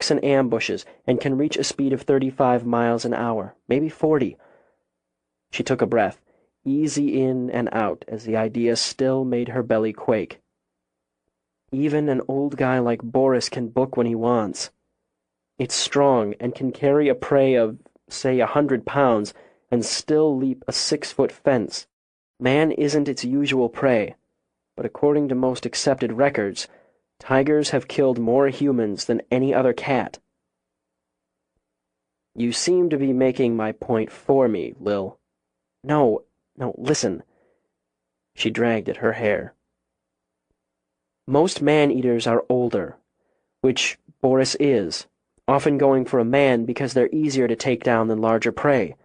lurks in ambushes and can reach a speed of 35 miles an hour, maybe 40. She took a breath, easy in and out, as the idea still made her belly quake. Even an old guy like Boris can book when he wants. It's strong and can carry a prey of, say, 100 pounds and still leap a 6-foot fence. Man isn't its usual prey, but according to most accepted records, tigers have killed more humans than any other cat. You seem to be making my point for me, Lil. No, listen. She dragged at her hair. Most man-eaters are older, which Boris is, often going for a man because they're easier to take down than larger prey.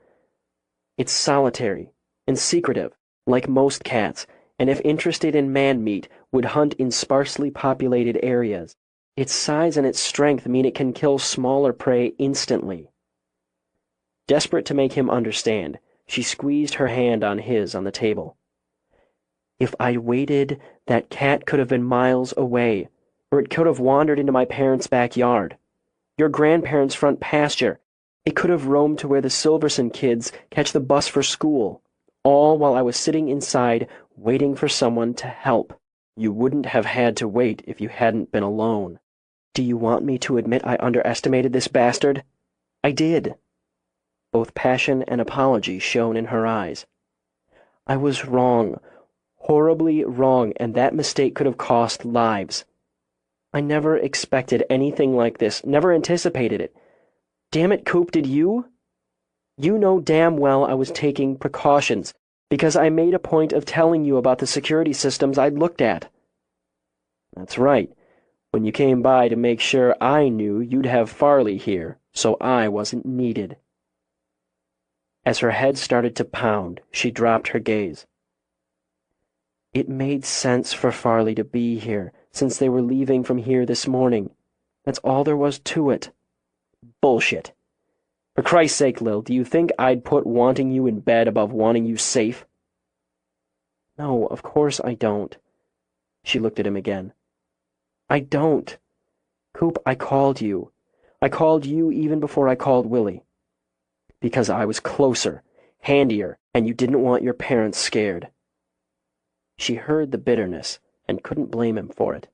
It's solitary and secretive, like most cats, and if interested in man-meat, would hunt in sparsely populated areas. Its size and its strength mean it can kill smaller prey instantly. Desperate to make him understand, she squeezed her hand on his on the table. If I waited, that cat could have been miles away, or it could have wandered into my parents' backyard, your grandparents' front pasture. It could have roamed to where the Silverson kids catch the bus for school, all while I was sitting inside waiting for someone to help. You wouldn't have had to wait if you hadn't been alone. Do you want me to admit I underestimated this bastard? I did. Both passion and apology shone in her eyes. I was wrong, horribly wrong, and that mistake could have cost lives. I never expected anything like this, never anticipated it. Damn it, Coop, did you? You know damn well I was taking precautions, because I made a point of telling you about the security systems I'd looked at. That's right, when you came by to make sure I knew you'd have Farley here, so I wasn't needed. As her head started to pound, she dropped her gaze. It made sense for Farley to be here, since they were leaving from here this morning. That's all there was to it. Bullshit. For Christ's sake, Lil, do you think I'd put wanting you in bed above wanting you safe? No, of course I don't. She looked at him again. I don't. Coop, I called you. I called you even before I called Willie. Because I was closer, handier, and you didn't want your parents scared. She heard the bitterness and couldn't blame him for it.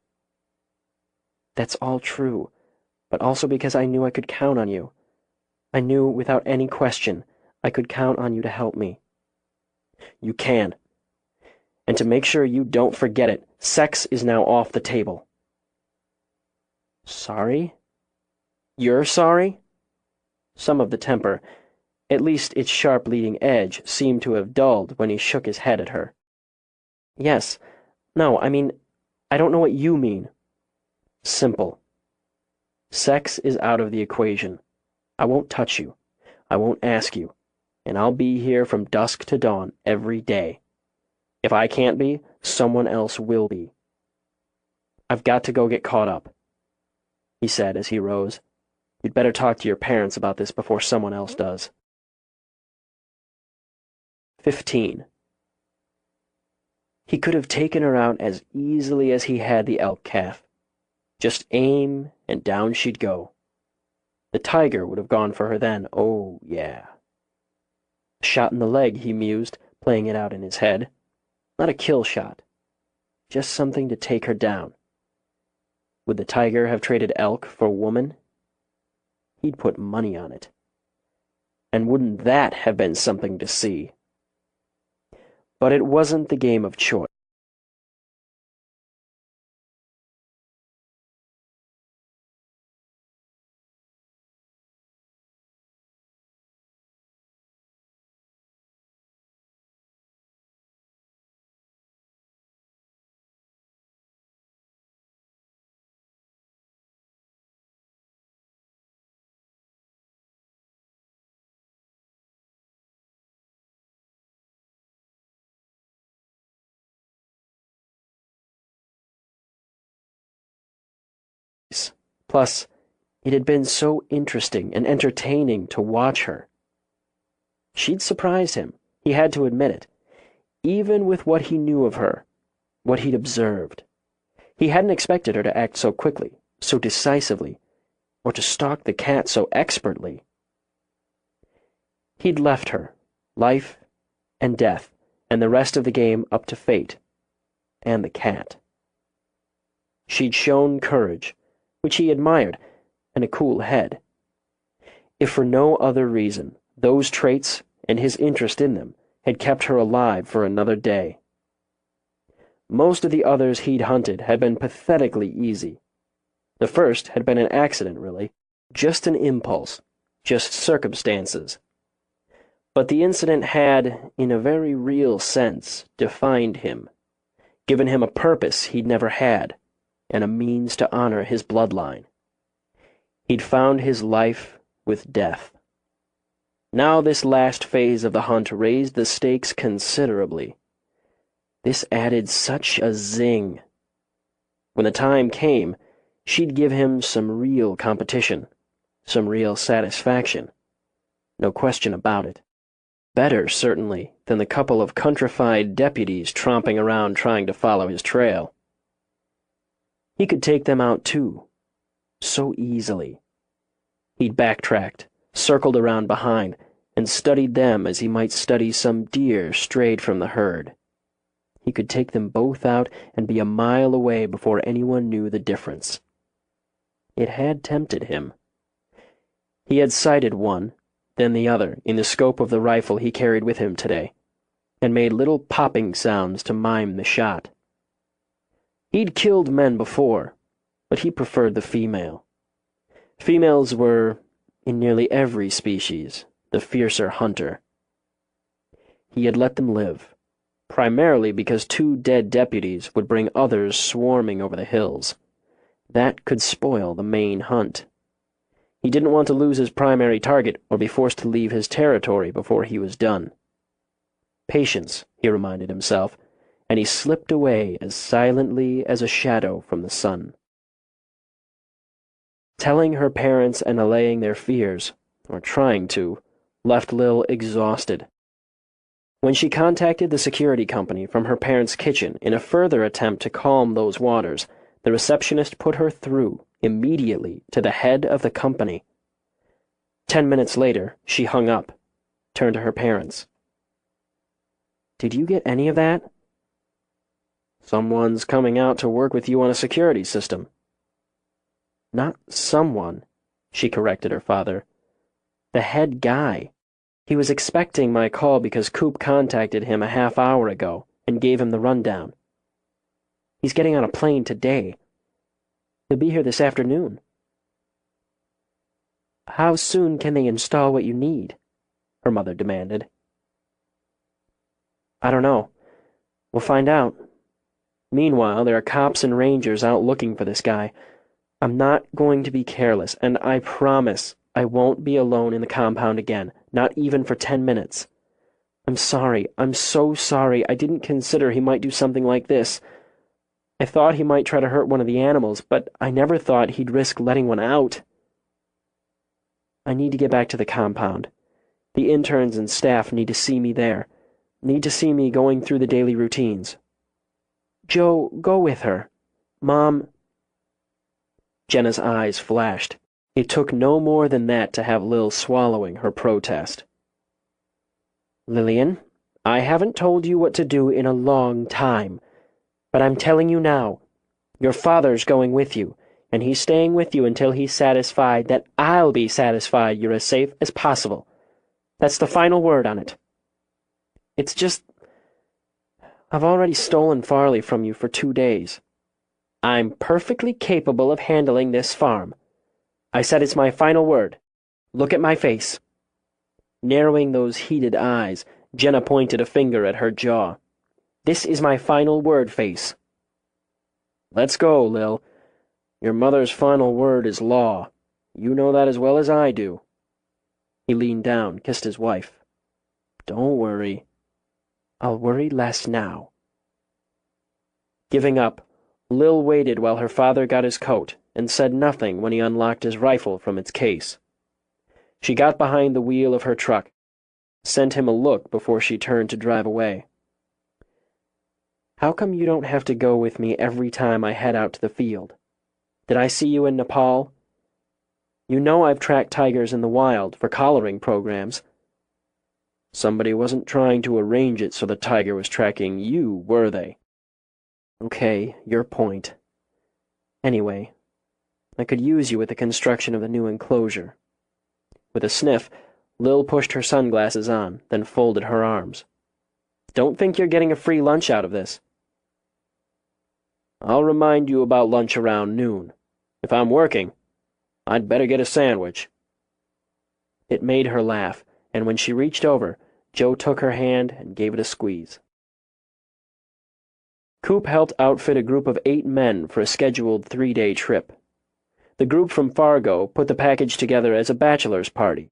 That's all true, but also because I knew I could count on you. I knew without any question I could count on you to help me. You can. And to make sure you don't forget it, sex is now off the table. Sorry? You're sorry? Some of the temper, at least its sharp leading edge, seemed to have dulled when he shook his head at her. Yes. No, I mean, I don't know what you mean. Simple. Sex is out of the equation. I won't touch you. I won't ask you. And I'll be here from dusk to dawn every day. If I can't be, someone else will be. I've got to go get caught up, he said as he rose. You'd better talk to your parents about this before someone else does. 15. He could have taken her out as easily as he had the elk calf. Just aim, and down she'd go. The tiger would have gone for her then, oh yeah. A shot in the leg, he mused, playing it out in his head. Not a kill shot. Just something to take her down. Would the tiger have traded elk for woman? He'd put money on it. And wouldn't that have been something to see? But it wasn't the game of choice. Plus, it had been so interesting and entertaining to watch her. She'd surprised him, he had to admit it, even with what he knew of her, what he'd observed. He hadn't expected her to act so quickly, so decisively, or to stalk the cat so expertly. He'd left her, life and death, and the rest of the game up to fate, and the cat. She'd shown courage, which he admired, and a cool head. If for no other reason, those traits and his interest in them had kept her alive for another day. Most of the others he'd hunted had been pathetically easy. The first had been an accident, really, just an impulse, just circumstances. But the incident had, in a very real sense, defined him, given him a purpose he'd never had, and a means to honor his bloodline. He'd found his life with death. Now this last phase of the hunt raised the stakes considerably. This added such a zing. When the time came, she'd give him some real competition, some real satisfaction. No question about it. Better, certainly, than the couple of countrified deputies tromping around trying to follow his trail. He could take them out, too. So easily. He'd backtracked, circled around behind, and studied them as he might study some deer strayed from the herd. He could take them both out and be a mile away before anyone knew the difference. It had tempted him. He had sighted one, then the other, in the scope of the rifle he carried with him today, and made little popping sounds to mime the shot. He'd killed men before, but he preferred the female. Females were, in nearly every species, the fiercer hunter. He had let them live, primarily because 2 dead deputies would bring others swarming over the hills. That could spoil the main hunt. He didn't want to lose his primary target or be forced to leave his territory before he was done. Patience, he reminded himself, and he slipped away as silently as a shadow from the sun. Telling her parents and allaying their fears, or trying to, left Lil exhausted. When she contacted the security company from her parents' kitchen in a further attempt to calm those waters, the receptionist put her through, immediately, to the head of the company. 10 minutes later, she hung up, turned to her parents. "Did you get any of that?" "Someone's coming out to work with you on a security system." "Not someone," she corrected her father. "The head guy. He was expecting my call because Coop contacted him a half hour ago and gave him the rundown. He's getting on a plane today. He'll be here this afternoon." "How soon can they install what you need?" her mother demanded. "I don't know. We'll find out. Meanwhile, there are cops and rangers out looking for this guy. I'm not going to be careless, and I promise I won't be alone in the compound again, not even for 10 minutes. I'm sorry. I'm so sorry. I didn't consider he might do something like this. I thought he might try to hurt one of the animals, but I never thought he'd risk letting one out. I need to get back to the compound. The interns and staff need to see me there, need to see me going through the daily routines. Joe, go with her. Mom..." Jenna's eyes flashed. It took no more than that to have Lil swallowing her protest. "Lillian, I haven't told you what to do in a long time, but I'm telling you now. Your father's going with you, and he's staying with you until he's satisfied that I'll be satisfied you're as safe as possible. That's the final word on it. It's just... I've already stolen Farley from you for 2 days. I'm perfectly capable of handling this farm. I said it's my final word. Look at my face." Narrowing those heated eyes, Jenna pointed a finger at her jaw. "This is my final word, Face." "Let's go, Lil. Your mother's final word is law. You know that as well as I do." He leaned down, kissed his wife. "Don't worry." "I'll worry less now." Giving up, Lil waited while her father got his coat and said nothing when he unlocked his rifle from its case. She got behind the wheel of her truck, sent him a look before she turned to drive away. "How come you don't have to go with me every time I head out to the field? Did I see you in Nepal?" You know I've tracked tigers in the wild for collaring programs. Somebody wasn't trying to arrange it so the tiger was tracking you, were they? Okay, your point. Anyway, I could use you with the construction of the new enclosure. With a sniff, Lil pushed her sunglasses on, then folded her arms. Don't think you're getting a free lunch out of this. I'll remind you about lunch around noon. If I'm working, I'd better get a sandwich. It made her laugh, and when she reached over, Joe took her hand and gave it a squeeze. Coop helped outfit a group of 8 men for a scheduled 3-day trip. The group from Fargo put the package together as a bachelor's party,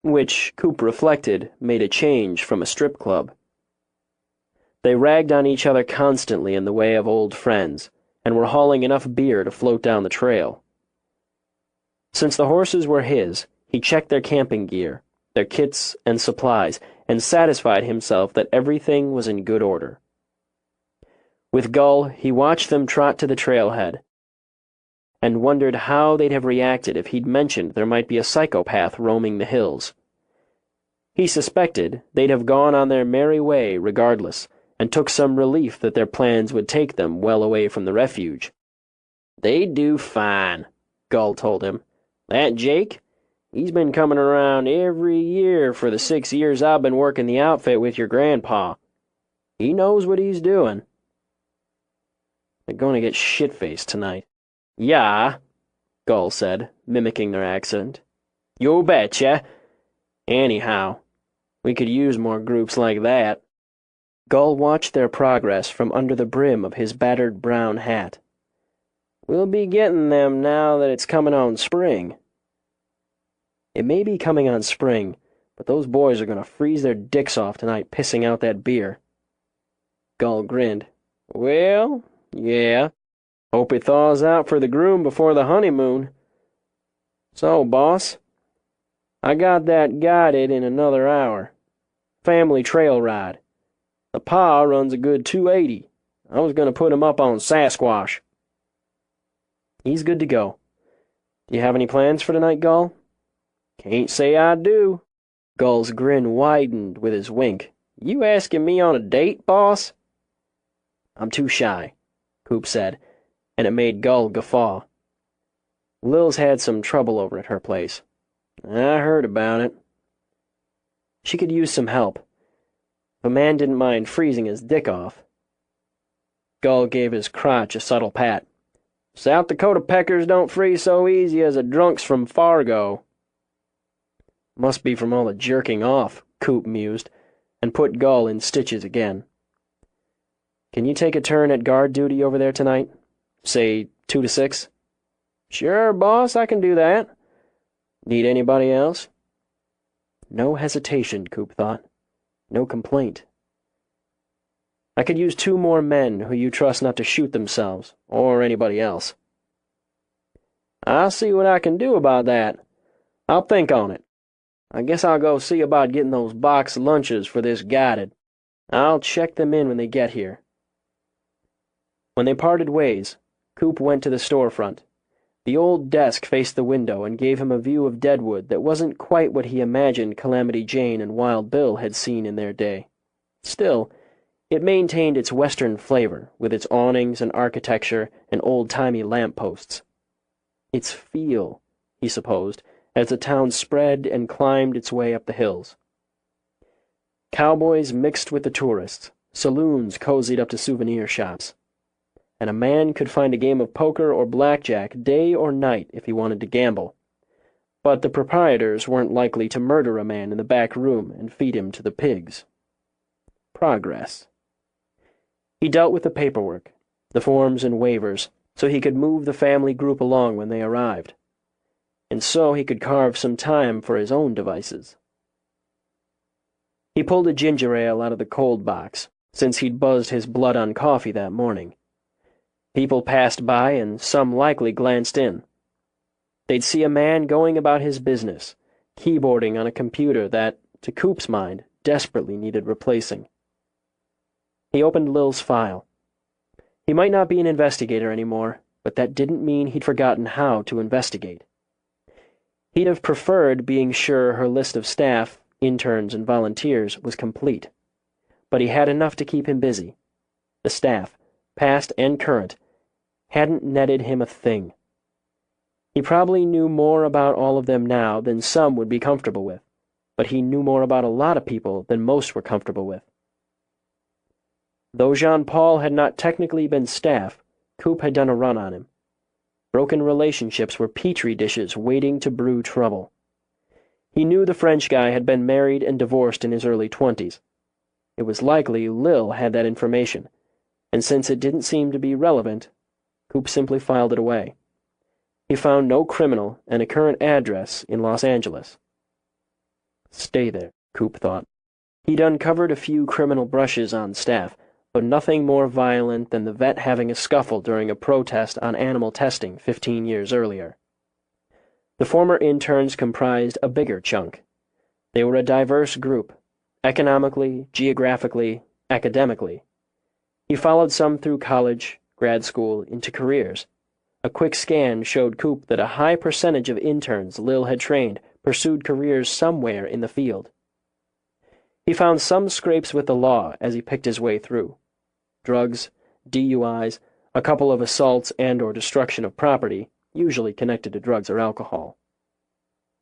which, Coop reflected, made a change from a strip club. They ragged on each other constantly in the way of old friends, and were hauling enough beer to float down the trail. Since the horses were his, he checked their camping gear, their kits and supplies, and satisfied himself that everything was in good order. With Gull, he watched them trot to the trailhead, and wondered how they'd have reacted if he'd mentioned there might be a psychopath roaming the hills. He suspected they'd have gone on their merry way regardless, and took some relief that their plans would take them well away from the refuge. They'd do fine, Gull told him. That Jake, he's been coming around every year for the 6 years I've been working the outfit with your grandpa. He knows what he's doing. They're going to get shit-faced tonight. Yeah, Gull said, mimicking their accent. You betcha. Anyhow, we could use more groups like that. Gull watched their progress from under the brim of his battered brown hat. We'll be getting them now that it's coming on spring. It may be coming on spring, but those boys are going to freeze their dicks off tonight pissing out that beer. Gull grinned. Well, yeah. Hope it thaws out for the groom before the honeymoon. So, boss, I got that guided in another hour. Family trail ride. The pa runs a good 280. I was going to put him up on Sasquatch. He's good to go. Do you have any plans for tonight, Gull? Can't say I do. Gull's grin widened with his wink. You asking me on a date, boss? I'm too shy, Coop said, and it made Gull guffaw. Lil's had some trouble over at her place. I heard about it. She could use some help. The man didn't mind freezing his dick off. Gull gave his crotch a subtle pat. South Dakota peckers don't freeze so easy as the drunks from Fargo. Must be from all the jerking off, Coop mused, and put Gull in stitches again. Can you take a turn at guard duty over there tonight? Say 2 to 6? Sure, boss, I can do that. Need anybody else? No hesitation, Coop thought. No complaint. I could use 2 more men who you trust not to shoot themselves, or anybody else. I'll see what I can do about that. I'll think on it. I guess I'll go see about getting those box lunches for this guided. I'll check them in when they get here. When they parted ways, Coop went to the storefront. The old desk faced the window and gave him a view of Deadwood that wasn't quite what he imagined Calamity Jane and Wild Bill had seen in their day. Still, it maintained its western flavor, with its awnings and architecture and old-timey lampposts. Its feel, he supposed, as the town spread and climbed its way up the hills. Cowboys mixed with the tourists, saloons cozied up to souvenir shops, and a man could find a game of poker or blackjack day or night if he wanted to gamble. But the proprietors weren't likely to murder a man in the back room and feed him to the pigs. Progress. He dealt with the paperwork, the forms and waivers, so he could move the family group along when they arrived. And so he could carve some time for his own devices. He pulled a ginger ale out of the cold box, since he'd buzzed his blood on coffee that morning. People passed by, and some likely glanced in. They'd see a man going about his business, keyboarding on a computer that, to Coop's mind, desperately needed replacing. He opened Lil's file. He might not be an investigator anymore, but that didn't mean he'd forgotten how to investigate. He'd have preferred being sure her list of staff, interns, and volunteers was complete. But he had enough to keep him busy. The staff, past and current, hadn't netted him a thing. He probably knew more about all of them now than some would be comfortable with, but he knew more about a lot of people than most were comfortable with. Though Jean-Paul had not technically been staff, Coop had done a run on him. Broken relationships were petri dishes waiting to brew trouble. He knew the French guy had been married and divorced in his early 20s. It was likely Lil had that information, and since it didn't seem to be relevant, Coop simply filed it away. He found no criminal and a current address in Los Angeles. Stay there, Coop thought. He'd uncovered a few criminal brushes on staff, but nothing more violent than the vet having a scuffle during a protest on animal testing 15 years earlier. The former interns comprised a bigger chunk. They were a diverse group, economically, geographically, academically. He followed some through college, grad school, into careers. A quick scan showed Coop that a high percentage of interns Lil had trained pursued careers somewhere in the field. He found some scrapes with the law as he picked his way through. Drugs, DUIs, a couple of assaults and/or destruction of property, usually connected to drugs or alcohol.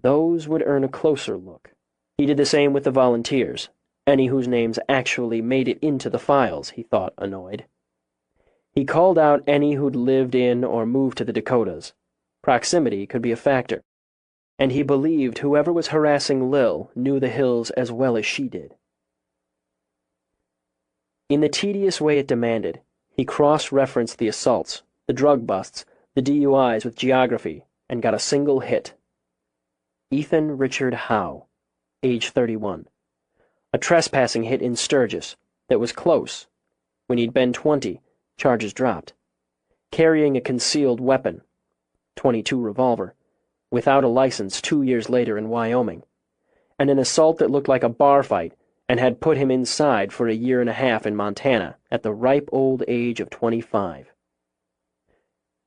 Those would earn a closer look. He did the same with the volunteers, any whose names actually made it into the files, he thought, annoyed. He called out any who'd lived in or moved to the Dakotas. Proximity could be a factor, and he believed whoever was harassing Lil knew the hills as well as she did. In the tedious way it demanded, he cross-referenced the assaults, the drug busts, the DUIs with geography, and got a single hit. Ethan Richard Howe, age 31. A trespassing hit in Sturgis that was close. When he'd been 20, charges dropped. Carrying a concealed weapon, .22 revolver, without a license 2 years later in Wyoming. And an assault that looked like a bar fight and had put him inside for a year and a half in Montana at the ripe old age of 25.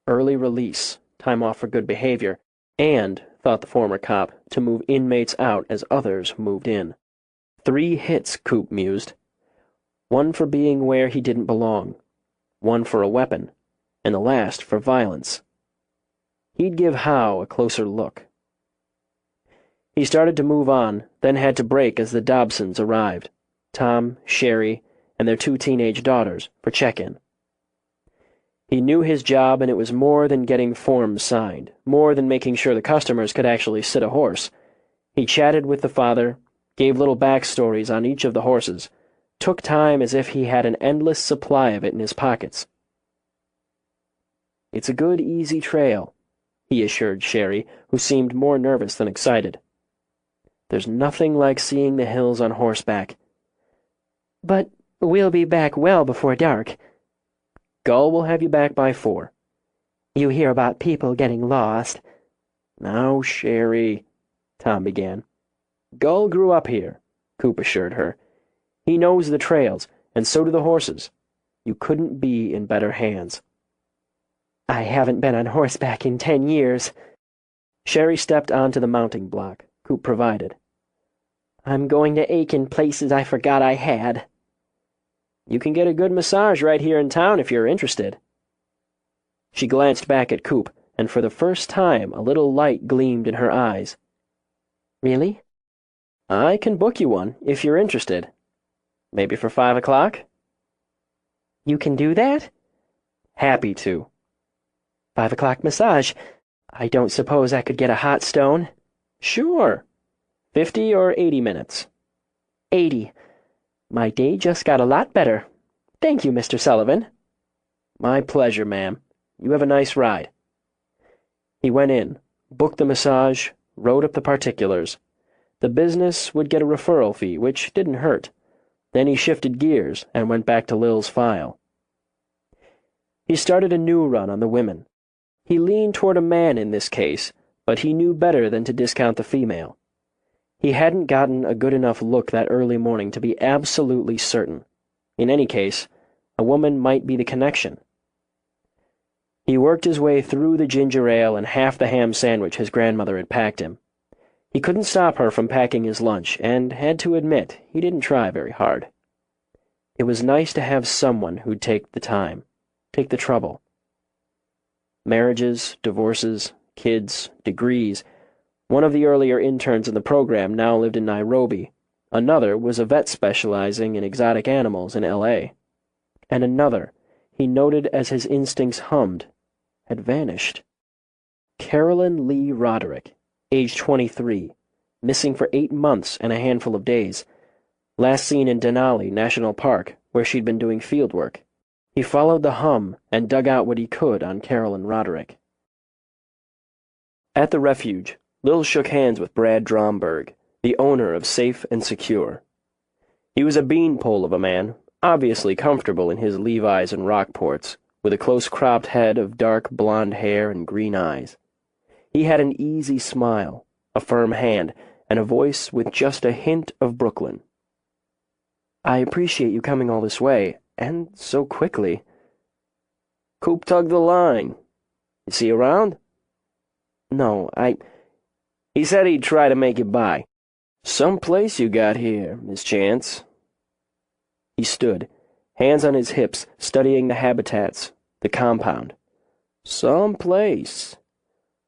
Early release, time off for good behavior, and, thought the former cop, to move inmates out as others moved in. 3 hits, Coop mused. 1 for being where he didn't belong, 1 for a weapon, and the last for violence. He'd give Howe a closer look. He started to move on, then had to break as the Dobsons arrived, Tom, Sherry, and their 2 teenage daughters, for check-in. He knew his job, and it was more than getting forms signed, more than making sure the customers could actually sit a horse. He chatted with the father, gave little backstories on each of the horses, took time as if he had an endless supply of it in his pockets. "It's a good, easy trail," he assured Sherry, who seemed more nervous than excited. "There's nothing like seeing the hills on horseback." "But we'll be back well before dark." "Gull will have you back by 4. "You hear about people getting lost." "Now, Sherry," Tom began. "Gull grew up here," Coop assured her. "He knows the trails, and so do the horses. You couldn't be in better hands." "I haven't been on horseback in 10 years." Sherry stepped onto the mounting block Coop provided. "I'm going to ache in places I forgot I had." "You can get a good massage right here in town if you're interested." She glanced back at Coop, and for the first time a little light gleamed in her eyes. "Really?" "I can book you one if you're interested. Maybe for 5 o'clock?" "You can do that?" "Happy to." 5 o'clock massage. I don't suppose I could get a hot stone?" "Sure. 50 or 80 minutes?" 80. My day just got a lot better. Thank you, Mr. Sullivan." "My pleasure, ma'am. You have a nice ride." He went in, booked the massage, wrote up the particulars. The business would get a referral fee, which didn't hurt. Then he shifted gears and went back to Lil's file. He started a new run on the women. He leaned toward a man in this case, but he knew better than to discount the female. He hadn't gotten a good enough look that early morning to be absolutely certain. In any case, a woman might be the connection. He worked his way through the ginger ale and half the ham sandwich his grandmother had packed him, He couldn't stop her from packing his lunch, and had to admit he didn't try very hard. It was nice to have someone who'd take the time, take the trouble. Marriages, divorces, kids, degrees. One of the earlier interns in the program now lived in Nairobi. Another was a vet specializing in exotic animals in L.A. And another, he noted as his instincts hummed, had vanished. Carolyn Lee Roderick, age 23, missing for 8 months and a handful of days. Last seen in Denali National Park, where she'd been doing field work. He followed the hum and dug out what he could on Carolyn Roderick. At the refuge, Lil shook hands with Brad Dromberg, the owner of Safe and Secure. He was a beanpole of a man, obviously comfortable in his Levi's and Rockports, with a close-cropped head of dark blonde hair and green eyes. He had an easy smile, a firm hand, and a voice with just a hint of Brooklyn. "I appreciate you coming all this way, and so quickly." "Coop tugged the line. Is he around?" "No, He said he'd try to make it by. Some place you got here, Miss Chance." He stood, hands on his hips, studying the habitats, the compound. "Some place.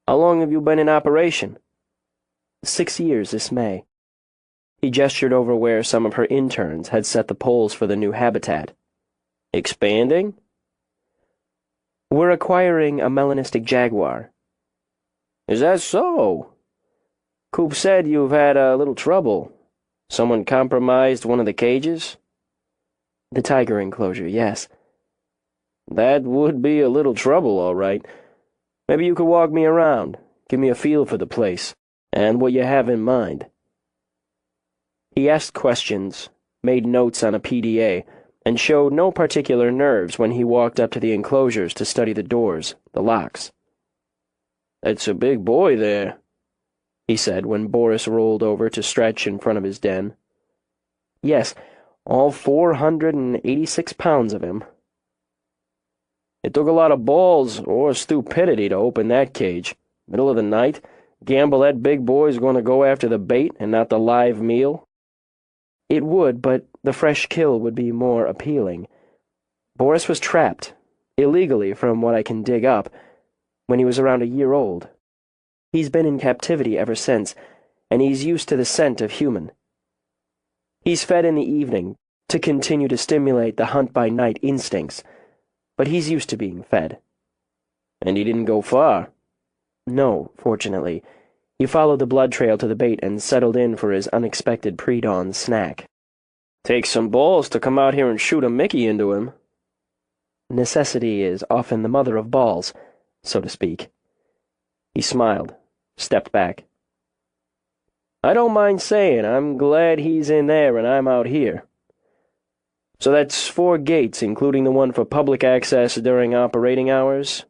How long have you been in operation?" 6 years this May." He gestured over where some of her interns had set the poles for the new habitat. "Expanding?" "We're acquiring a melanistic jaguar." "Is that so? Coop said you've had a little trouble. Someone compromised one of the cages?" "The tiger enclosure, yes." "That would be a little trouble, all right. Maybe you could walk me around, give me a feel for the place, and what you have in mind." He asked questions, made notes on a PDA, and showed no particular nerves when he walked up to the enclosures to study the doors, the locks. "That's a big boy there," he said when Boris rolled over to stretch in front of his den. "Yes, all 486 pounds of him." "It took a lot of balls or stupidity to open that cage. Middle of the night, gamble that big boy's going to go after the bait and not the live meal?" "It would, but the fresh kill would be more appealing. Boris was trapped, illegally from what I can dig up, when he was around a year old. He's been in captivity ever since, and he's used to the scent of human. He's fed in the evening to continue to stimulate the hunt-by-night instincts, but he's used to being fed." "And he didn't go far?" "No, fortunately. He followed the blood trail to the bait and settled in for his unexpected pre-dawn snack." "Takes some balls to come out here and shoot a Mickey into him." "Necessity is often the mother of balls, so to speak." He smiled, stepped back. "I don't mind saying I'm glad he's in there and I'm out here. So that's 4 gates, including the one for public access during operating hours,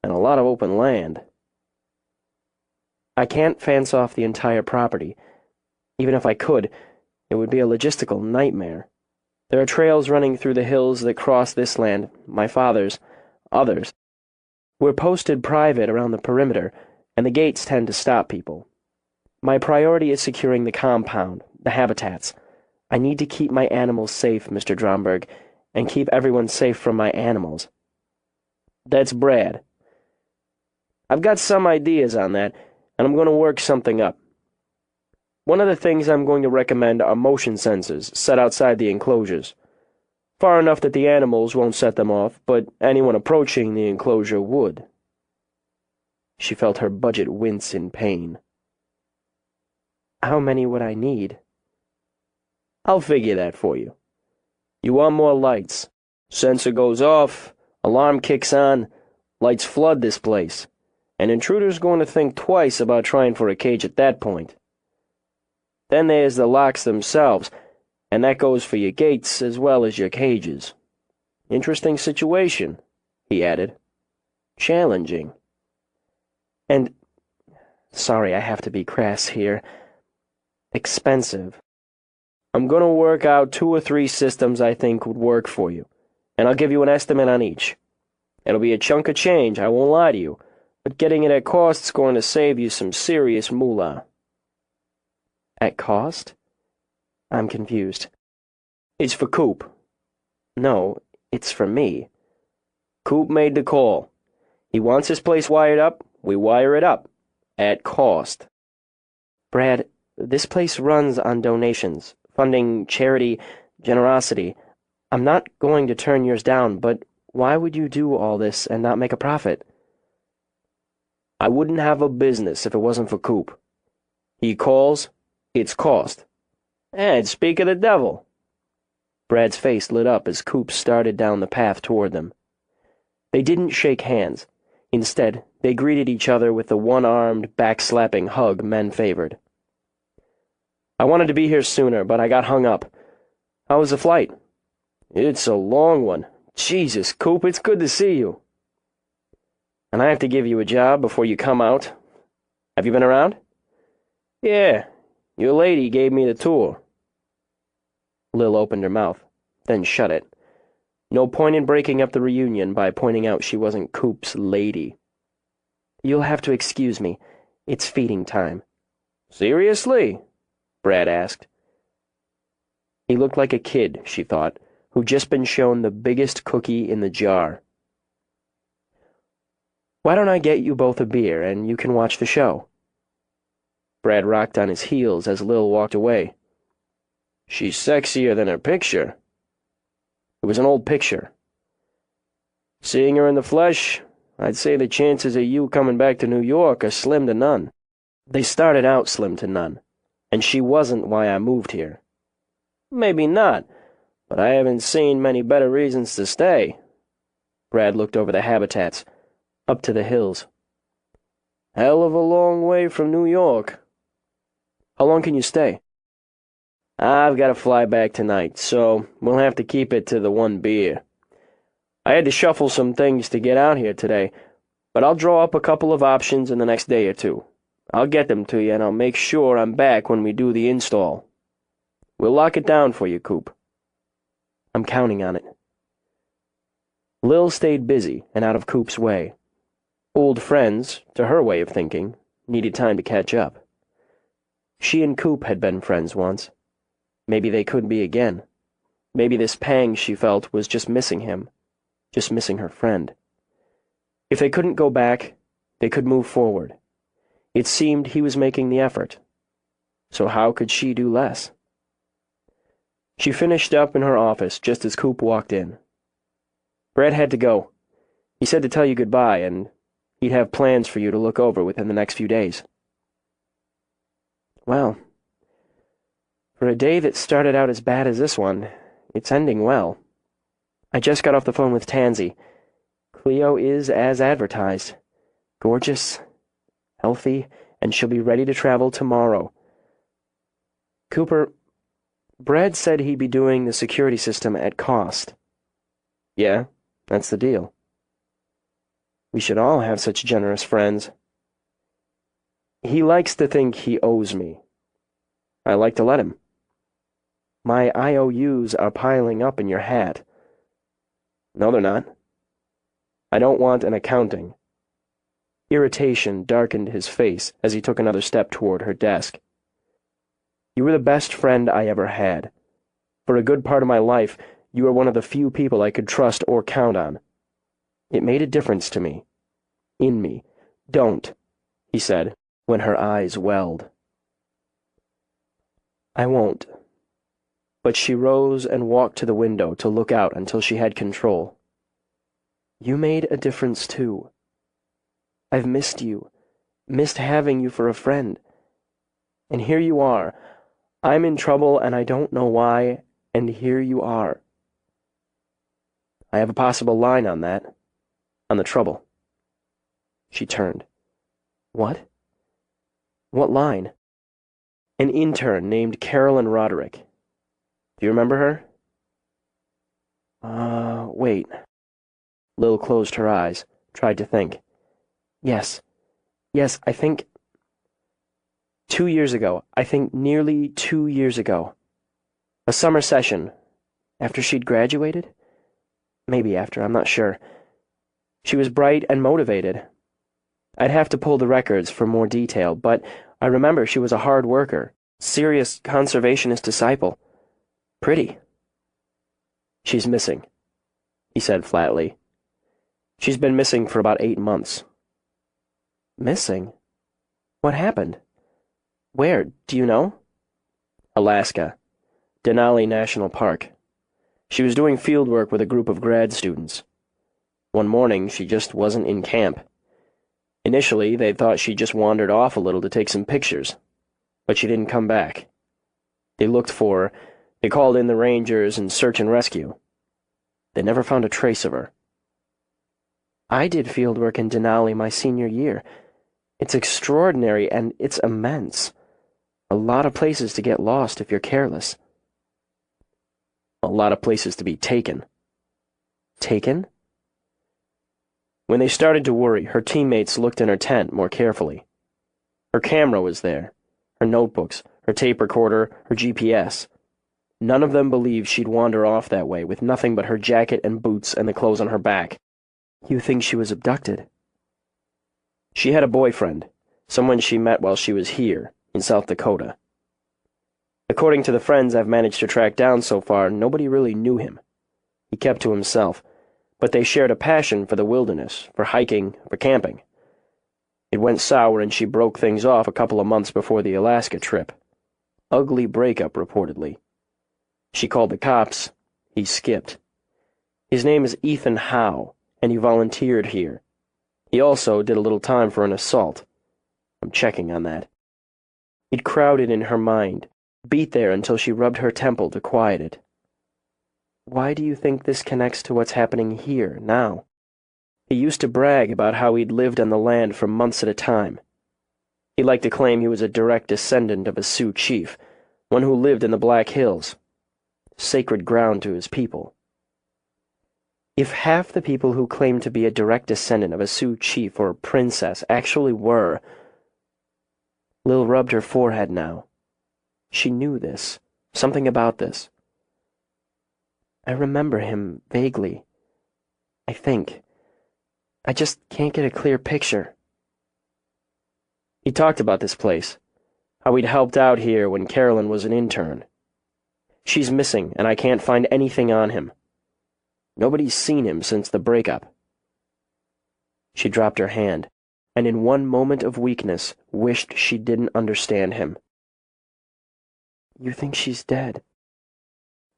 and a lot of open land." "I can't fence off the entire property. Even if I could, it would be a logistical nightmare. There are trails running through the hills that cross this land, my father's, others. We're posted private around the perimeter, and the gates tend to stop people. My priority is securing the compound, the habitats. I need to keep my animals safe, Mr. Dromberg, and keep everyone safe from my animals." "That's Brad. I've got some ideas on that, and I'm going to work something up. One of the things I'm going to recommend are motion sensors set outside the enclosures. Far enough that the animals won't set them off, but anyone approaching the enclosure would." She felt her budget wince in pain. "How many would I need?" "I'll figure that for you. You want more lights. Sensor goes off, alarm kicks on, lights flood this place, and intruders going to think twice about trying for a cage at that point. Then there's the locks themselves, and that goes for your gates as well as your cages. Interesting situation," he added. "Challenging. And, sorry I have to be crass here, expensive. I'm going to work out 2 or 3 systems I think would work for you, and I'll give you an estimate on each. It'll be a chunk of change, I won't lie to you, but getting it at cost's going to save you some serious moolah." At cost? I'm confused. It's for Coop. No, it's for me. Coop made the call. He wants his place wired up, we wire it up. At cost. Brad, this place runs on donations, funding, charity, generosity. I'm not going to turn yours down, but why would you do all this and not make a profit? I wouldn't have a business if it wasn't for Coop. He calls, it's cost. And speak of the devil. Brad's face lit up as Coop started down the path toward them. They didn't shake hands. Instead, they greeted each other with the one-armed, back-slapping hug men favored. I wanted to be here sooner, but I got hung up. How was the flight? It's a long one. Jesus, Coop, it's good to see you. And I have to give you a job before you come out. Have you been around? Yeah, your lady gave me the tour. Lil opened her mouth, then shut it. No point in breaking up the reunion by pointing out she wasn't Coop's lady. You'll have to excuse me. It's feeding time. Seriously? Brad asked. He looked like a kid, she thought, who'd just been shown the biggest cookie in the jar. Why don't I get you both a beer and you can watch the show? Brad rocked on his heels as Lil walked away. She's sexier than her picture. It was an old picture. Seeing her in the flesh, I'd say the chances of you coming back to New York are slim to none. They started out slim to none, and she wasn't why I moved here. Maybe not, but I haven't seen many better reasons to stay. Brad looked over the habitats, up to the hills. Hell of a long way from New York. How long can you stay? I've got to fly back tonight, so we'll have to keep it to the one beer. I had to shuffle some things to get out here today, but I'll draw up a couple of options in the next day or two. I'll get them to you, and I'll make sure I'm back when we do the install. We'll lock it down for you, Coop. I'm counting on it. Lil stayed busy and out of Coop's way. Old friends, to her way of thinking, needed time to catch up. She and Coop had been friends once. Maybe they could be again. Maybe this pang she felt was just missing him, just missing her friend. If they couldn't go back, they could move forward. It seemed he was making the effort. So how could she do less? She finished up in her office just as Coop walked in. Brad had to go. He said to tell you goodbye, and he'd have plans for you to look over within the next few days. Well, for a day that started out as bad as this one, it's ending well. I just got off the phone with Tansy. Cleo is as advertised. Gorgeous, healthy, and she'll be ready to travel tomorrow. Cooper, Brad said he'd be doing the security system at cost. Yeah, that's the deal. We should all have such generous friends. He likes to think he owes me. I like to let him. My IOUs are piling up in your hat. No, they're not. I don't want an accounting. Irritation darkened his face as he took another step toward her desk. You were the best friend I ever had. For a good part of my life, you were one of the few people I could trust or count on. It made a difference to me. In me. Don't, he said, when her eyes welled. I won't. But she rose and walked to the window to look out until she had control. You made a difference, too. I've missed you, missed having you for a friend. And here you are. I'm in trouble and I don't know why, and here you are. I have a possible line on that. On the trouble. She turned. What? What line? An intern named Carolyn Roderick. Do you remember her? Wait. Lil closed her eyes, tried to think. Yes, I think 2 years ago. I think nearly 2 years ago. A summer session. After she'd graduated? Maybe after, I'm not sure. She was bright and motivated. I'd have to pull the records for more detail, but I remember she was a hard worker, Serious conservationist disciple. Pretty. She's missing, he said flatly. She's been missing for about 8 months. Missing? What happened? Where, do you know? Alaska. Denali National Park. She was doing field work with a group of grad students. One morning, she just wasn't in camp. Initially, they thought she just wandered off a little to take some pictures, but she didn't come back. They looked for her. They called in the rangers and search and rescue. They never found a trace of her. I did field work in Denali my senior year. It's extraordinary and it's immense. A lot of places to get lost if you're careless. A lot of places to be taken. Taken? When they started to worry, her teammates looked in her tent more carefully. Her camera was there, her notebooks, her tape recorder, her GPS. None of them believed she'd wander off that way with nothing but her jacket and boots and the clothes on her back. You think she was abducted? She had a boyfriend, someone she met while she was here, in South Dakota. According to the friends I've managed to track down so far, nobody really knew him. He kept to himself, but they shared a passion for the wilderness, for hiking, for camping. It went sour and she broke things off a couple of months before the Alaska trip. Ugly breakup, reportedly. She called the cops. He skipped. His name is Ethan Howe, and he volunteered here. He also did a little time for an assault. I'm checking on that. It crowded in her mind, beat there until she rubbed her temple to quiet it. Why do you think this connects to what's happening here, now? He used to brag about how he'd lived on the land for months at a time. He liked to claim he was a direct descendant of a Sioux chief, one who lived in the Black Hills. Sacred ground to his people. If half the people who claimed to be a direct descendant of a Sioux chief or princess actually were... Lil rubbed her forehead now. She knew this, something about this. I remember him vaguely. I think. I just can't get a clear picture. He talked about this place, how he'd helped out here when Carolyn was an intern. She's missing, and I can't find anything on him. Nobody's seen him since the breakup. She dropped her hand, and in one moment of weakness wished she didn't understand him. You think she's dead.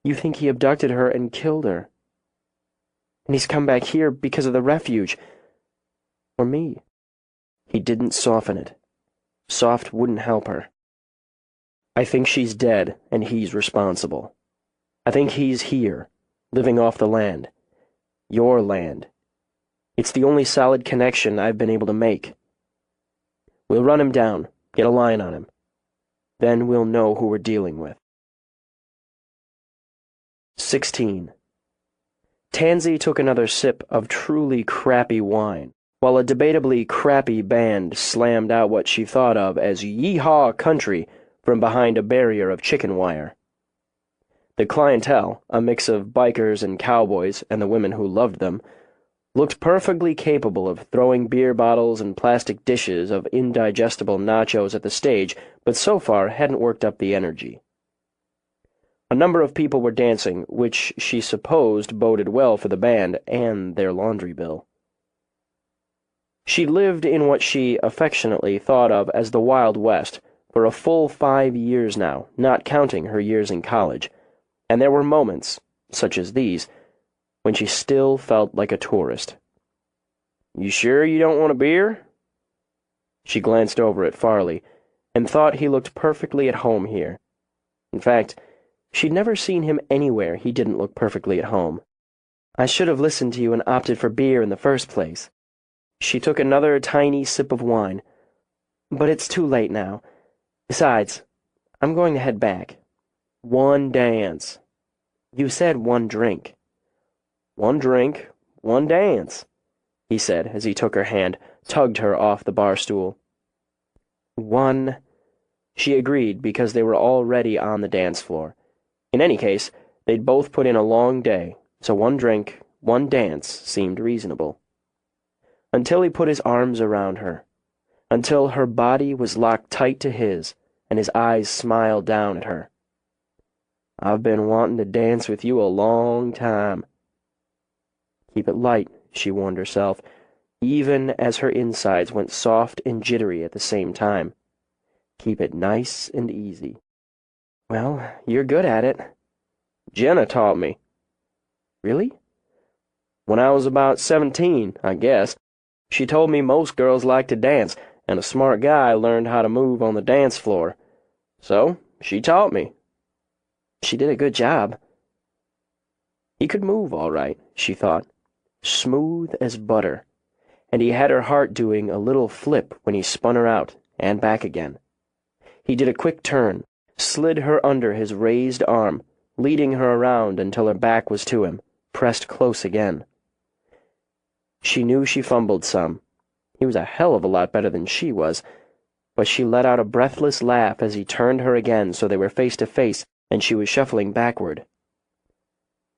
You think he abducted her and killed her. And he's come back here because of the refuge. Or me. He didn't soften it. Soft wouldn't help her. I think she's dead, and he's responsible. I think he's here, living off the land. Your land. It's the only solid connection I've been able to make. We'll run him down, get a line on him. Then we'll know who we're dealing with. 16. Tansy took another sip of truly crappy wine, while a debatably crappy band slammed out what she thought of as yee-haw country from behind a barrier of chicken wire. The clientele, a mix of bikers and cowboys and the women who loved them, looked perfectly capable of throwing beer bottles and plastic dishes of indigestible nachos at the stage, but so far hadn't worked up the energy. A number of people were dancing, which she supposed boded well for the band and their laundry bill. She lived in what she affectionately thought of as the Wild West for a full 5 years now, not counting her years in college, and there were moments, such as these, when she still felt like a tourist. You sure you don't want a beer? She glanced over at Farley and thought he looked perfectly at home here. In fact, she'd never seen him anywhere he didn't look perfectly at home. I should have listened to you and opted for beer in the first place. She took another tiny sip of wine. But it's too late now. Besides, I'm going to head back. One dance. You said one drink. One drink, one dance, he said as he took her hand, tugged her off the bar stool. One. She agreed because they were already on the dance floor. In any case, they'd both put in a long day, so one drink, one dance seemed reasonable. Until he put his arms around her. Until her body was locked tight to his, and his eyes smiled down at her. "I've been wanting to dance with you a long time." Keep it light, she warned herself, even as her insides went soft and jittery at the same time. Keep it nice and easy. "Well, you're good at it." "Jenna taught me." "Really?" "When I was about 17, I guess. She told me most girls like to dance, and a smart guy learned how to move on the dance floor. So, she taught me." "She did a good job." He could move all right, she thought, smooth as butter, and he had her heart doing a little flip when he spun her out and back again. He did a quick turn, slid her under his raised arm, leading her around until her back was to him, pressed close again. She knew she fumbled some. He was a hell of a lot better than she was, but she let out a breathless laugh as he turned her again so they were face to face and she was shuffling backward.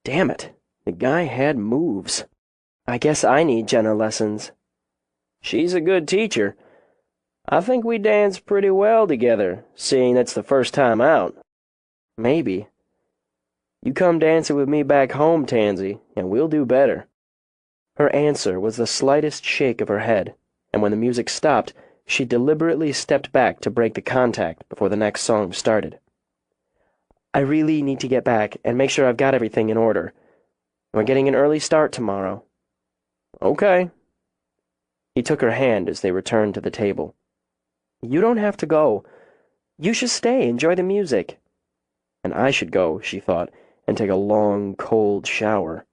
Damn it, the guy had moves. "I guess I need Jenna lessons." "She's a good teacher. I think we dance pretty well together, seeing that's the first time out." "Maybe." "You come dancing with me back home, Tansy, and we'll do better." Her answer was the slightest shake of her head, and when the music stopped, she deliberately stepped back to break the contact before the next song started. "I really need to get back and make sure I've got everything in order. We're getting an early start tomorrow." "Okay." He took her hand as they returned to the table. "You don't have to go. You should stay, enjoy the music." And I should go, she thought, and take a long, cold shower.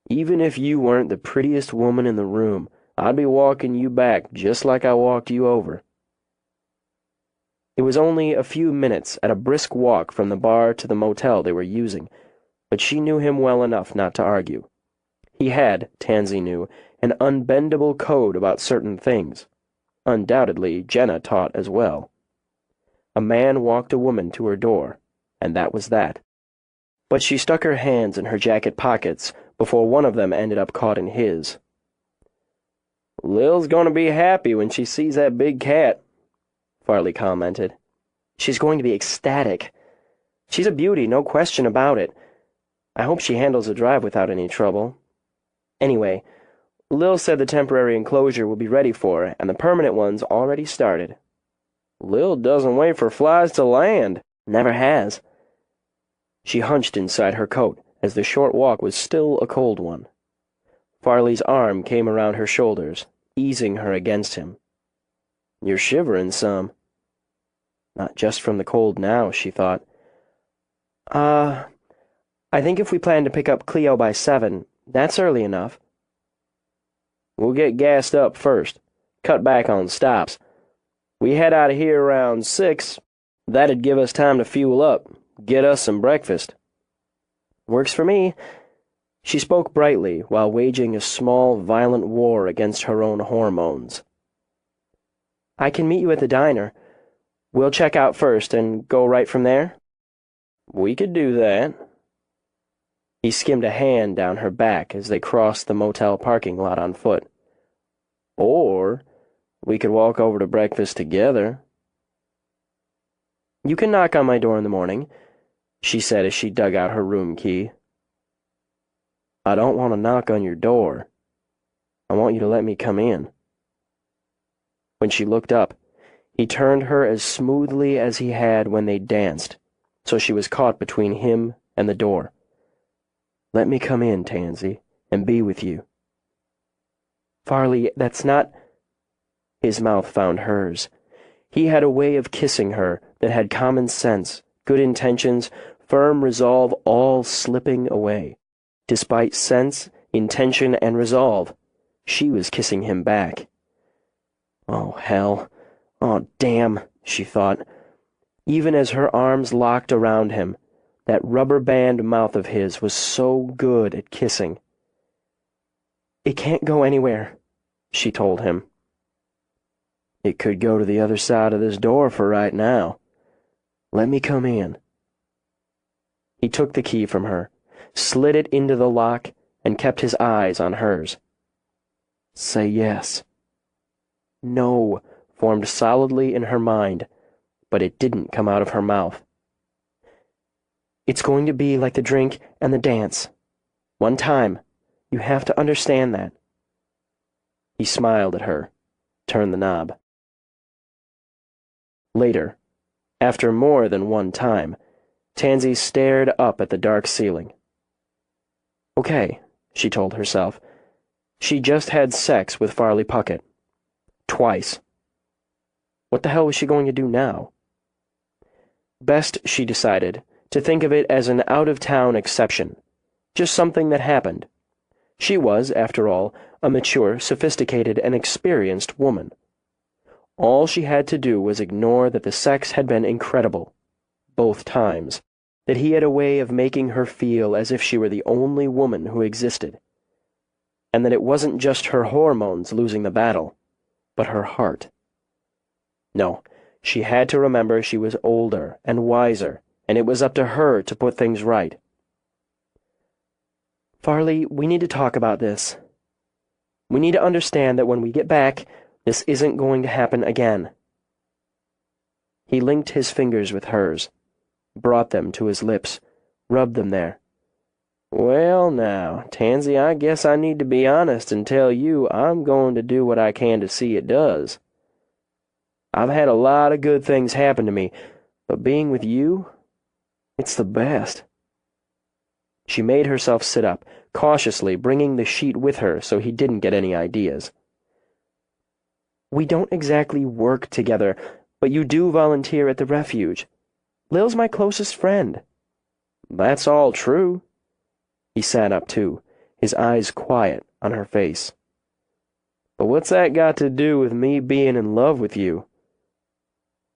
"Even if you weren't the prettiest woman in the room, I'd be walking you back just like I walked you over." It was only a few minutes at a brisk walk from the bar to the motel they were using, but she knew him well enough not to argue. He had, Tansy knew, an unbendable code about certain things. Undoubtedly, Jenna taught as well. A man walked a woman to her door, and that was that. But she stuck her hands in her jacket pockets before one of them ended up caught in his. "Lil's gonna be happy when she sees that big cat," Farley commented. "She's going to be ecstatic. She's a beauty, no question about it. I hope she handles the drive without any trouble. Anyway, Lil said the temporary enclosure will be ready for her, and the permanent one's already started." "Lil doesn't wait for flies to land." "Never has." She hunched inside her coat, as the short walk was still a cold one. Farley's arm came around her shoulders, easing her against him. "You're shivering some." Not just from the cold now, she thought. I think if we plan to pick up Cleo by 7, that's early enough." "We'll get gassed up first. Cut back on stops. We head out of here around 6. That'd give us time to fuel up, get us some breakfast." "Works for me." She spoke brightly while waging a small, violent war against her own hormones. "I can meet you at the diner. We'll check out first and go right from there?" "We could do that." He skimmed a hand down her back as they crossed the motel parking lot on foot. "Or we could walk over to breakfast together." "You can knock on my door in the morning," she said as she dug out her room key. "I don't want to knock on your door. I want you to let me come in." When she looked up, he turned her as smoothly as he had when they danced, so she was caught between him and the door. "Let me come in, Tansy, and be with you." "Farley, that's not—" His mouth found hers. He had a way of kissing her that had common sense, good intentions, firm resolve all slipping away. Despite sense, intention, and resolve, she was kissing him back. Oh, hell. Oh, damn, she thought. Even as her arms locked around him, that rubber band mouth of his was so good at kissing. "It can't go anywhere," she told him. "It could go to the other side of this door for right now. Let me come in." He took the key from her, slid it into the lock, and kept his eyes on hers. "Say yes." "No," formed solidly in her mind, but it didn't come out of her mouth. "It's going to be like the drink and the dance. One time. You have to understand that." He smiled at her, turned the knob. Later, after more than one time, Tansy stared up at the dark ceiling. Okay, she told herself. She just had sex with Farley Puckett. Twice. What the hell was she going to do now? Best, she decided, to think of it as an out-of-town exception. Just something that happened. She was, after all, a mature, sophisticated, and experienced woman. All she had to do was ignore that the sex had been incredible, both times, that he had a way of making her feel as if she were the only woman who existed, and that it wasn't just her hormones losing the battle, but her heart. No, she had to remember she was older and wiser, and it was up to her to put things right. "Farley, we need to talk about this. We need to understand that when we get back, this isn't going to happen again." He linked his fingers with hers, brought them to his lips, rubbed them there. "Well, now, Tansy, I guess I need to be honest and tell you I'm going to do what I can to see it does. I've had a lot of good things happen to me, but being with you, it's the best." She made herself sit up, cautiously bringing the sheet with her so he didn't get any ideas. "We don't exactly work together, but you do volunteer at the refuge. Lil's my closest friend." "That's all true." He sat up too, his eyes quiet on her face. "But what's that got to do with me being in love with you?"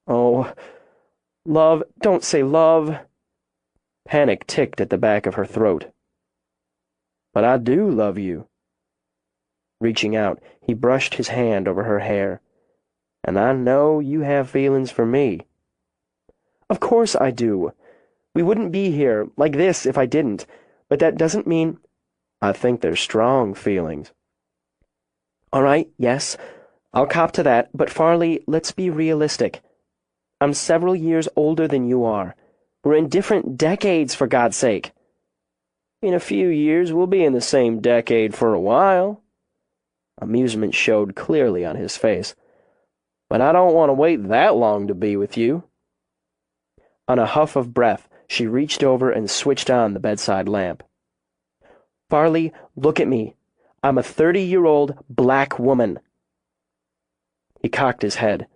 "Oh, love, don't say love." Panic ticked at the back of her throat. "But I do love you." Reaching out, he brushed his hand over her hair. "And I know you have feelings for me." "Of course I do. We wouldn't be here like this if I didn't, but that doesn't mean—" "I think they're strong feelings." "All right, yes, I'll cop to that, but Farley, let's be realistic. I'm several years older than you are. We're in different decades, for God's sake." "In a few years, we'll be in the same decade for a while." Amusement showed clearly on his face. "But I don't want to wait that long to be with you." On a huff of breath, she reached over and switched on the bedside lamp. "Farley, look at me. I'm a 30-year-old black woman." He cocked his head,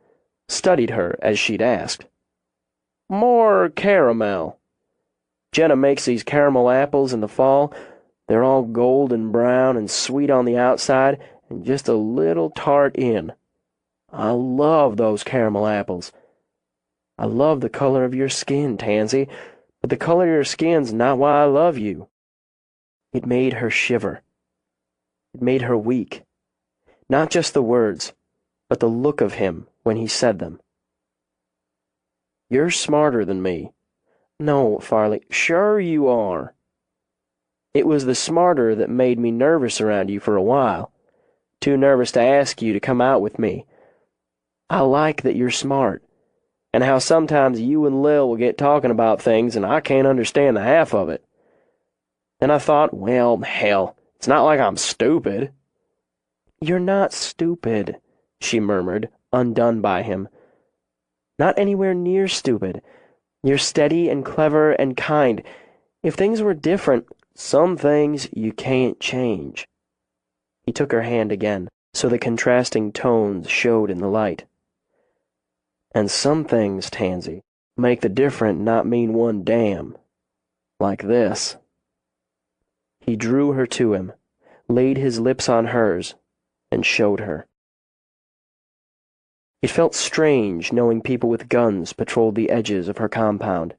studied her as she'd asked. "More caramel. Jenna makes these caramel apples in the fall. They're all golden brown and sweet on the outside and just a little tart in. I love those caramel apples. I love the color of your skin, Tansy, but the color of your skin's not why I love you." It made her shiver. It made her weak. Not just the words, but the look of him when he said them. "You're smarter than me." "No, Farley." "Sure you are." "It was the smarter that made me nervous around you for a while. Too nervous to ask you to come out with me. I like that you're smart, and how sometimes you and Lil will get talking about things and I can't understand the half of it. Then I thought, well, hell, it's not like I'm stupid." "You're not stupid," she murmured, undone by him. "Not anywhere near stupid. You're steady and clever and kind. If things were different—" "Some things you can't change." He took her hand again, so the contrasting tones showed in the light. "And some things, Tansy, make the different not mean one damn. Like this." He drew her to him, laid his lips on hers, and showed her. It felt strange knowing people with guns patrolled the edges of her compound.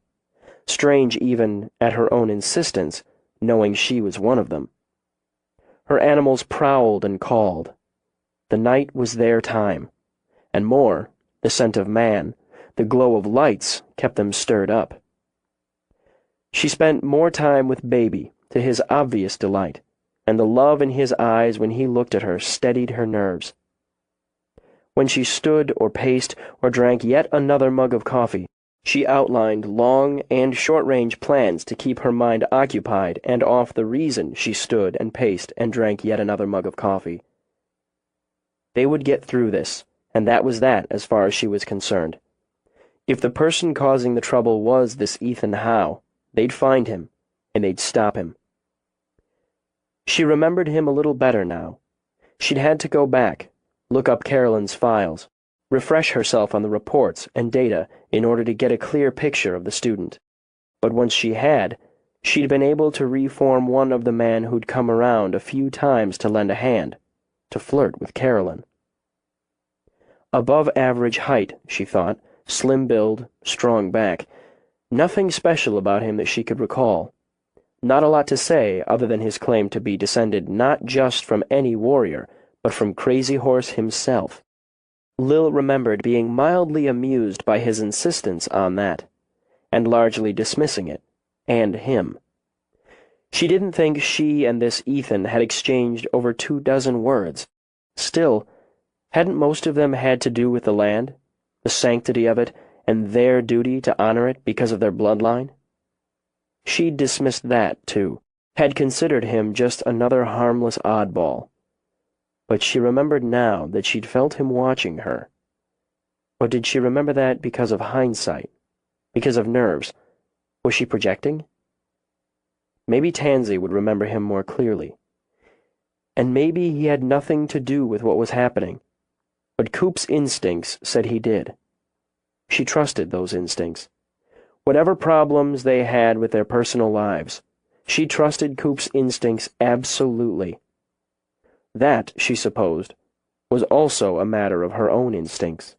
Strange even, at her own insistence, knowing she was one of them. Her animals prowled and called. The night was their time, and more, the scent of man, the glow of lights kept them stirred up. She spent more time with Baby, to his obvious delight, and the love in his eyes when he looked at her steadied her nerves. When she stood or paced or drank yet another mug of coffee, she outlined long and short-range plans to keep her mind occupied and off the reason she stood and paced and drank yet another mug of coffee. They would get through this, and that was that as far as she was concerned. If the person causing the trouble was this Ethan Howe, they'd find him, and they'd stop him. She remembered him a little better now. She'd had to go back, look up Carolyn's files, refresh herself on the reports and data in order to get a clear picture of the student. But once she had, she'd been able to reform one of the men who'd come around a few times to lend a hand, to flirt with Carolyn. Above average height, she thought, slim build, strong back. Nothing special about him that she could recall. Not a lot to say other than his claim to be descended not just from any warrior, but from Crazy Horse himself. Lil remembered being mildly amused by his insistence on that, and largely dismissing it, and him. She didn't think she and this Ethan had exchanged over 24 words. Still, hadn't most of them had to do with the land, the sanctity of it, and their duty to honor it because of their bloodline? She'd dismissed that, too, had considered him just another harmless oddball. But she remembered now that she'd felt him watching her. Or did she remember that because of hindsight? Because of nerves? Was she projecting? Maybe Tansy would remember him more clearly. And maybe he had nothing to do with what was happening. But Coop's instincts said he did. She trusted those instincts. Whatever problems they had with their personal lives, she trusted Coop's instincts absolutely. That, she supposed, was also a matter of her own instincts.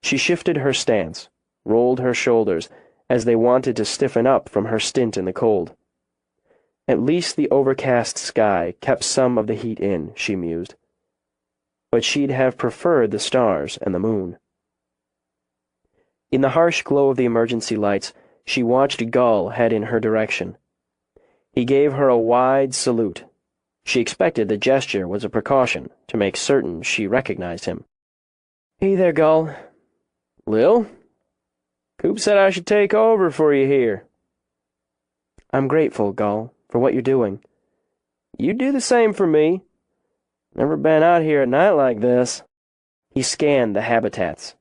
She shifted her stance, rolled her shoulders, as they wanted to stiffen up from her stint in the cold. At least the overcast sky kept some of the heat in, she mused. But she'd have preferred the stars and the moon. In the harsh glow of the emergency lights, she watched Gull head in her direction. He gave her a wide salute. She expected the gesture was a precaution to make certain she recognized him. "Hey there, Gull." "Lil? Coop said I should take over for you here." "I'm grateful, Gull, for what you're doing." "You do the same for me. Never been out here at night like this." He scanned the habitats.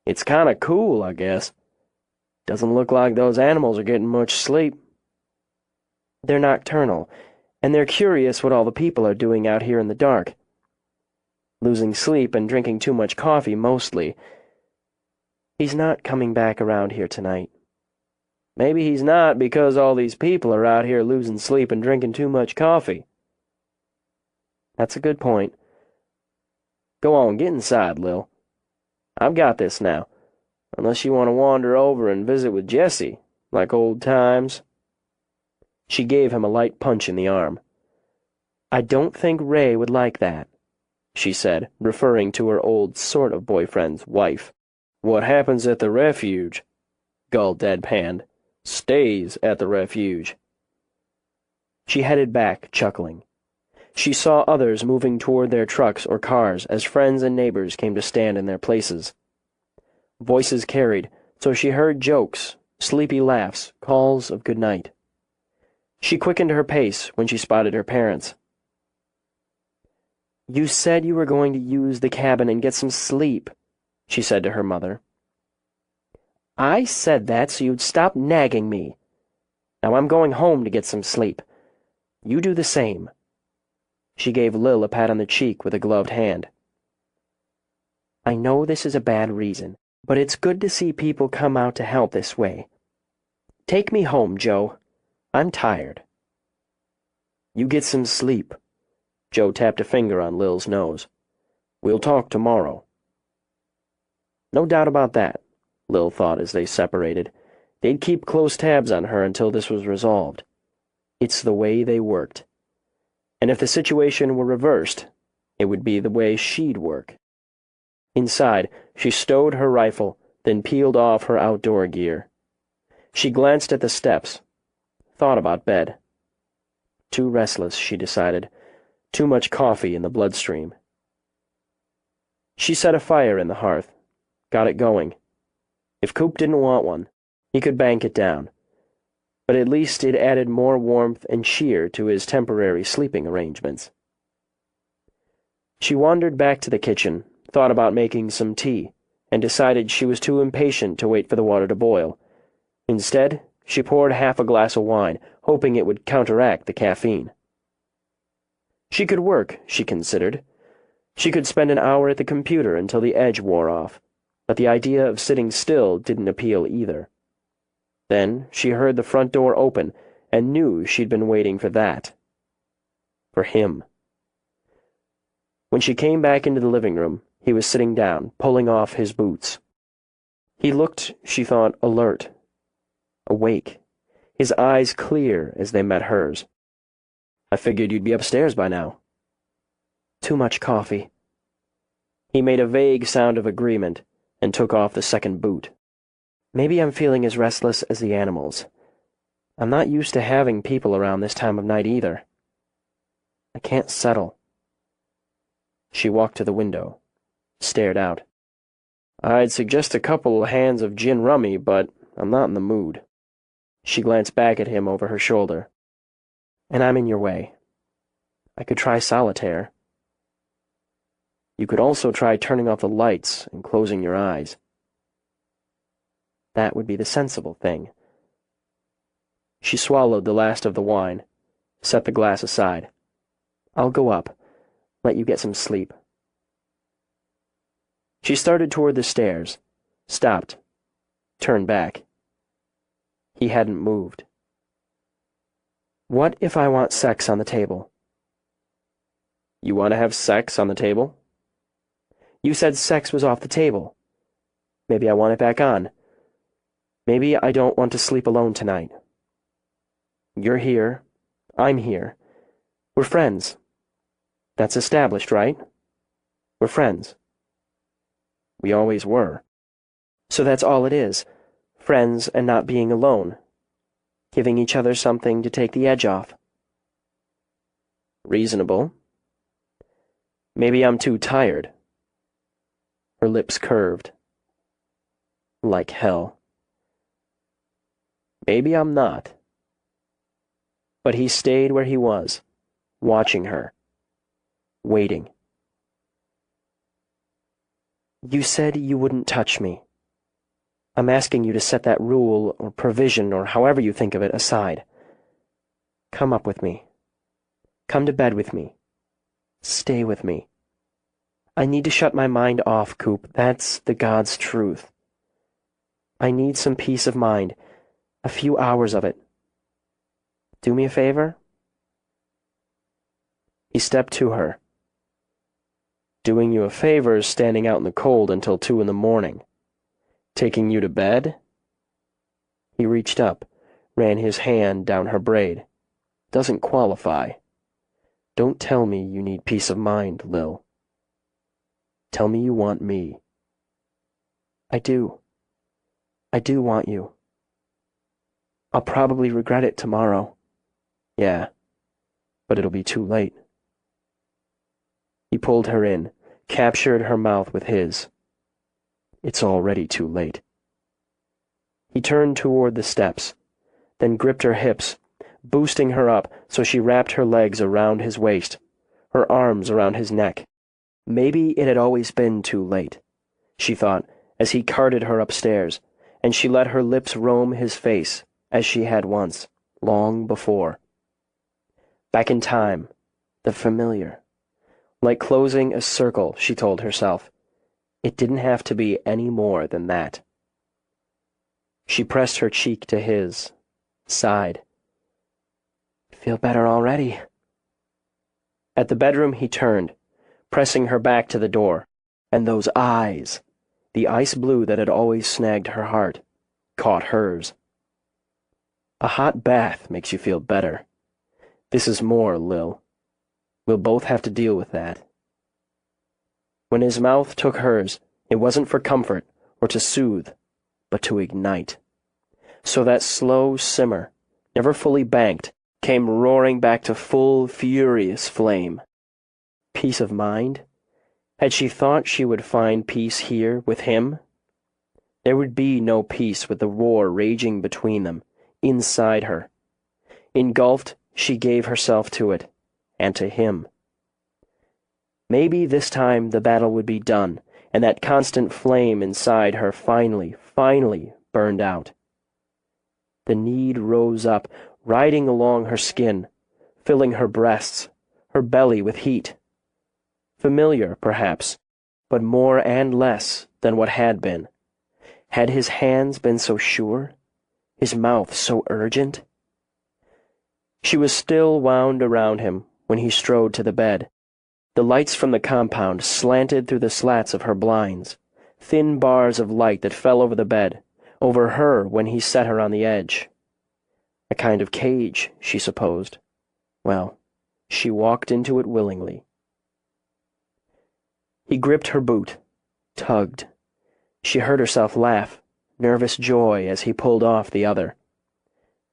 "It's kinda cool, I guess. Doesn't look like those animals are getting much sleep." "They're nocturnal, and they're curious what all the people are doing out here in the dark. Losing sleep and drinking too much coffee, mostly. He's not coming back around here tonight." "Maybe he's not because all these people are out here losing sleep and drinking too much coffee." "That's a good point." "Go on, get inside, Lil. I've got this now, unless you want to wander over and visit with Jessie, like old times." She gave him a light punch in the arm. "I don't think Ray would like that," she said, referring to her old sort of boyfriend's wife. "What happens at the refuge," Gull deadpanned, "stays at the refuge." She headed back, chuckling. She saw others moving toward their trucks or cars as friends and neighbors came to stand in their places. Voices carried, so she heard jokes, sleepy laughs, calls of good night. She quickened her pace when she spotted her parents. "You said you were going to use the cabin and get some sleep," she said to her mother. "I said that so you'd stop nagging me. Now I'm going home to get some sleep. You do the same." She gave Lil a pat on the cheek with a gloved hand. "I know this is a bad reason, but it's good to see people come out to help this way. Take me home, Joe. I'm tired." "You get some sleep." Joe tapped a finger on Lil's nose. "We'll talk tomorrow." No doubt about that, Lil thought as they separated. They'd keep close tabs on her until this was resolved. It's the way they worked. And if the situation were reversed, it would be the way she'd work. Inside, she stowed her rifle, then peeled off her outdoor gear. She glanced at the steps, thought about bed. Too restless, she decided. Too much coffee in the bloodstream. She set a fire in the hearth, got it going. If Coop didn't want one, he could bank it down, but at least it added more warmth and cheer to his temporary sleeping arrangements. She wandered back to the kitchen, thought about making some tea, and decided she was too impatient to wait for the water to boil. Instead, she poured half a glass of wine, hoping it would counteract the caffeine. She could work, she considered. She could spend an hour at the computer until the edge wore off, but the idea of sitting still didn't appeal either. Then she heard the front door open and knew she'd been waiting for that. For him. When she came back into the living room, he was sitting down, pulling off his boots. He looked, she thought, alert, awake, his eyes clear as they met hers. "I figured you'd be upstairs by now." "Too much coffee." He made a vague sound of agreement and took off the second boot. "Maybe I'm feeling as restless as the animals. I'm not used to having people around this time of night either. I can't settle." She walked to the window, stared out. "I'd suggest a couple hands of gin rummy, but I'm not in the mood." She glanced back at him over her shoulder. "And I'm in your way. I could try solitaire." "You could also try turning off the lights and closing your eyes." "That would be the sensible thing." She swallowed the last of the wine, set the glass aside. "I'll go up, let you get some sleep." She started toward the stairs, stopped, turned back. He hadn't moved. "What if I want sex on the table?" "You want to have sex on the table?" "You said sex was off the table. Maybe I want it back on. Maybe I don't want to sleep alone tonight. You're here. I'm here. We're friends. That's established, right? We're friends." "We always were." "So that's all it is. Friends and not being alone. Giving each other something to take the edge off." "Reasonable." "Maybe I'm too tired." Her lips curved. "Like hell." "Maybe I'm not." But he stayed where he was, watching her, waiting. "You said you wouldn't touch me. I'm asking you to set that rule or provision or however you think of it aside. Come up with me. Come to bed with me. Stay with me. I need to shut my mind off, Coop. That's the God's truth. I need some peace of mind, a few hours of it. Do me a favor?" He stepped to her. "Doing you a favor is standing out in the cold until 2 in the morning. Taking you to bed?" He reached up, ran his hand down her braid. "Doesn't qualify. Don't tell me you need peace of mind, Lil. Tell me you want me." "I do. I do want you. I'll probably regret it tomorrow." "Yeah, but it'll be too late." He pulled her in, captured her mouth with his. "It's already too late." He turned toward the steps, then gripped her hips, boosting her up so she wrapped her legs around his waist, her arms around his neck. Maybe it had always been too late, she thought, as he carted her upstairs, and she let her lips roam his face, as she had once, long before. Back in time, the familiar. Like closing a circle, she told herself. It didn't have to be any more than that. She pressed her cheek to his, sighed. "Feel better already." At the bedroom he turned, pressing her back to the door, and those eyes, the ice blue that had always snagged her heart, caught hers. "A hot bath makes you feel better. This is more, Lil. We'll both have to deal with that." When his mouth took hers, it wasn't for comfort or to soothe, but to ignite. So that slow simmer, never fully banked, came roaring back to full, furious flame. Peace of mind? Had she thought she would find peace here with him? There would be no peace with the war raging between them, inside her. Engulfed, she gave herself to it, and to him. Maybe this time the battle would be done, and that constant flame inside her finally burned out. The need rose up, riding along her skin, filling her breasts, her belly with heat. Familiar, perhaps, but more and less than what had been. Had his hands been so sure? His mouth so urgent? She was still wound around him when he strode to the bed. The lights from the compound slanted through the slats of her blinds, thin bars of light that fell over the bed, over her when he set her on the edge. A kind of cage, she supposed. Well, she walked into it willingly. He gripped her boot, tugged. She heard herself laugh, nervous joy as he pulled off the other.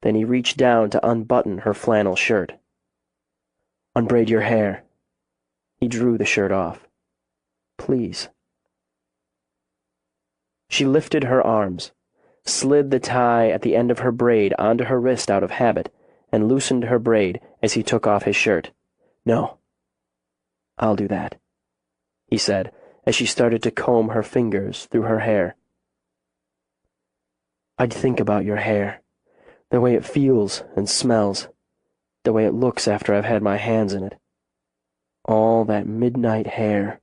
Then he reached down to unbutton her flannel shirt. "Unbraid your hair." He drew the shirt off. "Please." She lifted her arms, slid the tie at the end of her braid onto her wrist out of habit, and loosened her braid as he took off his shirt. "No. I'll do that," he said, as she started to comb her fingers through her hair. "I'd think about your hair, the way it feels and smells, the way it looks after I've had my hands in it. All that midnight hair."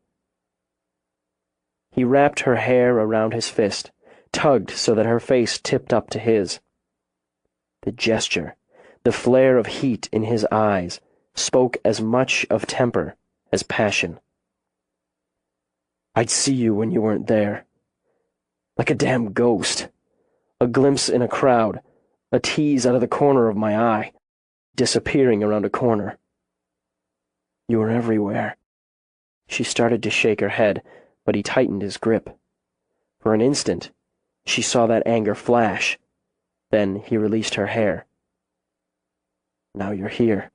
He wrapped her hair around his fist, tugged so that her face tipped up to his. The gesture, the flare of heat in his eyes, spoke as much of temper as passion. "I'd see you when you weren't there. Like a damn ghost. A glimpse in a crowd, a tease out of the corner of my eye, disappearing around a corner. You were everywhere." She started to shake her head, but he tightened his grip. For an instant, she saw that anger flash. Then he released her hair. "Now you're here,"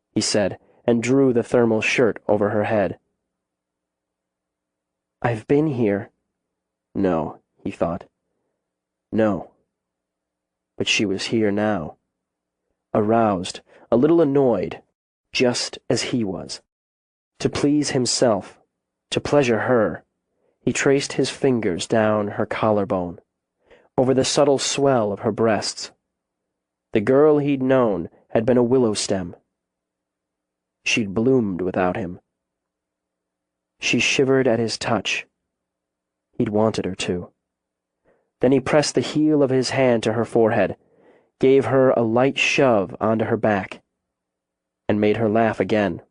he said, and drew the thermal shirt over her head. "I've been here." No, he thought. No. But she was here now. Aroused, a little annoyed, just as he was. To please himself, to pleasure her, he traced his fingers down her collarbone, over the subtle swell of her breasts. The girl he'd known had been a willow stem. She'd bloomed without him. She shivered at his touch. He'd wanted her to. Then he pressed the heel of his hand to her forehead, gave her a light shove onto her back, and made her laugh again.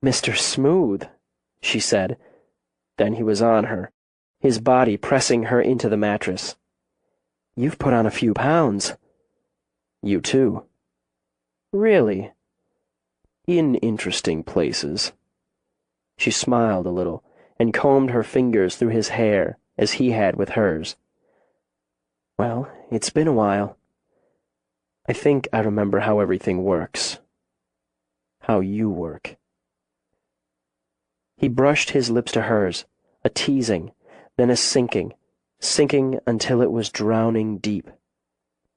"Mr. Smooth," she said. Then he was on her, his body pressing her into the mattress. "You've put on a few pounds." "You too." "Really?" "In interesting places." She smiled a little and combed her fingers through his hair as he had with hers. "Well, it's been a while. I think I remember how everything works. How you work." He brushed his lips to hers, a teasing, then a sinking until it was drowning deep.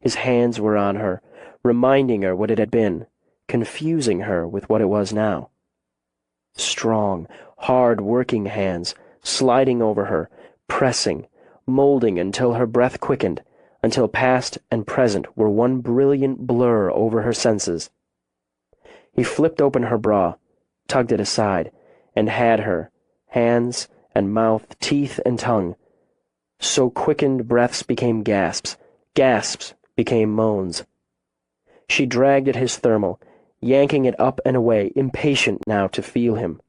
His hands were on her, reminding her what it had been, confusing her with what it was now. Strong, hard-working hands, sliding over her, pressing, molding until her breath quickened, until past and present were one brilliant blur over her senses. He flipped open her bra, tugged it aside, and had her, hands and mouth, teeth and tongue. So quickened breaths became gasps, gasps became moans. She dragged at his thermal, yanking it up and away, impatient now to feel him.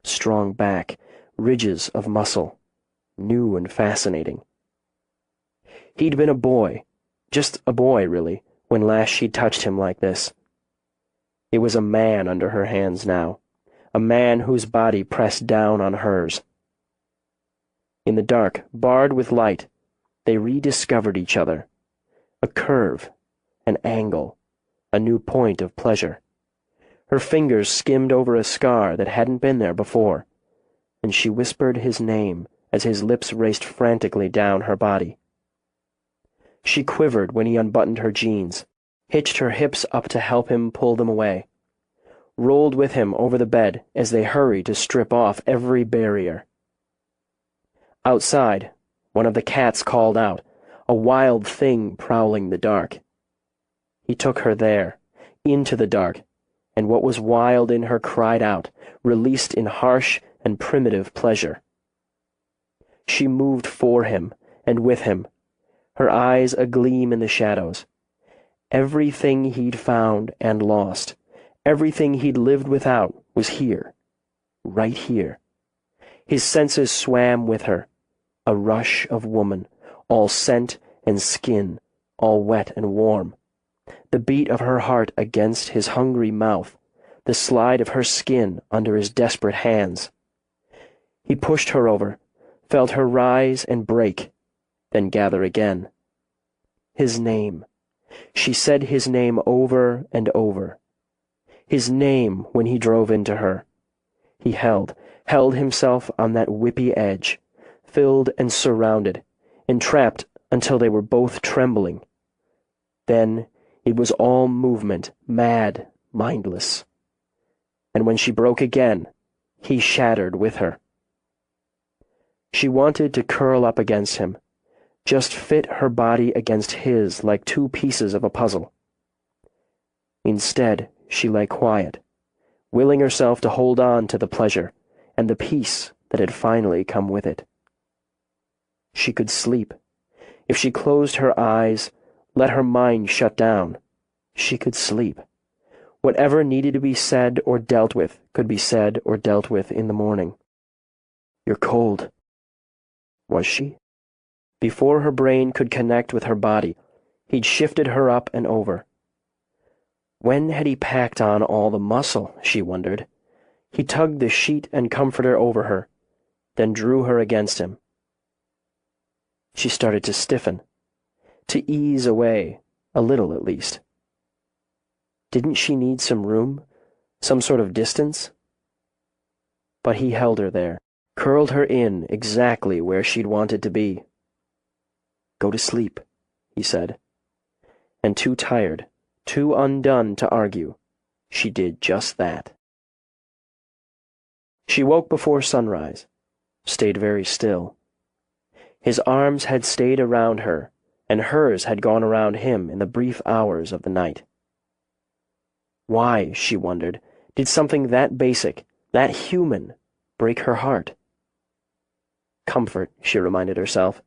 Strong back, ridges of muscle, new and fascinating. He'd been a boy, just a boy, really, when last she'd touched him like this. It was a man under her hands now, a man whose body pressed down on hers. In the dark, barred with light, they rediscovered each other. A curve, an angle, a new point of pleasure. Her fingers skimmed over a scar that hadn't been there before, and she whispered his name as his lips raced frantically down her body. She quivered when he unbuttoned her jeans, hitched her hips up to help him pull them away, rolled with him over the bed as they hurried to strip off every barrier. Outside, one of the cats called out, a wild thing prowling the dark. He took her there, into the dark, and what was wild in her cried out, released in harsh and primitive pleasure. She moved for him and with him, her eyes agleam in the shadows. Everything he'd found and lost, everything he'd lived without was here, right here. His senses swam with her, a rush of woman, all scent and skin, all wet and warm. The beat of her heart against his hungry mouth, the slide of her skin under his desperate hands. He pushed her over, felt her rise and break, then gather again. His name. She said his name over and over. His name when he drove into her. He held himself on that whippy edge, filled and surrounded, entrapped until they were both trembling. Then it was all movement, mad, mindless. And when she broke again, he shattered with her. She wanted to curl up against him, just fit her body against his like two pieces of a puzzle. Instead, she lay quiet, willing herself to hold on to the pleasure and the peace that had finally come with it. She could sleep. If she closed her eyes, let her mind shut down, she could sleep. Whatever needed to be said or dealt with could be said or dealt with in the morning. "You're cold." Was she? Before her brain could connect with her body, he'd shifted her up and over. When had he packed on all the muscle, she wondered? He tugged the sheet and comforter over her, then drew her against him. She started to stiffen, to ease away, a little at least. Didn't she need some room, some sort of distance? But he held her there, curled her in exactly where she'd wanted to be. "Go to sleep," he said. And too tired, too undone to argue, she did just that. She woke before sunrise, stayed very still. His arms had stayed around her, and hers had gone around him in the brief hours of the night. Why, she wondered, did something that basic, that human, break her heart? Comfort, she reminded herself.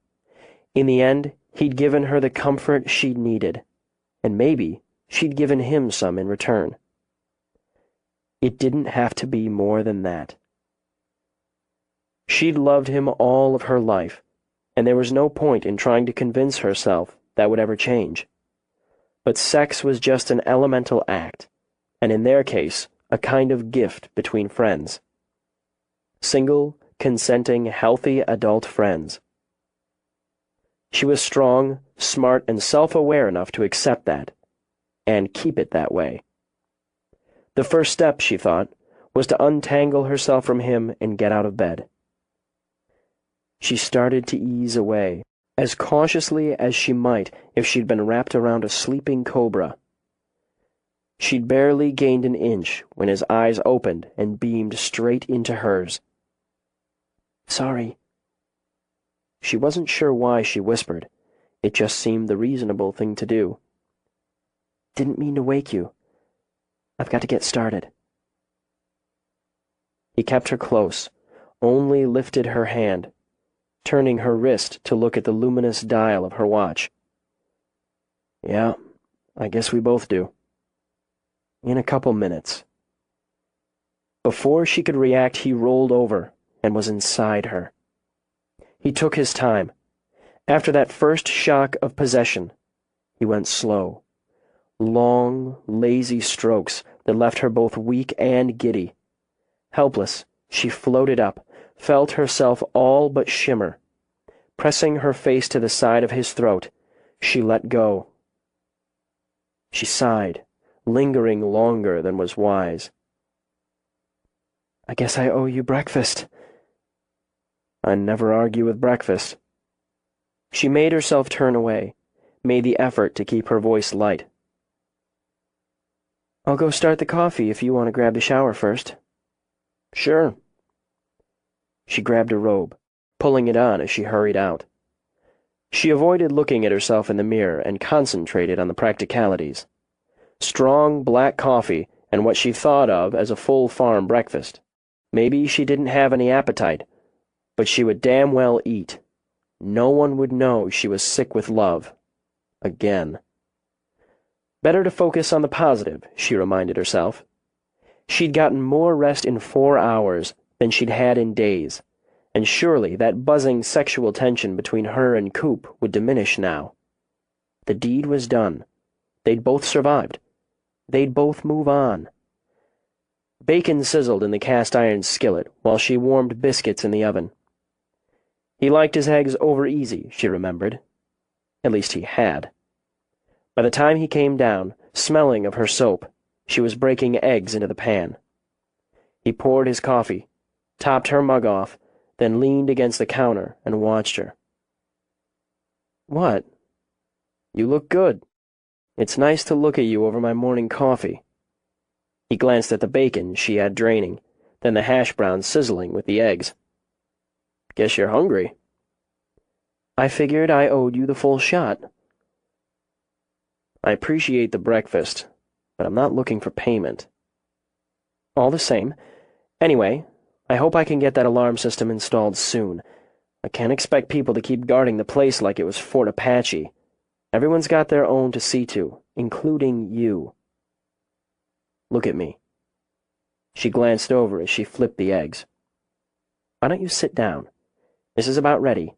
In the end, he'd given her the comfort she'd needed, and maybe she'd given him some in return. It didn't have to be more than that. She'd loved him all of her life, and there was no point in trying to convince herself that would ever change. But sex was just an elemental act, and in their case, a kind of gift between friends. Single, consenting, healthy adult friends. She was strong, smart, and self-aware enough to accept that, and keep it that way. The first step, she thought, was to untangle herself from him and get out of bed. She started to ease away, as cautiously as she might if she'd been wrapped around a sleeping cobra. She'd barely gained an inch when his eyes opened and beamed straight into hers. "Sorry." She wasn't sure why she whispered. It just seemed the reasonable thing to do. "Didn't mean to wake you. I've got to get started." He kept her close, only lifted her hand, turning her wrist to look at the luminous dial of her watch. "Yeah, I guess we both do. In a couple minutes." Before she could react, he rolled over and was inside her. He took his time. After that first shock of possession, he went slow. Long, lazy strokes that left her both weak and giddy. Helpless, she floated up, felt herself all but shimmer. Pressing her face to the side of his throat, she let go. She sighed, lingering longer than was wise. "I guess I owe you breakfast." "I never argue with breakfast." She made herself turn away, made the effort to keep her voice light. "I'll go start the coffee if you want to grab the shower first." "Sure." She grabbed a robe, pulling it on as she hurried out. She avoided looking at herself in the mirror and concentrated on the practicalities. Strong black coffee and what she thought of as a full farm breakfast. Maybe she didn't have any appetite, but she would damn well eat. No one would know she was sick with love. Again. Better to focus on the positive, she reminded herself. She'd gotten more rest in 4 hours than she'd had in days, and surely that buzzing sexual tension between her and Coop would diminish now. The deed was done. They'd both survived. They'd both move on. Bacon sizzled in the cast-iron skillet while she warmed biscuits in the oven. He liked his eggs over easy, she remembered. At least he had. By the time he came down, smelling of her soap, she was breaking eggs into the pan. He poured his coffee, topped her mug off, then leaned against the counter and watched her. "What? You look good. It's nice to look at you over my morning coffee." He glanced at the bacon she had draining, then the hash browns sizzling with the eggs. "Guess you're hungry." "I figured I owed you the full shot." "I appreciate the breakfast, but I'm not looking for payment." "All the same. Anyway, I hope I can get that alarm system installed soon. I can't expect people to keep guarding the place like it was Fort Apache. Everyone's got their own to see to, including you. Look at me." She glanced over as she flipped the eggs. "Why don't you sit down? This is about ready.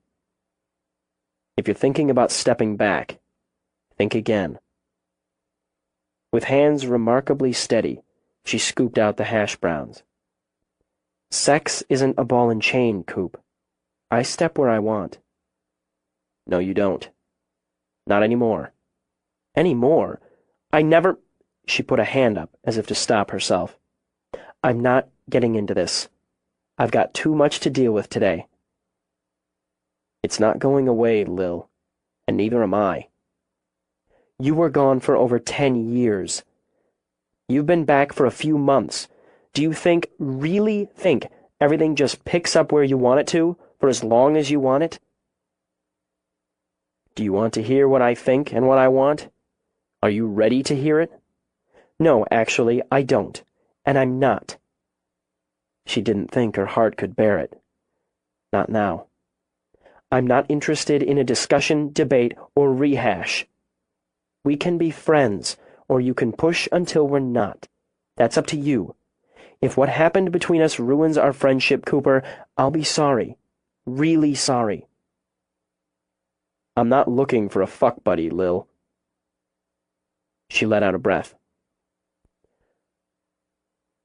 If you're thinking about stepping back, think again." With hands remarkably steady, she scooped out the hash browns. "Sex isn't a ball and chain, Coop. I step where I want." "No, you don't. Not anymore." "Anymore? I never—" She put a hand up as if to stop herself. "I'm not getting into this. I've got too much to deal with today." "It's not going away, Lil, and neither am I." "You were gone for over 10 years. You've been back for a few months. Do you really think, everything just picks up where you want it to, for as long as you want it?" "Do you want to hear what I think and what I want? Are you ready to hear it?" "No, actually, I don't. And I'm not." She didn't think her heart could bear it. Not now. "I'm not interested in a discussion, debate, or rehash. We can be friends, or you can push until we're not. That's up to you. If what happened between us ruins our friendship, Cooper, I'll be sorry. Really sorry." "I'm not looking for a fuck buddy, Lil." She let out a breath.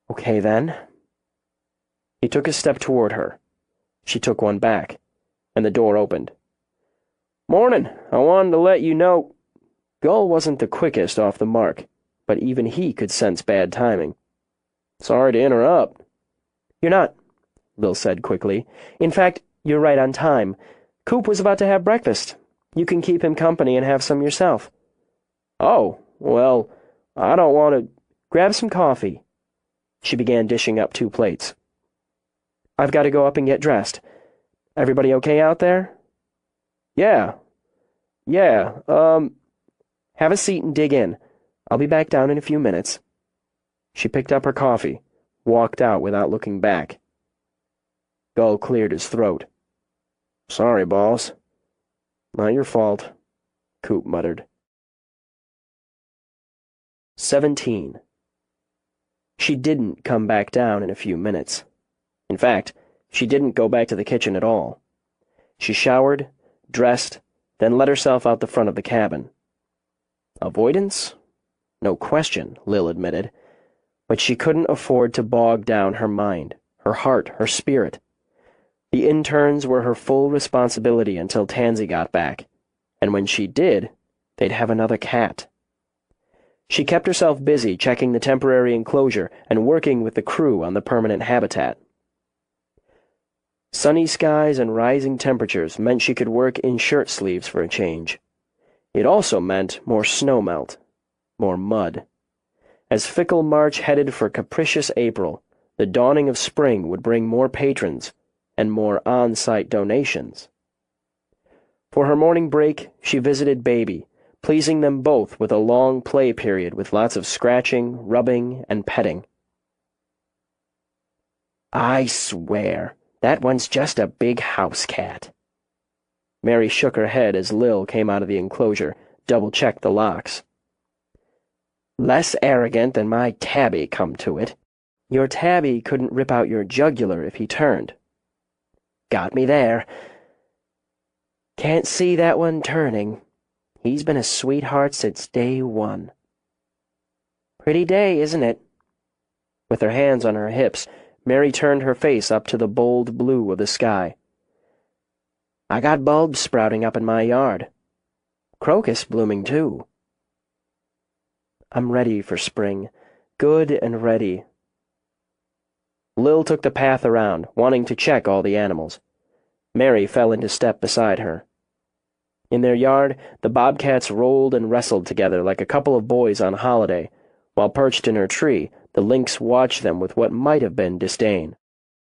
"Okay, then." He took a step toward her. She took one back, and the door opened. "Morning. I wanted to let you know—" Gull wasn't the quickest off the mark, but even he could sense bad timing. "Sorry to interrupt." "You're not," Lil said quickly. "In fact, you're right on time. Coop was about to have breakfast. You can keep him company and have some yourself." "Oh, well, I don't want to—" "Grab some coffee." She began dishing up 2 plates. "I've got to go up and get dressed. Everybody okay out there?" Yeah, have a seat and dig in. I'll be back down in a few minutes." She picked up her coffee, walked out without looking back. Gull cleared his throat. "Sorry, boss." "Not your fault," Coop muttered. 17. She didn't come back down in a few minutes. In fact, she didn't go back to the kitchen at all. She showered, dressed, then let herself out the front of the cabin. Avoidance? No question, Lil admitted. But she couldn't afford to bog down her mind, her heart, her spirit. The interns were her full responsibility until Tansy got back, and when she did, they'd have another cat. She kept herself busy checking the temporary enclosure and working with the crew on the permanent habitat. Sunny skies and rising temperatures meant she could work in shirt sleeves for a change. It also meant more snowmelt, more mud. As fickle March headed for capricious April, the dawning of spring would bring more patrons and more on-site donations. For her morning break, she visited Baby, pleasing them both with a long play period with lots of scratching, rubbing, and petting. "I swear, that one's just a big house cat." Mary shook her head as Lil came out of the enclosure, double-checked the locks. "Less arrogant than my Tabby, come to it." "Your Tabby couldn't rip out your jugular if he turned." "Got me there." "Can't see that one turning. He's been a sweetheart since day one." "Pretty day, isn't it?" With her hands on her hips, Mary turned her face up to the bold blue of the sky. "I got bulbs sprouting up in my yard. Crocus blooming, too." "I'm ready for spring. Good and ready." Lil took the path around, wanting to check all the animals. Mary fell into step beside her. In their yard, the bobcats rolled and wrestled together like a couple of boys on holiday, while perched in her tree, the lynx watched them with what might have been disdain.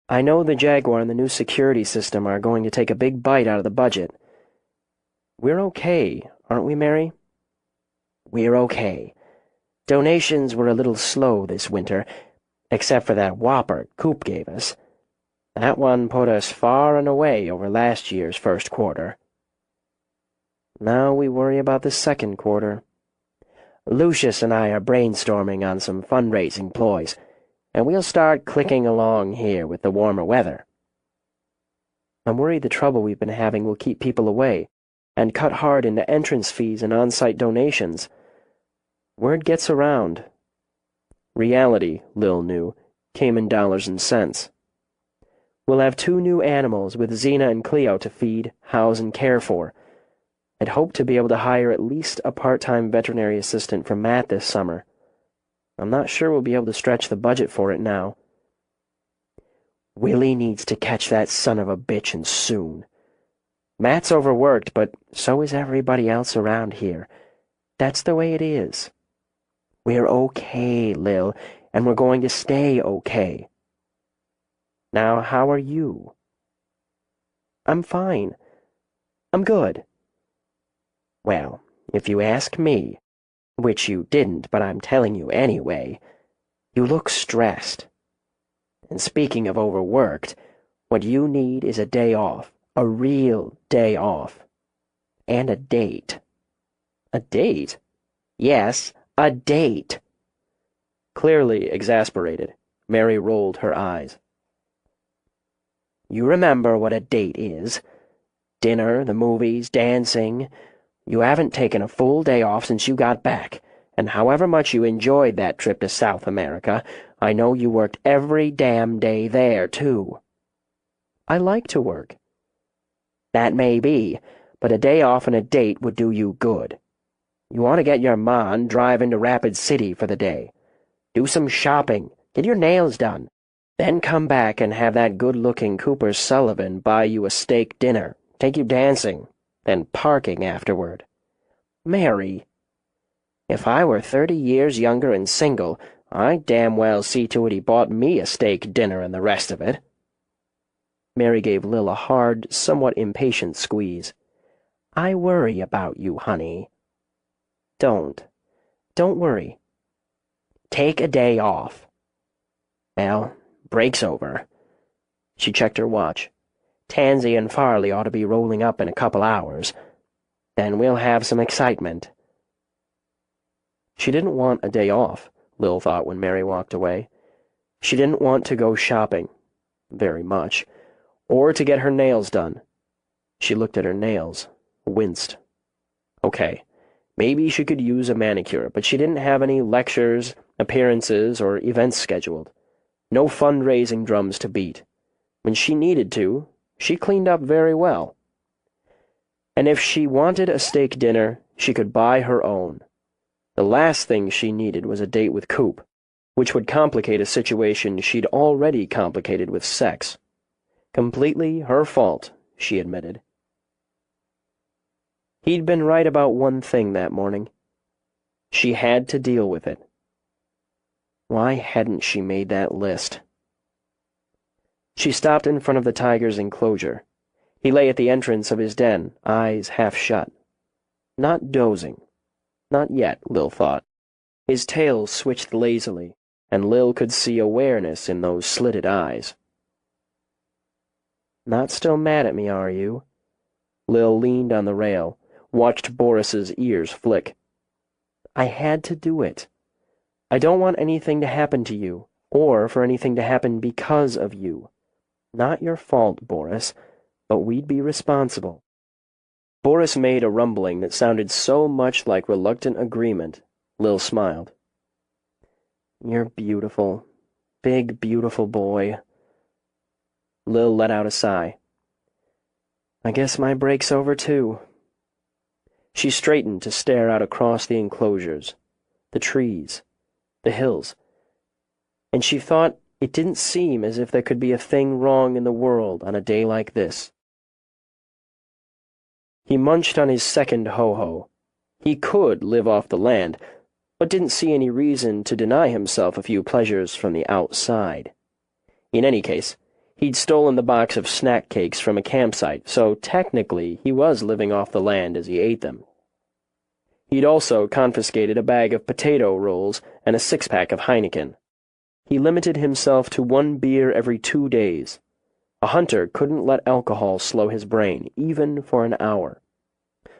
"I know the Jaguar and the new security system are going to take a big bite out of the budget. We're okay, aren't we, Mary?" "We're okay. Donations were a little slow this winter, except for that whopper Coop gave us. That one put us far and away over last year's first quarter. Now we worry about the second quarter. Lucius and I are brainstorming on some fundraising ploys, and we'll start clicking along here with the warmer weather." "I'm worried the trouble we've been having will keep people away, and cut hard into entrance fees and on-site donations. Word gets around." Reality, Lil knew, came in dollars and cents. "We'll have 2 new animals with Xena and Cleo to feed, house, and care for. I'd hoped to be able to hire at least a part-time veterinary assistant for Matt this summer. I'm not sure we'll be able to stretch the budget for it now." "Willie needs to catch that son of a bitch, and soon. Matt's overworked, but so is everybody else around here. That's the way it is. We're okay, Lil, and we're going to stay okay. Now, how are you?" "I'm fine. I'm good." "Well, if you ask me, which you didn't, but I'm telling you anyway, you look stressed. And speaking of overworked, what you need is a day off, a real day off. And a date." "A date?" "Yes, a date." Clearly exasperated, Mary rolled her eyes. "You remember what a date is. Dinner, the movies, dancing. You haven't taken a full day off since you got back, and however much you enjoyed that trip to South America, I know you worked every damn day there, too." "I like to work." "That may be, but a day off and a date would do you good. You ought to get your ma and drive into Rapid City for the day. Do some shopping, get your nails done, then come back and have that good-looking Cooper Sullivan buy you a steak dinner, take you dancing, then parking afterward. Mary, if I were 30 years younger and single, I'd damn well see to it he bought me a steak dinner and the rest of it." Mary gave Lil a hard, somewhat impatient squeeze. "I worry about you, honey." Don't worry. Take a day off." "Well, break's over." She checked her watch. "Tansy and Farley ought to be rolling up in a couple hours. Then we'll have some excitement." She didn't want a day off, Lil thought when Mary walked away. She didn't want to go shopping, very much, or to get her nails done. She looked at her nails, winced. Okay, maybe she could use a manicure, but she didn't have any lectures, appearances, or events scheduled. No fundraising drums to beat. When she needed to, she cleaned up very well. And if she wanted a steak dinner, she could buy her own. The last thing she needed was a date with Coop, which would complicate a situation she'd already complicated with sex. Completely her fault, she admitted. He'd been right about one thing that morning. She had to deal with it. Why hadn't she made that list? She stopped in front of the tiger's enclosure. He lay at the entrance of his den, eyes half shut. Not dozing. Not yet, Lil thought. His tail switched lazily, and Lil could see awareness in those slitted eyes. Not still mad at me, are you? Lil leaned on the rail, watched Boris's ears flick. I had to do it. I don't want anything to happen to you, or for anything to happen because of you. Not your fault, Boris, but we'd be responsible. Boris made a rumbling that sounded so much like reluctant agreement, Lil smiled. You're beautiful. Big, beautiful boy. Lil let out a sigh. I guess my break's over, too. She straightened to stare out across the enclosures, the trees, the hills, and she thought it didn't seem as if there could be a thing wrong in the world on a day like this. He munched on his second ho-ho. He could live off the land, but didn't see any reason to deny himself a few pleasures from the outside. In any case, he'd stolen the box of snack cakes from a campsite, so technically he was living off the land as he ate them. He'd also confiscated a bag of potato rolls and a six-pack of Heineken. He limited himself to 1 beer every 2 days. A hunter couldn't let alcohol slow his brain, even for an hour.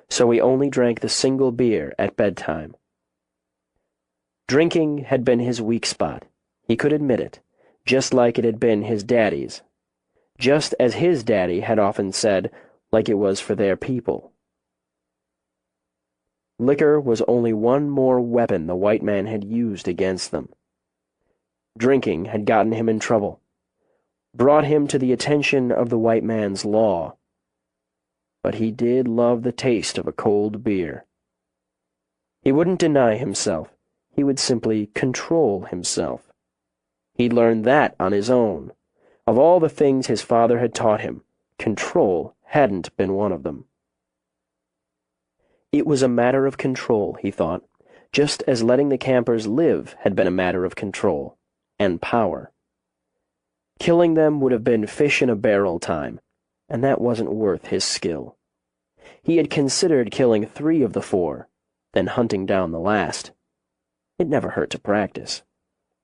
So he only drank the single beer at bedtime. Drinking had been his weak spot. He could admit it, just like it had been his daddy's. Just as his daddy had often said, like it was for their people. Liquor was only one more weapon the white man had used against them. Drinking had gotten him in trouble, brought him to the attention of the white man's law. But he did love the taste of a cold beer. He wouldn't deny himself. He would simply control himself. He'd learned that on his own. Of all the things his father had taught him, control hadn't been one of them. It was a matter of control, he thought, just as letting the campers live had been a matter of control and power. Killing them would have been fish in a barrel time, and that wasn't worth his skill. He had considered killing 3 of the 4, then hunting down the last. It never hurt to practice.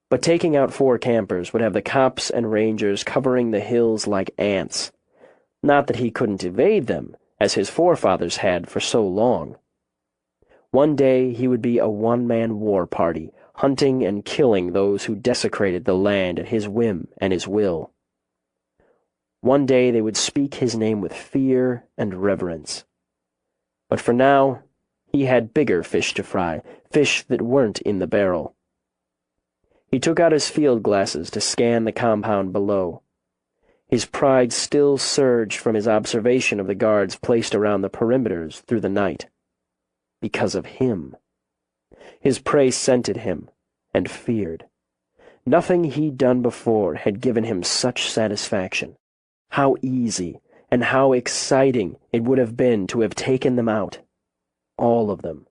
But taking out 4 campers would have the cops and rangers covering the hills like ants. Not that he couldn't evade them, as his forefathers had for so long. One day he would be a one-man war party, hunting and killing those who desecrated the land at his whim and his will. One day they would speak his name with fear and reverence. But for now, he had bigger fish to fry, fish that weren't in the barrel. He took out his field glasses to scan the compound below. His pride still surged from his observation of the guards placed around the perimeters through the night. Because of him. His prey scented him, and feared. Nothing he'd done before had given him such satisfaction. How easy and how exciting it would have been to have taken them out. All of them,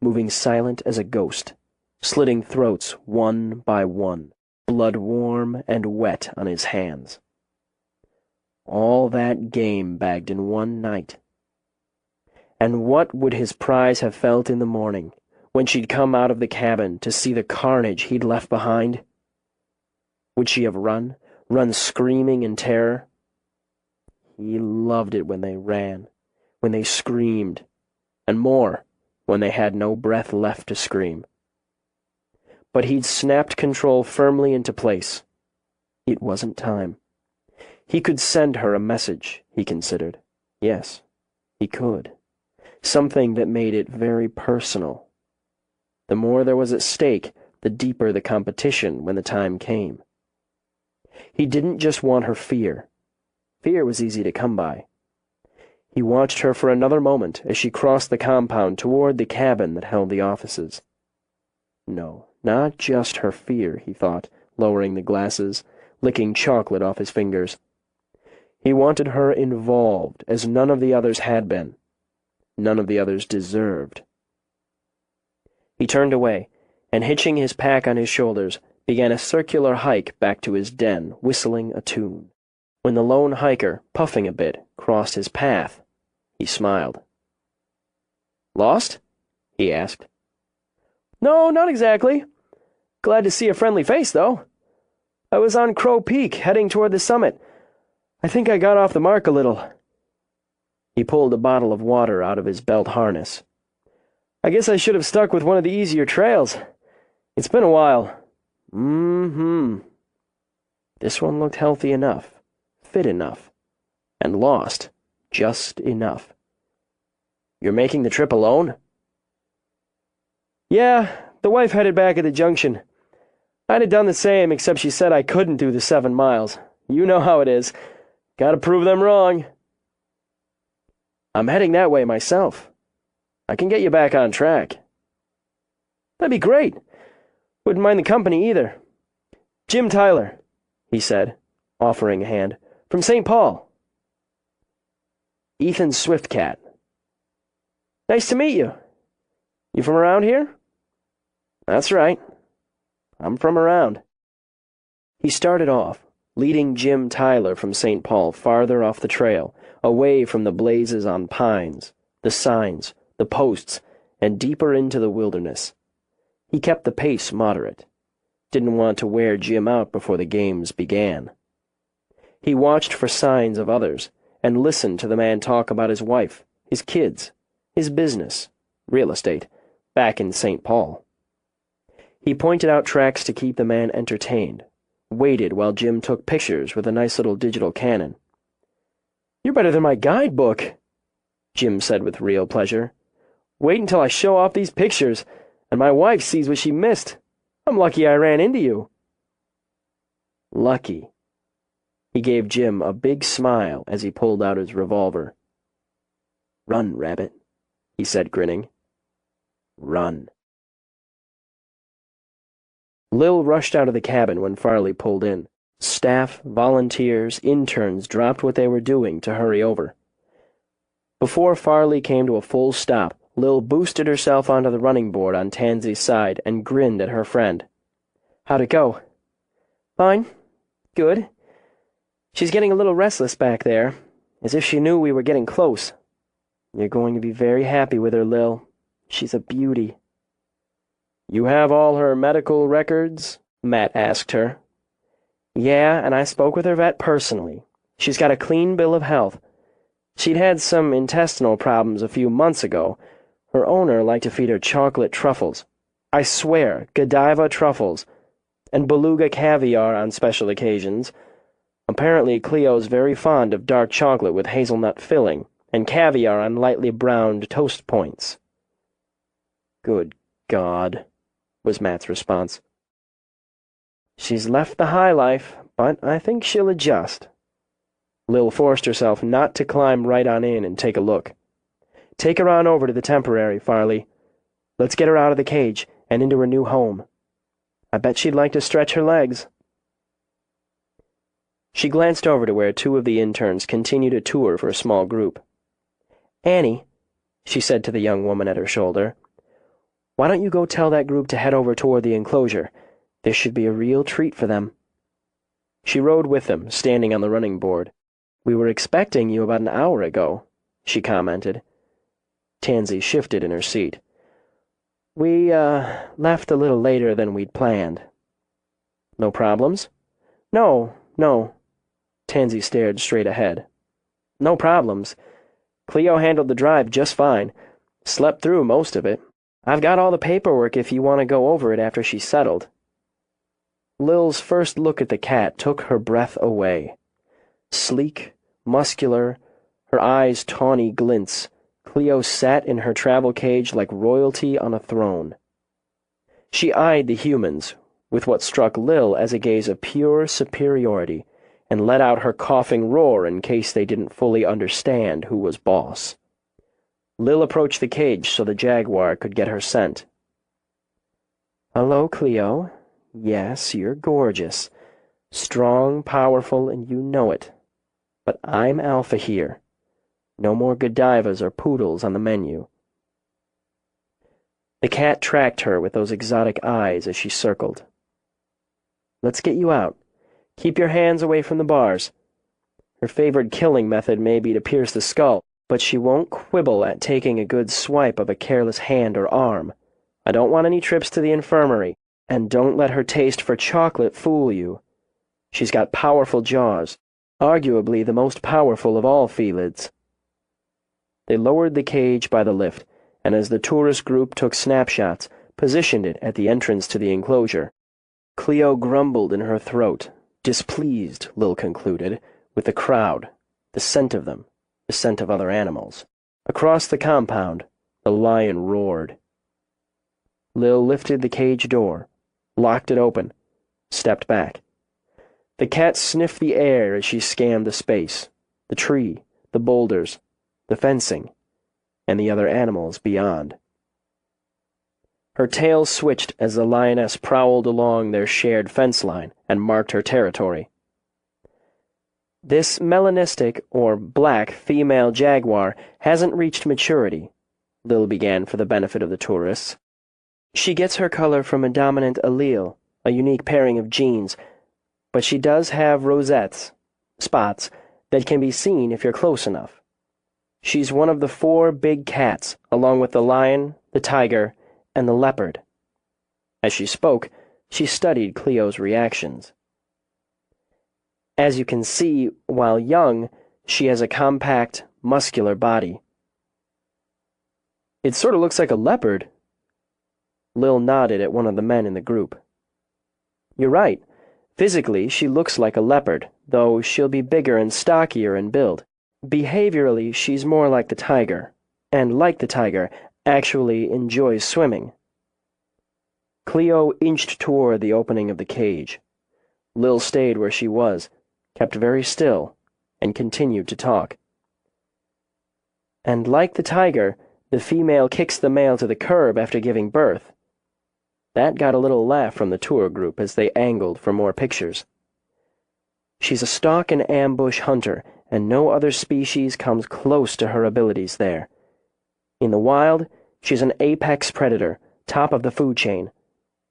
moving silent as a ghost, slitting throats one by one, blood warm and wet on his hands. All that game bagged in one night. And what would his prize have felt in the morning, when she'd come out of the cabin to see the carnage he'd left behind? Would she have run screaming in terror? He loved it when they ran, when they screamed, and more, when they had no breath left to scream. But he'd snapped control firmly into place. It wasn't time. He could send her a message, he considered. Yes, he could. Something that made it very personal. The more there was at stake, the deeper the competition when the time came. He didn't just want her fear. Fear was easy to come by. He watched her for another moment as she crossed the compound toward the cabin that held the offices. No, not just her fear, he thought, lowering the glasses, licking chocolate off his fingers. He wanted her involved, as none of the others had been. None of the others deserved. He turned away, and hitching his pack on his shoulders, began a circular hike back to his den, whistling a tune. When the lone hiker, puffing a bit, crossed his path, he smiled. "Lost?" he asked. "No, not exactly. Glad to see a friendly face, though. I was on Crow Peak, heading toward the summit. I think I got off the mark a little." He pulled a bottle of water out of his belt harness. "I guess I should have stuck with one of the easier trails. It's been a while." This one looked healthy enough, fit enough, and lost just enough. "You're making the trip alone?" "Yeah, the wife headed back at the junction. I'd have done the same, except she said I couldn't do the 7 miles. You know how it is. Gotta prove them wrong." "I'm heading that way myself. I can get you back on track." "That'd be great. Wouldn't mind the company either. Jim Tyler," he said, offering a hand, "from St. Paul." "Ethan Swiftcat." "Nice to meet you. You from around here?" "That's right. I'm from around." He started off, leading Jim Tyler from St. Paul farther off the trail, away from the blazes on pines, the signs, the posts, and deeper into the wilderness. He kept the pace moderate. Didn't want to wear Jim out before the games began. He watched for signs of others, and listened to the man talk about his wife, his kids, his business, real estate, back in St. Paul. He pointed out tracks to keep the man entertained, waited while Jim took pictures with a nice little digital Canon. "You're better than my guidebook," Jim said with real pleasure. "Wait until I show off these pictures, and my wife sees what she missed. I'm lucky I ran into you." Lucky. He gave Jim a big smile as he pulled out his revolver. "Run, Rabbit," he said, grinning. "Run." Lil rushed out of the cabin when Farley pulled in. Staff, volunteers, interns dropped what they were doing to hurry over. Before Farley came to a full stop, Lil boosted herself onto the running board on Tansy's side and grinned at her friend. "How'd it go?" "Fine. Good. She's getting a little restless back there, as if she knew we were getting close. You're going to be very happy with her, Lil. She's a beauty." "You have all her medical records?" Matt asked her. "Yeah, and I spoke with her vet personally. She's got a clean bill of health. She'd had some intestinal problems a few months ago. Her owner liked to feed her chocolate truffles. I swear, Godiva truffles. And beluga caviar on special occasions. Apparently Cleo's very fond of dark chocolate with hazelnut filling, and caviar on lightly browned toast points." "Good God," was Matt's response. "She's left the high life, but I think she'll adjust." Lil forced herself not to climb right on in and take a look. "Take her on over to the temporary, Farley. Let's get her out of the cage and into her new home. I bet she'd like to stretch her legs." She glanced over to where 2 of the interns continued a tour for a small group. "Annie," she said to the young woman at her shoulder, "why don't you go tell that group to head over toward the enclosure? This should be a real treat for them." She rode with them, standing on the running board. "We were expecting you about an hour ago," she commented. Tansy shifted in her seat. "We, left a little later than we'd planned." "No problems?" No. Tansy stared straight ahead. "No problems. Cleo handled the drive just fine. Slept through most of it. I've got all the paperwork if you want to go over it after she's settled." Lil's first look at the cat took her breath away. Sleek, muscular, her eyes tawny glints, Cleo sat in her travel cage like royalty on a throne. She eyed the humans with what struck Lil as a gaze of pure superiority, and let out her coughing roar in case they didn't fully understand who was boss. Lil approached the cage so the jaguar could get her scent. Hello, Cleo. Yes, you're gorgeous. Strong, powerful, and you know it. But I'm Alpha here. No more Godivas or poodles on the menu. The cat tracked her with those exotic eyes as she circled. Let's get you out. Keep your hands away from the bars. Her favorite killing method may be to pierce the skull, but she won't quibble at taking a good swipe of a careless hand or arm. I don't want any trips to the infirmary, and don't let her taste for chocolate fool you. She's got powerful jaws, arguably the most powerful of all felids. They lowered the cage by the lift, and as the tourist group took snapshots, positioned it at the entrance to the enclosure. Cleo grumbled in her throat, displeased, Lil concluded, with the crowd, the scent of them, the scent of other animals. Across the compound, the lion roared. Lil lifted the cage door, locked it open, stepped back. The cat sniffed the air as she scanned the space, the tree, the boulders, the fencing, and the other animals beyond. Her tail switched as the lioness prowled along their shared fence line and marked her territory. This melanistic, or black, female jaguar hasn't reached maturity, Lil began for the benefit of the tourists. She gets her color from a dominant allele, a unique pairing of genes, but she does have rosettes, spots, that can be seen if you're close enough. She's one of the 4 big cats, along with the lion, the tiger, and the leopard. As she spoke, she studied Cleo's reactions. As you can see, while young, she has a compact, muscular body. It sort of looks like a leopard. Lil nodded at one of the men in the group. You're right. Physically, she looks like a leopard, though she'll be bigger and stockier in build. Behaviorally, she's more like the tiger, and like the tiger, actually enjoys swimming. Cleo inched toward the opening of the cage. Lil stayed where she was, kept very still, and continued to talk. And like the tiger, the female kicks the male to the curb after giving birth. That got a little laugh from the tour group as they angled for more pictures. She's a stalk and ambush hunter, and no other species comes close to her abilities there. In the wild, she's an apex predator, top of the food chain.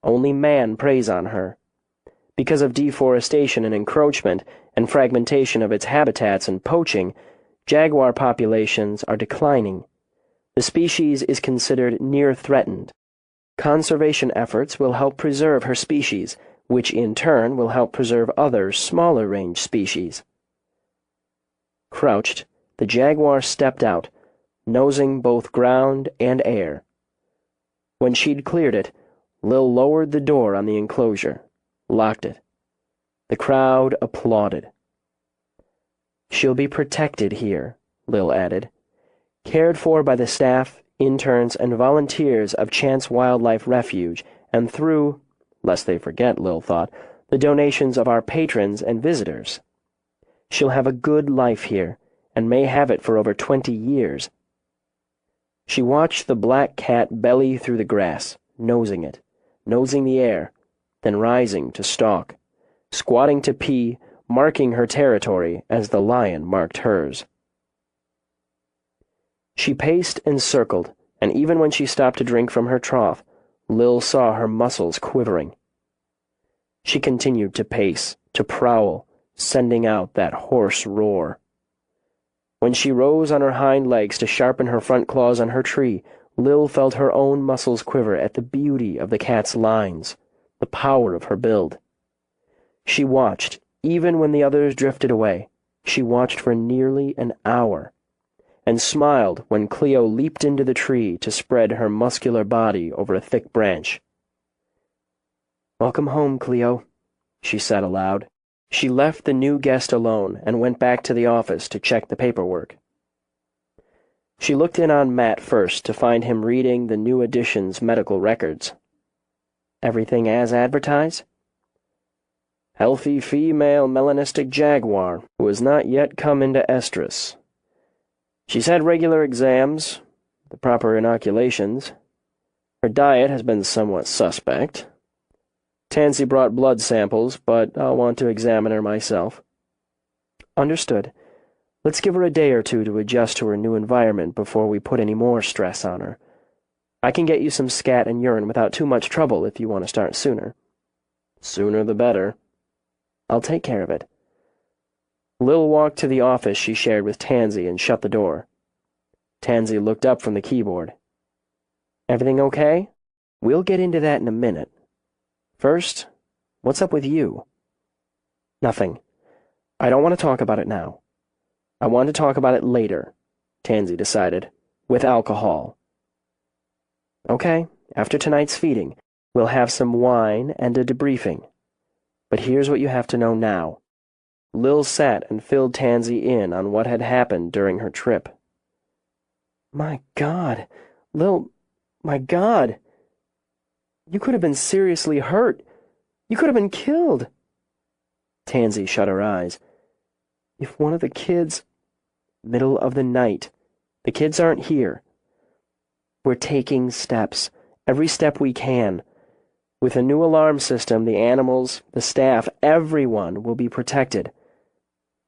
Only man preys on her. Because of deforestation and encroachment, and fragmentation of its habitats and poaching, jaguar populations are declining. The species is considered near threatened. Conservation efforts will help preserve her species, which in turn will help preserve other, smaller-range species. Crouched, the jaguar stepped out, nosing both ground and air. When she'd cleared it, Lil lowered the door on the enclosure, locked it. The crowd applauded. She'll be protected here, Lil added, cared for by the staff, interns, and volunteers of Chance Wildlife Refuge, and through, lest they forget, Lil thought, the donations of our patrons and visitors. She'll have a good life here, and may have it for over 20 years. She watched the black cat belly through the grass, nosing it, nosing the air, then rising to stalk, squatting to pee, marking her territory as the lion marked hers. She paced and circled, and even when she stopped to drink from her trough, Lil saw her muscles quivering. She continued to pace, to prowl, sending out that hoarse roar. When she rose on her hind legs to sharpen her front claws on her tree, Lil felt her own muscles quiver at the beauty of the cat's lines, the power of her build. She watched, even when the others drifted away. She watched for nearly an hour, and smiled when Cleo leaped into the tree to spread her muscular body over a thick branch. "Welcome home, Cleo," she said aloud. She left the new guest alone and went back to the office to check the paperwork. She looked in on Matt first to find him reading the new edition's medical records. Everything as advertised? Healthy female melanistic jaguar who has not yet come into estrus. She's had regular exams, the proper inoculations. Her diet has been somewhat suspect, Tansy brought blood samples, but I'll want to examine her myself. Understood. Let's give her a day or two to adjust to her new environment before we put any more stress on her. I can get you some scat and urine without too much trouble if you want to start sooner. Sooner the better. I'll take care of it. Lil walked to the office she shared with Tansy and shut the door. Tansy looked up from the keyboard. Everything okay? We'll get into that in a minute. First, what's up with you? Nothing. I don't want to talk about it now. I want to talk about it later, Tansy decided, with alcohol. Okay, after tonight's feeding, we'll have some wine and a debriefing. But here's what you have to know now. Lil sat and filled Tansy in on what had happened during her trip. My God, Lil, my God. You could have been seriously hurt. You could have been killed. Tansy shut her eyes. If one of the kids... Middle of the night. The kids aren't here. We're taking steps. Every step we can. With a new alarm system, the animals, the staff, everyone will be protected.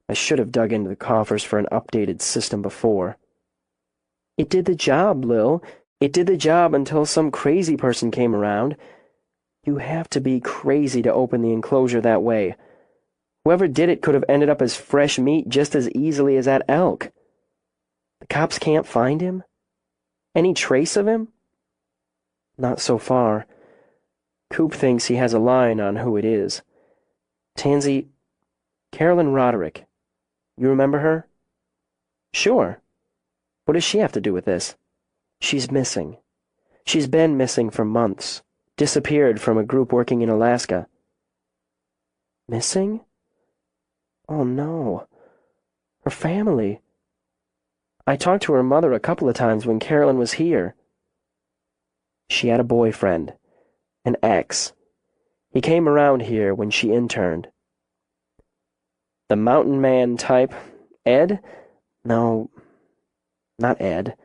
I should have dug into the coffers for an updated system before. It did the job, Lil. It did the job until some crazy person came around. You have to be crazy to open the enclosure that way. Whoever did it could have ended up as fresh meat just as easily as that elk. The cops can't find him? Any trace of him? Not so far. Coop thinks he has a line on who it is. Tansy, Carolyn Roderick. You remember her? Sure. What does she have to do with this? She's missing. She's been missing for months. Disappeared from a group working in Alaska. Missing? Oh no. Her family. I talked to her mother a couple of times when Carolyn was here. She had a boyfriend. An ex. He came around here when she interned. The mountain man type. Ed? No, not Ed.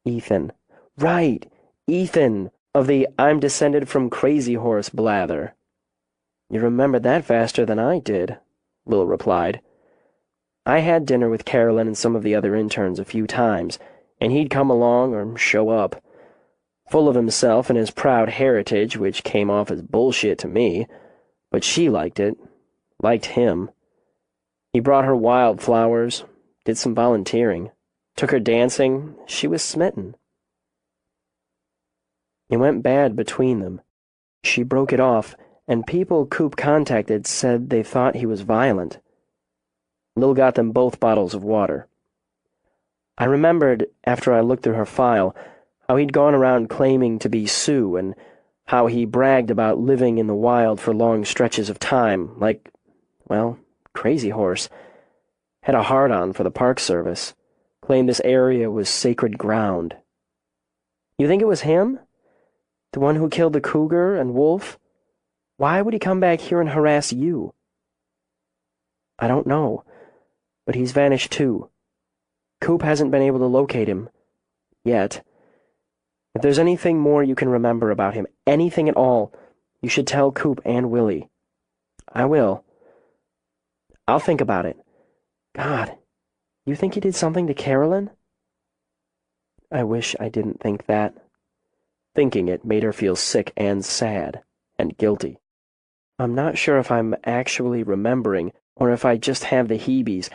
Ethan. Right, Ethan, of the I'm descended from Crazy Horse blather. You remembered that faster than I did, Lil replied. I had dinner with Carolyn and some of the other interns a few times, and he'd come along or show up. Full of himself and his proud heritage, which came off as bullshit to me, but she liked it, liked him. He brought her wildflowers, did some volunteering, took her dancing. She was smitten. It went bad between them. She broke it off, and people Coop contacted said they thought he was violent. Lil got them both bottles of water. I remembered, after I looked through her file, how he'd gone around claiming to be Sue, and how he bragged about living in the wild for long stretches of time, like, well, Crazy Horse. Had a hard-on for the Park Service. Claimed this area was sacred ground. You think it was him? The one who killed the cougar and wolf? Why would he come back here and harass you? I don't know, but he's vanished too. Coop hasn't been able to locate him. Yet. If there's anything more you can remember about him, anything at all, you should tell Coop and Willie. I will. I'll think about it. God, you think he did something to Carolyn? I wish I didn't think that. Thinking it made her feel sick and sad, and guilty. I'm not sure if I'm actually remembering, or if I just have the heebies,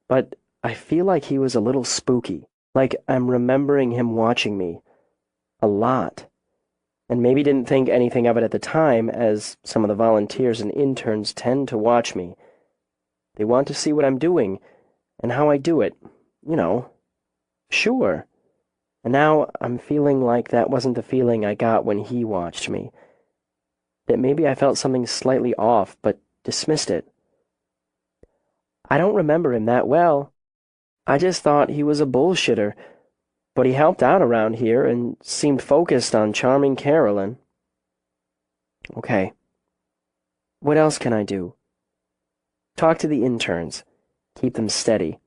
but I feel like he was a little spooky, like I'm remembering him watching me. A lot. And maybe didn't think anything of it at the time, as some of the volunteers and interns tend to watch me. They want to see what I'm doing, and how I do it, you know. Sure. And now I'm feeling like that wasn't the feeling I got when he watched me. That maybe I felt something slightly off, but dismissed it. I don't remember him that well. I just thought he was a bullshitter, but he helped out around here and seemed focused on charming Carolyn. Okay. What else can I do? Talk to the interns. Keep them steady.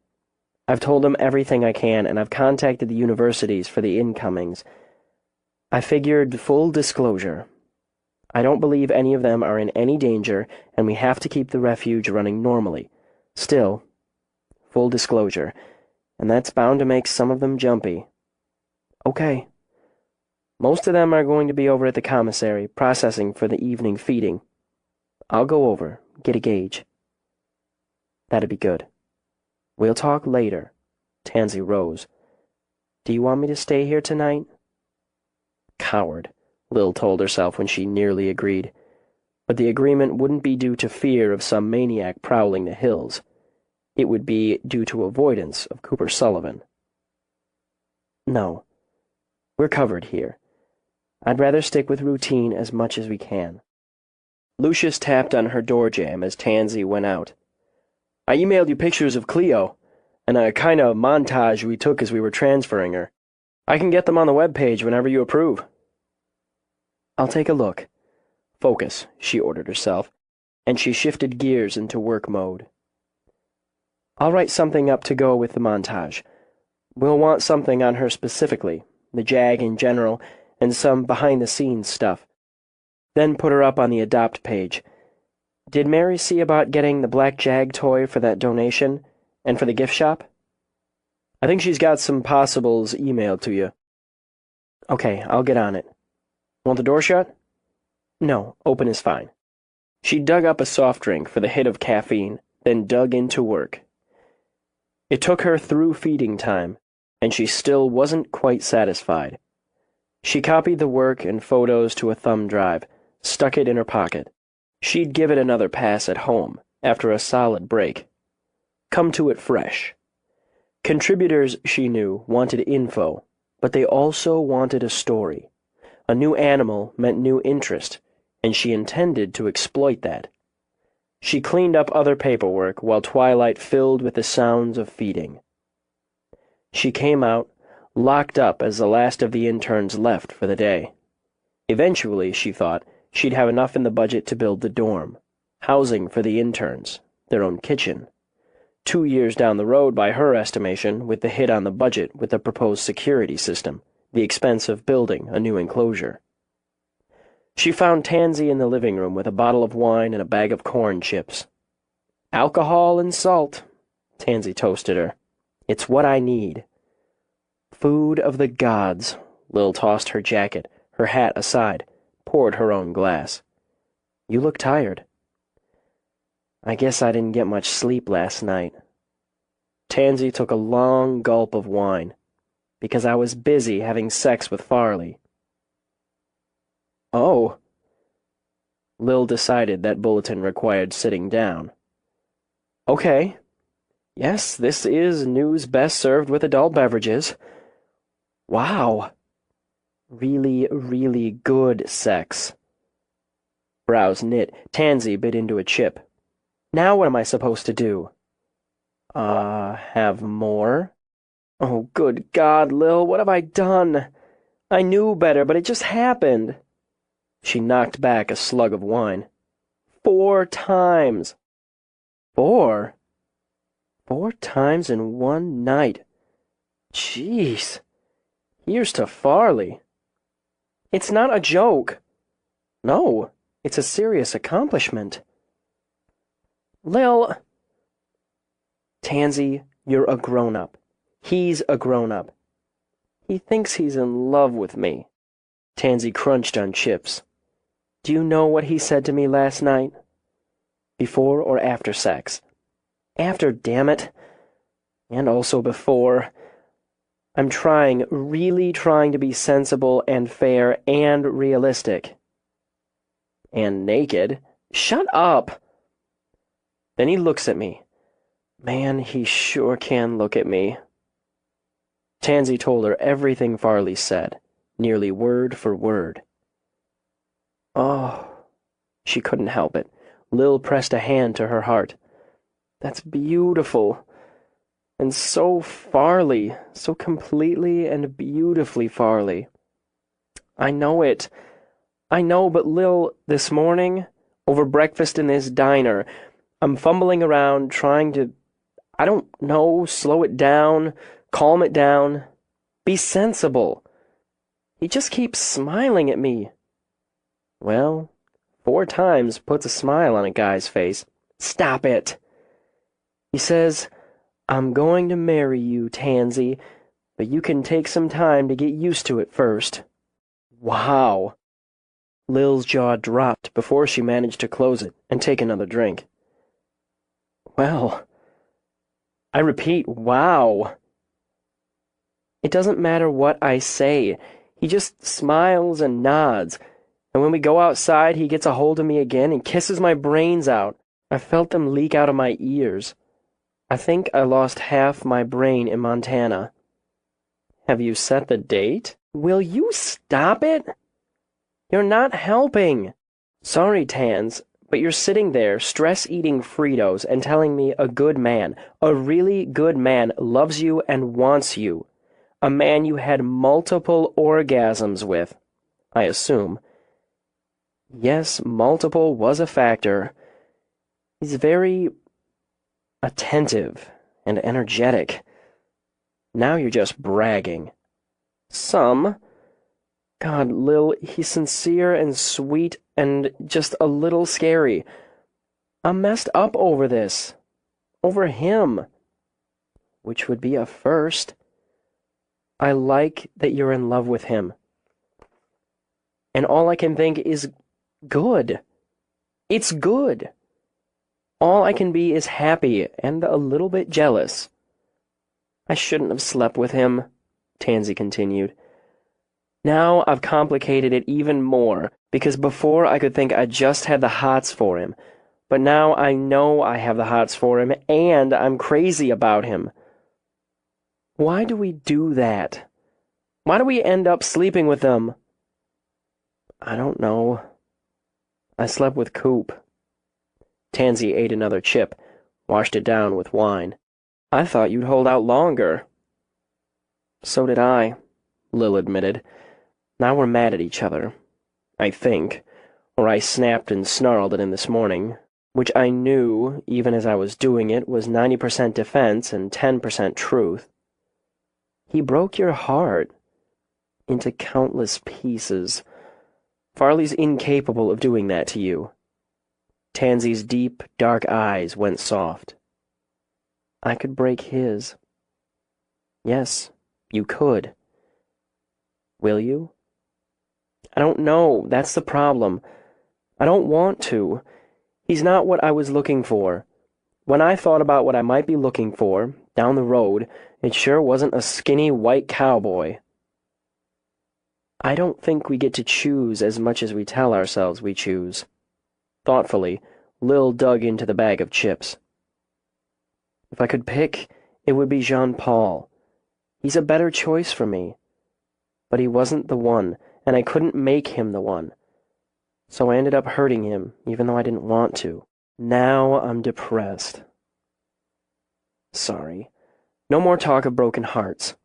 I've told them everything I can, and I've contacted the universities for the incomings. I figured full disclosure. I don't believe any of them are in any danger, and we have to keep the refuge running normally. Still, full disclosure, and that's bound to make some of them jumpy. Okay. Most of them are going to be over at the commissary, processing for the evening feeding. I'll go over, get a gauge. That'd be good. We'll talk later. Tansy rose. Do you want me to stay here tonight? Coward, Lil told herself when she nearly agreed. But the agreement wouldn't be due to fear of some maniac prowling the hills. It would be due to avoidance of Cooper Sullivan. No. We're covered here. I'd rather stick with routine as much as we can. Lucius tapped on her door jamb as Tansy went out. I emailed you pictures of Cleo, and a kind of montage we took as we were transferring her. I can get them on the webpage whenever you approve. I'll take a look. Focus, she ordered herself, and she shifted gears into work mode. I'll write something up to go with the montage. We'll want something on her specifically, the JAG in general, and some behind-the-scenes stuff. Then put her up on the Adopt page. Did Mary see about getting the black JAG toy for that donation, and for the gift shop? I think she's got some possibles emailed to you. Okay, I'll get on it. Want the door shut? No, open is fine. She dug up a soft drink for the hit of caffeine, then dug into work. It took her through feeding time, and she still wasn't quite satisfied. She copied the work and photos to a thumb drive, stuck it in her pocket. She'd give it another pass at home, after a solid break. Come to it fresh. Contributors, she knew, wanted info, but they also wanted a story. A new animal meant new interest, and she intended to exploit that. She cleaned up other paperwork while twilight filled with the sounds of feeding. She came out, locked up as the last of the interns left for the day. Eventually, she thought, she'd have enough in the budget to build the dorm, housing for the interns, their own kitchen. 2 years down the road, by her estimation, with the hit on the budget with the proposed security system, the expense of building a new enclosure. She found Tansy in the living room with a bottle of wine and a bag of corn chips. Alcohol and salt, Tansy toasted her. It's what I need. Food of the gods. Lil tossed her jacket, her hat aside, poured her own glass. You look tired. I guess I didn't get much sleep last night. Tansy took a long gulp of wine, because I was busy having sex with Farley. Oh. Lil decided that bulletin required sitting down. Okay. Yes, this is news best served with adult beverages. Wow. Really, really good sex. Brows knit. Tansy bit into a chip. Now what am I supposed to do? Have more? Oh, good God, Lil, what have I done? I knew better, but it just happened. She knocked back a slug of wine. 4 times. 4? 4 times in one night. Jeez. Here's to Farley. It's not a joke. No, it's a serious accomplishment. Lil. Tansy, you're a grown-up. He's a grown-up. He thinks he's in love with me. Tansy crunched on chips. Do you know what he said to me last night? Before or after sex? After, damn it. And also before. I'm trying, really trying to be sensible and fair and realistic. And naked? Shut up! Then he looks at me. Man, he sure can look at me. Tansy told her everything Farley said, nearly word for word. Oh, she couldn't help it. Lil pressed a hand to her heart. That's beautiful. And so Farley, so completely and beautifully Farley. I know it. I know, but Lil, this morning, over breakfast in this diner, I'm fumbling around trying to, I don't know, slow it down, calm it down, be sensible. He just keeps smiling at me. Well, 4 times puts a smile on a guy's face. Stop it! He says, I'm going to marry you, Tansy, but you can take some time to get used to it first. Wow! Lil's jaw dropped before she managed to close it and take another drink. Well, I repeat, wow. It doesn't matter what I say. He just smiles and nods, and when we go outside, he gets a hold of me again and kisses my brains out. I felt them leak out of my ears. I think I lost half my brain in Montana. Have you set the date? Will you stop it? You're not helping. Sorry, Tans, but you're sitting there stress-eating Fritos and telling me a good man, a really good man, loves you and wants you. A man you had multiple orgasms with, I assume. Yes, multiple was a factor. He's very attentive and energetic. Now you're just bragging. Some. God, Lil, he's sincere and sweet and just a little scary. I'm messed up over this. Over him. Which would be a first. I like that you're in love with him. And all I can think is good. It's good. All I can be is happy and a little bit jealous. I shouldn't have slept with him, Tansy continued. Now I've complicated it even more, because before I could think I just had the hots for him, but now I know I have the hots for him, and I'm crazy about him. Why do we do that? Why do we end up sleeping with them? I don't know. I slept with Coop. Tansy ate another chip, washed it down with wine. I thought you'd hold out longer. So did I, Lil admitted. Now we're mad at each other, I think, or I snapped and snarled at him this morning, which I knew, even as I was doing it, was 90% defense and 10% truth. He broke your heart into countless pieces. Farley's incapable of doing that to you. Tansy's deep, dark eyes went soft. I could break his. Yes, you could. Will you? I don't know. That's the problem. I don't want to. He's not what I was looking for. When I thought about what I might be looking for, down the road, it sure wasn't a skinny white cowboy. I don't think we get to choose as much as we tell ourselves we choose. Thoughtfully, Lil dug into the bag of chips. If I could pick, it would be Jean-Paul. He's a better choice for me. But he wasn't the one, and I couldn't make him the one. So I ended up hurting him, even though I didn't want to. Now I'm depressed. Sorry. No more talk of broken hearts.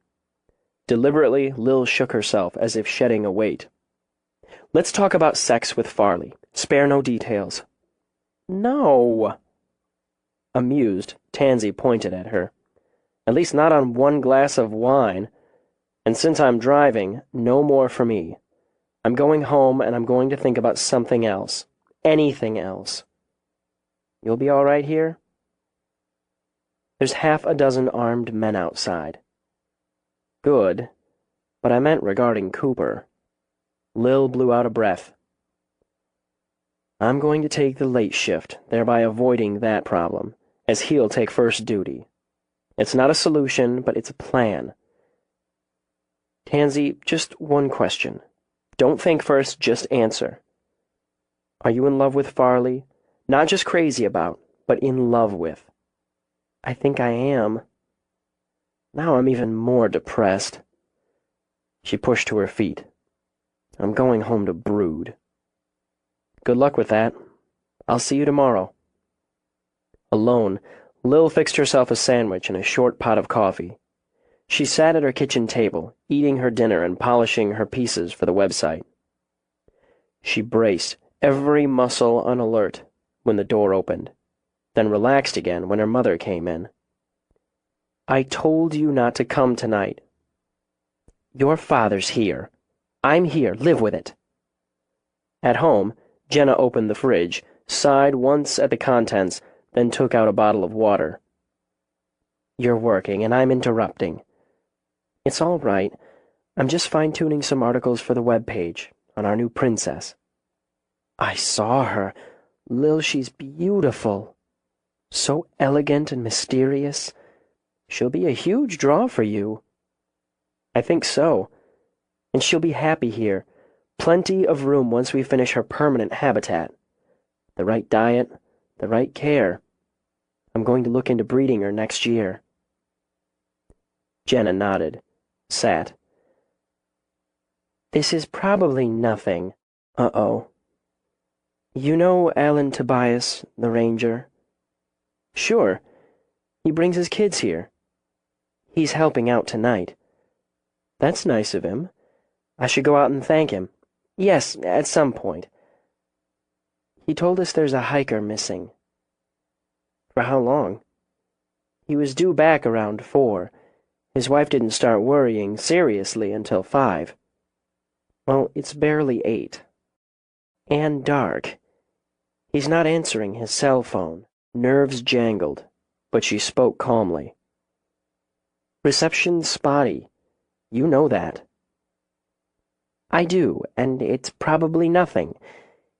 Deliberately, Lil shook herself as if shedding a weight. Let's talk about sex with Farley. Spare no details. No. Amused, Tansy pointed at her. At least not on 1 glass of wine. And since I'm driving, no more for me. I'm going home and I'm going to think about something else. Anything else. You'll be all right here? There's 6 armed men outside. Good, but I meant regarding Cooper. Lil blew out a breath. I'm going to take the late shift, thereby avoiding that problem, as he'll take first duty. It's not a solution, but it's a plan. Tansy, just one question. Don't think first, just answer. Are you in love with Farley? Not just crazy about, but in love with. I think I am. Now I'm even more depressed. She pushed to her feet. I'm going home to brood. Good luck with that. I'll see you tomorrow. Alone, Lil fixed herself a sandwich and a short pot of coffee. She sat at her kitchen table, eating her dinner and polishing her pieces for the website. She braced, every muscle on alert, when the door opened, then relaxed again when her mother came in. I told you not to come tonight. Your father's here. I'm here. Live with it. At home, Jenna opened the fridge, sighed once at the contents, then took out a bottle of water. "You're working, and I'm interrupting." "It's all right. I'm just fine-tuning some articles for the webpage on our new princess." "I saw her. Lil, she's beautiful. So elegant and mysterious. She'll be a huge draw for you." "I think so. And she'll be happy here. Plenty of room once we finish her permanent habitat. The right diet, the right care. I'm going to look into breeding her next year." Jenna nodded, sat. "This is probably nothing." Uh-oh. "You know Alan Tobias, the ranger?" "Sure. He brings his kids here." "He's helping out tonight." "That's nice of him. I should go out and thank him." "Yes, at some point." "He told us there's a hiker missing." "For how long?" "He was due back around 4. His wife didn't start worrying seriously until 5. Well, it's barely 8. And dark. He's not answering his cell phone." Nerves jangled, but she spoke calmly. "Reception's spotty. You know that." "I do, and it's probably nothing.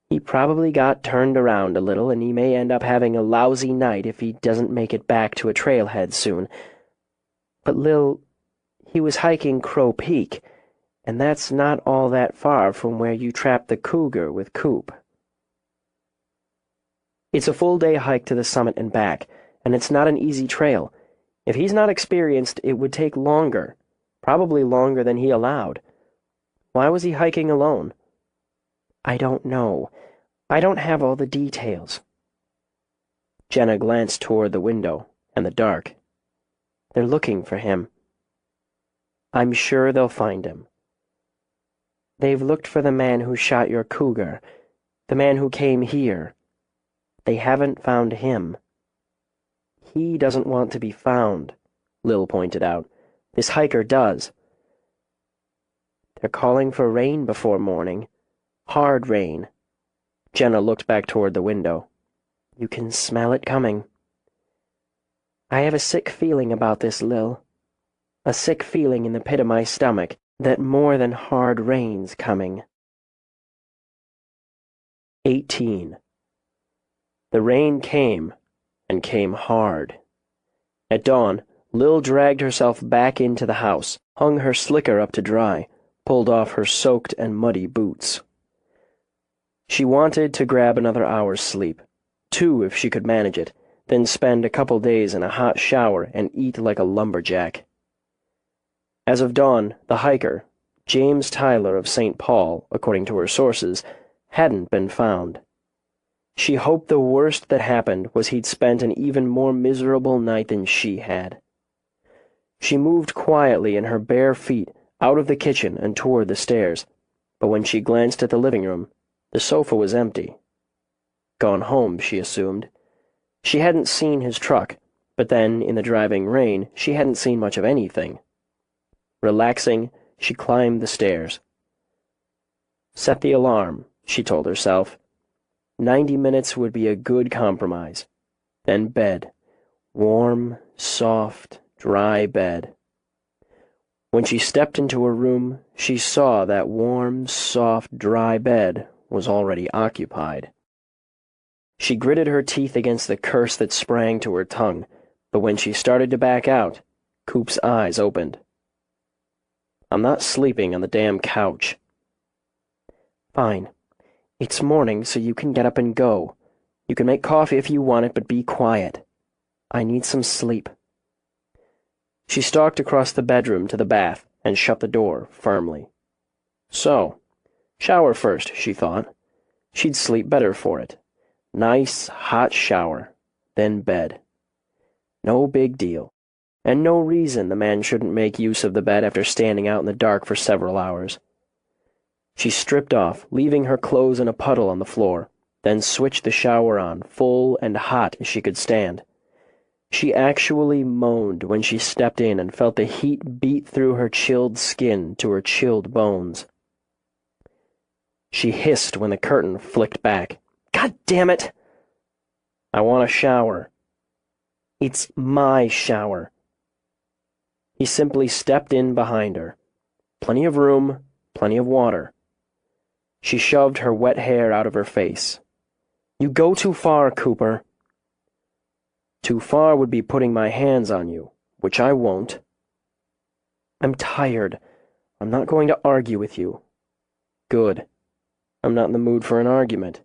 He probably got turned around a little, and he may end up having a lousy night if he doesn't make it back to a trailhead soon. But Lil, he was hiking Crow Peak, and that's not all that far from where you trapped the cougar with Coop." "It's a full-day hike to the summit and back, and it's not an easy trail. If he's not experienced, it would take longer, probably longer than he allowed. Why was he hiking alone?" "I don't know. I don't have all the details." Jenna glanced toward the window and the dark. "They're looking for him." "I'm sure they'll find him." "They've looked for the man who shot your cougar, the man who came here. They haven't found him." "He doesn't want to be found," Lil pointed out. "This hiker does." "They're calling for rain before morning. Hard rain." Jenna looked back toward the window. "You can smell it coming." "I have a sick feeling about this, Lil. A sick feeling in the pit of my stomach that more than hard rain's coming." 18. The rain came, and came hard. At dawn, Lil dragged herself back into the house, hung her slicker up to dry, pulled off her soaked and muddy boots. She wanted to grab another hour's sleep, 2 if she could manage it, then spend a couple days in a hot shower and eat like a lumberjack. As of dawn, the hiker, James Tyler of St. Paul, according to her sources, hadn't been found. She hoped the worst that happened was he'd spent an even more miserable night than she had. She moved quietly in her bare feet out of the kitchen and toward the stairs, but when she glanced at the living room, the sofa was empty. Gone home, she assumed. She hadn't seen his truck, but then, in the driving rain, she hadn't seen much of anything. Relaxing, she climbed the stairs. Set the alarm, she told herself. 90 minutes would be a good compromise. Then bed. Warm, soft, dry bed. When she stepped into her room, she saw that warm, soft, dry bed was already occupied. She gritted her teeth against the curse that sprang to her tongue, but when she started to back out, Coop's eyes opened. "I'm not sleeping on the damn couch." "Fine. It's morning, so you can get up and go. You can make coffee if you want it, but be quiet. I need some sleep." She stalked across the bedroom to the bath and shut the door firmly. So, shower first, she thought. She'd sleep better for it. Nice, hot shower, then bed. No big deal, and no reason the man shouldn't make use of the bed after standing out in the dark for several hours. She stripped off, leaving her clothes in a puddle on the floor, then switched the shower on, full and hot as she could stand. She actually moaned when she stepped in and felt the heat beat through her chilled skin to her chilled bones. She hissed when the curtain flicked back. God damn it! I want a shower. It's my shower. He simply stepped in behind her. Plenty of room, plenty of water. She shoved her wet hair out of her face. You go too far, Cooper. Too far would be putting my hands on you, which I won't. I'm tired. I'm not going to argue with you. Good. I'm not in the mood for an argument.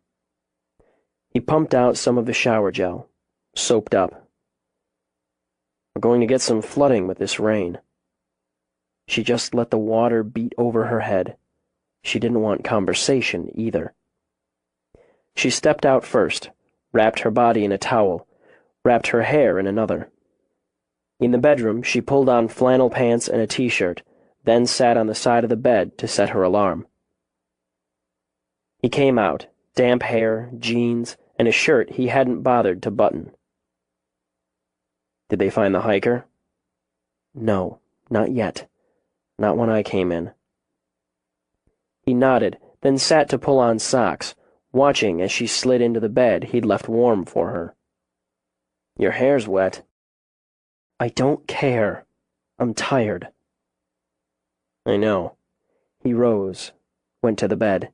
He pumped out some of the shower gel, soaped up. We're going to get some flooding with this rain. She just let the water beat over her head. She didn't want conversation either. She stepped out first, wrapped her body in a towel, wrapped her hair in another. In the bedroom, she pulled on flannel pants and a t-shirt, then sat on the side of the bed to set her alarm. He came out, damp hair, jeans, and a shirt he hadn't bothered to button. Did they find the hiker? No, not yet. Not when I came in. He nodded, then sat to pull on socks, watching as she slid into the bed he'd left warm for her. Your hair's wet. I don't care. I'm tired. I know. He rose, went to the bed.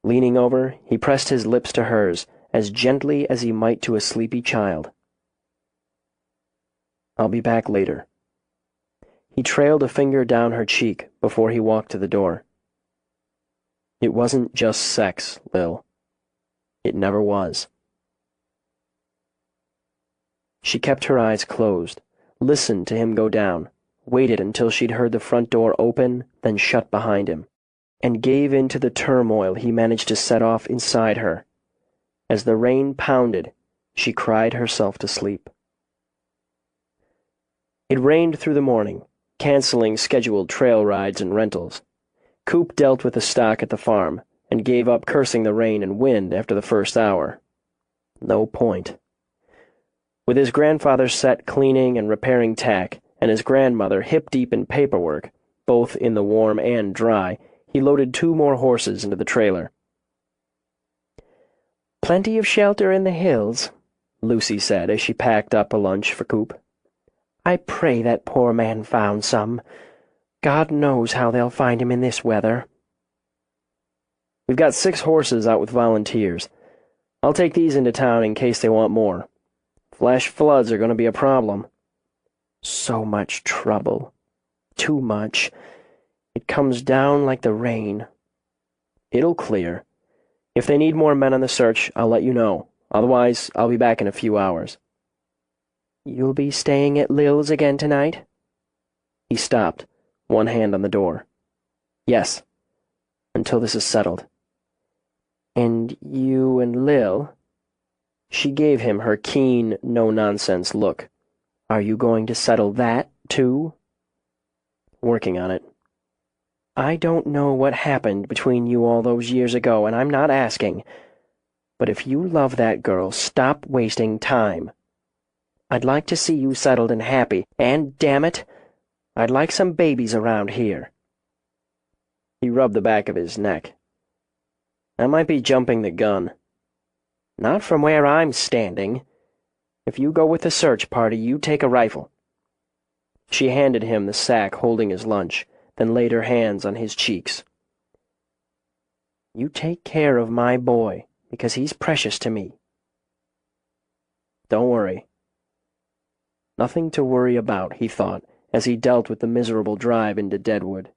Leaning over, he pressed his lips to hers, as gently as he might to a sleepy child. I'll be back later. He trailed a finger down her cheek before he walked to the door. It wasn't just sex, Lil. It never was. She kept her eyes closed, listened to him go down, waited until she'd heard the front door open, then shut behind him, and gave in to the turmoil he managed to set off inside her. As the rain pounded, she cried herself to sleep. It rained through the morning, canceling scheduled trail rides and rentals. Coop dealt with the stock at the farm, and gave up cursing the rain and wind after the first hour. No point. With his grandfather set cleaning and repairing tack, and his grandmother hip-deep in paperwork, both in the warm and dry, he loaded 2 more horses into the trailer. Plenty of shelter in the hills, Lucy said as she packed up a lunch for Coop. I pray that poor man found some. God knows how they'll find him in this weather. We've got 6 horses out with volunteers. I'll take these into town in case they want more. Flash floods are going to be a problem. So much trouble. Too much. It comes down like the rain. It'll clear. If they need more men on the search, I'll let you know. Otherwise, I'll be back in a few hours. You'll be staying at Lil's again tonight? He stopped, one hand on the door. Yes, until this is settled. And you and Lil? She gave him her keen, no-nonsense look. Are you going to settle that, too? Working on it. I don't know what happened between you all those years ago, and I'm not asking. But if you love that girl, stop wasting time. I'd like to see you settled and happy, and, damn it, I'd like some babies around here. He rubbed the back of his neck. I might be jumping the gun. Not from where I'm standing. If you go with the search party, you take a rifle. She handed him the sack holding his lunch, then laid her hands on his cheeks. You take care of my boy, because he's precious to me. Don't worry. Nothing to worry about, he thought, as he dealt with the miserable drive into Deadwood.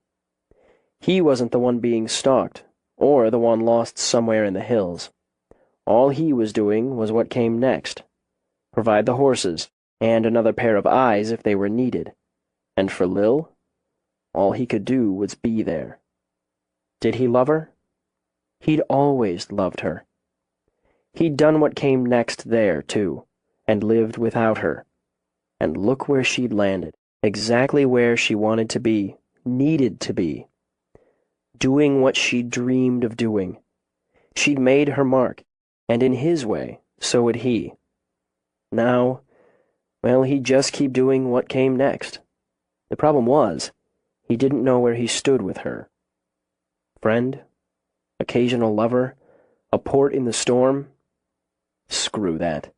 He wasn't the one being stalked, or the one lost somewhere in the hills. All he was doing was what came next. Provide the horses, and another pair of eyes if they were needed. And for Lil, all he could do was be there. Did he love her? He'd always loved her. He'd done what came next there, too, and lived without her. And look where she'd landed, exactly where she wanted to be, needed to be. Doing what she dreamed of doing. She'd made her mark, and in his way, so would he. Now, well, he'd just keep doing what came next. The problem was, he didn't know where he stood with her. Friend occasional lover, a port in the storm. Screw that.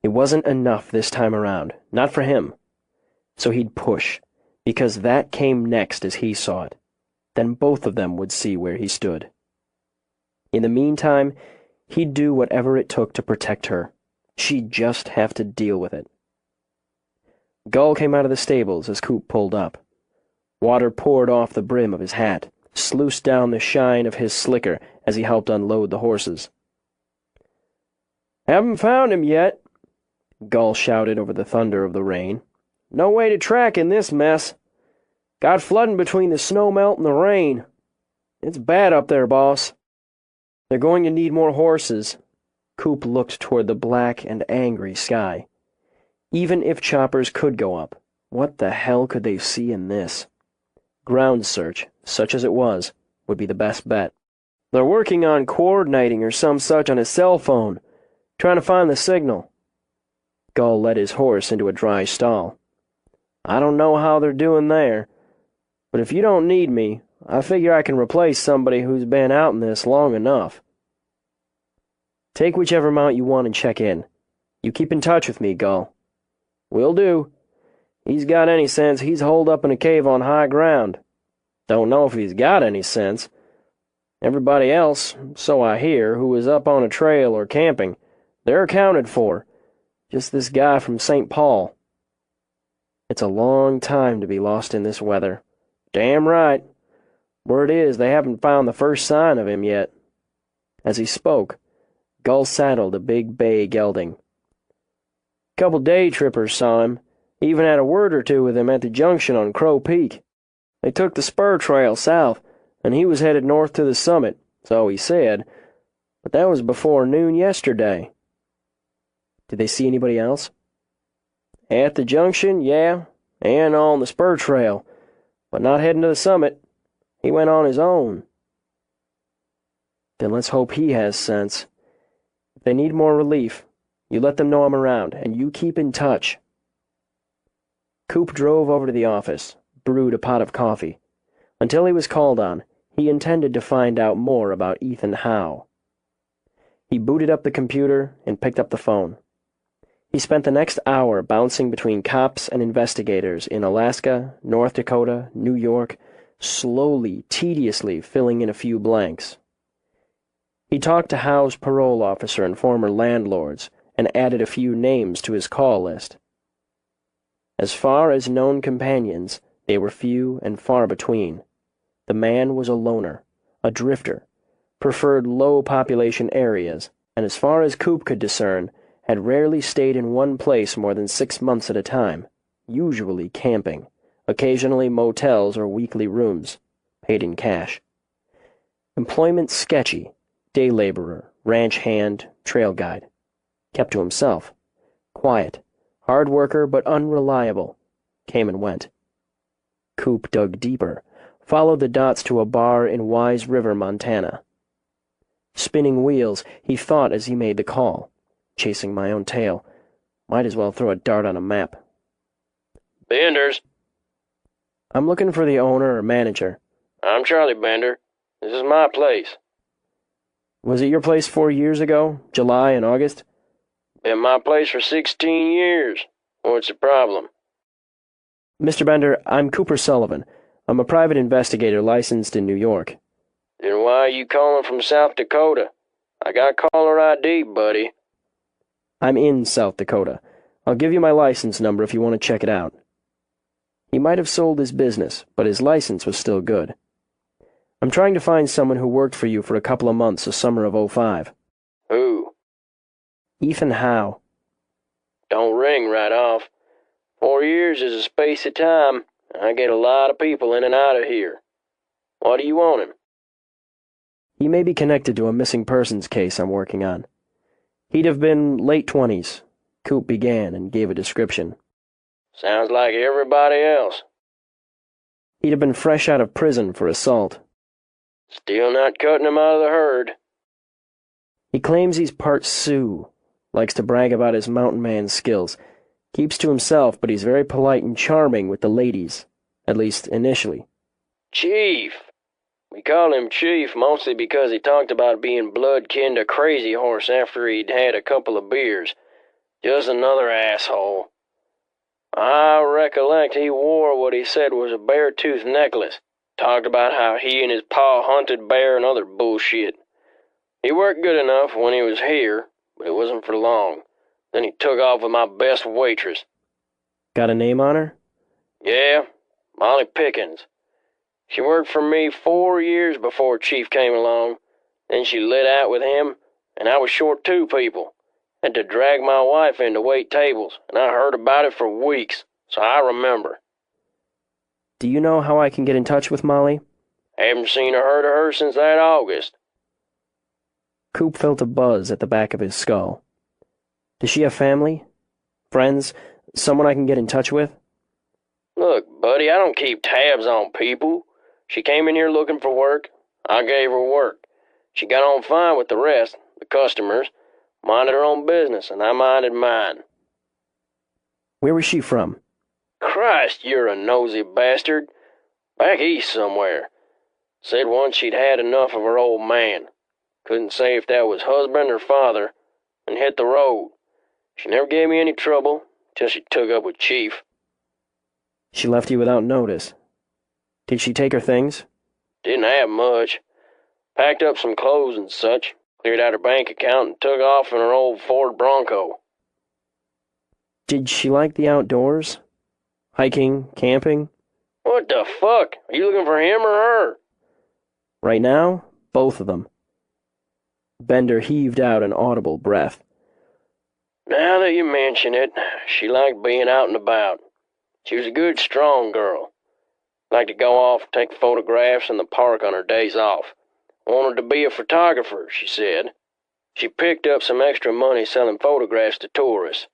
It wasn't enough this time around, not for him. So he'd push, because that came next as he saw it. Then both of them would see where he stood. In the meantime, he'd do whatever it took to protect her. She'd just have to deal with it. Gull came out of the stables as Coop pulled up. Water poured off the brim of his hat, sluiced down the shine of his slicker as he helped unload the horses. "Haven't found him yet," Gull shouted over the thunder of the rain. "No way to track in this mess. Got flooding between the snow melt and the rain. It's bad up there, boss." "They're going to need more horses." Coop looked toward the black and angry sky. Even if choppers could go up, what the hell could they see in this? Ground search, such as it was, would be the best bet. "They're working on coordinating or some such on his cell phone, trying to find the signal." Gull led his horse into a dry stall. "I don't know how they're doing there, but if you don't need me, I figure I can replace somebody who's been out in this long enough." "Take whichever mount you want and check in. You keep in touch with me, Gull." "Will do. He's got any sense, he's holed up in a cave on high ground. Don't know if he's got any sense. Everybody else, so I hear, who is up on a trail or camping, they're accounted for. Just this guy from St. Paul. It's a long time to be lost in this weather." "Damn right. Word is they haven't found the first sign of him yet." As he spoke, Gull saddled a big bay gelding. "Couple day trippers saw him. Even had a word or two with him at the junction on Crow Peak. They took the spur trail south, and he was headed north to the summit, so he said, but that was before noon yesterday." "Did they see anybody else?" "At the junction, yeah, and on the spur trail, but not heading to the summit. He went on his own." "Then let's hope he has sense. If they need more relief, you let them know I'm around, and you keep in touch." Coop drove over to the office, brewed a pot of coffee. Until he was called on, he intended to find out more about Ethan Howe. He booted up the computer and picked up the phone. He spent the next hour bouncing between cops and investigators in Alaska, North Dakota, New York, slowly, tediously filling in a few blanks. He talked to Howe's parole officer and former landlords, and added a few names to his call list. As far as known companions, they were few and far between. The man was a loner, a drifter, preferred low-population areas, and as far as Coop could discern, had rarely stayed in one place more than 6 months at a time, usually camping, occasionally motels or weekly rooms, paid in cash. Employment sketchy, day laborer, ranch hand, trail guide. Kept to himself. Quiet, hard worker but unreliable. Came and went. Coop dug deeper, followed the dots to a bar in Wise River, Montana. Spinning wheels, he thought as he made the call. Chasing my own tail. Might as well throw a dart on a map. "Benders." "I'm looking for the owner or manager." "I'm Charlie Bender. This is my place." "Was it your place 4 years ago, July and August?" "Been my place for 16 years. What's the problem?" "Mr. Bender, I'm Cooper Sullivan. I'm a private investigator licensed in New York." "Then why are you calling from South Dakota? I got caller ID, buddy." "I'm in South Dakota. I'll give you my license number if you want to check it out." He might have sold his business, but his license was still good. "I'm trying to find someone who worked for you for a couple of months the summer of '05. "Who?" "Ethan Howe." "Don't ring right off. 4 years is a space of time. I get a lot of people in and out of here. What do you want him?" "He may be connected to a missing persons case I'm working on. He'd have been late 20s. Coop began and gave a description. "Sounds like everybody else." "He'd have been fresh out of prison for assault." "Still not cutting him out of the herd." "He claims he's part Sioux. Likes to brag about his mountain man skills. Keeps to himself, but he's very polite and charming with the ladies. At least, initially." "Chief, we called him Chief mostly because he talked about being blood-kin to Crazy Horse after he'd had a couple of beers. Just another asshole. I recollect he wore what he said was a bear-tooth necklace. Talked about how he and his pa hunted bear and other bullshit. He worked good enough when he was here, but it wasn't for long. Then he took off with my best waitress. Got a name on her? Yeah, Molly Pickens. She worked for me 4 years before Chief came along. Then she lit out with him, and I was short 2 people. Had to drag my wife in to wait tables, and I heard about it for weeks, so I remember. Do you know how I can get in touch with Molly? Haven't seen or heard of her since that August. Coop felt a buzz at the back of his skull. Does she have family? Friends? Someone I can get in touch with? Look, buddy, I don't keep tabs on people. She came in here looking for work. I gave her work. She got on fine with the rest, the customers, minded her own business, and I minded mine. Where was she from? Christ, you're a nosy bastard. Back east somewhere. Said once she'd had enough of her old man. Couldn't say if that was husband or father, and hit the road. She never gave me any trouble, till she took up with Chief. She left you without notice. Did she take her things? Didn't have much. Packed up some clothes and such, cleared out her bank account, and took off in her old Ford Bronco. Did she like the outdoors? Hiking, camping? What the fuck? Are you looking for him or her? Right now, both of them. Bender heaved out an audible breath. Now that you mention it, she liked being out and about. She was a good, strong girl. Liked to go off and take photographs in the park on her days off. Wanted to be a photographer, she said. She picked up some extra money selling photographs to tourists.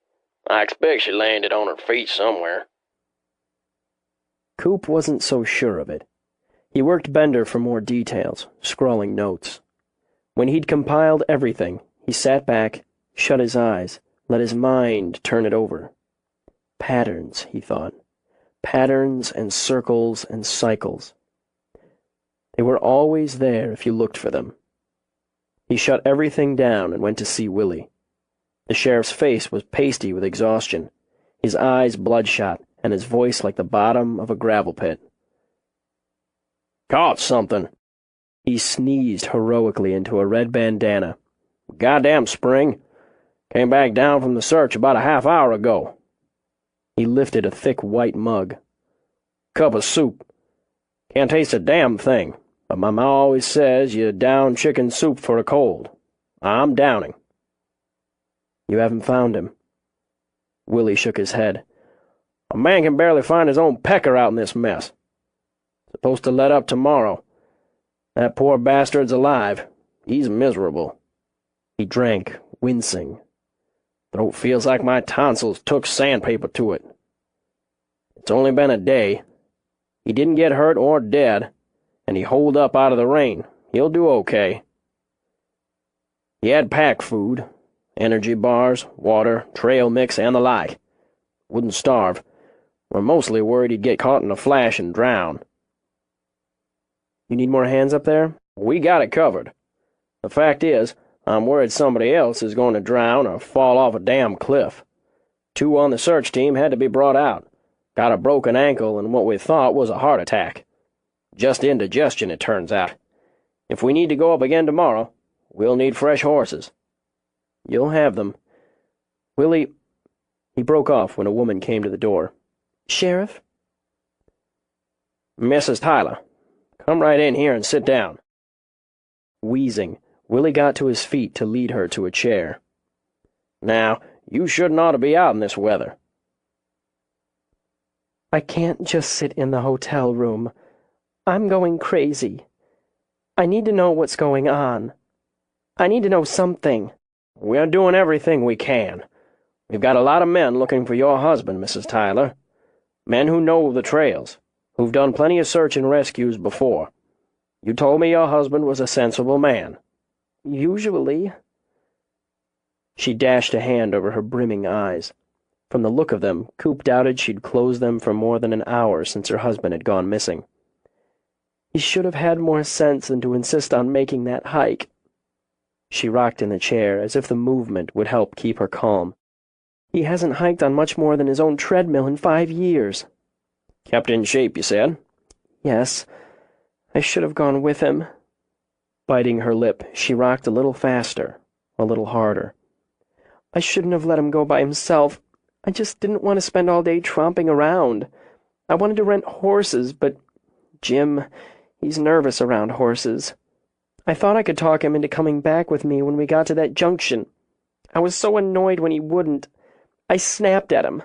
I expect she landed on her feet somewhere. Coop wasn't so sure of it. He worked Bender for more details, scrawling notes. When he'd compiled everything, he sat back, shut his eyes, let his mind turn it over. Patterns, he thought. Patterns and circles and cycles. They were always there if you looked for them. He shut everything down and went to see Willie. The sheriff's face was pasty with exhaustion, his eyes bloodshot, and his voice like the bottom of a gravel pit. Caught something. He sneezed heroically into a red bandana. Goddamn Spring. Came back down from the search about a half hour ago. He lifted a thick white mug. Cup of soup. Can't taste a damn thing, but my ma always says you down chicken soup for a cold. I'm downing. You haven't found him? Willie shook his head. A man can barely find his own pecker out in this mess. Supposed to let up tomorrow. That poor bastard's alive. He's miserable. He drank, wincing. Throat feels like my tonsils took sandpaper to it. It's only been a day. He didn't get hurt or dead, and he holed up out of the rain. He'll do okay. He had packed food, energy bars, water, trail mix, and the like. Wouldn't starve. We're mostly worried he'd get caught in a flash and drown. You need more hands up there? We got it covered. The fact is, I'm worried somebody else is going to drown or fall off a damn cliff. 2 on the search team had to be brought out. Got a broken ankle and what we thought was a heart attack. Just indigestion, it turns out. If we need to go up again tomorrow, we'll need fresh horses. You'll have them. Willie... He broke off when a woman came to the door. Sheriff? Mrs. Tyler, come right in here and sit down. Wheezing, Willie got to his feet to lead her to a chair. Now, you shouldn't ought to be out in this weather. I can't just sit in the hotel room. I'm going crazy. I need to know what's going on. I need to know something. We're doing everything we can. We've got a lot of men looking for your husband, Mrs. Tyler. Men who know the trails, who've done plenty of search and rescues before. You told me your husband was a sensible man. Usually. She dashed a hand over her brimming eyes. From the look of them, Coop doubted she'd closed them for more than an hour since her husband had gone missing. He should have had more sense than to insist on making that hike. She rocked in the chair as if the movement would help keep her calm. He hasn't hiked on much more than his own treadmill in 5 years. Kept in shape, you said? Yes, I should have gone with him. Biting her lip, she rocked a little faster, a little harder. I shouldn't have let him go by himself. I just didn't want to spend all day tromping around. I wanted to rent horses, but Jim, he's nervous around horses. I thought I could talk him into coming back with me when we got to that junction. I was so annoyed when he wouldn't. I snapped at him.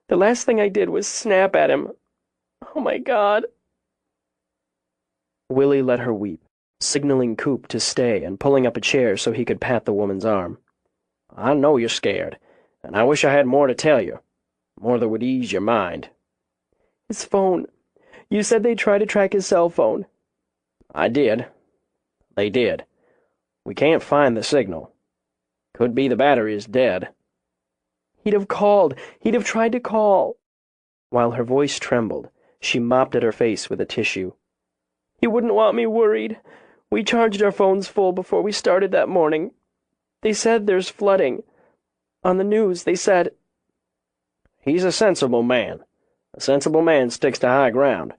The last thing I did was snap at him. Oh, my God. Willie let her weep, signaling Coop to stay and pulling up a chair so he could pat the woman's arm. I know you're scared, and I wish I had more to tell you. More that would ease your mind. His phone. You said they tried to track his cell phone. I did. They did. We can't find the signal. Could be the battery is dead. He'd have called. He'd have tried to call. While her voice trembled, she mopped at her face with a tissue. He wouldn't want me worried. We charged our phones full before we started that morning. They said there's flooding. On the news, they said... He's a sensible man. A sensible man sticks to high ground.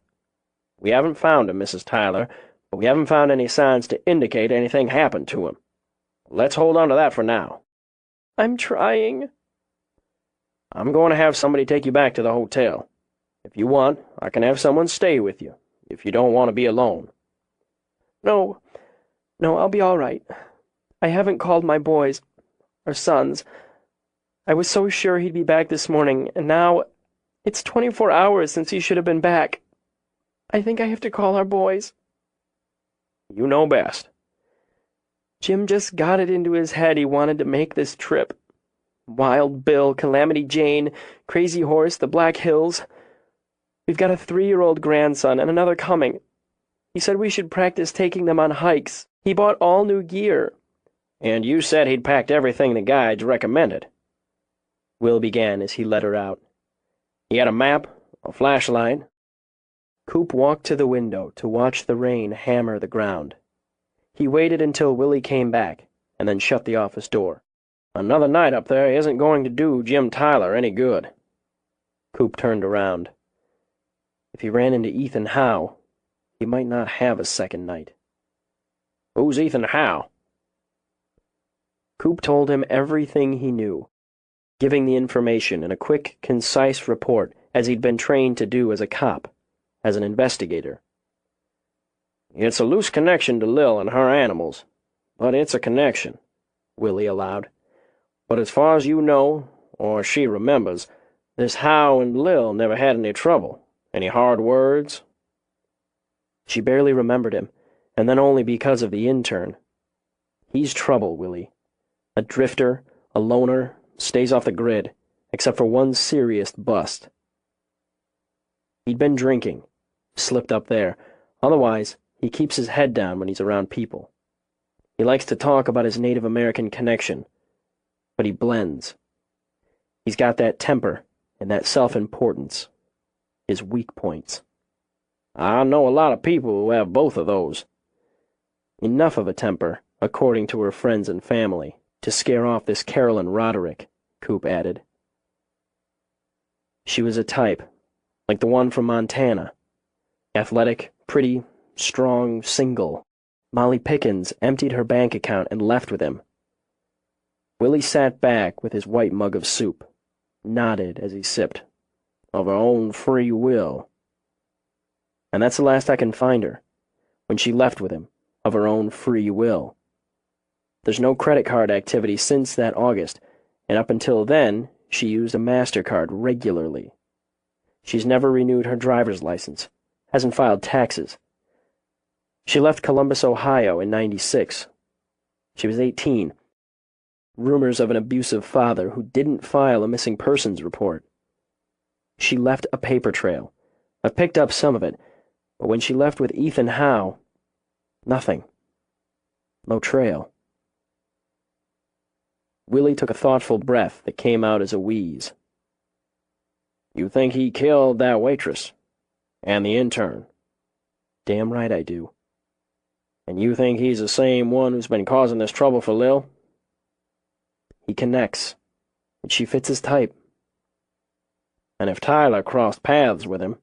We haven't found him, Mrs. Tyler, but we haven't found any signs to indicate anything happened to him. Let's hold on to that for now. I'm trying. I'm going to have somebody take you back to the hotel. If you want, I can have someone stay with you, if you don't want to be alone. No, I'll be all right. I haven't called my boys, or sons. I was so sure he'd be back this morning, and now it's 24 hours since he should have been back. I think I have to call our boys. You know best. Jim just got it into his head he wanted to make this trip. Wild Bill, Calamity Jane, Crazy Horse, the Black Hills. We've got a 3-year-old grandson and another coming. He said we should practice taking them on hikes. He bought all new gear. And you said he'd packed everything the guides recommended. Will began as he led her out. He had a map, a flashlight. Coop walked to the window to watch the rain hammer the ground. He waited until Willie came back, and then shut the office door. Another night up there isn't going to do Jim Tyler any good. Coop turned around. If he ran into Ethan Howe, he might not have a second night. Who's Ethan Howe? Coop told him everything he knew, giving the information in a quick, concise report as he'd been trained to do as a cop, as an investigator. It's a loose connection to Lil and her animals, but it's a connection, Willie allowed. But as far as you know, or she remembers, this Howe and Lil never had any trouble. Any hard words? She barely remembered him, and then only because of the intern. He's trouble, Willie. A drifter, a loner, stays off the grid, except for one serious bust. He'd been drinking, slipped up there. Otherwise, he keeps his head down when he's around people. He likes to talk about his Native American connection, but he blends. He's got that temper and that self-importance. His weak points. I know a lot of people who have both of those. Enough of a temper, according to her friends and family, to scare off this Carolyn Roderick, Coop added. She was a type, like the one from Montana. Athletic, pretty, strong, single. Molly Pickens emptied her bank account and left with him. Willie sat back with his white mug of soup, nodded as he sipped. Of her own free will. And that's the last I can find her, when she left with him, of her own free will. There's no credit card activity since that August, and up until then, she used a MasterCard regularly. She's never renewed her driver's license, hasn't filed taxes. She left Columbus, Ohio in '96. She was 18. Rumors of an abusive father who didn't file a missing persons report. She left a paper trail. I picked up some of it, but when she left with Ethan Howe, nothing. No trail. Willie took a thoughtful breath that came out as a wheeze. You think he killed that waitress? And the intern? Damn right I do. And you think he's the same one who's been causing this trouble for Lil? He connects, and she fits his type. And if Tyler crossed paths with him,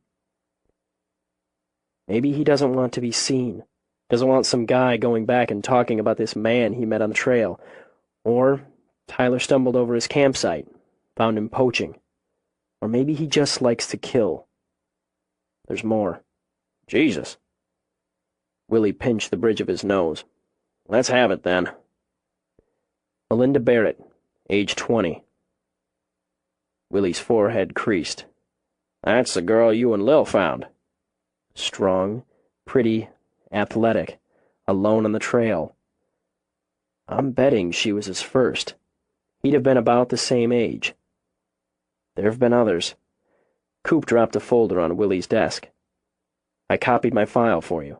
maybe he doesn't want to be seen. Doesn't want some guy going back and talking about this man he met on the trail. Or Tyler stumbled over his campsite, found him poaching. Or maybe he just likes to kill. There's more. Jesus. Willie pinched the bridge of his nose. Let's have it, then. Melinda Barrett, age 20. Willie's forehead creased. That's the girl you and Lil found. Strong, pretty, athletic, alone on the trail. I'm betting she was his first. He'd have been about the same age. There have been others. Coop dropped a folder on Willie's desk. I copied my file for you.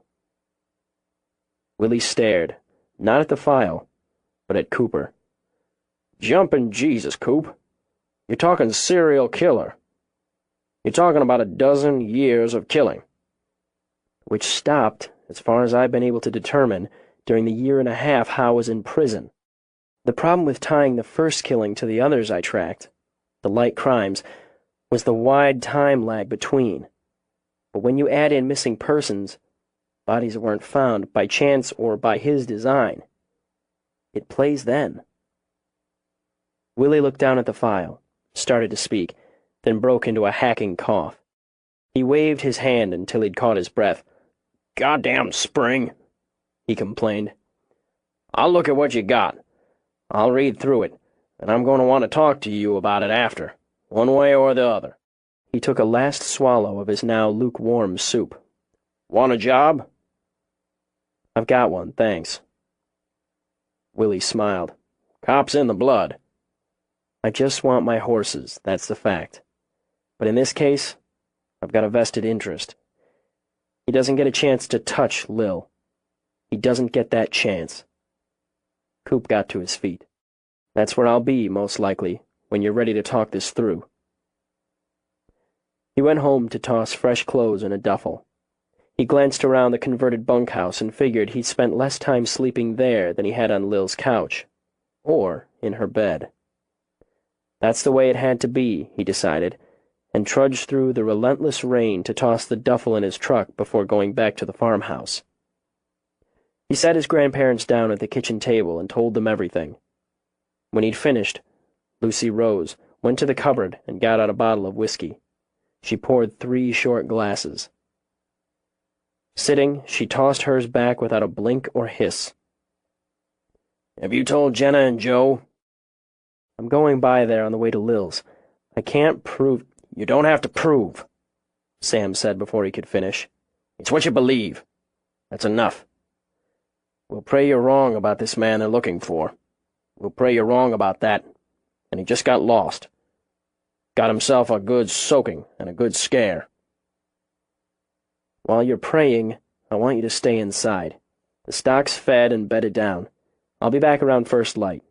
Willie stared, not at the file, but at Cooper. Jumpin' Jesus, Coop. You're talking serial killer. You're talking about a dozen years of killing. Which stopped, as far as I've been able to determine, during the year and a half Howe was in prison. The problem with tying the first killing to the others I tracked, the light crimes, was the wide time lag between. But when you add in missing persons, bodies weren't found by chance or by his design. It plays then. Willie looked down at the file, started to speak, then broke into a hacking cough. He waved his hand until he'd caught his breath. Goddamn Spring, he complained. I'll look at what you got. I'll read through it, and I'm going to want to talk to you about it after, one way or the other. He took a last swallow of his now lukewarm soup. Want a job? I've got one, thanks. Willie smiled. Cop's in the blood. I just want my horses, that's the fact. But in this case, I've got a vested interest. He doesn't get a chance to touch Lil. He doesn't get that chance. Coop got to his feet. That's where I'll be, most likely, when you're ready to talk this through. He went home to toss fresh clothes in a duffel. He glanced around the converted bunkhouse and figured he'd spent less time sleeping there than he had on Lil's couch, or in her bed. That's the way it had to be, he decided, and trudged through the relentless rain to toss the duffel in his truck before going back to the farmhouse. He sat his grandparents down at the kitchen table and told them everything. When he'd finished, Lucy rose, went to the cupboard, and got out a bottle of whiskey. She poured 3 short glasses. Sitting, she tossed hers back without a blink or hiss. Have you told Jenna and Joe? I'm going by there on the way to Lil's. I can't prove... You don't have to prove, Sam said before he could finish. It's what you believe. That's enough. We'll pray you're wrong about this man they're looking for. We'll pray you're wrong about that. And he just got lost. Got himself a good soaking and a good scare. While you're praying, I want you to stay inside. The stock's fed and bedded down. I'll be back around first light.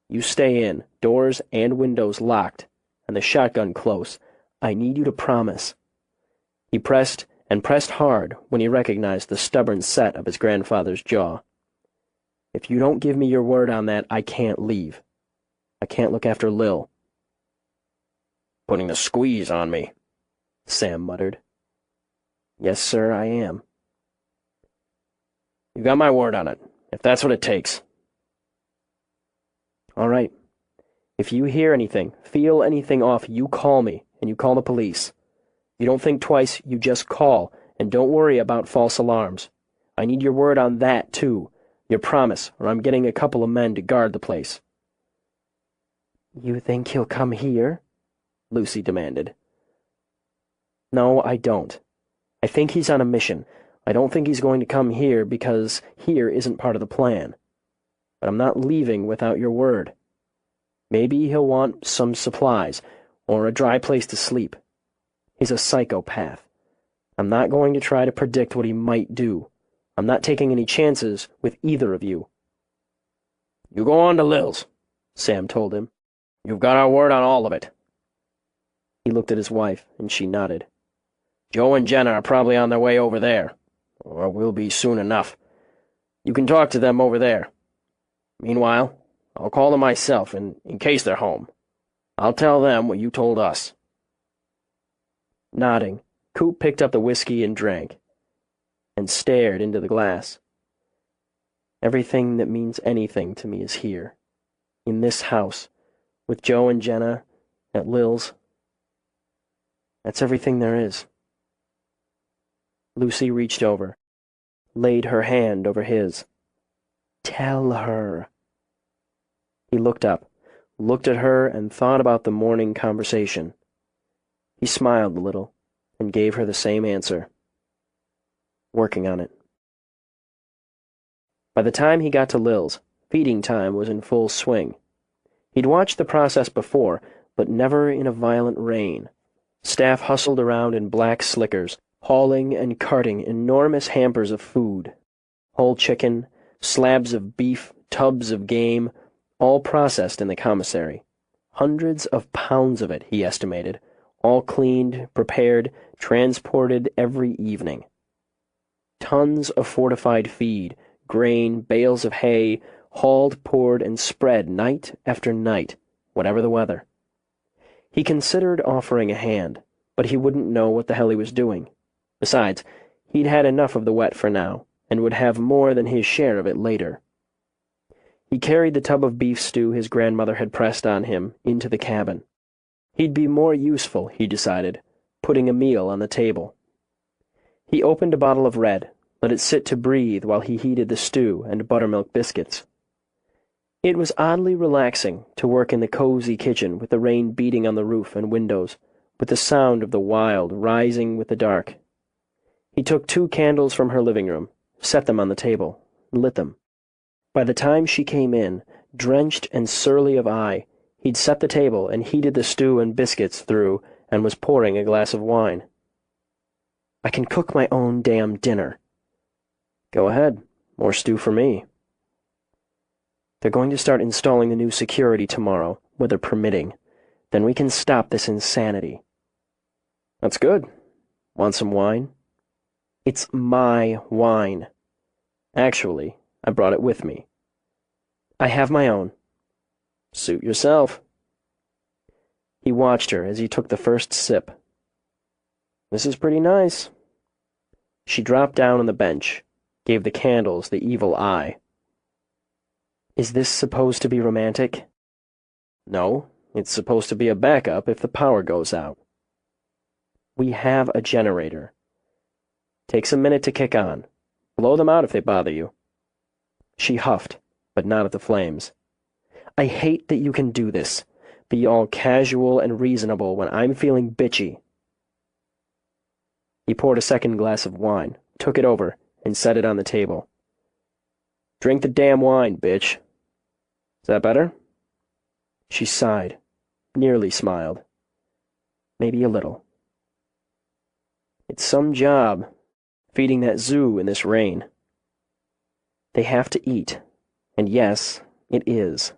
You stay in, doors and windows locked, and the shotgun close. I need you to promise. He pressed and pressed hard when he recognized the stubborn set of his grandfather's jaw. If you don't give me your word on that, I can't leave. I can't look after Lil. Putting the squeeze on me, Sam muttered. Yes, sir, I am. You got my word on it, if that's what it takes. All right. If you hear anything, feel anything off, you call me, and you call the police. You don't think twice, you just call, and don't worry about false alarms. I need your word on that, too. Your promise, or I'm getting a couple of men to guard the place. You think he'll come here? Lucy demanded. No, I don't. I think he's on a mission. I don't think he's going to come here because here isn't part of the plan. But I'm not leaving without your word. Maybe he'll want some supplies, or a dry place to sleep. He's a psychopath. I'm not going to try to predict what he might do. I'm not taking any chances with either of you. You go on to Lil's, Sam told him. You've got our word on all of it. He looked at his wife, and she nodded. Joe and Jenna are probably on their way over there, or will be soon enough. You can talk to them over there. Meanwhile, I'll call them myself, in case they're home. I'll tell them what you told us." Nodding, Coop picked up the whiskey and drank, and stared into the glass. Everything that means anything to me is here, in this house, with Joe and Jenna, at Lil's. That's everything there is. Lucy reached over, laid her hand over his. "Tell her." He looked up, looked at her, and thought about the morning conversation. He smiled a little, and gave her the same answer. "Working on it." By the time he got to Lil's, feeding time was in full swing. He'd watched the process before, but never in a violent rain. Staff hustled around in black slickers, hauling and carting enormous hampers of food. Whole chicken, slabs of beef, tubs of game, all processed in the commissary. Hundreds of pounds of it, he estimated, all cleaned, prepared, transported every evening. Tons of fortified feed, grain, bales of hay, hauled, poured, and spread night after night, whatever the weather. He considered offering a hand, but he wouldn't know what the hell he was doing. Besides, he'd had enough of the wet for now, and would have more than his share of it later. He carried the tub of beef stew his grandmother had pressed on him into the cabin. He'd be more useful, he decided, putting a meal on the table. He opened a bottle of red, let it sit to breathe while he heated the stew and buttermilk biscuits. It was oddly relaxing to work in the cozy kitchen with the rain beating on the roof and windows, with the sound of the wild rising with the dark. He took 2 candles from her living room, set them on the table, and lit them. By the time she came in, drenched and surly of eye, he'd set the table and heated the stew and biscuits through and was pouring a glass of wine. "I can cook my own damn dinner." "Go ahead. More stew for me." "They're going to start installing the new security tomorrow, weather permitting. Then we can stop this insanity." "That's good. Want some wine?" "It's my wine. Actually, I brought it with me." "I have my own." "Suit yourself." He watched her as he took the first sip. "This is pretty nice." She dropped down on the bench, gave the candles the evil eye. "Is this supposed to be romantic?" "No, it's supposed to be a backup if the power goes out." "We have a generator. Takes a minute to kick on. Blow them out if they bother you." She huffed, but not at the flames. "I hate that you can do this. Be all casual and reasonable when I'm feeling bitchy." He poured a second glass of wine, took it over, and set it on the table. "Drink the damn wine, bitch." "Is that better?" She sighed, nearly smiled. Maybe a little. "It's some job, feeding that zoo in this rain." "They have to eat, and yes, it is."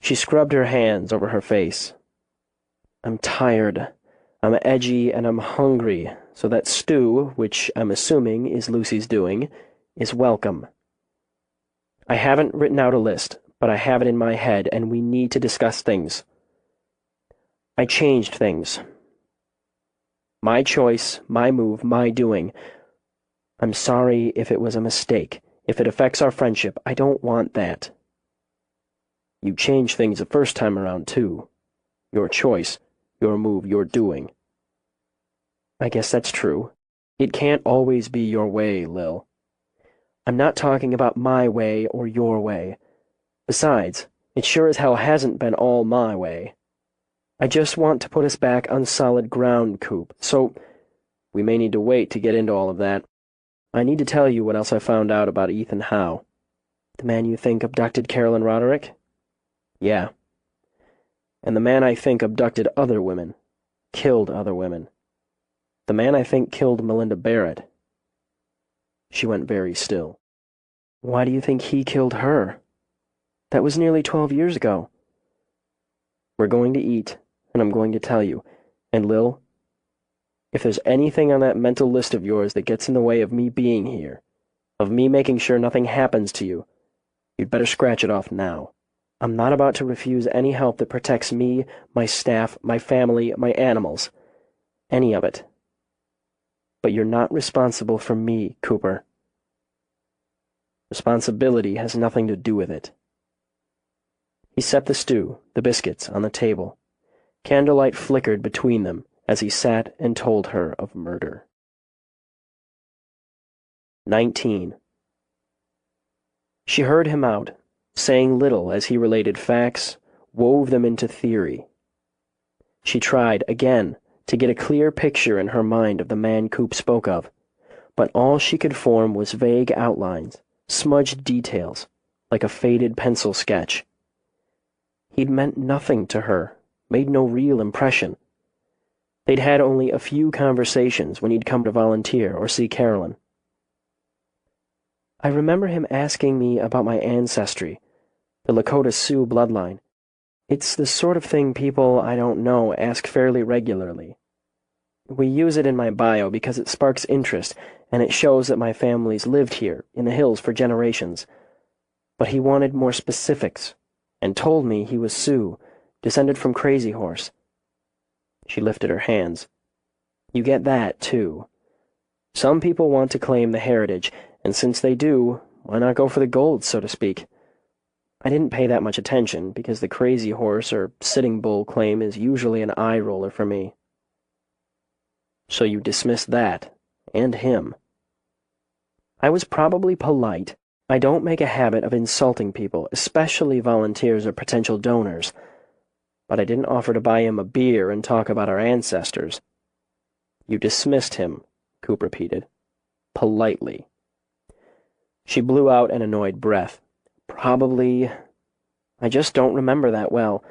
She scrubbed her hands over her face. "I'm tired. I'm edgy and I'm hungry, so that stew, which I'm assuming is Lucy's doing, is welcome. I haven't written out a list, but I have it in my head, and we need to discuss things. I changed things. My choice, my move, my doing. I'm sorry if it was a mistake. If it affects our friendship, I don't want that." "You changed things the first time around, too. Your choice, your move, your doing." "I guess that's true. It can't always be your way, Lil. I'm not talking about my way or your way. Besides, it sure as hell hasn't been all my way. I just want to put us back on solid ground, Coop, so we may need to wait to get into all of that. I need to tell you what else I found out about Ethan Howe." "The man you think abducted Carolyn Roderick?" "Yeah. And the man I think abducted other women, killed other women. The man I think killed Melinda Barrett." She went very still. "Why do you think he killed her? That was nearly 12 years ago." "We're going to eat, and I'm going to tell you. And Lil, If there's anything on that mental list of yours that gets in the way of me being here, of me making sure nothing happens to you, you'd better scratch it off now. I'm not about to refuse any help that protects me, my staff, my family, my animals. Any of it. But you're not responsible for me, Cooper. Responsibility has nothing to do with it. He set the stew, the biscuits, on the table. Candlelight flickered between them as he sat and told her of murder. 19. She heard him out, saying little as he related facts, wove them into theory. She tried, again, to get a clear picture in her mind of the man Coop spoke of, but all she could form was vague outlines, smudged details, like a faded pencil sketch. He'd meant nothing to her, made no real impression. They'd had only a few conversations when he'd come to volunteer or see Carolyn. I remember him asking me about my ancestry, the Lakota Sioux bloodline. It's the sort of thing people I don't know ask fairly regularly. We use it in my bio because it sparks interest, and it shows that my family's lived here, in the hills, for generations. But he wanted more specifics, and told me he was Sioux, descended from Crazy Horse. She lifted her hands. You get that, too. Some people want to claim the heritage, and since they do, why not go for the gold, so to speak? I didn't pay that much attention, because the Crazy Horse or Sitting Bull claim is usually an eye-roller for me. So you dismissed that, and him. I was probably polite. I don't make a habit of insulting people, especially volunteers or potential donors. But I didn't offer to buy him a beer and talk about our ancestors. You dismissed him, Coop repeated. Politely. She blew out an annoyed breath. Probably. I just don't remember that well.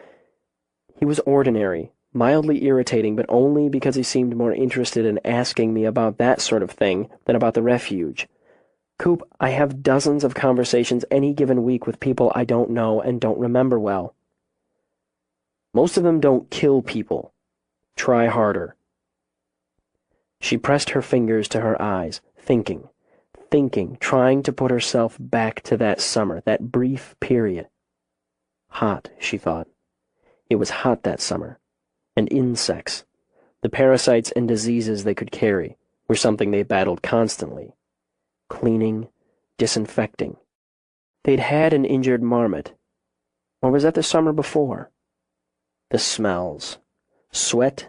He was ordinary, mildly irritating, but only because he seemed more interested in asking me about that sort of thing than about the refuge. Coop, I have dozens of conversations any given week with people I don't know and don't remember well. Most of them don't kill people. Try harder. She pressed her fingers to her eyes, thinking, trying to put herself back to that summer, that brief period. Hot, she thought. It was hot that summer. And insects, the parasites and diseases they could carry, were something they battled constantly. Cleaning, disinfecting. They'd had an injured marmot. Or was that the summer before? The smells. Sweat,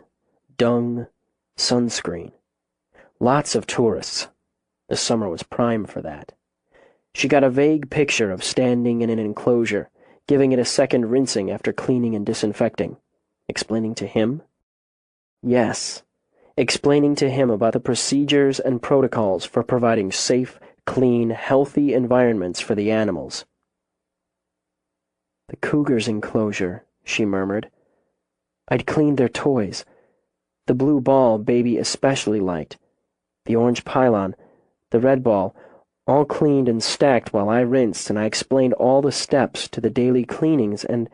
dung, sunscreen. Lots of tourists. The summer was prime for that. She got a vague picture of standing in an enclosure, giving it a second rinsing after cleaning and disinfecting. Explaining to him? Yes. Explaining to him about the procedures and protocols for providing safe, clean, healthy environments for the animals. The cougar's enclosure, she murmured. I'd cleaned their toys. The blue ball Baby especially liked. The orange pylon. The red ball. All cleaned and stacked while I rinsed, and I explained all the steps to the daily cleanings, and...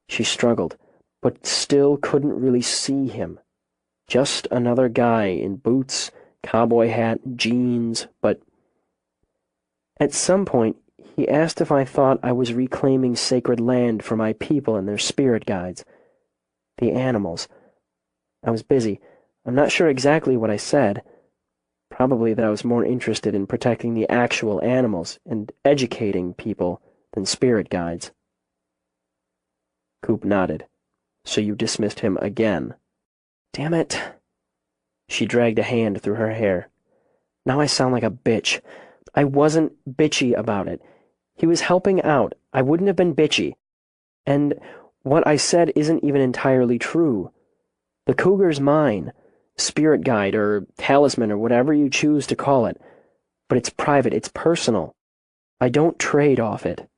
She struggled, but still couldn't really see him. Just another guy in boots, cowboy hat, jeans, but... At some point, he asked if I thought I was reclaiming sacred land for my people and their spirit guides. The animals. I was busy. I'm not sure exactly what I said. Probably that I was more interested in protecting the actual animals and educating people than spirit guides. Coop nodded. So you dismissed him again. Damn it. She dragged a hand through her hair. Now I sound like a bitch. I wasn't bitchy about it. He was helping out. I wouldn't have been bitchy. And what I said isn't even entirely true. The cougar's mine. Spirit guide or talisman or whatever you choose to call it. But it's private, it's personal. I don't trade off it.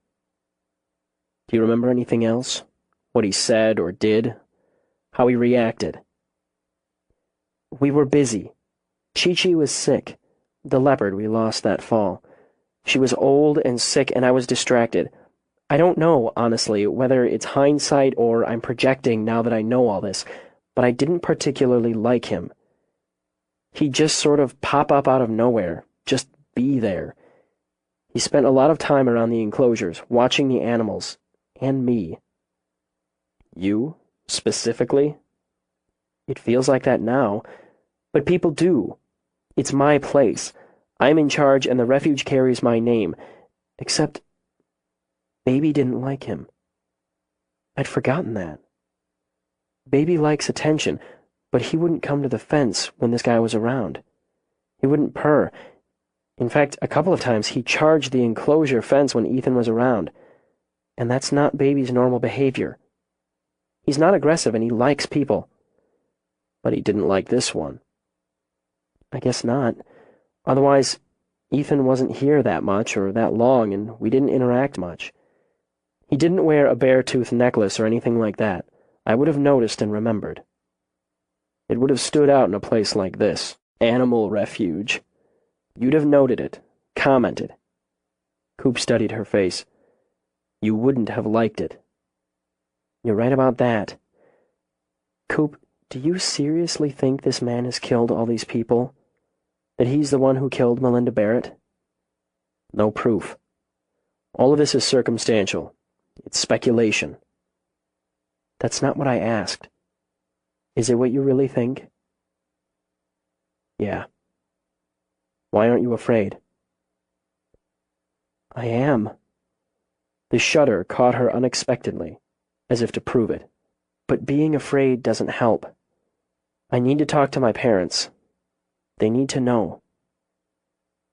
Do you remember anything else? What he said or did? How he reacted? We were busy. Chi-Chi was sick. The leopard we lost that fall. She was old and sick and I was distracted. I don't know, honestly, whether it's hindsight or I'm projecting now that I know all this, but I didn't particularly like him. He'd just sort of pop up out of nowhere, just be there. He spent a lot of time around the enclosures, watching the animals, and me. You, specifically? It feels like that now, but people do. It's my place. I'm in charge and the refuge carries my name. Except, Baby didn't like him. I'd forgotten that. Baby likes attention, but he wouldn't come to the fence when this guy was around. He wouldn't purr. In fact, a couple of times he charged the enclosure fence when Ethan was around. And that's not Baby's normal behavior. He's not aggressive and he likes people. But he didn't like this one. I guess not. Otherwise, Ethan wasn't here that much or that long, and we didn't interact much. He didn't wear a bear-tooth necklace or anything like that. I would have noticed and remembered. It would have stood out in a place like this. Animal refuge. You'd have noted it, commented. Coop studied her face. You wouldn't have liked it. You're right about that. Coop, do you seriously think this man has killed all these people? That he's the one who killed Melinda Barrett? No proof. All of this is circumstantial. It's speculation. That's not what I asked. Is it what you really think? Yeah. Why aren't you afraid? I am. The shudder caught her unexpectedly, as if to prove it. But being afraid doesn't help. I need to talk to my parents. They need to know.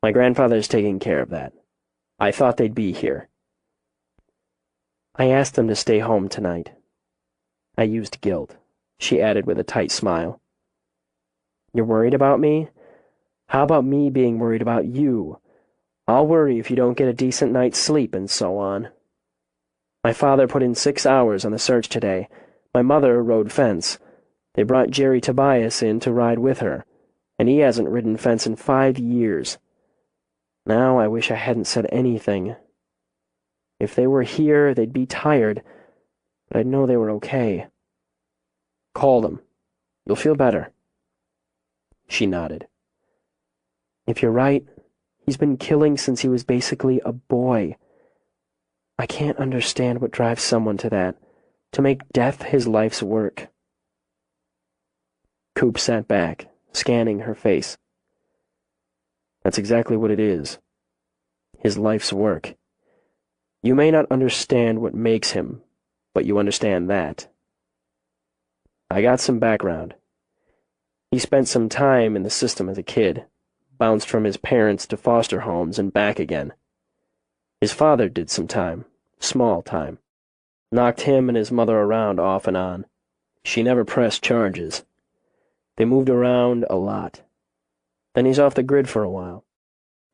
My grandfather's taking care of that. I thought they'd be here. I asked them to stay home tonight. I used guilt, she added with a tight smile. You're worried about me? How about me being worried about you? I'll worry if you don't get a decent night's sleep and so on. My father put in 6 hours on the search today. My mother rode fence. They brought Jerry Tobias in to ride with her, and he hasn't ridden fence in 5 years. Now I wish I hadn't said anything. If they were here, they'd be tired, but I'd know they were okay. Call them. You'll feel better. She nodded. If you're right, he's been killing since he was basically a boy. I can't understand what drives someone to that, to make death his life's work. Coop sat back, scanning her face. That's exactly what it is. His life's work. You may not understand what makes him, but you understand that. I got some background. He spent some time in the system as a kid, bounced from his parents to foster homes and back again. His father did some time, small time. Knocked him and his mother around off and on. She never pressed charges. They moved around a lot. Then he's off the grid for a while.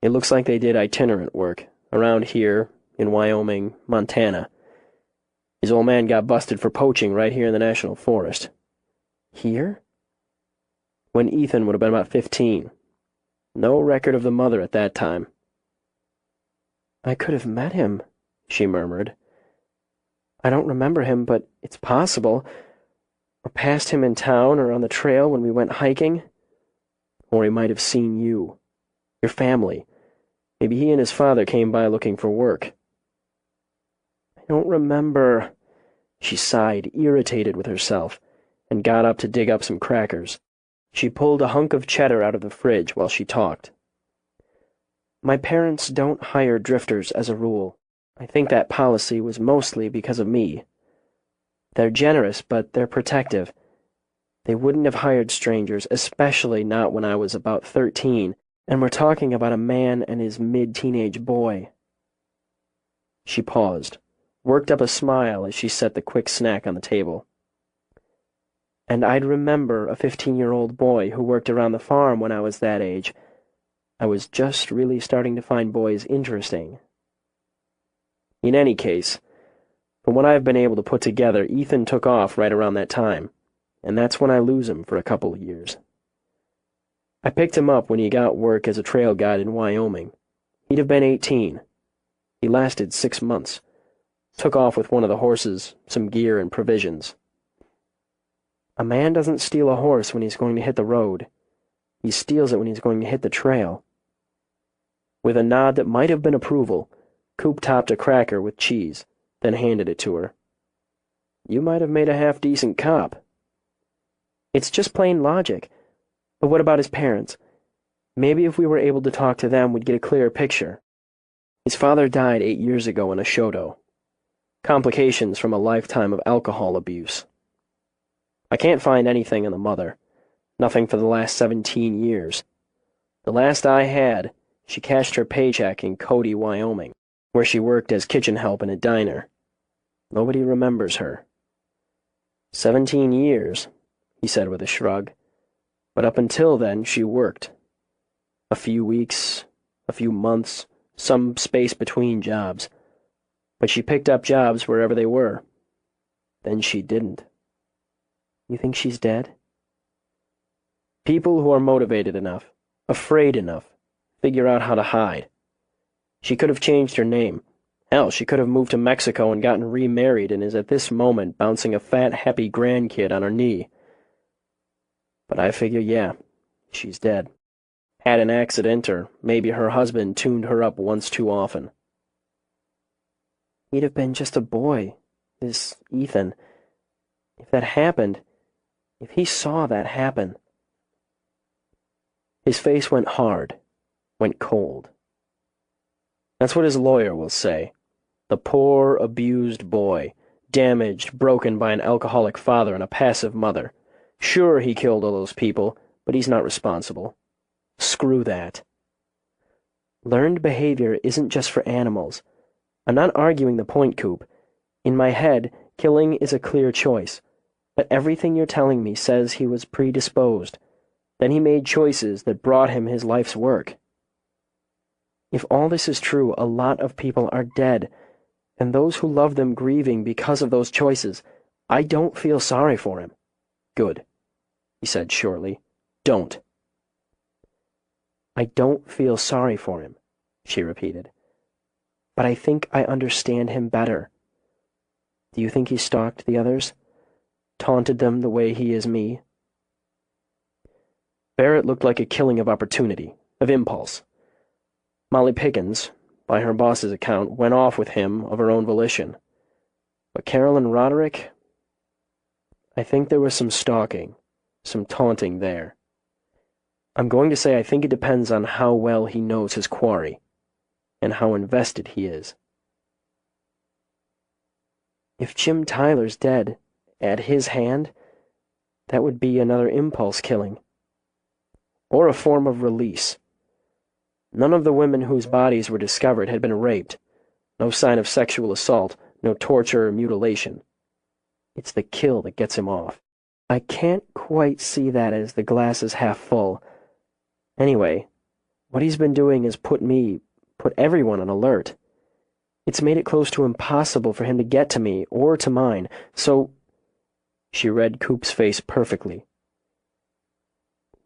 It looks like they did itinerant work, around here, in Wyoming, Montana. His old man got busted for poaching right here in the National Forest. Here? When Ethan would have been about 15. No record of the mother at that time. I could have met him, she murmured. I don't remember him, but it's possible. Or passed him in town or on the trail when we went hiking. Or he might have seen you. Your family. Maybe he and his father came by looking for work. I don't remember. She sighed, irritated with herself, and got up to dig up some crackers. She pulled a hunk of cheddar out of the fridge while she talked. My parents don't hire drifters as a rule. I think that policy was mostly because of me. They're generous, but they're protective. They wouldn't have hired strangers, especially not when I was about 13, and we're talking about a man and his mid-teenage boy. She paused, worked up a smile as she set the quick snack on the table. And I'd remember a 15-year-old boy who worked around the farm when I was that age. I was just really starting to find boys interesting. In any case, from what I've been able to put together, Ethan took off right around that time, and that's when I lose him for a couple of years. I picked him up when he got work as a trail guide in Wyoming. He'd have been 18. He lasted 6 months. Took off with one of the horses, some gear and provisions. A man doesn't steal a horse when he's going to hit the road. He steals it when he's going to hit the trail." With a nod that might have been approval, Coop topped a cracker with cheese, then handed it to her. "You might have made a half-decent cop." "It's just plain logic. But what about his parents? Maybe if we were able to talk to them, we'd get a clearer picture." "His father died 8 years ago in a shoto. Complications from a lifetime of alcohol abuse. I can't find anything on the mother. Nothing for the last 17 years. The last I had, she cashed her paycheck in Cody, Wyoming, where she worked as kitchen help in a diner. Nobody remembers her." 17 years, he said with a shrug. "But up until then, she worked. A few weeks, a few months, some space between jobs. But she picked up jobs wherever they were. Then she didn't." "You think she's dead?" "People who are motivated enough, afraid enough, figure out how to hide. She could have changed her name. Hell, she could have moved to Mexico and gotten remarried and is at this moment bouncing a fat, happy grandkid on her knee. But I figure, yeah, she's dead. Had an accident, or maybe her husband tuned her up once too often." "He'd have been just a boy, this Ethan. If that happened, if he saw that happen." His face went hard, went cold. "That's what his lawyer will say. The poor, abused boy, damaged, broken by an alcoholic father and a passive mother. Sure, he killed all those people, but he's not responsible. Screw that. Learned behavior isn't just for animals. I'm not arguing the point, Coop. In my head, killing is a clear choice. But everything you're telling me says he was predisposed. Then he made choices that brought him his life's work. If all this is true, a lot of people are dead, and those who love them grieving because of those choices. I don't feel sorry for him." "Good," he said shortly. "Don't." "I don't feel sorry for him," she repeated. "But I think I understand him better. Do you think he stalked the others? Taunted them the way he is me?" Barrett looked like a killing of opportunity, of impulse. Molly Pickens, by her boss's account, went off with him of her own volition. But Carolyn Roderick? I think there was some stalking, some taunting there. I'm going to say I think it depends on how well he knows his quarry, and how invested he is. If Jim Tyler's dead, at his hand, that would be another impulse killing. Or a form of release. None of the women whose bodies were discovered had been raped. No sign of sexual assault, no torture or mutilation. It's the kill that gets him off. I can't quite see that as the glass is half full. Anyway, what he's been doing has put everyone on alert. It's made it close to impossible for him to get to me or to mine, so... She read Coop's face perfectly.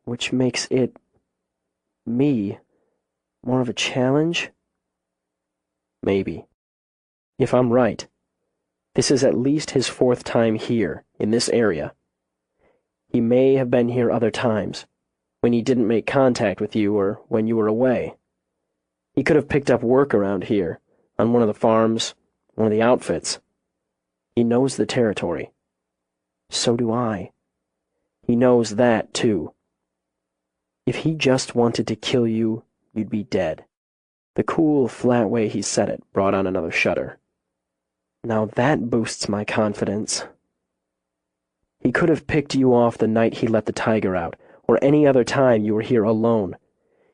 Which makes it... me... more of a challenge? Maybe. If I'm right, this is at least his 4th time here, in this area. He may have been here other times, when he didn't make contact with you or when you were away. He could have picked up work around here, on one of the farms, one of the outfits. He knows the territory. So do I. He knows that, too. If he just wanted to kill you, you'd be dead. The cool, flat way he said it brought on another shudder. Now that boosts my confidence. He could have picked you off the night he let the tiger out, or any other time you were here alone.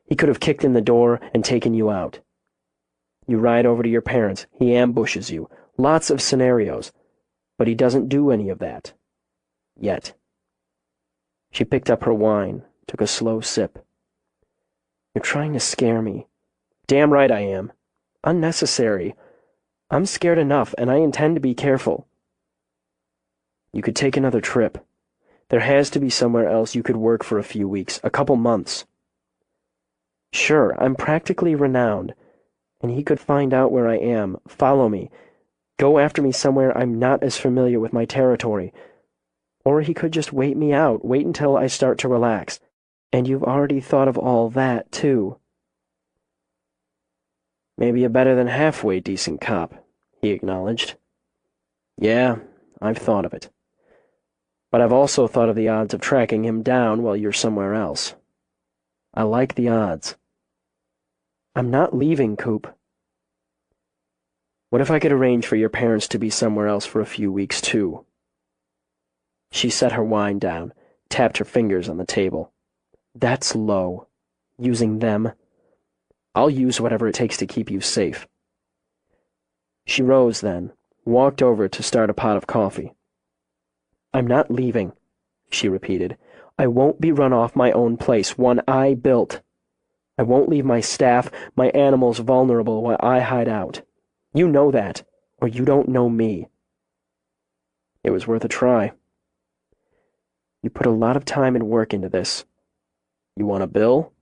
He could have kicked in the door and taken you out. You ride over to your parents, he ambushes you. Lots of scenarios. But he doesn't do any of that. Yet. She picked up her wine, took a slow sip. You're trying to scare me. Damn right I am. Unnecessary. I'm scared enough, and I intend to be careful. You could take another trip. There has to be somewhere else you could work for a few weeks, a couple months. Sure, I'm practically renowned, and he could find out where I am, follow me, go after me somewhere I'm not as familiar with my territory. Or he could just wait me out, wait until I start to relax. And you've already thought of all that, too. Maybe a better than halfway decent cop, he acknowledged. Yeah, I've thought of it. But I've also thought of the odds of tracking him down while you're somewhere else. I like the odds. I'm not leaving, Coop. What if I could arrange for your parents to be somewhere else for a few weeks, too? She set her wine down, tapped her fingers on the table. That's low. Using them. I'll use whatever it takes to keep you safe. She rose then, walked over to start a pot of coffee. I'm not leaving, she repeated. I won't be run off my own place, one I built. I won't leave my staff, my animals vulnerable while I hide out. You know that, or you don't know me. It was worth a try. You put a lot of time and work into this. You want a bill?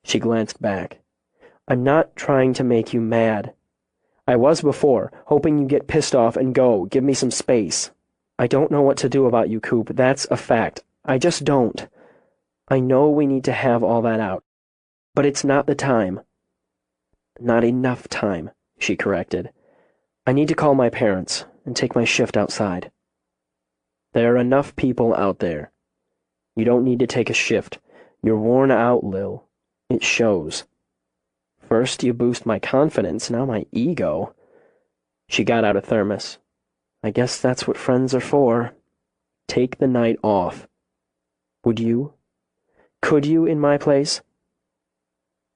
She glanced back. I'm not trying to make you mad. I was before, hoping you'd get pissed off and go, give me some space. I don't know what to do about you, Coop, that's a fact. I just don't. I know we need to have all that out. But it's not the time. Not enough time, she corrected. I need to call my parents and take my shift outside. There are enough people out there. You don't need to take a shift. You're worn out, Lil. It shows. First you boost my confidence, now my ego. She got out a thermos. I guess that's what friends are for. Take the night off. Would you? Could you in my place?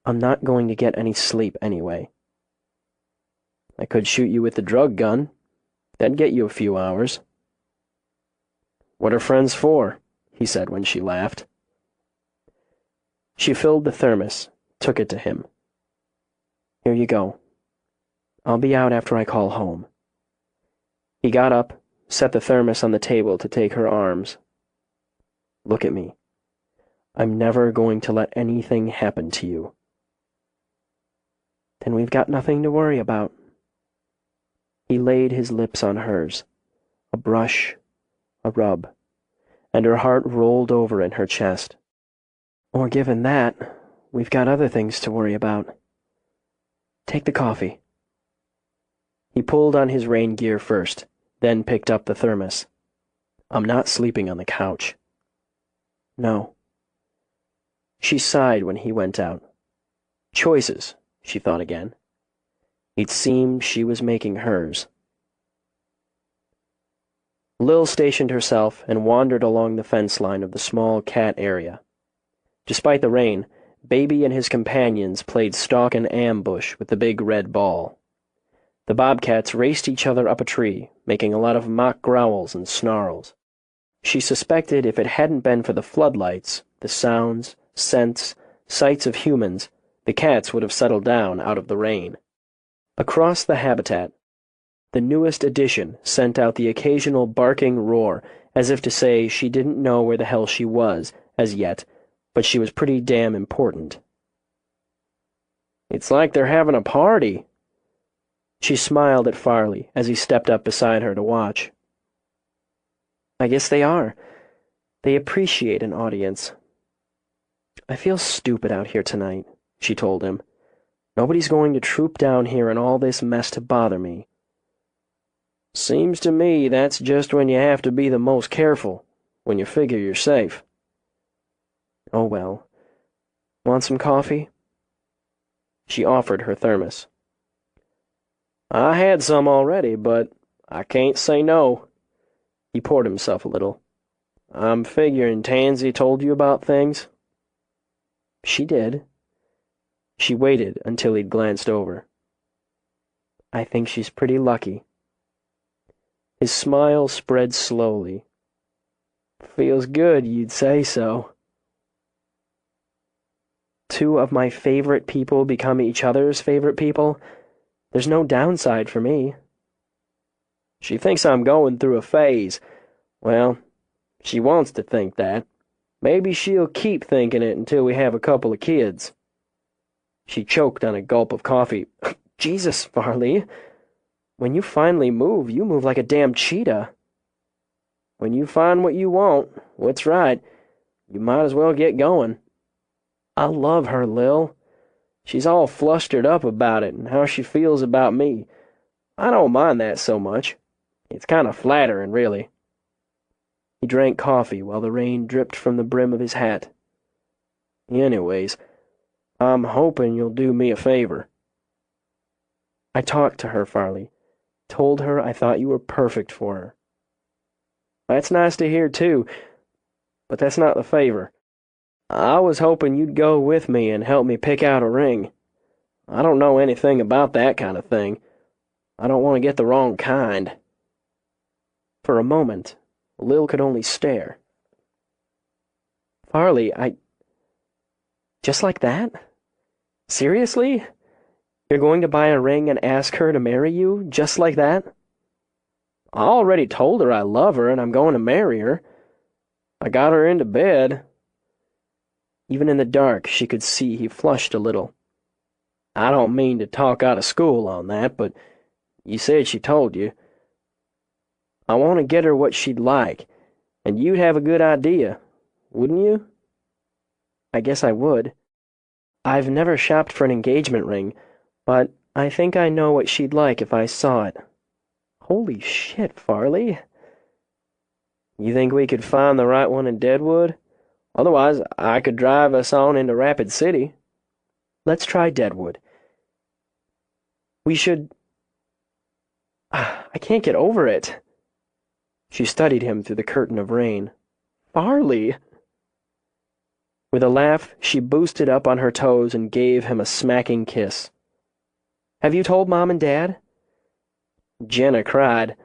I'm not going to get any sleep anyway. I could shoot you with the drug gun. That'd get you a few hours. What are friends for? He said when she laughed. She filled the thermos, took it to him. Here you go. I'll be out after I call home. He got up, set the thermos on the table to take her arms. Look at me. I'm never going to let anything happen to you. Then we've got nothing to worry about. He laid his lips on hers, a brush, a rub, and her heart rolled over in her chest. Or given that, we've got other things to worry about. Take the coffee. He pulled on his rain gear first, then picked up the thermos. I'm not sleeping on the couch. No. She sighed when he went out. Choices, she thought again. It seemed she was making hers. Lil stationed herself and wandered along the fence line of the small cat area. Despite the rain, Baby and his companions played stalk and ambush with the big red ball. The bobcats raced each other up a tree, making a lot of mock growls and snarls. She suspected if it hadn't been for the floodlights, the sounds, scents, sights of humans, the cats would have settled down out of the rain. Across the habitat, the newest addition sent out the occasional barking roar, as if to say she didn't know where the hell she was, as yet, but she was pretty damn important. It's like they're having a party. She smiled at Farley as he stepped up beside her to watch. I guess they are. They appreciate an audience. I feel stupid out here tonight, she told him. Nobody's going to troop down here in all this mess to bother me. Seems to me that's just when you have to be the most careful, when you figure you're safe. Oh well. Want some coffee? She offered her thermos. I had some already, but I can't say no. He poured himself a little. I'm figuring Tansy told you about things? She did. She waited until he'd glanced over. I think she's pretty lucky. His smile spread slowly. Feels good, you'd say so. Two of my favorite people become each other's favorite people. There's no downside for me. She thinks I'm going through a phase. Well, she wants to think that. Maybe she'll keep thinking it until we have a couple of kids. She choked on a gulp of coffee. Jesus, Farley. When you finally move, you move like a damn cheetah. When you find what you want, what's right, You might as well get going. I love her, Lil. She's all flustered up about it and how she feels about me. I don't mind that so much. It's kind of flattering, really." He drank coffee while the rain dripped from the brim of his hat. "Anyways, I'm hoping you'll do me a favor." "I talked to her, Farley. Told her I thought you were perfect for her." "That's nice to hear, too, but that's not the favor. I was hoping you'd go with me and help me pick out a ring. I don't know anything about that kind of thing. I don't want to get the wrong kind." For a moment, Lil could only stare. "Farley, Just like that? Seriously? You're going to buy a ring and ask her to marry you, just like that?" "I already told her I love her and I'm going to marry her. I got her into bed." Even in the dark, she could see he flushed a little. "I don't mean to talk out of school on that, but you said she told you. I want to get her what she'd like, and you'd have a good idea, wouldn't you?" "I guess I would. I've never shopped for an engagement ring, but I think I know what she'd like if I saw it." "Holy shit, Farley." "You think we could find the right one in Deadwood? Otherwise, I could drive us on into Rapid City." "Let's try Deadwood. We should... I can't get over it." She studied him through the curtain of rain. "Farley!" With a laugh, she boosted up on her toes and gave him a smacking kiss. "Have you told Mom and Dad?" Jenna cried,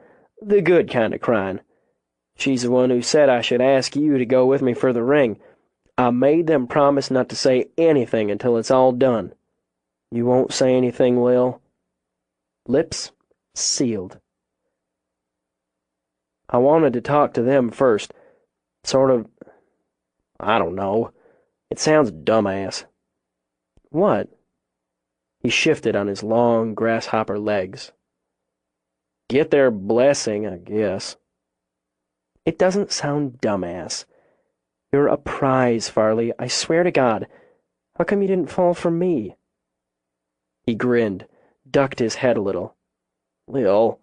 the good kind of crying. She's the one who said I should ask you to go with me for the ring. I made them promise not to say anything until it's all done. You won't say anything, Lil?" Lips sealed. "I wanted to talk to them first. Sort of, I don't know. It sounds dumbass." "What?" He shifted on his long grasshopper legs. "Get their blessing, I guess." "It doesn't sound dumbass. You're a prize, Farley, I swear to God. How come you didn't fall for me?" He grinned, ducked his head a little. "Lil,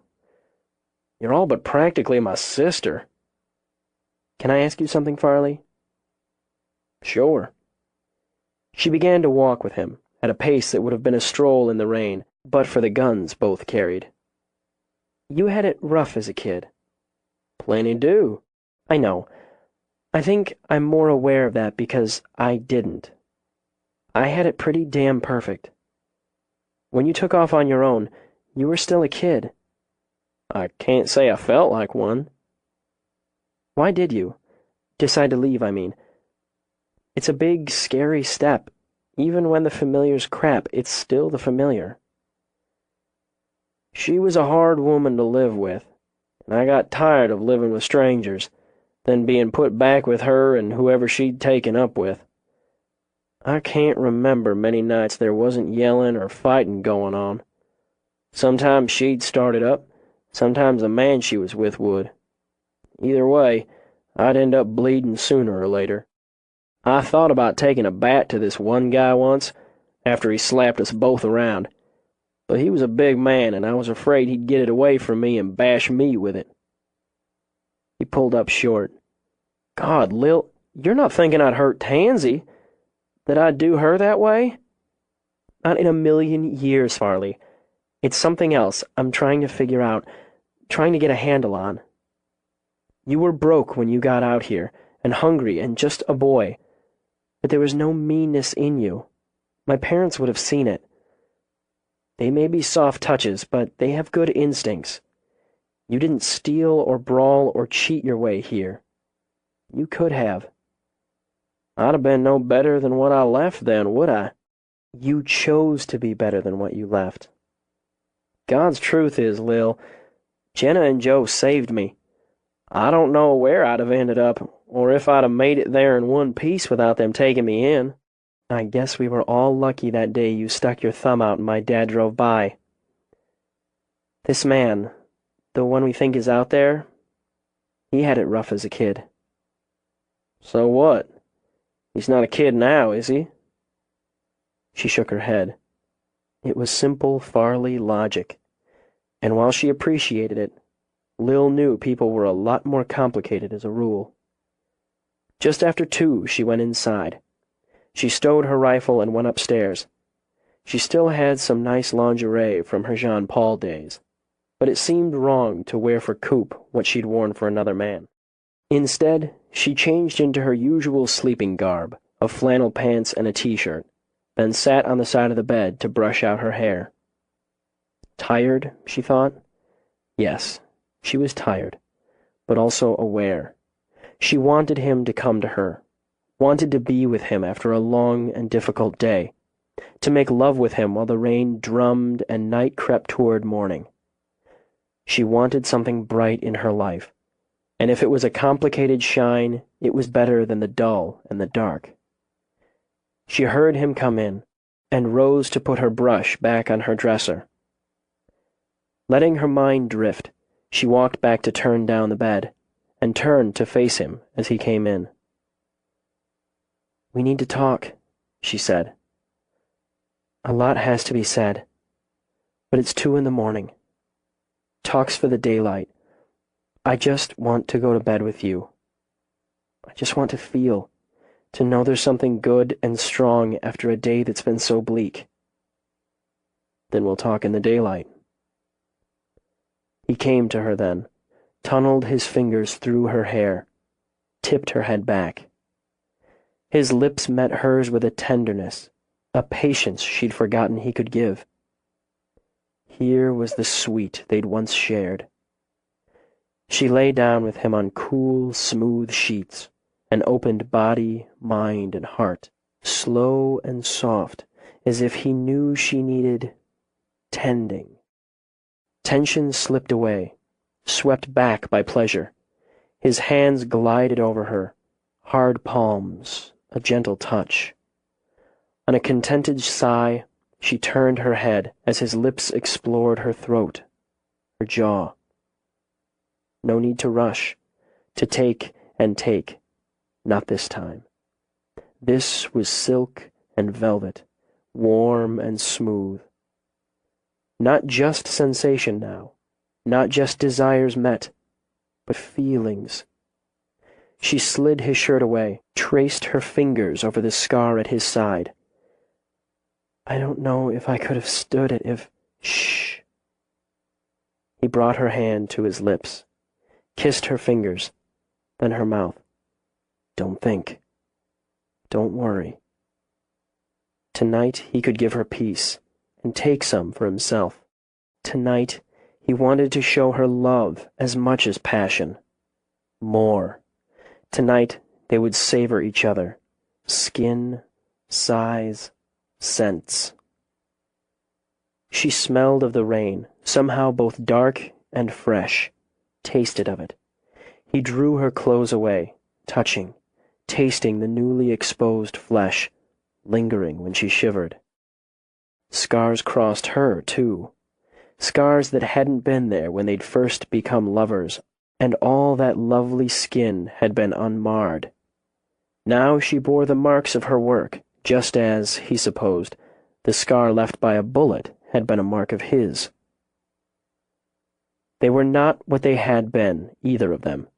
you're all but practically my sister." "Can I ask you something, Farley?" "Sure." She began to walk with him, at a pace that would have been a stroll in the rain, but for the guns both carried. "You had it rough as a kid." "Plenty do." "I know. I think I'm more aware of that because I didn't. I had it pretty damn perfect. When you took off on your own, you were still a kid." "I can't say I felt like one." "Why did you? Decide to leave, I mean. It's a big, scary step. Even when the familiar's crap, it's still the familiar." "She was a hard woman to live with, and I got tired of living with strangers, then being put back with her and whoever she'd taken up with. I can't remember many nights there wasn't yelling or fighting going on. Sometimes she'd start it up, sometimes the man she was with would. Either way, I'd end up bleeding sooner or later. I thought about taking a bat to this one guy once, after he slapped us both around, but he was a big man and I was afraid he'd get it away from me and bash me with it." He pulled up short. "God, Lil, you're not thinking I'd hurt Tansy? That I'd do her that way?" "Not in a million years, Farley. It's something else I'm trying to figure out, trying to get a handle on. You were broke when you got out here, and hungry and just a boy. But there was no meanness in you. My parents would have seen it. They may be soft touches, but they have good instincts. You didn't steal or brawl or cheat your way here. You could have." "I'd have been no better than what I left then, would I?" "You chose to be better than what you left." "God's truth is, Lil, Jenna and Joe saved me. I don't know where I'd have ended up, or if I'd have made it there in one piece without them taking me in." "I guess we were all lucky that day you stuck your thumb out and my dad drove by. This man, the one we think is out there, he had it rough as a kid." "So what? He's not a kid now, is he? She shook her head. It was simple Farley logic, and while she appreciated it, Lil knew people were a lot more complicated as a rule. Just after 2, she went inside. She stowed her rifle and went upstairs. She still had some nice lingerie from her Jean Paul days, but it seemed wrong to wear for Coop what she'd worn for another man. Instead, she changed into her usual sleeping garb of flannel pants and a t-shirt, then sat on the side of the bed to brush out her hair. Tired, she thought? Yes, she was tired, but also aware. She wanted him to come to her, wanted to be with him after a long and difficult day, to make love with him while the rain drummed and night crept toward morning. She wanted something bright in her life, and if it was a complicated shine, it was better than the dull and the dark. She heard him come in, and rose to put her brush back on her dresser. Letting her mind drift, she walked back to turn down the bed, and turned to face him as he came in. "We need to talk," she said. "A lot has to be said, but it's 2 a.m. Talk's for the daylight. I just want to go to bed with you. I just want to feel, to know there's something good and strong after a day that's been so bleak." "Then we'll talk in the daylight." He came to her then, tunneled his fingers through her hair, tipped her head back. His lips met hers with a tenderness, a patience she'd forgotten he could give. Here was the sweet they'd once shared. She lay down with him on cool, smooth sheets, and opened body, mind, and heart, slow and soft, as if he knew she needed tending. Tension slipped away, swept back by pleasure. His hands glided over her, hard palms, a gentle touch. On a contented sigh, she turned her head as his lips explored her throat, her jaw. No need to rush, to take and take. Not this time. This was silk and velvet, warm and smooth. Not just sensation now, not just desires met, but feelings. She slid his shirt away, traced her fingers over the scar at his side. "I don't know if I could have stood it if—" "Shh." He brought her hand to his lips, kissed her fingers, then her mouth. "Don't think. Don't worry." Tonight he could give her peace, and take some for himself. Tonight he wanted to show her love as much as passion. More. Tonight they would savor each other. Skin, size, scents. She smelled of the rain, somehow both dark and fresh, tasted of it. He drew her clothes away, touching, tasting the newly exposed flesh, lingering when she shivered. Scars crossed her, too. Scars that hadn't been there when they'd first become lovers, and all that lovely skin had been unmarred. Now she bore the marks of her work, just as, he supposed, the scar left by a bullet had been a mark of his. They were not what they had been, either of them,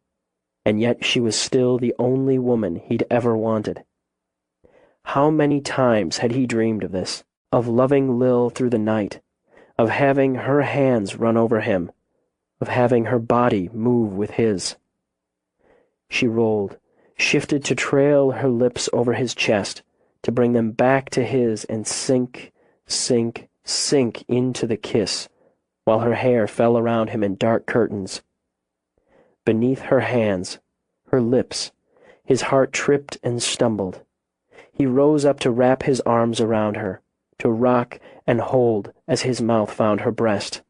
and yet she was still the only woman he'd ever wanted. How many times had he dreamed of this, of loving Lil through the night, of having her hands run over him, of having her body move with his. She rolled, shifted to trail her lips over his chest, to bring them back to his and sink, sink, sink into the kiss, while her hair fell around him in dark curtains. Beneath her hands, her lips, his heart tripped and stumbled. He rose up to wrap his arms around her, to rock and hold as his mouth found her breast.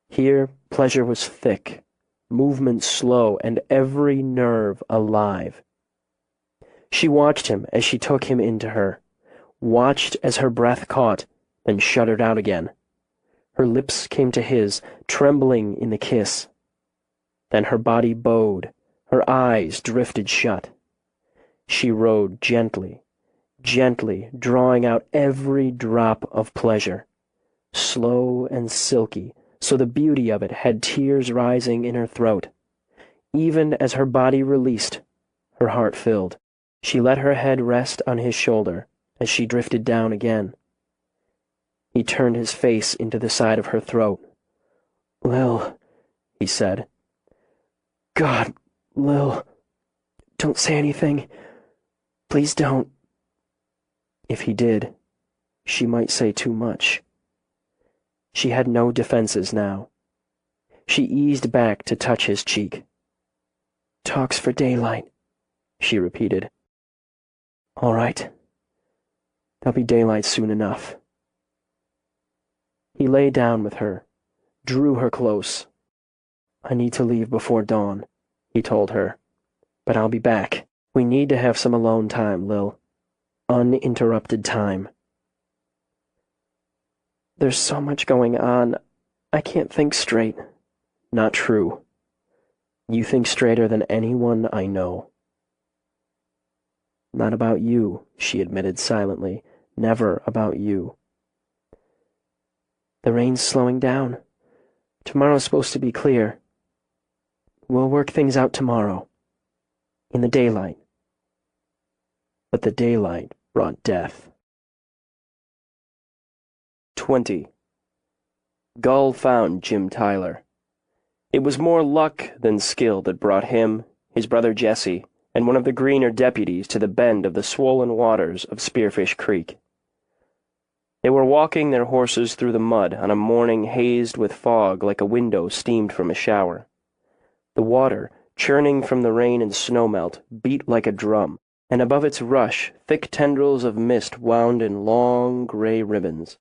Here pleasure was thick, movement slow, and every nerve alive. She watched him as she took him into her, watched as her breath caught, then shuddered out again. Her lips came to his, trembling in the kiss. Then her body bowed, her eyes drifted shut. She rode gently, gently, drawing out every drop of pleasure, slow and silky, so the beauty of it had tears rising in her throat. Even as her body released, her heart filled. She let her head rest on his shoulder as she drifted down again. He turned his face into the side of her throat. "Lil," he said. "God, Lil, don't say anything. Please don't." If he did, she might say too much. She had no defenses now. She eased back to touch his cheek. "Talks for daylight," she repeated. "All right. There'll be daylight soon enough." He lay down with her, drew her close. "I need to leave before dawn," he told her. "But I'll be back. We need to have some alone time, Lil. Uninterrupted time." "There's so much going on. I can't think straight." "Not true. You think straighter than anyone I know." "Not about you," she admitted silently. "Never about you." "The rain's slowing down. Tomorrow's supposed to be clear. We'll work things out tomorrow. In the daylight." But the daylight brought death. 20. Gull found Jim Tyler. It was more luck than skill that brought him, his brother Jesse, and one of the greener deputies to the bend of the swollen waters of Spearfish Creek. They were walking their horses through the mud on a morning hazed with fog like a window steamed from a shower. The water, churning from the rain and snowmelt, beat like a drum, and above its rush thick tendrils of mist wound in long gray ribbons.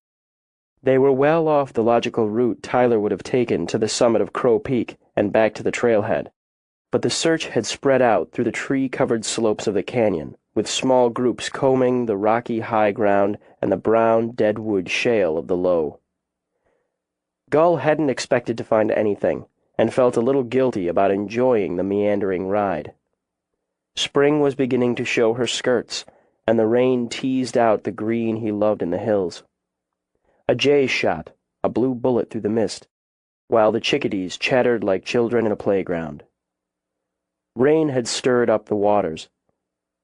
They were well off the logical route Tyler would have taken to the summit of Crow Peak and back to the trailhead, but the search had spread out through the tree-covered slopes of the canyon, with small groups combing the rocky high ground and the brown deadwood shale of the low. Gull hadn't expected to find anything, and felt a little guilty about enjoying the meandering ride. Spring was beginning to show her skirts, and the rain teased out the green he loved in the hills. A jay shot, a blue bullet through the mist, while the chickadees chattered like children in a playground. Rain had stirred up the waters,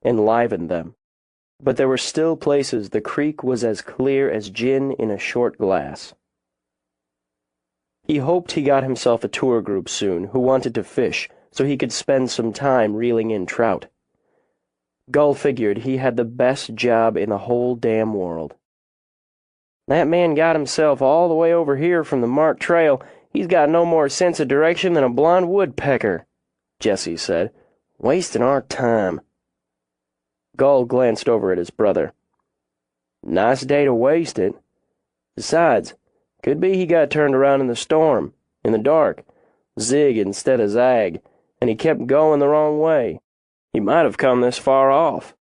enlivened them, but there were still places the creek was as clear as gin in a short glass. He hoped he got himself a tour group soon who wanted to fish so he could spend some time reeling in trout. Gull figured he had the best job in the whole damn world. "That man got himself all the way over here from the marked trail. He's got no more sense of direction than a blond woodpecker," Jesse said. "Wasting our time." Gull glanced over at his brother. "Nice day to waste it. Besides, could be he got turned around in the storm, in the dark, zig instead of zag, and he kept going the wrong way. He might have come this far off.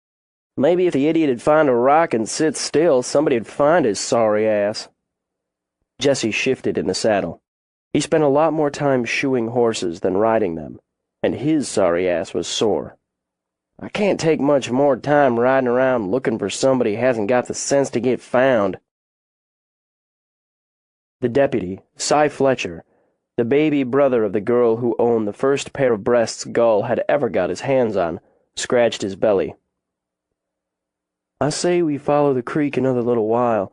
Maybe if the idiot'd find a rock and sit still, somebody'd find his sorry ass." Jesse shifted in the saddle. He spent a lot more time shoeing horses than riding them, and his sorry ass was sore. "I can't take much more time riding around looking for somebody who hasn't got the sense to get found." The deputy, Cy Fletcher, the baby brother of the girl who owned the first pair of breasts Gull had ever got his hands on, scratched his belly. "I say we follow the creek another little while,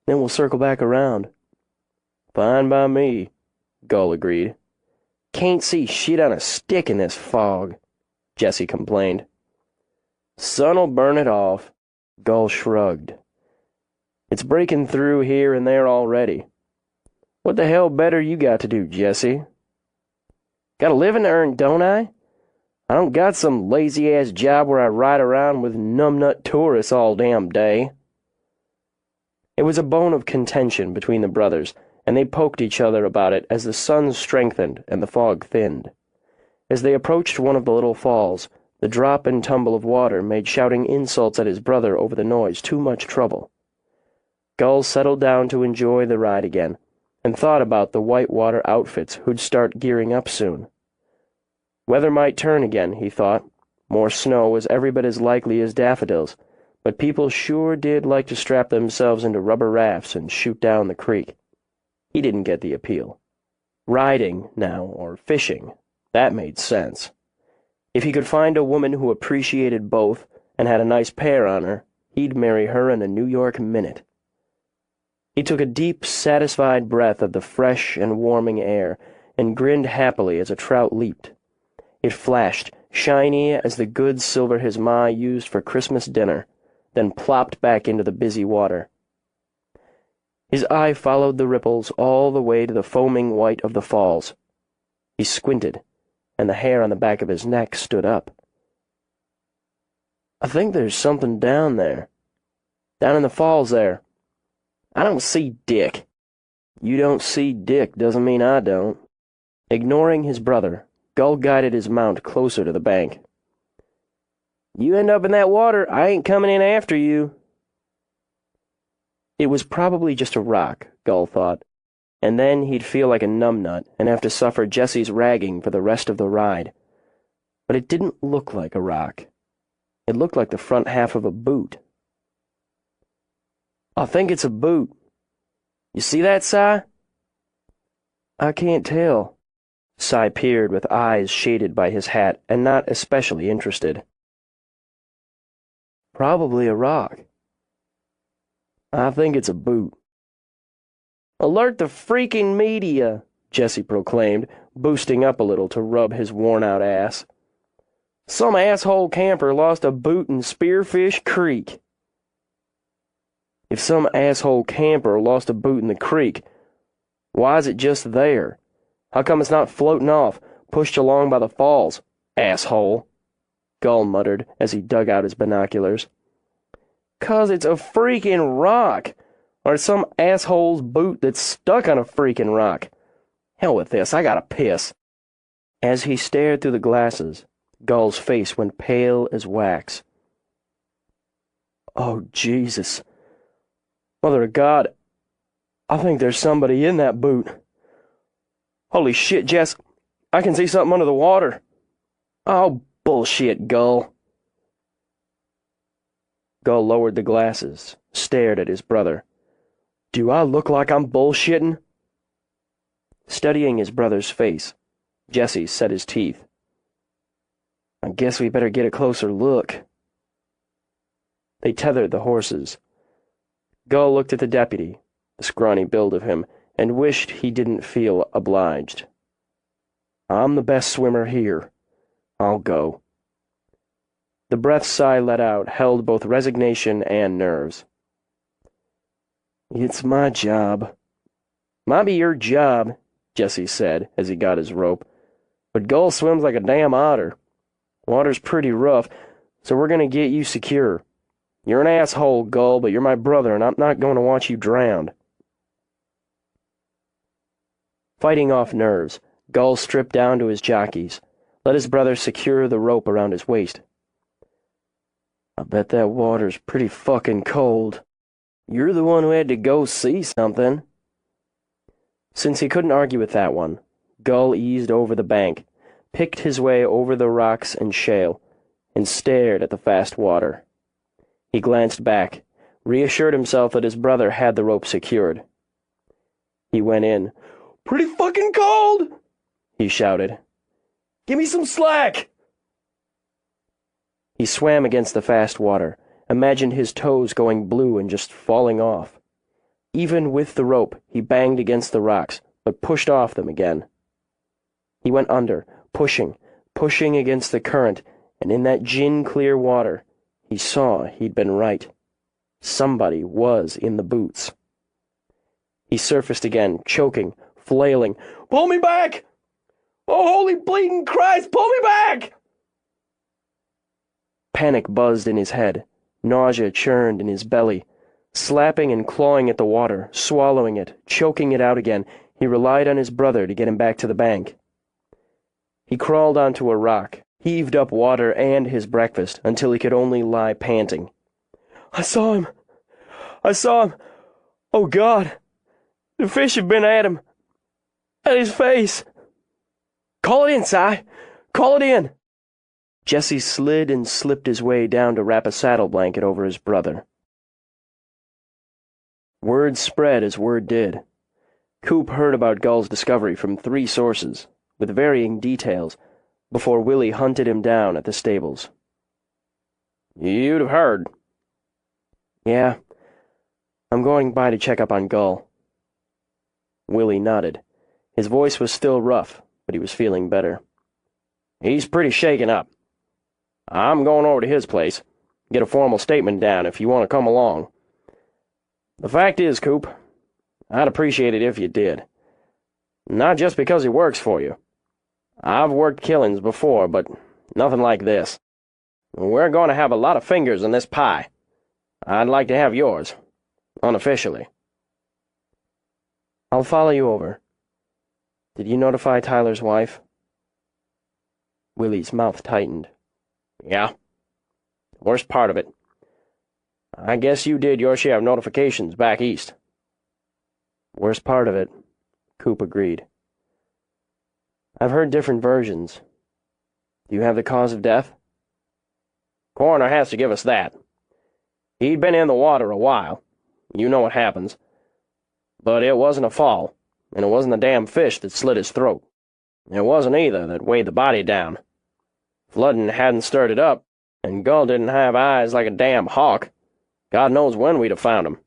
then we'll circle back around." "Fine by me," Gull agreed. "Can't see shit on a stick in this fog," Jesse complained. "Sun'll burn it off," Gull shrugged. "It's breaking through here and there already. What the hell better you got to do, Jesse?" "Got a living to earn, don't I? I don't got some lazy-ass job where I ride around with numbnut tourists all damn day." It was a bone of contention between the brothers, and they poked each other about it as the sun strengthened and the fog thinned. As they approached one of the little falls, the drop and tumble of water made shouting insults at his brother over the noise too much trouble. Gull settled down to enjoy the ride again, and thought about the whitewater outfits who'd start gearing up soon. Weather might turn again, he thought, More snow was every bit as likely as daffodils, but people sure did like to strap themselves into rubber rafts and shoot down the creek. He didn't get the appeal. Riding, now, or fishing, that made sense. If he could find a woman who appreciated both and had a nice pair on her, he'd marry her in a New York minute. He took a deep, satisfied breath of the fresh and warming air and grinned happily as a trout leaped. It flashed, shiny as the good silver his ma used for Christmas dinner, then plopped back into the busy water. His eye followed the ripples all the way to the foaming white of the falls. He squinted, and the hair on the back of his neck stood up. "I think there's something down there. Down in the falls there. I don't see Dick." "You don't see Dick doesn't mean I don't." Ignoring his brother, Gull guided his mount closer to the bank. "You end up in that water, I ain't coming in after you." It was probably just a rock, Gull thought, and then he'd feel like a numbnut and have to suffer Jesse's ragging for the rest of the ride. But it didn't look like a rock. It looked like the front half of a boot. "I think it's a boot. You see that, Si?" "I can't tell." Si peered with eyes shaded by his hat and not especially interested. "Probably a rock." "I think it's a boot." "Alert the freaking media," Jesse proclaimed, boosting up a little to rub his worn-out ass. "Some asshole camper lost a boot in Spearfish Creek." "If some asshole camper lost a boot in the creek, why is it just there? How come it's not floating off, pushed along by the falls, asshole?" Gull muttered as he dug out his binoculars. "'Cause it's a freaking rock, or it's some asshole's boot that's stuck on a freaking rock. Hell with this, I gotta piss." As he stared through the glasses, Gull's face went pale as wax. "Oh, Jesus. Mother of God, I think there's somebody in that boot. Holy shit, Jess, I can see something under the water." "Oh, bullshit, Gull." Gull lowered the glasses, stared at his brother. "Do I look like I'm bullshitting?" Studying his brother's face, Jesse set his teeth. "I guess we better get a closer look." They tethered the horses. Gull looked at the deputy, the scrawny build of him, and wished he didn't feel obliged. "I'm the best swimmer here. I'll go." The breath Si let out held both resignation and nerves. "It's my job." "Might be your job," Jesse said as he got his rope, "but Gull swims like a damn otter. Water's pretty rough, so we're gonna get you secure. You're an asshole, Gull, but you're my brother, and I'm not going to watch you drowned." Fighting off nerves, Gull stripped down to his jockeys, let his brother secure the rope around his waist. "I bet that water's pretty fucking cold. You're the one who had to go see something." Since he couldn't argue with that one, Gull eased over the bank, picked his way over the rocks and shale, and stared at the fast water. He glanced back, reassured himself that his brother had the rope secured. He went in. "Pretty fucking cold," he shouted. "Give me some slack." He swam against the fast water, imagined his toes going blue and just falling off. Even with the rope, he banged against the rocks, but pushed off them again. He went under, pushing against the current, and in that gin-clear water, he saw he'd been right. Somebody was in the boots. He surfaced again, choking, flailing. "Pull me back! Oh, holy bleeding Christ, pull me back!" Panic buzzed in his head. Nausea churned in his belly. Slapping and clawing at the water, swallowing it, choking it out again, he relied on his brother to get him back to the bank. He crawled onto a rock, heaved up water and his breakfast until he could only lie panting. I saw him! Oh, God! The fish have been at him! At his face! Call it in, Si! Call it in!" Jesse slid and slipped his way down to wrap a saddle blanket over his brother. Word spread as word did. Coop heard about Gull's discovery from 3 sources, with varying details, before Willie hunted him down at the stables. You'd have heard. Yeah. I'm going by to check up on Gull. Willie nodded. His voice was still rough, but he was feeling better. He's pretty shaken up. I'm going over to his place. Get a formal statement down if you want to come along. The fact is, Coop, I'd appreciate it if you did. Not just because he works for you. I've worked killings before, but nothing like this. We're going to have a lot of fingers in this pie. I'd like to have yours, unofficially. I'll follow you over. Did you notify Tyler's wife? Willie's mouth tightened. Yeah. Worst part of it. I guess you did your share of notifications back east. Worst part of it, Coop agreed. I've heard different versions. Do you have the cause of death? Coroner has to give us that. He'd been in the water a while. You know what happens. But it wasn't a fall, and it wasn't the damn fish that slit his throat. It wasn't either that weighed the body down. Flooding hadn't stirred it up, and Gull didn't have eyes like a damn hawk. God knows when we'd have found him.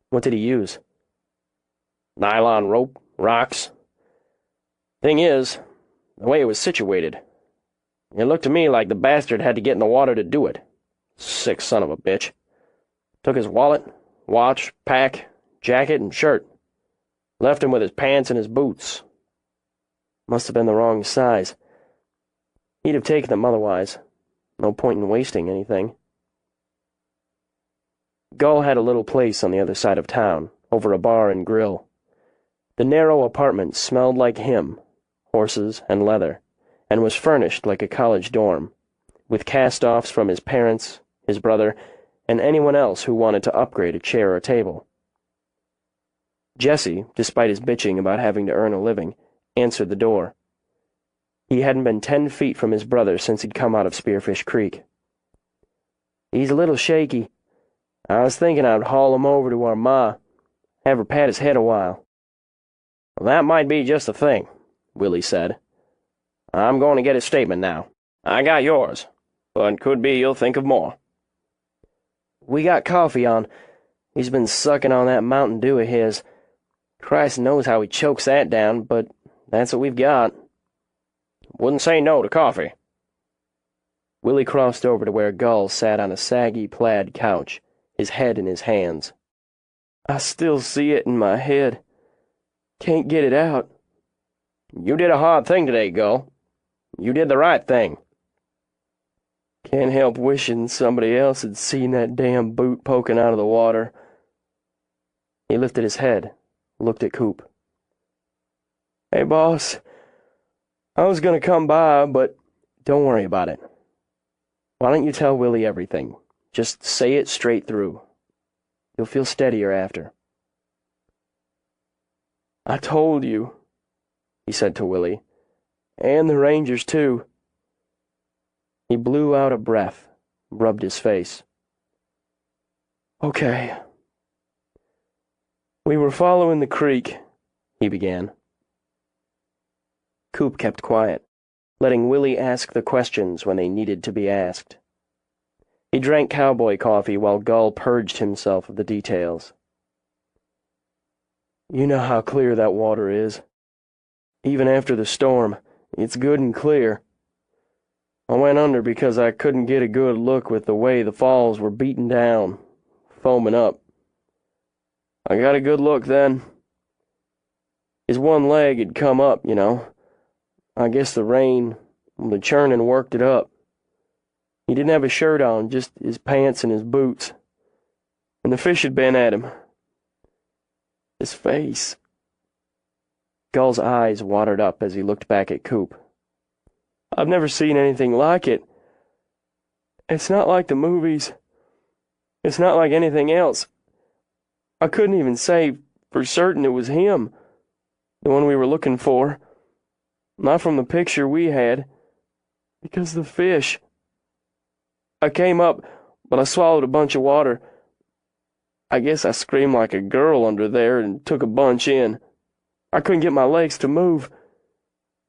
What did he use? Nylon rope, rocks. Thing is, the way it was situated, it looked to me like the bastard had to get in the water to do it. Sick son of a bitch. Took his wallet, watch, pack, jacket, and shirt. Left him with his pants and his boots. Must have been the wrong size. He'd have taken them otherwise. No point in wasting anything. Gull had a little place on the other side of town, over a bar and grill. The narrow apartment smelled like him, horses and leather, and was furnished like a college dorm, with cast-offs from his parents, his brother, and anyone else who wanted to upgrade a chair or table. Jesse, despite his bitching about having to earn a living, answered the door. He hadn't been 10 feet from his brother since he'd come out of Spearfish Creek. He's a little shaky. I was thinking I'd haul him over to our ma, have her pat his head a while. Well, that might be just the thing, Willie said. I'm going to get his statement now. I got yours, but could be you'll think of more. We got coffee on. He's been sucking on that Mountain Dew of his. Christ knows how he chokes that down, but that's what we've got. Wouldn't say no to coffee. Willie crossed over to where Gull sat on a saggy plaid couch, his head in his hands. I still see it in my head. Can't get it out. You did a hard thing today, Gull. You did the right thing. Can't help wishing somebody else had seen that damn boot poking out of the water. He lifted his head, looked at Coop. Hey, boss. I was gonna come by, but don't worry about it. Why don't you tell Willie everything? Just say it straight through. You'll feel steadier after. I told you, he said to Willie. And the Rangers, too. He blew out a breath, rubbed his face. Okay. We were following the creek, he began. Coop kept quiet, letting Willie ask the questions when they needed to be asked. He drank cowboy coffee while Gull purged himself of the details. You know how clear that water is. Even after the storm, it's good and clear. I went under because I couldn't get a good look with the way the falls were beaten down, foaming up. I got a good look then. His one leg had come up, you know. I guess the rain, the churning worked it up. He didn't have a shirt on, just his pants and his boots. And the fish had been at him. His face. Gull's eyes watered up as he looked back at Coop. I've never seen anything like it. It's not like the movies. It's not like anything else. I couldn't even say for certain it was him, the one we were looking for. Not from the picture we had. Because the fish. I came up, but I swallowed a bunch of water. I guess I screamed like a girl under there and took a bunch in. I couldn't get my legs to move.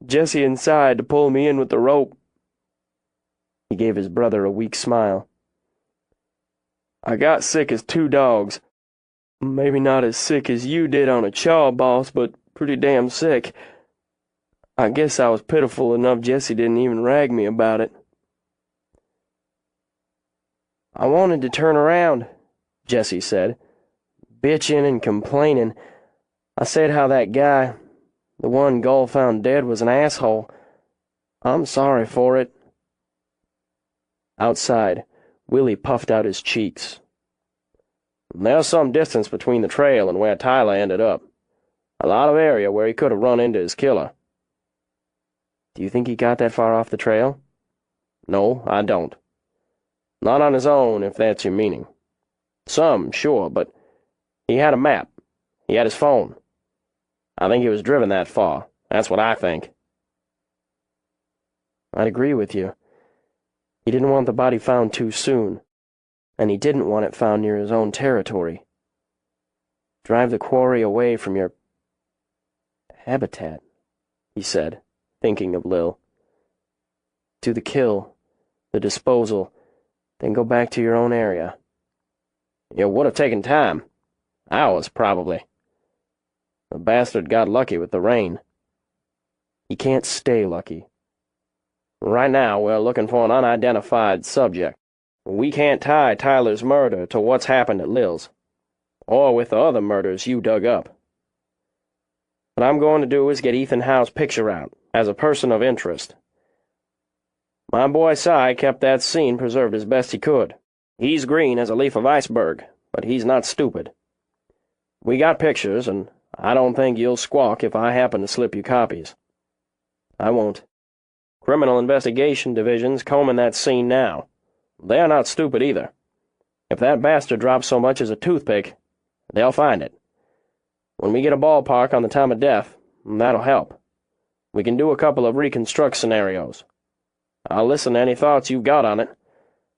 Jesse inside to pull me in with the rope." He gave his brother a weak smile. "I got sick as two dogs. Maybe not as sick as you did on a chaw, boss, but pretty damn sick. I guess I was pitiful enough Jesse didn't even rag me about it." "I wanted to turn around," Jesse said, "bitching and complaining. I said how that guy, the one Gull found dead, was an asshole. I'm sorry for it." Outside, Willie puffed out his cheeks. "There's some distance between the trail and where Tyler ended up. A lot of area where he could have run into his killer." "Do you think he got that far off the trail?" "No, I don't. Not on his own, if that's your meaning. Some, sure, but he had a map. He had his phone. I think he was driven that far. That's what I think." "I'd agree with you. He didn't want the body found too soon, and he didn't want it found near his own territory. Drive the quarry away from your habitat," he said, thinking of Lil. "Do the kill, the disposal, then go back to your own area." "It would have taken time. Hours, probably. The bastard got lucky with the rain." "He can't stay lucky." "Right now, we're looking for an unidentified subject. We can't tie Tyler's murder to what's happened at Lil's, or with the other murders you dug up. What I'm going to do is get Ethan Howe's picture out, as a person of interest. My boy Cy kept that scene preserved as best he could. He's green as a leaf of iceberg, but he's not stupid. We got pictures, and I don't think you'll squawk if I happen to slip you copies." "I won't." "Criminal Investigation Division's combing that scene now. They're not stupid either. If that bastard drops so much as a toothpick, they'll find it. When we get a ballpark on the time of death, that'll help. We can do a couple of reconstruct scenarios. I'll listen to any thoughts you've got on it.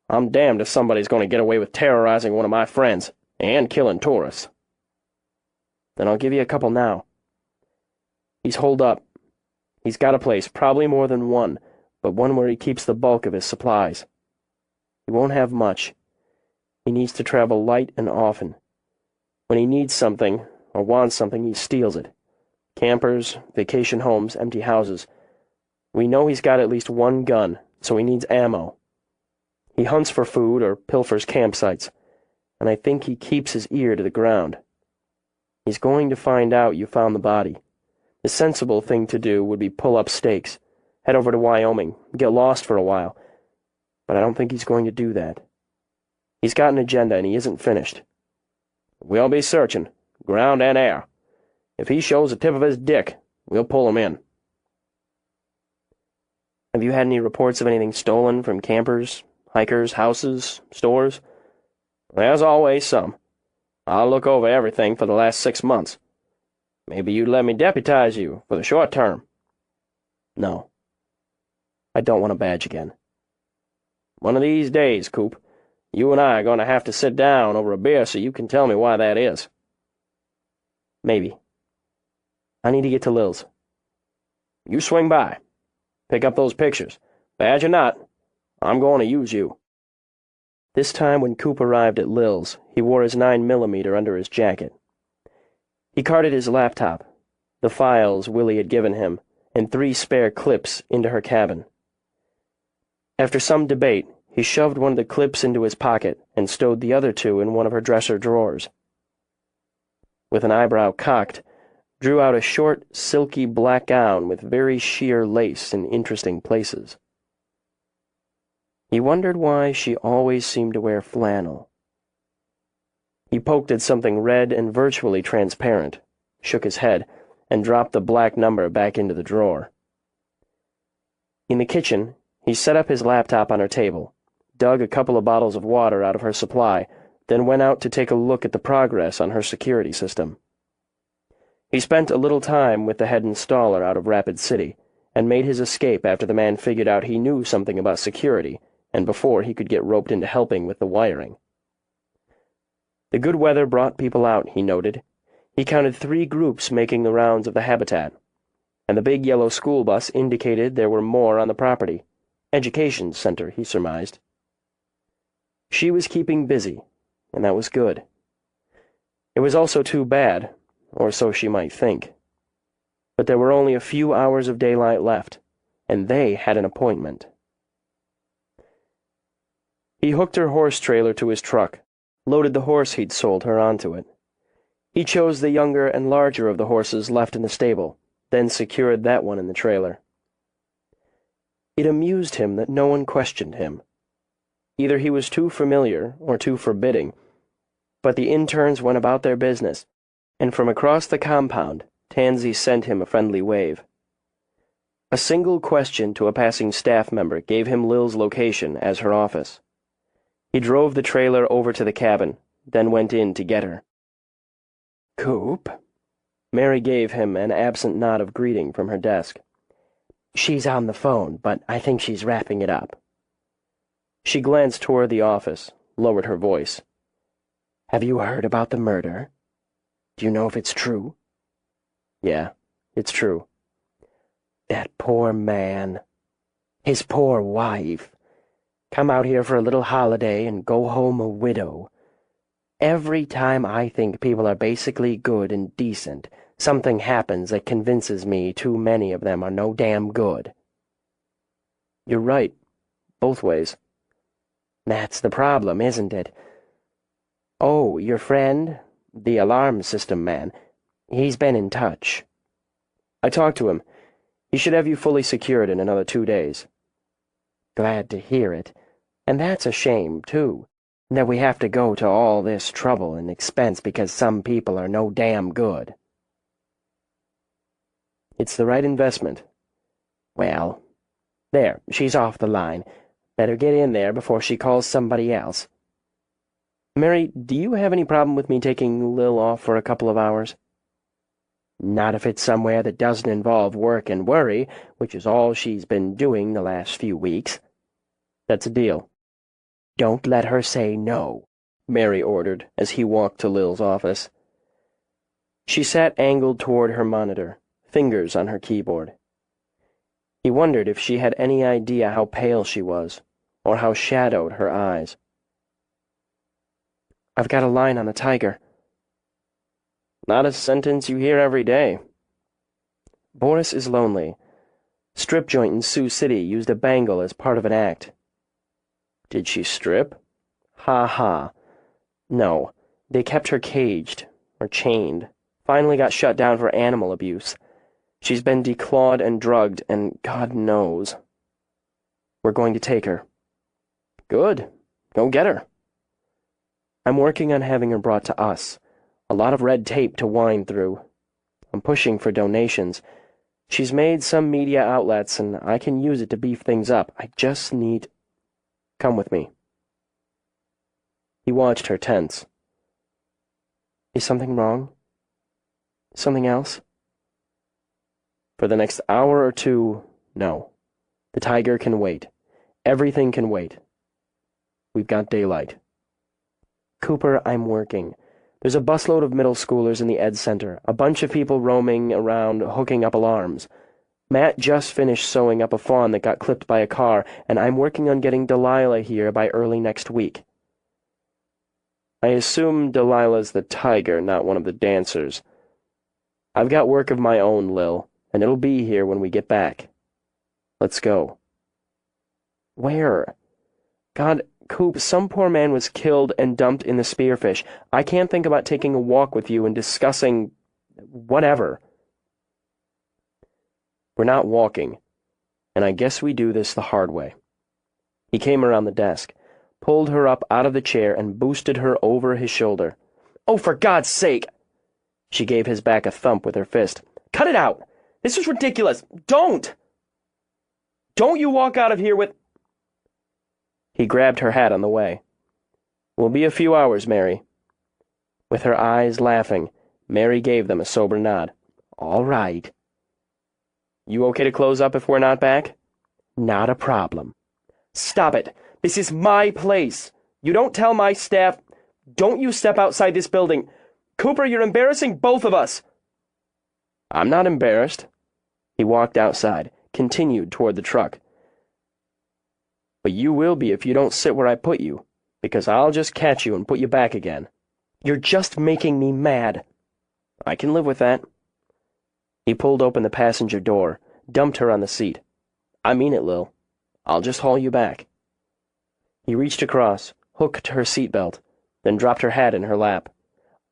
I'm damned if somebody's going to get away with terrorizing one of my friends and killing tourists." "Then I'll give you a couple now. He's holed up. He's got a place, probably more than one, but one where he keeps the bulk of his supplies. He won't have much. He needs to travel light and often. When he needs something, or wants something, he steals it. Campers, vacation homes, empty houses. We know he's got at least one gun, so he needs ammo. He hunts for food or pilfers campsites, and I think he keeps his ear to the ground. He's going to find out you found the body. The sensible thing to do would be pull up stakes, head over to Wyoming, get lost for a while. But I don't think he's going to do that. He's got an agenda and he isn't finished." "We'll be searching, ground and air. If he shows the tip of his dick, we'll pull him in." "Have you had any reports of anything stolen from campers, hikers, houses, stores?" "There's always some. I'll look over everything for the last 6 months. Maybe you'd let me deputize you for the short term." "No. I don't want a badge again." "One of these days, Coop, you and I are going to have to sit down over a beer so you can tell me why that is." "Maybe. I need to get to Lil's." "You swing by. Pick up those pictures. Badge or not, I'm going to use you." This time when Coop arrived at Lil's, he wore his 9mm under his jacket. He carted his laptop, the files Willie had given him, and 3 spare clips into her cabin. After some debate, he shoved one of the clips into his pocket and stowed the other 2 in one of her dresser drawers. With an eyebrow cocked, drew out a short, silky black gown with very sheer lace in interesting places. He wondered why she always seemed to wear flannel. He poked at something red and virtually transparent, shook his head, and dropped the black number back into the drawer. In the kitchen, he set up his laptop on her table, dug a couple of bottles of water out of her supply, then went out to take a look at the progress on her security system. He spent a little time with the head installer out of Rapid City, and made his escape after the man figured out he knew something about security, and before he could get roped into helping with the wiring. The good weather brought people out, he noted. He counted 3 groups making the rounds of the habitat, and the big yellow school bus indicated there were more on the property. Education center, he surmised. She was keeping busy, and that was good. It was also too bad, or so she might think. But there were only a few hours of daylight left, and they had an appointment. He hooked her horse trailer to his truck, loaded the horse he'd sold her onto it. He chose the younger and larger of the horses left in the stable, then secured that one in the trailer. It amused him that no one questioned him. Either he was too familiar or too forbidding, but the interns went about their business, and from across the compound, Tansy sent him a friendly wave. A single question to a passing staff member gave him Lil's location as her office. He drove the trailer over to the cabin, then went in to get her. "Coop?" Mary gave him an absent nod of greeting from her desk. "She's on the phone, but I think she's wrapping it up." She glanced toward the office, lowered her voice. "Have you heard about the murder? Do you know if it's true?" "Yeah, it's true." "That poor man. His poor wife. Come out here for a little holiday and go home a widow. Every time I think people are basically good and decent, something happens that convinces me too many of them are no damn good." "You're right. Both ways." "That's the problem, isn't it? Oh, your friend, the alarm system man, he's been in touch." "I talked to him. He should have you fully secured in another 2 days." "Glad to hear it. And that's a shame, too, that we have to go to all this trouble and expense because some people are no damn good." "It's the right investment." "Well, there, she's off the line. Better get in there before she calls somebody else. Mary, do you have any problem with me taking Lil off for a couple of hours?" "Not if it's somewhere that doesn't involve work and worry, which is all she's been doing the last few weeks." "That's a deal." "Don't let her say no," Mary ordered as he walked to Lil's office. She sat angled toward her monitor, fingers on her keyboard. He wondered if she had any idea how pale she was, or how shadowed her eyes. "I've got a line on the Tiger." "Not a sentence you hear every day." "Boris is lonely. Strip joint in Sioux City used a bangle as part of an act." "Did she strip?" "Ha ha. No, they kept her caged, or chained. Finally got shut down for animal abuse. She's been declawed and drugged, and God knows. We're going to take her." "Good. Go get her." "I'm working on having her brought to us. A lot of red tape to wind through. I'm pushing for donations. She's made some media outlets, and I can use it to beef things up. I just need... Come with me." He watched her tense. "Is something wrong? Something else?" "For the next hour or two, no. The Tiger can wait. Everything can wait. We've got daylight." "Cooper, I'm working. There's a busload of middle schoolers in the Ed Center, a bunch of people roaming around hooking up alarms. Matt just finished sewing up a fawn that got clipped by a car, and I'm working on getting Delilah here by early next week." "I assume Delilah's the Tiger, not one of the dancers. I've got work of my own, Lil, and it'll be here when we get back. Let's go." "Where?" "God, Coop, some poor man was killed and dumped in the Spearfish. I can't think about taking a walk with you and discussing... whatever." "We're not walking, and I guess we do this the hard way." He came around the desk, pulled her up out of the chair, and boosted her over his shoulder. "Oh, for God's sake!" She gave his back a thump with her fist. "Cut it out! This is ridiculous! Don't! Don't you walk out of here with..." He grabbed her hat on the way. "We'll be a few hours, Mary." With her eyes laughing, Mary gave them a sober nod. "All right." You okay to close up if we're not back? Not a problem. Stop it. This is my place. You don't tell my staff. Don't you step outside this building. Cooper, you're embarrassing both of us. I'm not embarrassed. He walked outside, continued toward the truck. But you will be if you don't sit where I put you, because I'll just catch you and put you back again. You're just making me mad. I can live with that. He pulled open the passenger door, dumped her on the seat. I mean it, Lil. I'll just haul you back. He reached across, hooked her seatbelt, then dropped her hat in her lap.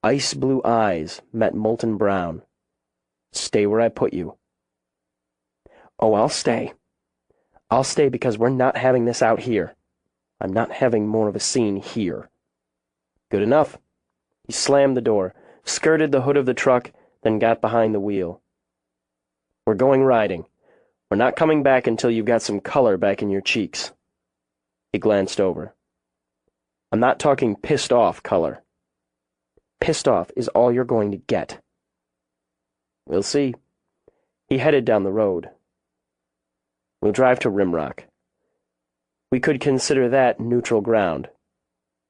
Ice blue eyes met molten brown. Stay where I put you. Oh, I'll stay. I'll stay because we're not having this out here. I'm not having more of a scene here. Good enough. He slammed the door, skirted the hood of the truck, then got behind the wheel. We're going riding. We're not coming back until you've got some color back in your cheeks. He glanced over. I'm not talking pissed off color. Pissed off is all you're going to get. We'll see. He headed down the road. We'll drive to Rimrock. We could consider that neutral ground,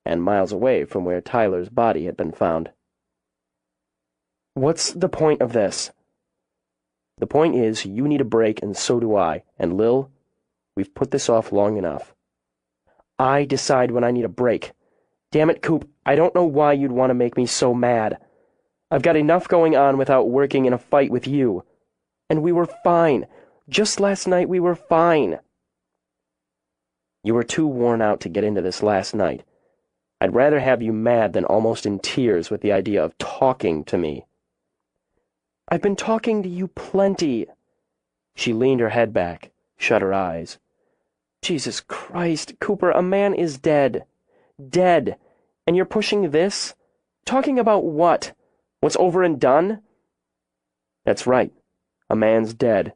and miles away from where Tyler's body had been found. What's the point of this? The point is, you need a break, and so do I. And Lil, we've put this off long enough. I decide when I need a break. Damn it, Coop, I don't know why you'd want to make me so mad. I've got enough going on without working in a fight with you. And we were fine. Just last night we were fine. You were too worn out to get into this last night. I'd rather have you mad than almost in tears with the idea of talking to me. I've been talking to you plenty. She leaned her head back, shut her eyes. Jesus Christ, Cooper, a man is dead. Dead. And you're pushing this? Talking about what? What's over and done? That's right. A man's dead.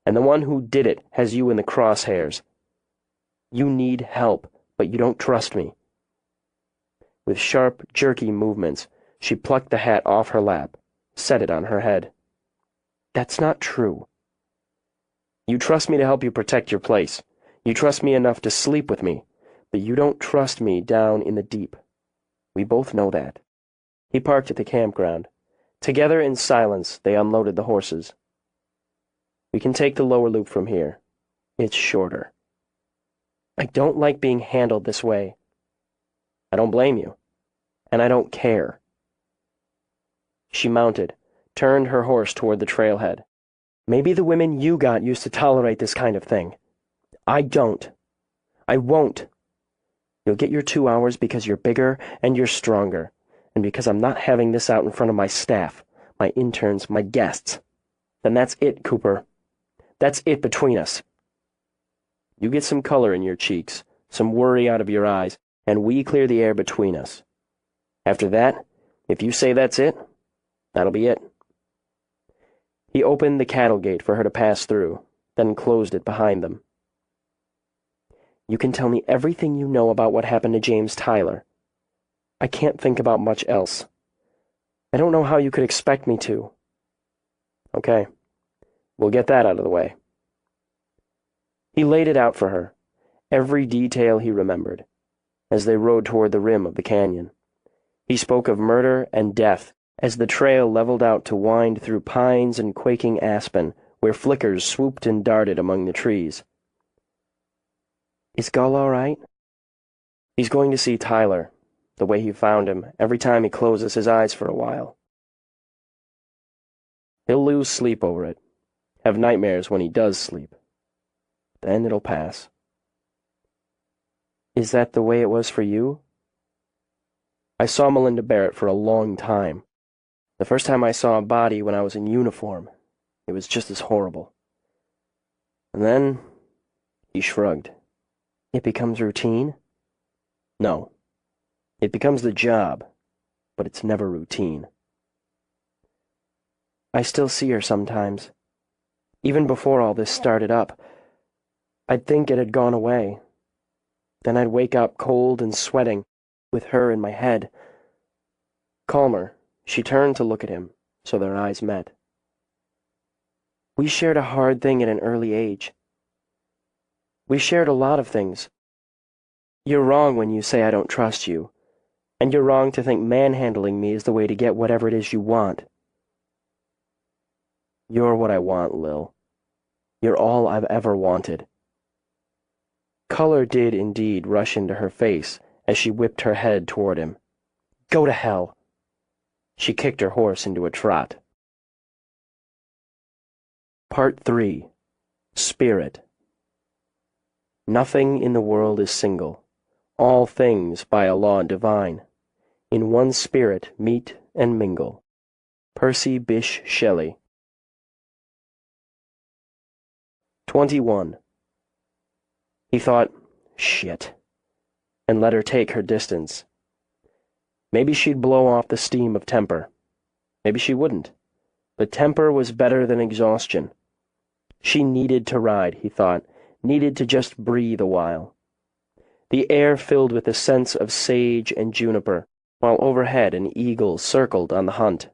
And the one who did it has you in the crosshairs. You need help, but you don't trust me. With sharp, jerky movements, she plucked the hat off her lap, set it on her head. That's not true. You trust me to help you protect your place. You trust me enough to sleep with me, but you don't trust me down in the deep. We both know that. He parked at the campground. Together in silence, they unloaded the horses. We can take the lower loop from here. It's shorter. I don't like being handled this way. I don't blame you. And I don't care. She mounted, turned her horse toward the trailhead. Maybe the women you got used to tolerate this kind of thing. I don't. I won't. You'll get your 2 hours because you're bigger and you're stronger, and because I'm not having this out in front of my staff, my interns, my guests. Then that's it, Cooper. That's it between us. You get some color in your cheeks, some worry out of your eyes, and we clear the air between us. After that, if you say that's it, that'll be it. He opened the cattle gate for her to pass through, then closed it behind them. You can tell me everything you know about what happened to James Tyler. I can't think about much else. I don't know how you could expect me to. Okay, we'll get that out of the way. He laid it out for her, every detail he remembered, as they rode toward the rim of the canyon. He spoke of murder and death as the trail leveled out to wind through pines and quaking aspen, where flickers swooped and darted among the trees. Is Gull all right? He's going to see Tyler, the way he found him, every time he closes his eyes for a while. He'll lose sleep over it, have nightmares when he does sleep. Then it'll pass. Is that the way it was for you? I saw Melinda Barrett for a long time. The first time I saw a body when I was in uniform, it was just as horrible. And then, he shrugged. It becomes routine? No. It becomes the job, but it's never routine. I still see her sometimes. Even before all this started up, I'd think it had gone away. Then I'd wake up cold and sweating, with her in my head. Calmer, she turned to look at him, so their eyes met. We shared a hard thing at an early age. We shared a lot of things. You're wrong when you say I don't trust you, and you're wrong to think manhandling me is the way to get whatever it is you want. You're what I want, Lil. You're all I've ever wanted. Color did indeed rush into her face as she whipped her head toward him. Go to hell. She kicked her horse into a trot. Part 3. Spirit. Nothing in the world is single. All things by a law divine. In one spirit meet and mingle. Percy Bysshe Shelley. 21. He thought, shit, and let her take her distance. Maybe she'd blow off the steam of temper. Maybe she wouldn't. But temper was better than exhaustion. She needed to ride, he thought, needed to just breathe a while. The air filled with the scents of sage and juniper, while overhead an eagle circled on the hunt.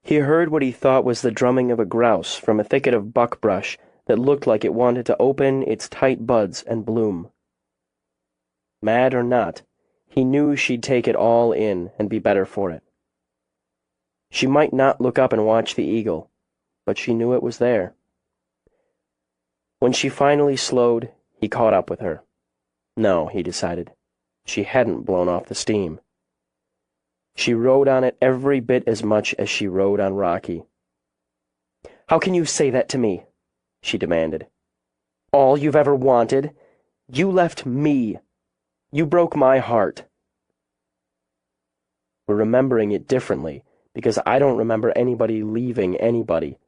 He heard what he thought was the drumming of a grouse from a thicket of buckbrush that looked like it wanted to open its tight buds and bloom. Mad or not, he knew she'd take it all in and be better for it. She might not look up and watch the eagle, but she knew it was there. When she finally slowed, he caught up with her. No, he decided. She hadn't blown off the steam. She rode on it every bit as much as she rode on Rocky. How can you say that to me? She demanded. All you've ever wanted? You left me. You broke my heart. We're remembering it differently, because I don't remember anybody leaving anybody.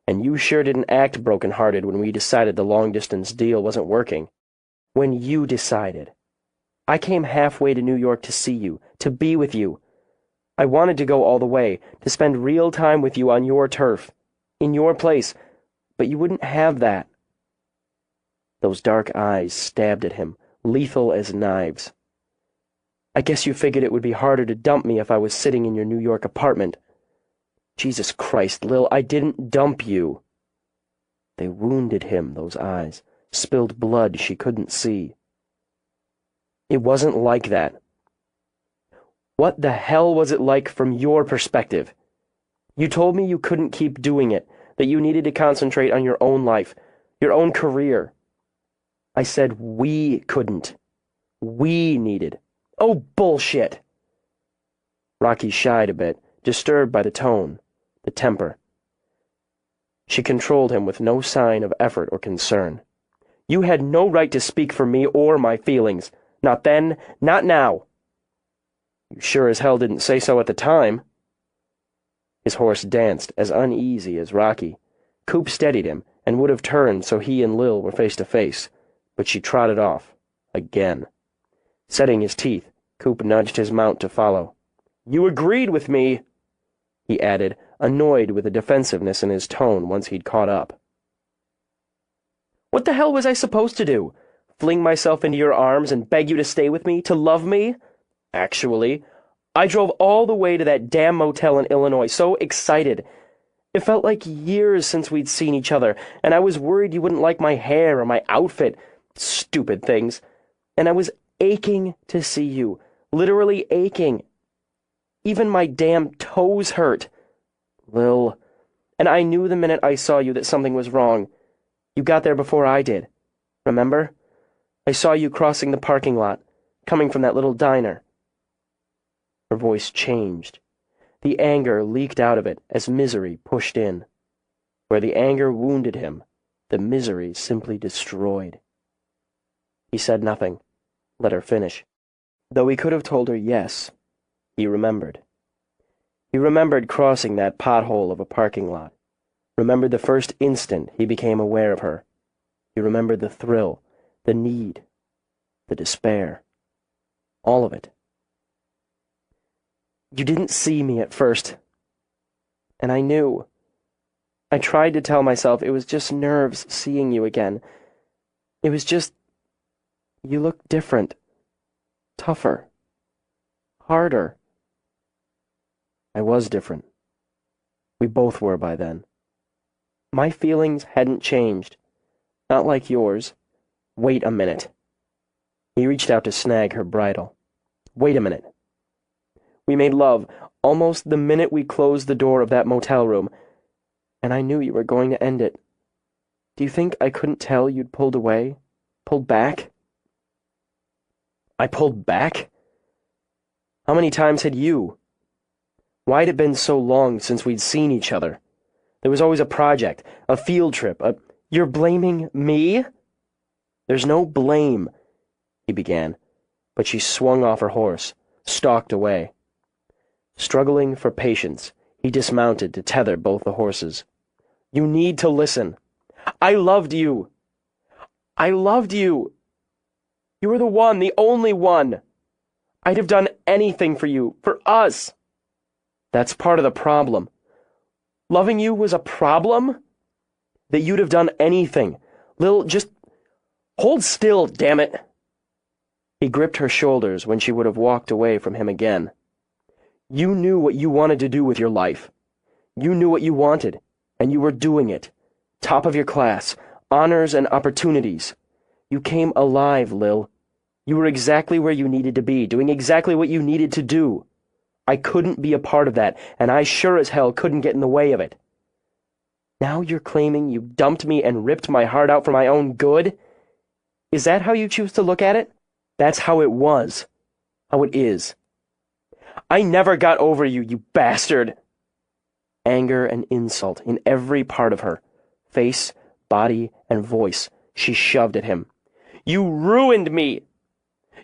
And you sure didn't act broken-hearted when we decided the long-distance deal wasn't working. When you decided. I came halfway to New York to see you, to be with you. I wanted to go all the way, to spend real time with you on your turf, in your place, but you wouldn't have that. Those dark eyes stabbed at him, lethal as knives. I guess you figured it would be harder to dump me if I was sitting in your New York apartment. Jesus Christ, Lil, I didn't dump you. They wounded him, those eyes, spilled blood she couldn't see. It wasn't like that. What the hell was it like from your perspective? You told me you couldn't keep doing it, that you needed to concentrate on your own life, your own career. I said we couldn't. We needed. Oh, bullshit! Rocky shied a bit, disturbed by the tone, the temper. She controlled him with no sign of effort or concern. You had no right to speak for me or my feelings. Not then, not now. You sure as hell didn't say so at the time. His horse danced, as uneasy as Rocky. Coop steadied him, and would have turned so he and Lil were face to face, but she trotted off, again. Setting his teeth, Coop nudged his mount to follow. You agreed with me, he added, annoyed with the defensiveness in his tone once he'd caught up. What the hell was I supposed to do? Fling myself into your arms and beg you to stay with me, to love me? Actually, I drove all the way to that damn motel in Illinois, so excited. It felt like years since we'd seen each other, and I was worried you wouldn't like my hair or my outfit. Stupid things. And I was aching to see you. Literally aching. Even my damn toes hurt. Lil. And I knew the minute I saw you that something was wrong. You got there before I did. Remember? I saw you crossing the parking lot, coming from that little diner. Her voice changed. The anger leaked out of it as misery pushed in. Where the anger wounded him, the misery simply destroyed. He said nothing, let her finish. Though he could have told her yes, he remembered. He remembered crossing that pothole of a parking lot. Remembered the first instant he became aware of her. He remembered the thrill, the need, the despair. All of it. You didn't see me at first. And I knew. I tried to tell myself it was just nerves seeing you again. It was just... You looked different. Tougher. Harder. I was different. We both were by then. My feelings hadn't changed. Not like yours. Wait a minute. He reached out to snag her bridle. Wait a minute. We made love almost the minute we closed the door of that motel room, and I knew you were going to end it. Do you think I couldn't tell you'd pulled away? Pulled back? I pulled back? How many times had you? Why had it been so long since we'd seen each other? There was always a project, a field trip, You're blaming me? There's no blame, he began, but she swung off her horse, stalked away. Struggling for patience, he dismounted to tether both the horses. You need to listen. I loved you. I loved you. You were the one, the only one. I'd have done anything for you, for us. That's part of the problem. Loving you was a problem? That you'd have done anything. Lil, just hold still, damn it. He gripped her shoulders when she would have walked away from him again. You knew what you wanted to do with your life. You knew what you wanted, and you were doing it. Top of your class, honors and opportunities. You came alive, Lil. You were exactly where you needed to be, doing exactly what you needed to do. I couldn't be a part of that, and I sure as hell couldn't get in the way of it. Now you're claiming you dumped me and ripped my heart out for my own good? Is that how you choose to look at it? That's how it was. How it is. I never got over you, you bastard! Anger and insult in every part of her, face, body, and voice, she shoved at him. You ruined me!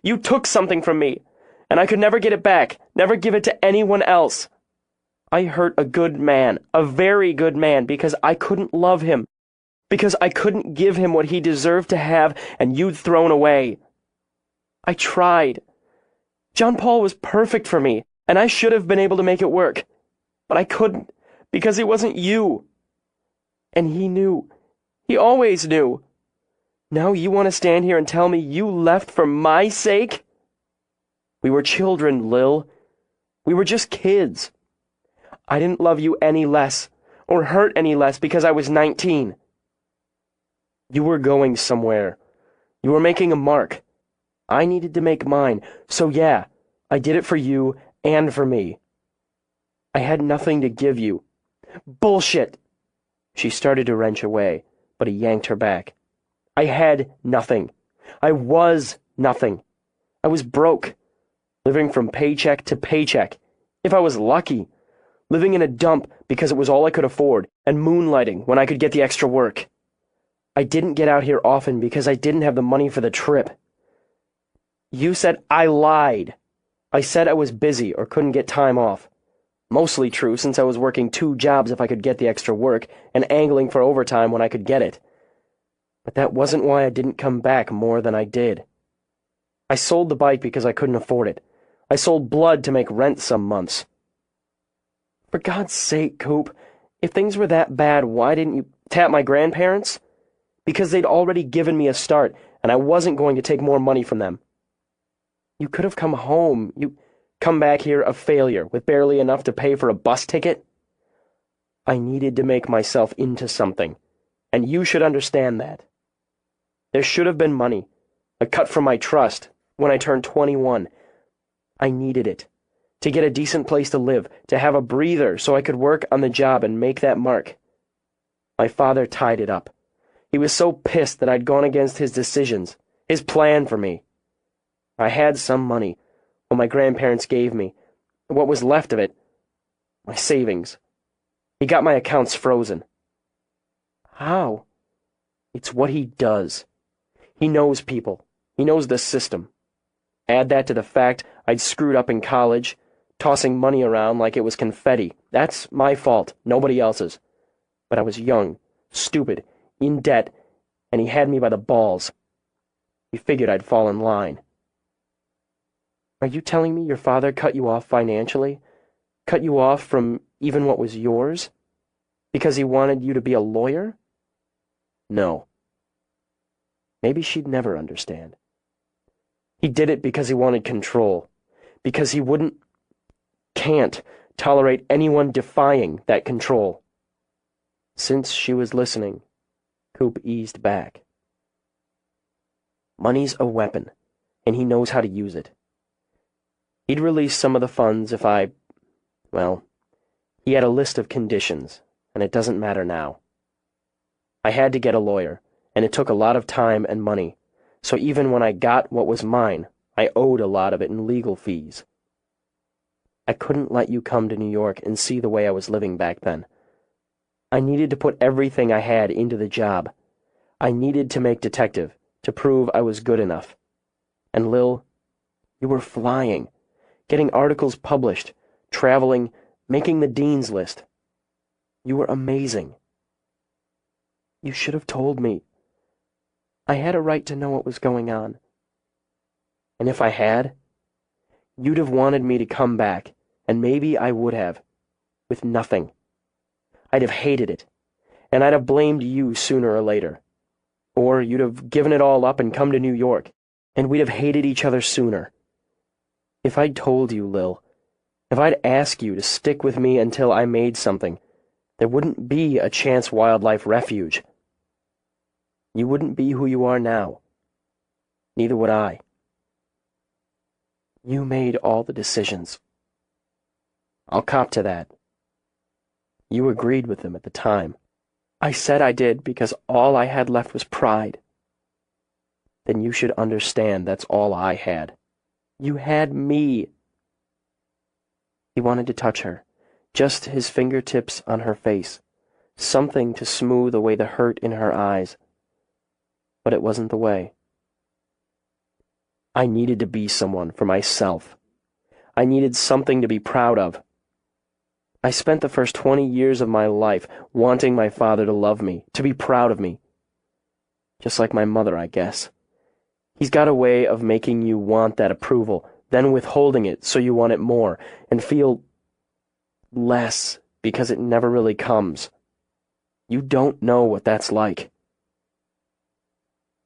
You took something from me, and I could never get it back, never give it to anyone else. I hurt a good man, a very good man, because I couldn't love him, because I couldn't give him what he deserved to have and you'd thrown away. I tried. John Paul was perfect for me, and I should have been able to make it work, but I couldn't, because he wasn't you. And he knew. He always knew. Now you want to stand here and tell me you left for my sake? We were children, Lil. We were just kids. I didn't love you any less, or hurt any less because I was 19. You were going somewhere. You were making a mark. I needed to make mine, so yeah, I did it for you and for me. I had nothing to give you. Bullshit! She started to wrench away, but he yanked her back. I had nothing. I was nothing. I was broke, living from paycheck to paycheck, if I was lucky, living in a dump because it was all I could afford, and moonlighting when I could get the extra work. I didn't get out here often because I didn't have the money for the trip. You said I lied. I said I was busy or couldn't get time off. Mostly true since I was working 2 jobs if I could get the extra work, and angling for overtime when I could get it. But that wasn't why I didn't come back more than I did. I sold the bike because I couldn't afford it. I sold blood to make rent some months. For God's sake, Coop, if things were that bad, why didn't you tap my grandparents? Because they'd already given me a start, and I wasn't going to take more money from them. You could have come home. You come back here a failure, with barely enough to pay for a bus ticket. I needed to make myself into something, and you should understand that. There should have been money, a cut from my trust, when I turned 21. I needed it, to get a decent place to live, to have a breather so I could work on the job and make that mark. My father tied it up. He was so pissed that I'd gone against his decisions, his plan for me. I had some money, what my grandparents gave me, what was left of it, my savings. He got my accounts frozen. How? It's what he does. He knows people. He knows the system. Add that to the fact I'd screwed up in college, tossing money around like it was confetti. That's my fault, nobody else's. But I was young, stupid, in debt, and he had me by the balls. He figured I'd fall in line. Are you telling me your father cut you off financially? Cut you off from even what was yours? Because he wanted you to be a lawyer? No. Maybe she'd never understand. He did it because he wanted control. Because he can't tolerate anyone defying that control. Since she was listening, Coop eased back. Money's a weapon, and he knows how to use it. He'd release some of the funds if well, he had a list of conditions, and it doesn't matter now. I had to get a lawyer, and it took a lot of time and money, so even when I got what was mine, I owed a lot of it in legal fees. I couldn't let you come to New York and see the way I was living back then. I needed to put everything I had into the job. I needed to make detective, to prove I was good enough. And Lil, you were flying, getting articles published, traveling, making the dean's list. You were amazing. You should have told me. I had a right to know what was going on. And if I had, you'd have wanted me to come back, and maybe I would have, with nothing. I'd have hated it, and I'd have blamed you sooner or later. Or you'd have given it all up and come to New York, and we'd have hated each other sooner. If I'd told you, Lil, if I'd asked you to stick with me until I made something, there wouldn't be a Chance Wildlife Refuge. You wouldn't be who you are now. Neither would I. You made all the decisions. I'll cop to that. You agreed with them at the time. I said I did because all I had left was pride. Then you should understand that's all I had. You had me. He wanted to touch her, just his fingertips on her face, something to smooth away the hurt in her eyes. But it wasn't the way. I needed to be someone for myself. I needed something to be proud of. I spent the first 20 years of my life wanting my father to love me, to be proud of me. Just like my mother, I guess. He's got a way of making you want that approval, then withholding it so you want it more, and feel less because it never really comes. You don't know what that's like.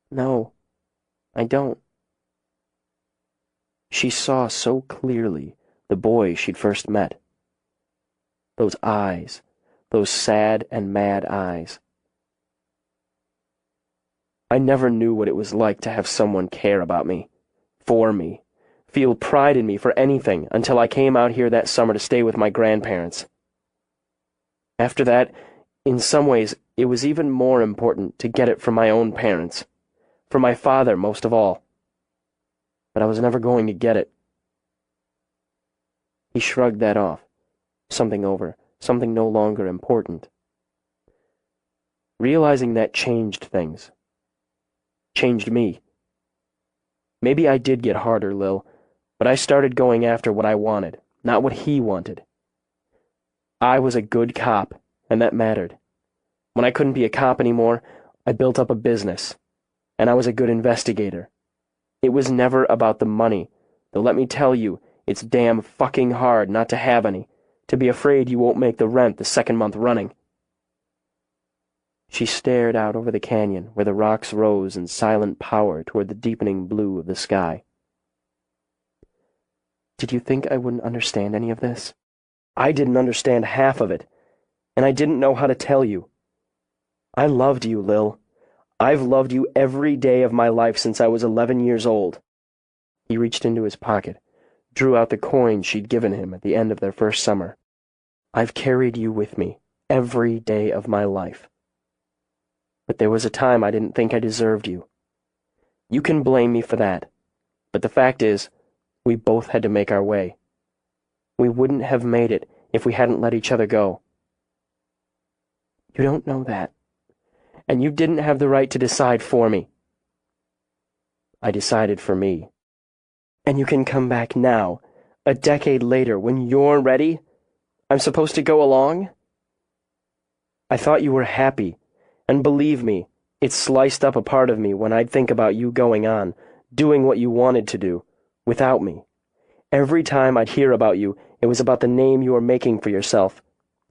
No, I don't. She saw so clearly the boy she'd first met. Those eyes, those sad and mad eyes. I never knew what it was like to have someone care about me, for me, feel pride in me for anything until I came out here that summer to stay with my grandparents. After that, in some ways, it was even more important to get it from my own parents, from my father most of all. But I was never going to get it. He shrugged that off. Something over, something no longer important. Realizing that changed things. Changed me. Maybe I did get harder, Lil, but I started going after what I wanted, not what he wanted. I was a good cop, and that mattered. When I couldn't be a cop anymore, I built up a business, and I was a good investigator. It was never about the money, though let me tell you, it's damn fucking hard not to have any, to be afraid you won't make the rent the second month running. She stared out over the canyon where the rocks rose in silent power toward the deepening blue of the sky. Did you think I wouldn't understand any of this? I didn't understand half of it, and I didn't know how to tell you. I loved you, Lil. I've loved you every day of my life since I was 11 years old. He reached into his pocket, drew out the coin she'd given him at the end of their first summer. I've carried you with me every day of my life. But there was a time I didn't think I deserved you. You can blame me for that, but the fact is, we both had to make our way. We wouldn't have made it if we hadn't let each other go. You don't know that, and you didn't have the right to decide for me. I decided for me. And you can come back now, a decade later, when you're ready? I'm supposed to go along? I thought you were happy, and believe me, it sliced up a part of me when I'd think about you going on, doing what you wanted to do, without me. Every time I'd hear about you, it was about the name you were making for yourself,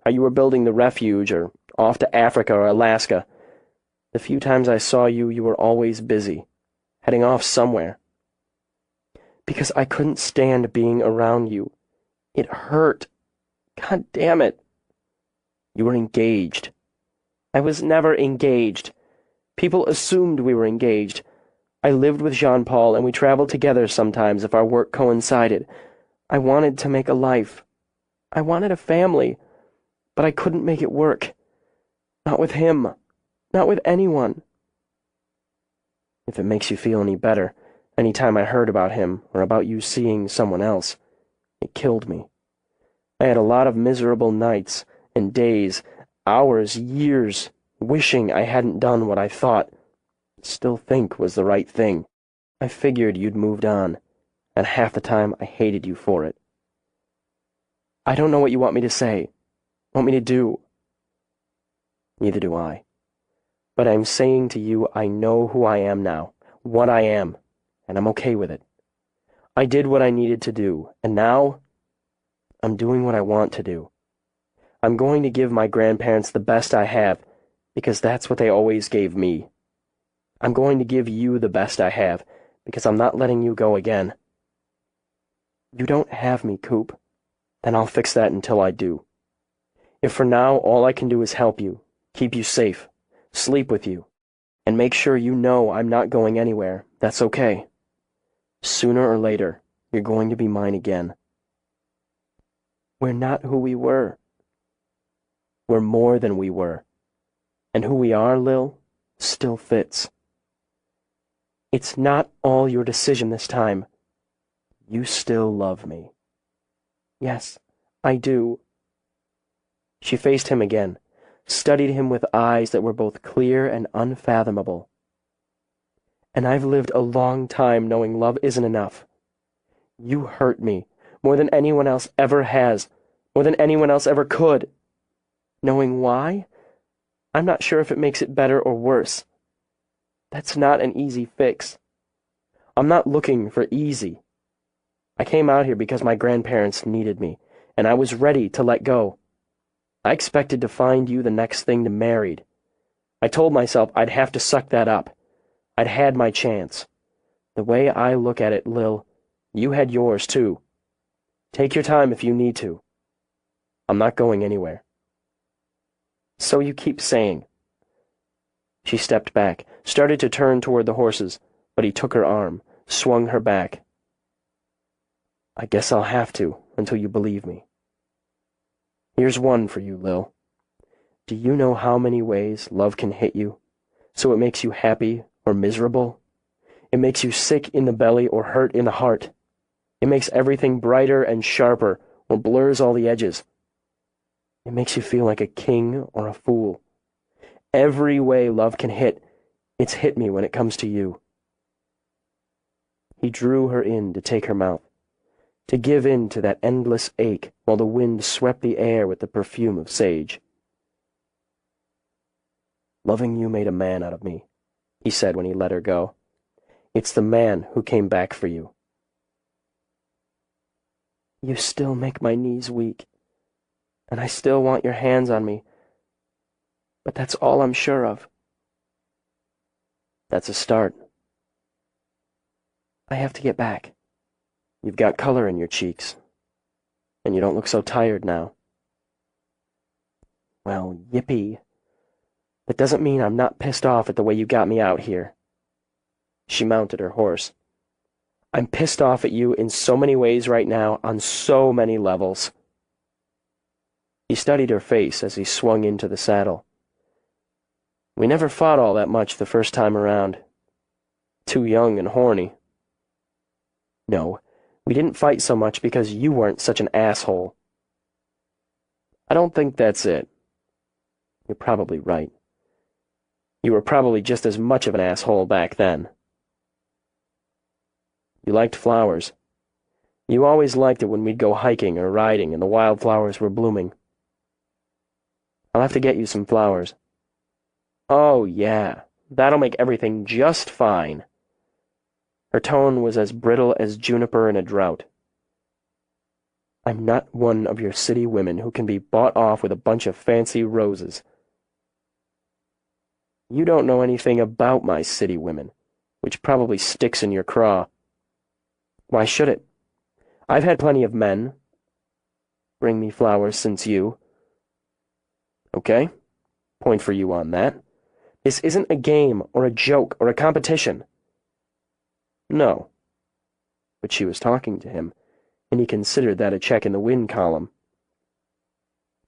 how you were building the refuge, or off to Africa or Alaska. The few times I saw you, you were always busy, heading off somewhere. Because I couldn't stand being around you. It hurt. God damn it. You were engaged. I was never engaged. People assumed we were engaged. I lived with Jean-Paul, and we traveled together sometimes if our work coincided. I wanted to make a life. I wanted a family, but I couldn't make it work. Not with him. Not with anyone. If it makes you feel any better, any time I heard about him or about you seeing someone else, it killed me. I had a lot of miserable nights and days, hours, years, wishing I hadn't done what I thought, still think was the right thing. I figured you'd moved on, and half the time I hated you for it. I don't know what you want me to say, want me to do. Neither do I. But I'm saying to you I know who I am now, what I am, and I'm okay with it. I did what I needed to do, and now I'm doing what I want to do. I'm going to give my grandparents the best I have, because that's what they always gave me. I'm going to give you the best I have, because I'm not letting you go again. You don't have me, Coop. Then I'll fix that until I do. If for now all I can do is help you, keep you safe, sleep with you, and make sure you know I'm not going anywhere, that's okay. Sooner or later, you're going to be mine again. We're not who we were. We're more than we were. And who we are, Lil, still fits. It's not all your decision this time. You still love me. Yes, I do. She faced him again, studied him with eyes that were both clear and unfathomable. And I've lived a long time knowing love isn't enough. You hurt me more than anyone else ever has, more than anyone else ever could. Knowing why? I'm not sure if it makes it better or worse. That's not an easy fix. I'm not looking for easy. I came out here because my grandparents needed me, and I was ready to let go. I expected to find you the next thing to married. I told myself I'd have to suck that up. I'd had my chance. The way I look at it, Lil, you had yours too. Take your time if you need to. I'm not going anywhere. So you keep saying. She stepped back, started to turn toward the horses, but he took her arm, swung her back. I guess I'll have to, until you believe me. Here's one for you, Lil. Do you know how many ways love can hit you? So it makes you happy or miserable? It makes you sick in the belly or hurt in the heart. It makes everything brighter and sharper or blurs all the edges. It makes you feel like a king or a fool. Every way love can hit, it's hit me when it comes to you. He drew her in to take her mouth, to give in to that endless ache while the wind swept the air with the perfume of sage. Loving you made a man out of me, he said when he let her go. It's the man who came back for you. You still make my knees weak, and I still want your hands on me, but that's all I'm sure of. That's a start. I have to get back. You've got color in your cheeks, and you don't look so tired now. Well, yippee. That doesn't mean I'm not pissed off at the way you got me out here. She mounted her horse. I'm pissed off at you in so many ways right now, on so many levels. He studied her face as he swung into the saddle. We never fought all that much the first time around. Too young and horny. No, we didn't fight so much because you weren't such an asshole. I don't think that's it. You're probably right. You were probably just as much of an asshole back then. You liked flowers. You always liked it when we'd go hiking or riding and the wildflowers were blooming. I'll have to get you some flowers. Oh, yeah, that'll make everything just fine. Her tone was as brittle as juniper in a drought. I'm not one of your city women who can be bought off with a bunch of fancy roses. You don't know anything about my city women, which probably sticks in your craw. Why should it? I've had plenty of men bring me flowers since you. Okay? point for you on that. This isn't a game or a joke or a competition. No. But she was talking to him, and he considered that a check in the win column.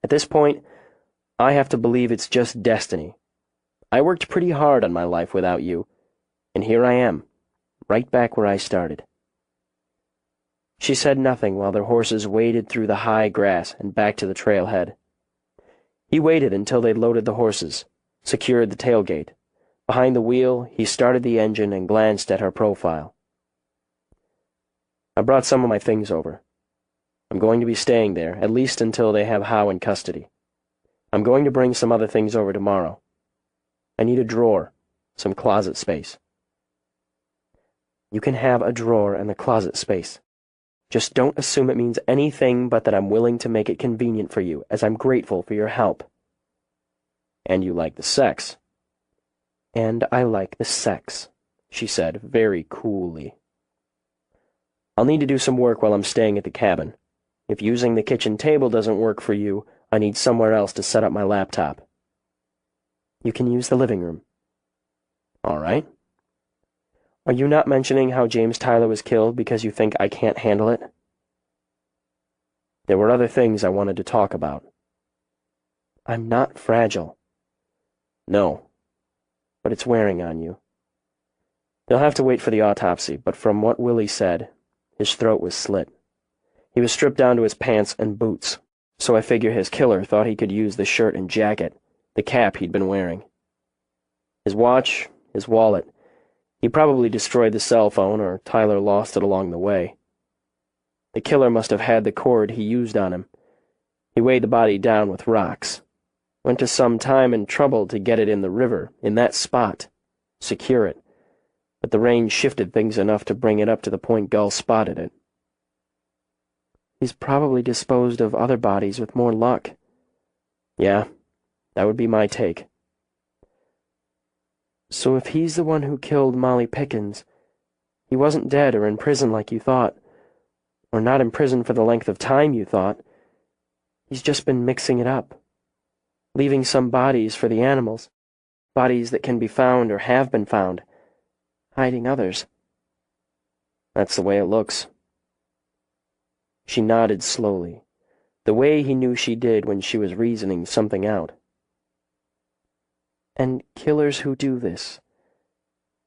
At this point, I have to believe it's just destiny. I worked pretty hard on my life without you, and here I am, right back where I started. She said nothing while their horses waded through the high grass and back to the trailhead. He waited until they'd loaded the horses, secured the tailgate. Behind the wheel, he started the engine and glanced at her profile. I brought some of my things over. I'm going to be staying there, at least until they have Howe in custody. I'm going to bring some other things over tomorrow. I need a drawer, some closet space. You can have a drawer and a closet space. Just don't assume it means anything but that I'm willing to make it convenient for you, as I'm grateful for your help. And you like the sex. And I like the sex, she said very coolly. I'll need to do some work while I'm staying at the cabin. If using the kitchen table doesn't work for you, I need somewhere else to set up my laptop. You can use the living room. All right. Are you not mentioning how James Tyler was killed because you think I can't handle it? There were other things I wanted to talk about. I'm not fragile. No, but it's wearing on you. They'll have to wait for the autopsy, but from what Willie said, his throat was slit. He was stripped down to his pants and boots, so I figure his killer thought he could use the shirt and jacket, the cap he'd been wearing. His watch, his wallet. He probably destroyed the cell phone, or Tyler lost it along the way. The killer must have had the cord he used on him. He weighed the body down with rocks. Went to some time and trouble to get it in the river, in that spot, secure it. But the rain shifted things enough to bring it up to the point Gull spotted it. He's probably disposed of other bodies with more luck. Yeah, that would be my take. So if he's the one who killed Molly Pickens, he wasn't dead or in prison like you thought, or not in prison for the length of time you thought. He's just been mixing it up, leaving some bodies for the animals, bodies that can be found or have been found, hiding others. That's the way it looks. She nodded slowly, the way he knew she did when she was reasoning something out. And killers who do this,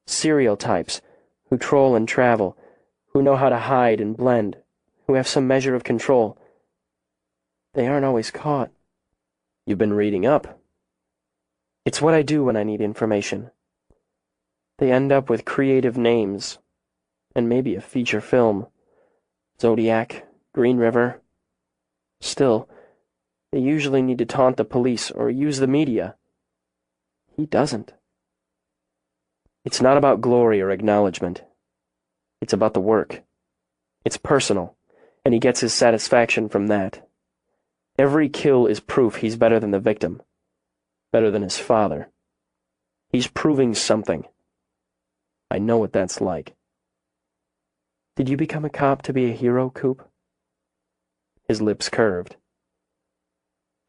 serial types who troll and travel, who know how to hide and blend, who have some measure of control, they aren't always caught. You've been reading up. It's what I do when I need information. They end up with creative names, and maybe a feature film. Zodiac, Green River. Still, they usually need to taunt the police or use the media. He doesn't. It's not about glory or acknowledgement. It's about the work. It's personal, and he gets his satisfaction from that. Every kill is proof he's better than the victim, better than his father. He's proving something. I know what that's like. Did you become a cop to be a hero, Coop? His lips curved.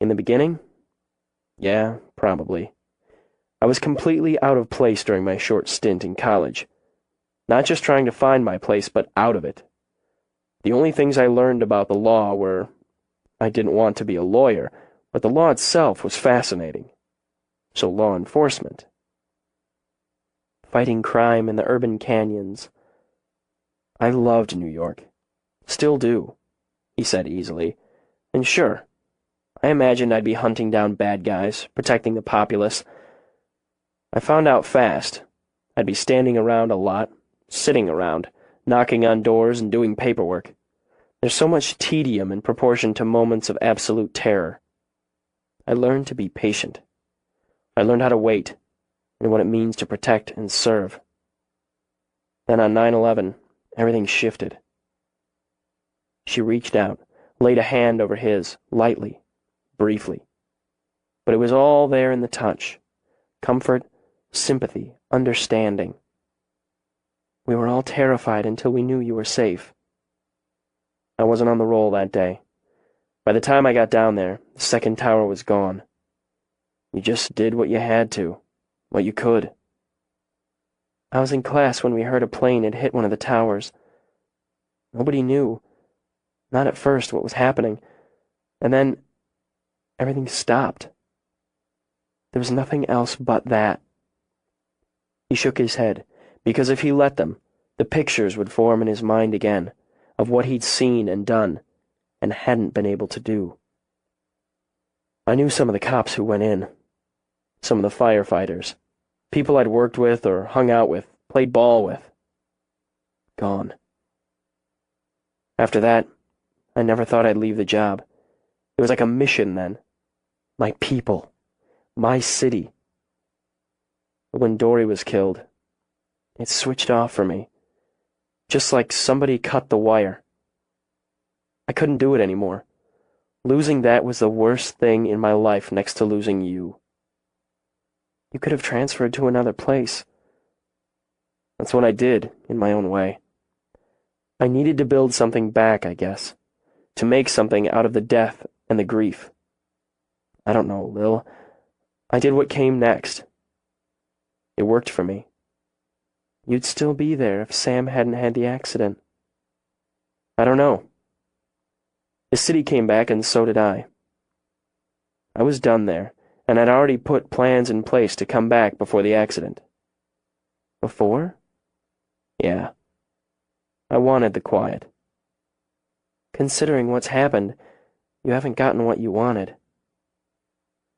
In the beginning? Yeah, probably. I was completely out of place during my short stint in college. Not just trying to find my place, but out of it. The only things I learned about the law were, I didn't want to be a lawyer, but the law itself was fascinating. So law enforcement. Fighting crime in the urban canyons. I loved New York. Still do, he said easily. And sure, I imagined I'd be hunting down bad guys, protecting the populace. I found out fast. I'd be standing around a lot, sitting around, knocking on doors and doing paperwork. There's so much tedium in proportion to moments of absolute terror. I learned to be patient. I learned how to wait, and what it means to protect and serve. Then on 9/11, everything shifted. She reached out, laid a hand over his, lightly, briefly. But it was all there in the touch. Comfort, sympathy, understanding. We were all terrified until we knew you were safe. I wasn't on the roll that day. By the time I got down there, the second tower was gone. You just did what you had to, what you could. I was in class when we heard a plane had hit one of the towers. Nobody knew, not at first, what was happening, and then everything stopped. There was nothing else but that. He shook his head, because if he let them, the pictures would form in his mind again of what he'd seen and done and hadn't been able to do. I knew some of the cops who went in, some of the firefighters, people I'd worked with or hung out with, played ball with. Gone. After that, I never thought I'd leave the job. It was like a mission then. My people. My city. But when Dory was killed, it switched off for me. Just like somebody cut the wire. I couldn't do it anymore. Losing that was the worst thing in my life next to losing you. You could have transferred to another place. That's what I did, in my own way. I needed to build something back, I guess. To make something out of the death and the grief. I don't know, Lil. I did what came next. It worked for me. You'd still be there if Sam hadn't had the accident. I don't know. The city came back and so did I. I was done there, and I'd already put plans in place to come back before the accident. Before? Yeah. I wanted the quiet. Considering what's happened, you haven't gotten what you wanted.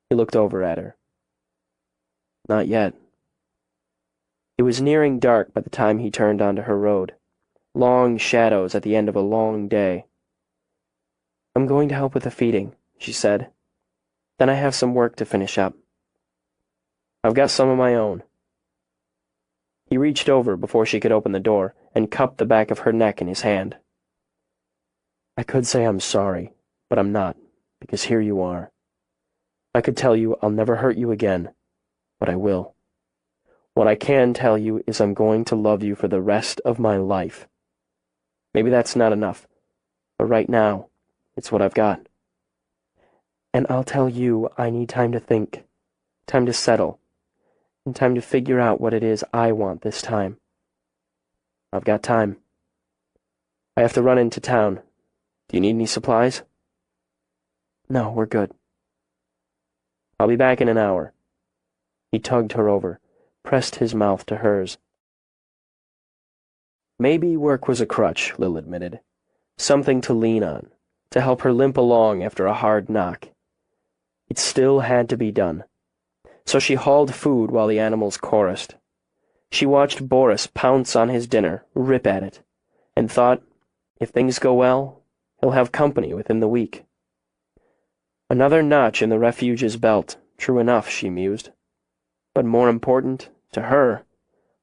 He looked over at her. Not yet. It was nearing dark by the time he turned onto her road. Long shadows at the end of a long day. I'm going to help with the feeding, she said. Then I have some work to finish up. I've got some of my own. He reached over before she could open the door and cupped the back of her neck in his hand. I could say I'm sorry, but I'm not, because here you are. I could tell you I'll never hurt you again, but I will. What I can tell you is I'm going to love you for the rest of my life. Maybe that's not enough, but right now, it's what I've got. And I'll tell you I need time to think, time to settle, and time to figure out what it is I want this time. I've got time. I have to run into town. Do you need any supplies? No, we're good. I'll be back in an hour. He tugged her over, pressed his mouth to hers. Maybe work was a crutch, Lil admitted. Something to lean on, to help her limp along after a hard knock. It still had to be done. So she hauled food while the animals chorused. She watched Boris pounce on his dinner, rip at it, and thought, if things go well, he'll have company within the week. Another notch in the refuge's belt, true enough, she mused. But more important, to her,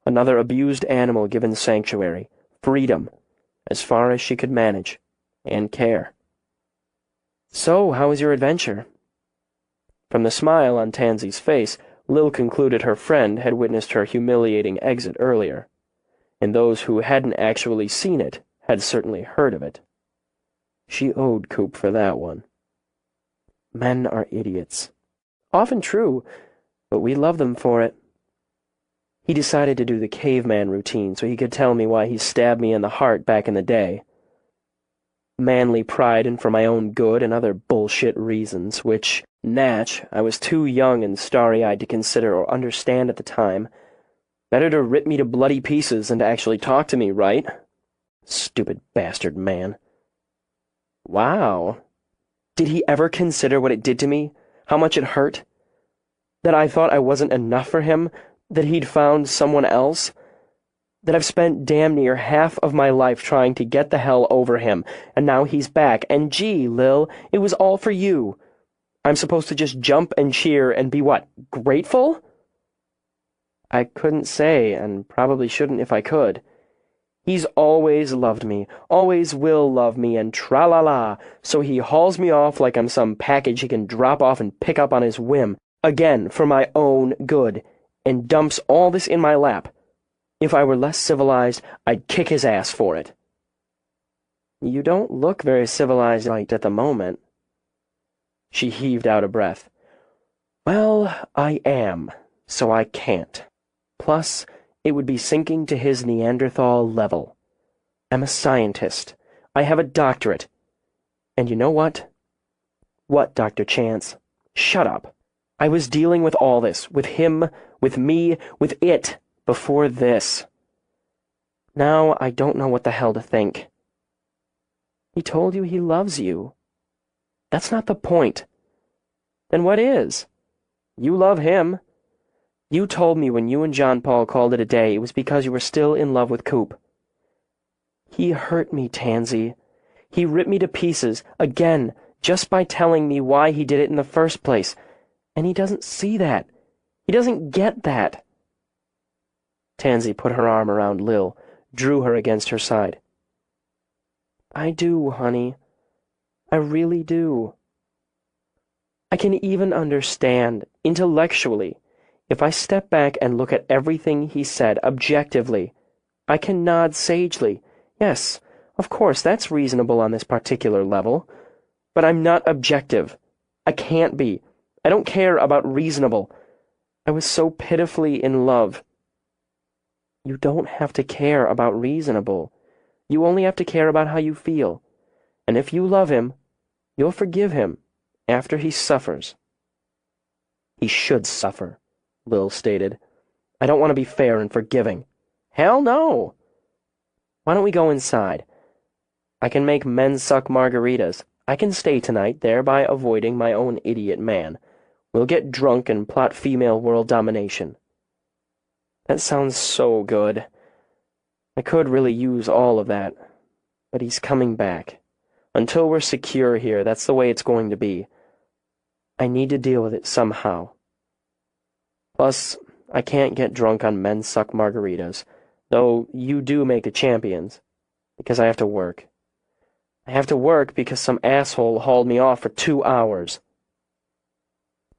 another abused animal given sanctuary, freedom, as far as she could manage, and care. So, how was your adventure? From the smile on Tansy's face, Lil concluded her friend had witnessed her humiliating exit earlier, and those who hadn't actually seen it had certainly heard of it. She owed Coop for that one. Men are idiots. Often true, but we love them for it. He decided to do the caveman routine so he could tell me why he stabbed me in the heart back in the day. Manly pride and for my own good and other bullshit reasons, which, natch, I was too young and starry-eyed to consider or understand at the time. Better to rip me to bloody pieces than to actually talk to me, right? Stupid bastard man. Wow. Did he ever consider what it did to me? How much it hurt? That I thought I wasn't enough for him? That he'd found someone else? That I've spent damn near half of my life trying to get the hell over him, and now he's back, and gee, Lil, it was all for you. I'm supposed to just jump and cheer and be what, grateful? I couldn't say, and probably shouldn't if I could. He's always loved me, always will love me, and tra-la-la, so he hauls me off like I'm some package he can drop off and pick up on his whim, again for my own good, and dumps all this in my lap. If I were less civilized, I'd kick his ass for it. You don't look very civilized right at the moment. She heaved out a breath. Well, I am, so I can't. Plus, it would be sinking to his Neanderthal level. I'm a scientist. I have a doctorate. And you know what? What, Dr. Chance? Shut up. I was dealing with all this, with him, with me, with it, before this. Now I don't know what the hell to think. He told you he loves you. That's not the point. Then what is? You love him. You told me when you and John Paul called it a day, it was because you were still in love with Coop. He hurt me, Tansy. He ripped me to pieces, again, just by telling me why he did it in the first place. And he doesn't see that. He doesn't get that. Tansy put her arm around Lil, drew her against her side. I do, honey. I really do. I can even understand, intellectually, if I step back and look at everything he said objectively. I can nod sagely. Yes, of course, that's reasonable on this particular level. But I'm not objective. I can't be. I don't care about reasonable. I was so pitifully in love. You don't have to care about reasonable. You only have to care about how you feel. And if you love him, you'll forgive him after he suffers. He should suffer, Lil stated. I don't want to be fair and forgiving. Hell no! Why don't we go inside? I can make men suck margaritas. I can stay tonight, thereby avoiding my own idiot man. We'll get drunk and plot female world domination. That sounds so good. I could really use all of that. But he's coming back. Until we're secure here, that's the way it's going to be. I need to deal with it somehow. Plus, I can't get drunk on men suck margaritas, though you do make the champions, because I have to work. I have to work because some asshole hauled me off for 2 hours.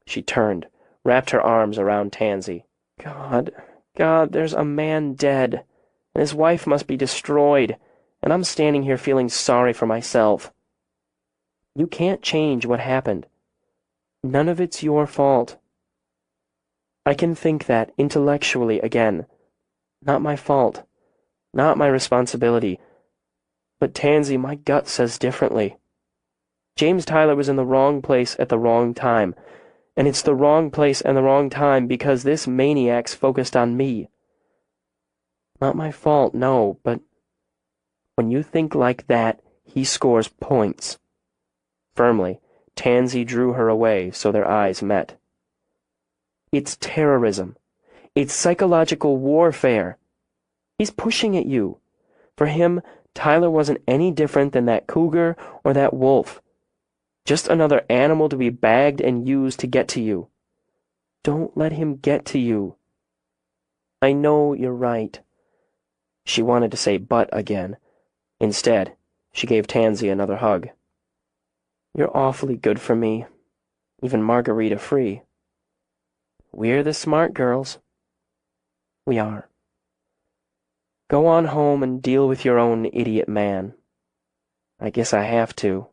She turned, wrapped her arms around Tansy. God, there's a man dead, and his wife must be destroyed, and I'm standing here feeling sorry for myself. You can't change what happened. None of it's your fault. I can think that intellectually again. Not my fault. Not my responsibility. But Tansy, my gut says differently. James Tyler was in the wrong place at the wrong time. And it's the wrong place and the wrong time because this maniac's focused on me. Not my fault, no, but when you think like that, he scores points. Firmly, Tansy drew her away so their eyes met. It's terrorism. It's psychological warfare. He's pushing at you. For him, Tyler wasn't any different than that cougar or that wolf. Just another animal to be bagged and used to get to you. Don't let him get to you. I know you're right. She wanted to say but again. Instead, she gave Tansy another hug. You're awfully good for me, even margarita-free. We're the smart girls. We are. Go on home and deal with your own idiot man. I guess I have to.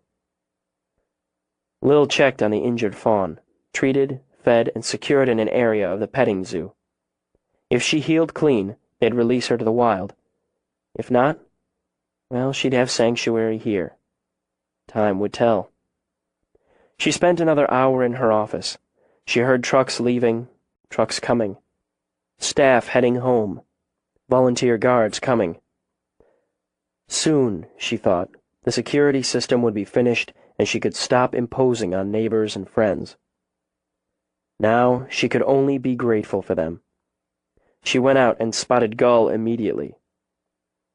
Lil checked on the injured fawn, treated, fed, and secured in an area of the petting zoo. If she healed clean, they'd release her to the wild. If not, well, she'd have sanctuary here. Time would tell. She spent another hour in her office. She heard trucks leaving, trucks coming. Staff heading home. Volunteer guards coming. Soon, she thought, the security system would be finished and she could stop imposing on neighbors and friends. Now she could only be grateful for them. She went out and spotted Gull immediately.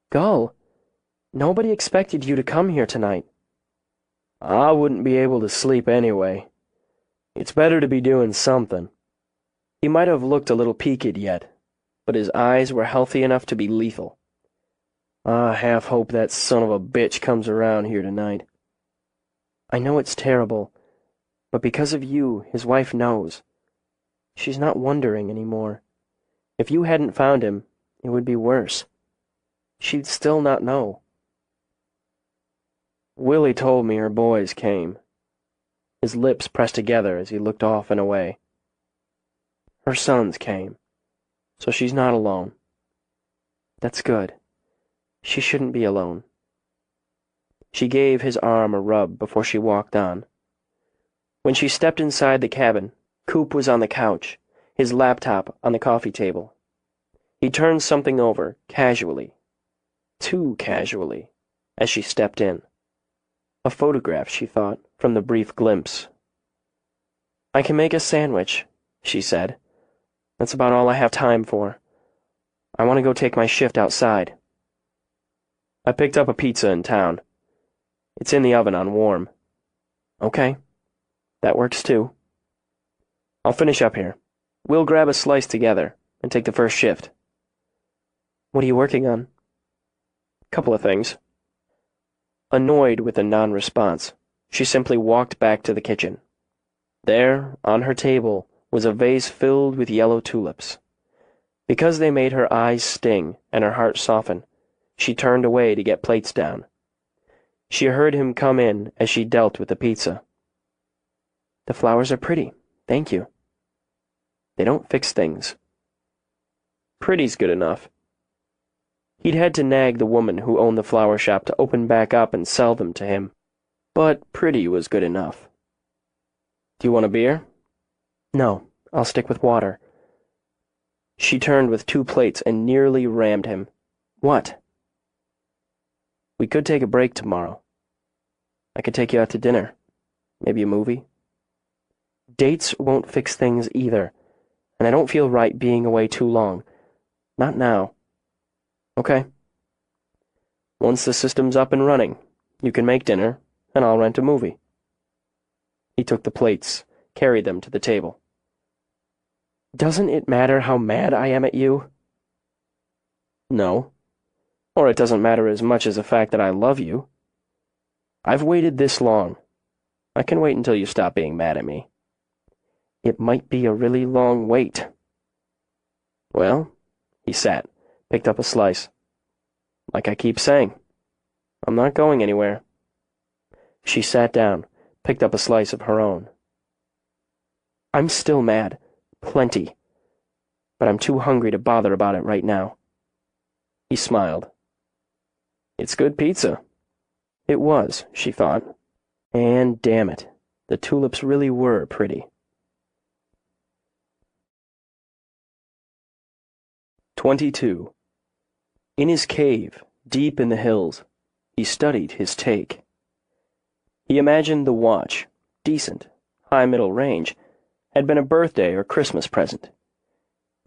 Gull, nobody expected you to come here tonight. I wouldn't be able to sleep anyway. It's better to be doing something. He might have looked a little peaked yet, but his eyes were healthy enough to be lethal. I half hope that son of a bitch comes around here tonight. I know it's terrible, but because of you, his wife knows. She's not wondering anymore. If you hadn't found him, it would be worse. She'd still not know. Willie told me her boys came. His lips pressed together as he looked off and away. Her sons came, so she's not alone. That's good. She shouldn't be alone. She gave his arm a rub before she walked on. When she stepped inside the cabin, Coop was on the couch, his laptop on the coffee table. He turned something over, casually. Too casually, as she stepped in. A photograph, she thought, from the brief glimpse. I can make a sandwich, she said. That's about all I have time for. I want to go take my shift outside. I picked up a pizza in town. It's in the oven on warm. Okay. That works too. I'll finish up here. We'll grab a slice together and take the first shift. What are you working on? Couple of things. Annoyed with the non-response, she simply walked back to the kitchen. There, on her table, was a vase filled with yellow tulips. Because they made her eyes sting and her heart soften, she turned away to get plates down. She heard him come in as she dealt with the pizza. The flowers are pretty, thank you. They don't fix things. Pretty's good enough. He'd had to nag the woman who owned the flower shop to open back up and sell them to him, but pretty was good enough. Do you want a beer? No, I'll stick with water. She turned with 2 plates and nearly rammed him. What? We could take a break tomorrow. I could take you out to dinner. Maybe a movie. Dates won't fix things either, and I don't feel right being away too long. Not now. Okay. Once the system's up and running, you can make dinner, and I'll rent a movie. He took the plates, carried them to the table. Doesn't it matter how mad I am at you? No. Or it doesn't matter as much as the fact that I love you. I've waited this long. I can wait until you stop being mad at me. It might be a really long wait. Well, he sat, picked up a slice. Like I keep saying, I'm not going anywhere. She sat down, picked up a slice of her own. I'm still mad, plenty, but I'm too hungry to bother about it right now. He smiled. It's good pizza. It was, she thought. And damn it, the tulips really were pretty. 22. In his cave, deep in the hills, he studied his take. He imagined the watch, decent, high-middle range, had been a birthday or Christmas present.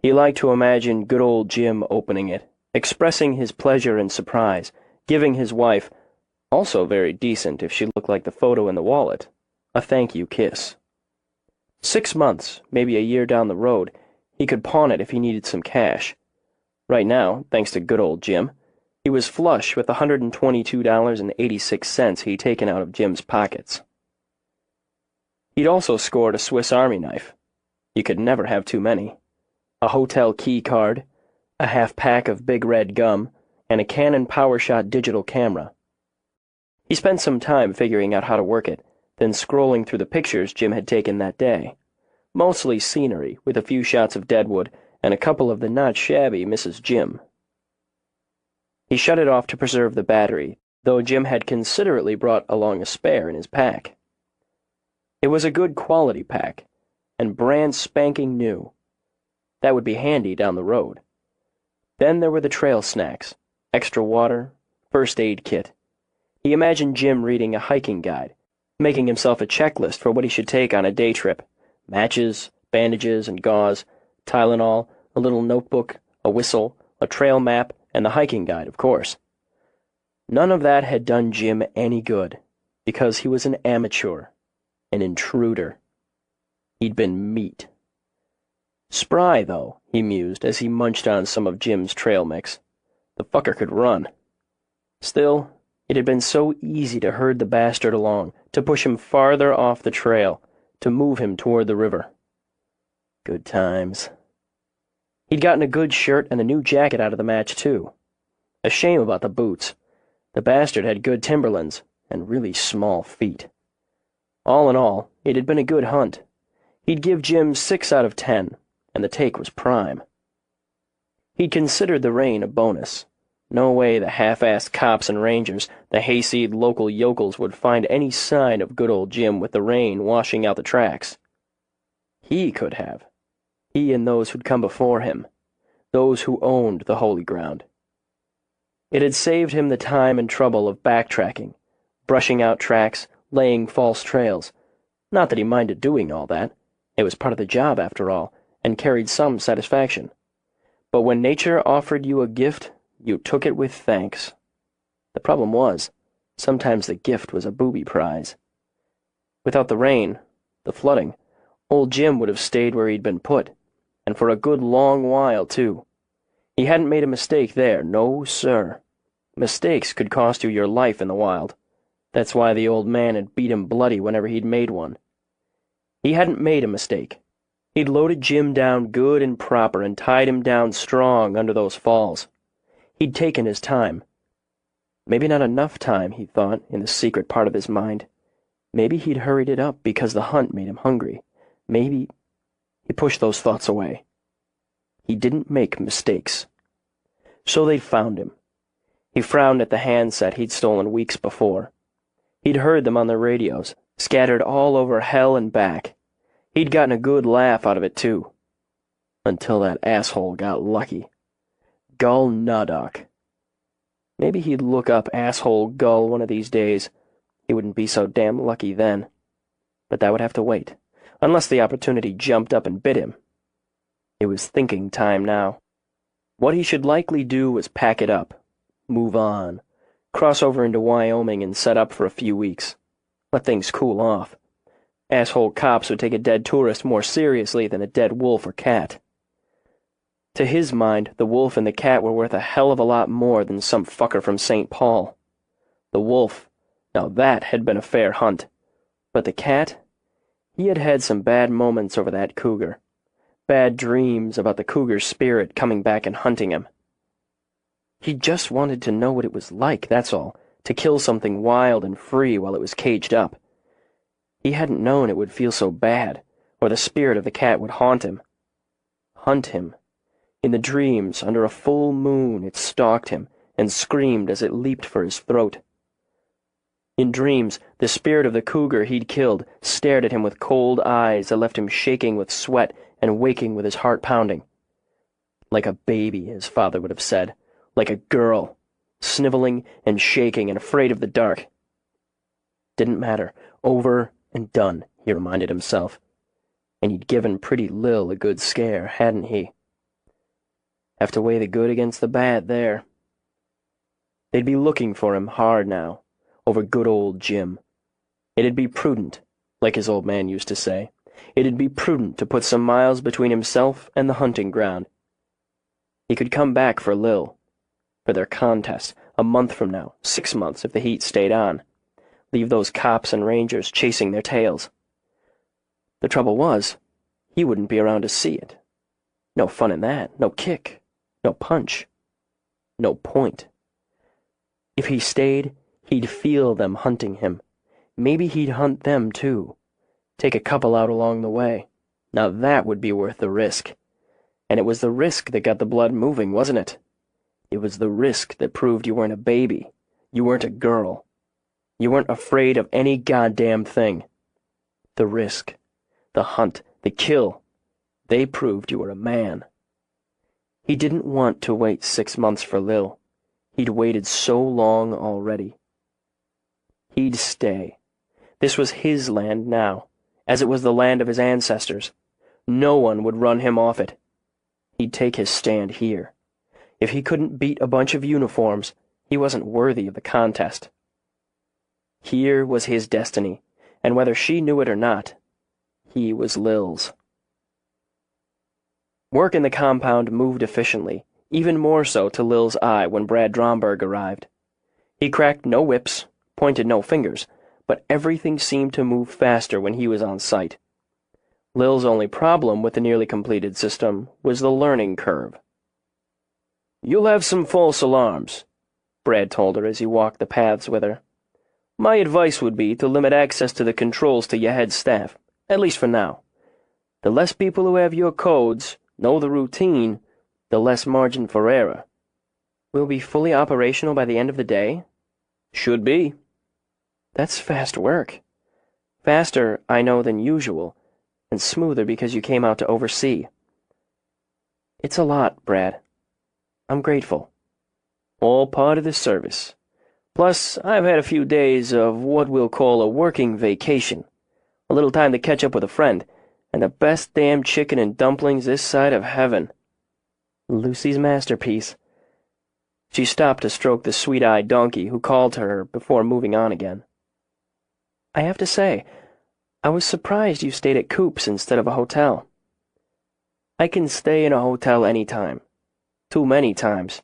He liked to imagine good old Jim opening it, expressing his pleasure and surprise, giving his wife, also very decent if she looked like the photo in the wallet, a thank-you kiss. 6 months, maybe a year down the road, he could pawn it if he needed some cash. Right now, thanks to good old Jim, he was flush with $122.86 he'd taken out of Jim's pockets. He'd also scored a Swiss Army knife. You could never have too many. A hotel key card, a half-pack of Big Red gum, and a Canon PowerShot digital camera. He spent some time figuring out how to work it, then scrolling through the pictures Jim had taken that day. Mostly scenery, with a few shots of Deadwood and a couple of the not-shabby Mrs. Jim. He shut it off to preserve the battery, though Jim had considerately brought along a spare in his pack. It was a good quality pack, and brand spanking new. That would be handy down the road. Then there were the trail snacks, extra water, first aid kit. He imagined Jim reading a hiking guide, making himself a checklist for what he should take on a day trip. Matches, bandages and gauze, Tylenol, a little notebook, a whistle, a trail map, and the hiking guide, of course. None of that had done Jim any good, because he was an amateur, an intruder. He'd been meat. Spry, though, he mused as he munched on some of Jim's trail mix. The fucker could run. Still, it had been so easy to herd the bastard along, to push him farther off the trail, to move him toward the river. Good times. He'd gotten a good shirt and a new jacket out of the match, too. A shame about the boots. The bastard had good Timberlands and really small feet. All in all, it had been a good hunt. He'd give Jim 6 out of 10, and the take was prime. He'd considered the rain a bonus. No way the half-assed cops and rangers, the hayseed local yokels, would find any sign of good old Jim with the rain washing out the tracks. He could have. He and those who'd come before him. Those who owned the holy ground. It had saved him the time and trouble of backtracking, brushing out tracks, laying false trails. Not that he minded doing all that. It was part of the job, after all, and carried some satisfaction. But when nature offered you a gift, you took it with thanks. The problem was, sometimes the gift was a booby prize. Without the rain, the flooding, old Jim would have stayed where he'd been put, and for a good long while, too. He hadn't made a mistake there, no sir. Mistakes could cost you your life in the wild. That's why the old man had beat him bloody whenever he'd made one. He hadn't made a mistake. He'd loaded Jim down good and proper and tied him down strong under those falls. He'd taken his time. Maybe not enough time, he thought, in the secret part of his mind. Maybe he'd hurried it up because the hunt made him hungry. Maybe... He pushed those thoughts away. He didn't make mistakes. So they'd found him. He frowned at the handset he'd stolen weeks before. He'd heard them on the radios, scattered all over hell and back. He'd gotten a good laugh out of it, too. Until that asshole got lucky. Gull Noddock. Maybe he'd look up asshole Gull one of these days. He wouldn't be so damn lucky then. But that would have to wait, unless the opportunity jumped up and bit him. It was thinking time now. What he should likely do was pack it up, move on, cross over into Wyoming and set up for a few weeks. Let things cool off. Asshole cops would take a dead tourist more seriously than a dead wolf or cat. To his mind, the wolf and the cat were worth a hell of a lot more than some fucker from St. Paul. The wolf, now that had been a fair hunt. But the cat? He had had some bad moments over that cougar. Bad dreams about the cougar's spirit coming back and hunting him. He just wanted to know what it was like, that's all, to kill something wild and free while it was caged up. He hadn't known it would feel so bad, or the spirit of the cat would haunt him. Hunt him. In the dreams, under a full moon, it stalked him and screamed as it leaped for his throat. In dreams, the spirit of the cougar he'd killed stared at him with cold eyes that left him shaking with sweat and waking with his heart pounding. Like a baby, his father would have said. Like a girl, sniveling and shaking and afraid of the dark. Didn't matter. Over and done, he reminded himself. And he'd given pretty Lil a good scare, hadn't he? Have to weigh the good against the bad there. They'd be looking for him hard now, over good old Jim. It'd be prudent, like his old man used to say. It'd be prudent to put some miles between himself and the hunting ground. He could come back for Lil, for their contest, a month from now, 6 months if the heat stayed on. Leave those cops and rangers chasing their tails. The trouble was, he wouldn't be around to see it. No fun in that, no kick. No punch. No point. If he stayed, he'd feel them hunting him. Maybe he'd hunt them, too. Take a couple out along the way. Now that would be worth the risk. And it was the risk that got the blood moving, wasn't it? It was the risk that proved you weren't a baby. You weren't a girl. You weren't afraid of any goddamn thing. The risk, the hunt, the kill, they proved you were a man. He didn't want to wait 6 months for Lil. He'd waited so long already. He'd stay. This was his land now, as it was the land of his ancestors. No one would run him off it. He'd take his stand here. If he couldn't beat a bunch of uniforms, he wasn't worthy of the contest. Here was his destiny, and whether she knew it or not, he was Lil's. Work in the compound moved efficiently, even more so to Lil's eye when Brad Dromberg arrived. He cracked no whips, pointed no fingers, but everything seemed to move faster when he was on site. Lil's only problem with the nearly completed system was the learning curve. "You'll have some false alarms," Brad told her as he walked the paths with her. "My advice would be to limit access to the controls to your head staff, at least for now. The less people who have your codes, know the routine, the less margin for error. We'll be fully operational by the end of the day? Should be. That's fast work. Faster, I know, than usual, and smoother because you came out to oversee. It's a lot, Brad. I'm grateful. All part of the service. Plus, I've had a few days of what we'll call a working vacation. A little time to catch up with a friend, and the best damn chicken and dumplings this side of heaven. Lucy's masterpiece. She stopped to stroke the sweet-eyed donkey who called to her before moving on again. I have to say, I was surprised you stayed at Coop's instead of a hotel. I can stay in a hotel any time. Too many times.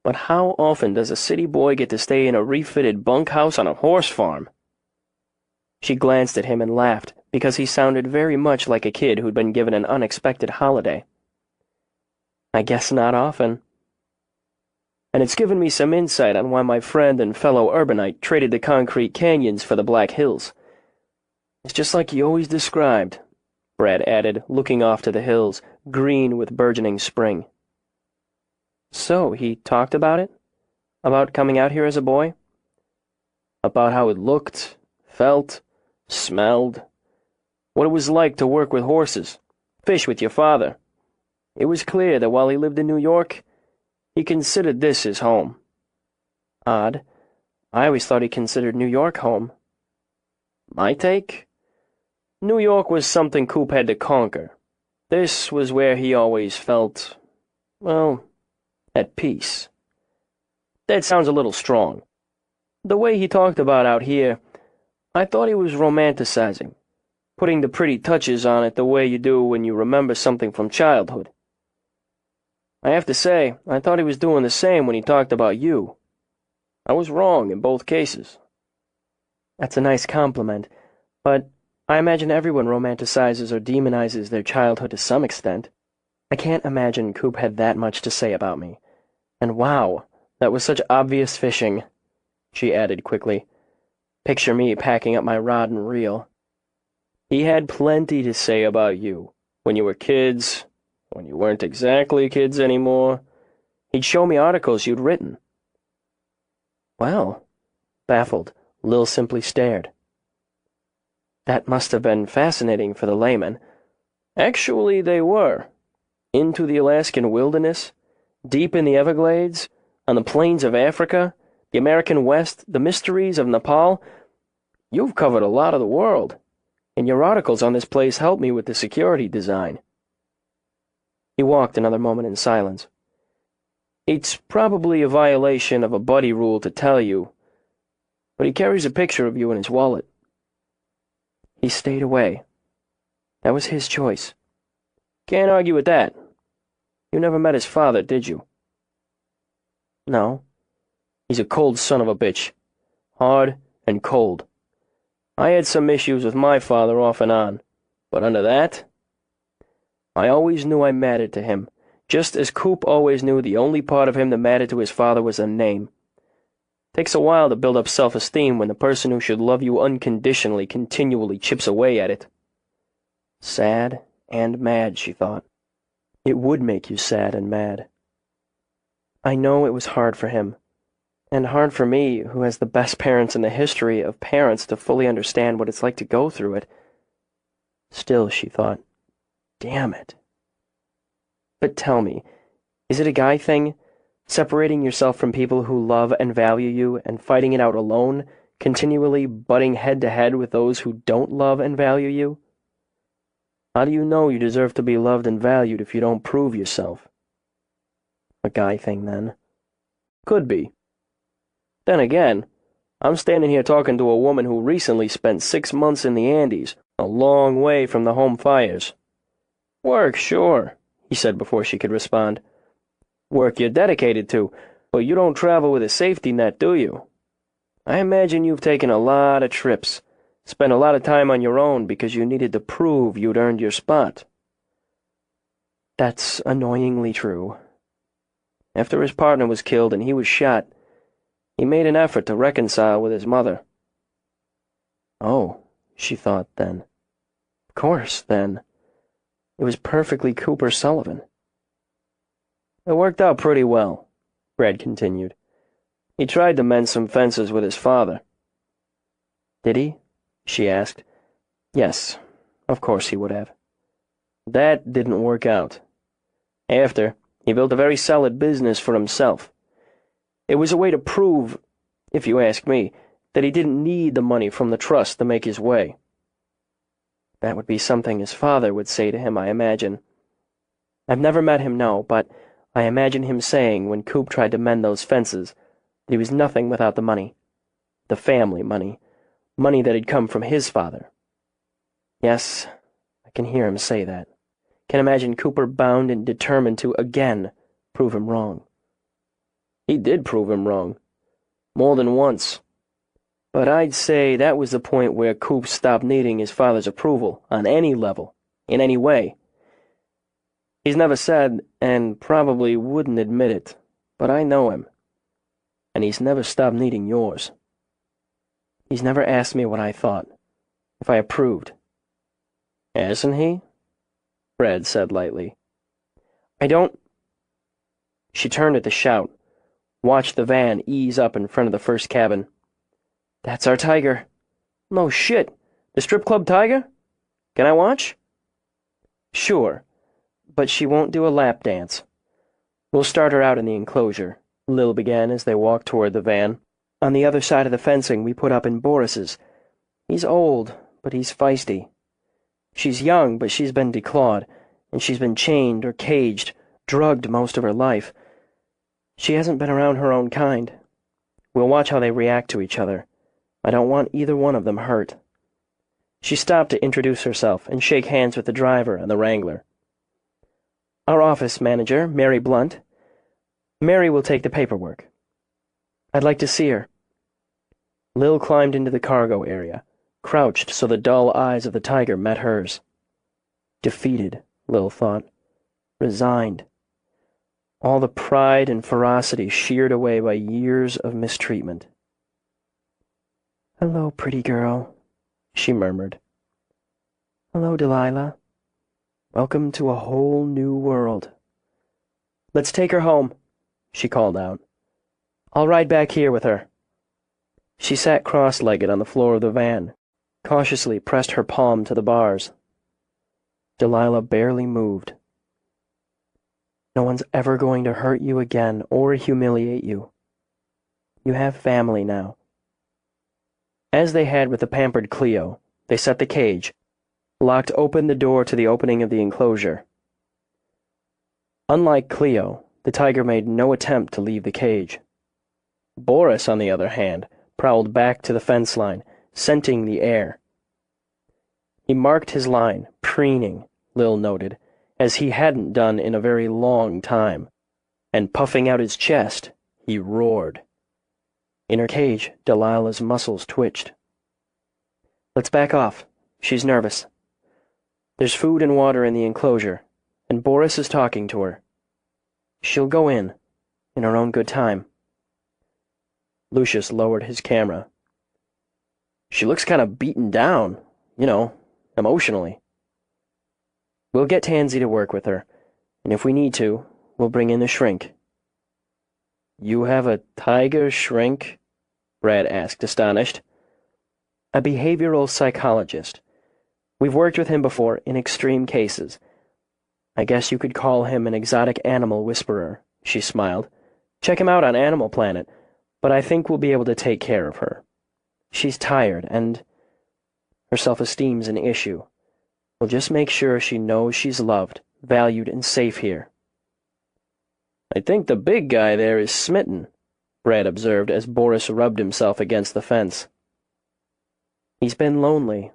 But how often does a city boy get to stay in a refitted bunkhouse on a horse farm? She glanced at him and laughed, because he sounded very much like a kid who'd been given an unexpected holiday. I guess not often. And it's given me some insight on why my friend and fellow urbanite traded the concrete canyons for the Black Hills. It's just like you always described, Brad added, looking off to the hills, green with burgeoning spring. So, he talked about it? About coming out here as a boy? About how it looked, felt, smelled, what it was like to work with horses, fish with your father. It was clear that while he lived in New York, he considered this his home. Odd. I always thought he considered New York home. My take? New York was something Coop had to conquer. This was where he always felt, well, at peace. That sounds a little strong. The way he talked about out here, I thought he was romanticizing, putting the pretty touches on it the way you do when you remember something from childhood. I have to say, I thought he was doing the same when he talked about you. I was wrong in both cases. That's a nice compliment, but I imagine everyone romanticizes or demonizes their childhood to some extent. I can't imagine Coop had that much to say about me. And wow, that was such obvious fishing, she added quickly. Picture me packing up my rod and reel. He had plenty to say about you, when you were kids, when you weren't exactly kids anymore. He'd show me articles you'd written. Well, baffled, Lil simply stared. That must have been fascinating for the layman. Actually, they were. Into the Alaskan wilderness, deep in the Everglades, on the plains of Africa, the American West, the mysteries of Nepal. You've covered a lot of the world, and your articles on this place helped me with the security design. He walked another moment in silence. It's probably a violation of a buddy rule to tell you, but he carries a picture of you in his wallet. He stayed away. That was his choice. Can't argue with that. You never met his father, did you? No. He's a cold son of a bitch. Hard and cold. I had some issues with my father off and on, but under that, I always knew I mattered to him, just as Coop always knew the only part of him that mattered to his father was a name. Takes a while to build up self-esteem when the person who should love you unconditionally continually chips away at it. Sad and mad, she thought. It would make you sad and mad. I know it was hard for him, and hard for me, who has the best parents in the history of parents, to fully understand what it's like to go through it. Still, she thought, damn it. But tell me, is it a guy thing? Separating yourself from people who love and value you and fighting it out alone, continually butting head to head with those who don't love and value you? How do you know you deserve to be loved and valued if you don't prove yourself? A guy thing, then. Could be. Then again, I'm standing here talking to a woman who recently spent 6 months in the Andes, a long way from the home fires. Work, sure, he said before she could respond. Work you're dedicated to, but you don't travel with a safety net, do you? I imagine you've taken a lot of trips, spent a lot of time on your own because you needed to prove you'd earned your spot. That's annoyingly true. After his partner was killed and he was shot, he made an effort to reconcile with his mother. Oh, she thought then. Of course, then. It was perfectly Cooper Sullivan. It worked out pretty well, Brad continued. He tried to mend some fences with his father. Did he? She asked. Yes, of course he would have. That didn't work out. After, he built a very solid business for himself. It was a way to prove, if you ask me, that he didn't need the money from the trust to make his way. That would be something his father would say to him, I imagine. I've never met him, no, but I imagine him saying when Coop tried to mend those fences that he was nothing without the money. The family money. Money that had come from his father. Yes, I can hear him say that. Can imagine Cooper bound and determined to, again, prove him wrong. He did prove him wrong. More than once. But I'd say that was the point where Coop stopped needing his father's approval, on any level, in any way. He's never said, and probably wouldn't admit it, but I know him. And he's never stopped needing yours. He's never asked me what I thought, if I approved. Hasn't he? Brad said lightly. I don't... She turned at the shout, watched the van ease up in front of the first cabin. That's our Tiger. No shit. The strip club Tiger? Can I watch? Sure, but she won't do a lap dance. We'll start her out in the enclosure, Lil began as they walked toward the van. On the other side of the fencing we put up in Boris's. He's old, but he's feisty. She's young, but she's been declawed, and she's been chained or caged, drugged most of her life. She hasn't been around her own kind. We'll watch how they react to each other. I don't want either one of them hurt. She stopped to introduce herself and shake hands with the driver and the wrangler. Our office manager, Mary Blunt. Mary will take the paperwork. I'd like to see her. Lil climbed into the cargo area, crouched so the dull eyes of the Tiger met hers. Defeated, Lil thought. Resigned. All the pride and ferocity sheared away by years of mistreatment. Hello, pretty girl, she murmured. Hello, Delilah. Welcome to a whole new world. Let's take her home, she called out. I'll ride back here with her. She sat cross-legged on the floor of the van, cautiously pressed her palm to the bars. Delilah barely moved. No one's ever going to hurt you again or humiliate you. You have family now. As they had with the pampered Cleo, they set the cage, locked open the door to the opening of the enclosure. Unlike Cleo, the Tiger made no attempt to leave the cage. Boris, on the other hand, prowled back to the fence line, scenting the air. He marked his line, preening, Lil noted, as he hadn't done in a very long time, and puffing out his chest, he roared. In her cage, Delilah's muscles twitched. Let's back off. She's nervous. There's food and water in the enclosure, and Boris is talking to her. She'll go in her own good time. Lucius lowered his camera. She looks kind of beaten down, emotionally. We'll get Tansy to work with her, and if we need to, we'll bring in the shrink. You have a Tiger shrink? Brad asked, astonished. A behavioral psychologist. We've worked with him before in extreme cases. I guess you could call him an exotic animal whisperer, she smiled. Check him out on Animal Planet, but I think we'll be able to take care of her. She's tired, and her self-esteem's an issue. We'll just make sure she knows she's loved, valued, and safe here. I think the big guy there is smitten, Brad observed as Boris rubbed himself against the fence. He's been lonely.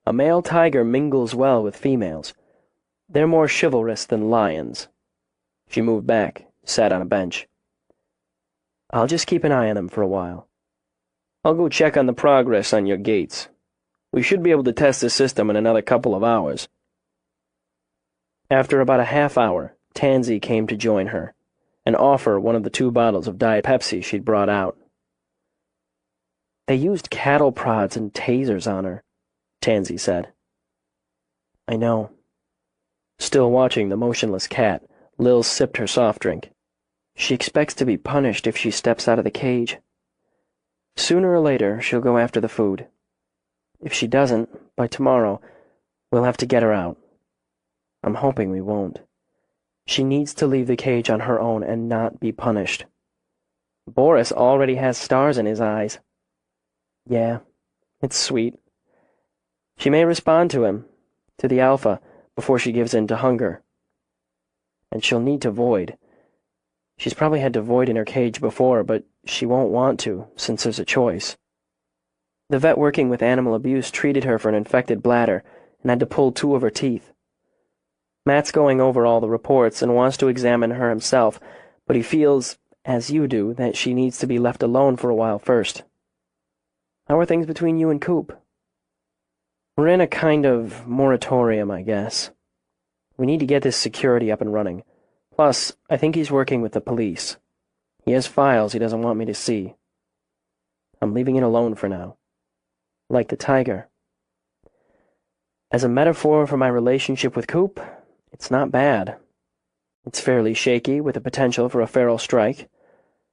A male tiger mingles well with females. They're more chivalrous than lions. She moved back, sat on a bench. I'll just keep an eye on him for a while. I'll go check on the progress on your gates. We should be able to test the system in another couple of hours. After about a half hour, Tansy came to join her and offer one of the 2 bottles of Diet Pepsi she'd brought out. They used cattle prods and tasers on her, Tansy said. I know. Still watching the motionless cat, Lil sipped her soft drink. She expects to be punished if she steps out of the cage. Sooner or later, she'll go after the food. If she doesn't, by tomorrow, we'll have to get her out. I'm hoping we won't. She needs to leave the cage on her own and not be punished. Boris already has stars in his eyes. Yeah, it's sweet. She may respond to him, to the alpha, before she gives in to hunger. And she'll need to void. She's probably had to void in her cage before, but she won't want to, since there's a choice. The vet working with animal abuse treated her for an infected bladder and had to pull 2 of her teeth. Matt's going over all the reports and wants to examine her himself, but he feels, as you do, that she needs to be left alone for a while first. How are things between you and Coop? We're in a kind of moratorium, I guess. We need to get this security up and running. Plus, I think he's working with the police. He has files he doesn't want me to see. I'm leaving it alone for now. Like the tiger. As a metaphor for my relationship with Coop, it's not bad. It's fairly shaky, with the potential for a feral strike.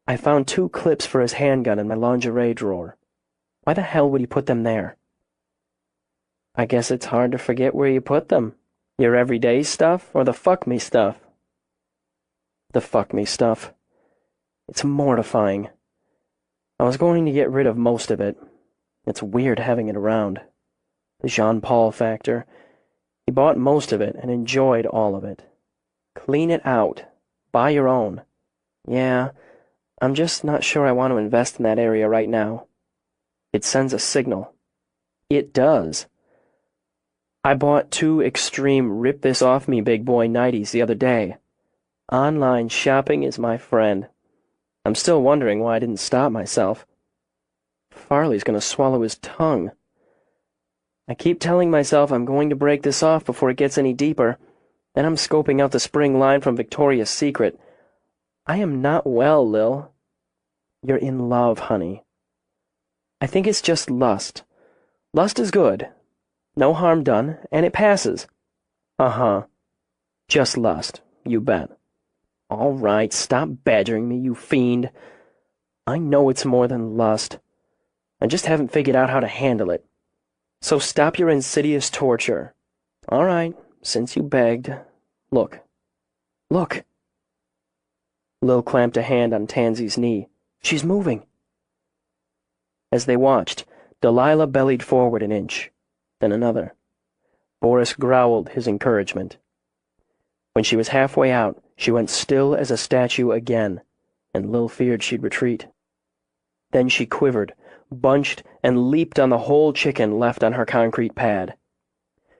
I found 2 clips for his handgun in my lingerie drawer. Why the hell would he put them there? I guess it's hard to forget where you put them. Your everyday stuff or the fuck me stuff? The fuck me stuff. It's mortifying. I was going to get rid of most of it. It's weird having it around. The Jean-Paul factor. He bought most of it and enjoyed all of it. Clean it out. Buy your own. Yeah, I'm just not sure I want to invest in that area right now. It sends a signal. It does. I bought 2 extreme rip-this-off-me big boy nighties the other day. Online shopping is my friend. I'm still wondering why I didn't stop myself. Farley's going to swallow his tongue. I keep telling myself I'm going to break this off before it gets any deeper. Then I'm scoping out the spring line from Victoria's Secret. I am not well, Lil. You're in love, honey. I think it's just lust. Lust is good. No harm done, and it passes. Uh-huh. Just lust, you bet. All right, stop badgering me, you fiend. I know it's more than lust. I just haven't figured out how to handle it. So stop your insidious torture. All right, since you begged. Look. Look. Lil clamped a hand on Tansy's knee. She's moving. As they watched, Delilah bellied forward an inch, then another. Boris growled his encouragement. When she was halfway out, she went still as a statue again, and Lil feared she'd retreat. Then she quivered, bunched, and leaped on the whole chicken left on her concrete pad.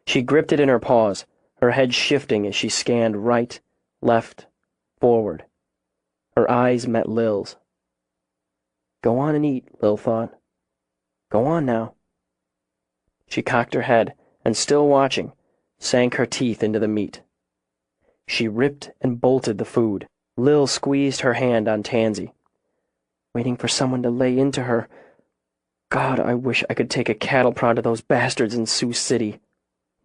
She gripped it in her paws, her head shifting as she scanned right, left, forward. Her eyes met Lil's. Go on and eat, Lil thought. Go on now. She cocked her head, and still watching, sank her teeth into the meat. She ripped and bolted the food. Lil squeezed her hand on Tansy. Waiting for someone to lay into her. God, I wish I could take a cattle prod to those bastards in Sioux City.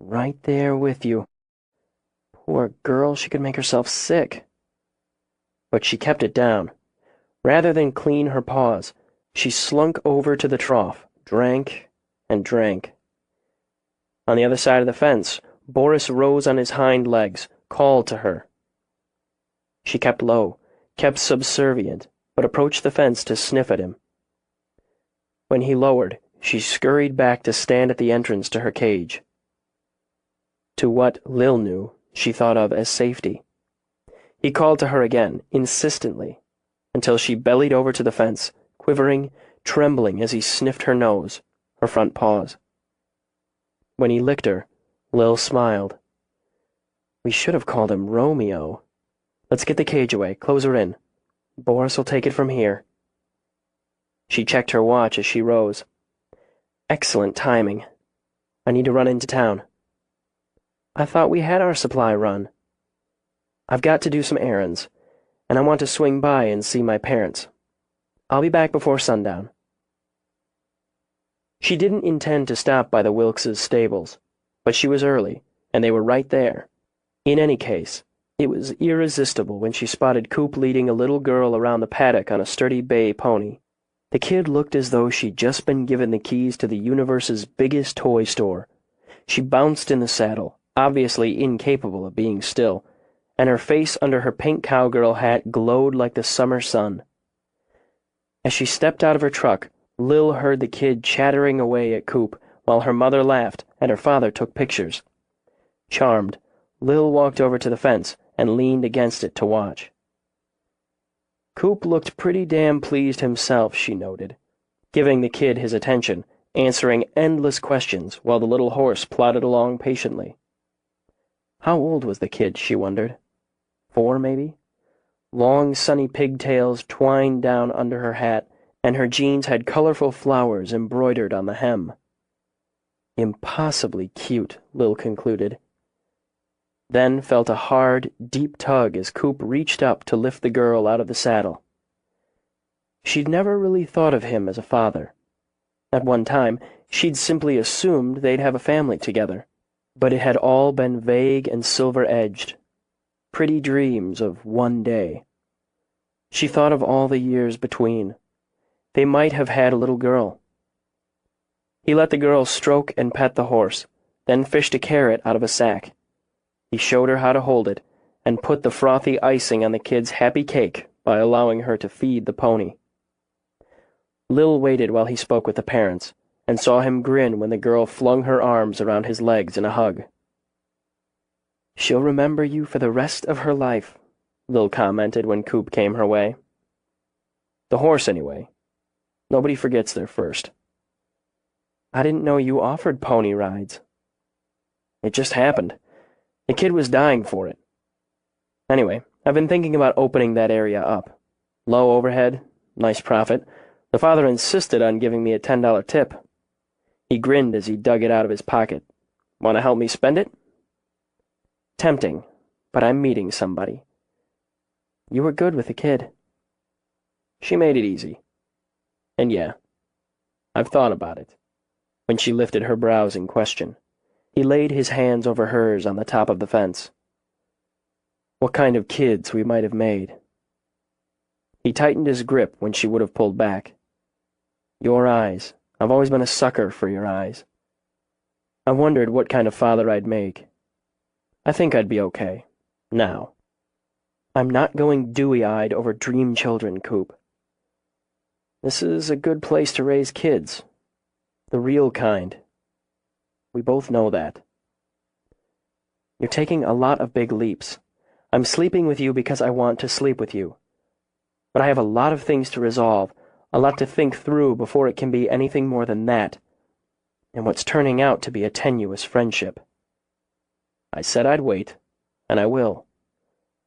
Right there with you. Poor girl, she could make herself sick. But she kept it down. Rather than clean her paws, she slunk over to the trough, drank and drank. On the other side of the fence, Boris rose on his hind legs, called to her. She kept low, kept subservient, but approached the fence to sniff at him. When he lowered, she scurried back to stand at the entrance to her cage. To what Lil knew she thought of as safety. He called to her again, insistently, until she bellied over to the fence, quivering, trembling as he sniffed her nose, her front paws. When he licked her, Lil smiled. We should have called him Romeo. Let's get the cage away, close her in. Boris will take it from here. She checked her watch as she rose. Excellent timing. I need to run into town. I thought we had our supply run. I've got to do some errands, and I want to swing by and see my parents. I'll be back before sundown. She didn't intend to stop by the Wilkses' stables, but she was early, and they were right there. In any case, It was irresistible when she spotted Coop leading a little girl around the paddock on a sturdy bay pony. The kid looked as though she'd just been given the keys to the universe's biggest toy store. She bounced in the saddle, obviously incapable of being still, and her face under her pink cowgirl hat glowed like the summer sun. As she stepped out of her truck, Lil heard the kid chattering away at Coop while her mother laughed and her father took pictures. Charmed, Lil walked over to the fence and leaned against it to watch. Coop looked pretty damn pleased himself, she noted, giving the kid his attention, answering endless questions while the little horse plodded along patiently. How old was the kid, she wondered? 4, maybe? Long, sunny pigtails twined down under her hat, and her jeans had colorful flowers embroidered on the hem. Impossibly cute, Lil concluded. Then felt a hard, deep tug as Coop reached up to lift the girl out of the saddle. She'd never really thought of him as a father. At one time, she'd simply assumed they'd have a family together, but it had all been vague and silver-edged, pretty dreams of one day. She thought of all the years between. They might have had a little girl. He let the girl stroke and pet the horse, then fished a carrot out of a sack. He showed her how to hold it, and put the frothy icing on the kid's happy cake by allowing her to feed the pony. Lil waited while he spoke with the parents, and saw him grin when the girl flung her arms around his legs in a hug. "She'll remember you for the rest of her life," Lil commented when Coop came her way. The horse, anyway. Nobody forgets their first. "I didn't know you offered pony rides." "It just happened. The kid was dying for it. Anyway, I've been thinking about opening that area up. Low overhead, nice profit. The father insisted on giving me a $10 tip. He grinned as he dug it out of his pocket. Want to help me spend it?" "Tempting, but I'm meeting somebody." "You were good with the kid." She made it easy. "And yeah, I've thought about it." When she lifted her brows in question, he laid his hands over hers on the top of the fence. "What kind of kids we might have made." He tightened his grip when she would have pulled back. "Your eyes. I've always been a sucker for your eyes. I wondered what kind of father I'd make. I think I'd be okay. Now. I'm not going dewy-eyed over dream children, Coop. This is a good place to raise kids. The real kind. We both know that. You're taking a lot of big leaps. I'm sleeping with you because I want to sleep with you. But I have a lot of things to resolve, a lot to think through before it can be anything more than that, and what's turning out to be a tenuous friendship. I said I'd wait, and I will.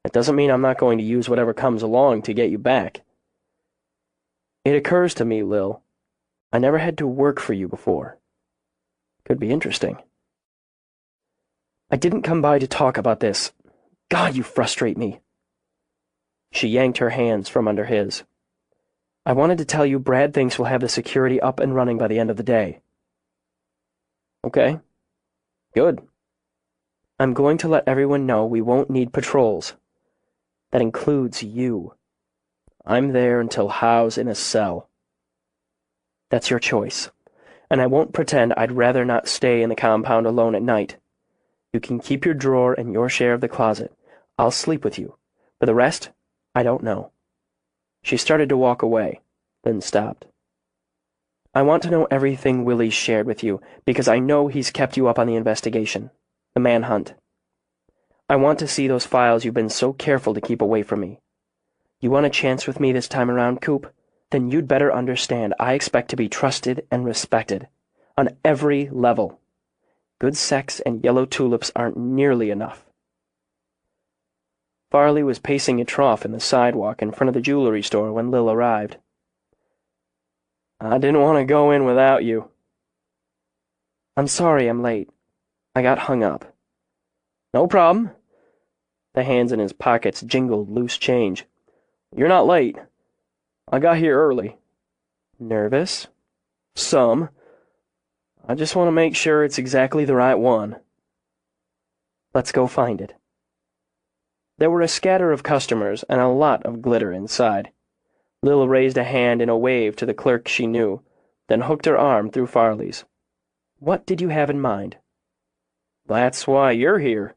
It doesn't mean I'm not going to use whatever comes along to get you back. It occurs to me, Lil, I never had to work for you before. Could be interesting. I didn't come by to talk about this. God, you frustrate me. She yanked her hands from under his. I wanted to tell you Brad thinks we'll have the security up and running by the end of the day. Okay. Good. I'm going to let everyone know we won't need patrols. That includes you. I'm there until Howe's in a cell. That's your choice. And I won't pretend I'd rather not stay in the compound alone at night. You can keep your drawer and your share of the closet. I'll sleep with you. For the rest, I don't know. She started to walk away, then stopped. I want to know everything Willie's shared with you, because I know he's kept you up on the investigation, the manhunt. I want to see those files you've been so careful to keep away from me. You want a chance with me this time around, Coop? Then you'd better understand I expect to be trusted and respected, on every level. Good sex and yellow tulips aren't nearly enough. Farley was pacing a trough in the sidewalk in front of the jewelry store when Lil arrived. I didn't want to go in without you. I'm sorry I'm late. I got hung up. No problem. The hands in his pockets jingled loose change. You're not late. I got here early. Nervous? Some. I just want to make sure it's exactly the right one. Let's go find it. There were a scatter of customers and a lot of glitter inside. Lil raised a hand in a wave to the clerk she knew, then hooked her arm through Farley's. What did you have in mind? That's why you're here.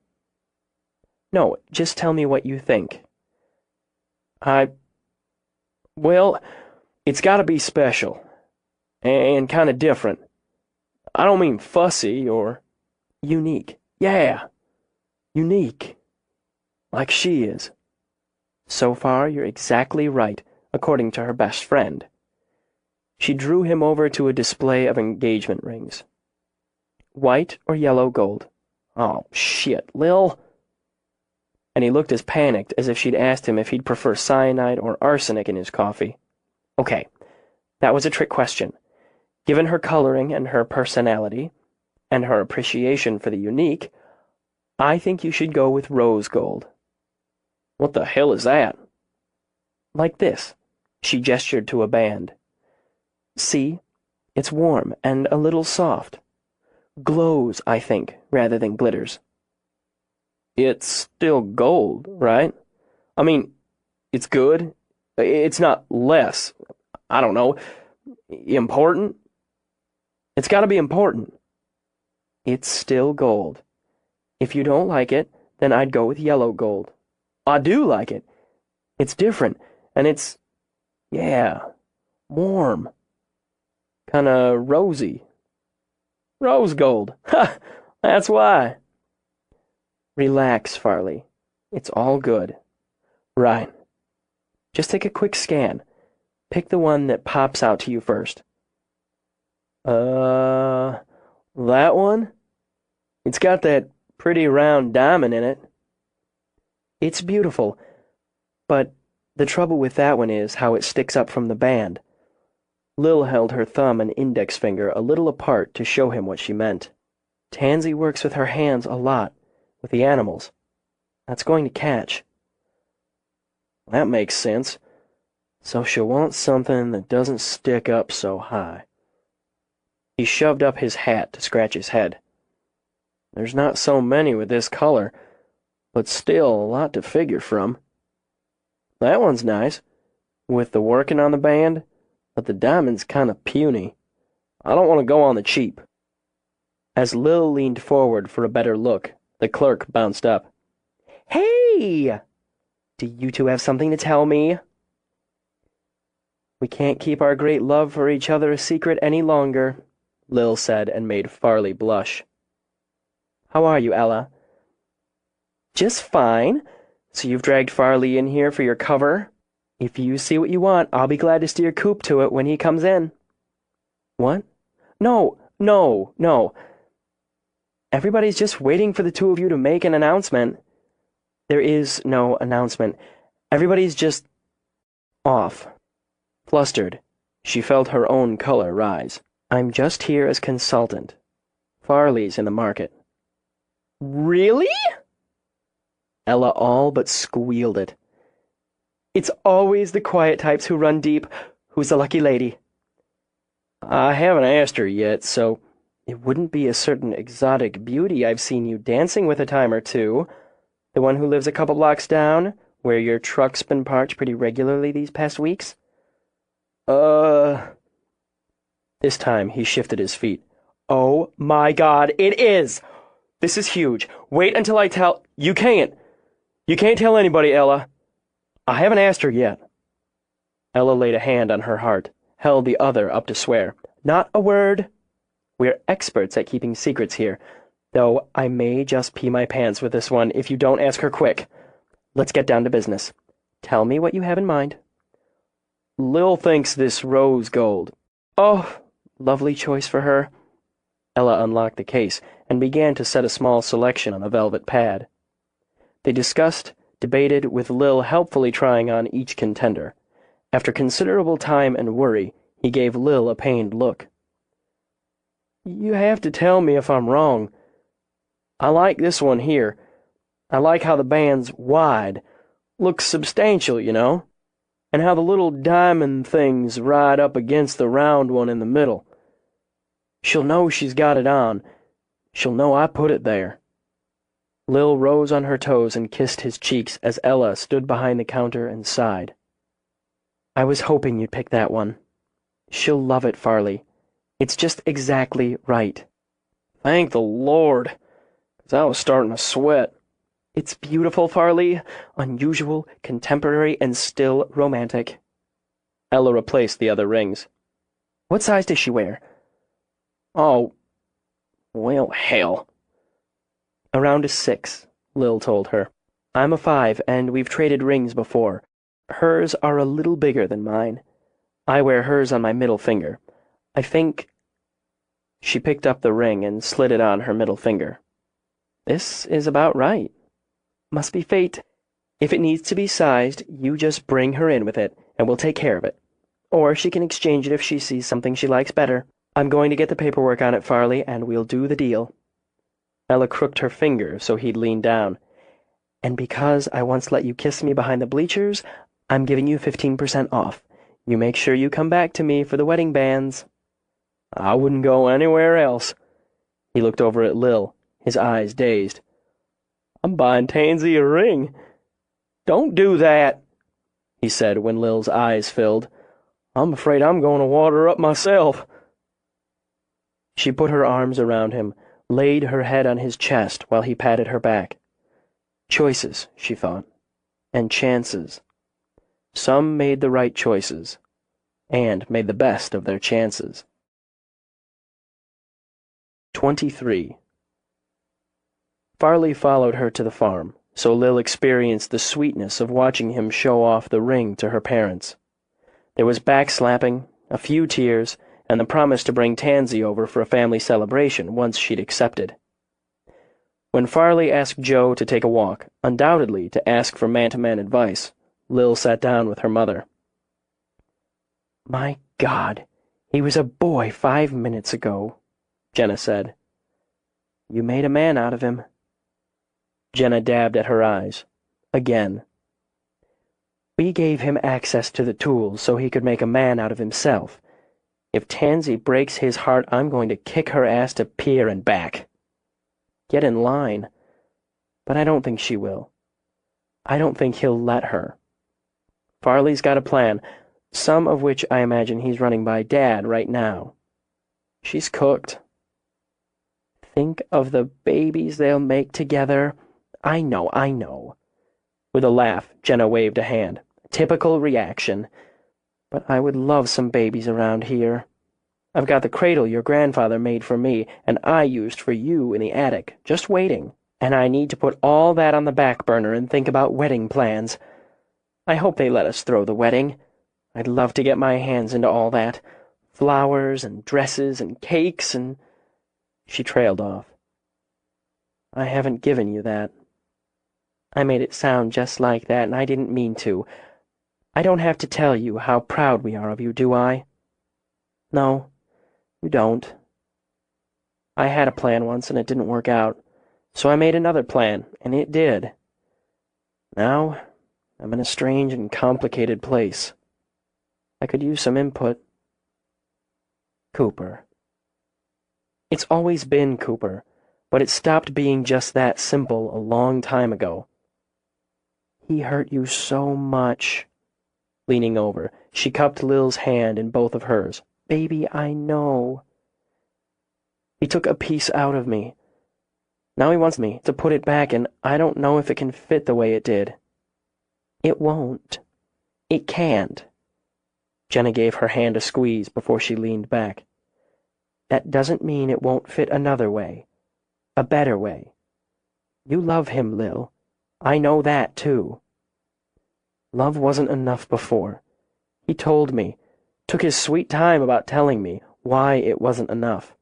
No, just tell me what you think. Well, it's gotta be special. And kinda different. I don't mean fussy or... Unique. Yeah, unique. Like she is. So far, you're exactly right, according to her best friend. She drew him over to a display of engagement rings. White or yellow gold? Oh, shit, Lil. And he looked as panicked as if she'd asked him if he'd prefer cyanide or arsenic in his coffee. Okay, that was a trick question. Given her coloring and her personality, and her appreciation for the unique, I think you should go with rose gold. What the hell is that? Like this. She gestured to a band. See? It's warm and a little soft. Glows, I think, rather than glitters. It's still gold, right? I mean, it's good. It's not less, I don't know, important. It's gotta be important. It's still gold. If you don't like it, then I'd go with yellow gold. I do like it. It's different, and it's, yeah, warm. Kinda rosy. Rose gold. Ha! That's why. Relax, Farley. It's all good. Right. Just take a quick scan. Pick the one that pops out to you first. That one? It's got that pretty round diamond in it. It's beautiful, but the trouble with that one is how it sticks up from the band. Lil held her thumb and index finger a little apart to show him what she meant. Tansy works with her hands a lot, with the animals. That's going to catch. That makes sense. So she'll want something that doesn't stick up so high. He shoved up his hat to scratch his head. There's not so many with this color, but still a lot to figure from. That one's nice, with the working on the band, but the diamond's kind of puny. I don't want to go on the cheap. As Lil leaned forward for a better look, the clerk bounced up. Hey! Do you two have something to tell me? We can't keep our great love for each other a secret any longer, Lil said and made Farley blush. How are you, Ella? Just fine. So you've dragged Farley in here for your cover? If you see what you want, I'll be glad to steer Coop to it when he comes in. What? No. Everybody's just waiting for the two of you to make an announcement. There is no announcement. Everybody's just off. Flustered, she felt her own color rise. I'm just here as consultant. Farley's in the market. Really? Ella all but squealed it. It's always the quiet types who run deep. Who's the lucky lady? I haven't asked her yet, so... It wouldn't be a certain exotic beauty I've seen you dancing with a time or two. The one who lives a couple blocks down, where your truck's been parked pretty regularly these past weeks? This time he shifted his feet. Oh my God, it is! This is huge. Wait until I tell... You can't tell anybody, Ella. I haven't asked her yet. Ella laid a hand on her heart, held the other up to swear. Not a word. We're experts at keeping secrets here, though I may just pee my pants with this one if you don't ask her quick. Let's get down to business. Tell me what you have in mind. Lil thinks this rose gold. Oh, lovely choice for her. Ella unlocked the case and began to set a small selection on a velvet pad. They discussed, debated, with Lil helpfully trying on each contender. After considerable time and worry, he gave Lil a pained look. You have to tell me if I'm wrong. I like this one here. I like how the band's wide. Looks substantial, you know? And how the little diamond things ride up against the round one in the middle. She'll know she's got it on. She'll know I put it there. Lil rose on her toes and kissed his cheeks as Ella stood behind the counter and sighed. I was hoping you'd pick that one. She'll love it, Farley. It's just exactly right. Thank the Lord, 'cause I was starting to sweat. It's beautiful, Farley. Unusual, contemporary, and still romantic. Ella replaced the other rings. What size does she wear? Oh, well, hell. Around a 6, Lil told her. I'm a 5, and we've traded rings before. Hers are a little bigger than mine. I wear hers on my middle finger. I think... She picked up the ring and slid it on her middle finger. This is about right. Must be fate. If it needs to be sized, you just bring her in with it, and we'll take care of it. Or she can exchange it if she sees something she likes better. I'm going to get the paperwork on it, Farley, and we'll do the deal. Ella crooked her finger so he'd lean down. And because I once let you kiss me behind the bleachers, I'm giving you 15% off. You make sure you come back to me for the wedding bands. I wouldn't go anywhere else. He looked over at Lil, his eyes dazed. I'm buying Tansy a ring. Don't do that, he said when Lil's eyes filled. I'm afraid I'm going to water up myself. She put her arms around him, laid her head on his chest while he patted her back. Choices, she thought, and chances. Some made the right choices, and made the best of their chances. 23. Farley followed her to the farm, so Lil experienced the sweetness of watching him show off the ring to her parents. There was backslapping, a few tears, and the promise to bring Tansy over for a family celebration once she'd accepted. When Farley asked Joe to take a walk, undoubtedly to ask for man-to-man advice, Lil sat down with her mother. My God, he was a boy 5 minutes ago, Jenna said. You made a man out of him. Jenna dabbed at her eyes. Again. We gave him access to the tools so he could make a man out of himself. If Tansy breaks his heart, I'm going to kick her ass to pier and back. Get in line. But I don't think she will. I don't think he'll let her. Farley's got a plan, some of which I imagine he's running by Dad right now. She's cooked. Think of the babies they'll make together. I know. With a laugh, Jenna waved a hand. Typical reaction. But I would love some babies around here. I've got the cradle your grandfather made for me, and I used for you in the attic, just waiting. And I need to put all that on the back burner and think about wedding plans. I hope they let us throw the wedding. I'd love to get my hands into all that. Flowers and dresses and cakes and... She trailed off. I haven't given you that. I made it sound just like that, and I didn't mean to. I don't have to tell you how proud we are of you, do I? No, you don't. I had a plan once, and it didn't work out. So I made another plan, and it did. Now, I'm in a strange and complicated place. I could use some input. Cooper. It's always been Cooper, but it stopped being just that simple a long time ago. He hurt you so much. Leaning over, she cupped Lil's hand in both of hers. Baby, I know. He took a piece out of me. Now he wants me to put it back, and I don't know if it can fit the way it did. It won't. It can't. Jenna gave her hand a squeeze before she leaned back. That doesn't mean it won't fit another way. A better way. You love him, Lil. I know that, too. Love wasn't enough before. He told me, took his sweet time about telling me why it wasn't enough.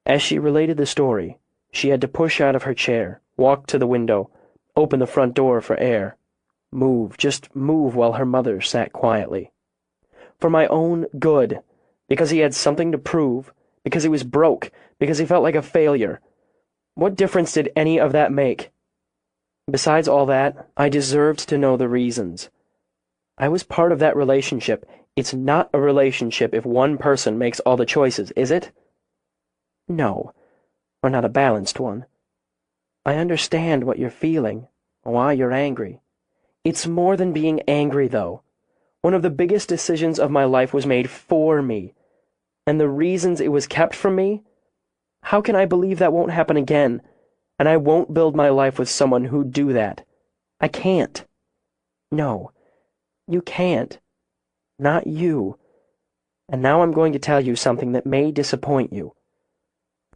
As she related the story, she had to push out of her chair, walk to the window, open the front door for air. Just move while her mother sat quietly. For my own good, because he had something to prove, because he was broke, because he felt like a failure. What difference did any of that make? Besides all that, I deserved to know the reasons. I was part of that relationship. It's not a relationship if one person makes all the choices, is it? No, or not a balanced one. I understand what you're feeling, why you're angry. It's more than being angry, though. One of the biggest decisions of my life was made for me, and the reasons it was kept from me? How can I believe that won't happen again? And I won't build my life with someone who'd do that. I can't. No, you can't. Not you. And now I'm going to tell you something that may disappoint you.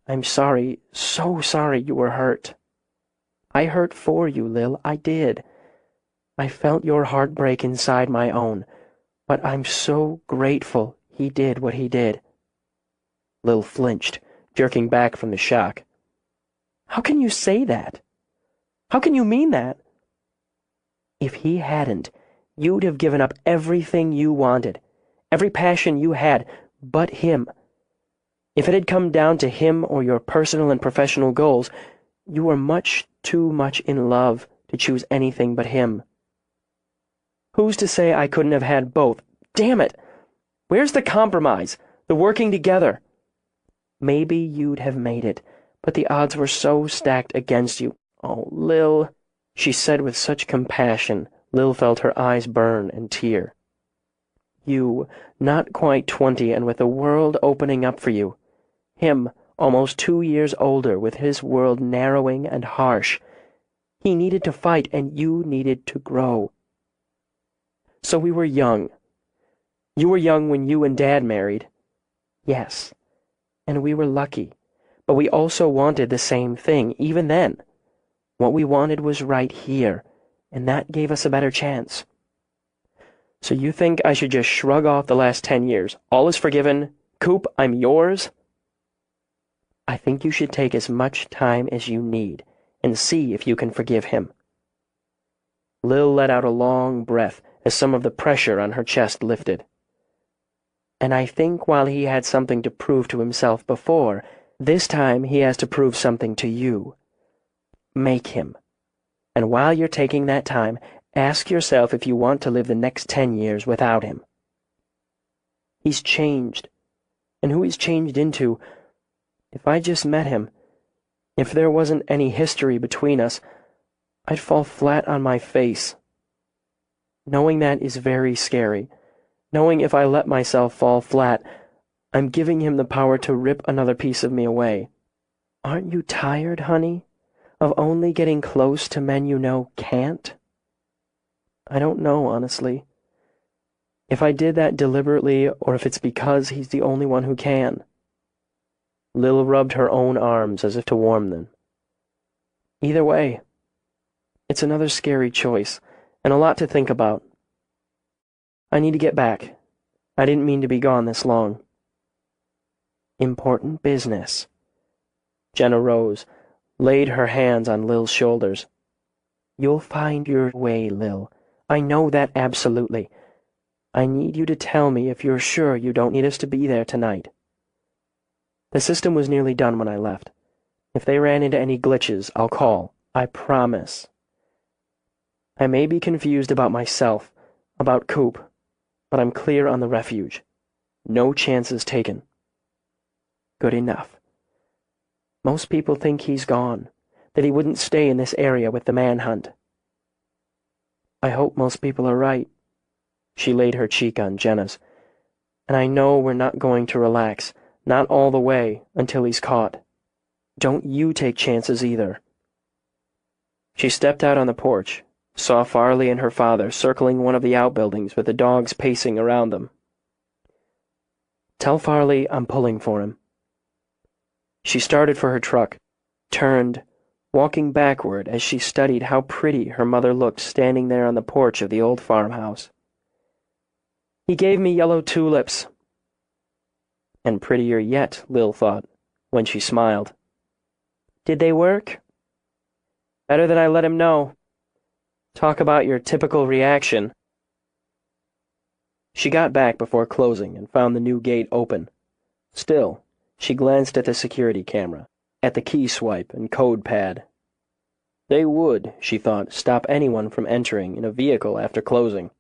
I'm sorry, so sorry you were hurt. I hurt for you, Lil, I did. I felt your heartbreak inside my own, but I'm so grateful he did what he did. Lil flinched, jerking back from the shock. How can you say that? How can you mean that? If he hadn't, you'd have given up everything you wanted, every passion you had, but him. If it had come down to him or your personal and professional goals, you were much too much in love to choose anything but him. Who's to say I couldn't have had both? Damn it! Where's the compromise? The working together? Maybe you'd have made it, but the odds were so stacked against you. Oh, Lil, she said with such compassion, Lil felt her eyes burn and tear. You, not quite 20 and with the world opening up for you. Him, almost 2 years older, with his world narrowing and harsh. He needed to fight, and you needed to grow. So we were young. You were young when you and Dad married. Yes, and we were lucky, but we also wanted the same thing, even then. What we wanted was right here, and that gave us a better chance. So you think I should just shrug off the last 10 years? All is forgiven. Coop, I'm yours? I think you should take as much time as you need and see if you can forgive him. Lil let out a long breath as some of the pressure on her chest lifted. And I think while he had something to prove to himself before, this time he has to prove something to you. Make him. And while you're taking that time, ask yourself if you want to live the next 10 years without him. He's changed. And who he's changed into, if I just met him, if there wasn't any history between us, I'd fall flat on my face. Knowing that is very scary. Knowing if I let myself fall flat, I'm giving him the power to rip another piece of me away. Aren't you tired, honey, of only getting close to men you know can't? I don't know, honestly. If I did that deliberately or if it's because he's the only one who can. Lil rubbed her own arms as if to warm them. Either way, it's another scary choice, and a lot to think about. I need to get back. I didn't mean to be gone this long. Important business. Jenna rose, laid her hands on Lil's shoulders. You'll find your way, Lil. I know that absolutely. I need you to tell me if you're sure you don't need us to be there tonight. The system was nearly done when I left. If they ran into any glitches, I'll call. I promise. I may be confused about myself, about Coop, but I'm clear on the refuge. No chances taken. Good enough. Most people think he's gone, that he wouldn't stay in this area with the manhunt. I hope most people are right. She laid her cheek on Jenna's. And I know we're not going to relax, not all the way, until he's caught. Don't you take chances either. She stepped out on the porch, saw Farley and her father circling one of the outbuildings with the dogs pacing around them. Tell Farley I'm pulling for him. She started for her truck, turned, walking backward as she studied how pretty her mother looked standing there on the porch of the old farmhouse. He gave me yellow tulips. And prettier yet, Lil thought, when she smiled. Did they work? Better than I let him know. Talk about your typical reaction. She got back before closing and found the new gate open. Still, she glanced at the security camera, at the key swipe and code pad. They would, she thought, stop anyone from entering in a vehicle after closing.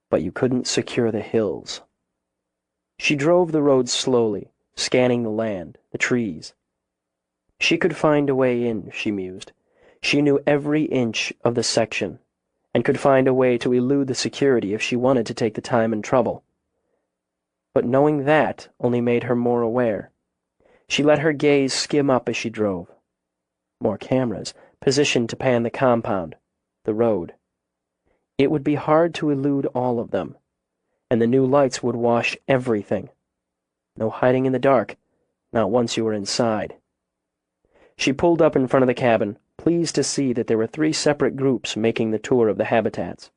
But you couldn't secure the hills. She drove the road slowly, scanning the land, the trees. She could find a way in, she mused. She knew every inch of the section, and could find a way to elude the security if she wanted to take the time and trouble. But knowing that only made her more aware. She let her gaze skim up as she drove. More cameras, positioned to pan the compound, the road. It would be hard to elude all of them, and the new lights would wash everything. No hiding in the dark, not once you were inside. She pulled up in front of the cabin, pleased to see that there were 3 separate groups making the tour of the habitats.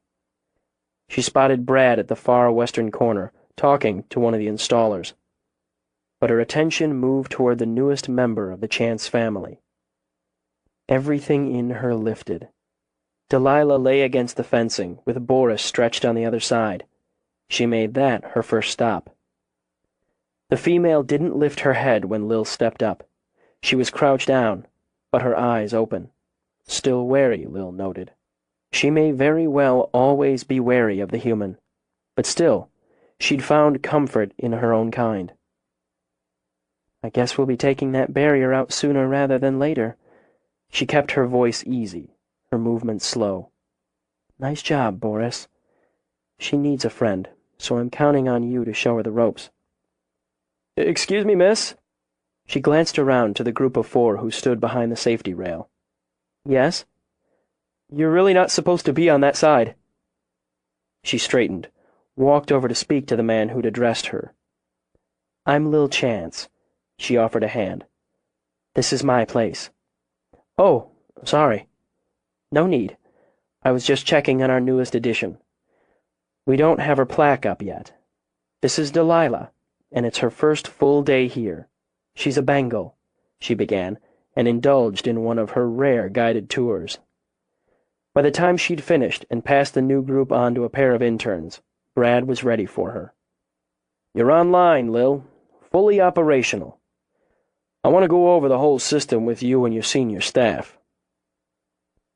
She spotted Brad at the far western corner, talking to one of the installers. But her attention moved toward the newest member of the Chance family. Everything in her lifted. Delilah lay against the fencing, with Boris stretched on the other side. She made that her first stop. The female didn't lift her head when Lil stepped up. She was crouched down, but her eyes open. Still wary, Lil noted. She may very well always be wary of the human, but still, she'd found comfort in her own kind. I guess we'll be taking that barrier out sooner rather than later. She kept her voice easy, her movements slow. Nice job, Boris. She needs a friend, so I'm counting on you to show her the ropes. Excuse me, miss? She glanced around to the group of 4 who stood behind the safety rail. Yes? You're really not supposed to be on that side. She straightened, walked over to speak to the man who'd addressed her. I'm Lil Chance. She offered a hand. This is my place. Oh, sorry. No need. I was just checking on our newest addition. We don't have her plaque up yet. This is Delilah, and it's her first full day here. She's a Bengal, she began, and indulged in one of her rare guided tours. By the time she'd finished and passed the new group on to a pair of interns, Brad was ready for her. You're online, Lil. Fully operational. I want to go over the whole system with you and your senior staff.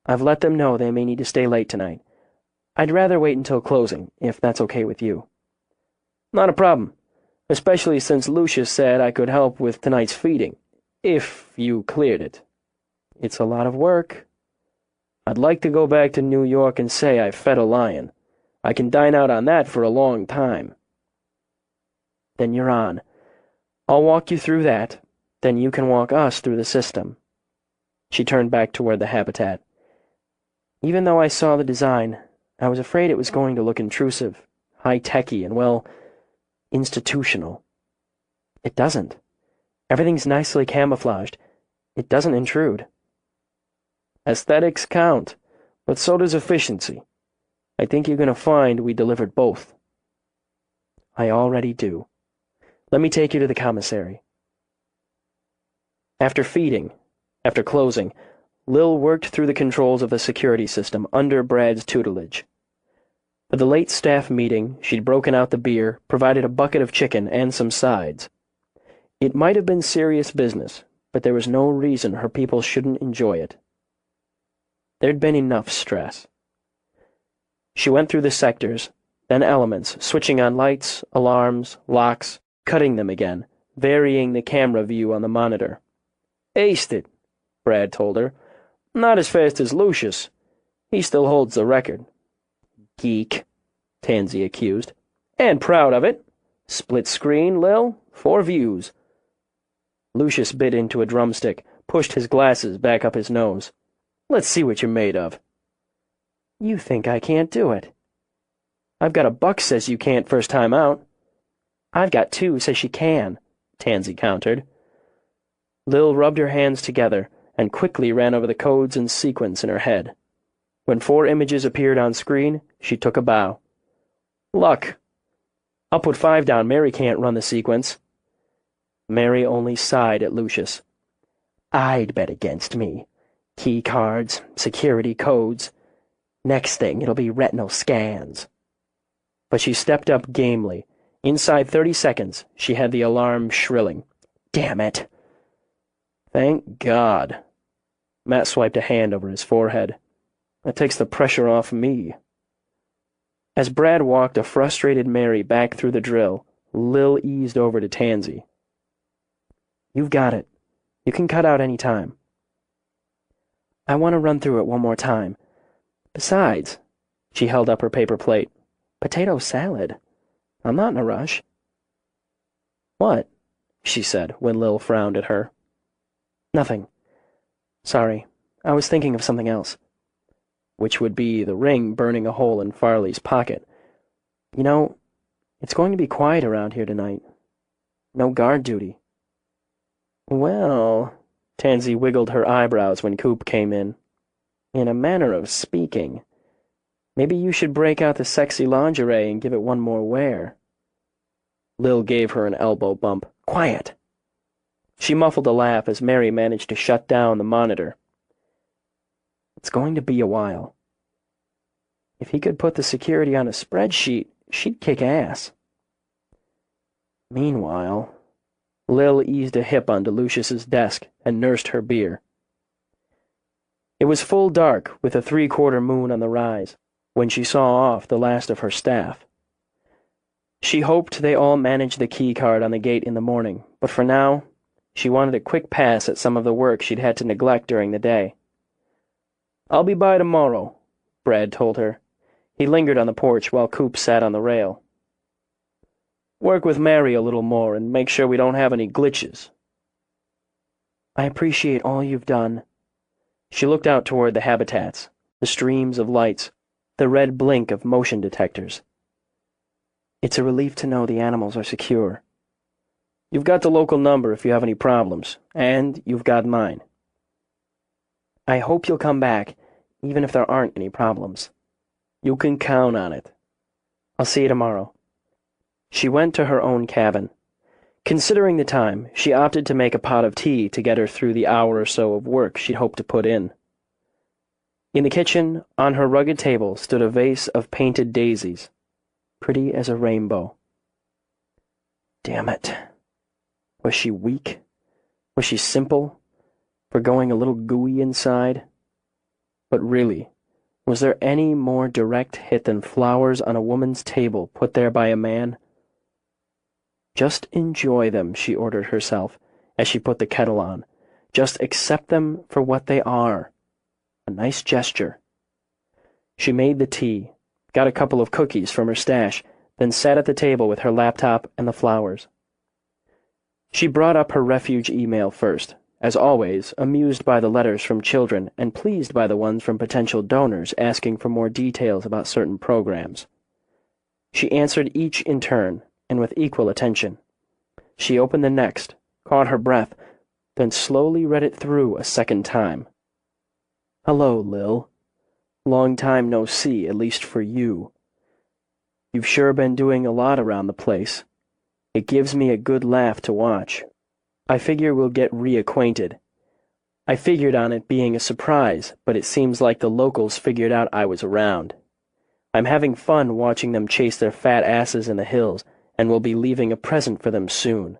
I've let them know they may need to stay late tonight. I'd rather wait until closing, if that's okay with you. Not a problem, especially since Lucius said I could help with tonight's feeding, if you cleared it. It's a lot of work. I'd like to go back to New York and say I fed a lion. I can dine out on that for a long time. Then you're on. I'll walk you through that, then you can walk us through the system. She turned back toward the habitat. Even though I saw the design, I was afraid it was going to look intrusive, high-techy, and, well, institutional. It doesn't. Everything's nicely camouflaged. It doesn't intrude. Aesthetics count, but so does efficiency. I think you're going to find we delivered both. I already do. Let me take you to the commissary. After feeding, after closing, Lil worked through the controls of the security system under Brad's tutelage. For the late staff meeting, she'd broken out the beer, provided a bucket of chicken, and some sides. It might have been serious business, but there was no reason her people shouldn't enjoy it. There'd been enough stress. She went through the sectors, then elements, switching on lights, alarms, locks, cutting them again, varying the camera view on the monitor. Aced it, Brad told her. Not as fast as Lucius. He still holds the record. Geek, Tansy accused. And proud of it. Split screen, Lil. 4 views. Lucius bit into a drumstick, pushed his glasses back up his nose. Let's see what you're made of. You think I can't do it. I've got a buck says you can't first time out. I've got 2 says she can, Tansy countered. Lil rubbed her hands together and quickly ran over the codes and sequence in her head. When 4 images appeared on screen, she took a bow. Luck. I'll put 5 down. Mary can't run the sequence. Mary only sighed at Lucius. I'd bet against me. Key cards, security codes. Next thing, it'll be retinal scans. But she stepped up gamely. Inside 30 seconds, she had the alarm shrilling. Damn it. Thank God. Matt swiped a hand over his forehead. That takes the pressure off me. As Brad walked a frustrated Mary back through the drill, Lil eased over to Tansy. You've got it. You can cut out any time. I want to run through it one more time. Besides, she held up her paper plate. Potato salad. I'm not in a rush. What? She said when Lil frowned at her. Nothing. Sorry, I was thinking of something else. Which would be the ring burning a hole in Farley's pocket. You know, it's going to be quiet around here tonight. No guard duty. Well, Tansy wiggled her eyebrows when Coop came in. In a manner of speaking, maybe you should break out the sexy lingerie and give it one more wear. Lil gave her an elbow bump. Quiet! She muffled a laugh as Mary managed to shut down the monitor. It's going to be a while. If he could put the security on a spreadsheet, she'd kick ass. Meanwhile, Lil eased a hip onto Lucius's desk and nursed her beer. It was full dark, with a 3/4 moon on the rise, when she saw off the last of her staff. She hoped they all managed the key card on the gate in the morning, but for now, she wanted a quick pass at some of the work she'd had to neglect during the day. I'll be by tomorrow, Brad told her. He lingered on the porch while Coop sat on the rail. Work with Mary a little more and make sure we don't have any glitches. I appreciate all you've done. She looked out toward the habitats, the streams of lights, the red blink of motion detectors. It's a relief to know the animals are secure. You've got the local number if you have any problems, and you've got mine. I hope you'll come back, even if there aren't any problems. You can count on it. I'll see you tomorrow. She went to her own cabin. Considering the time, she opted to make a pot of tea to get her through the hour or so of work she'd hoped to put in. In the kitchen, on her rugged table, stood a vase of painted daisies, pretty as a rainbow. Damn it. Was she weak? Was she simple? For going a little gooey inside? But really, was there any more direct hit than flowers on a woman's table put there by a man? Just enjoy them, she ordered herself, as she put the kettle on. Just accept them for what they are. A nice gesture. She made the tea, got a couple of cookies from her stash, then sat at the table with her laptop and the flowers. She brought up her refuge email first, as always, amused by the letters from children and pleased by the ones from potential donors asking for more details about certain programs. She answered each in turn, and with equal attention. She opened the next, caught her breath, then slowly read it through a second time. Hello, Lil. Long time no see, at least for you. You've sure been doing a lot around the place. It gives me a good laugh to watch. I figure we'll get reacquainted. I figured on it being a surprise, but it seems like the locals figured out I was around. I'm having fun watching them chase their fat asses in the hills, and will be leaving a present for them soon.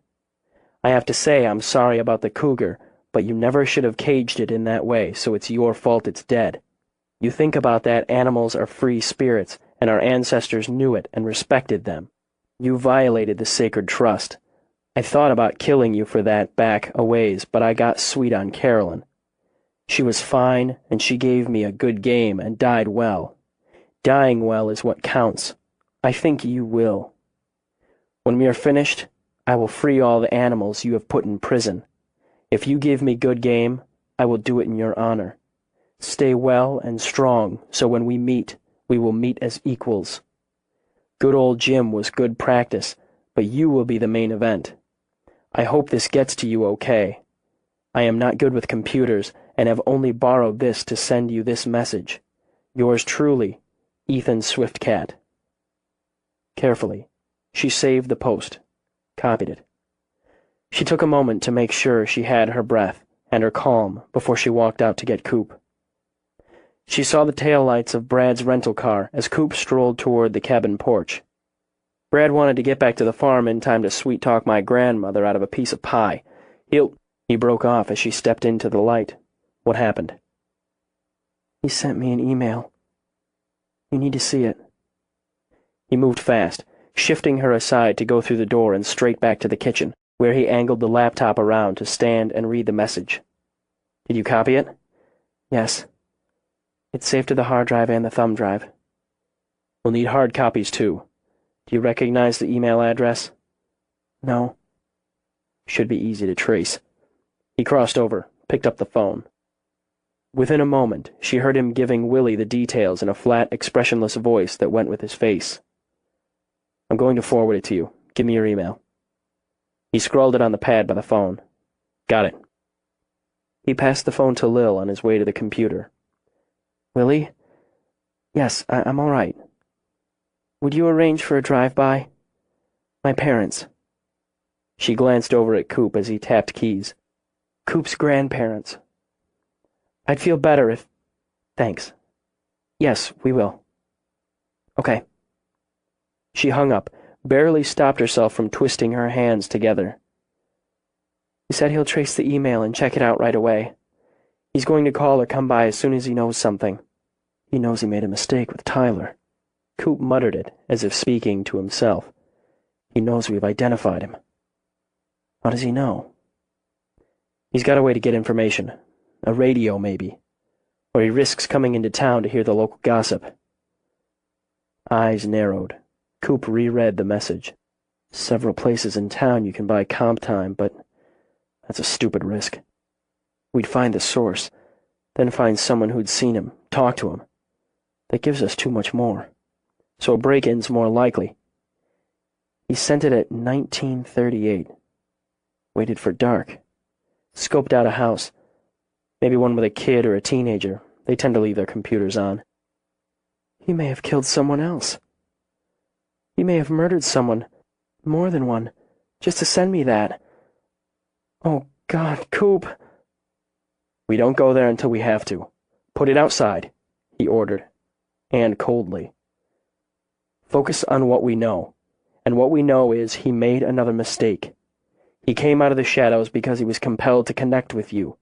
I have to say I'm sorry about the cougar, but you never should have caged it in that way, so it's your fault it's dead. You think about that, animals are free spirits, and our ancestors knew it and respected them. You violated the sacred trust. I thought about killing you for that back a ways, but I got sweet on Carolyn. She was fine, and she gave me a good game and died well. Dying well is what counts. I think you will. When we are finished, I will free all the animals you have put in prison. If you give me good game, I will do it in your honor. Stay well and strong, so when we will meet as equals. Good old Jim was good practice, but you will be the main event. I hope this gets to you okay. I am not good with computers, and have only borrowed this to send you this message. Yours truly, Ethan Swiftcat. Carefully, she saved the post, copied it. She took a moment to make sure she had her breath and her calm before she walked out to get Coop. She saw the taillights of Brad's rental car as Coop strolled toward the cabin porch. Brad wanted to get back to the farm in time to sweet-talk my grandmother out of a piece of pie. He broke off as she stepped into the light. What happened? He sent me an email. You need to see it. He moved fast, shifting her aside to go through the door and straight back to the kitchen. where he angled the laptop around to stand and read the message. Did you copy it? Yes. It's saved to the hard drive and the thumb drive. We'll need hard copies, too. Do you recognize the email address? No. Should be easy to trace. He crossed over, picked up the phone. Within a moment, she heard him giving Willie the details in a flat, expressionless voice that went with his face. I'm going to forward it to you. Give me your email. He scrawled it on the pad by the phone. Got it. He passed the phone to Lil on his way to the computer. Willie? Yes, I'm all right. Would you arrange for a drive-by? My parents. She glanced over at Coop as he tapped keys. Coop's grandparents. I'd feel better if... Thanks. Yes, we will. Okay. She hung up, barely stopped herself from twisting her hands together. He said he'll trace the email and check it out right away. He's going to call or come by as soon as he knows something. He knows he made a mistake with Tyler. Coop muttered it, as if speaking to himself. He knows we've identified him. How does he know? He's got a way to get information. A radio, maybe. Or he risks coming into town to hear the local gossip. Eyes narrowed. Coop reread the message. Several places in town you can buy comp time, but that's a stupid risk. We'd find the source, then find someone who'd seen him, talk to him. That gives us too much more. So a break-in's more likely. He sent it at 1938. Waited for dark. Scoped out a house. Maybe one with a kid or a teenager. They tend to leave their computers on. He may have killed someone else. He may have murdered someone. More than one. Just to send me that. Oh, God, Coop. We don't go there until we have to. Put it outside, he ordered. And coldly. Focus on what we know. And what we know is he made another mistake. He came out of the shadows because he was compelled to connect with you.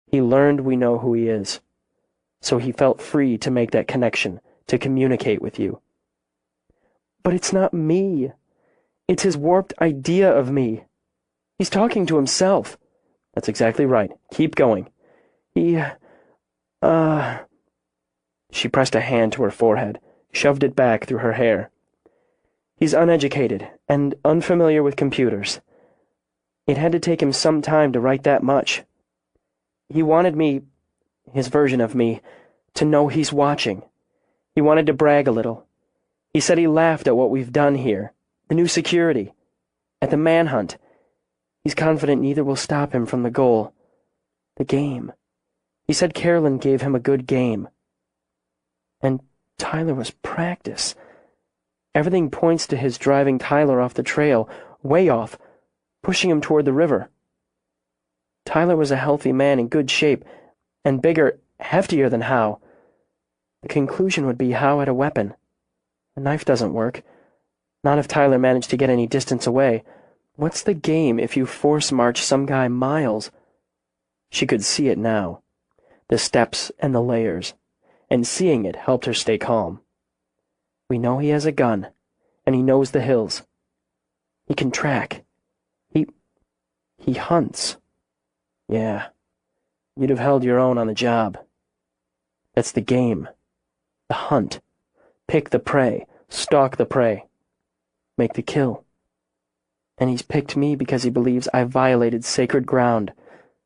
He learned we know who he is. So he felt free to make that connection, to communicate with you. But it's not me. It's his warped idea of me. He's talking to himself. That's exactly right. Keep going. She pressed a hand to her forehead, shoved it back through her hair. He's uneducated and unfamiliar with computers. It had to take him some time to write that much. He wanted me, his version of me, to know he's watching. He wanted to brag a little. He said he laughed at what we've done here, the new security, at the manhunt. He's confident neither will stop him from the goal, the game. He said Carolyn gave him a good game. And Tyler was practice. Everything points to his driving Tyler off the trail, way off, pushing him toward the river. Tyler was a healthy man in good shape, and bigger, heftier than Howe. The conclusion would be Howe had a weapon. A knife doesn't work. Not if Tyler managed to get any distance away. What's the game if you force march some guy miles? She could see it now. The steps and the layers. And seeing it helped her stay calm. We know he has a gun, and he knows the hills. He can track. He hunts. Yeah, you'd have held your own on the job. That's the game. The hunt. Pick the prey. Stalk the prey. Make the kill. And he's picked me because he believes I violated sacred ground,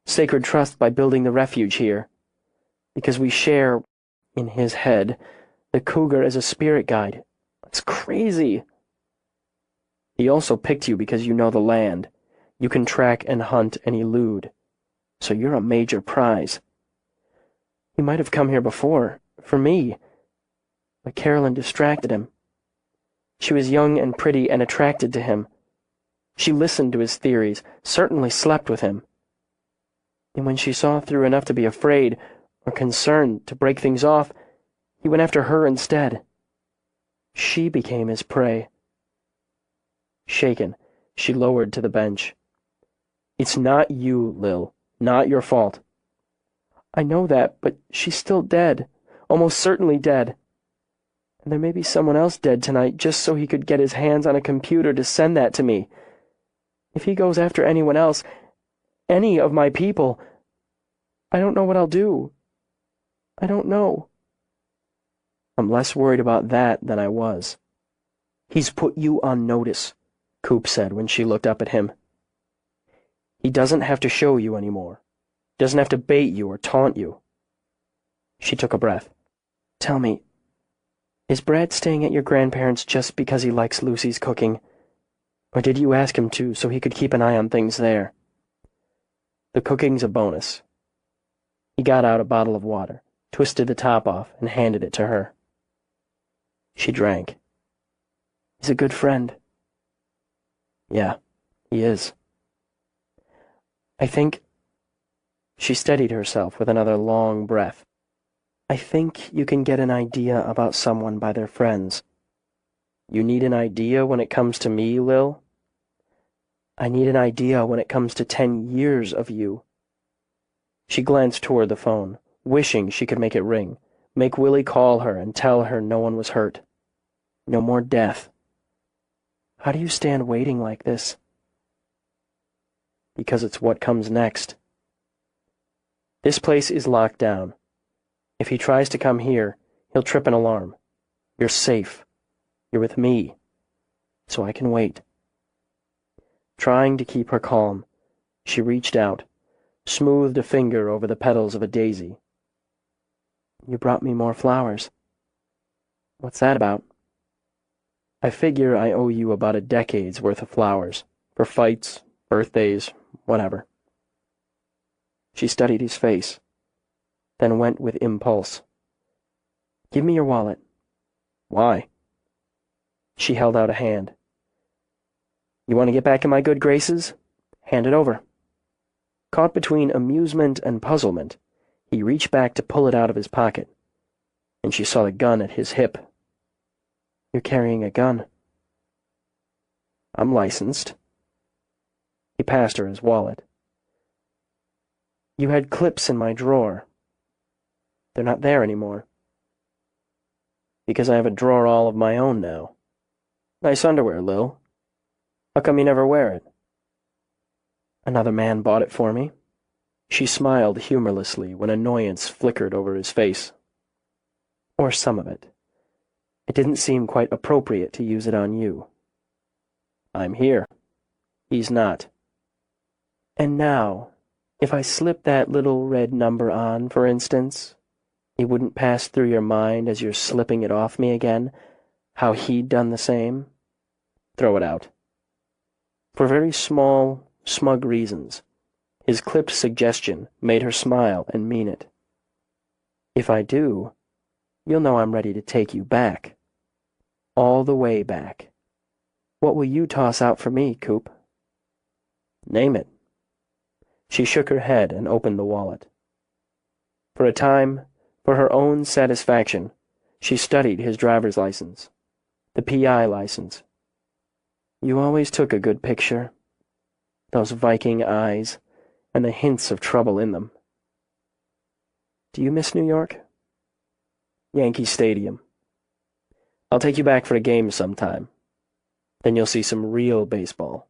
sacred trust by building the refuge here. Because we share, in his head, the cougar as a spirit guide. It's crazy. He also picked you because you know the land. You can track and hunt and elude. So you're a major prize. He might have come here before, for me. But Carolyn distracted him. She was young and pretty and attracted to him. She listened to his theories, certainly slept with him. And when she saw through enough to be afraid or concerned to break things off, he went after her instead. She became his prey. Shaken, she lowered to the bench. It's not you, Lil. Not your fault. I know that, but she's still dead. Almost certainly dead. And there may be someone else dead tonight just so he could get his hands on a computer to send that to me. If he goes after anyone else, any of my people, I don't know what I'll do. I don't know. I'm less worried about that than I was. He's put you on notice, Coop said when she looked up at him. He doesn't have to show you anymore. Doesn't have to bait you or taunt you. She took a breath. Tell me, is Brad staying at your grandparents' just because he likes Lucy's cooking? Or did you ask him to so he could keep an eye on things there? The cooking's a bonus. He got out a bottle of water, twisted the top off, and handed it to her. She drank. He's a good friend. Yeah, he is. I think... She steadied herself with another long breath. I think you can get an idea about someone by their friends. You need an idea when it comes to me, Lil? I need an idea when it comes to 10 years of you. She glanced toward the phone, wishing she could make it ring, make Willie call her and tell her no one was hurt. No more death. How do you stand waiting like this? Because it's what comes next. This place is locked down. If he tries to come here, he'll trip an alarm. You're safe. You're with me. So I can wait. Trying to keep her calm, she reached out, smoothed a finger over the petals of a daisy. You brought me more flowers. What's that about? I figure I owe you about a decade's worth of flowers, for fights, birthdays, whatever. She studied his face, then went with impulse. Give me your wallet. Why? She held out a hand. You want to get back in my good graces? Hand it over. Caught between amusement and puzzlement, he reached back to pull it out of his pocket, and she saw the gun at his hip. You're carrying a gun. I'm licensed. He passed her his wallet. You had clips in my drawer. They're not there anymore. Because I have a drawer all of my own now. Nice underwear, Lil. How come you never wear it? Another man bought it for me. She smiled humorlessly when annoyance flickered over his face. Or some of it. It didn't seem quite appropriate to use it on you. I'm here. He's not. And now, if I slip that little red number on, for instance, it wouldn't pass through your mind as you're slipping it off me again, how he'd done the same? Throw it out. For very small, smug reasons, his clipped suggestion made her smile and mean it. If I do, you'll know I'm ready to take you back. All the way back. What will you toss out for me, Coop? Name it. She shook her head and opened the wallet. For a time, for her own satisfaction, she studied his driver's license, the PI license. You always took a good picture. Those Viking eyes, and the hints of trouble in them. Do you miss New York? Yankee Stadium. I'll take you back for a game sometime. Then you'll see some real baseball.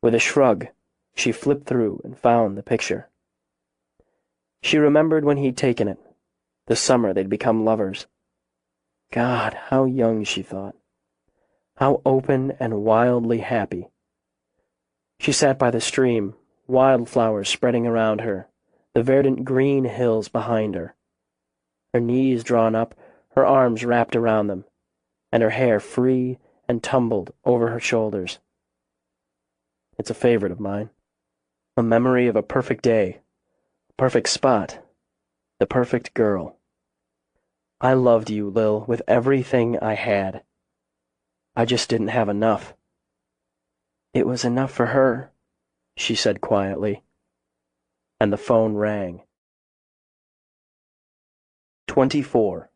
With a shrug, she flipped through and found the picture. She remembered when he'd taken it, the summer they'd become lovers. God, how young, she thought. How open and wildly happy. She sat by the stream, wildflowers spreading around her, the verdant green hills behind her. Her knees drawn up, her arms wrapped around them, and her hair free and tumbled over her shoulders. It's a favorite of mine. A memory of a perfect day, a perfect spot, the perfect girl. I loved you, Lil, with everything I had. I just didn't have enough. It was enough for her, she said quietly. And the phone rang. 24.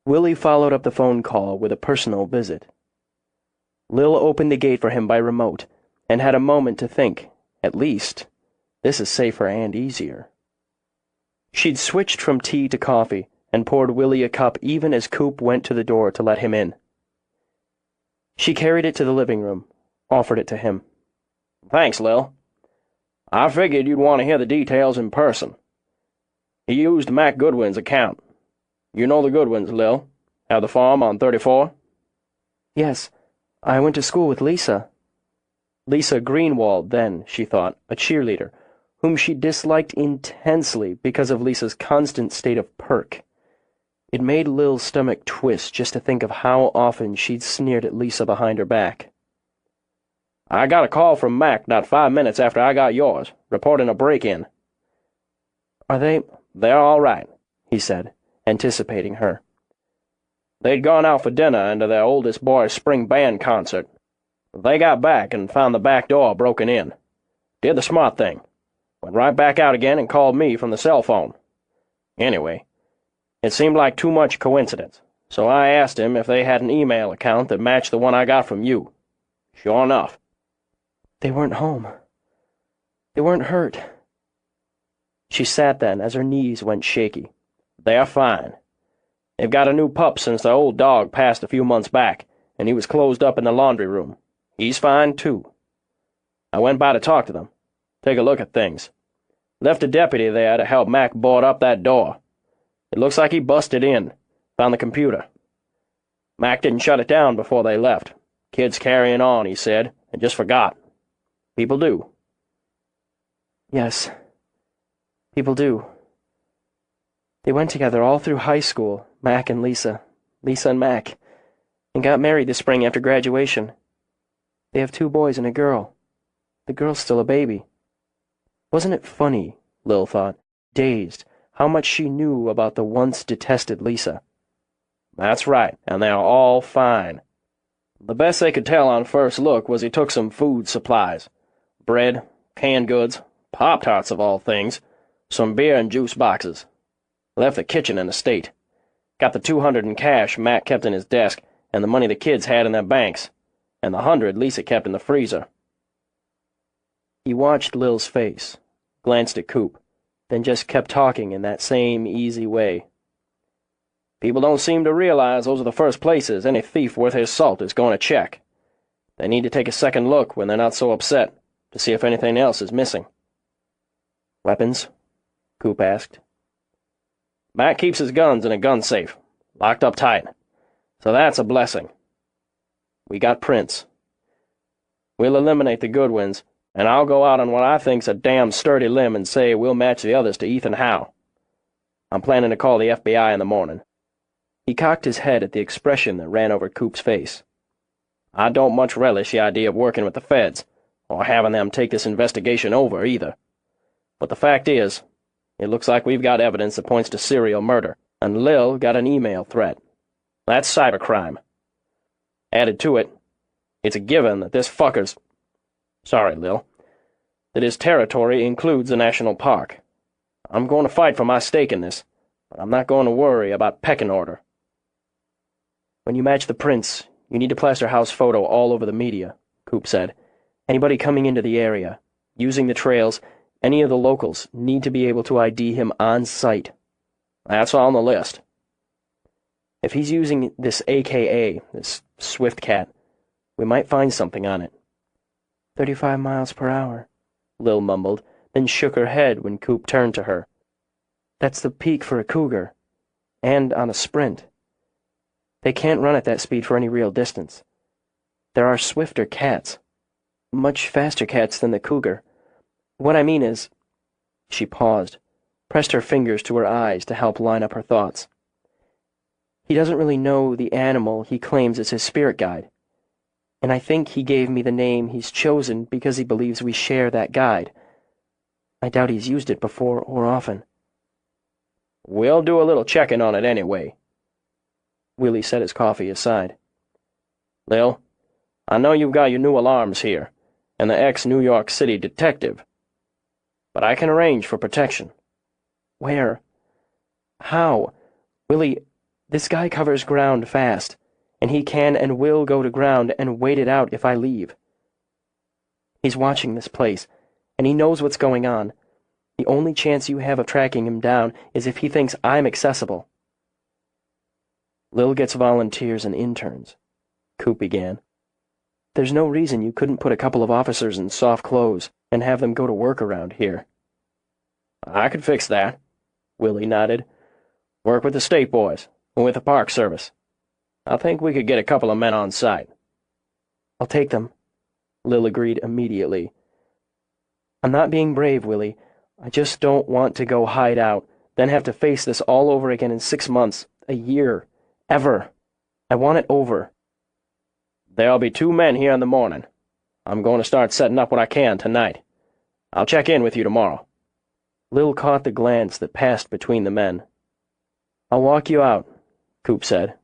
Willie followed up the phone call with a personal visit. Lil opened the gate for him by remote, and had a moment to think, at least, this is safer and easier. She'd switched from tea to coffee, and poured Willie a cup even as Coop went to the door to let him in. She carried it to the living room, offered it to him. Thanks, Lil. I figured you'd want to hear the details in person. He used Mac Goodwin's account. You know the Goodwins, Lil? Have the farm on 34? Yes, I went to school with Lisa. Lisa Greenwald, then, she thought, a cheerleader, whom she disliked intensely because of Lisa's constant state of perk. It made Lil's stomach twist just to think of how often she'd sneered at Lisa behind her back. I got a call from Mac not 5 minutes after I got yours, reporting a break-in. Are they? They're all right, he said, anticipating her. They'd gone out for dinner and to their oldest boy's spring band concert. They got back and found the back door broken in. Did the smart thing. Went right back out again and called me from the cell phone. Anyway, it seemed like too much coincidence, so I asked him if they had an email account that matched the one I got from you. Sure enough. They weren't home. They weren't hurt. She sat then as her knees went shaky. They're fine. They've got a new pup since their old dog passed a few months back, and he was closed up in the laundry room. He's fine, too. I went by to talk to them, take a look at things. Left a deputy there to help Mac board up that door. It looks like he busted in, found the computer. Mac didn't shut it down before they left. Kids carrying on, he said, and just forgot. People do. Yes, people do. They went together all through high school, Mac and Lisa and Mac, and got married this spring after graduation. They have 2 boys and a girl. The girl's still a baby. Wasn't it funny, Lil thought, dazed, how much she knew about the once detested Lisa? That's right, and they're all fine. The best they could tell on first look was he took some food supplies. Bread, canned goods, Pop-Tarts of all things, some beer and juice boxes. Left the kitchen in a state. Got the $200 in cash Mac kept in his desk, and the money the kids had in their banks, and the $100 Lisa kept in the freezer. He watched Lil's face, glanced at Coop, then just kept talking in that same easy way. People don't seem to realize those are the first places any thief worth his salt is going to check. They need to take a second look when they're not so upset, to see if anything else is missing. Weapons? Coop asked. Mac keeps his guns in a gun safe, locked up tight. So that's a blessing. We got prints. We'll eliminate the Goodwins, and I'll go out on what I think's a damn sturdy limb and say we'll match the others to Ethan Howe. I'm planning to call the FBI in the morning. He cocked his head at the expression that ran over Coop's face. I don't much relish the idea of working with the feds, or having them take this investigation over, either. But the fact is, it looks like we've got evidence that points to serial murder, and Lil got an email threat. That's cybercrime. Added to it, it's a given that this fucker's... Sorry, Lil. That his territory includes a national park. I'm going to fight for my stake in this, but I'm not going to worry about pecking order. When you match the prints, you need to plaster Howe's photo all over the media, Coop said. Anybody coming into the area, using the trails, any of the locals need to be able to ID him on sight. That's on the list. If he's using this AKA, this Swift Cat, we might find something on it. 35 miles per hour, Lil mumbled, then shook her head when Coop turned to her. That's the peak for a cougar, and on a sprint. They can't run at that speed for any real distance. There are swifter cats, much faster cats than the cougar. What I mean is... She paused, pressed her fingers to her eyes to help line up her thoughts. He doesn't really know the animal he claims is his spirit guide, and I think he gave me the name he's chosen because he believes we share that guide. I doubt he's used it before or often. We'll do a little checking on it anyway. Willie set his coffee aside. Lil, I know you've got your new alarms here, and the ex-New York City detective, but I can arrange for protection. Where? How? Willie, this guy covers ground fast, and he can and will go to ground and wait it out if I leave. He's watching this place, and he knows what's going on. The only chance you have of tracking him down is if he thinks I'm accessible. Lil gets volunteers and interns, Coop began. There's no reason you couldn't put a couple of officers in soft clothes and have them go to work around here. I could fix that, Willie nodded. Work with the state boys, and with the Park Service. I think we could get a couple of men on site. I'll take them, Lil agreed immediately. I'm not being brave, Willie. I just don't want to go hide out, then have to face this all over again in 6 months, a year, ever. I want it over. There'll be 2 men here in the morning. I'm going to start setting up what I can tonight. I'll check in with you tomorrow. Lil caught the glance that passed between the men. I'll walk you out, Coop said.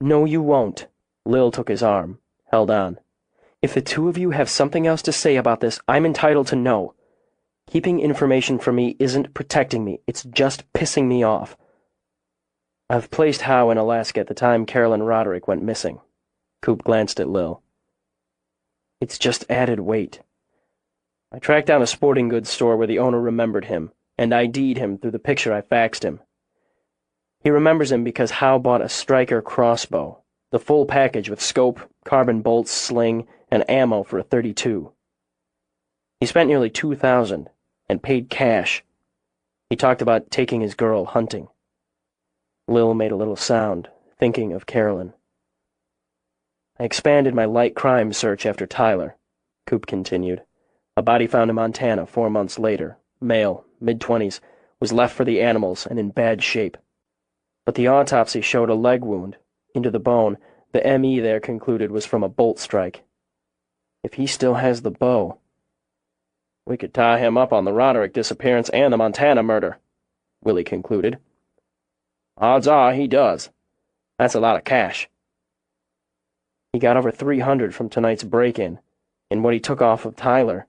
No, you won't. Lil took his arm, held on. If the 2 of you have something else to say about this, I'm entitled to know. Keeping information from me isn't protecting me, it's just pissing me off. I've placed Howe in Alaska at the time Carolyn Roderick went missing. Coop glanced at Lil. It's just added weight. I tracked down a sporting goods store where the owner remembered him, and ID'd him through the picture I faxed him. He remembers him because Howe bought a Striker crossbow, the full package with scope, carbon bolts, sling, and ammo for a .32. He spent nearly $2,000 and paid cash. He talked about taking his girl hunting. Lil made a little sound, thinking of Carolyn. I expanded my light crime search after Tyler, Coop continued. A body found in Montana 4 months later, male, mid-20s, was left for the animals and in bad shape. But the autopsy showed a leg wound into the bone. The ME there concluded was from a bolt strike. If he still has the bow... We could tie him up on the Roderick disappearance and the Montana murder, Willie concluded. Odds are he does. That's a lot of cash. He got over $300 from tonight's break-in, and what he took off of Tyler.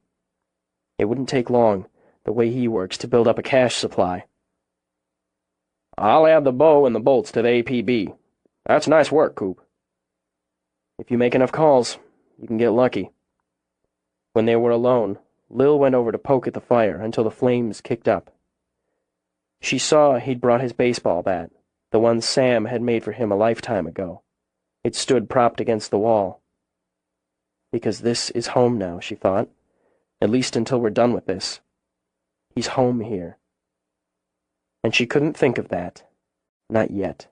It wouldn't take long, the way he works, to build up a cash supply. I'll add the bow and the bolts to the APB. That's nice work, Coop. If you make enough calls, you can get lucky. When they were alone, Lil went over to poke at the fire until the flames kicked up. She saw he'd brought his baseball bat, the one Sam had made for him a lifetime ago. It stood propped against the wall. Because this is home now, she thought. At least until we're done with this. He's home here. And she couldn't think of that. Not yet.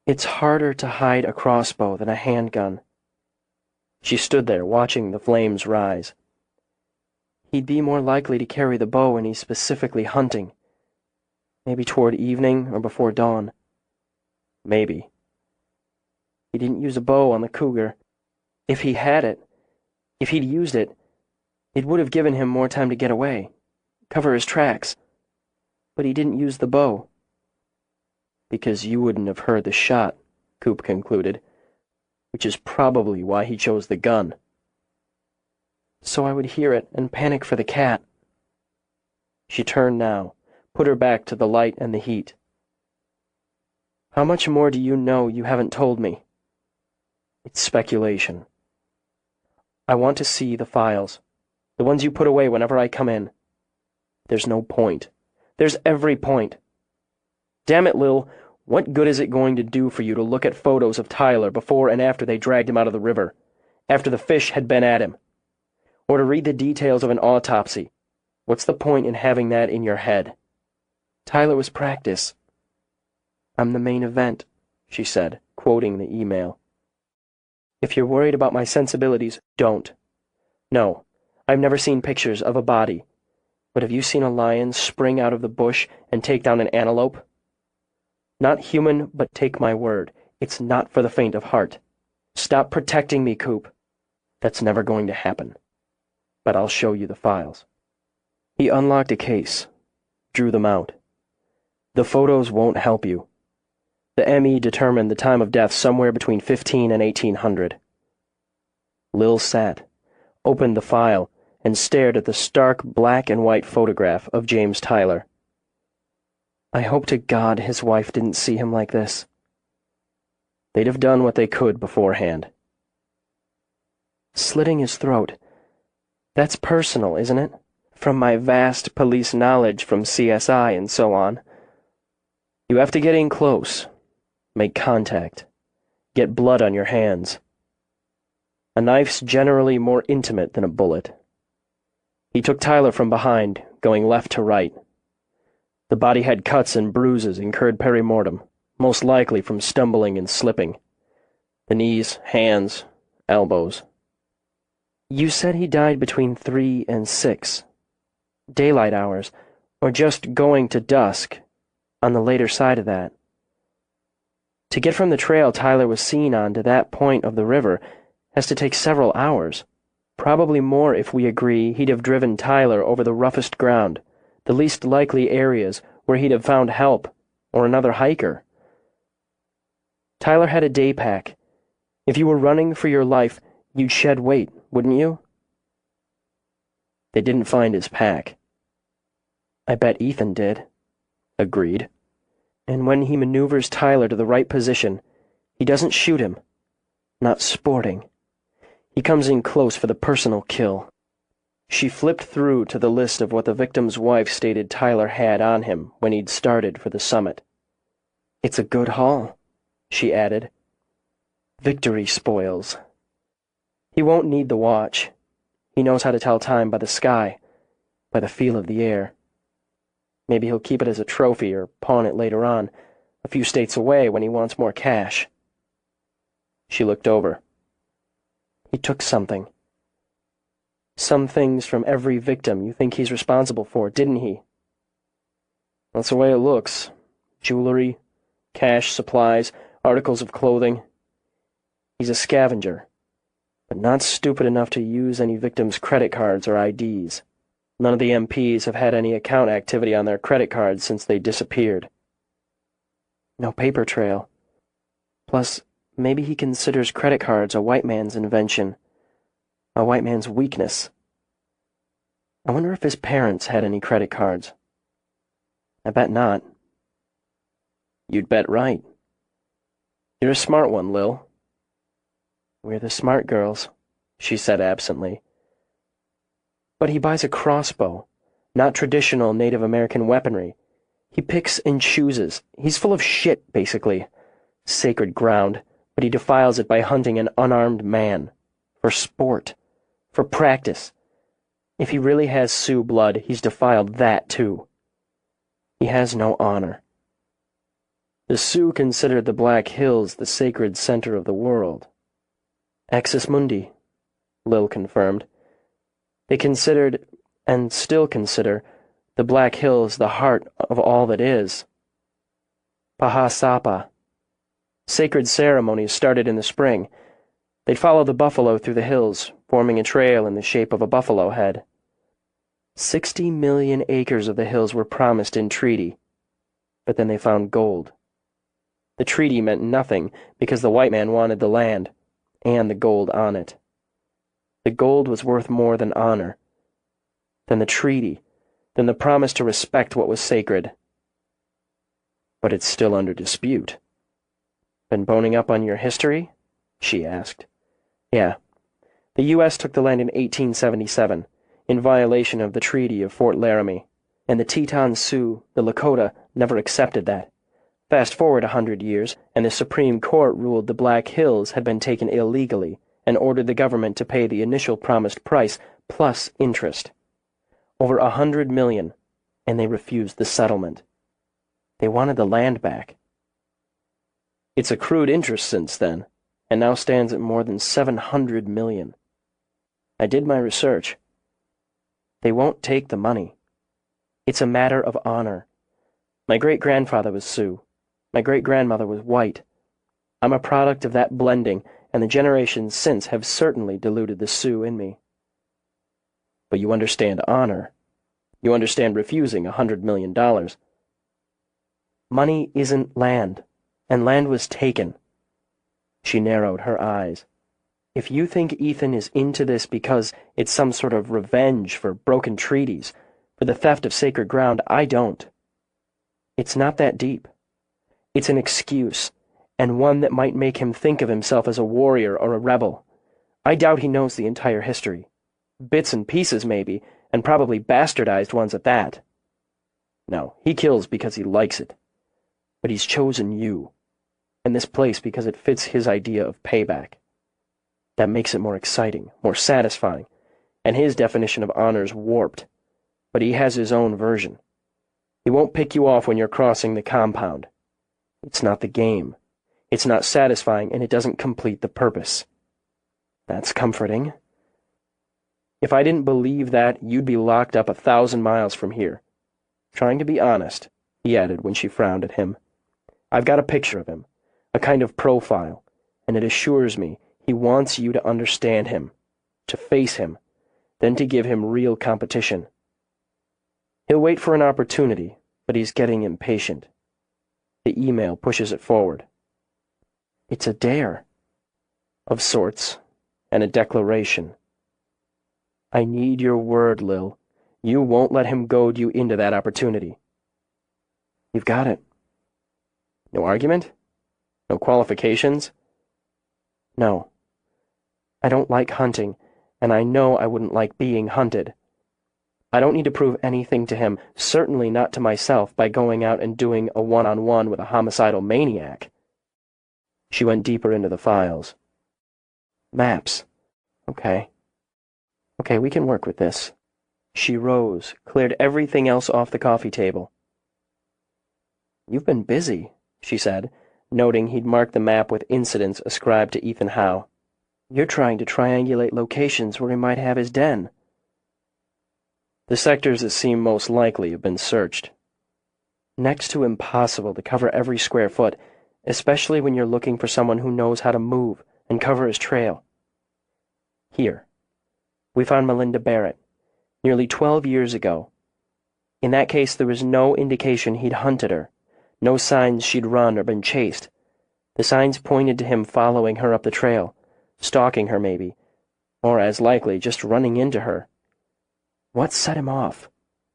It's harder to hide a crossbow than a handgun. She stood there, watching the flames rise. He'd be more likely to carry the bow when he's specifically hunting. Maybe toward evening or before dawn. Maybe. He didn't use a bow on the cougar. If he had it, if he'd used it, it would have given him more time to get away, cover his tracks. But he didn't use the bow. Because you wouldn't have heard the shot, Coop concluded, which is probably why he chose the gun. So I would hear it and panic for the cat. She turned now, put her back to the light and the heat. How much more do you know you haven't told me? It's speculation. I want to see the files, the ones you put away whenever I come in. There's no point. There's every point. Damn it, Lil, what good is it going to do for you to look at photos of Tyler before and after they dragged him out of the river, after the fish had been at him? Or to read the details of an autopsy? What's the point in having that in your head? Tyler was practice. I'm the main event, she said, quoting the email. If you're worried about my sensibilities, don't. No, I've never seen pictures of a body. But have you seen a lion spring out of the bush and take down an antelope? Not human, but take my word, it's not for the faint of heart. Stop protecting me, Coop. That's never going to happen. But I'll show you the files. He unlocked a case, drew them out. The photos won't help you. The ME determined the time of death somewhere between 15 and 1800. Lil sat, opened the file, and stared at the stark black and white photograph of James Tyler. I hope to God his wife didn't see him like this. They'd have done what they could beforehand. Slitting his throat. That's personal, isn't it? From my vast police knowledge from CSI and so on. You have to get in close. Make contact. Get blood on your hands. A knife's generally more intimate than a bullet. He took Tyler from behind, going left to right. The body had cuts and bruises incurred peri-mortem, most likely from stumbling and slipping. The knees, hands, elbows. You said he died between 3 and 6. Daylight hours, or just going to dusk, on the later side of that. To get from the trail Tyler was seen on to that point of the river has to take several hours. Probably more if we agree he'd have driven Tyler over the roughest ground, the least likely areas where he'd have found help, or another hiker. Tyler had a day pack. If you were running for your life, you'd shed weight, wouldn't you? They didn't find his pack. I bet Ethan did. Agreed. And when he maneuvers Tyler to the right position, he doesn't shoot him. Not sporting. He comes in close for the personal kill. She flipped through to the list of what the victim's wife stated Tyler had on him when he'd started for the summit. It's a good haul, she added. Victory spoils. He won't need the watch. He knows how to tell time by the sky, by the feel of the air. Maybe he'll keep it as a trophy or pawn it later on, a few states away when he wants more cash. She looked over. He took something. Some things from every victim you think he's responsible for, didn't he? That's the way it looks. Jewelry, cash, supplies, articles of clothing. He's a scavenger, but not stupid enough to use any victims' credit cards or IDs. None of the MPs have had any account activity on their credit cards since they disappeared. No paper trail. Plus, maybe he considers credit cards a white man's invention, a white man's weakness. I wonder if his parents had any credit cards. I bet not. You'd bet right. You're a smart one, Lil. We're the smart girls, she said absently. But he buys a crossbow, not traditional Native American weaponry. He picks and chooses. He's full of shit, basically. Sacred ground, but he defiles it by hunting an unarmed man. For sport. For practice. If he really has Sioux blood, he's defiled that, too. He has no honor. The Sioux considered the Black Hills the sacred center of the world. Axis Mundi, Lil confirmed. They considered, and still consider, the Black Hills the heart of all that is. Pahasapa. Sacred ceremonies started in the spring. They'd follow the buffalo through the hills, forming a trail in the shape of a buffalo head. 60 million acres of the hills were promised in treaty, but then they found gold. The treaty meant nothing because the white man wanted the land, and the gold on it. The gold was worth more than honor, than the treaty, than the promise to respect what was sacred. But it's still under dispute. Been boning up on your history? She asked. Yeah. The U.S. took the land in 1877, in violation of the Treaty of Fort Laramie, and the Teton Sioux, the Lakota, never accepted that. Fast forward 100 years, and the Supreme Court ruled the Black Hills had been taken illegally, and ordered the government to pay the initial promised price plus interest. Over $100 million, and they refused the settlement. They wanted the land back. It's accrued interest since then, and now stands at more than $700 million. I did my research. They won't take the money. It's a matter of honor. My great-grandfather was Sioux. My great-grandmother was white. I'm a product of that blending, and the generations since have certainly diluted the Sioux in me. But you understand honor. You understand refusing $100 million. Money isn't land, and land was taken. She narrowed her eyes. If you think Ethan is into this because it's some sort of revenge for broken treaties, for the theft of sacred ground, I don't. It's not that deep. It's an excuse, and one that might make him think of himself as a warrior or a rebel. I doubt he knows the entire history. Bits and pieces, maybe, and probably bastardized ones at that. No, he kills because he likes it. But he's chosen you, and this place because it fits his idea of payback. That makes it more exciting, more satisfying, and his definition of honor's warped. But he has his own version. He won't pick you off when you're crossing the compound. It's not the game. It's not satisfying, and it doesn't complete the purpose. That's comforting. If I didn't believe that, you'd be locked up 1,000 miles from here. Trying to be honest, he added when she frowned at him. I've got a picture of him, a kind of profile, and it assures me he wants you to understand him, to face him, then to give him real competition. He'll wait for an opportunity, but he's getting impatient. The email pushes it forward. It's a dare. Of sorts, and a declaration. I need your word, Lil. You won't let him goad you into that opportunity. You've got it. No argument? No qualifications? No. I don't like hunting, and I know I wouldn't like being hunted. I don't need to prove anything to him, certainly not to myself, by going out and doing a one-on-one with a homicidal maniac. She went deeper into the files. Maps. Okay. Okay, we can work with this. She rose, cleared everything else off the coffee table. You've been busy, she said, noting he'd marked the map with incidents ascribed to Ethan Howe. You're trying to triangulate locations where he might have his den. The sectors that seem most likely have been searched. Next to impossible to cover every square foot, especially when you're looking for someone who knows how to move and cover his trail. Here. We found Melinda Barrett, nearly 12 years ago. In that case, there was no indication he'd hunted her, no signs she'd run or been chased. The signs pointed to him following her up the trail, stalking her maybe, or as likely just running into her. What set him off?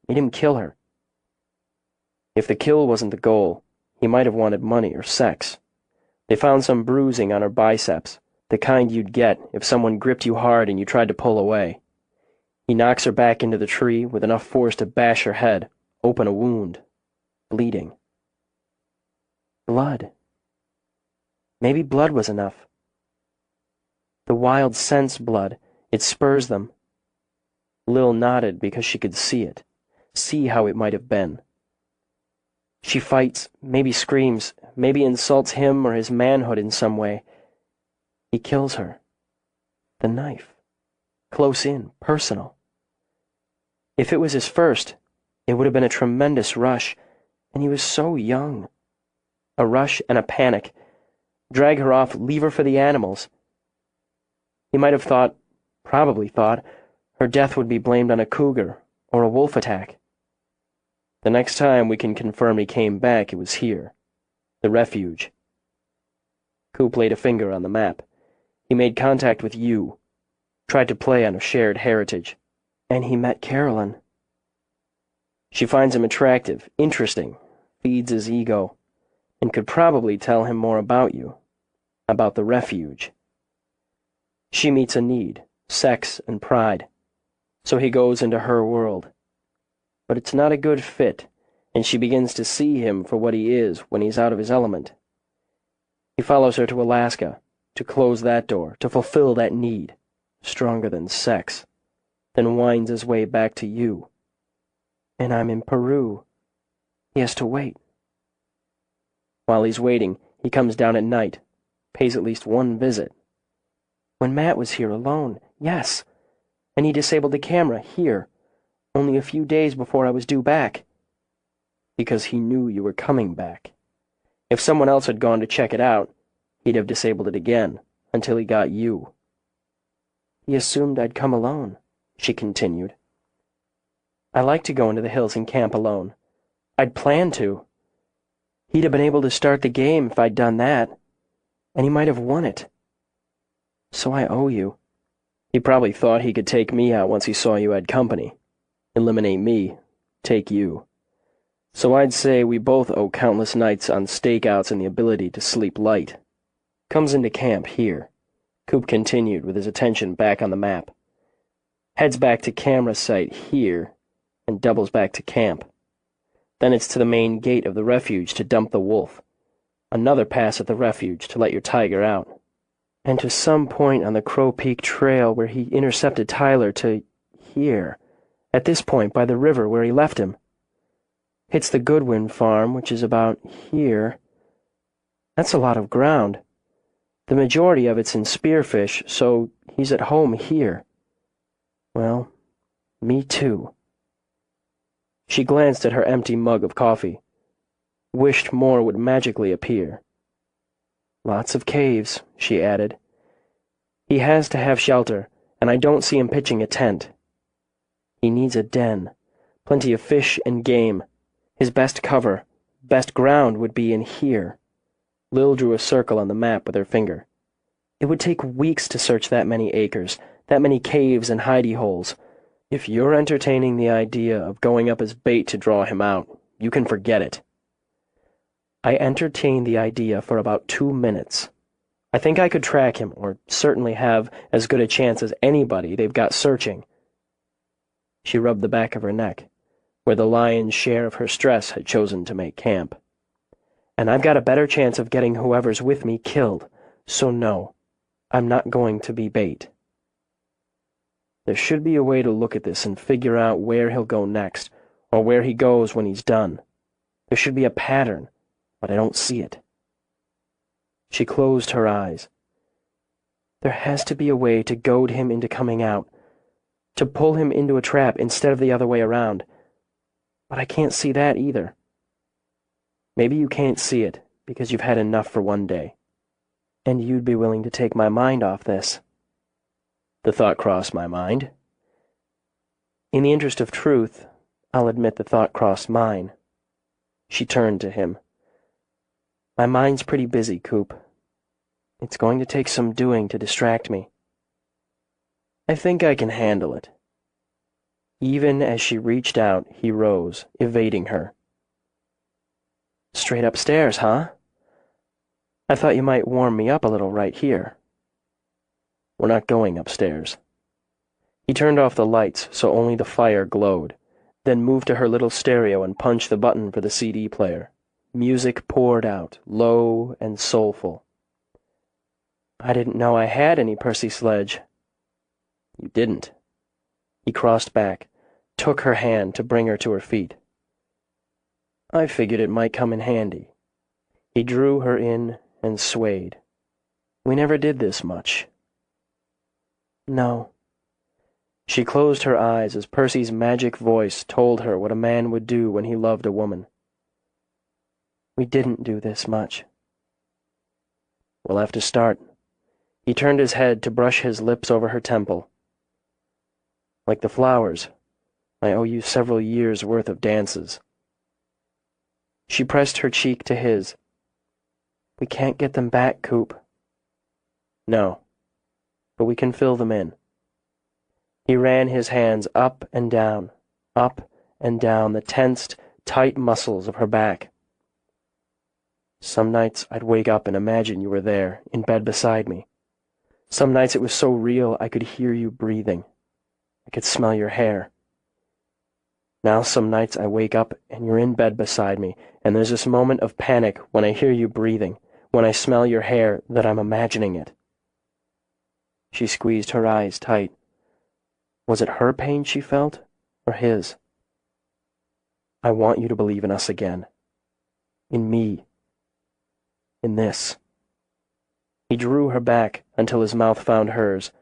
Made him kill her? If the kill wasn't the goal, he might have wanted money or sex. They found some bruising on her biceps, the kind you'd get if someone gripped you hard and you tried to pull away. He knocks her back into the tree with enough force to bash her head, open a wound, bleeding. Blood. Maybe blood was enough. The wild sense blood, it spurs them. Lil nodded because she could see it, see how it might have been. She fights, maybe screams, maybe insults him or his manhood in some way. He kills her. The knife. Close in, personal. If it was his first, it would have been a tremendous rush, and he was so young. A rush and a panic. Drag her off, leave her for the animals. He might have thought, probably thought, her death would be blamed on a cougar or a wolf attack. The next time we can confirm he came back, it was here. The refuge. Coop laid a finger on the map. He made contact with you. Tried to play on a shared heritage. And he met Carolyn. She finds him attractive, interesting, feeds his ego, and could probably tell him more about you. About the refuge. She meets a need, sex and pride. So he goes into her world. But it's not a good fit, and she begins to see him for what he is when he's out of his element. He follows her to Alaska, to close that door, to fulfill that need, stronger than sex, then winds his way back to you. And I'm in Peru. He has to wait. While he's waiting, he comes down at night, pays at least one visit. When Matt was here alone, yes, and he disabled the camera here, only a few days before I was due back. Because he knew you were coming back. If someone else had gone to check it out, he'd have disabled it again, until he got you. He assumed I'd come alone, she continued. I like to go into the hills and camp alone. I'd planned to. He'd have been able to start the game if I'd done that, and he might have won it. So I owe you. He probably thought he could take me out once he saw you had company. Eliminate me, take you. So I'd say we both owe countless nights on stakeouts and the ability to sleep light. Comes into camp here. Coop continued with his attention back on the map. Heads back to camera site here, and doubles back to camp. Then it's to the main gate of the refuge to dump the wolf. Another pass at the refuge to let your tiger out. and to some point on the Crow Peak Trail where he intercepted Tyler to here, at this point by the river where he left him. Hits the Goodwin farm, which is about here. That's a lot of ground. The majority of it's in spearfish, so he's at home here. Well, me too. She glanced at her empty mug of coffee. Wished more would magically appear. Lots of caves, she added. He has to have shelter, and I don't see him pitching a tent. He needs a den, plenty of fish and game. His best cover, best ground would be in here. Lil drew a circle on the map with her finger. It would take weeks to search that many acres, that many caves and hidey holes. If you're entertaining the idea of going up as bait to draw him out, you can forget it. I entertained the idea for about 2 minutes. I think I could track him, or certainly have as good a chance as anybody they've got searching. She rubbed the back of her neck, where the lion's share of her stress had chosen to make camp. And I've got a better chance of getting whoever's with me killed, so no, I'm not going to be bait. There should be a way to look at this and figure out where he'll go next, or where he goes when he's done. There should be a pattern, but I don't see it. She closed her eyes. There has to be a way to goad him into coming out, to pull him into a trap instead of the other way around. But I can't see that either. Maybe you can't see it because you've had enough for one day, and you'd be willing to take my mind off this. The thought crossed my mind. In the interest of truth, I'll admit the thought crossed mine. She turned to him. My mind's pretty busy, Coop. It's going to take some doing to distract me. I think I can handle it. Even as she reached out, he rose, evading her. Straight upstairs, huh? I thought you might warm me up a little right here. We're not going upstairs. He turned off the lights so only the fire glowed, then moved to her little stereo and punched the button for the CD player. Music poured out, low and soulful. I didn't know I had any Percy Sledge. You didn't. He crossed back, took her hand to bring her to her feet. I figured it might come in handy. He drew her in and swayed. We never did this much. No. She closed her eyes as Percy's magic voice told her what a man would do when he loved a woman. We didn't do this much. We'll have to start. He turned his head to brush his lips over her temple. Like the flowers, I owe you several years' worth of dances. She pressed her cheek to his. We can't get them back, Coop. No, but we can fill them in. He ran his hands up and down the tensed, tight muscles of her back. Some nights I'd wake up and imagine you were there, in bed beside me. Some nights it was so real I could hear you breathing. I could smell your hair. Now some nights I wake up and you're in bed beside me, and there's this moment of panic when I hear you breathing, when I smell your hair, that I'm imagining it. She squeezed her eyes tight. Was it her pain she felt, or his? I want you to believe in us again. In me. In this. He drew her back until his mouth found hers,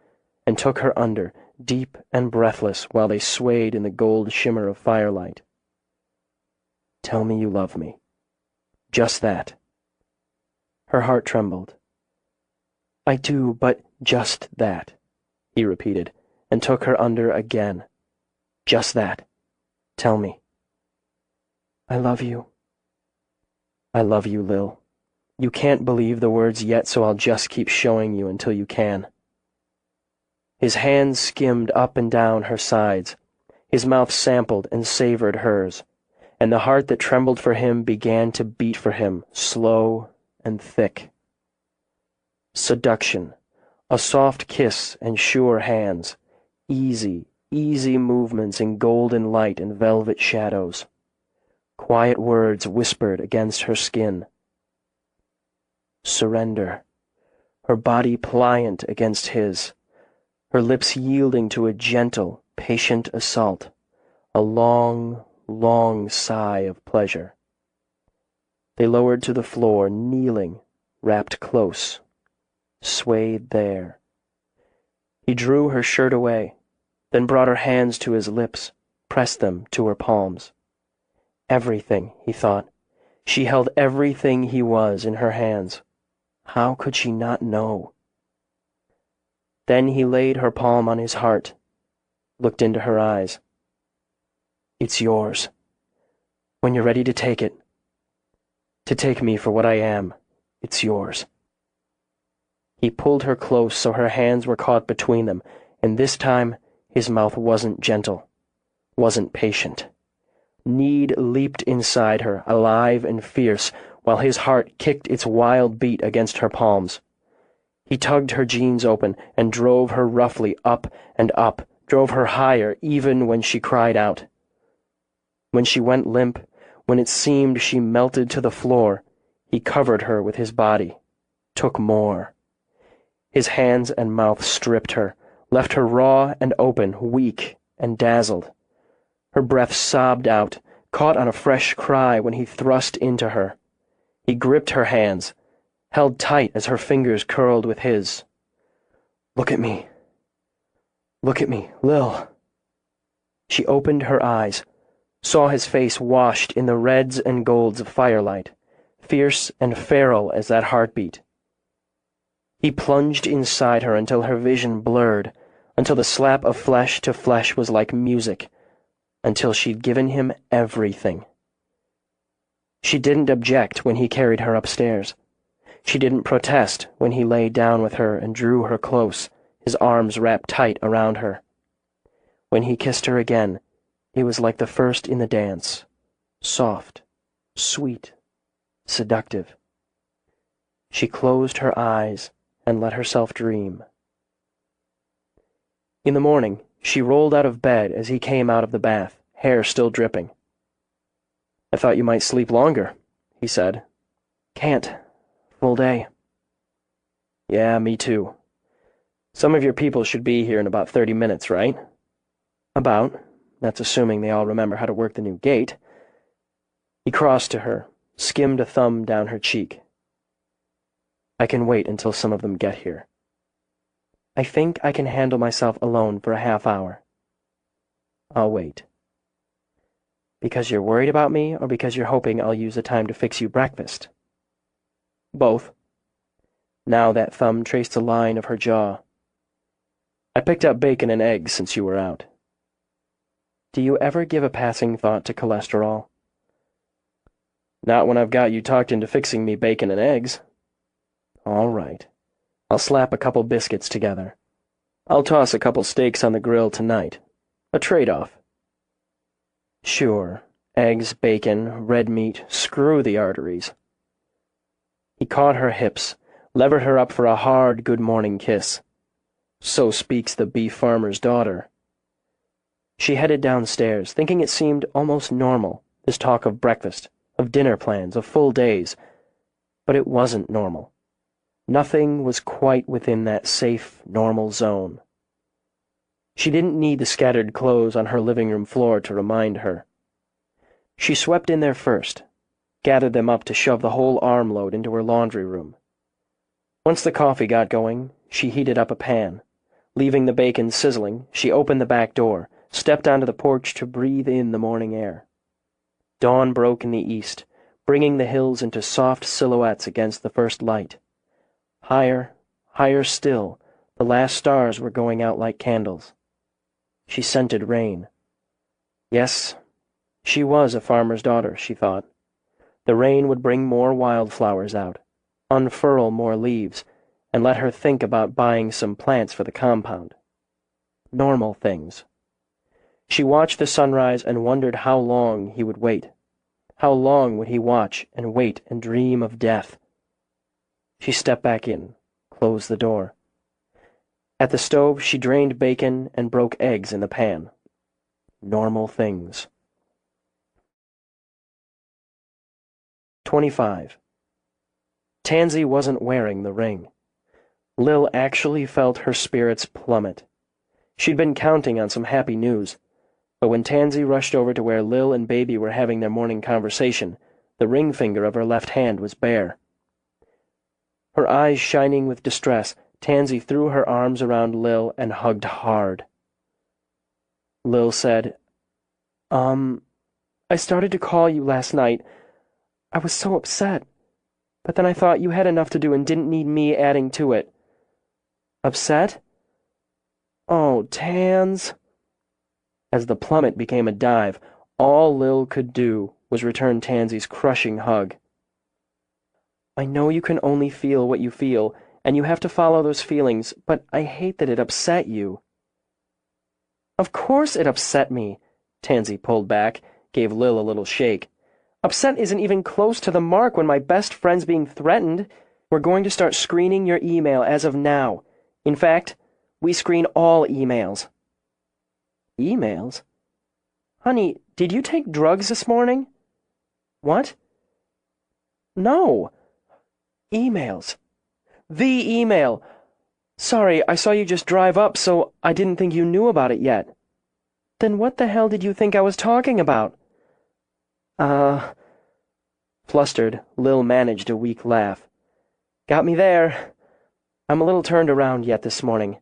and took her under, deep and breathless, while they swayed in the gold shimmer of firelight. Tell me you love me. Just that. Her heart trembled. I do, but just that, he repeated, and took her under again. Just that. Tell me. I love you. I love you, Lil. You can't believe the words yet, so I'll just keep showing you until you can. His hands skimmed up and down her sides. His mouth sampled and savored hers, and the heart that trembled for him began to beat for him, slow and thick. Seduction, a soft kiss and sure hands, easy, easy movements in golden light and velvet shadows. Quiet words whispered against her skin. Surrender. her body pliant against his, her lips yielding to a gentle, patient assault, a long, long sigh of pleasure. They lowered to the floor, kneeling, wrapped close, swayed there. He drew her shirt away, then brought her hands to his lips, pressed them to her palms. Everything, he thought. She held everything he was in her hands. How could she not know? Then he laid her palm on his heart, looked into her eyes. It's yours. When you're ready to take it, to take me for what I am, it's yours. He pulled her close so her hands were caught between them, and this time his mouth wasn't gentle, wasn't patient. Need leaped inside her, alive and fierce, while his heart kicked its wild beat against her palms. He tugged her jeans open and drove her roughly up and up, drove her higher even when she cried out. When she went limp, when it seemed she melted to the floor, he covered her with his body, took more. His hands and mouth stripped her, left her raw and open, weak and dazzled. Her breath sobbed out, caught on a fresh cry when he thrust into her. He gripped her hands, held tight as her fingers curled with his. Look at me, Lil. She opened her eyes, saw his face washed in the reds and golds of firelight, fierce and feral as that heartbeat. He plunged inside her until her vision blurred, until the slap of flesh to flesh was like music, until she'd given him everything. She didn't object when he carried her upstairs. She didn't protest when he lay down with her and drew her close, his arms wrapped tight around her. When he kissed her again, it was like the first in the dance, soft, sweet, seductive. She closed her eyes and let herself dream. In the morning, she rolled out of bed as he came out of the bath, hair still dripping. I thought you might sleep longer, he said. Can't. Full day. Yeah, me too. Some of your people should be here in about 30 minutes, right? About. That's assuming they all remember how to work the new gate. He crossed to her, skimmed a thumb down her cheek. I can wait until some of them get here. I think I can handle myself alone for a half hour. I'll wait. Because you're worried about me, or because you're hoping I'll use the time to fix you breakfast? Both. Now that thumb traced a line of her jaw. I picked up bacon and eggs since you were out. Do you ever give a passing thought to cholesterol? Not when I've got you talked into fixing me bacon and eggs. All right. I'll slap a couple biscuits together. I'll toss a couple steaks on the grill tonight. A trade-off. Sure. Eggs, bacon, red meat, screw the arteries. He caught her hips, levered her up for a hard good-morning kiss. So speaks the beef farmer's daughter. She headed downstairs, thinking it seemed almost normal, this talk of breakfast, of dinner plans, of full days. But it wasn't normal. Nothing was quite within that safe, normal zone. She didn't need the scattered clothes on her living room floor to remind her. She swept in there first, gathered them up to shove the whole armload into her laundry room. Once the coffee got going, she heated up a pan. Leaving the bacon sizzling, she opened the back door, stepped onto the porch to breathe in the morning air. Dawn broke in the east, bringing the hills into soft silhouettes against the first light. Higher, higher still, the last stars were going out like candles. She scented rain. Yes, she was a farmer's daughter, she thought. The rain would bring more wildflowers out, unfurl more leaves, and let her think about buying some plants for the compound. Normal things. She watched the sunrise and wondered how long he would wait. How long would he watch and wait and dream of death? She stepped back in, closed the door. At the stove, she drained bacon and broke eggs in the pan. Normal things. 25. Tansy wasn't wearing the ring. Lil actually felt her spirits plummet. She'd been counting on some happy news, but when Tansy rushed over to where Lil and Baby were having their morning conversation, the ring finger of her left hand was bare. Her eyes shining with distress, Tansy threw her arms around Lil and hugged hard. Lil said, I started to call you last night. I was so upset, but then I thought you had enough to do and didn't need me adding to it. Upset? Oh, Tans. As the plummet became a dive, all Lil could do was return Tansy's crushing hug. I know you can only feel what you feel, and you have to follow those feelings, but I hate that it upset you. Of course it upset me. Tansy pulled back, gave Lil a little shake. Upset isn't even close to the mark when my best friend's being threatened. We're going to start screening your email as of now. In fact, we screen all emails. Emails? Honey, did you take drugs this morning? What? No. Emails. The email. Sorry, I saw you just drive up, so I didn't think you knew about it yet. Then what the hell did you think I was talking about? Flustered, Lil managed a weak laugh. Got me there. I'm a little turned around yet this morning.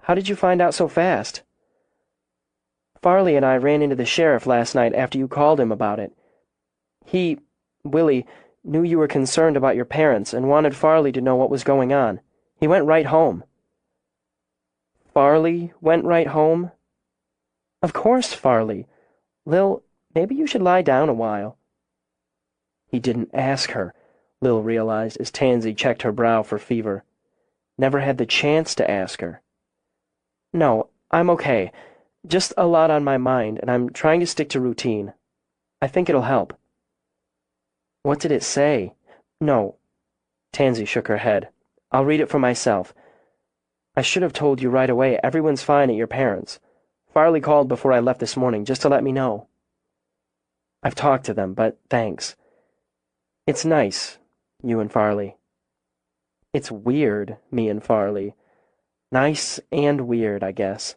How did you find out so fast? Farley and I ran into the sheriff last night after you called him about it. Willie, knew you were concerned about your parents and wanted Farley to know what was going on. He went right home. Farley went right home? Of course, Farley. Lil, maybe you should lie down a while. He didn't ask her, Lil realized as Tansy checked her brow for fever. Never had the chance to ask her. No, I'm okay. Just a lot on my mind, and I'm trying to stick to routine. I think it'll help. What did it say? No. Tansy shook her head. I'll read it for myself. I should have told you right away. Everyone's fine at your parents'. Farley called before I left this morning just to let me know. I've talked to them, but thanks. It's nice, you and Farley. It's weird, me and Farley. Nice and weird, I guess.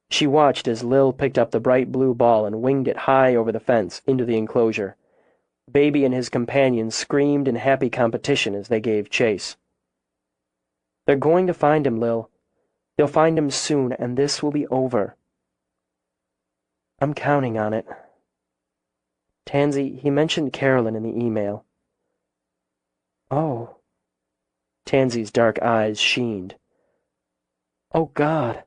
She watched as Lil picked up the bright blue ball and winged it high over the fence into the enclosure. Baby and his companion screamed in happy competition as they gave chase. They're going to find him, Lil. They'll find him soon, and this will be over. I'm counting on it. Tansy, he mentioned Carolyn in the email. Oh. Tansy's dark eyes sheened. Oh, God.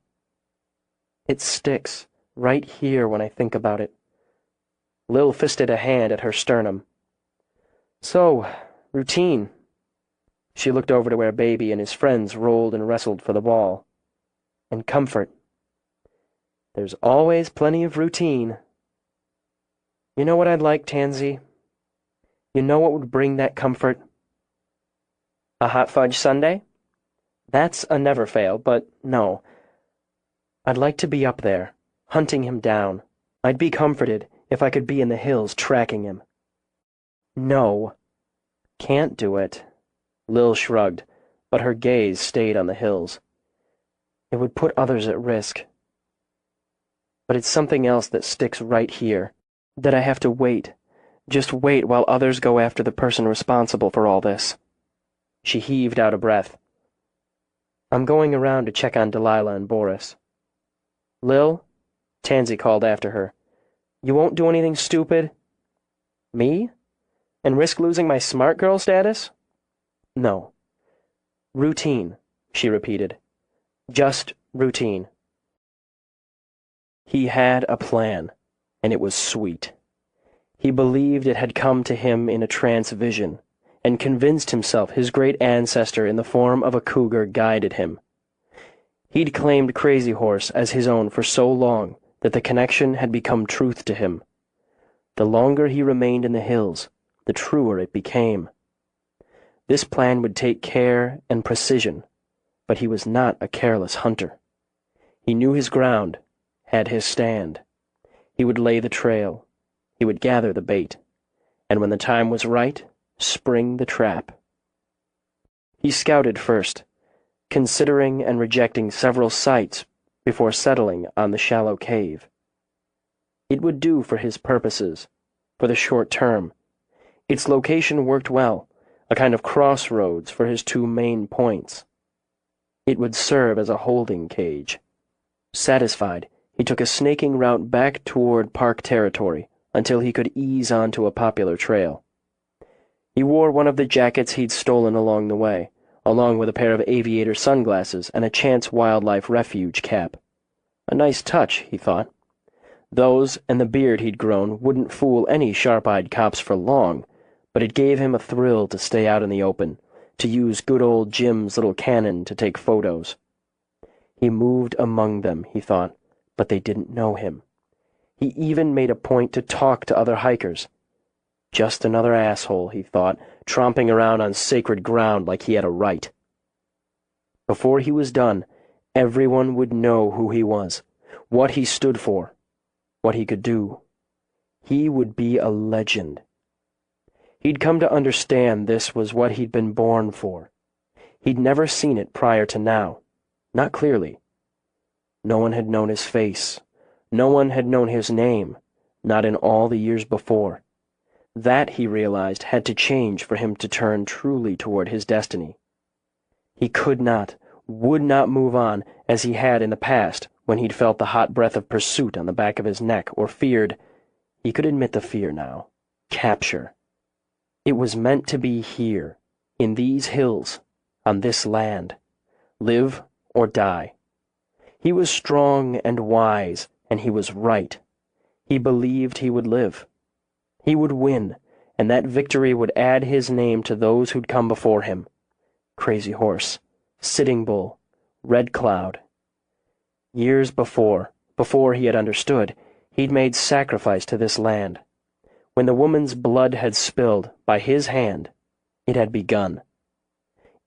It sticks right here when I think about it. Lil fisted a hand at her sternum. So, routine. She looked over to where Baby and his friends rolled and wrestled for the ball. And comfort. There's always plenty of routine. You know what I'd like, Tansy? You know what would bring that comfort? A hot fudge sundae? That's a never fail, but no. I'd like to be up there, hunting him down. I'd be comforted if I could be in the hills tracking him. No. Can't do it. Lil shrugged, but her gaze stayed on the hills. It would put others at risk. But it's something else that sticks right here, that I have to wait, just wait while others go after the person responsible for all this. She heaved out a breath. I'm going around to check on Delilah and Boris. Lil, Tansy called after her, you won't do anything stupid? Me? And risk losing my smart girl status? No. Routine, she repeated. Just routine. He had a plan, and it was sweet. He believed it had come to him in a trance vision, and convinced himself his great ancestor in the form of a cougar guided him. He'd claimed Crazy Horse as his own for so long that the connection had become truth to him. The longer he remained in the hills, the truer it became. This plan would take care and precision, but he was not a careless hunter. He knew his ground, had his stand. He would lay the trail. He would gather the bait, and when the time was right, spring the trap. He scouted first, considering and rejecting several sites before settling on the shallow cave. It would do for his purposes, for the short term. Its location worked well, a kind of crossroads for his two main points. It would serve as a holding cage. Satisfied, he took a snaking route back toward park territory until he could ease onto a popular trail. He wore one of the jackets he'd stolen along the way, along with a pair of aviator sunglasses and a Chance Wildlife Refuge cap. A nice touch, he thought. Those and the beard he'd grown wouldn't fool any sharp-eyed cops for long, but it gave him a thrill to stay out in the open, to use good old Jim's little cannon to take photos. He moved among them, he thought, but they didn't know him. He even made a point to talk to other hikers. Just another asshole, he thought, tromping around on sacred ground like he had a right. Before he was done, everyone would know who he was, what he stood for, what he could do. He would be a legend. He'd come to understand this was what he'd been born for. He'd never seen it prior to now, not clearly. No one had known his face. No one had known his name, not in all the years before. That, he realized, had to change for him to turn truly toward his destiny. He could not, would not move on as he had in the past when he'd felt the hot breath of pursuit on the back of his neck or feared, he could admit the fear now, capture. It was meant to be here, in these hills, on this land. Live or die. He was strong and wise, and he was right. He believed he would live. He would win, and that victory would add his name to those who'd come before him. Crazy Horse, Sitting Bull, Red Cloud. Years before he had understood, he'd made sacrifice to this land. When the woman's blood had spilled by his hand, it had begun.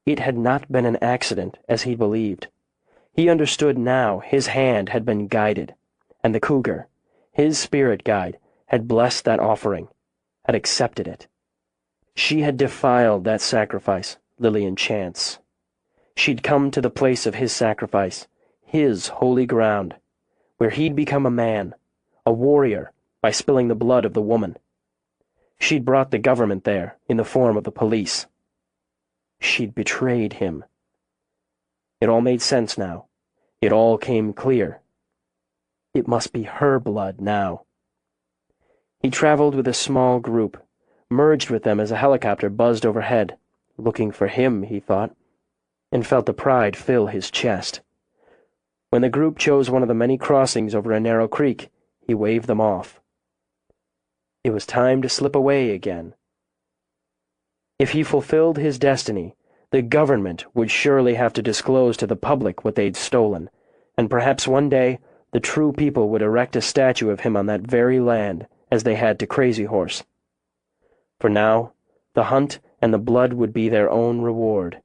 It had not been an accident, as he believed. He understood now his hand had been guided, and the cougar, his spirit guide, had blessed that offering, had accepted it. She had defiled that sacrifice, Lillian Chance. She'd come to the place of his sacrifice, his holy ground, where he'd become a man, a warrior, by spilling the blood of the woman. She'd brought the government there in the form of the police. She'd betrayed him. It all made sense now. It all came clear. It must be her blood now. He traveled with a small group, merged with them as a helicopter buzzed overhead, looking for him, he thought, and felt the pride fill his chest. When the group chose one of the many crossings over a narrow creek, he waved them off. It was time to slip away again. If he fulfilled his destiny, the government would surely have to disclose to the public what they'd stolen, and perhaps one day the true people would erect a statue of him on that very land, as they had to Crazy Horse. For now, the hunt and the blood would be their own reward.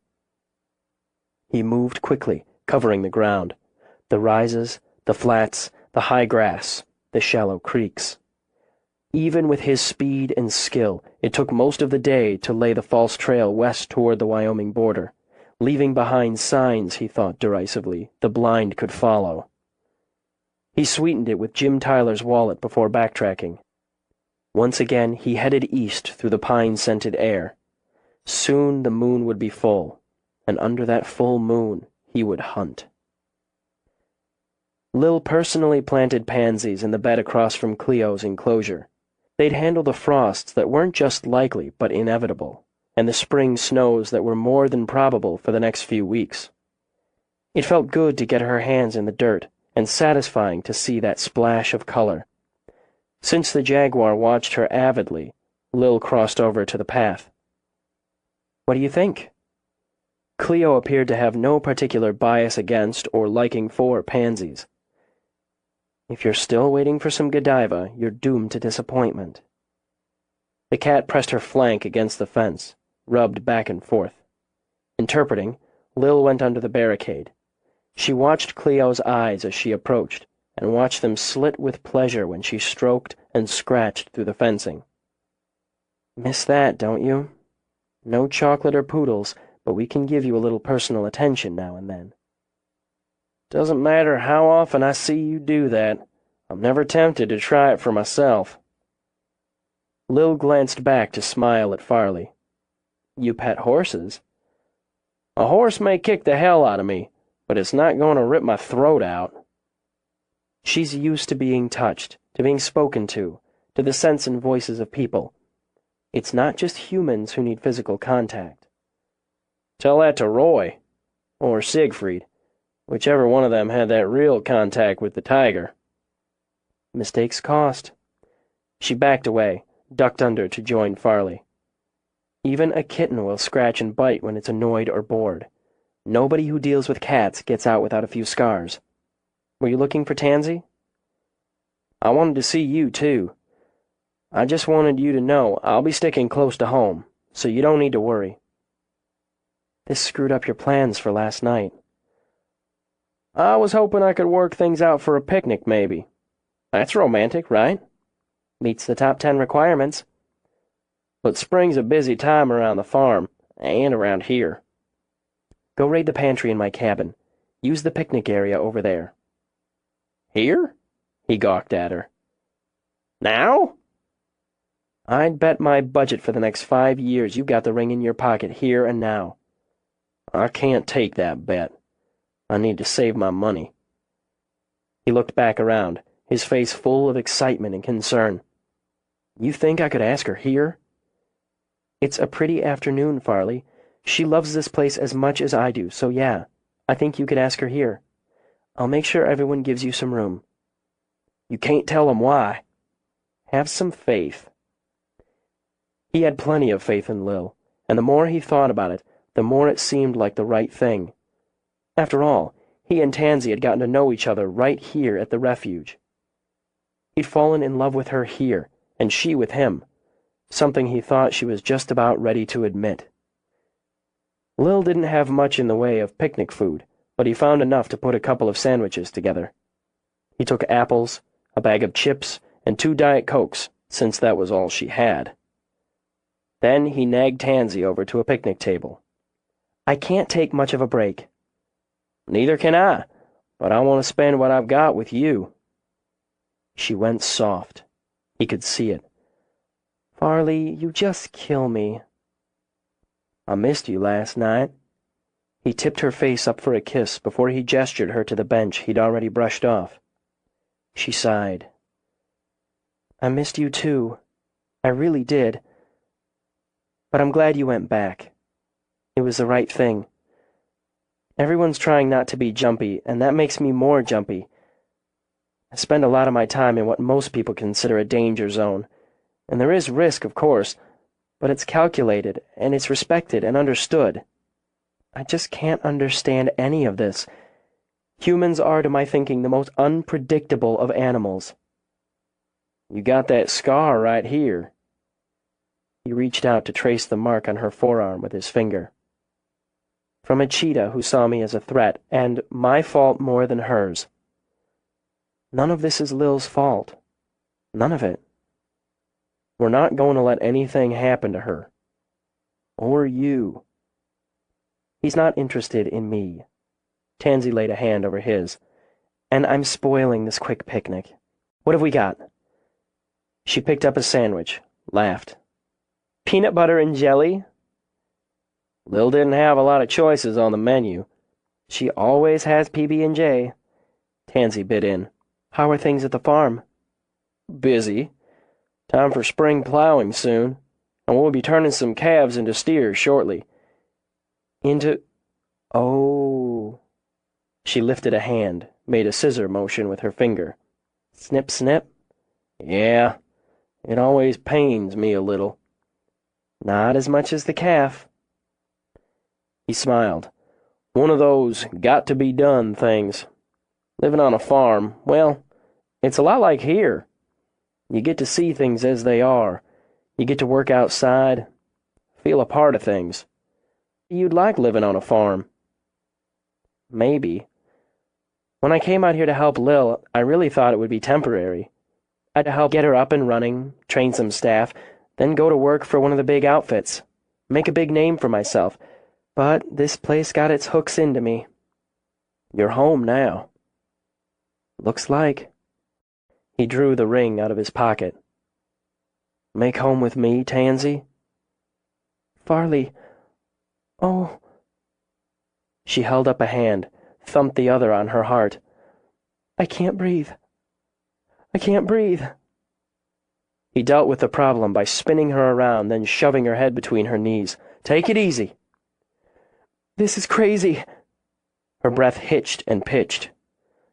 He moved quickly, covering the ground, the rises, the flats, the high grass, the shallow creeks. Even with his speed and skill, it took most of the day to lay the false trail west toward the Wyoming border, leaving behind signs, he thought derisively, the blind could follow. He sweetened it with Jim Tyler's wallet before backtracking. Once again he headed east through the pine-scented air. Soon the moon would be full, and under that full moon he would hunt. Lil personally planted pansies in the bed across from Cleo's enclosure. They'd handle the frosts that weren't just likely but inevitable, and the spring snows that were more than probable for the next few weeks. It felt good to get her hands in the dirt, and satisfying to see that splash of color. Since the jaguar watched her avidly, Lil crossed over to the path. "What do you think?" Cleo appeared to have no particular bias against or liking for pansies. "If you're still waiting for some Godiva, you're doomed to disappointment." The cat pressed her flank against the fence, rubbed back and forth. Interpreting, Lil went under the barricade. She watched Cleo's eyes as she approached, and watched them slit with pleasure when she stroked and scratched through the fencing. "Miss that, don't you? No chocolate or poodles, but we can give you a little personal attention now and then. Doesn't matter how often I see you do that. I'm never tempted to try it for myself. Lil glanced back to smile at Farley. You pet horses? A horse may kick the hell out of me, but it's not going to rip my throat out. She's used to being touched, to being spoken to the scents and voices of people. It's not just humans who need physical contact. Tell that to Roy, or Siegfried, whichever one of them had that real contact with the tiger. Mistakes cost. She backed away, ducked under to join Farley. Even a kitten will scratch and bite when it's annoyed or bored. Nobody who deals with cats gets out without a few scars. Were you looking for Tansy? I wanted to see you, too. I just wanted you to know I'll be sticking close to home, so you don't need to worry. This screwed up your plans for last night. I was hoping I could work things out for a picnic, maybe. That's romantic, right? Meets the top 10 requirements. But spring's a busy time around the farm, and around here. Go raid the pantry in my cabin. Use the picnic area over there. Here? He gawked at her. Now? I'd bet my budget for the next 5 years you got the ring in your pocket here and now. I can't take that bet. I need to save my money. He looked back around, his face full of excitement and concern. You think I could ask her here? It's a pretty afternoon, Farley. She loves this place as much as I do, so yeah, I think you could ask her here. I'll make sure everyone gives you some room. You can't tell them why. Have some faith. He had plenty of faith in Lil, and the more he thought about it, the more it seemed like the right thing. After all, he and Tansy had gotten to know each other right here at the refuge. He'd fallen in love with her here, and she with him, something he thought she was just about ready to admit. Lil didn't have much in the way of picnic food, but he found enough to put a couple of sandwiches together. He took apples, a bag of chips, and 2 Diet Cokes, since that was all she had. Then he nagged Tansy over to a picnic table. I can't take much of a break. Neither can I, but I want to spend what I've got with you. She went soft. He could see it. Farley, you just kill me. I missed you last night. He tipped her face up for a kiss before he gestured her to the bench he'd already brushed off. She sighed. I missed you too. I really did. But I'm glad you went back. It was the right thing. Everyone's trying not to be jumpy, and that makes me more jumpy. I spend a lot of my time in what most people consider a danger zone, and there is risk, of course, but it's calculated, and it's respected and understood. I just can't understand any of this. Humans are, to my thinking, the most unpredictable of animals. You got that scar right here. He reached out to trace the mark on her forearm with his finger. From a cheetah who saw me as a threat, and my fault more than hers. None of this is Lil's fault. None of it. We're not going to let anything happen to her. Or you. He's not interested in me. Tansy laid a hand over his. And I'm spoiling this quick picnic. What have we got? She picked up a sandwich, laughed. Peanut butter and jelly? Lil didn't have a lot of choices on the menu. She always has PB&J. Tansy bit in. How are things at the farm? Busy. Time for spring plowing soon, and we'll be turning some calves into steers shortly. Oh. She lifted a hand, made a scissor motion with her finger. Snip, snip? Yeah, it always pains me a little. Not as much as the calf. He smiled. One of those got-to-be-done things. Living on a farm, well, it's a lot like here. You get to see things as they are. You get to work outside, feel a part of things. You'd like living on a farm. Maybe. When I came out here to help Lil, I really thought it would be temporary. I'd help get her up and running, train some staff, then go to work for one of the big outfits, make a big name for myself. But this place got its hooks into me. You're home now. Looks like. He drew the ring out of his pocket. Make home with me, Tansy? Farley. Oh. She held up a hand, thumped the other on her heart. I can't breathe. I can't breathe. He dealt with the problem by spinning her around, then shoving her head between her knees. Take it easy. This is crazy. Her breath hitched and pitched.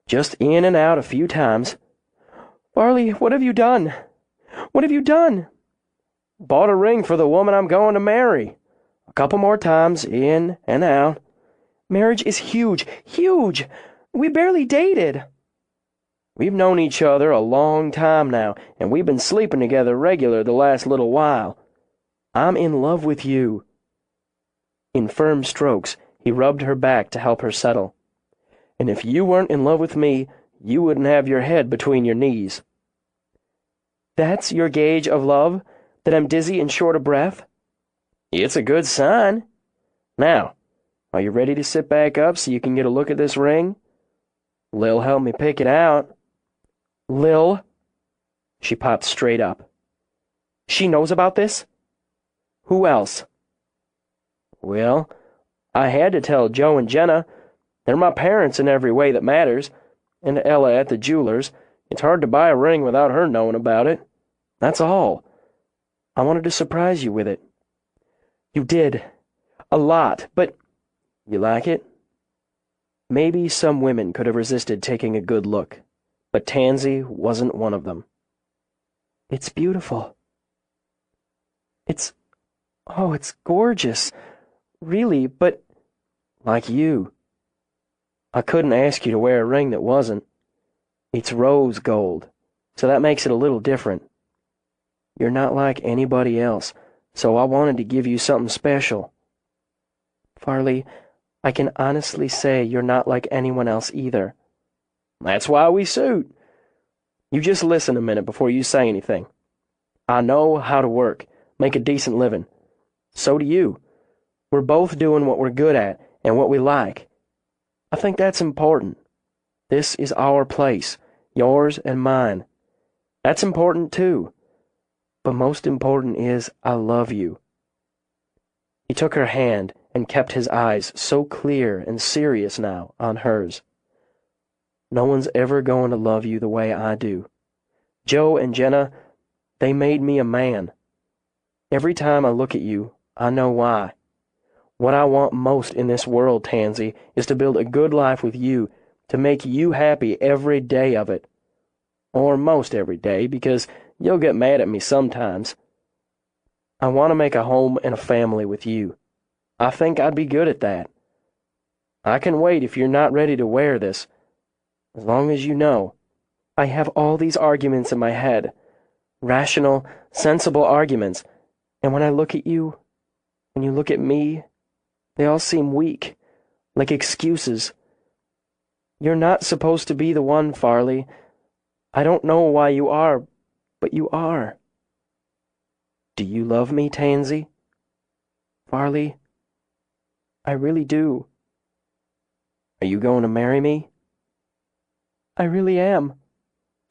Just in and out a few times. Farley, what have you done? What have you done? Bought a ring for the woman I'm going to marry. A couple more times, in and out. Marriage is huge, huge. We barely dated. We've known each other a long time now, and we've been sleeping together regular the last little while. I'm in love with you. In firm strokes, he rubbed her back to help her settle. And if you weren't in love with me, you wouldn't have your head between your knees. That's your gauge of love? That I'm dizzy and short of breath? It's a good sign. Now, are you ready to sit back up so you can get a look at this ring? Lil helped me pick it out. Lil? She popped straight up. She knows about this? Who else? Well, I had to tell Joe and Jenna. They're my parents in every way that matters. And Ella at the jeweler's. It's hard to buy a ring without her knowing about it. That's all. I wanted to surprise you with it. You did. A lot, but... You like it? Maybe some women could have resisted taking a good look, but Tansy wasn't one of them. It's beautiful. It's gorgeous. Really, but... Like you. I couldn't ask you to wear a ring that wasn't. It's rose gold, so that makes it a little different. You're not like anybody else, so I wanted to give you something special. Farley, I can honestly say you're not like anyone else either. That's why we suit. You just listen a minute before you say anything. I know how to work, make a decent living. So do you. We're both doing what we're good at and what we like. I think that's important. This is our place, yours and mine. That's important too. But most important is, I love you. He took her hand and kept his eyes so clear and serious now on hers. No one's ever going to love you the way I do. Joe and Jenna, they made me a man. Every time I look at you, I know why. What I want most in this world, Tansy, is to build a good life with you, to make you happy every day of it. Or most every day, because you'll get mad at me sometimes. I want to make a home and a family with you. I think I'd be good at that. I can wait if you're not ready to wear this. As long as you know. I have all these arguments in my head. Rational, sensible arguments. And when I look at you, when you look at me, they all seem weak, like excuses. You're not supposed to be the one, Farley. I don't know why you are, but you are. Do you love me, Tansy? Farley, I really do. Are you going to marry me? I really am.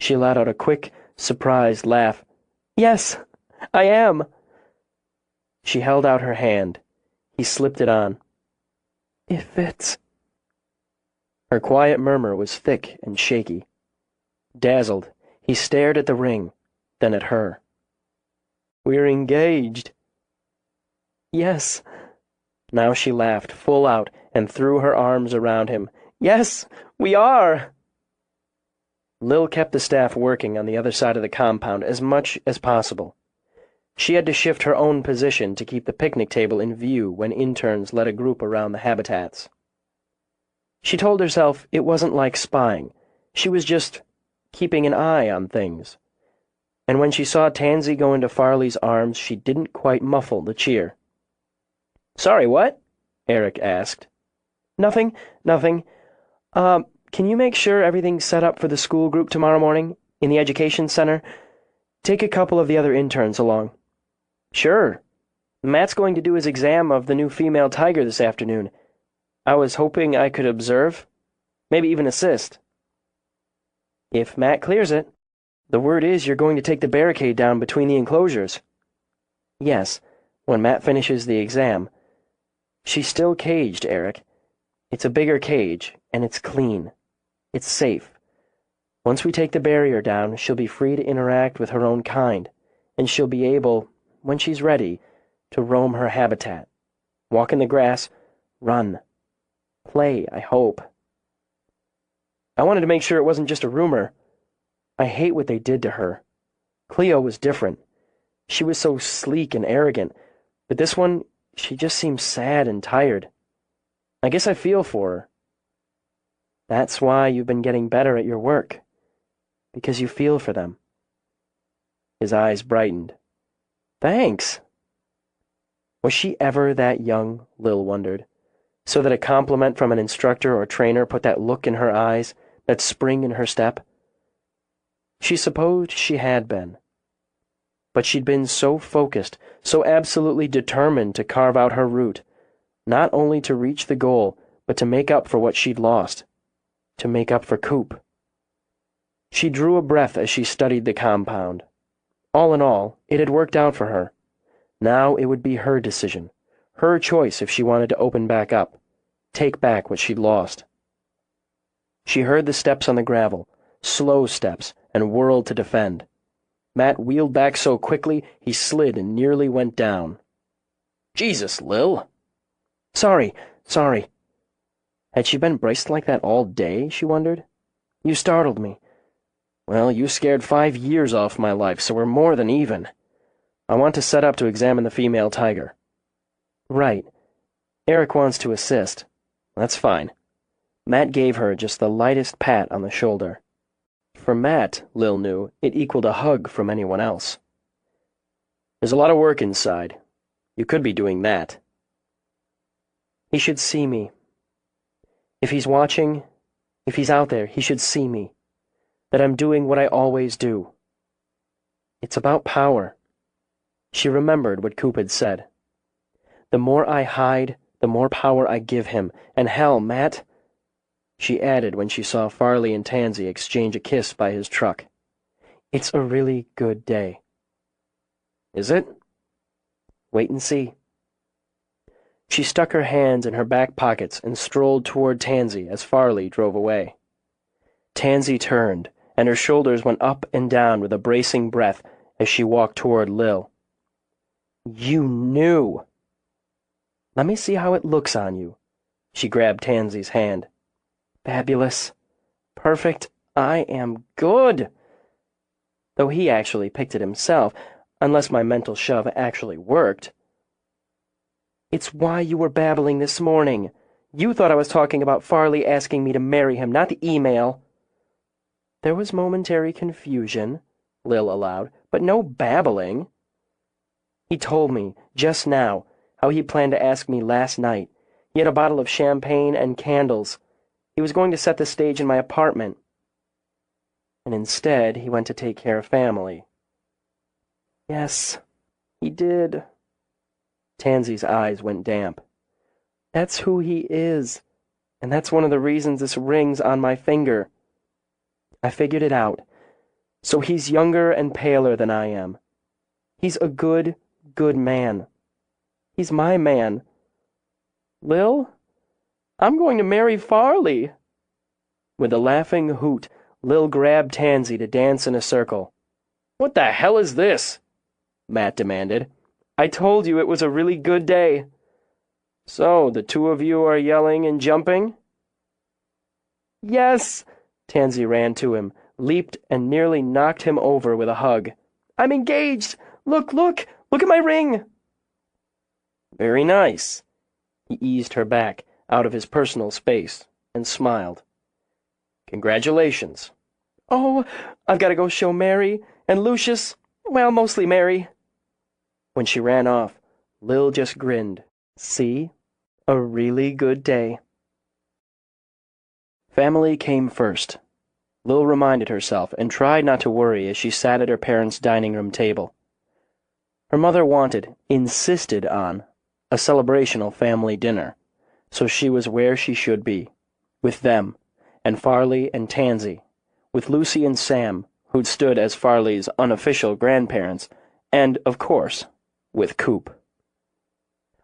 She let out a quick, surprised laugh. Yes, I am. She held out her hand. He slipped it on. It fits. Her quiet murmur was thick and shaky. Dazzled, he stared at the ring, then at her. We're engaged. Yes. Now she laughed full out and threw her arms around him. Yes, we are. Lil kept the staff working on the other side of the compound as much as possible. She had to shift her own position to keep the picnic table in view when interns led a group around the habitats. She told herself it wasn't like spying. She was just keeping an eye on things. And when she saw Tansy go into Farley's arms, she didn't quite muffle the cheer. "Sorry, what?" Eric asked. Nothing. Can you make sure everything's set up for the school group tomorrow morning in the education center? Take a couple of the other interns along. Sure. Matt's going to do his exam of the new female tiger this afternoon. I was hoping I could observe, maybe even assist. If Matt clears it, the word is you're going to take the barricade down between the enclosures. Yes, when Matt finishes the exam. She's still caged, Eric. It's a bigger cage, and it's clean. It's safe. Once we take the barrier down, she'll be free to interact with her own kind, and she'll be able, when she's ready, to roam her habitat. Walk in the grass, run. Play, I hope. I wanted to make sure it wasn't just a rumor. I hate what they did to her. Cleo was different. She was so sleek and arrogant, but this one, she just seemed sad and tired. I guess I feel for her. That's why you've been getting better at your work, because you feel for them. His eyes brightened. Thanks. Was she ever that young, Lil wondered, so that a compliment from an instructor or trainer put that look in her eyes, that spring in her step? She supposed she had been. But she'd been so focused, so absolutely determined to carve out her route, not only to reach the goal, but to make up for what she'd lost, to make up for Coop. She drew a breath as she studied the compound. All in all, it had worked out for her. Now it would be her decision, her choice if she wanted to open back up, take back what she'd lost. She heard the steps on the gravel, slow steps, and whirled to defend. Matt wheeled back so quickly he slid and nearly went down. Jesus, Lil. Sorry. Had she been braced like that all day, she wondered? You startled me. Well, you scared 5 years off my life, so we're more than even. I want to set up to examine the female tiger. Right. Eric wants to assist. That's fine. Matt gave her just the lightest pat on the shoulder. For Matt, Lil knew, it equaled a hug from anyone else. There's a lot of work inside. You could be doing that. He should see me. If he's watching, if he's out there, he should see me. That I'm doing what I always do. It's about power. She remembered what Coop had said. The more I hide, the more power I give him. And hell, Matt, she added when she saw Farley and Tansy exchange a kiss by his truck. It's a really good day. Is it? Wait and see. She stuck her hands in her back pockets and strolled toward Tansy as Farley drove away. Tansy turned, and her shoulders went up and down with a bracing breath as she walked toward Lil. You knew. Let me see how it looks on you. She grabbed Tansy's hand. Fabulous. Perfect. I am good. Though he actually picked it himself, unless my mental shove actually worked. It's why you were babbling this morning. You thought I was talking about Farley asking me to marry him, not the email. There was momentary confusion, Lil allowed, but no babbling. He told me, just now, how he planned to ask me last night. He had a bottle of champagne and candles. He was going to set the stage in my apartment. And instead, he went to take care of family. Yes, he did. Tansy's eyes went damp. That's who he is, and that's one of the reasons this ring's on my finger. I figured it out. So he's younger and paler than I am. He's a good man. He's my man. Lil, I'm going to marry Farley. With a laughing hoot, Lil grabbed Tansy to dance in a circle. What the hell is this? Matt demanded. I told you it was a really good day. So, the two of you are yelling and jumping? Yes! Tansy ran to him, leaped, and nearly knocked him over with a hug. I'm engaged! Look at my ring! Very nice. He eased her back, out of his personal space, and smiled. Congratulations. Oh, I've got to go show Mary, and Lucius, well, mostly Mary. When she ran off, Lil just grinned. See? A really good day. Family came first. Lil reminded herself and tried not to worry as she sat at her parents' dining room table. Her mother insisted on, a celebrational family dinner, so she was where she should be, with them, and Farley and Tansy, with Lucy and Sam, who'd stood as Farley's unofficial grandparents, and, of course, with Coop.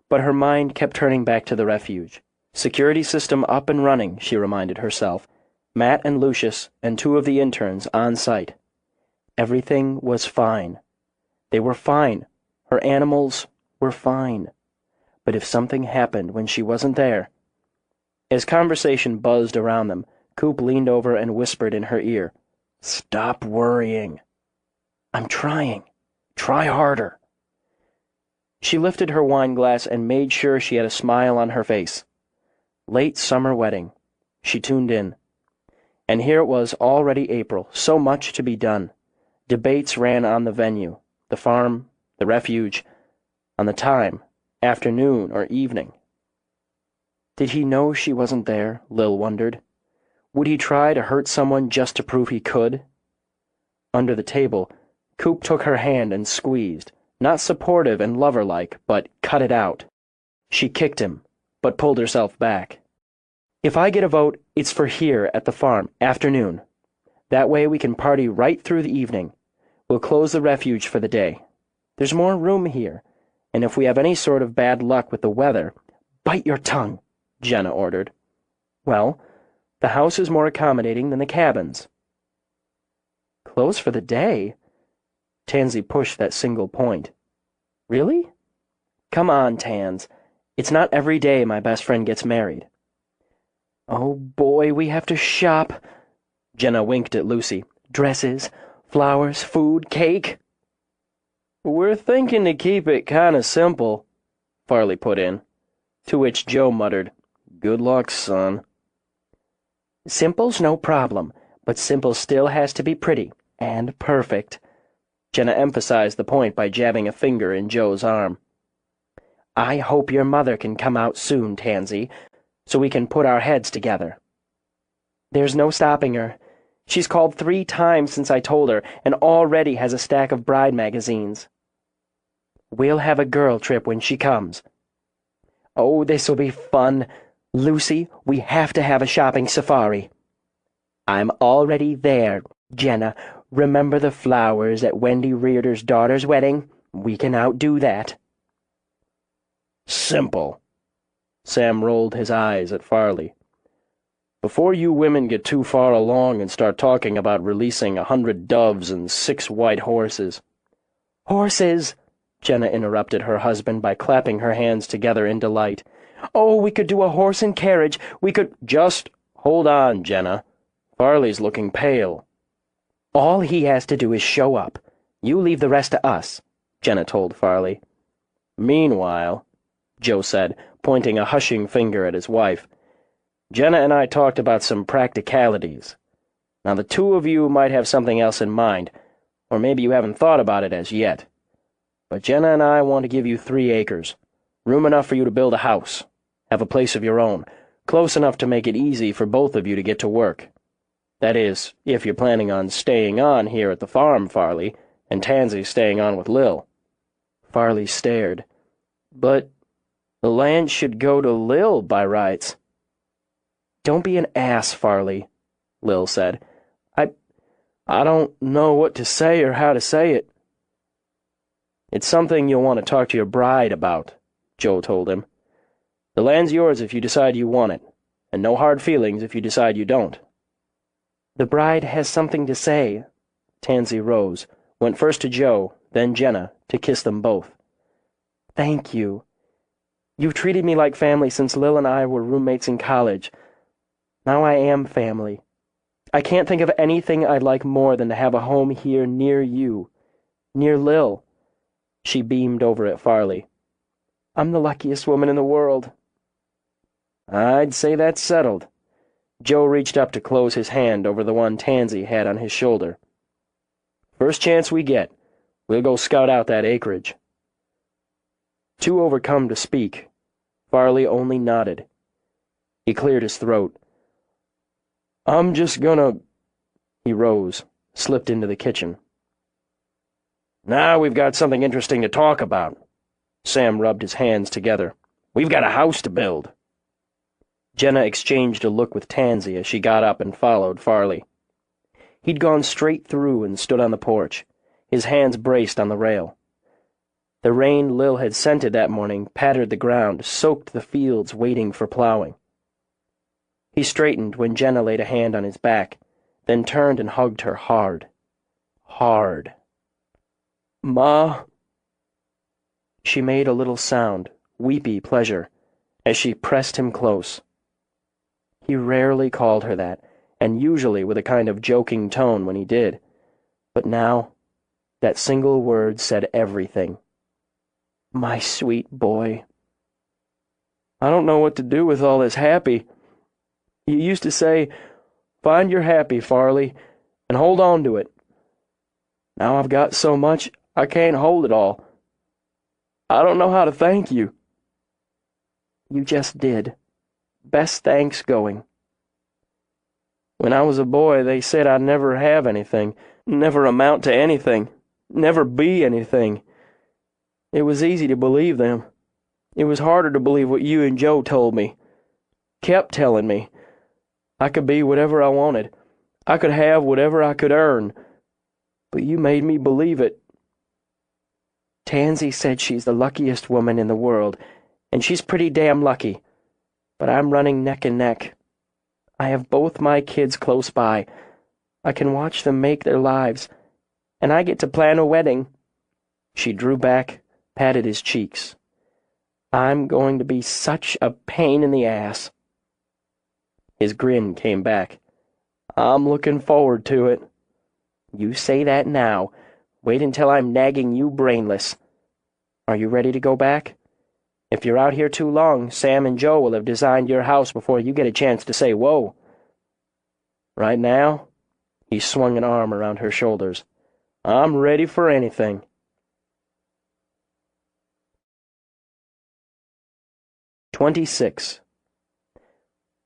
But her mind kept turning back to the refuge. Security system up and running, she reminded herself. Matt and Lucius and 2 of the interns on site. Everything was fine. They were fine. Her animals were fine. But if something happened when she wasn't there... As conversation buzzed around them, Coop leaned over and whispered in her ear, "Stop worrying." "I'm trying. Try harder." She lifted her wine glass and made sure she had a smile on her face. Late summer wedding. She tuned in. And here it was, already April, so much to be done. Debates ran on the venue, the farm, the refuge, on the time, afternoon or evening. Did he know she wasn't there, Lil wondered? Would he try to hurt someone just to prove he could? Under the table, Coop took her hand and squeezed, not supportive and lover-like, but cut it out. She kicked him, but pulled herself back. "If I get a vote, it's for here at the farm, afternoon. That way we can party right through the evening. We'll close the refuge for the day. There's more room here, and if we have any sort of bad luck with the weather..." "Bite your tongue," Jenna ordered. "Well, the house is more accommodating than the cabins." "Close for the day?" Tansy pushed that single point. "Really?" "Come on, Tans. It's not every day my best friend gets married." "Oh boy, we have to shop." Jenna winked at Lucy. "Dresses, flowers, food, cake." "We're thinking to keep it kinda simple," Farley put in, to which Joe muttered, "Good luck, son." "Simple's no problem, but simple still has to be pretty, and perfect." Jenna emphasized the point by jabbing a finger in Joe's arm. "I hope your mother can come out soon, Tansy, so we can put our heads together." "There's no stopping her. She's called 3 times since I told her, and already has a stack of bride magazines." "We'll have a girl trip when she comes." "Oh, this'll be fun. Lucy, we have to have a shopping safari." "I'm already there, Jenna. Remember the flowers at Wendy Rearder's daughter's wedding? We can outdo that." "Simple." Sam rolled his eyes at Farley. "Before you women get too far along and start talking about releasing 100 doves and 6 white horses..." "Horses!" Jenna interrupted her husband by clapping her hands together in delight. "Oh, we could do a horse and carriage. We could..." "Just hold on, Jenna. Farley's looking pale." "All he has to do is show up. You leave the rest to us," Jenna told Farley. "Meanwhile," Joe said, pointing a hushing finger at his wife, "Jenna and I talked about some practicalities. Now the 2 of you might have something else in mind, or maybe you haven't thought about it as yet. But Jenna and I want to give you 3 acres, room enough for you to build a house, have a place of your own, close enough to make it easy for both of you to get to work. That is, if you're planning on staying on here at the farm, Farley, and Tansy staying on with Lil." Farley stared. "But the land should go to Lil by rights." "Don't be an ass, Farley," Lil said. I don't know what to say or how to say it." "It's something you'll want to talk to your bride about," Joe told him. "The land's yours if you decide you want it, and no hard feelings if you decide you don't." "The bride has something to say." Tansy rose, went first to Joe, then Jenna, to kiss them both. "Thank you. You've treated me like family since Lil and I were roommates in college. Now I am family. I can't think of anything I'd like more than to have a home here near you, near Lil." She beamed over at Farley. "I'm the luckiest woman in the world." "I'd say that's settled." Joe reached up to close his hand over the one Tansy had on his shoulder. "First chance we get, we'll go scout out that acreage." Too overcome to speak, Farley only nodded. He cleared his throat. "I'm just gonna..." He rose, slipped into the kitchen. Now we've got something interesting to talk about. Sam rubbed his hands together. We've got a house to build. Jenna exchanged a look with Tansy as she got up and followed Farley. He'd gone straight through and stood on the porch, his hands braced on the rail. The rain Lil had scented that morning pattered the ground, soaked the fields waiting for plowing. He straightened when Jenna laid a hand on his back, then turned and hugged her hard. Hard. "Ma." She made a little sound, weepy pleasure, as she pressed him close. He rarely called her that, and usually with a kind of joking tone when he did. But now, that single word said everything. "My sweet boy." "I don't know what to do with all this happy. You used to say, 'Find your happy, Farley, and hold on to it.' Now I've got so much, I can't hold it all. I don't know how to thank you." "You just did. Best thanks going." "When I was a boy, they said I'd never have anything, never amount to anything, never be anything. It was easy to believe them. It was harder to believe what you and Joe told me. Kept telling me. I could be whatever I wanted. I could have whatever I could earn. But you made me believe it." "Tansy said she's the luckiest woman in the world, and she's pretty damn lucky. But I'm running neck and neck. I have both my kids close by. I can watch them make their lives, and I get to plan a wedding." She drew back, patted his cheeks. "I'm going to be such a pain in the ass." His grin came back. "I'm looking forward to it." "You say that now. Wait until I'm nagging you brainless. Are you ready to go back? If you're out here too long, Sam and Joe will have designed your house before you get a chance to say whoa. Right now," he swung an arm around her shoulders, "I'm ready for anything." "26.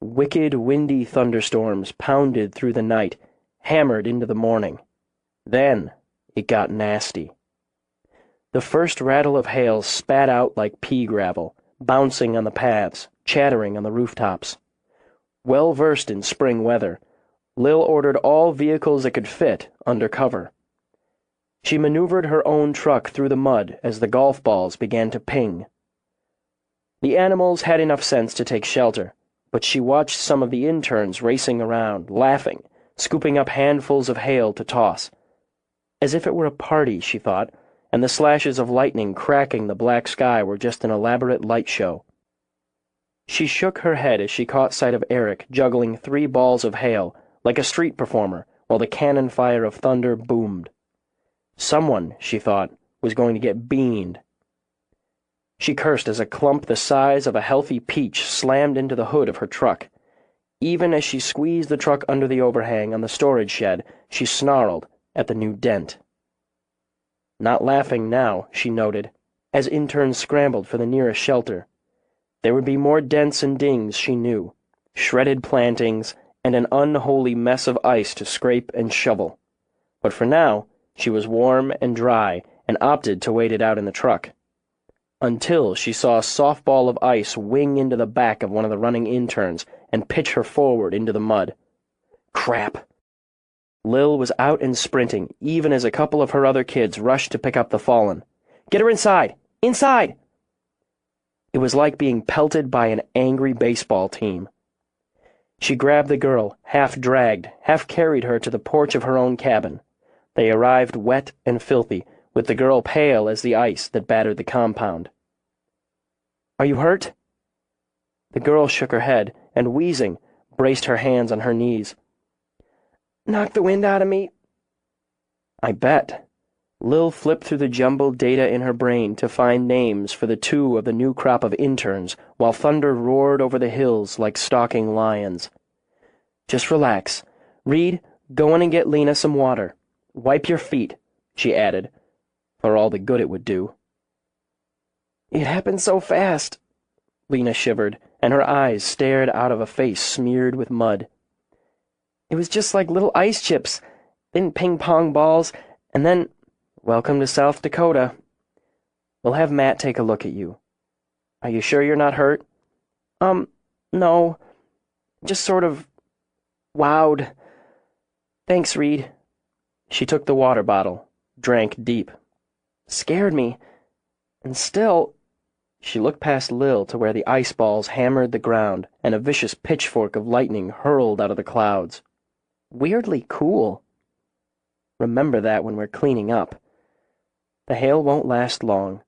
Wicked, windy thunderstorms pounded through the night, hammered into the morning. Then it got nasty. The first rattle of hail spat out like pea gravel, bouncing on the paths, chattering on the rooftops. Well versed in spring weather, Lil ordered all vehicles it could fit under cover. She maneuvered her own truck through the mud as the golf balls began to ping. The animals had enough sense to take shelter, but she watched some of the interns racing around, laughing, scooping up handfuls of hail to toss. As if it were a party, she thought, and the slashes of lightning cracking the black sky were just an elaborate light show. She shook her head as she caught sight of Eric juggling 3 balls of hail, like a street performer, while the cannon fire of thunder boomed. Someone, she thought, was going to get beaned. She cursed as a clump the size of a healthy peach slammed into the hood of her truck. Even as she squeezed the truck under the overhang on the storage shed, she snarled at the new dent. Not laughing now, she noted, as interns scrambled for the nearest shelter. There would be more dents and dings, she knew, shredded plantings, and an unholy mess of ice to scrape and shovel. But for now, she was warm and dry and opted to wait it out in the truck. Until she saw a softball of ice wing into the back of one of the running interns and pitch her forward into the mud. Crap! Lil was out and sprinting, even as a couple of her other kids rushed to pick up the fallen. "Get her inside! Inside!" It was like being pelted by an angry baseball team. She grabbed the girl, half-dragged, half-carried her to the porch of her own cabin. They arrived wet and filthy, with the girl pale as the ice that battered the compound. "Are you hurt?" The girl shook her head and, wheezing, braced her hands on her knees. "Knocked the wind out of me." "I bet." Lil flipped through the jumbled data in her brain to find names for the 2 of the new crop of interns, while thunder roared over the hills like stalking lions. "Just relax. Reed, go in and get Lena some water. Wipe your feet," she added, for all the good it would do. "It happened so fast." Lena shivered, and her eyes stared out of a face smeared with mud. "It was just like little ice chips, then ping-pong balls, and then Welcome to South Dakota. We'll have Matt take a look at you. Are you sure you're not hurt? No. Just sort of wowed. Thanks, Reed. She took the water bottle, drank deep. Scared me. And still... She looked past Lil to where the ice balls hammered the ground and a vicious pitchfork of lightning hurled out of the clouds. Weirdly cool. Remember that when we're cleaning up. The hail won't last long.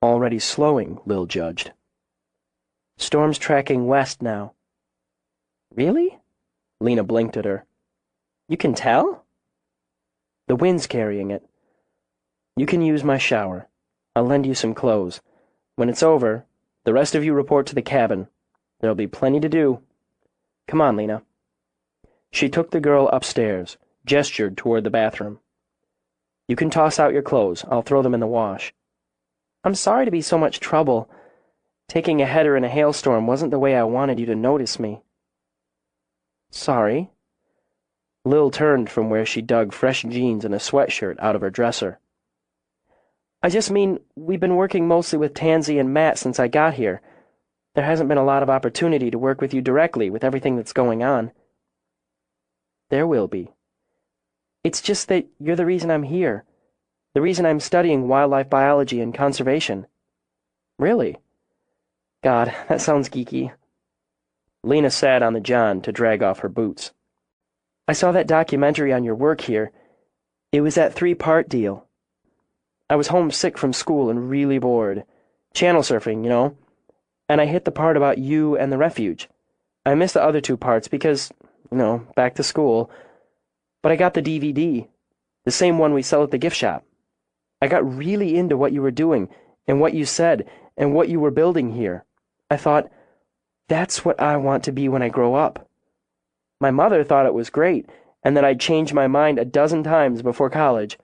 Already slowing, Lil judged. Storm's tracking west now. Really? Lena blinked at her. You can tell? The wind's carrying it. You can use my shower. I'll lend you some clothes. When it's over, the rest of you report to the cabin. There'll be plenty to do. Come on, Lena. She took the girl upstairs, gestured toward the bathroom. You can toss out your clothes. I'll throw them in the wash. I'm sorry to be so much trouble. Taking a header in a hailstorm wasn't the way I wanted you to notice me. Sorry. Lil turned from where she dug fresh jeans and a sweatshirt out of her dresser. I just mean, we've been working mostly with Tansy and Matt since I got here. There hasn't been a lot of opportunity to work with you directly with everything that's going on. There will be. It's just that you're the reason I'm here. The reason I'm studying wildlife biology and conservation. Really? God, that sounds geeky. Lena sat on the john to drag off her boots. I saw that documentary on your work here. It was that 3-part deal. I was homesick from school and really bored. Channel surfing, you know. And I hit the part about you and the refuge. I missed the other 2 parts because, back to school. But I got the DVD, the same one we sell at the gift shop. I got really into what you were doing and what you said and what you were building here. I thought, that's what I want to be when I grow up. My mother thought it was great and that I'd change my mind a dozen times before college.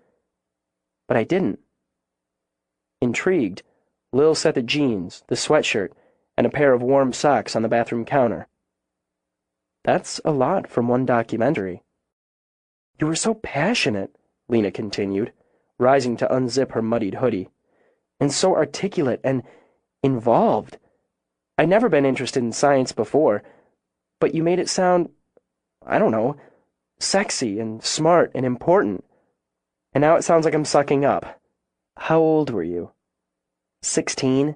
But I didn't. Intrigued, Lil set the jeans, the sweatshirt, and a pair of warm socks on the bathroom counter. That's a lot from one documentary. You were so passionate, Lena continued, rising to unzip her muddied hoodie. And so articulate and involved. I'd never been interested in science before, but you made it sound, I don't know, sexy and smart and important. And now it sounds like I'm sucking up. How old were you? 16.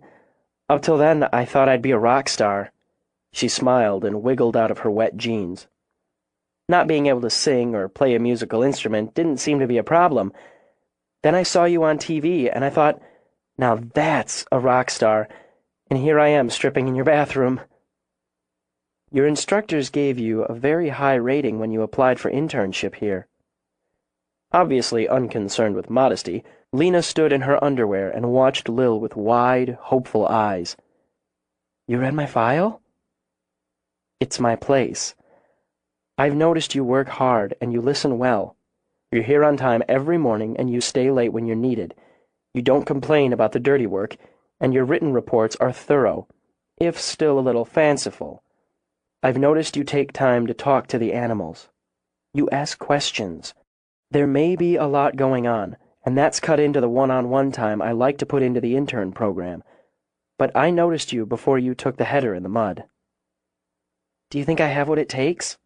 Up till then, I thought I'd be a rock star. She smiled and wiggled out of her wet jeans. Not being able to sing or play a musical instrument didn't seem to be a problem. Then I saw you on TV, and I thought, now that's a rock star, and here I am stripping in your bathroom. Your instructors gave you a very high rating when you applied for internship here. Obviously unconcerned with modesty, Lena stood in her underwear and watched Lil with wide, hopeful eyes. You read my file? It's my place. I've noticed you work hard and you listen well. You're here on time every morning and you stay late when you're needed. You don't complain about the dirty work, and your written reports are thorough, if still a little fanciful. I've noticed you take time to talk to the animals. You ask questions. There may be a lot going on, and that's cut into the one-on-one time I like to put into the intern program. But I noticed you before you took the header in the mud. Do you think I have what it takes?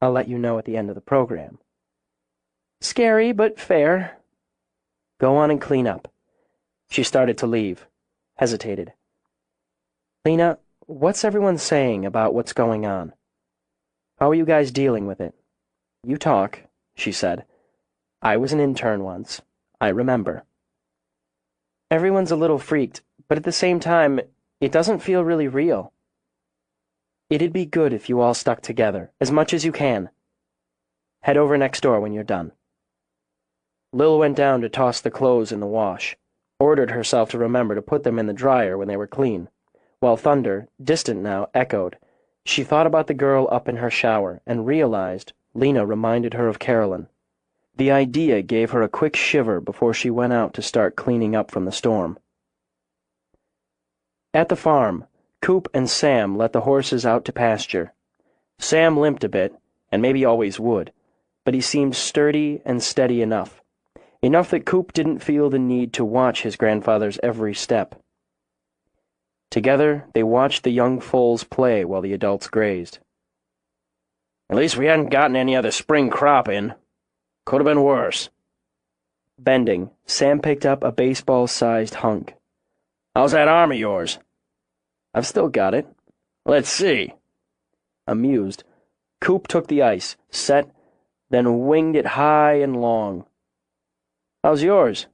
I'll let you know at the end of the program. Scary, but fair. Go on and clean up. She started to leave, hesitated. Lena, what's everyone saying about what's going on? How are you guys dealing with it? You talk, she said. I was an intern once. I remember. Everyone's a little freaked, but at the same time, it doesn't feel really real. It'd be good if you all stuck together, as much as you can. Head over next door when you're done. Lil went down to toss the clothes in the wash, ordered herself to remember to put them in the dryer when they were clean, while thunder, distant now, echoed. She thought about the girl up in her shower and realized Lena reminded her of Carolyn. The idea gave her a quick shiver before she went out to start cleaning up from the storm. At the farm, Coop and Sam let the horses out to pasture. Sam limped a bit, and maybe always would, but he seemed sturdy and steady enough. enough that Coop didn't feel the need to watch his grandfather's every step. Together, they watched the young foals play while the adults grazed. At least we hadn't gotten any other spring crop in. Could have been worse. Bending, Sam picked up a baseball-sized hunk. How's that arm of yours? I've still got it. Let's see. Amused, Coop took the ice, set, then winged it high and long. How's yours?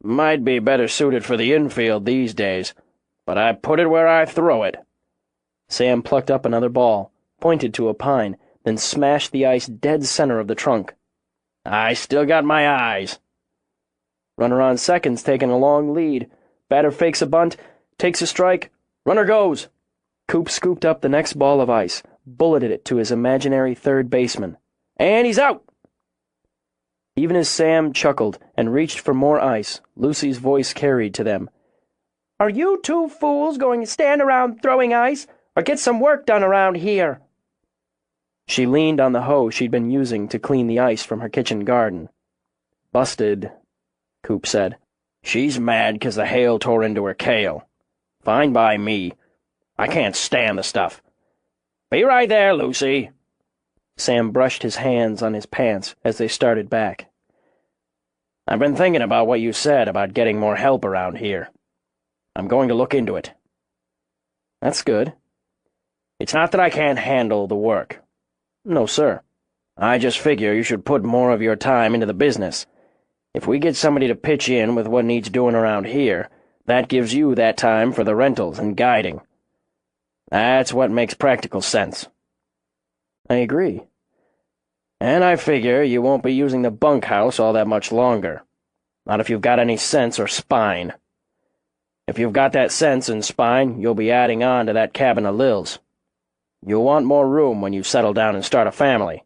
Might be better suited for the infield these days, but I put it where I throw it. Sam plucked up another ball, pointed to a pine, then smashed the ice dead center of the trunk. I still got my eyes. Runner on second's taking a long lead. Batter fakes a bunt, takes a strike. Runner goes. Coop scooped up the next ball of ice, bulleted it to his imaginary third baseman. And he's out! Even as Sam chuckled and reached for more ice, Lucy's voice carried to them. Are you two fools going to stand around throwing ice, or get some work done around here? She leaned on the hoe she'd been using to clean the ice from her kitchen garden. Busted, Coop said. She's mad 'cause the hail tore into her kale. Fine by me. I can't stand the stuff. Be right there, Lucy. Sam brushed his hands on his pants as they started back. I've been thinking about what you said about getting more help around here. I'm going to look into it. That's good. It's not that I can't handle the work. No, sir. I just figure you should put more of your time into the business. If we get somebody to pitch in with what needs doing around here, that gives you that time for the rentals and guiding. That's what makes practical sense. I agree. And I figure you won't be using the bunkhouse all that much longer. Not if you've got any sense or spine. If you've got that sense and spine, you'll be adding on to that cabin of Lil's. You'll want more room when you settle down and start a family.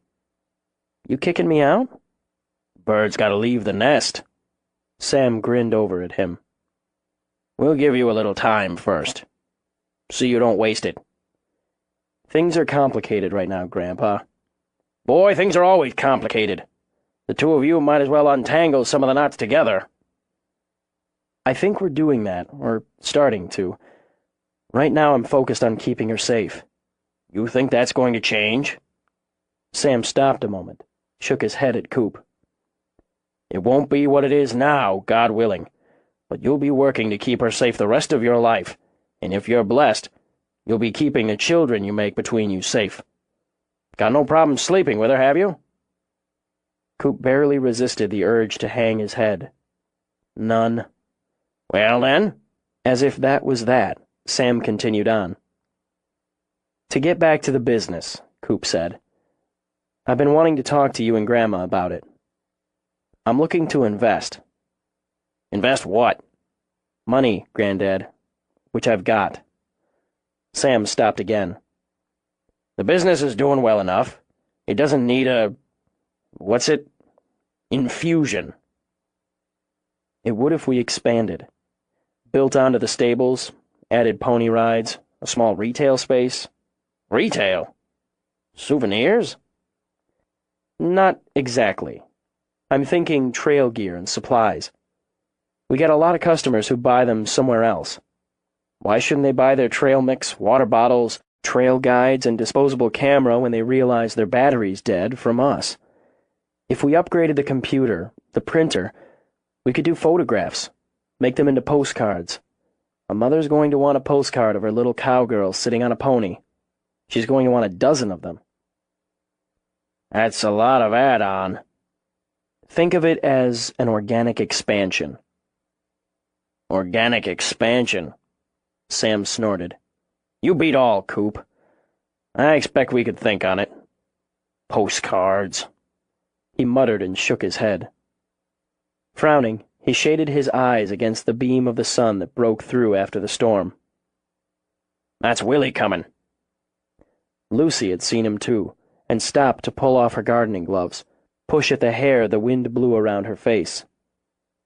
You kicking me out? Bird's gotta leave the nest. Sam grinned over at him. We'll give you a little time first. See you don't waste it. Things are complicated right now, Grandpa. Boy, things are always complicated. The two of you might as well untangle some of the knots together. I think we're doing that, or starting to. Right now I'm focused on keeping her safe. You think that's going to change? Sam stopped a moment, shook his head at Coop. It won't be what it is now, God willing, but you'll be working to keep her safe the rest of your life, and if you're blessed, you'll be keeping the children you make between you safe. Got no problem sleeping with her, have you? Coop barely resisted the urge to hang his head. None. Well, then? As if that was that, Sam continued on. To get back to the business, Coop said. I've been wanting to talk to you and Grandma about it. I'm looking to invest. Invest what? Money, Granddad, which I've got. Sam stopped again. The business is doing well enough. It doesn't need infusion. It would if we expanded. Built onto the stables, added pony rides, a small retail space. Retail? Souvenirs? Not exactly. I'm thinking trail gear and supplies. We get a lot of customers who buy them somewhere else. Why shouldn't they buy their trail mix, water bottles, trail guides, and disposable camera when they realize their battery's dead from us? If we upgraded the computer, the printer, we could do photographs, make them into postcards. A mother's going to want a postcard of her little cowgirl sitting on a pony. She's going to want a dozen of them. That's a lot of add-on. Think of it as an organic expansion. Organic expansion? Sam snorted. You beat all, Coop. I expect we could think on it. Postcards. He muttered and shook his head. Frowning, he shaded his eyes against the beam of the sun that broke through after the storm. That's Willie coming. Lucy had seen him too, and stopped to pull off her gardening gloves, push at the hair the wind blew around her face.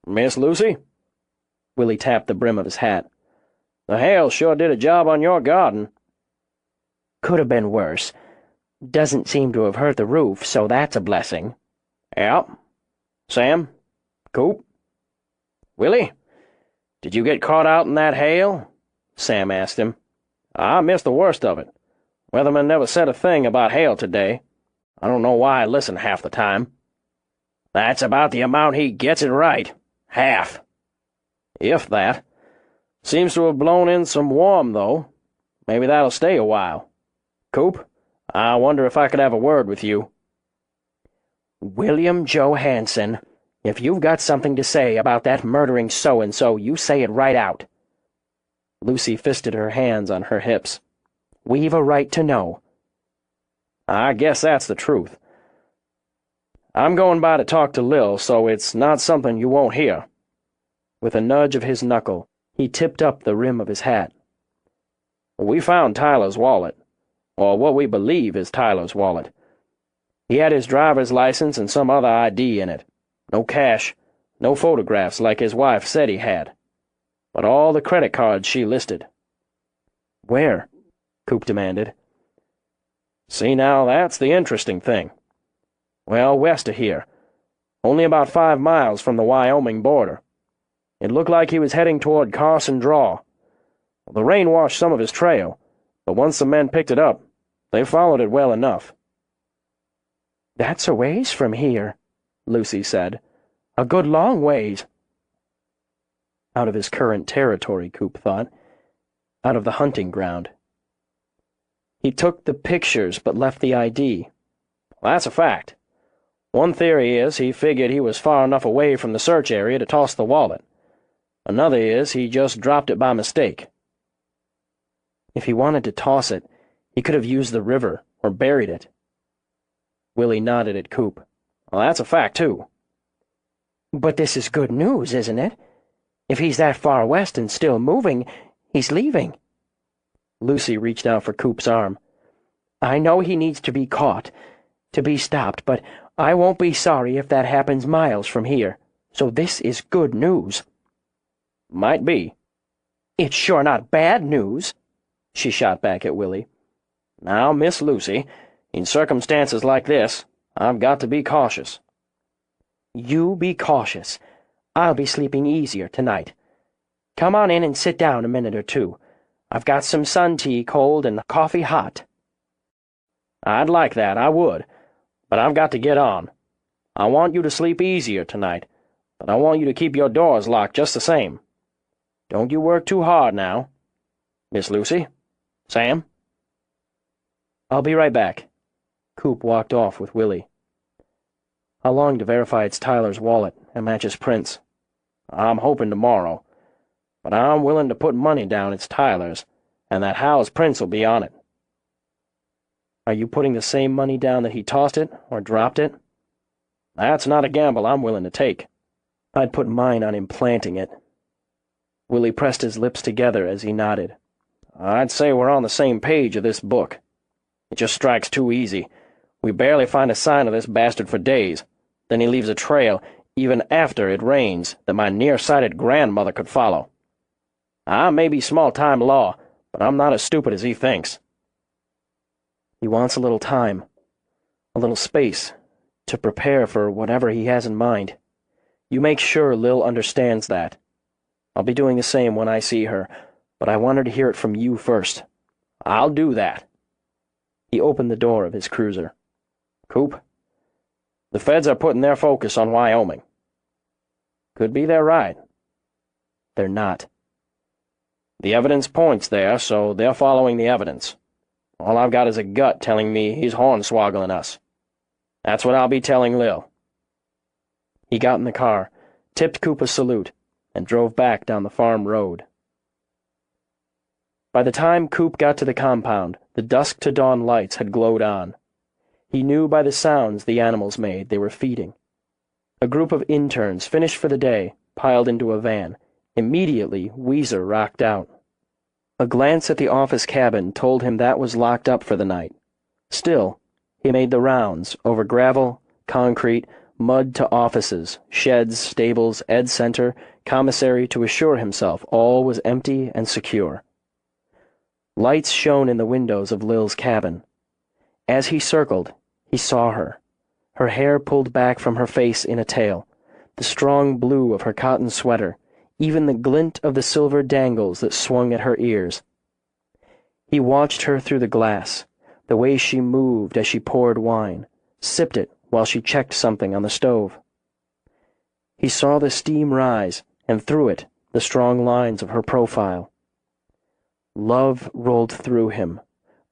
Miss Lucy? Willie tapped the brim of his hat. The hail sure did a job on your garden. Could have been worse. Doesn't seem to have hurt the roof, so that's a blessing. Yeah. Sam, Coop? Willie? Did you get caught out in that hail? Sam asked him. I missed the worst of it. Weatherman never said a thing about hail today. I don't know why I listen half the time. That's about the amount he gets it right. Half. If that. Seems to have blown in some warm, though. Maybe that'll stay a while. Coop, I wonder if I could have a word with you. William Johansen, if you've got something to say about that murdering so-and-so, you say it right out. Lucy fisted her hands on her hips. We've a right to know. I guess that's the truth. I'm going by to talk to Lil, so it's not something you won't hear. With a nudge of his knuckle, he tipped up the rim of his hat. We found Tyler's wallet, or what we believe is Tyler's wallet. He had his driver's license and some other ID in it. No cash, no photographs like his wife said he had. But all the credit cards she listed. Where? Coop demanded. See now, that's the interesting thing. Well, west of here. Only about 5 miles from the Wyoming border. It looked like he was heading toward Carson Draw. The rain washed some of his trail, but once the men picked it up, they followed it well enough. That's a ways from here, Lucy said. A good long ways. Out of his current territory, Coop thought. Out of the hunting ground. He took the pictures but left the ID. That's a fact. One theory is he figured he was far enough away from the search area to toss the wallet. Another is he just dropped it by mistake. If he wanted to toss it, he could have used the river or buried it. Willie nodded at Coop. Well, that's a fact, too. But this is good news, isn't it? If he's that far west and still moving, he's leaving. Lucy reached out for Coop's arm. I know he needs to be caught, to be stopped, but I won't be sorry if that happens miles from here. So this is good news. Might be. It's sure not bad news, she shot back at Willie. Now, Miss Lucy, in circumstances like this, I've got to be cautious. You be cautious. I'll be sleeping easier tonight. Come on in and sit down a minute or two. I've got some sun tea cold and coffee hot. I'd like that, I would, but I've got to get on. I want you to sleep easier tonight, but I want you to keep your doors locked just the same. Don't you work too hard now. Miss Lucy? Sam? I'll be right back. Coop walked off with Willie. How long to verify it's Tyler's wallet and match his prints? I'm hoping tomorrow, but I'm willing to put money down it's Tyler's, and that Hal's prints will be on it. Are you putting the same money down that he tossed it or dropped it? That's not a gamble I'm willing to take. I'd put mine on him planting it. Willie pressed his lips together as he nodded. I'd say we're on the same page of this book. It just strikes too easy. We barely find a sign of this bastard for days. Then he leaves a trail, even after it rains, that my nearsighted grandmother could follow. I may be small-time law, but I'm not as stupid as he thinks. He wants a little time, a little space, to prepare for whatever he has in mind. You make sure Lil understands that. I'll be doing the same when I see her, but I want her to hear it from you first. I'll do that. He opened the door of his cruiser. Coop, the feds are putting their focus on Wyoming. Could be they're right. They're not. The evidence points there, so they're following the evidence. All I've got is a gut telling me he's hornswoggling us. That's what I'll be telling Lil. He got in the car, tipped Coop a salute, and drove back down the farm road. By the time Coop got to the compound, the dusk-to-dawn lights had glowed on. He knew by the sounds the animals made they were feeding. A group of interns, finished for the day, piled into a van. Immediately, Weezer rocked out. A glance at the office cabin told him that was locked up for the night. Still, he made the rounds over gravel, concrete, mud to offices, sheds, stables, ed center, commissary to assure himself all was empty and secure. Lights shone in the windows of Lil's cabin. As he circled, he saw her, her hair pulled back from her face in a tail, the strong blue of her cotton sweater, even the glint of the silver dangles that swung at her ears. He watched her through the glass, the way she moved as she poured wine, sipped it while she checked something on the stove. He saw the steam rise, and through it, the strong lines of her profile. Love rolled through him,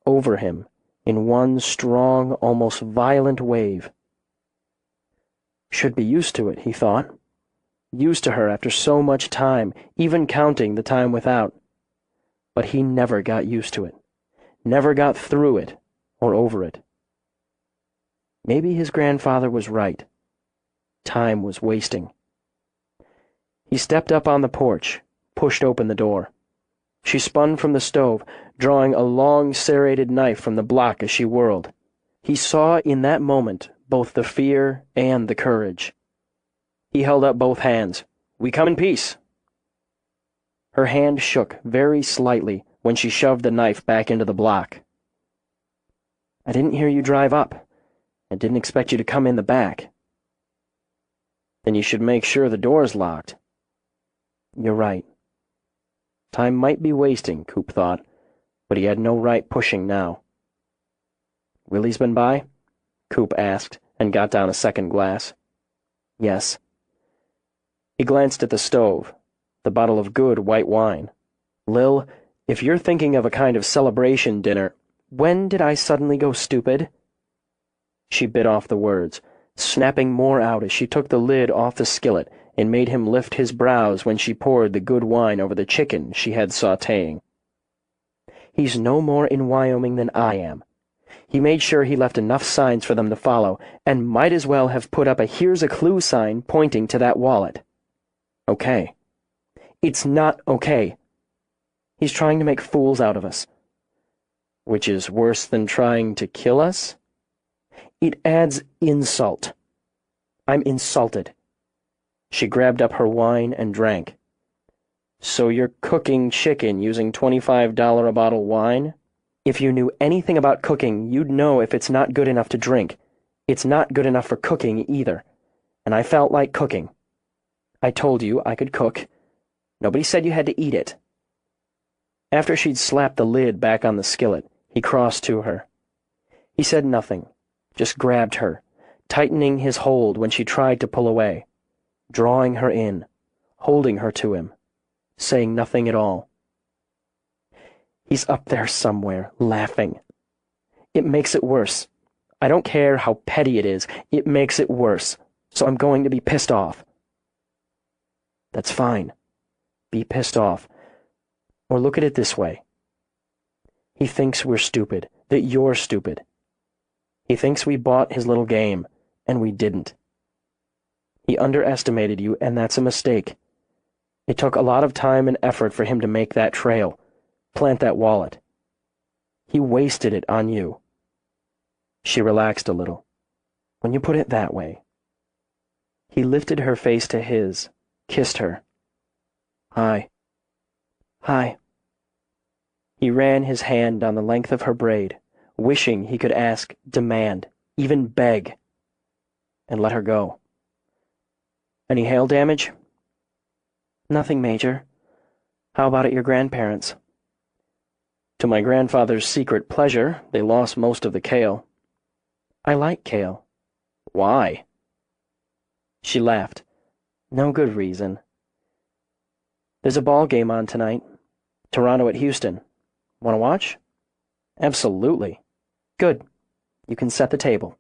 over him, in one strong, almost violent wave. Should be used to it, he thought. Used to her after so much time, even counting the time without. But he never got used to it, never got through it or over it. Maybe his grandfather was right. Time was wasting. He stepped up on the porch, pushed open the door. She spun from the stove, drawing a long serrated knife from the block as she whirled. He saw in that moment both the fear and the courage. He held up both hands. "We come in peace." Her hand shook very slightly when she shoved the knife back into the block. "I didn't hear you drive up. I didn't expect you to come in the back." "Then you should make sure the door's locked." "You're right." Time might be wasting, Coop thought, but he had no right pushing now. "Willie's been by?" Coop asked, and got down a second glass. "Yes." He glanced at the stove, the bottle of good white wine. "Lil, if you're thinking of a kind of celebration dinner, when did I suddenly go stupid?" She bit off the words, snapping more out as she took the lid off the skillet and made him lift his brows when she poured the good wine over the chicken she had sautéing. "He's no more in Wyoming than I am. He made sure he left enough signs for them to follow, and might as well have put up a 'Here's a clue' sign pointing to that wallet. Okay. It's not okay. He's trying to make fools out of us." "Which is worse than trying to kill us?" "It adds insult. I'm insulted." She grabbed up her wine and drank. "So you're cooking chicken using $25 a bottle wine? If you knew anything about cooking, you'd know if it's not good enough to drink, it's not good enough for cooking either. And I felt like cooking. I told you I could cook. Nobody said you had to eat it." After she'd slapped the lid back on the skillet, he crossed to her. He said nothing, just grabbed her, tightening his hold when she tried to pull away, drawing her in, holding her to him, saying nothing at all. "He's up there somewhere, laughing. It makes it worse. I don't care how petty it is, it makes it worse, so I'm going to be pissed off." "That's fine. Be pissed off. Or look at it this way. He thinks we're stupid, that you're stupid. He thinks we bought his little game, and we didn't. He underestimated you, and that's a mistake. It took a lot of time and effort for him to make that trail, plant that wallet. He wasted it on you." She relaxed a little. "When you put it that way." He lifted her face to his, kissed her. "Hi." "Hi." He ran his hand down the length of her braid, wishing he could ask, demand, even beg, and let her go. "Any hail damage?" "Nothing major. How about at your grandparents'?" "To my grandfather's secret pleasure, they lost most of the kale." "I like kale." "Why?" She laughed. "No good reason." "There's a ball game on tonight. Toronto at Houston. Want to watch?" "Absolutely." "Good. You can set the table."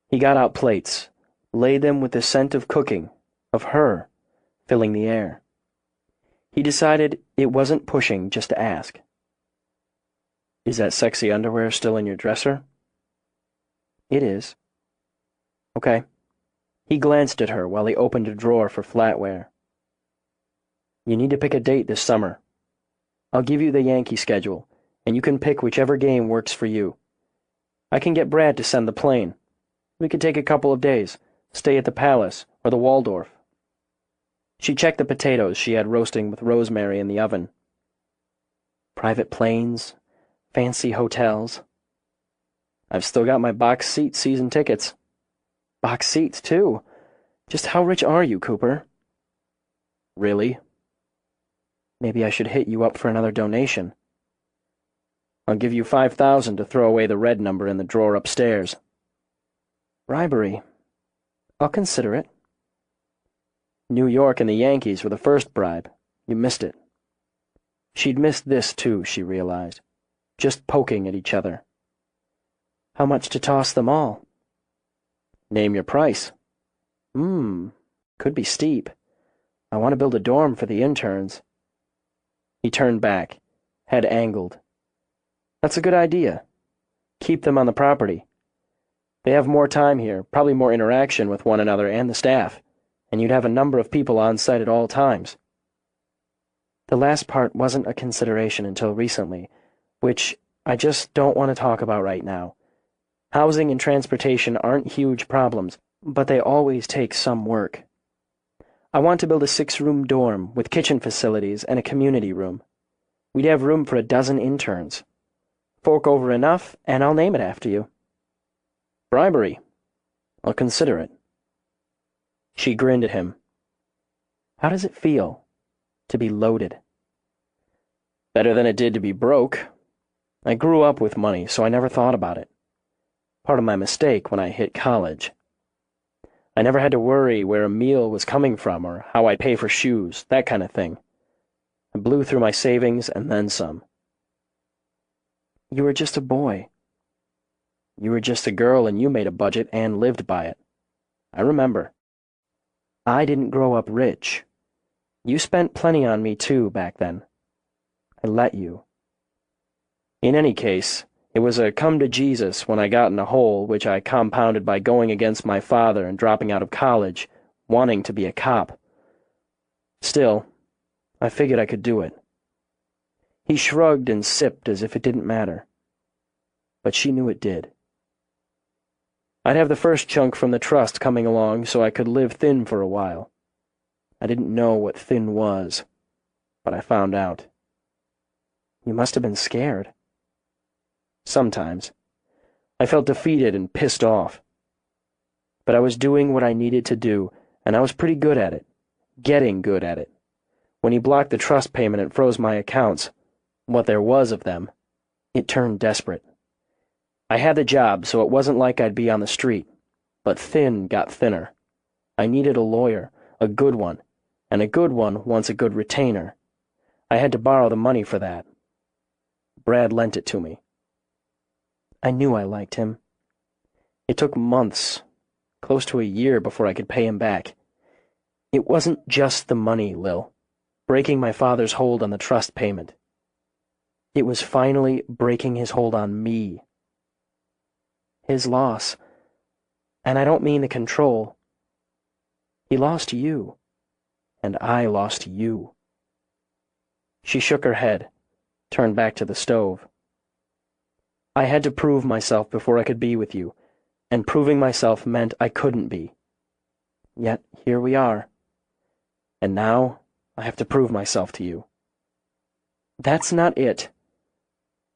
He got out plates, laid them with the scent of cooking, of her, filling the air. He decided it wasn't pushing just to ask. "Is that sexy underwear still in your dresser?" "It is." "Okay." He glanced at her while he opened a drawer for flatware. "You need to pick a date this summer. I'll give you the Yankee schedule, and you can pick whichever game works for you. I can get Brad to send the plane. We could take a couple of days, stay at the Palace or the Waldorf." She checked the potatoes she had roasting with rosemary in the oven. "Private planes, fancy hotels." "I've still got my box seat season tickets." "Box seats, too. Just how rich are you, Cooper? Really? Maybe I should hit you up for another donation. I'll give you 5,000 to throw away the red number in the drawer upstairs. Bribery. I'll consider it. New York and the Yankees were the first bribe. You missed it. She'd missed this, too, she realized. Just poking at each other. How much to toss them all? Name your price. Could be steep. I want to build a dorm for the interns. He turned back, head angled. That's a good idea. Keep them on the property. They have more time here, probably more interaction with one another and the staff, and you'd have a number of people on site at all times. The last part wasn't a consideration until recently, which I just don't want to talk about right now. Housing and transportation aren't huge problems, but they always take some work. I want to build a 6-room dorm with kitchen facilities and a community room. We'd have room for 12 interns. Fork over enough, and I'll name it after you. Bribery. I'll consider it. She grinned at him. How does it feel to be loaded? Better than it did to be broke. I grew up with money, so I never thought about it. Part of my mistake when I hit college. I never had to worry where a meal was coming from or how I'd pay for shoes, that kind of thing. I blew through my savings and then some. You were just a boy. You were just a girl and you made a budget and lived by it. I remember. I didn't grow up rich. You spent plenty on me too back then. I let you. In any case, it was a come to Jesus when I got in a hole which I compounded by going against my father and dropping out of college, wanting to be a cop. Still, I figured I could do it. He shrugged and sipped as if it didn't matter. But she knew it did. I'd have the first chunk from the trust coming along so I could live thin for a while. I didn't know what thin was, but I found out. You must have been scared. Sometimes. I felt defeated and pissed off. But I was doing what I needed to do, and I was pretty good at it. Getting good at it. When he blocked the trust payment and froze my accounts, what there was of them, it turned desperate. I had the job, so it wasn't like I'd be on the street, but thin got thinner. I needed a lawyer, a good one, and a good one wants a good retainer. I had to borrow the money for that. Brad lent it to me. I knew I liked him. It took months, close to a year before I could pay him back. It wasn't just the money, Lil, breaking my father's hold on the trust payment. It was finally breaking his hold on me. His loss, and I don't mean the control. He lost you, and I lost you. She shook her head, turned back to the stove. I had to prove myself before I could be with you, and proving myself meant I couldn't be. Yet here we are. And now I have to prove myself to you. That's not it.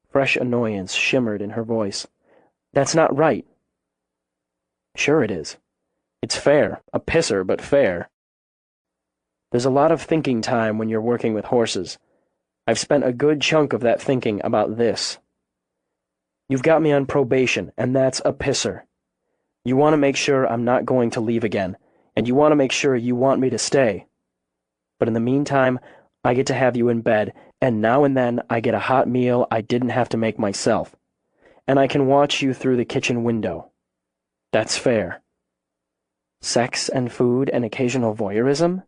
Fresh annoyance shimmered in her voice. That's not right. Sure it is. It's fair, a pisser, but fair. There's a lot of thinking time when you're working with horses. I've spent a good chunk of that thinking about this. You've got me on probation, and that's a pisser. You want to make sure I'm not going to leave again, and you want to make sure you want me to stay. But in the meantime, I get to have you in bed, and now and then I get a hot meal I didn't have to make myself. And I can watch you through the kitchen window. That's fair. Sex and food and occasional voyeurism?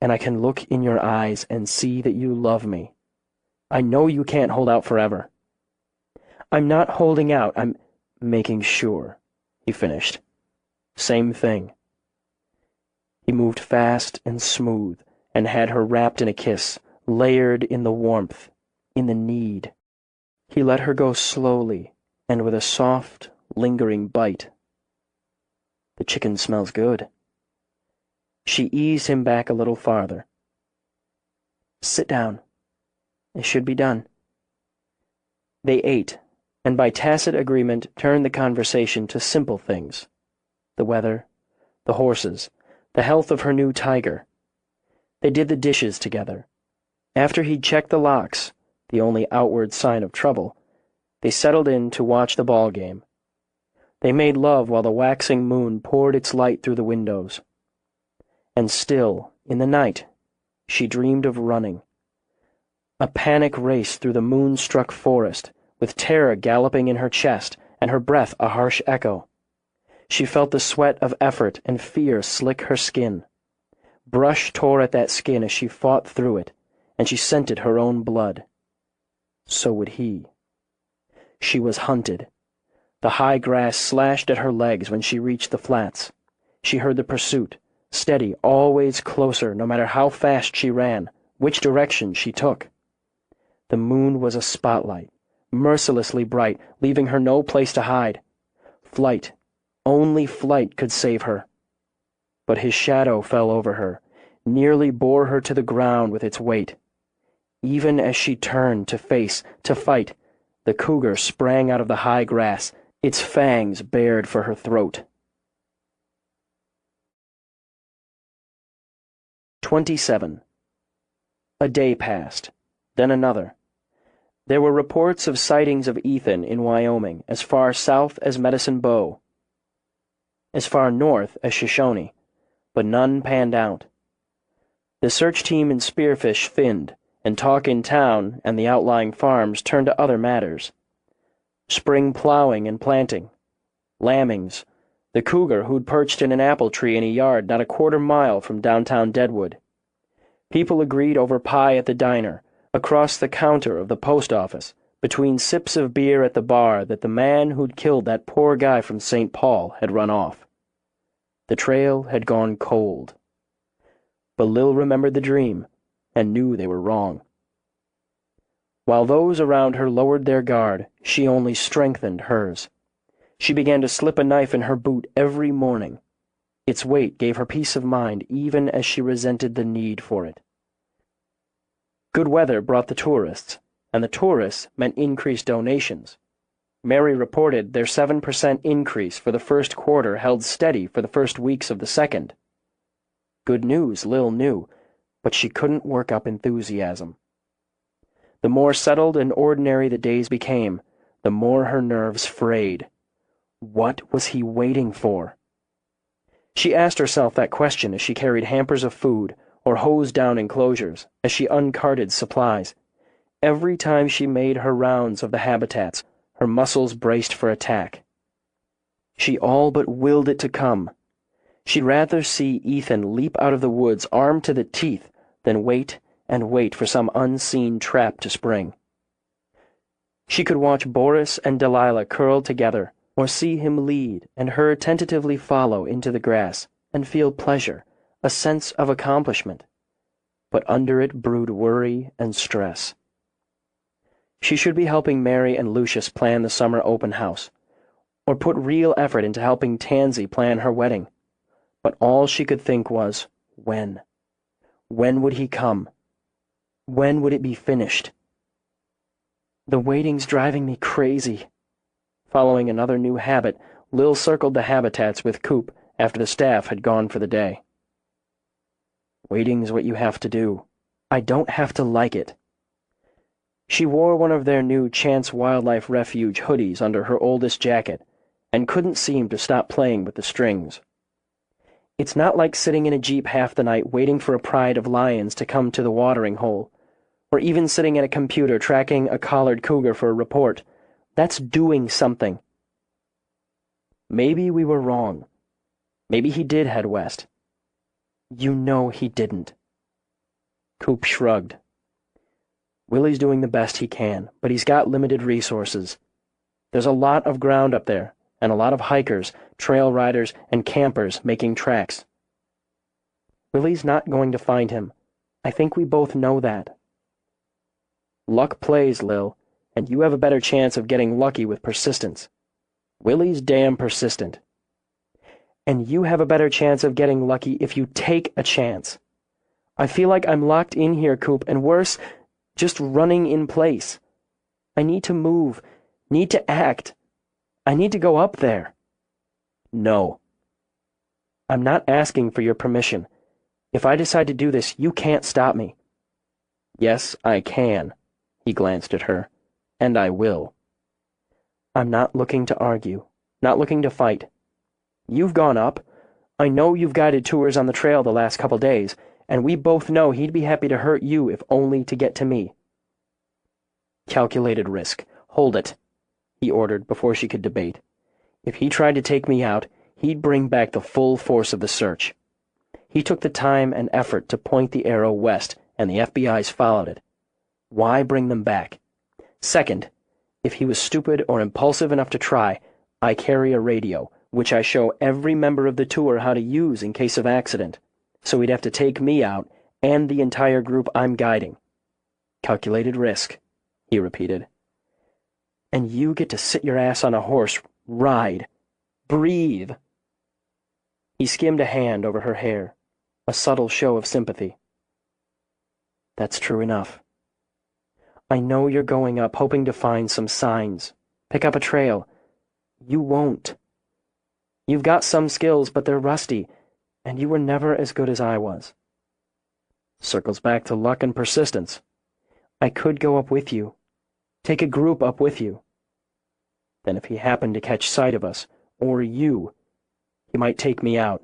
And I can look in your eyes and see that you love me. I know you can't hold out forever. I'm not holding out, I'm making sure, he finished. Same thing. He moved fast and smooth and had her wrapped in a kiss, layered in the warmth, in the need. He let her go slowly and with a soft, lingering bite. The chicken smells good. She eased him back a little farther. Sit down. It should be done. They ate, and by tacit agreement turned the conversation to simple things. The weather, the horses, the health of her new tiger. They did the dishes together. After he'd checked the locks, the only outward sign of trouble, they settled in to watch the ball game. They made love while the waxing moon poured its light through the windows. And still, in the night, she dreamed of running. A panic race through the moon-struck forest, with terror galloping in her chest and her breath a harsh echo. She felt the sweat of effort and fear slick her skin. Brush tore at that skin as she fought through it, and she scented her own blood. So would he. She was hunted. The high grass slashed at her legs when she reached the flats. She heard the pursuit, steady, always closer, no matter how fast she ran, which direction she took. The moon was a spotlight, mercilessly bright, leaving her no place to hide. Flight, only flight could save her. But his shadow fell over her, nearly bore her to the ground with its weight. Even as she turned to face, to fight, the cougar sprang out of the high grass, its fangs bared for her throat. 27. A day passed, then another. There were reports of sightings of Ethan in Wyoming, as far south as Medicine Bow, as far north as Shoshone, but none panned out. The search team in Spearfish thinned, and talk in town and the outlying farms turned to other matters. Spring plowing and planting, lambings, the cougar who'd perched in an apple tree in a yard not a quarter-mile from downtown Deadwood. People agreed over pie at the diner, across the counter of the post office, between sips of beer at the bar, that the man who'd killed that poor guy from St. Paul had run off. The trail had gone cold. But Lil remembered the dream, and knew they were wrong. While those around her lowered their guard, she only strengthened hers. She began to slip a knife in her boot every morning. Its weight gave her peace of mind even as she resented the need for it. Good weather brought the tourists, and the tourists meant increased donations. Mary reported their 7% increase for the first quarter held steady for the first weeks of the second. Good news, Lil knew, but she couldn't work up enthusiasm. The more settled and ordinary the days became, the more her nerves frayed. What was he waiting for? She asked herself that question as she carried hampers of food or hosed down enclosures, as she uncarted supplies. Every time she made her rounds of the habitats, her muscles braced for attack. She all but willed it to come. She'd rather see Ethan leap out of the woods armed to the teeth than wait and wait for some unseen trap to spring. She could watch Boris and Delilah curl together, or see him lead and her tentatively follow into the grass, and feel pleasure, a sense of accomplishment. But under it brewed worry and stress. She should be helping Mary and Lucius plan the summer open house, or put real effort into helping Tansy plan her wedding. But all she could think was, when? When would he come? When would it be finished? The waiting's driving me crazy. Following another new habit, Lil circled the habitats with Coop after the staff had gone for the day. Waiting's what you have to do. I don't have to like it. She wore one of their new Chance Wildlife Refuge hoodies under her oldest jacket, and couldn't seem to stop playing with the strings. It's not like sitting in a jeep half the night waiting for a pride of lions to come to the watering hole, or even sitting at a computer tracking a collared cougar for a report. That's doing something. Maybe we were wrong. Maybe he did head west. You know he didn't. Coop shrugged. Willie's doing the best he can, but he's got limited resources. There's a lot of ground up there, and a lot of hikers, trail riders, and campers making tracks. Willie's not going to find him. I think we both know that. Luck plays, Lil, and you have a better chance of getting lucky with persistence. Willie's damn persistent. And you have a better chance of getting lucky if you take a chance. I feel like I'm locked in here, Coop, and worse, just running in place. I need to move, need to act. I need to go up there. No. I'm not asking for your permission. If I decide to do this, you can't stop me." "Yes, I can." He glanced at her. "And I will." "I'm not looking to argue, not looking to fight. You've gone up. I know you've guided tours on the trail the last couple days, and we both know he'd be happy to hurt you if only to get to me." "Calculated risk. Hold it," he ordered before she could debate. "If he tried to take me out, he'd bring back the full force of the search. He took the time and effort to point the arrow west, and the FBI's followed it. Why bring them back? Second, if he was stupid or impulsive enough to try, I carry a radio, which I show every member of the tour how to use in case of accident, so he'd have to take me out and the entire group I'm guiding. Calculated risk," he repeated. "And you get to sit your ass on a horse, ride, breathe." He skimmed a hand over her hair, a subtle show of sympathy. "That's true enough. I know you're going up hoping to find some signs, pick up a trail. You won't. You've got some skills, but they're rusty, and you were never as good as I was." Circles back to luck and persistence. I could go up with you, take a group up with you. Then if he happened to catch sight of us, or you, he might take me out.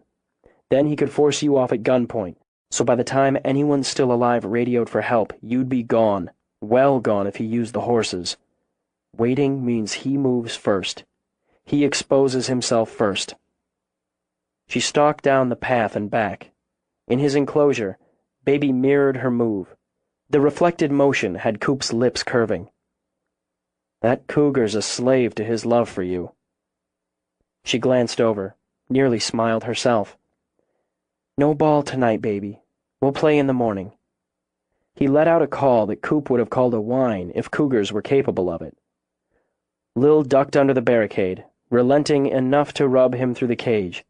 Then he could force you off at gunpoint, so by the time anyone still alive radioed for help, you'd be gone, well gone if he used the horses. Waiting means he moves first. He exposes himself first. She stalked down the path and back. In his enclosure, Baby mirrored her move. The reflected motion had Coop's lips curving. "That cougar's a slave to his love for you." She glanced over, nearly smiled herself. "No ball tonight, baby. We'll play in the morning." He let out a call that Coop would have called a whine if cougars were capable of it. Lil ducked under the barricade, relenting enough to rub him through the cage.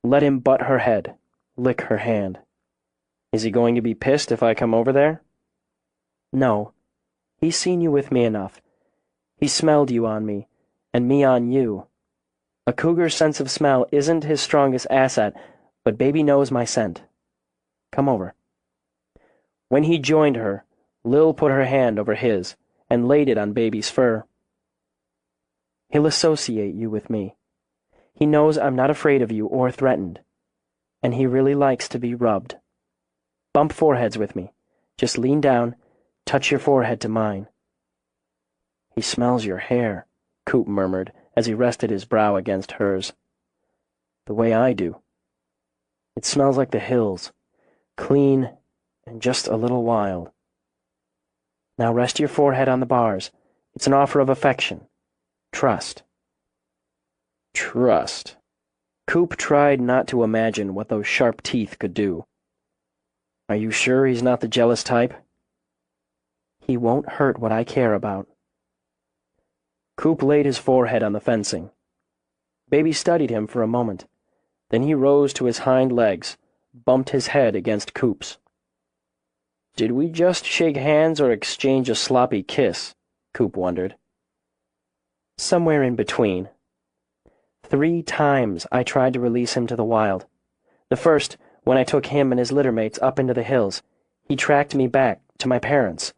Let him butt her head, lick her hand. "Is he going to be pissed if I come over there?" "No. He's seen you with me enough. He smelled you on me, and me on you. A cougar's sense of smell isn't his strongest asset, but Baby knows my scent. Come over." When he joined her, Lil put her hand over his and laid it on Baby's fur. "He'll associate you with me. He knows I'm not afraid of you or threatened, and he really likes to be rubbed. Bump foreheads with me. Just lean down, touch your forehead to mine." "He smells your hair," Coop murmured as he rested his brow against hers. "The way I do. It smells like the hills, clean and just a little wild. Now rest your forehead on the bars. It's an offer of affection. Trust." Trust. Coop tried not to imagine what those sharp teeth could do. "Are you sure he's not the jealous type?" "He won't hurt what I care about." Coop laid his forehead on the fencing. Baby studied him for a moment. Then he rose to his hind legs, bumped his head against Coop's. "Did we just shake hands or exchange a sloppy kiss?" Coop wondered. "Somewhere in between. 3 times I tried to release him to the wild. The first, when I took him and his littermates up into the hills, he tracked me back to my parents.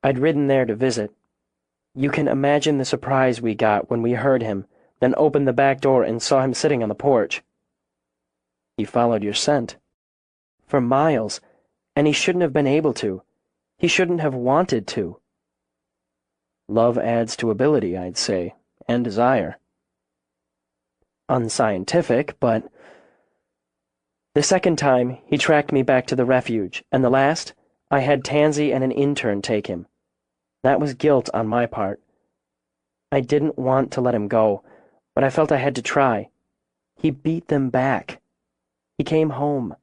I'd ridden there to visit. You can imagine the surprise we got when we heard him, then opened the back door and saw him sitting on the porch." "He followed your scent." "For miles, and he shouldn't have been able to. He shouldn't have wanted to." "Love adds to ability, I'd say, and desire." "Unscientific, but—" "The second time, he tracked me back to the refuge, and the last, I had Tansy and an intern take him. That was guilt on my part. I didn't want to let him go, but I felt I had to try. He beat them back. He came home.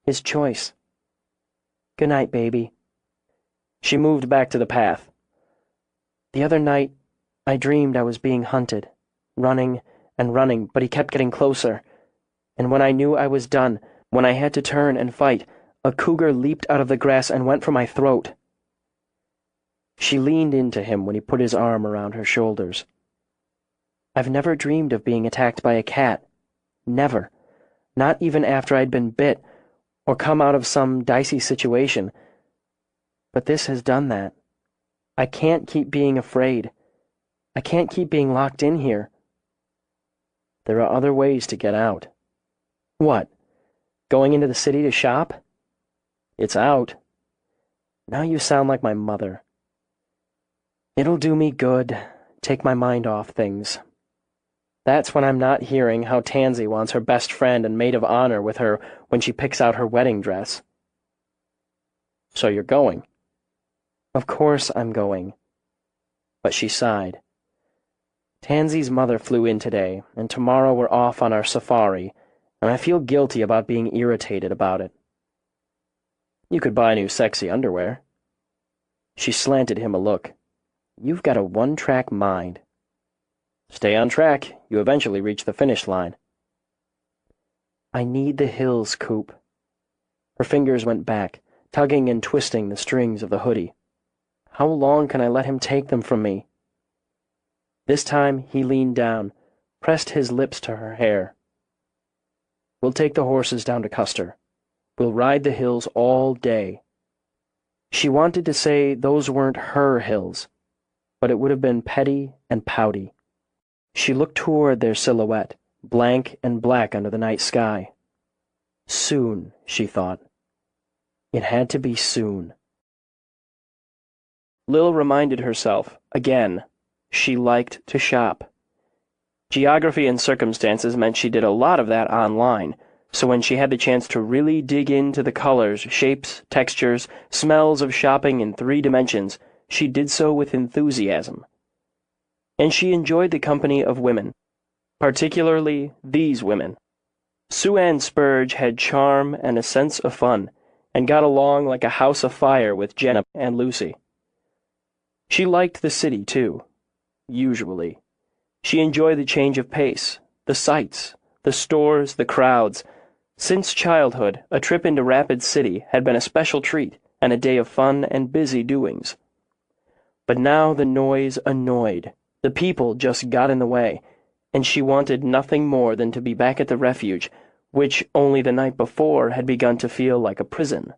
His choice. Good night, baby." She moved back to the path. "The other night, I dreamed I was being hunted, running and running, but he kept getting closer. And when I knew I was done, when I had to turn and fight, a cougar leaped out of the grass and went for my throat." She leaned into him when he put his arm around her shoulders. "I've never dreamed of being attacked by a cat. Never. Not even after I'd been bit or come out of some dicey situation. But this has done that. I can't keep being afraid. I can't keep being locked in here. There are other ways to get out. What? Going into the city to shop? It's out. Now you sound like my mother. It'll do me good, take my mind off things. That's when I'm not hearing how Tansy wants her best friend and maid of honor with her when she picks out her wedding dress. So you're going? Of course I'm going. But she sighed. Tansy's mother flew in today, and tomorrow we're off on our safari, and I feel guilty about being irritated about it. You could buy new sexy underwear. She slanted him a look. You've got a one-track mind. Stay on track. You eventually reach the finish line. I need the hills, Coop. Her fingers went back, tugging and twisting the strings of the hoodie. How long can I let him take them from me? This time he leaned down, pressed his lips to her hair. We'll take the horses down to Custer. We'll ride the hills all day. She wanted to say those weren't her hills, but it would have been petty and pouty. She looked toward their silhouette, blank and black under the night sky. Soon, she thought. It had to be soon. Lil reminded herself, again, she liked to shop. Geography and circumstances meant she did a lot of that online, so when she had the chance to really dig into the colors, shapes, textures, smells of shopping in 3 dimensions, she did so with enthusiasm. And she enjoyed the company of women, particularly these women. Sue-Ann Spurge had charm and a sense of fun, and got along like a house afire with Jenna and Lucy. She liked the city, too, usually. She enjoyed the change of pace, the sights, the stores, the crowds. Since childhood, a trip into Rapid City had been a special treat and a day of fun and busy doings. But now the noise annoyed. The people just got in the way, and she wanted nothing more than to be back at the refuge, which only the night before had begun to feel like a prison.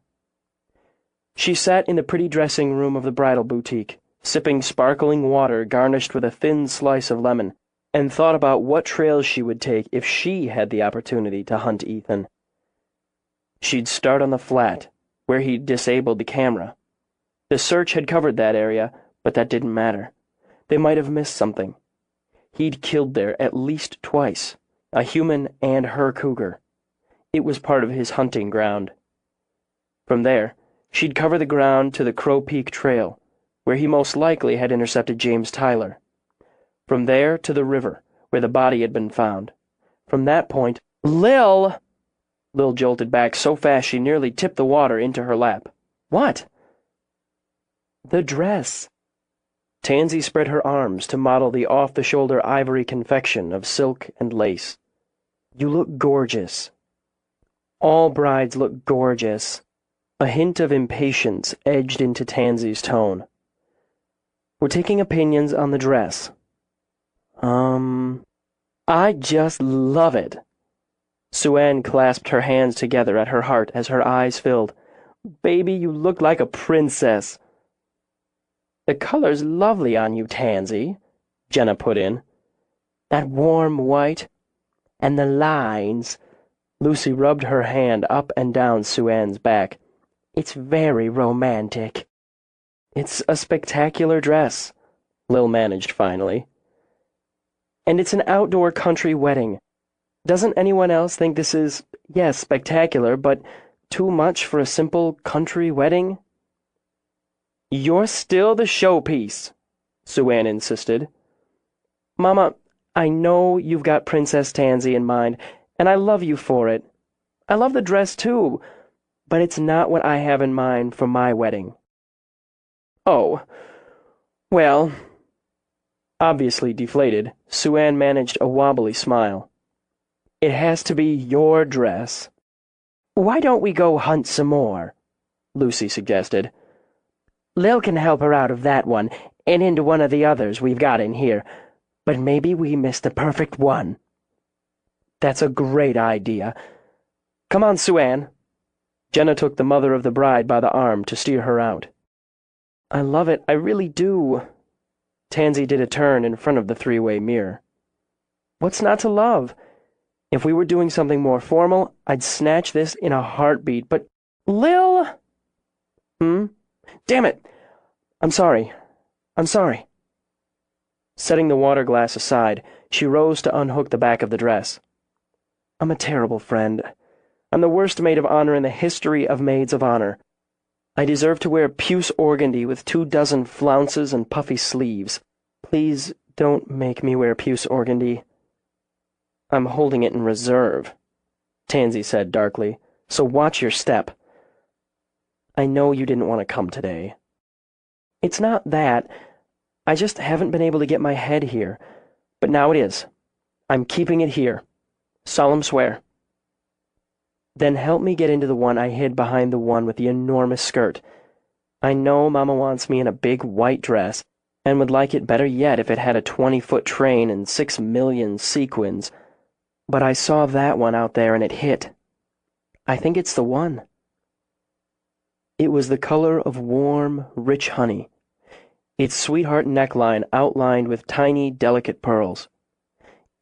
She sat in the pretty dressing room of the bridal boutique, sipping sparkling water garnished with a thin slice of lemon, and thought about what trails she would take if she had the opportunity to hunt Ethan. She'd start on the flat, where he'd disabled the camera. The search had covered that area, but that didn't matter. They might have missed something. He'd killed there at least twice, a human and her cougar. It was part of his hunting ground. From there, she'd cover the ground to the Crow Peak Trail, where he most likely had intercepted James Tyler. From there to the river, where the body had been found. From that point, Lil jolted back so fast she nearly tipped the water into her lap. What? The dress. Tansy spread her arms to model the off-the-shoulder ivory confection of silk and lace. You look gorgeous. All brides look gorgeous. A hint of impatience edged into Tansy's tone. We're taking opinions on the dress. I just love it. Sue-Ann clasped her hands together at her heart as her eyes filled. Baby, you look like a princess. The color's lovely on you, Tansy, Jenna put in. That warm white, and the lines. Lucy rubbed her hand up and down Sue-Ann's back. It's very romantic. It's a spectacular dress, Lil managed finally. And it's an outdoor country wedding. Doesn't anyone else think this is, yes, spectacular, but too much for a simple country wedding? You're still the showpiece, Sue-Ann insisted. Mama, I know you've got Princess Tansy in mind, and I love you for it. I love the dress, too, but it's not what I have in mind for my wedding. Oh, well. Obviously deflated, Sue-Ann managed a wobbly smile. It has to be your dress. Why don't we go hunt some more? Lucy suggested. Lil can help her out of that one and into one of the others we've got in here, but maybe we missed the perfect one. That's a great idea. Come on, Sue-Ann. Jenna took the mother of the bride by the arm to steer her out. I love it, I really do. Tansy did a turn in front of the three-way mirror. What's not to love? If we were doing something more formal, I'd snatch this in a heartbeat, but Lil! Damn it! I'm sorry. Setting the water glass aside, she rose to unhook the back of the dress. I'm a terrible friend. I'm the worst maid of honor in the history of maids of honor. I deserve to wear puce organdy with 24 flounces and puffy sleeves. Please don't make me wear puce organdy. I'm holding it in reserve, Tansy said darkly, so watch your step. I know you didn't want to come today. It's not that. I just haven't been able to get my head here. But now it is. I'm keeping it here. Solemn swear. Then help me get into the one I hid behind the one with the enormous skirt. I know Mama wants me in a big white dress, and would like it better yet if it had a 20-foot train and 6 million sequins. But I saw that one out there and it hit. I think it's the one. It was the color of warm, rich honey. Its sweetheart neckline outlined with tiny, delicate pearls.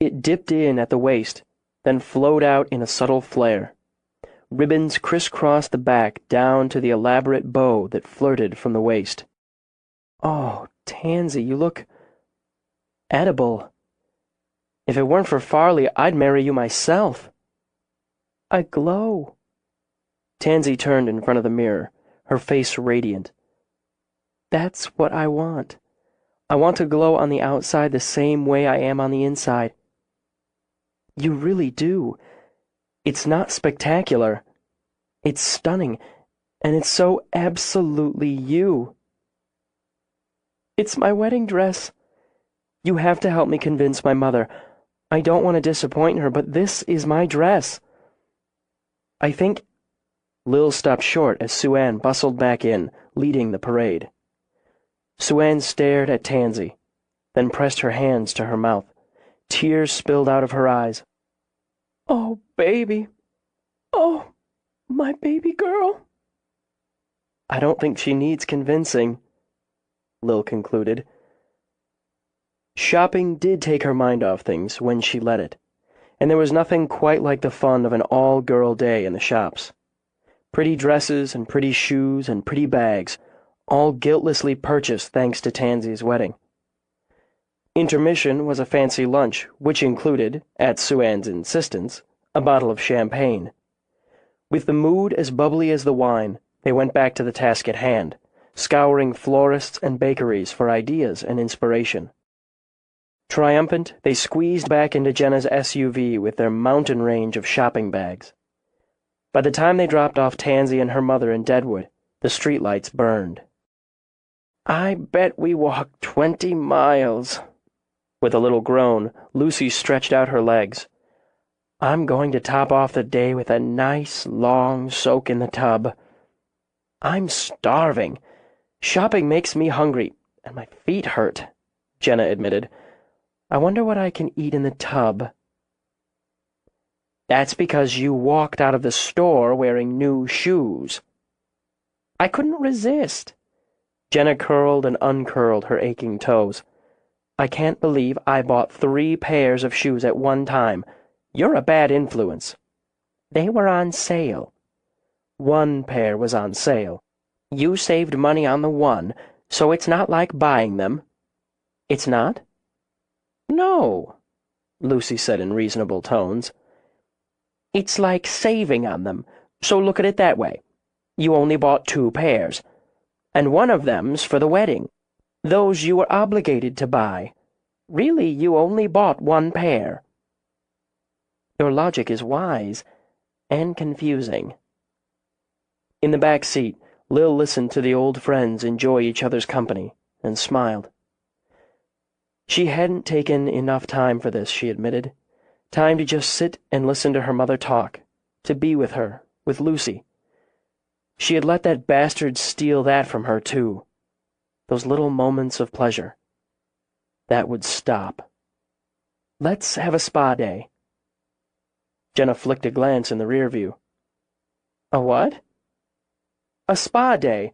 It dipped in at the waist, then flowed out in a subtle flare. Ribbons crisscrossed the back down to the elaborate bow that flirted from the waist. Oh, Tansy, you look edible. If it weren't for Farley, I'd marry you myself. I glow. Tansy turned in front of the mirror, her face radiant. That's what I want. I want to glow on the outside the same way I am on the inside. You really do. It's not spectacular. It's stunning, and it's so absolutely you. It's my wedding dress. You have to help me convince my mother. I don't want to disappoint her, but this is my dress. I think... Lil stopped short as Sue-Ann bustled back in, leading the parade. Sue-Ann stared at Tansy, then pressed her hands to her mouth. Tears spilled out of her eyes. Oh, baby. Oh, my baby girl. I don't think she needs convincing, Lil concluded. Shopping did take her mind off things when she let it, and there was nothing quite like the fun of an all-girl day in the shops. Pretty dresses and pretty shoes and pretty bags, all guiltlessly purchased thanks to Tansy's wedding. Intermission was a fancy lunch, which included, at Sue-Ann's insistence, a bottle of champagne. With the mood as bubbly as the wine, they went back to the task at hand, scouring florists and bakeries for ideas and inspiration. Triumphant, they squeezed back into Jenna's SUV with their mountain range of shopping bags. By the time they dropped off Tansy and her mother in Deadwood, the streetlights burned. I bet we walked 20 miles. With a little groan, Lucy stretched out her legs. I'm going to top off the day with a nice, long soak in the tub. I'm starving. Shopping makes me hungry, and my feet hurt, Jenna admitted. I wonder what I can eat in the tub. That's because you walked out of the store wearing new shoes. I couldn't resist. Jenna curled and uncurled her aching toes. I can't believe I bought 3 pairs of shoes at one time. You're a bad influence. They were on sale. 1 pair was on sale. You saved money on the one, so it's not like buying them. It's not? No, Lucy said in reasonable tones. It's like saving on them, so look at it that way. You only bought 2 pairs, and one of them's for the wedding. Those you were obligated to buy. Really, you only bought 1 pair. Your logic is wise and confusing. In the back seat, Lil listened to the old friends enjoy each other's company and smiled. She hadn't taken enough time for this, she admitted. Time to just sit and listen to her mother talk, to be with her, with Lucy. She had let that bastard steal that from her, too. Those little moments of pleasure. That would stop. Let's have a spa day. Jenna flicked a glance in the rear view. A what? A spa day.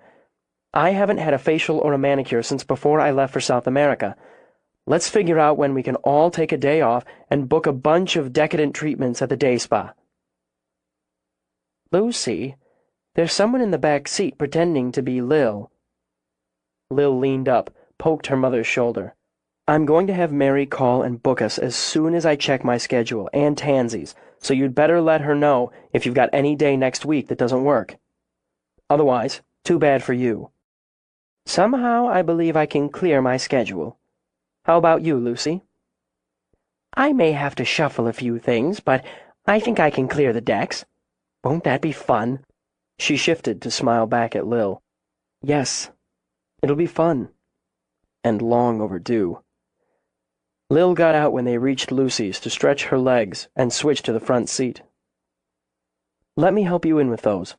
I haven't had a facial or a manicure since before I left for South America. Let's figure out when we can all take a day off and book a bunch of decadent treatments at the day spa. Lucy, there's someone in the back seat pretending to be Lil. Lil leaned up, poked her mother's shoulder. I'm going to have Mary call and book us as soon as I check my schedule, and Tansy's, so you'd better let her know if you've got any day next week that doesn't work. Otherwise, too bad for you. Somehow I believe I can clear my schedule. How about you, Lucy? I may have to shuffle a few things, but I think I can clear the decks. Won't that be fun? She shifted to smile back at Lil. Yes, it'll be fun. And long overdue. Lil got out when they reached Lucy's to stretch her legs and switch to the front seat. Let me help you in with those.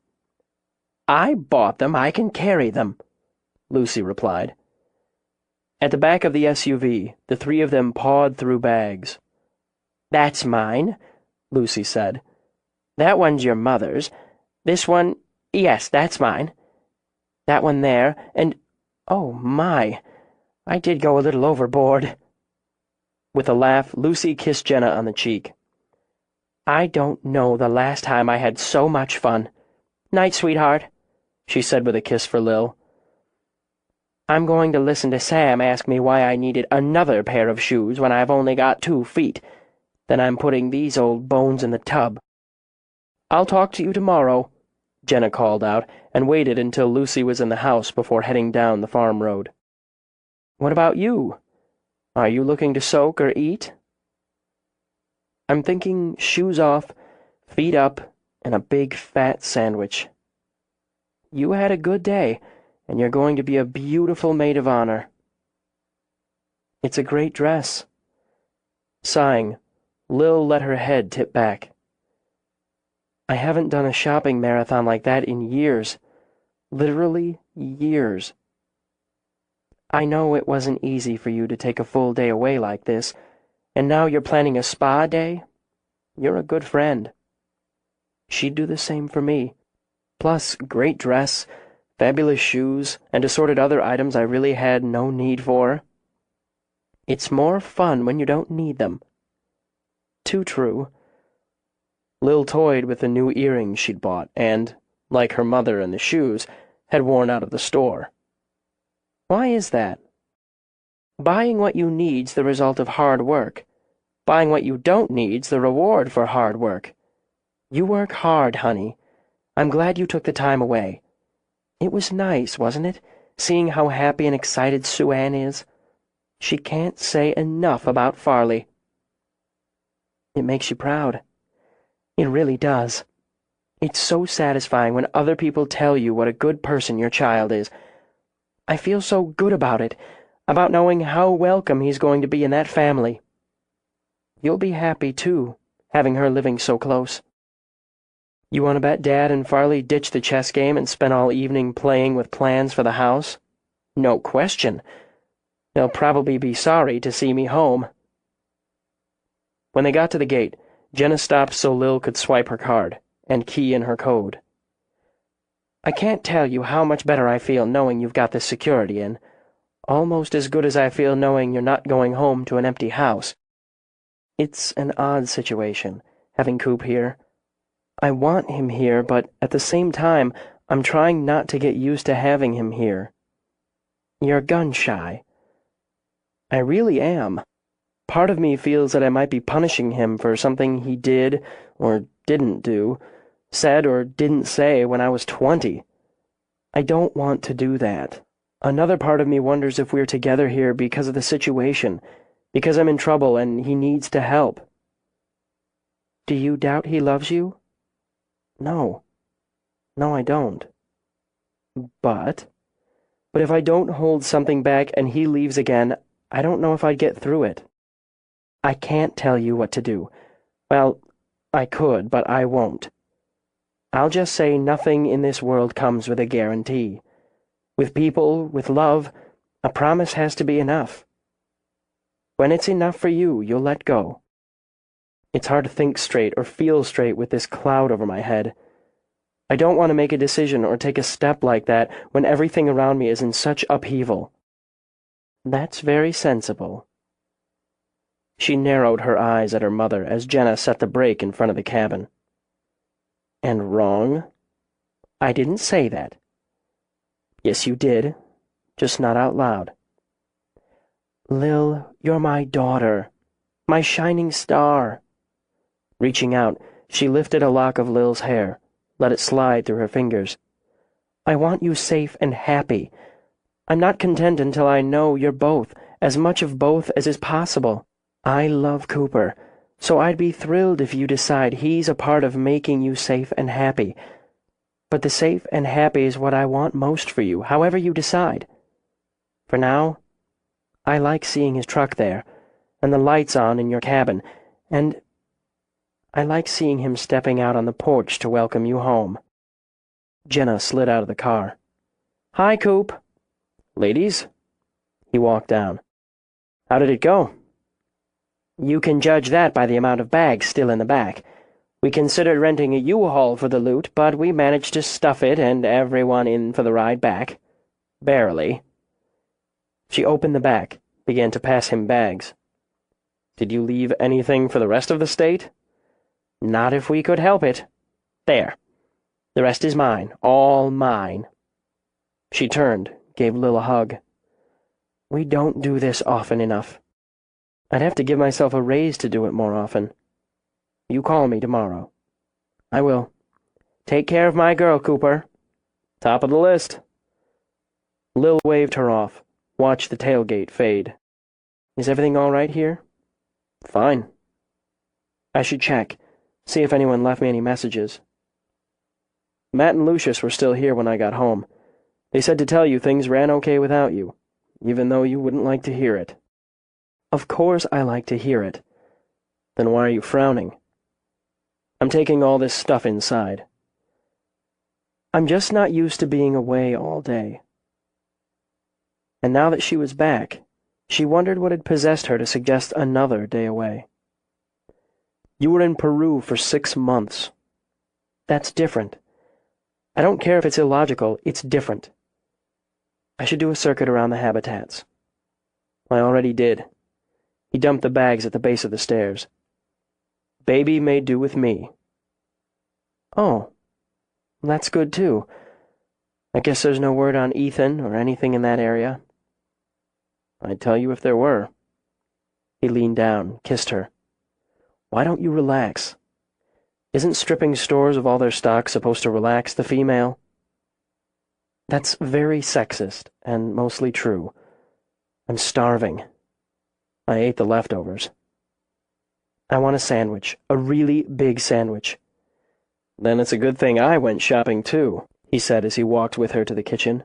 I bought them, I can carry them, Lucy replied. At the back of the SUV, the three of them pawed through bags. That's mine, Lucy said. That one's your mother's. This one, yes, that's mine. That one there, and, oh my, I did go a little overboard. With a laugh, Lucy kissed Jenna on the cheek. I don't know the last time I had so much fun. Night, sweetheart, she said with a kiss for Lil. I'm going to listen to Sam ask me why I needed another pair of shoes when I've only got 2 feet. Then I'm putting these old bones in the tub. I'll talk to you tomorrow, Jenna called out, and waited until Lucy was in the house before heading down the farm road. What about you? Are you looking to soak or eat? I'm thinking shoes off, feet up, and a big fat sandwich. You had a good day, and you're going to be a beautiful maid of honor. It's a great dress. Sighing, Lil let her head tip back. I haven't done a shopping marathon like that in years. Literally years. I know it wasn't easy for you to take a full day away like this, and now you're planning a spa day? You're a good friend. She'd do the same for me. Plus, great dress, fabulous shoes, and assorted other items I really had no need for. It's more fun when you don't need them. Too true. Lil toyed with the new earrings she'd bought and, like her mother and the shoes, had worn out of the store. Why is that? Buying what you need's the result of hard work. Buying what you don't need's the reward for hard work. You work hard, honey. I'm glad you took the time away. It was nice, wasn't it, seeing how happy and excited Sue Ann is? She can't say enough about Farley. It makes you proud. It really does. It's so satisfying when other people tell you what a good person your child is. I feel so good about it, about knowing how welcome he's going to be in that family. You'll be happy, too, having her living so close. You want to bet Dad and Farley ditch the chess game and spend all evening playing with plans for the house? No question. They'll probably be sorry to see me home. When they got to the gate, Jenna stopped so Lil could swipe her card and key in her code. I can't tell you how much better I feel knowing you've got this security in. Almost as good as I feel knowing you're not going home to an empty house. It's an odd situation, having Coop here. I want him here, but at the same time, I'm trying not to get used to having him here. You're gun-shy. I really am. Part of me feels that I might be punishing him for something he did or didn't do, said or didn't say when I was 20. I don't want to do that. Another part of me wonders if we're together here because of the situation, because I'm in trouble and he needs to help. Do you doubt he loves you? No. No, I don't. But if I don't hold something back and he leaves again, I don't know if I'd get through it. I can't tell you what to do. Well, I could, but I won't. I'll just say nothing in this world comes with a guarantee. With people, with love, a promise has to be enough. When it's enough for you, you'll let go. It's hard to think straight or feel straight with this cloud over my head. I don't want to make a decision or take a step like that when everything around me is in such upheaval." "That's very sensible." She narrowed her eyes at her mother as Jenna set the brake in front of the cabin. "And wrong? I didn't say that." "Yes, you did, just not out loud." "Lil, you're my daughter, my shining star." Reaching out, she lifted a lock of Lil's hair, let it slide through her fingers. "I want you safe and happy. I'm not content until I know you're both, as much of both as is possible. I love Cooper, so I'd be thrilled if you decide he's a part of making you safe and happy. But the safe and happy is what I want most for you, however you decide. For now, I like seeing his truck there, and the lights on in your cabin, and I like seeing him stepping out on the porch to welcome you home." Jenna slid out of the car. "Hi, Coop." "Ladies?" He walked down. "How did it go?" "You can judge that by the amount of bags still in the back. We considered renting a U-Haul for the loot, but we managed to stuff it and everyone in for the ride back. Barely." She opened the back, began to pass him bags. "Did you leave anything for the rest of the state?" "Not if we could help it. There. The rest is mine, all mine." She turned, gave Lil a hug. "We don't do this often enough. I'd have to give myself a raise to do it more often. You call me tomorrow." "I will. Take care of my girl, Cooper." "Top of the list." Lil waved her off, watched the tailgate fade. "Is everything all right here?" "Fine." "I should check, see if anyone left me any messages." "Matt and Lucius were still here when I got home. They said to tell you things ran okay without you, even though you wouldn't like to hear it." "Of course I like to hear it." "Then why are you frowning?" "I'm taking all this stuff inside." "I'm just not used to being away all day." And now that she was back, she wondered what had possessed her to suggest another day away. "You were in Peru for 6 months. That's different. I don't care if it's illogical, it's different. I should do a circuit around the habitats." "I already did." He dumped the bags at the base of the stairs. "Baby may do with me." "Oh, that's good too. I guess there's no word on Ethan or anything in that area." "I'd tell you if there were." He leaned down, kissed her. "Why don't you relax? Isn't stripping stores of all their stock supposed to relax the female?" "That's very sexist, and mostly true. I'm starving. I ate the leftovers. I want a sandwich, a really big sandwich." "Then it's a good thing I went shopping too," he said as he walked with her to the kitchen.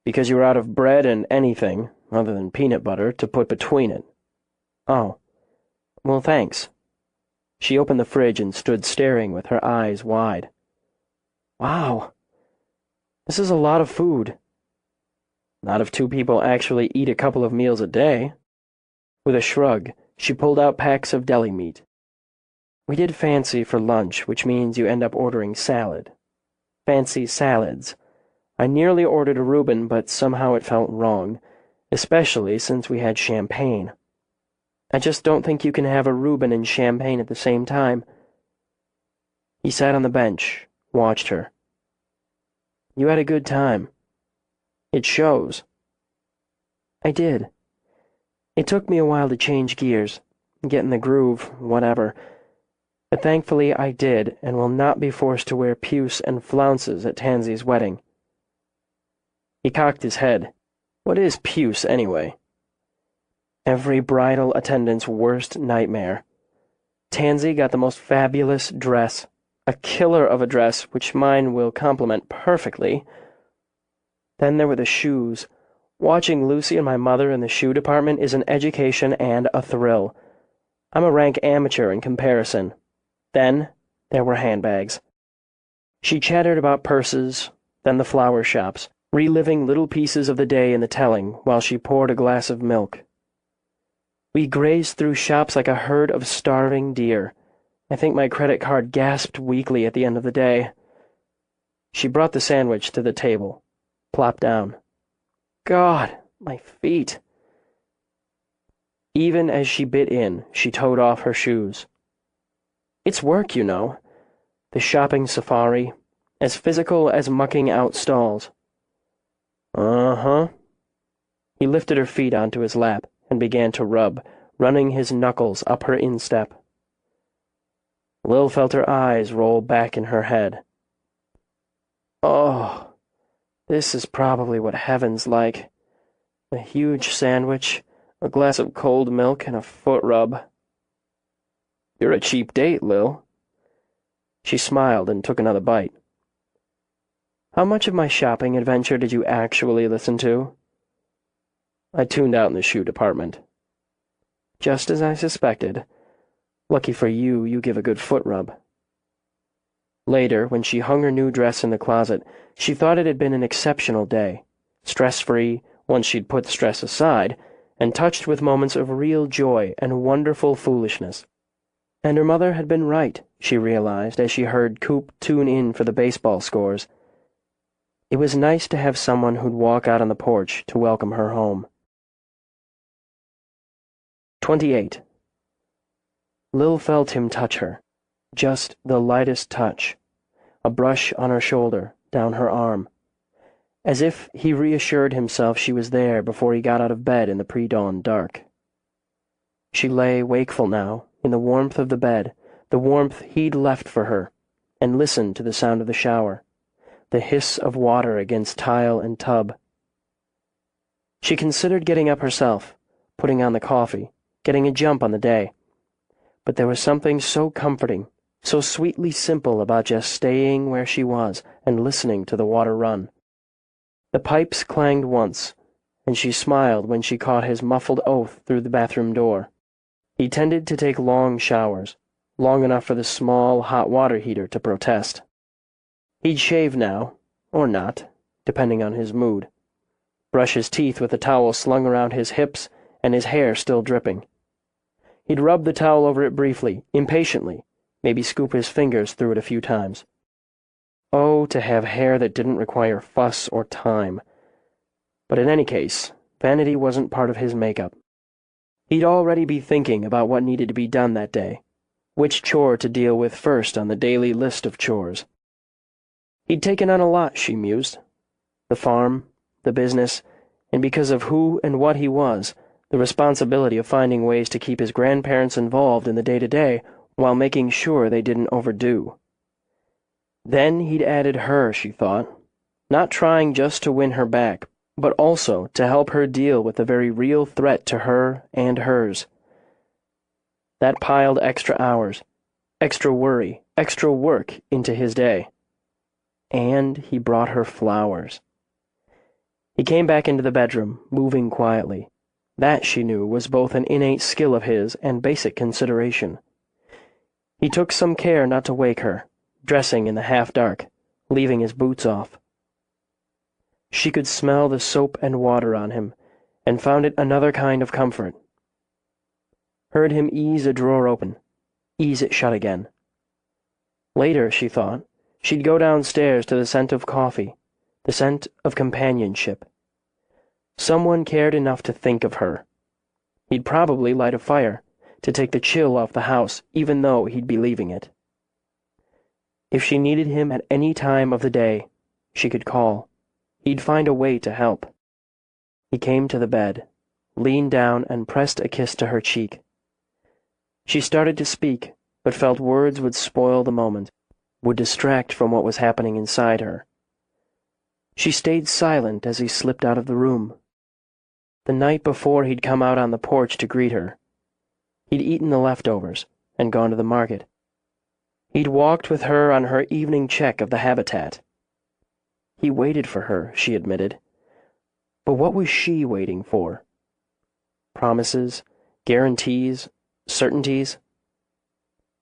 "Because you were out of bread and anything, other than peanut butter, to put between it." "Oh, well, thanks." She opened the fridge and stood staring with her eyes wide. "Wow, this is a lot of food." "Not if 2 people actually eat a couple of meals a day." With a shrug, she pulled out packs of deli meat. "We did fancy for lunch, which means you end up ordering salad. Fancy salads. I nearly ordered a Reuben, but somehow it felt wrong, especially since we had champagne. I just don't think you can have a Reuben and champagne at the same time." He sat on the bench, watched her. "You had a good time. It shows." "I did. It took me a while to change gears, get in the groove, whatever. But thankfully I did, and will not be forced to wear puce and flounces at Tansy's wedding." He cocked his head. "What is puce, anyway?" "Every bridal attendant's worst nightmare. Tansy got the most fabulous dress, a killer of a dress which mine will complement perfectly. Then there were the shoes. Watching Lucy and my mother in the shoe department is an education and a thrill. I'm a rank amateur in comparison. Then there were handbags." She chattered about purses, then the flower shops, reliving little pieces of the day in the telling while she poured a glass of milk. "We grazed through shops like a herd of starving deer. I think my credit card gasped weakly at the end of the day. She brought the sandwich to the table, plopped down. God, my feet. Even as she bit in, she towed off her shoes. It's work, you know. The shopping safari, as physical as mucking out stalls. Uh-huh. He lifted her feet onto his lap and began to rub, running his knuckles up her instep. Lil felt her eyes roll back in her head. Oh, this is probably what heaven's like. A huge sandwich, a glass of cold milk, and a foot rub. You're a cheap date, Lil. She smiled and took another bite. How much of my shopping adventure did you actually listen to? I tuned out in the shoe department. Just as I suspected. Lucky for you, you give a good foot rub. Later, when she hung her new dress in the closet, she thought it had been an exceptional day, stress-free once she'd put stress aside, and touched with moments of real joy and wonderful foolishness. And her mother had been right, she realized as she heard Coop tune in for the baseball scores. It was nice to have someone who'd walk out on the porch to welcome her home. 28. Lil felt him touch her, just the lightest touch, a brush on her shoulder, down her arm, as if he reassured himself she was there before he got out of bed in the pre-dawn dark. She lay wakeful now, in the warmth of the bed, the warmth he'd left for her, and listened to the sound of the shower, the hiss of water against tile and tub. She considered getting up herself, putting on the coffee, getting a jump on the day. But there was something so comforting, so sweetly simple about just staying where she was and listening to the water run. The pipes clanged once, and she smiled when she caught his muffled oath through the bathroom door. He tended to take long showers, long enough for the small hot water heater to protest. He'd shave now, or not, depending on his mood. Brush his teeth with a towel slung around his hips and his hair still dripping. He'd rub the towel over it briefly, impatiently, maybe scoop his fingers through it a few times. Oh, to have hair that didn't require fuss or time. But in any case, vanity wasn't part of his makeup. He'd already be thinking about what needed to be done that day, which chore to deal with first on the daily list of chores. He'd taken on a lot, she mused. The farm, the business, and because of who and what he was, the responsibility of finding ways to keep his grandparents involved in the day-to-day while making sure they didn't overdo. Then he'd added her, she thought, not trying just to win her back, but also to help her deal with the very real threat to her and hers. That piled extra hours, extra worry, extra work into his day. And he brought her flowers. He came back into the bedroom, moving quietly. That, she knew, was both an innate skill of his and basic consideration. He took some care not to wake her, dressing in the half-dark, leaving his boots off. She could smell the soap and water on him, and found it another kind of comfort. Heard him ease a drawer open, ease it shut again. Later, she thought, she'd go downstairs to the scent of coffee, the scent of companionship. Someone cared enough to think of her. He'd probably light a fire, to take the chill off the house, even though he'd be leaving it. If she needed him at any time of the day, she could call. He'd find a way to help. He came to the bed, leaned down and pressed a kiss to her cheek. She started to speak, but felt words would spoil the moment, would distract from what was happening inside her. She stayed silent as he slipped out of the room. The night before he'd come out on the porch to greet her. He'd eaten the leftovers and gone to the market. He'd walked with her on her evening check of the habitat. He waited for her, she admitted. But what was she waiting for? Promises, guarantees, certainties?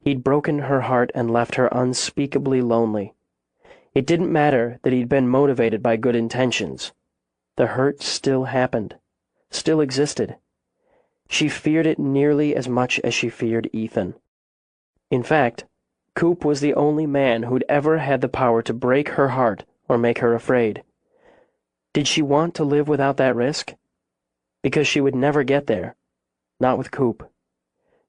He'd broken her heart and left her unspeakably lonely. It didn't matter that he'd been motivated by good intentions. The hurt still happened, still existed. She feared it nearly as much as she feared Ethan. In fact, Coop was the only man who'd ever had the power to break her heart or make her afraid. Did she want to live without that risk? Because she would never get there. Not with Coop.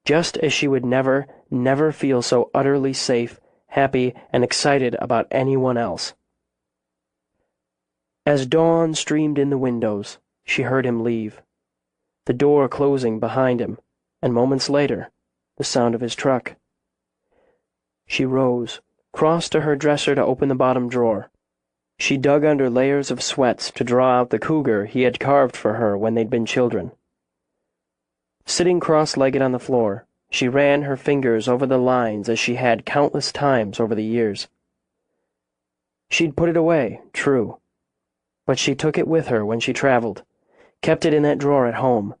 Just as she would never, never feel so utterly safe, happy, and excited about anyone else. As dawn streamed in the windows, she heard him leave, the door closing behind him, and moments later, the sound of his truck. She rose, crossed to her dresser to open the bottom drawer. She dug under layers of sweats to draw out the cougar he had carved for her when they'd been children. Sitting cross-legged on the floor, she ran her fingers over the lines as she had countless times over the years. She'd put it away, true, but she took it with her when she traveled, kept it in that drawer at home,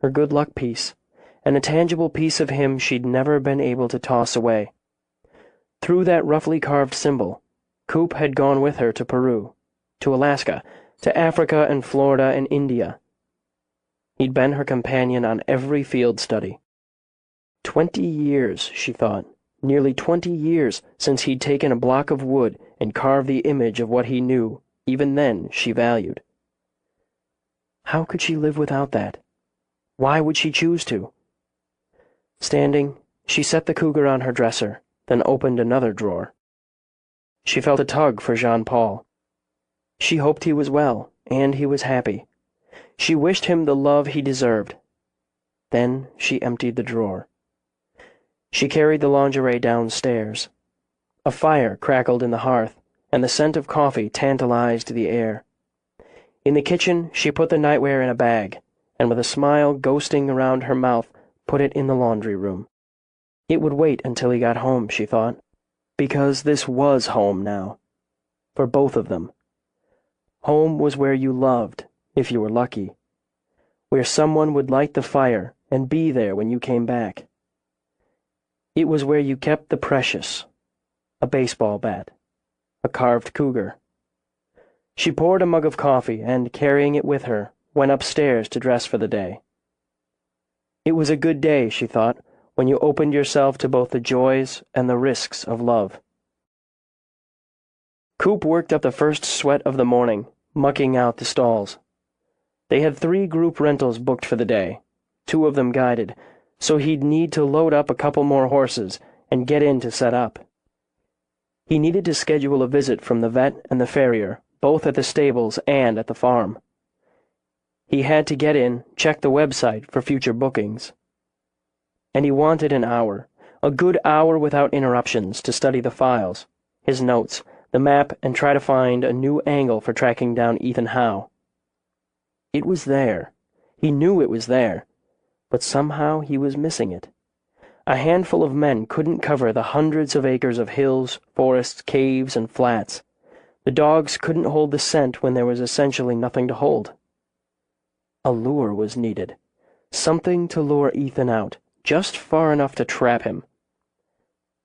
her good luck piece, and a tangible piece of him she'd never been able to toss away. Through that roughly carved symbol, Coop had gone with her to Peru, to Alaska, to Africa and Florida and India. He'd been her companion on every field study. 20 years, she thought, nearly 20 years since he'd taken a block of wood and carved the image of what he knew, even then, she valued. How could she live without that? Why would she choose to? Standing, she set the cougar on her dresser, then opened another drawer. She felt a tug for Jean-Paul. She hoped he was well, and he was happy. She wished him the love he deserved. Then she emptied the drawer. She carried the lingerie downstairs. A fire crackled in the hearth, and the scent of coffee tantalized the air. In the kitchen, she put the nightwear in a bag, and with a smile ghosting around her mouth, put it in the laundry room. It would wait until he got home, she thought, because this was home now, for both of them. Home was where you loved, if you were lucky, where someone would light the fire and be there when you came back. It was where you kept the precious, a baseball bat, a carved cougar. She poured a mug of coffee and, carrying it with her, went upstairs to dress for the day. It was a good day, she thought, when you opened yourself to both the joys and the risks of love. Coop worked up the first sweat of the morning, mucking out the stalls. They had 3 group rentals booked for the day, 2 of them guided, so he'd need to load up a couple more horses and get in to set up. He needed to schedule a visit from the vet and the farrier, both at the stables and at the farm. He had to get in, check the website for future bookings. And he wanted an hour, a good hour without interruptions, to study the files, his notes, the map, and try to find a new angle for tracking down Ethan Howe. It was there. He knew it was there. But somehow he was missing it. A handful of men couldn't cover the hundreds of acres of hills, forests, caves, and flats. The dogs couldn't hold the scent when there was essentially nothing to hold. A lure was needed. Something to lure Ethan out, just far enough to trap him.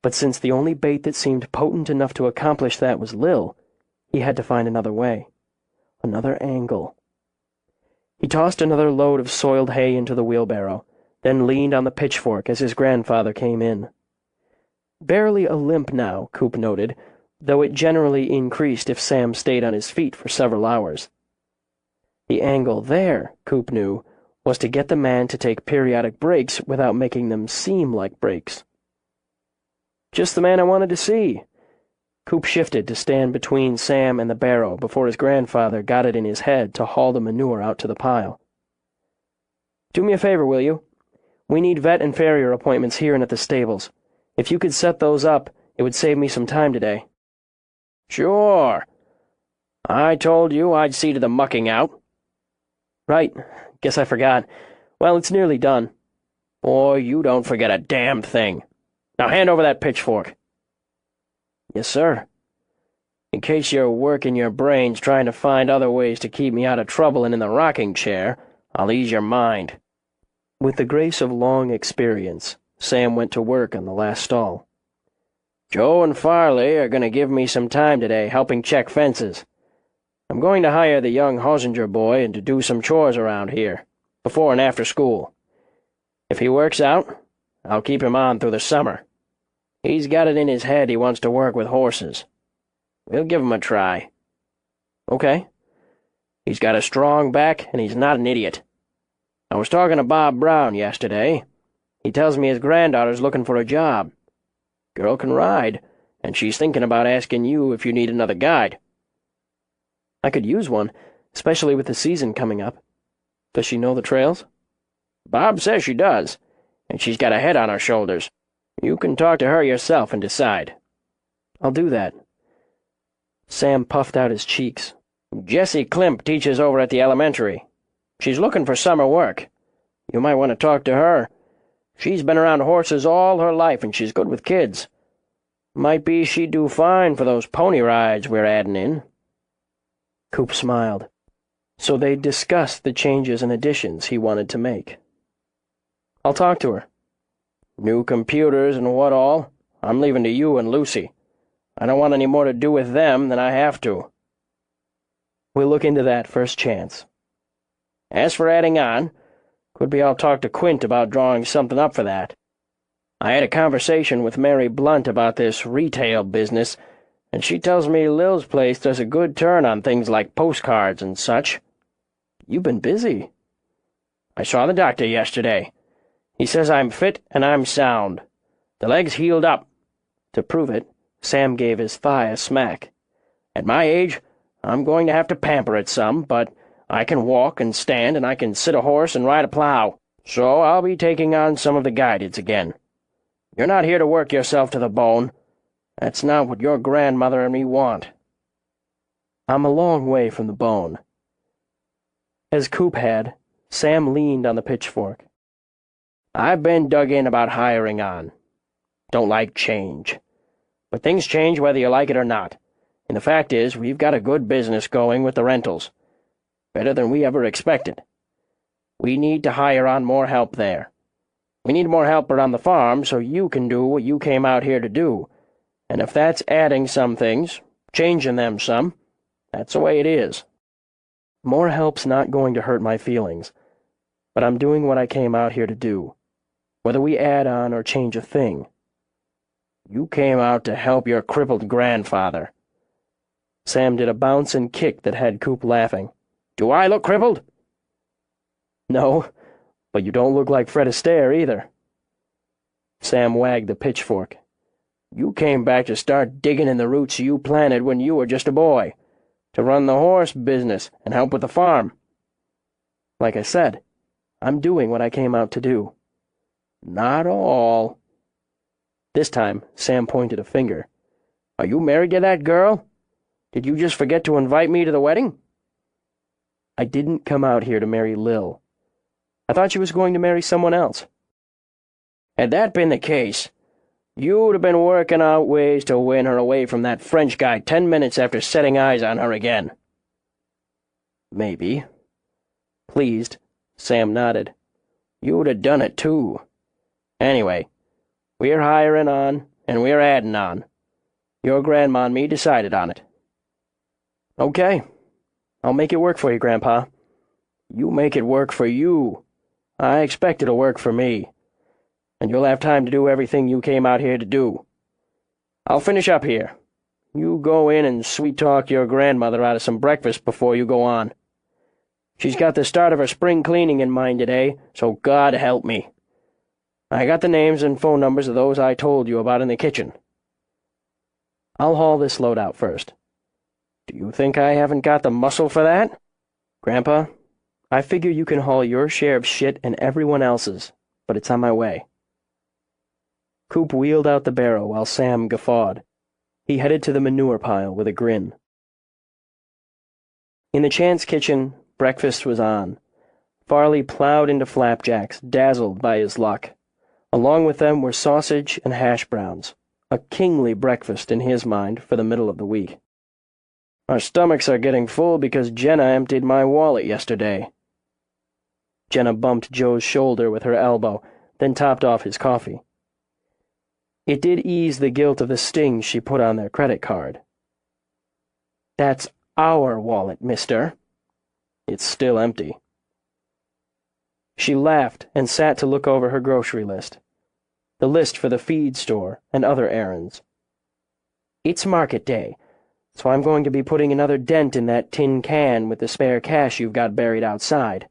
But since the only bait that seemed potent enough to accomplish that was Lil, he had to find another way. Another angle. He tossed another load of soiled hay into the wheelbarrow, then leaned on the pitchfork as his grandfather came in. Barely a limp now, Coop noted, though it generally increased if Sam stayed on his feet for several hours. The angle there, Coop knew, was to get the man to take periodic breaks without making them seem like breaks. Just the man I wanted to see. Coop shifted to stand between Sam and the barrow before his grandfather got it in his head to haul the manure out to the pile. Do me a favor, will you? We need vet and farrier appointments here and at the stables. If you could set those up, it would save me some time today. Sure. I told you I'd see to the mucking out. Right. Guess I forgot. Well, it's nearly done. Boy, you don't forget a damn thing. Now hand over that pitchfork. Yes, sir. In case you're working your brains trying to find other ways to keep me out of trouble and in the rocking chair, I'll ease your mind. With the grace of long experience, Sam went to work on the last stall. Joe and Farley are going to give me some time today helping check fences. I'm going to hire the young Hosinger boy and to do some chores around here, before and after school. If he works out, I'll keep him on through the summer. He's got it in his head he wants to work with horses. We'll give him a try. Okay. He's got a strong back, and he's not an idiot. I was talking to Bob Brown yesterday. He tells me his granddaughter's looking for a job. Girl can ride, and she's thinking about asking you if you need another guide. I could use one, especially with the season coming up. Does she know the trails? Bob says she does, and she's got a head on her shoulders. You can talk to her yourself and decide. I'll do that. Sam puffed out his cheeks. Jessie Klimp teaches over at the elementary. She's looking for summer work. You might want to talk to her. She's been around horses all her life, and she's good with kids. Might be she'd do fine for those pony rides we're adding in. Coop smiled. So they discussed the changes and additions he wanted to make. I'll talk to her. New computers and what all, I'm leaving to you and Lucy. I don't want any more to do with them than I have to. We'll look into that first chance. As for adding on, could be I'll talk to Quint about drawing something up for that. I had a conversation with Mary Blunt about this retail business, and she tells me Lil's place does a good turn on things like postcards and such. You've been busy. I saw the doctor yesterday. He says I'm fit and I'm sound. The leg's healed up. To prove it, Sam gave his thigh a smack. At my age, I'm going to have to pamper it some, but I can walk and stand, and I can sit a horse and ride a plow, so I'll be taking on some of the guidance again. You're not here to work yourself to the bone. That's not what your grandmother and me want. I'm a long way from the bone. As Coop had, Sam leaned on the pitchfork. I've been dug in about hiring on. Don't like change. But things change whether you like it or not. And the fact is, we've got a good business going with the rentals. Better than we ever expected. We need to hire on more help there. We need more help around the farm so you can do what you came out here to do. And if that's adding some things, changing them some, that's the way it is. More help's not going to hurt my feelings, but I'm doing what I came out here to do, whether we add on or change a thing. You came out to help your crippled grandfather. Sam did a bounce and kick that had Coop laughing. Do I look crippled? No, but you don't look like Fred Astaire either. Sam wagged the pitchfork. You came back to start digging in the roots you planted when you were just a boy, to run the horse business and help with the farm. Like I said, I'm doing what I came out to do. Not all. This time, Sam pointed a finger. Are you married to that girl? Did you just forget to invite me to the wedding? I didn't come out here to marry Lil. I thought she was going to marry someone else. Had that been the case, you'd have been working out ways to win her away from that French guy 10 minutes after setting eyes on her again. Maybe. Pleased, Sam nodded. You'd have done it, too. Anyway, we're hiring on, and we're adding on. Your grandma and me decided on it. Okay. I'll make it work for you, Grandpa. You make it work for you. I expect it'll work for me. And you'll have time to do everything you came out here to do. I'll finish up here. You go in and sweet-talk your grandmother out of some breakfast before you go on. She's got the start of her spring cleaning in mind today, so God help me. I got the names and phone numbers of those I told you about in the kitchen. I'll haul this load out first. Do you think I haven't got the muscle for that? Grandpa, I figure you can haul your share of shit and everyone else's, but it's on my way. Coop wheeled out the barrow while Sam guffawed. He headed to the manure pile with a grin. In the Chance kitchen, breakfast was on. Farley plowed into flapjacks, dazzled by his luck. Along with them were sausage and hash browns, a kingly breakfast in his mind for the middle of the week. Our stomachs are getting full because Jenna emptied my wallet yesterday. Jenna bumped Joe's shoulder with her elbow, then topped off his coffee. It did ease the guilt of the stings she put on their credit card. That's our wallet, mister. It's still empty. She laughed and sat to look over her grocery list. the list for the feed store, and other errands. It's market day, so I'm going to be putting another dent in that tin can with the spare cash you've got buried outside.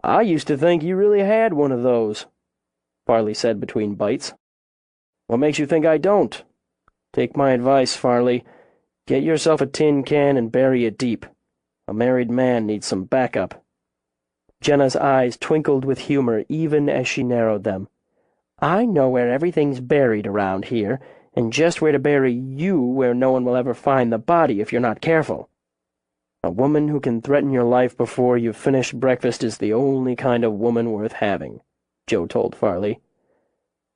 I used to think you really had one of those, Farley said between bites. What makes you think I don't? Take my advice, Farley. Get yourself a tin can and bury it deep. A married man needs some backup. Jenna's eyes twinkled with humor even as she narrowed them. I know where everything's buried around here, and just where to bury you where no one will ever find the body if you're not careful. A woman who can threaten your life before you've finished breakfast is the only kind of woman worth having, Joe told Farley.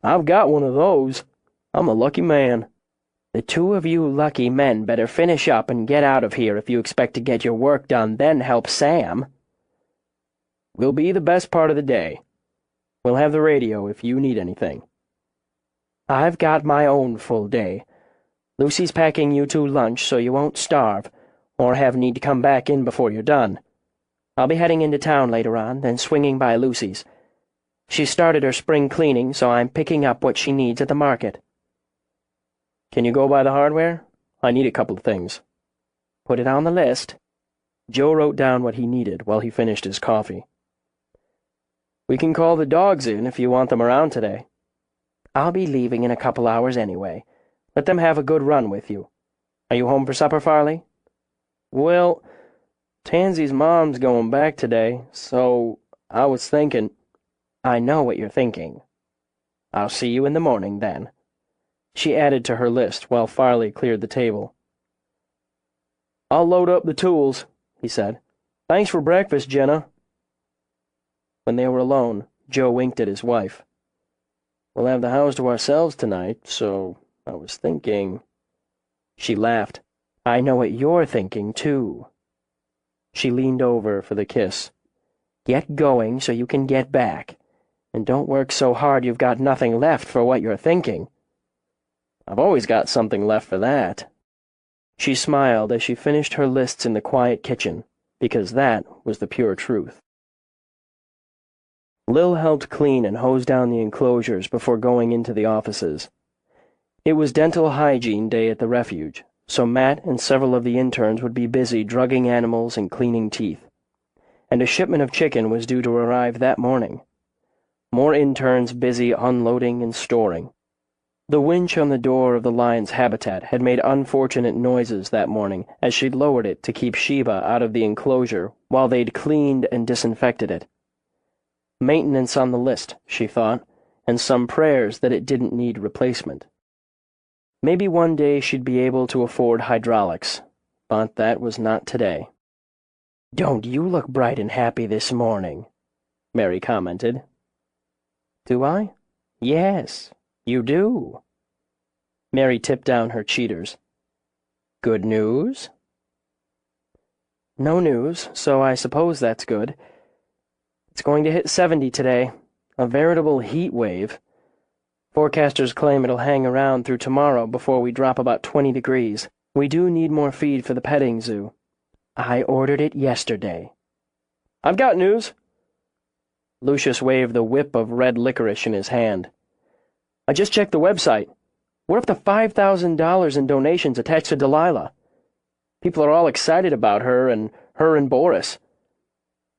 I've got one of those. I'm a lucky man. The two of you lucky men better finish up and get out of here if you expect to get your work done, then help Sam. We'll be the best part of the day. We'll have the radio if you need anything. I've got my own full day. Lucy's packing you two lunch so you won't starve, or have need to come back in before you're done. I'll be heading into town later on, then swinging by Lucy's. She started her spring cleaning, so I'm picking up what she needs at the market. Can you go by the hardware? I need a couple of things. Put it on the list. Joe wrote down what he needed while he finished his coffee. We can call the dogs in if you want them around today. I'll be leaving in a couple hours anyway. Let them have a good run with you. Are you home for supper, Farley? Well, Tansy's mom's going back today, so I was thinking... I know what you're thinking. I'll see you in the morning, then. She added to her list while Farley cleared the table. I'll load up the tools, he said. Thanks for breakfast, Jenna. When they were alone, Joe winked at his wife. We'll have the house to ourselves tonight, so I was thinking... She laughed. I know what you're thinking, too. She leaned over for the kiss. Get going so you can get back. And don't work so hard you've got nothing left for what you're thinking. I've always got something left for that. She smiled as she finished her lists in the quiet kitchen, because that was the pure truth. Lil helped clean and hose down the enclosures before going into the offices. It was dental hygiene day at the refuge, so Matt and several of the interns would be busy drugging animals and cleaning teeth. And a shipment of chicken was due to arrive that morning. More interns busy unloading and storing. The winch on the door of the lion's habitat had made unfortunate noises that morning as she'd lowered it to keep Sheba out of the enclosure while they'd cleaned and disinfected it. Maintenance on the list, she thought, and some prayers that it didn't need replacement. Maybe one day she'd be able to afford hydraulics, but that was not today. Don't you look bright and happy this morning, Mary commented. Do I? Yes, you do. Mary tipped down her cheaters. Good news? No news, so I suppose that's good. It's going to hit 70 today, a veritable heat wave. Forecasters claim it'll hang around through tomorrow before we drop about 20 degrees. We do need more feed for the petting zoo. I ordered it yesterday. I've got news. Lucius waved the whip of red licorice in his hand. I just checked the website. We're up to $5,000 in donations attached to Delilah. People are all excited about her and Boris.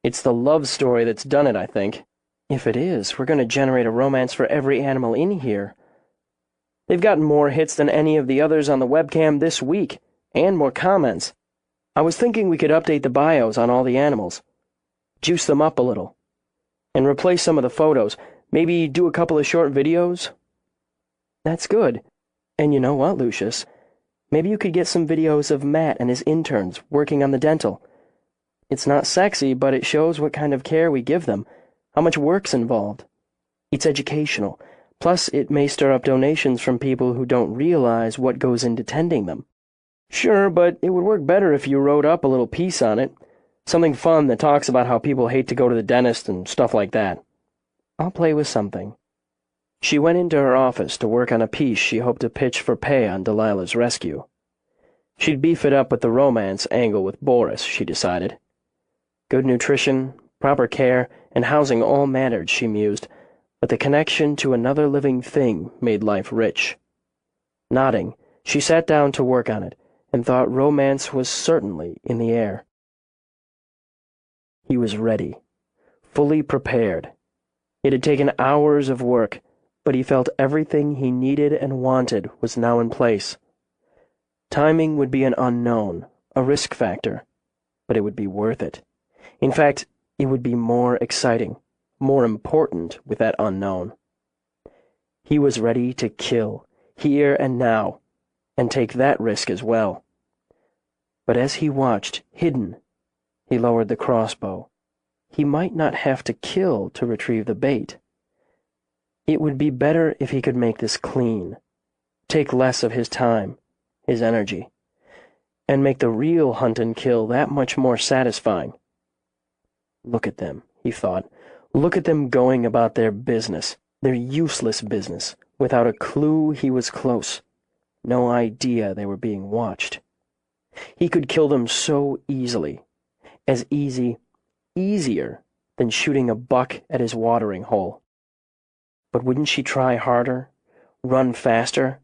It's the love story that's done it, I think. If it is, we're going to generate a romance for every animal in here. They've gotten more hits than any of the others on the webcam this week, and more comments. I was thinking we could update the bios on all the animals. Juice them up a little. And replace some of the photos. Maybe do a couple of short videos? That's good. And you know what, Lucius? Maybe you could get some videos of Matt and his interns working on the dental. It's not sexy, but it shows what kind of care we give them, how much work's involved. It's educational. Plus, it may stir up donations from people who don't realize what goes into tending them. Sure, but it would work better if you wrote up a little piece on it. Something fun that talks about how people hate to go to the dentist and stuff like that. I'll play with something. She went into her office to work on a piece she hoped to pitch for pay on Delilah's rescue. She'd beef it up with the romance angle with Boris, she decided. Good nutrition, proper care, and housing all mattered, she mused, but the connection to another living thing made life rich. Nodding, she sat down to work on it and thought romance was certainly in the air. He was ready, fully prepared. It had taken hours of work, but he felt everything he needed and wanted was now in place. Timing would be an unknown, a risk factor, but it would be worth it. In fact, it would be more exciting, more important with that unknown. He was ready to kill, here and now, and take that risk as well. But as he watched, hidden, he lowered the crossbow. He might not have to kill to retrieve the bait. It would be better if he could make this clean, take less of his time, his energy, and make the real hunt and kill that much more satisfying. Look at them, he thought. Look at them going about their business, their useless business, without a clue he was close, no idea they were being watched. He could kill them so easily, as easier than shooting a buck at his watering hole. But wouldn't she try harder, run faster,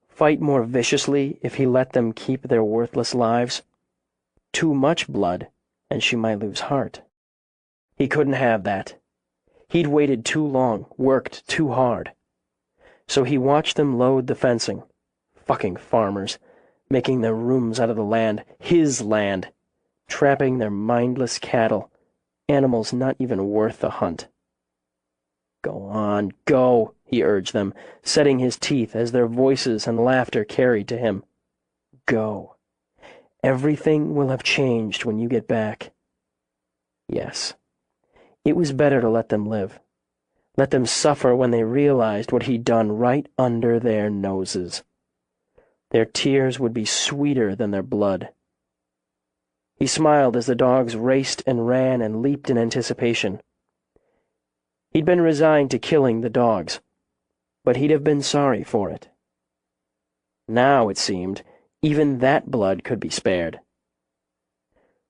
fight more viciously if he let them keep their worthless lives? Too much blood, and she might lose heart. He couldn't have that. He'd waited too long, worked too hard. So he watched them load the fencing. Fucking farmers, making their rooms out of the land, his land, trapping their mindless cattle, animals not even worth the hunt. Go on, go, he urged them, setting his teeth as their voices and laughter carried to him. Go. Everything will have changed when you get back. Yes. It was better to let them live. Let them suffer when they realized what he'd done right under their noses. Their tears would be sweeter than their blood. He smiled as the dogs raced and ran and leaped in anticipation. He'd been resigned to killing the dogs, but he'd have been sorry for it. Now, it seemed, even that blood could be spared.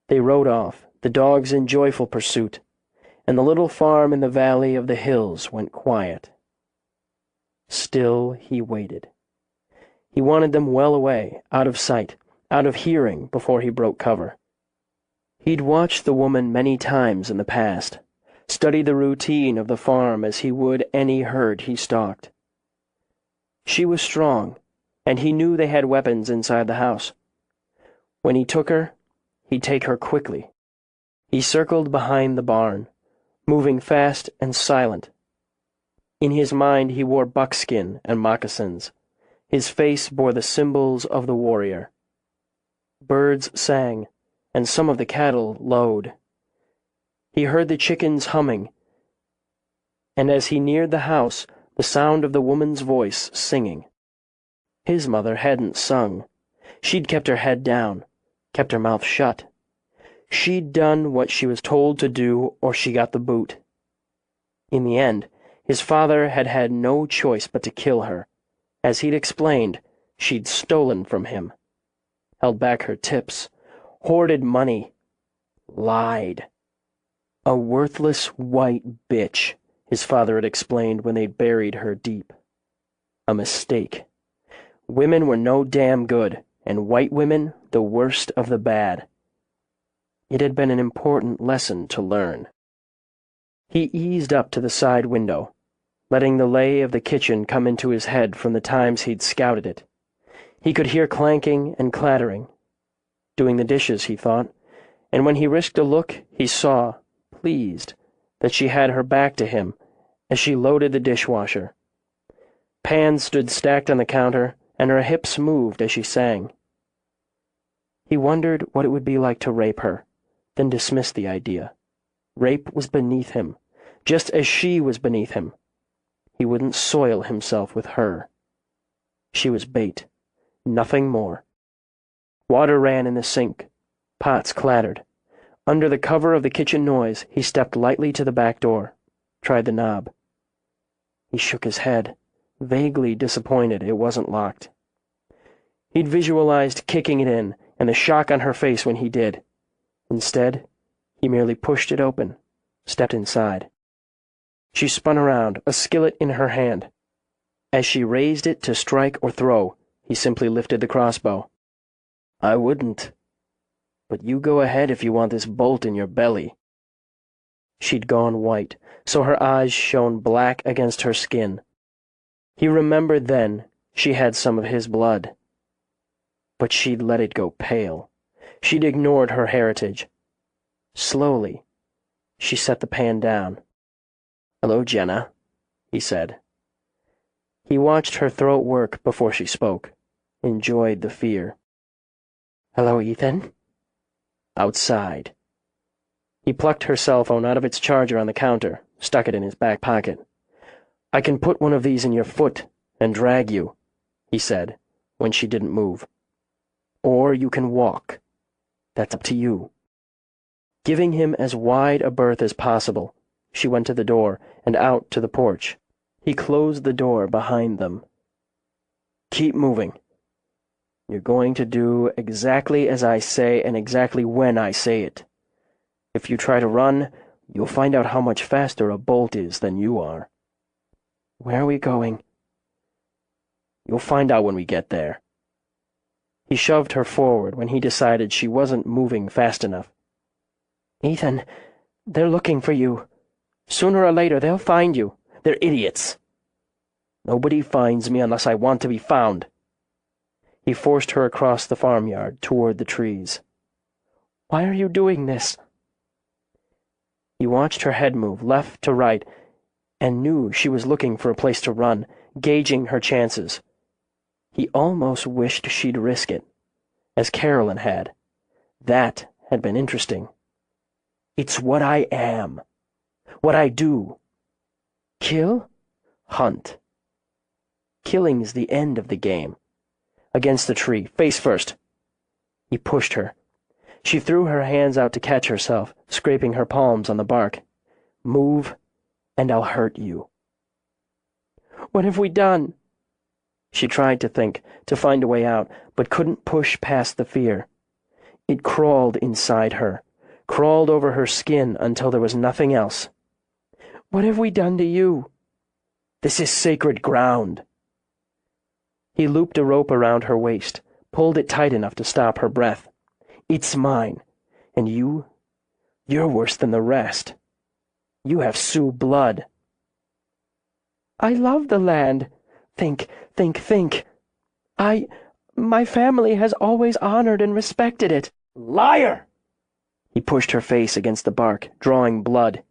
They rode off, the dogs in joyful pursuit, and the little farm in the valley of the hills went quiet. Still he waited. He wanted them well away, out of sight, out of hearing before he broke cover. He'd watched the woman many times in the past, studied the routine of the farm as he would any herd he stalked. She was strong, and he knew they had weapons inside the house. When he took her, he'd take her quickly. He circled behind the barn, moving fast and silent. In his mind he wore buckskin and moccasins. His face bore the symbols of the warrior. Birds sang, and some of the cattle lowed. He heard the chickens humming, and as he neared the house, the sound of the woman's voice singing. His mother hadn't sung. She'd kept her head down, kept her mouth shut. She'd done what she was told to do, or she got the boot. In the end, his father had had no choice but to kill her. As he'd explained, she'd stolen from him, held back her tips, hoarded money, lied. A worthless white bitch, his father had explained when they'd buried her deep. A mistake. Women were no damn good, and white women the worst of the bad. It had been an important lesson to learn. He eased up to the side window, letting the lay of the kitchen come into his head from the times he'd scouted it. He could hear clanking and clattering. Doing the dishes, he thought, and when he risked a look, he saw, pleased, that she had her back to him as she loaded the dishwasher. Pans stood stacked on the counter, and her hips moved as she sang. He wondered what it would be like to rape her, then dismissed the idea. Rape was beneath him, just as she was beneath him. He wouldn't soil himself with her. She was bait, nothing more. Water ran in the sink. Pots clattered. Under the cover of the kitchen noise, he stepped lightly to the back door, tried the knob. He shook his head, vaguely disappointed it wasn't locked. He'd visualized kicking it in and the shock on her face when he did. Instead, he merely pushed it open, stepped inside. She spun around, a skillet in her hand. As she raised it to strike or throw, he simply lifted the crossbow. I wouldn't. But you go ahead if you want this bolt in your belly. She'd gone white, so her eyes shone black against her skin. He remembered then she had some of his blood. But she'd let it go pale. She'd ignored her heritage. Slowly, she set the pan down. Hello, Jenna, he said. He watched her throat work before she spoke, enjoyed the fear. Hello, Ethan. Outside. He plucked her cell phone out of its charger on the counter, stuck it in his back pocket. I can put one of these in your foot and drag you, he said, when she didn't move. Or you can walk. That's up to you. Giving him as wide a berth as possible, she went to the door and out to the porch. He closed the door behind them. Keep moving. You're going to do exactly as I say and exactly when I say it. If you try to run, you'll find out how much faster a bolt is than you are. Where are we going? You'll find out when we get there. He shoved her forward when he decided she wasn't moving fast enough. Ethan, they're looking for you. Sooner or later, they'll find you. They're idiots. Nobody finds me unless I want to be found. He forced her across the farmyard toward the trees. Why are you doing this? He watched her head move left to right and knew she was looking for a place to run, gauging her chances. He almost wished she'd risk it, as Carolyn had. That had been interesting. It's what I am. What I do. Kill? Hunt. Killing's the end of the game. Against the tree, face first. He pushed her. She threw her hands out to catch herself, scraping her palms on the bark. Move, and I'll hurt you. What have we done? She tried to think, to find a way out, but couldn't push past the fear. It crawled inside her, crawled over her skin until there was nothing else. What have we done to you? This is sacred ground. He looped a rope around her waist, pulled it tight enough to stop her breath. It's mine, and you're worse than the rest. You have Sioux blood. I love the land. Think. My family has always honored and respected it. Liar! He pushed her face against the bark, drawing blood.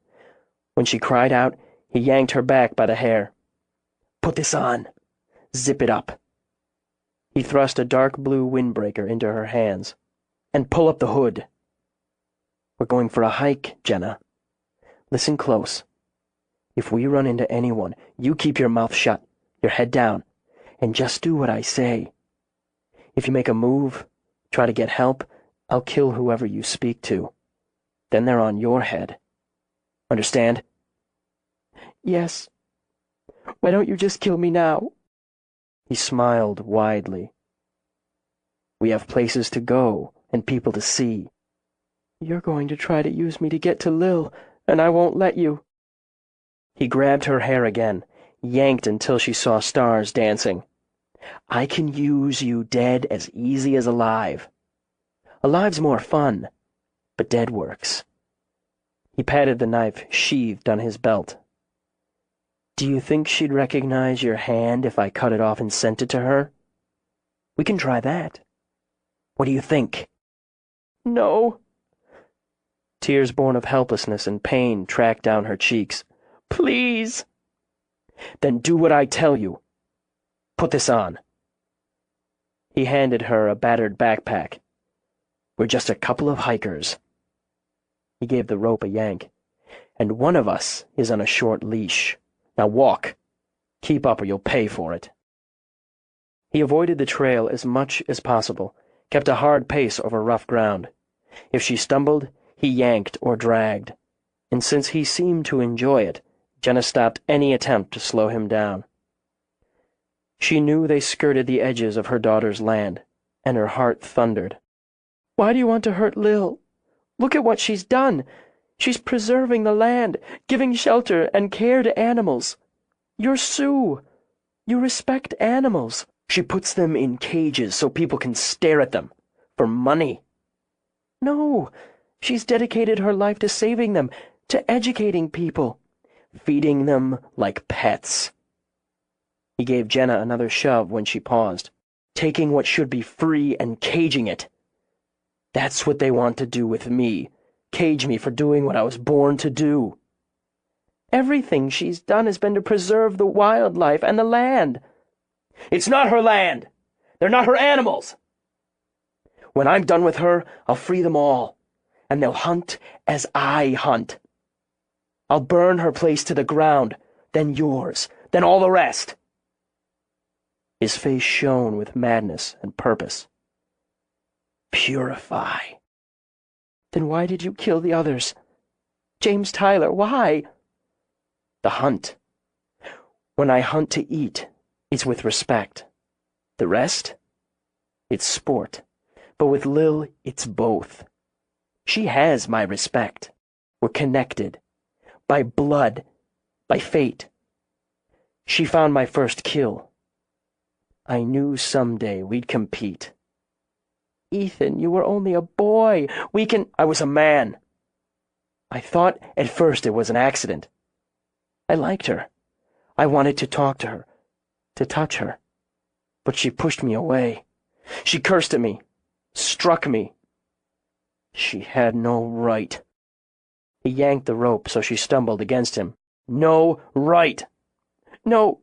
When she cried out, he yanked her back by the hair. Put this on. Zip it up. He thrust a dark blue windbreaker into her hands. And pull up the hood. We're going for a hike, Jenna. Listen close. If we run into anyone, you keep your mouth shut, your head down, and just do what I say. If you make a move, try to get help, I'll kill whoever you speak to. Then they're on your head. Understand? Yes. Why don't you just kill me now? He smiled widely. We have places to go and people to see. You're going to try to use me to get to Lil, and I won't let you. He grabbed her hair again, yanked until she saw stars dancing. I can use you dead as easy as alive. Alive's more fun, but dead works. He patted the knife sheathed on his belt. Do you think she'd recognize your hand if I cut it off and sent it to her? We can try that. What do you think? No. Tears born of helplessness and pain tracked down her cheeks. Please. Then do what I tell you. Put this on. He handed her a battered backpack. We're just a couple of hikers. He gave the rope a yank. And one of us is on a short leash. Now walk. Keep up or you'll pay for it. He avoided the trail as much as possible, kept a hard pace over rough ground. If she stumbled, he yanked or dragged. And since he seemed to enjoy it, Jenna stopped any attempt to slow him down. She knew they skirted the edges of her daughter's land, and her heart thundered. Why do you want to hurt Lil? Look at what she's done. She's preserving the land, giving shelter and care to animals. You're Sue. You respect animals. She puts them in cages so people can stare at them. For money. No, she's dedicated her life to saving them, to educating people. Feeding them like pets. He gave Jenna another shove when she paused, taking what should be free and caging it. That's what they want to do with me. Cage me for doing what I was born to do. Everything she's done has been to preserve the wildlife and the land. It's not her land. They're not her animals. When I'm done with her, I'll free them all, and they'll hunt as I hunt. I'll burn her place to the ground, then yours, then all the rest. His face shone with madness and purpose. Purify. Then why did you kill the others? James Tyler, why? The hunt. When I hunt to eat, it's with respect. The rest? It's sport. But with Lil, it's both. She has my respect. We're connected. By blood. By fate. She found my first kill. I knew someday we'd compete. Ethan, you were only a boy. I was a man. I thought at first it was an accident. I liked her. I wanted to talk to her, to touch her. But she pushed me away. She cursed at me, struck me. She had no right. He yanked the rope so she stumbled against him. No right. No.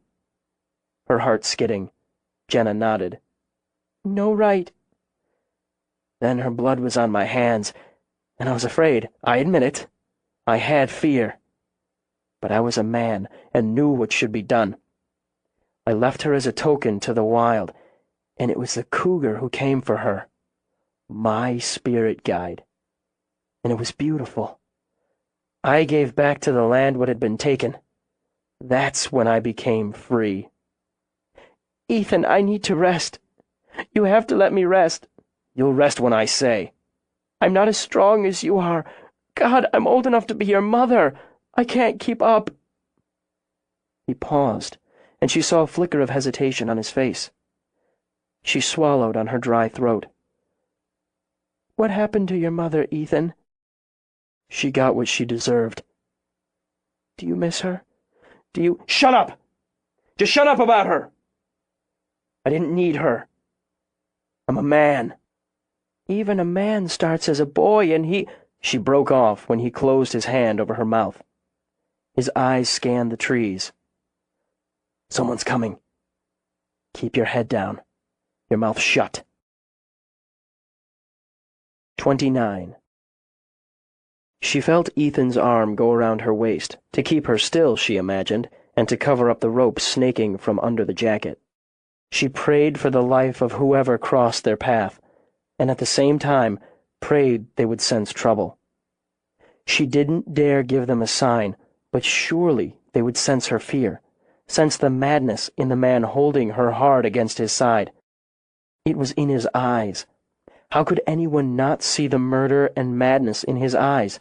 Her heart skidding. Jenna nodded. No right. Then her blood was on my hands, and I was afraid. I admit it. I had fear. But I was a man and knew what should be done. I left her as a token to the wild, and it was the cougar who came for her. My spirit guide. And it was beautiful. I gave back to the land what had been taken. That's when I became free. Ethan, I need to rest. You have to let me rest. You'll rest when I say. I'm not as strong as you are. God, I'm old enough to be your mother. I can't keep up. He paused, and she saw a flicker of hesitation on his face. She swallowed on her dry throat. What happened to your mother, Ethan? She got what she deserved. Do you miss her? Do you— Shut up! Just shut up about her! I didn't need her. I'm a man. Even a man starts as a boy, and he— She broke off when he closed his hand over her mouth. His eyes scanned the trees. Someone's coming. Keep your head down. Your mouth shut. 29. She felt Ethan's arm go around her waist, to keep her still, she imagined, and to cover up the rope snaking from under the jacket. She prayed for the life of whoever crossed their path, and at the same time prayed they would sense trouble. She didn't dare give them a sign, but surely they would sense her fear, sense the madness in the man holding her hard against his side. It was in his eyes. How could anyone not see the murder and madness in his eyes?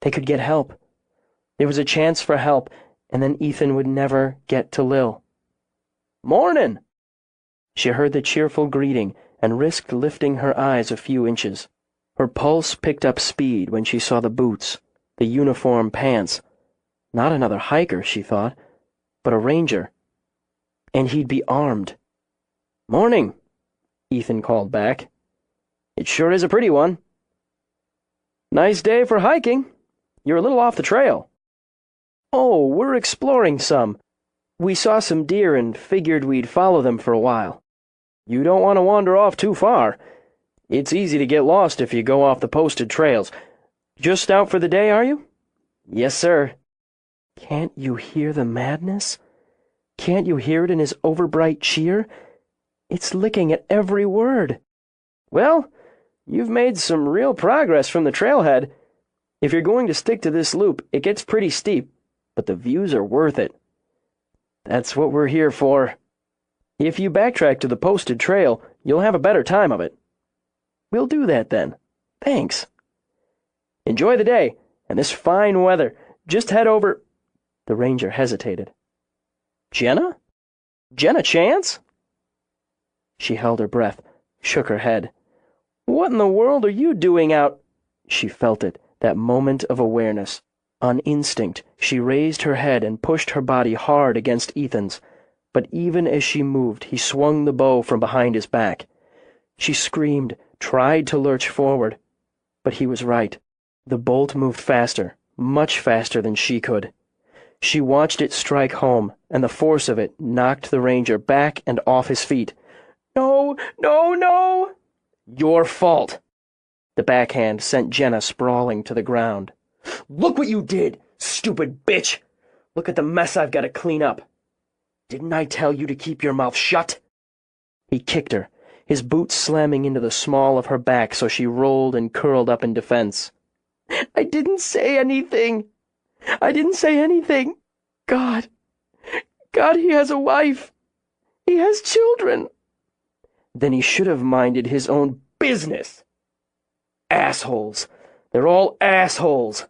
They could get help. There was a chance for help, and then Ethan would never get to Lil. "Mornin'!" She heard the cheerful greeting and risked lifting her eyes a few inches. Her pulse picked up speed when she saw the boots, the uniform pants. Not another hiker, she thought, but a ranger. And he'd be armed. "Morning," Ethan called back. "It sure is a pretty one." "Nice day for hiking. You're a little off the trail." "Oh, we're exploring some. We saw some deer and figured we'd follow them for a while." "You don't want to wander off too far. It's easy to get lost if you go off the posted trails. Just out for the day, are you?" "Yes, sir." Can't you hear the madness? Can't you hear it in his overbright cheer? It's licking at every word. "Well, you've made some real progress from the trailhead. If you're going to stick to this loop, it gets pretty steep, but the views are worth it." "That's what we're here for. If you backtrack to the posted trail, you'll have a better time of it." "We'll do that then. Thanks." "Enjoy the day, And this fine weather. Just head over—" The ranger hesitated. "Jenna? Jenna Chance?" She held her breath, shook her head. "What in the world are you doing out—" She felt it, that moment of awareness. On instinct, she raised her head and pushed her body hard against Ethan's, but even as she moved, he swung the bow from behind his back. She screamed, tried to lurch forward, but he was right. The bolt moved faster, much faster than she could. She watched it strike home, and the force of it knocked the ranger back and off his feet. "No, no, no!" "Your fault!" The backhand sent Jenna sprawling to the ground. "Look what you did, stupid bitch! Look at the mess I've got to clean up! Didn't I tell you to keep your mouth shut?" He kicked her, his boot slamming into the small of her back so she rolled and curled up in defense. "I didn't say anything. I didn't say anything. God, he has a wife. He has children." Then he should have minded his own business. Assholes. They're all assholes.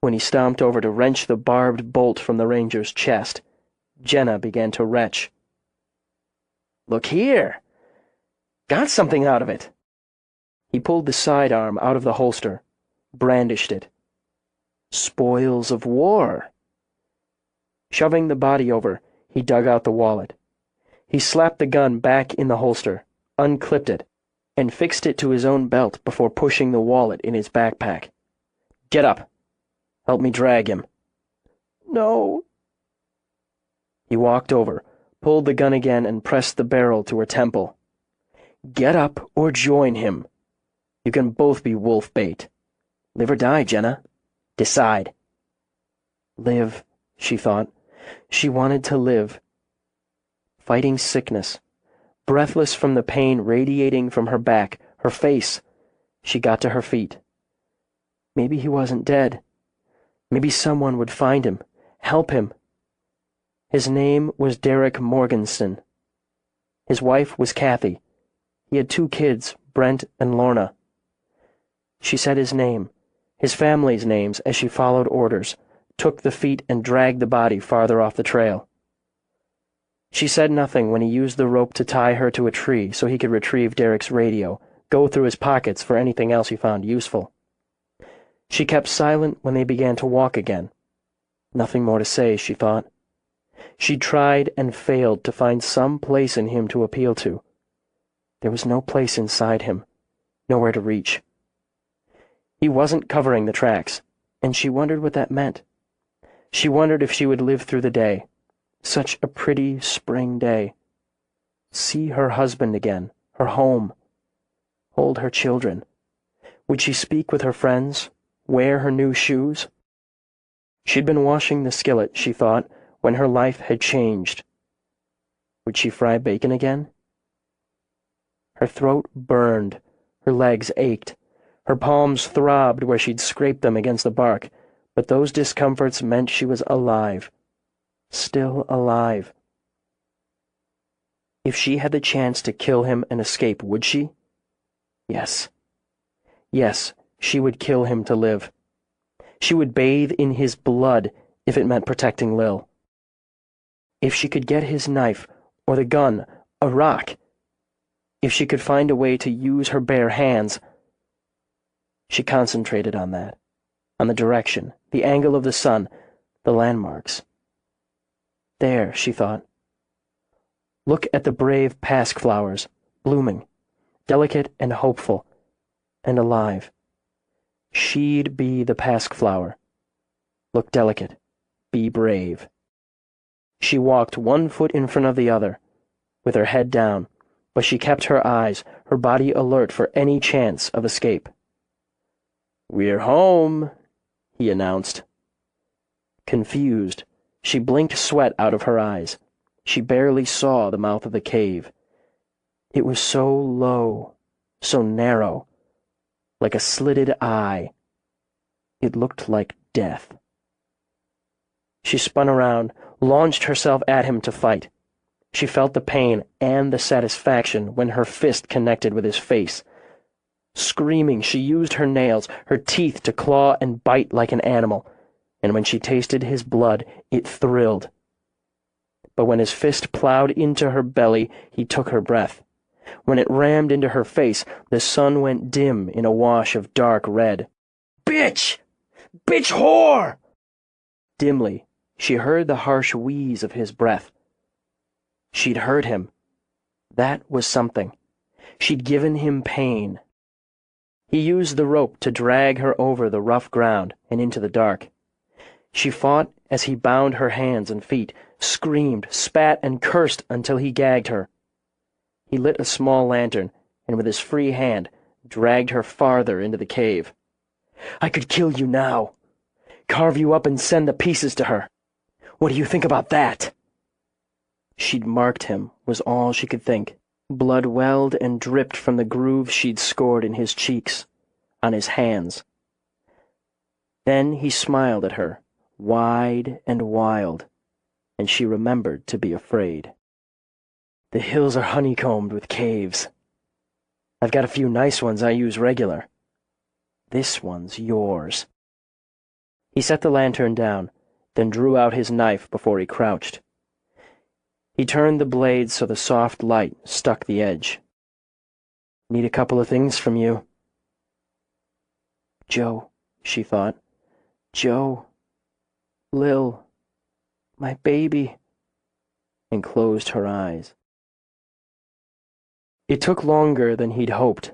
When he stomped over to wrench the barbed bolt from the ranger's chest, Jenna began to retch. "Look here. Got something out of it." He pulled the sidearm out of the holster, brandished it. Spoils of war. Shoving the body over, he dug out the wallet. He slapped the gun back in the holster, unclipped it, and fixed it to his own belt before pushing the wallet in his backpack. "Get up. Help me drag him." "No." He walked over, pulled the gun again, and pressed the barrel to her temple. "Get up or join him. You can both be wolf bait. Live or die, Jenna. Decide." Live, she thought. She wanted to live. Fighting sickness, breathless from the pain radiating from her back, her face, she got to her feet. Maybe he wasn't dead. Maybe someone would find him, help him. His name was Derek Morgensen. His wife was Kathy. He had 2 kids, Brent and Lorna. She said his name, his family's names, as she followed orders, took the feet and dragged the body farther off the trail. She said nothing when he used the rope to tie her to a tree so he could retrieve Derek's radio, go through his pockets for anything else he found useful. She kept silent when they began to walk again. Nothing more to say, she thought. She tried and failed to find some place in him to appeal to. There was no place inside him, nowhere to reach. He wasn't covering the tracks, and she wondered what that meant. She wondered if she would live through the day. Such a pretty spring day. See her husband again, her home. Hold her children. Would she speak with her friends? Wear her new shoes? She'd been washing the skillet, she thought, when her life had changed. Would she fry bacon again? Her throat burned. Her legs ached. Her palms throbbed where she'd scraped them against the bark, but those discomforts meant she was alive. Still alive. If she had the chance to kill him and escape, would she? Yes. Yes, she would kill him to live. She would bathe in his blood if it meant protecting Lil. If she could get his knife, or the gun, a rock. If she could find a way to use her bare hands. She concentrated on that, on the direction, the angle of the sun, the landmarks. There, she thought. Look at the brave pasque flowers, blooming, delicate and hopeful, and alive. She'd be the pasque flower. Look delicate, be brave. She walked 1 foot in front of the other, with her head down, but she kept her eyes, her body alert for any chance of escape. "We're home," he announced. Confused, she blinked sweat out of her eyes. She barely saw the mouth of the cave. It was so low, so narrow, like a slitted eye. It looked like death. She spun around, launched herself at him to fight. She felt the pain and the satisfaction when her fist connected with his face. Screaming, she used her nails, her teeth to claw and bite like an animal, and when she tasted his blood, it thrilled. But when his fist plowed into her belly, he took her breath. When it rammed into her face, the sun went dim in a wash of dark red. "Bitch! Bitch whore!" Dimly, she heard the harsh wheeze of his breath. She'd hurt him. That was something. She'd given him pain. He used the rope to drag her over the rough ground and into the dark. She fought as he bound her hands and feet, screamed, spat, and cursed until he gagged her. He lit a small lantern, and with his free hand, dragged her farther into the cave. "I could kill you now. Carve you up and send the pieces to her. What do you think about that?" She'd marked him, was all she could think. Blood welled and dripped from the grooves she'd scored in his cheeks, on his hands. Then he smiled at her, wide and wild, and she remembered to be afraid. "The hills are honeycombed with caves. I've got a few nice ones I use regular. This one's yours." He set the lantern down, then drew out his knife before he crouched. He turned the blade so the soft light stuck the edge. "Need a couple of things from you." "Joe," she thought. "Joe. Lil. My baby," and closed her eyes. It took longer than he'd hoped,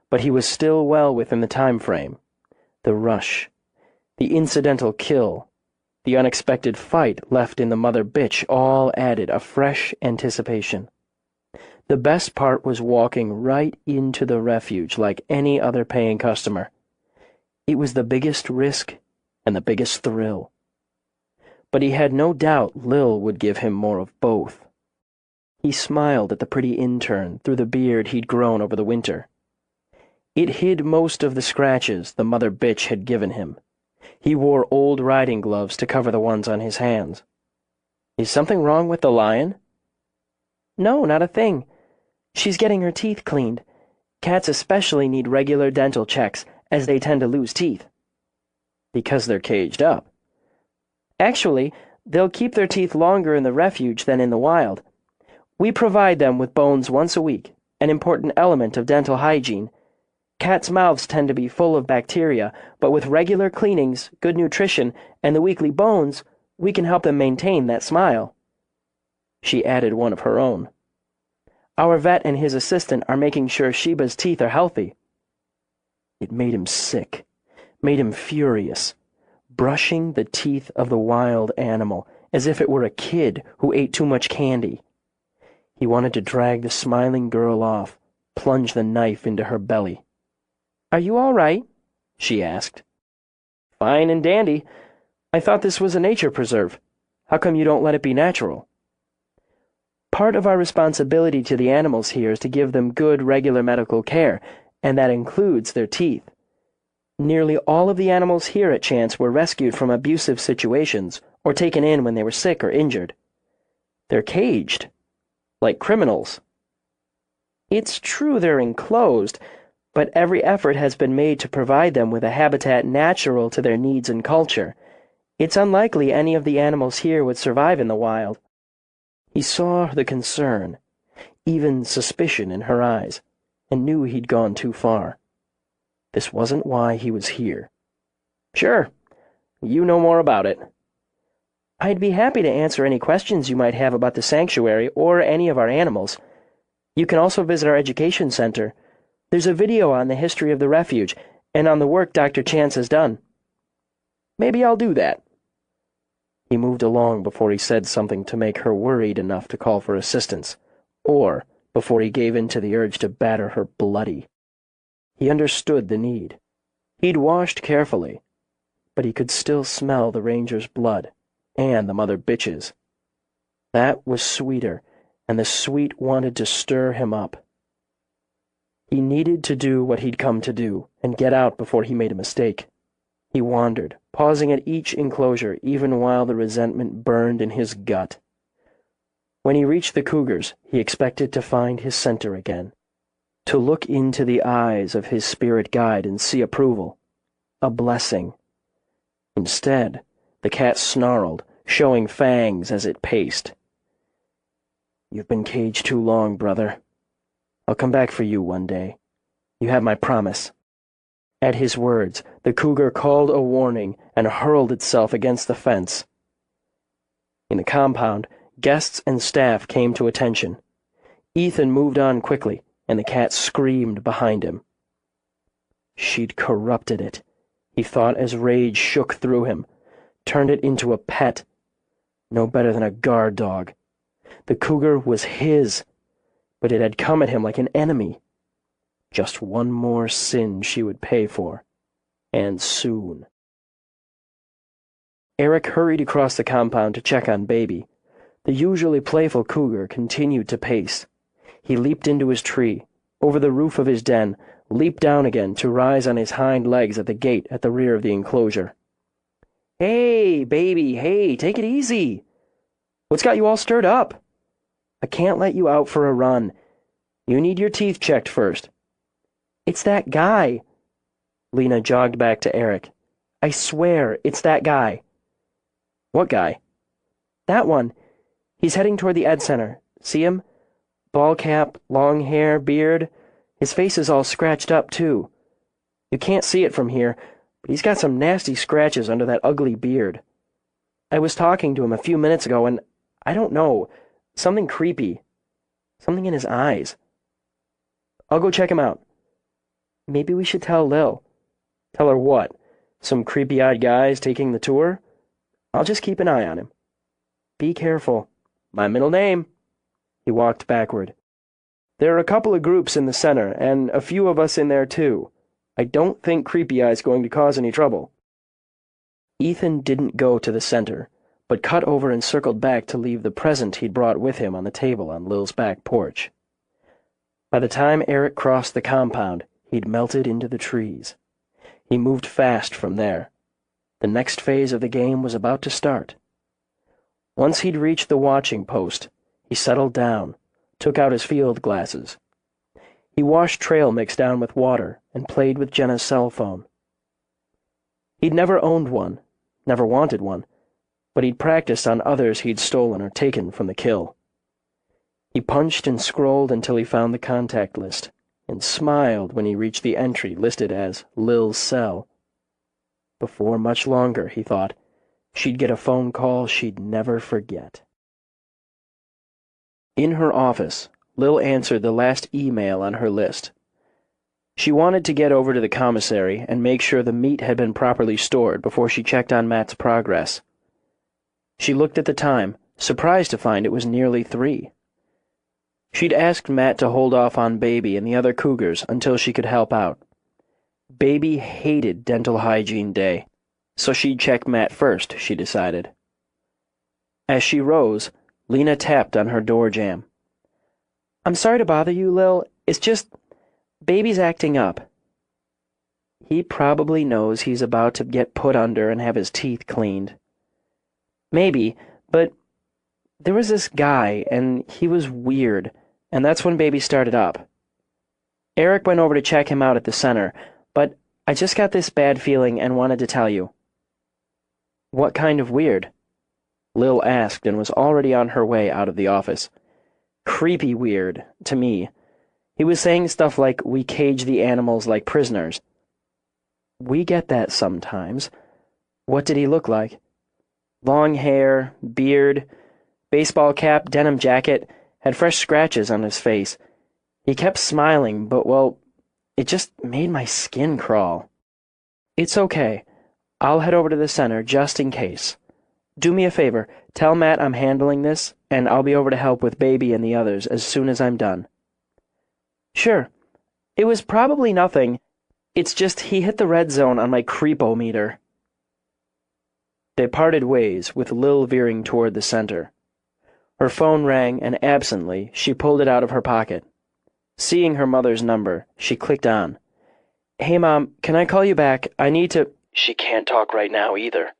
but he was still well within the time frame. The rush, the incidental kill, the unexpected fight left in the mother bitch all added a fresh anticipation. The best part was walking right into the refuge like any other paying customer. It was the biggest risk and the biggest thrill. But he had no doubt Lil would give him more of both. He smiled at the pretty intern through the beard he'd grown over the winter. It hid most of the scratches the mother bitch had given him. He wore old riding gloves to cover the ones on his hands. "Is something wrong with the lion?" "No, not a thing. She's getting her teeth cleaned. Cats especially need regular dental checks, as they tend to lose teeth." "Because they're caged up." "Actually, they'll keep their teeth longer in the refuge than in the wild. We provide them with bones once a week, an important element of dental hygiene. Cats' mouths tend to be full of bacteria, but with regular cleanings, good nutrition, and the weekly bones, we can help them maintain that smile." She added one of her own. "Our vet and his assistant are making sure Sheba's teeth are healthy." It made him sick, made him furious, brushing the teeth of the wild animal as if it were a kid who ate too much candy. He wanted to drag the smiling girl off, plunge the knife into her belly. "Are you all right?" she asked. "Fine and dandy. I thought this was a nature preserve. How come you don't let it be natural?" "Part of our responsibility to the animals here is to give them good, regular medical care, and that includes their teeth. Nearly all of the animals here at Chance were rescued from abusive situations or taken in when they were sick or injured. They're caged, like criminals. It's true they're enclosed, but every effort has been made to provide them with a habitat natural to their needs and culture. It's unlikely any of the animals here would survive in the wild." He saw the concern, even suspicion in her eyes, and knew he'd gone too far. This wasn't why he was here. "Sure, you know more about it." "I'd be happy to answer any questions you might have about the sanctuary or any of our animals. You can also visit our education center. There's a video on the history of the refuge and on the work Dr. Chance has done." "Maybe I'll do that." He moved along before he said something to make her worried enough to call for assistance, or before he gave in to the urge to batter her bloody. He understood the need. He'd washed carefully, but he could still smell the ranger's blood and the mother bitch's. That was sweeter, and the sweet wanted to stir him up. He needed to do what he'd come to do and get out before he made a mistake. He wandered, pausing at each enclosure even while the resentment burned in his gut. When he reached the cougars, he expected to find his center again. to look into the eyes of his spirit guide and see approval, a blessing. Instead, the cat snarled, showing fangs as it paced. "You've been caged too long, brother. I'll come back for you one day. You have my promise." At his words, the cougar called a warning and hurled itself against the fence. In the compound, guests and staff came to attention. Ethan moved on quickly, and the cat screamed behind him. She'd corrupted it, he thought as rage shook through him, turned it into a pet. No better than a guard dog. The cougar was his, but it had come at him like an enemy. Just one more sin she would pay for, and soon. Eric hurried across the compound to check on Baby. The usually playful cougar continued to pace. He leaped into his tree, over the roof of his den, leaped down again to rise on his hind legs at the gate at the rear of the enclosure. "Hey, Baby, hey, take it easy. What's got you all stirred up? I can't let you out for a run. You need your teeth checked first." "It's that guy." Lena jogged back to Eric. "I swear, it's that guy." "What guy?" "That one. He's heading toward the Ed Center. See him? Ball cap, long hair, beard. His face is all scratched up, too. You can't see it from here, but he's got some nasty scratches under that ugly beard. I was talking to him a few minutes ago, and I don't know, something creepy. Something in his eyes. I'll go check him out." "Maybe we should tell Lil." "Tell her what? Some creepy-eyed guy's taking the tour? I'll just keep an eye on him." "Be careful." "My middle name." He walked backward. "There are a couple of groups in the center, and a few of us in there, too. I don't think Creepy Eye's going to cause any trouble." Ethan didn't go to the center, but cut over and circled back to leave the present he'd brought with him on the table on Lil's back porch. By the time Eric crossed the compound, he'd melted into the trees. He moved fast from there. The next phase of the game was about to start. Once he'd reached the watching post, he settled down, took out his field glasses. He washed trail mix down with water and played with Jenna's cell phone. He'd never owned one, never wanted one, but he'd practiced on others he'd stolen or taken from the kill. He punched and scrolled until he found the contact list, and smiled when he reached the entry listed as Lil's cell. Before much longer, he thought, she'd get a phone call she'd never forget. In her office, Lil answered the last email on her list. She wanted to get over to the commissary and make sure the meat had been properly stored before she checked on Matt's progress. She looked at the time, surprised to find it was nearly 3. She'd asked Matt to hold off on Baby and the other cougars until she could help out. Baby hated dental hygiene day, so she'd check Matt first, she decided. As she rose, Lena tapped on her door jamb. "I'm sorry to bother you, Lil. It's just, Baby's acting up." He probably knows he's about to get put under and have his teeth cleaned. Maybe, but there was this guy, and he was weird, and that's when Baby started up. Eric went over to check him out at the center, but I just got this bad feeling and wanted to tell you. "What kind of weird?" Lil asked and was already on her way out of the office. "Creepy weird, to me. He was saying stuff like we cage the animals like prisoners." "We get that sometimes. What did he look like?" "Long hair, beard, baseball cap, denim jacket, had fresh scratches on his face. He kept smiling, but, well, it just made my skin crawl." "It's okay. I'll head over to the center just in case. Do me a favor, tell Matt I'm handling this, and I'll be over to help with Baby and the others as soon as I'm done." "Sure. It was probably nothing. It's just he hit the red zone on my creepometer." They parted ways, with Lil veering toward the center. Her phone rang, and absently, she pulled it out of her pocket. Seeing her mother's number, she clicked on. "Hey, Mom, can I call you back? I need to—" "She can't talk right now, either."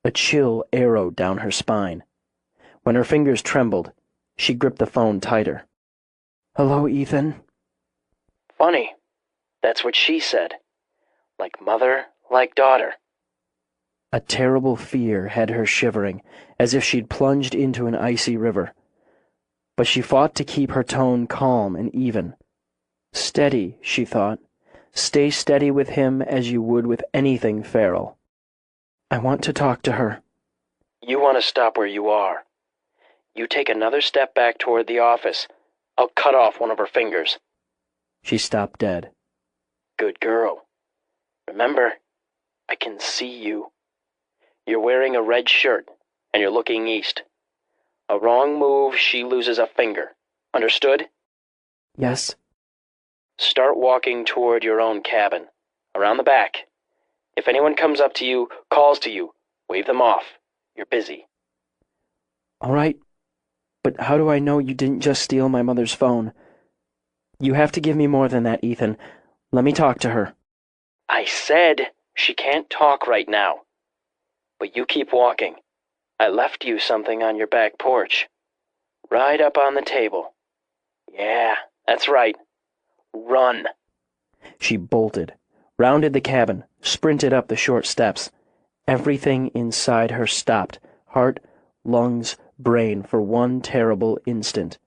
A chill arrowed down her spine. When her fingers trembled, she gripped the phone tighter. "Hello, Ethan?" Funny. That's what she said. Like mother, like daughter. A terrible fear had her shivering, as if she'd plunged into an icy river. But she fought to keep her tone calm and even. Steady, she thought. Stay steady with him as you would with anything feral. I want to talk to her. You want to stop where you are. You take another step back toward the office. I'll cut off one of her fingers. She stopped dead. Good girl. Remember, I can see you. You're wearing a red shirt, and you're looking east. A wrong move, she loses a finger. Understood? Yes. Start walking toward your own cabin, around the back. If anyone comes up to you, calls to you, wave them off. You're busy. All right. But how do I know you didn't just steal my mother's phone? You have to give me more than that, Ethan. Let me talk to her. I said she can't talk right now. But you keep walking. I left you something on your back porch. Right up on the table. Yeah, that's right. Run. She bolted, rounded the cabin, sprinted up the short steps. Everything inside her stopped, heart, lungs, brain, for one terrible instant.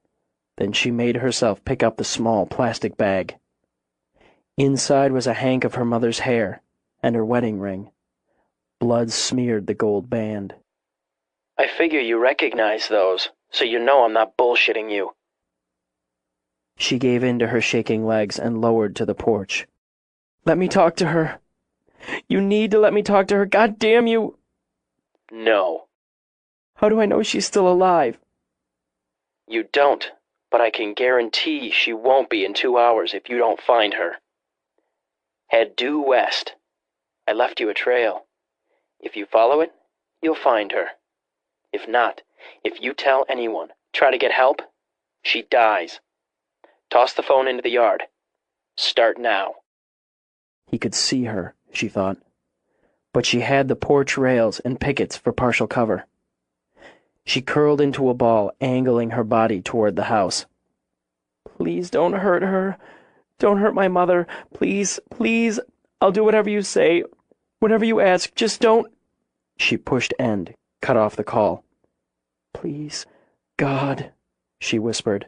Then she made herself pick up the small plastic bag. Inside was a hank of her mother's hair and her wedding ring. Blood smeared the gold band. I figure you recognize those, so you know I'm not bullshitting you. She gave in to her shaking legs and lowered to the porch. Let me talk to her. You need to let me talk to her. God damn you. No. How do I know she's still alive? You don't, but I can guarantee she won't be in 2 hours if you don't find her. Head due west. I left you a trail. If you follow it, you'll find her. If not, if you tell anyone, try to get help, she dies. Toss the phone into the yard. Start now. He could see her, she thought. But she had the porch rails and pickets for partial cover. She curled into a ball, angling her body toward the house. Please don't hurt her. Don't hurt my mother. Please, please. I'll do whatever you say. Whatever you ask. Just don't. She pushed end, cut off the call. Please, God, she whispered,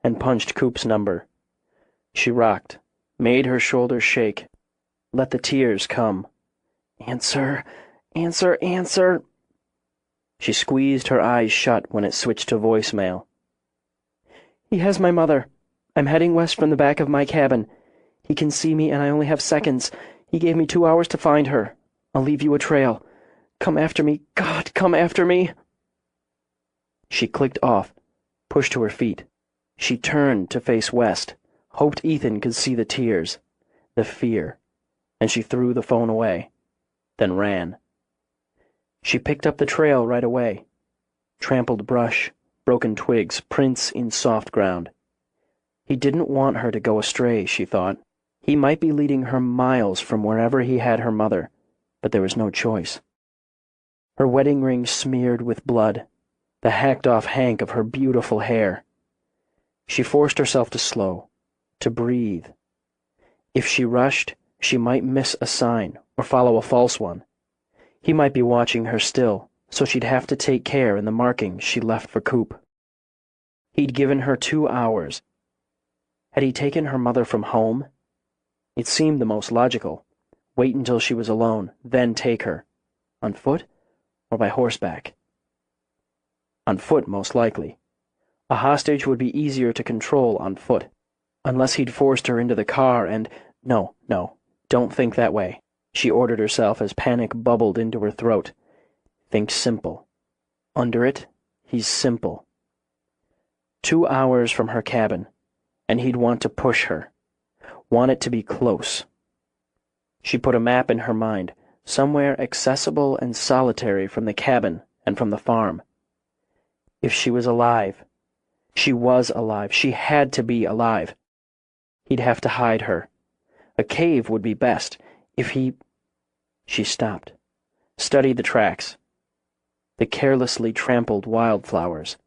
and punched Coop's number. She rocked, made her shoulders shake. Let the tears come. Answer, answer, answer. She squeezed her eyes shut when it switched to voicemail. He has my mother. I'm heading west from the back of my cabin. He can see me and I only have seconds. He gave me 2 hours to find her. I'll leave you a trail. Come after me. God, come after me. She clicked off, pushed to her feet. She turned to face west, hoped Ethan could see the tears, the fear, and she threw the phone away, then ran. She picked up the trail right away. Trampled brush, broken twigs, prints in soft ground. He didn't want her to go astray, she thought. He might be leading her miles from wherever he had her mother, but there was no choice. Her wedding ring smeared with blood, the hacked-off hank of her beautiful hair. She forced herself to slow, to breathe. If she rushed, she might miss a sign or follow a false one. He might be watching her still, so she'd have to take care in the markings she left for Coop. He'd given her 2 hours. Had he taken her mother from home? It seemed the most logical. Wait until she was alone, then take her. On foot or by horseback? On foot, most likely. A hostage would be easier to control on foot, unless he'd forced her into the car and... No, don't think that way. She ordered herself as panic bubbled into her throat. Think simple. Under it, he's simple. 2 hours from her cabin, and he'd want to push her. Want it to be close. She put a map in her mind, somewhere accessible and solitary from the cabin and from the farm. If she was alive. She was alive. She had to be alive. He'd have to hide her. A cave would be best. If he... She stopped, studied the tracks, the carelessly trampled wildflowers.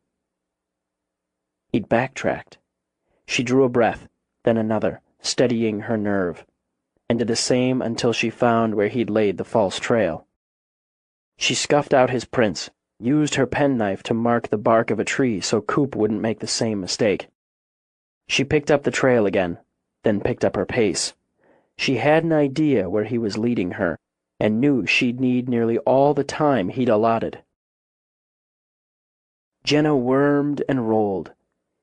He'd backtracked. She drew a breath, then another, steadying her nerve, and did the same until she found where he'd laid the false trail. She scuffed out his prints, used her penknife to mark the bark of a tree so Coop wouldn't make the same mistake. She picked up the trail again, then picked up her pace. She had an idea where he was leading her, and knew she'd need nearly all the time he'd allotted. Jenna wormed and rolled.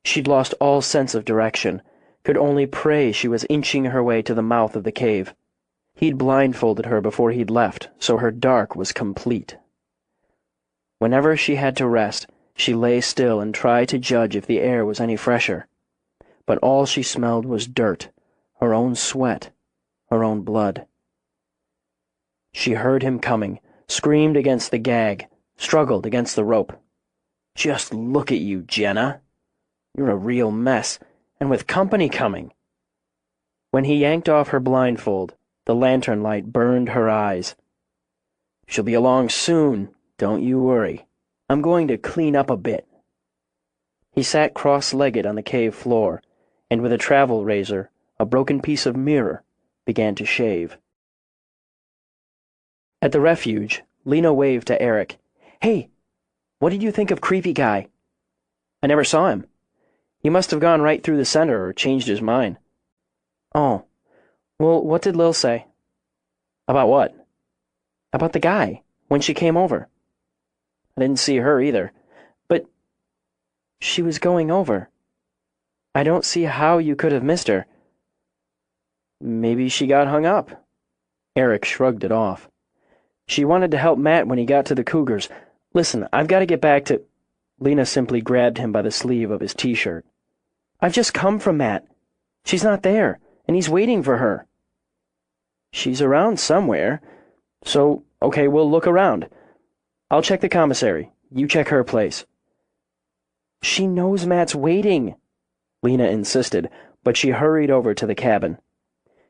She'd lost all sense of direction, could only pray she was inching her way to the mouth of the cave. He'd blindfolded her before he'd left, so her dark was complete. Whenever she had to rest, she lay still and tried to judge if the air was any fresher. But all she smelled was dirt, her own sweat, her own blood. She heard him coming, screamed against the gag, struggled against the rope. Just look at you, Jenna. You're a real mess, and with company coming. When he yanked off her blindfold, the lantern light burned her eyes. She'll be along soon, don't you worry. I'm going to clean up a bit. He sat cross-legged on the cave floor, and with a travel razor, a broken piece of mirror, began to shave. At the refuge, Lena waved to Eric. Hey, what did you think of Creepy Guy? I never saw him. He must have gone right through the center or changed his mind. Oh, well, what did Lil say? About what? About the guy, when she came over. I didn't see her either, but she was going over. I don't see how you could have missed her. Maybe she got hung up. Eric shrugged it off. She wanted to help Matt when he got to the Cougars. Listen, I've got to get back to... Lena simply grabbed him by the sleeve of his t-shirt. I've just come from Matt. She's not there, and he's waiting for her. She's around somewhere. So, okay, we'll look around. I'll check the commissary. You check her place. She knows Matt's waiting, Lena insisted, but she hurried over to the cabin.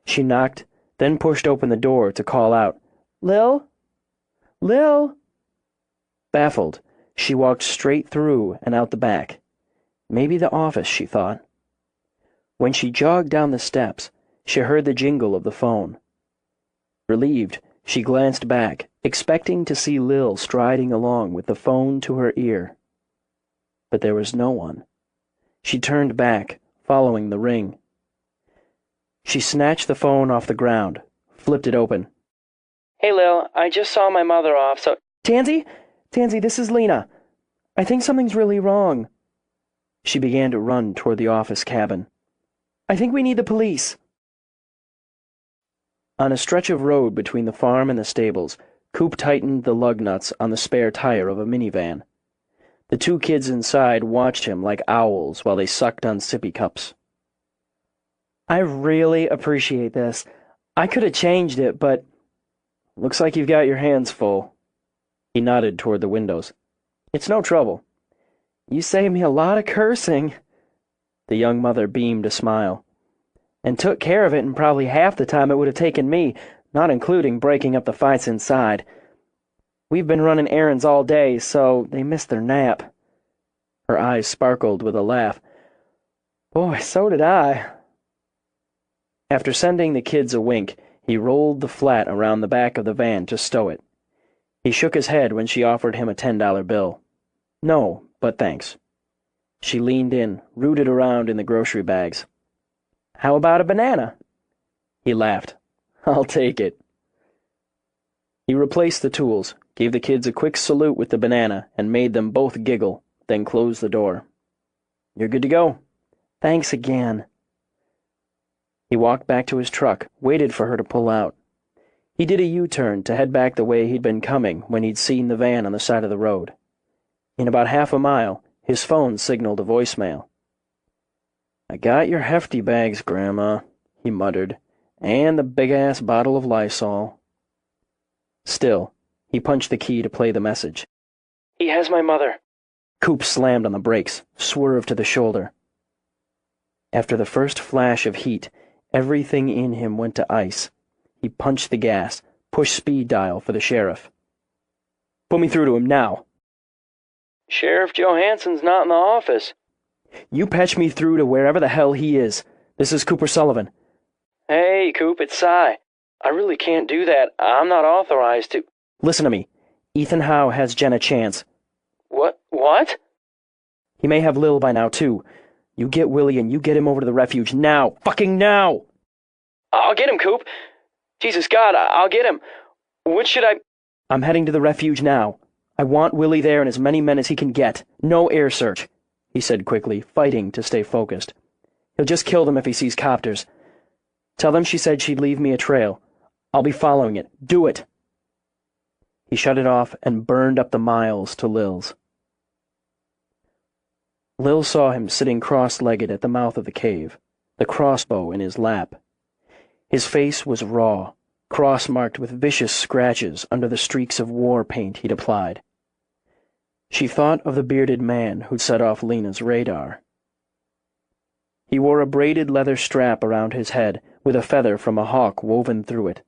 She knocked, then pushed open the door to call out, Lil? Lil? Baffled, she walked straight through and out the back. Maybe the office, she thought. When she jogged down the steps, she heard the jingle of the phone. Relieved, she glanced back, expecting to see Lil striding along with the phone to her ear. But there was no one. She turned back, following the ring. She snatched the phone off the ground, flipped it open. Hey, Lil, I just saw my mother off, so... Tansy, this is Lena. I think something's really wrong. She began to run toward the office cabin. I think we need the police. On a stretch of road between the farm and the stables, Coop tightened the lug nuts on the spare tire of a minivan. The two kids inside watched him like owls while they sucked on sippy cups. I really appreciate this. I could have changed it, but... Looks like you've got your hands full. He nodded toward the windows. It's no trouble. You saved me a lot of cursing. The young mother beamed a smile. And took care of it in probably half the time it would have taken me, not including breaking up the fights inside. We've been running errands all day, so they missed their nap. Her eyes sparkled with a laugh. Boy, so did I. After sending the kids a wink, he rolled the flat around the back of the van to stow it. He shook his head when she offered him a $10 bill. No, but thanks. She leaned in, rooted around in the grocery bags. How about a banana? He laughed. I'll take it. He replaced the tools, gave the kids a quick salute with the banana, and made them both giggle, then closed the door. You're good to go. Thanks again. He walked back to his truck, waited for her to pull out. He did a U-turn to head back the way he'd been coming when he'd seen the van on the side of the road. In about half a mile, his phone signaled a voicemail. I got your hefty bags, Grandma, he muttered, and the big-ass bottle of Lysol. Still, he punched the key to play the message. He has my mother. Coop slammed on the brakes, swerved to the shoulder. After the first flash of heat, everything in him went to ice. He punched the gas, pushed speed dial for the sheriff. Put me through to him now. Sheriff Johansson's not in the office. You patch me through to wherever the hell he is. This is Cooper Sullivan. Hey, Coop, it's Cy. I really can't do that. I'm not authorized to. Listen to me. Ethan Howe has Jen a chance. What? He may have Lil by now, too. You get Willie and you get him over to the refuge now. Fucking now! I'll get him, Coop. Jesus God, I'll get him. When should I... I'm heading to the refuge now. I want Willie there and as many men as he can get. No air search, he said quickly, fighting to stay focused. He'll just kill them if he sees copters. Tell them she said she'd leave me a trail. I'll be following it. Do it! He shut it off and burned up the miles to Lil's. Lil saw him sitting cross-legged at the mouth of the cave, the crossbow in his lap. His face was raw, cross-marked with vicious scratches under the streaks of war paint he'd applied. She thought of the bearded man who'd set off Lena's radar. He wore a braided leather strap around his head with a feather from a hawk woven through it.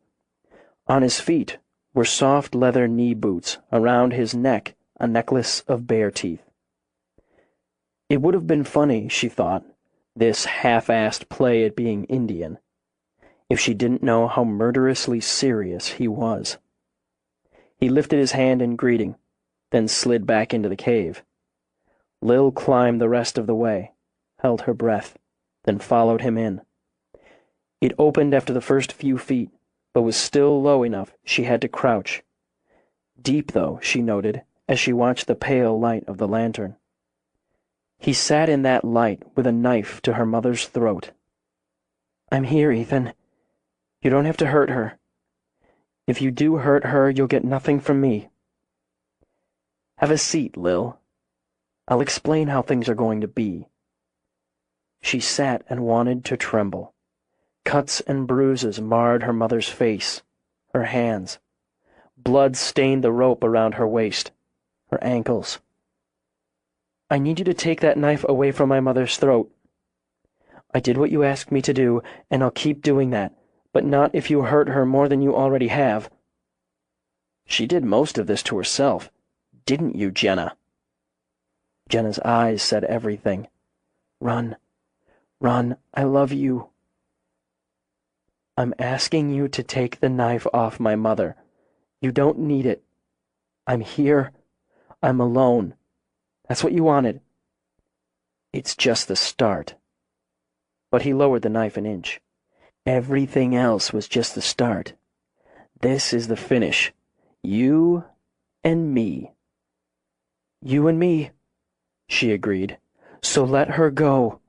On his feet were soft leather knee boots, around his neck a necklace of bear teeth. It would have been funny, she thought, this half-assed play at being Indian, if she didn't know how murderously serious he was. He lifted his hand in greeting, then slid back into the cave. Lil climbed the rest of the way, held her breath, then followed him in. It opened after the first few feet, but was still low enough she had to crouch. Deep, though, she noted, as she watched the pale light of the lantern. He sat in that light with a knife to her mother's throat. I'm here, Ethan. You don't have to hurt her. If you do hurt her, you'll get nothing from me. Have a seat, Lil. I'll explain how things are going to be. She sat and wanted to tremble. Cuts and bruises marred her mother's face, her hands. Blood stained the rope around her waist, her ankles. I need you to take that knife away from my mother's throat. I did what you asked me to do, and I'll keep doing that, but not if you hurt her more than you already have. She did most of this to herself, didn't you, Jenna? Jenna's eyes said everything. Run, run, I love you. I'm asking you to take the knife off my mother. You don't need it. I'm here. I'm alone. That's what you wanted. It's just the start. But he lowered the knife an inch. Everything else was just the start. This is the finish. You and me. You and me, she agreed. So let her go.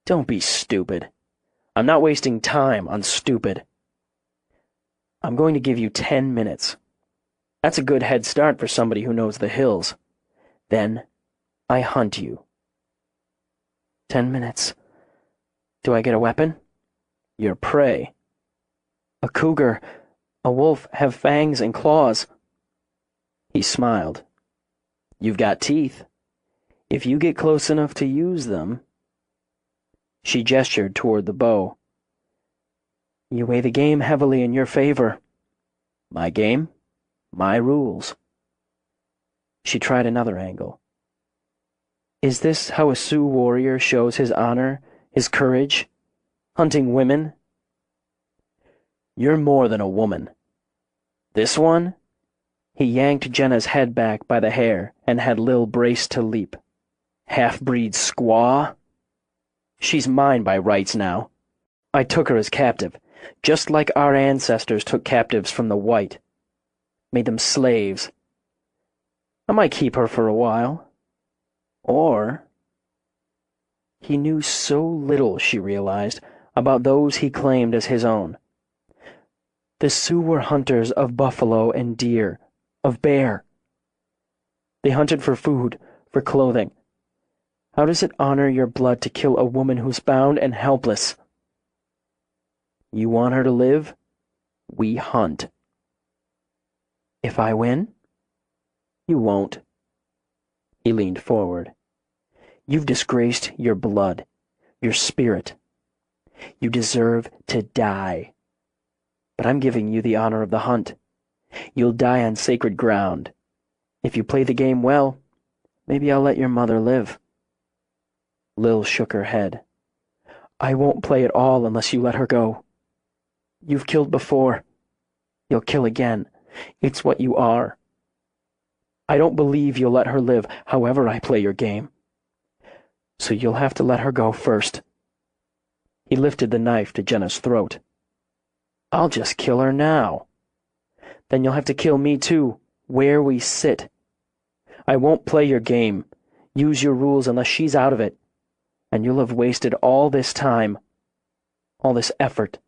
Don't be stupid. I'm not wasting time on stupid. I'm going to give you 10 minutes. That's a good head start for somebody who knows the hills. Then I hunt you. 10 minutes. Do I get a weapon? Your prey. A cougar, a wolf have fangs and claws. He smiled. You've got teeth. If you get close enough to use them... She gestured toward the bow. You weigh the game heavily in your favor. My game, my rules. She tried another angle. Is this how a Sioux warrior shows his honor, his courage? Hunting women? You're more than a woman. This one? He yanked Jenna's head back by the hair and had Lil braced to leap. Half-breed squaw? She's mine by rights now. I took her as captive, just like our ancestors took captives from the white. Made them slaves. I might keep her for a while. Or... He knew so little, she realized, about those he claimed as his own. The Sioux were hunters of buffalo and deer, of bear. They hunted for food, for clothing. How does it honor your blood to kill a woman who's bound and helpless? You want her to live? We hunt. If I win? You won't. He leaned forward. You've disgraced your blood, your spirit. You deserve to die. But I'm giving you the honor of the hunt. You'll die on sacred ground. If you play the game well, maybe I'll let your mother live. Lil shook her head. I won't play at all unless you let her go. You've killed before. You'll kill again. It's what you are. I don't believe you'll let her live, however I play your game. So you'll have to let her go first. He lifted the knife to Jenna's throat. I'll just kill her now. Then you'll have to kill me too, where we sit. I won't play your game, use your rules unless she's out of it, and you'll have wasted all this time, all this effort.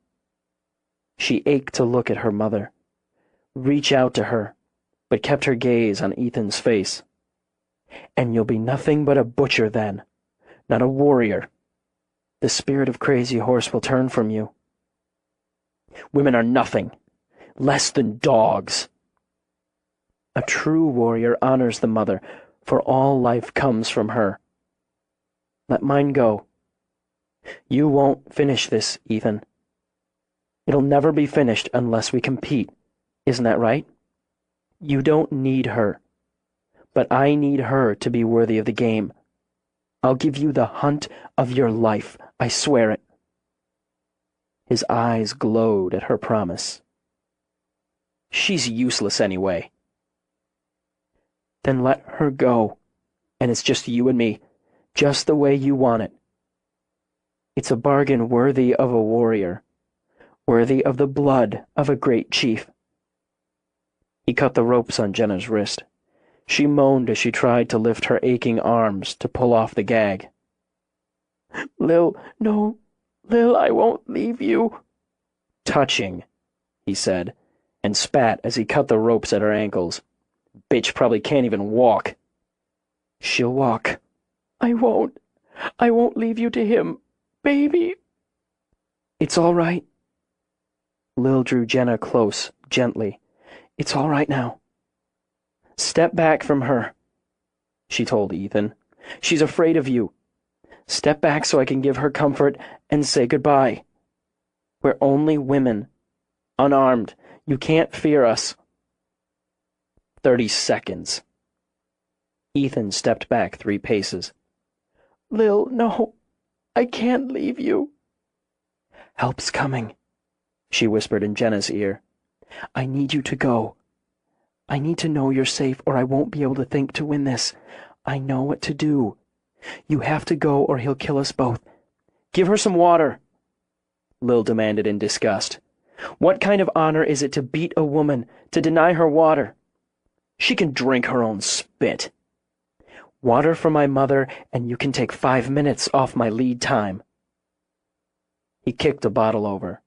She ached to look at her mother, reach out to her, but kept her gaze on Ethan's face. And you'll be nothing but a butcher then, not a warrior. The spirit of Crazy Horse will turn from you. Women are nothing, less than dogs. A true warrior honors the mother, for all life comes from her. Let mine go. You won't finish this, Ethan. It'll never be finished unless we compete. Isn't that right? You don't need her, but I need her to be worthy of the game. I'll give you the hunt of your life, I swear it. His eyes glowed at her promise. She's useless anyway. Then let her go, and it's just you and me, just the way you want it. It's a bargain worthy of a warrior, worthy of the blood of a great chief. He cut the ropes on Jenna's wrist. She moaned as she tried to lift her aching arms to pull off the gag. Lil, no, Lil, I won't leave you. Touching, he said, and spat as he cut the ropes at her ankles. Bitch probably can't even walk. She'll walk. I won't. I won't leave you to him, baby. It's all right. Lil drew Jenna close, gently. It's all right now. Step back from her, she told Ethan. She's afraid of you. Step back so I can give her comfort and say goodbye. We're only women. Unarmed. You can't fear us. 30 seconds. Ethan stepped back 3 paces. Lil, no. I can't leave you. Help's coming, she whispered in Jenna's ear. I need you to go. I need to know you're safe or I won't be able to think to win this. I know what to do. You have to go or he'll kill us both. Give her some water, Lil demanded in disgust. What kind of honor is it to beat a woman, to deny her water? She can drink her own spit. Water for my mother, and you can take 5 minutes off my lead time. He kicked a bottle over.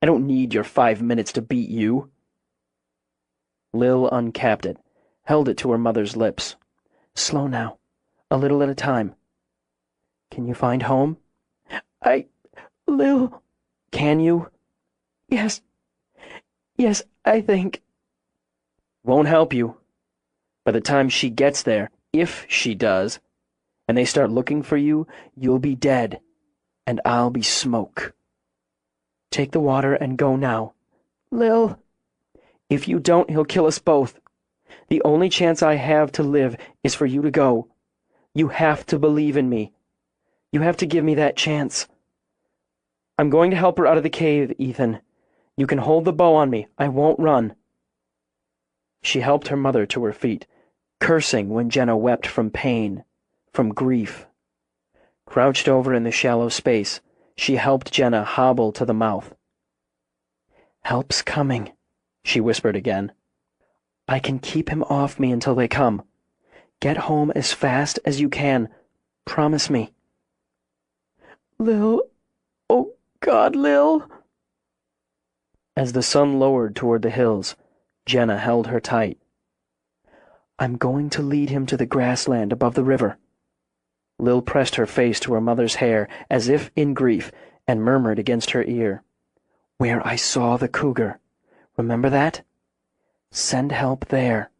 I don't need your 5 minutes to beat you. Lil uncapped it, held it to her mother's lips. Slow now, a little at a time. Can you find home? Lil... Can you? Yes, I think. Won't help you. By the time she gets there, if she does, and they start looking for you, you'll be dead, and I'll be smoke. Take the water and go now. Lil. If you don't, he'll kill us both. The only chance I have to live is for you to go. You have to believe in me. You have to give me that chance. I'm going to help her out of the cave, Ethan. You can hold the bow on me. I won't run. She helped her mother to her feet, cursing when Jenna wept from pain, from grief. Crouched over in the shallow space, she helped Jenna hobble to the mouth. Help's coming, she whispered again. I can keep him off me until they come. Get home as fast as you can. Promise me. Lil. Oh, God, Lil. As the sun lowered toward the hills, Jenna held her tight. I'm going to lead him to the grassland above the river. Lil pressed her face to her mother's hair, as if in grief, and murmured against her ear. Where I saw the cougar. Remember that? Send help there.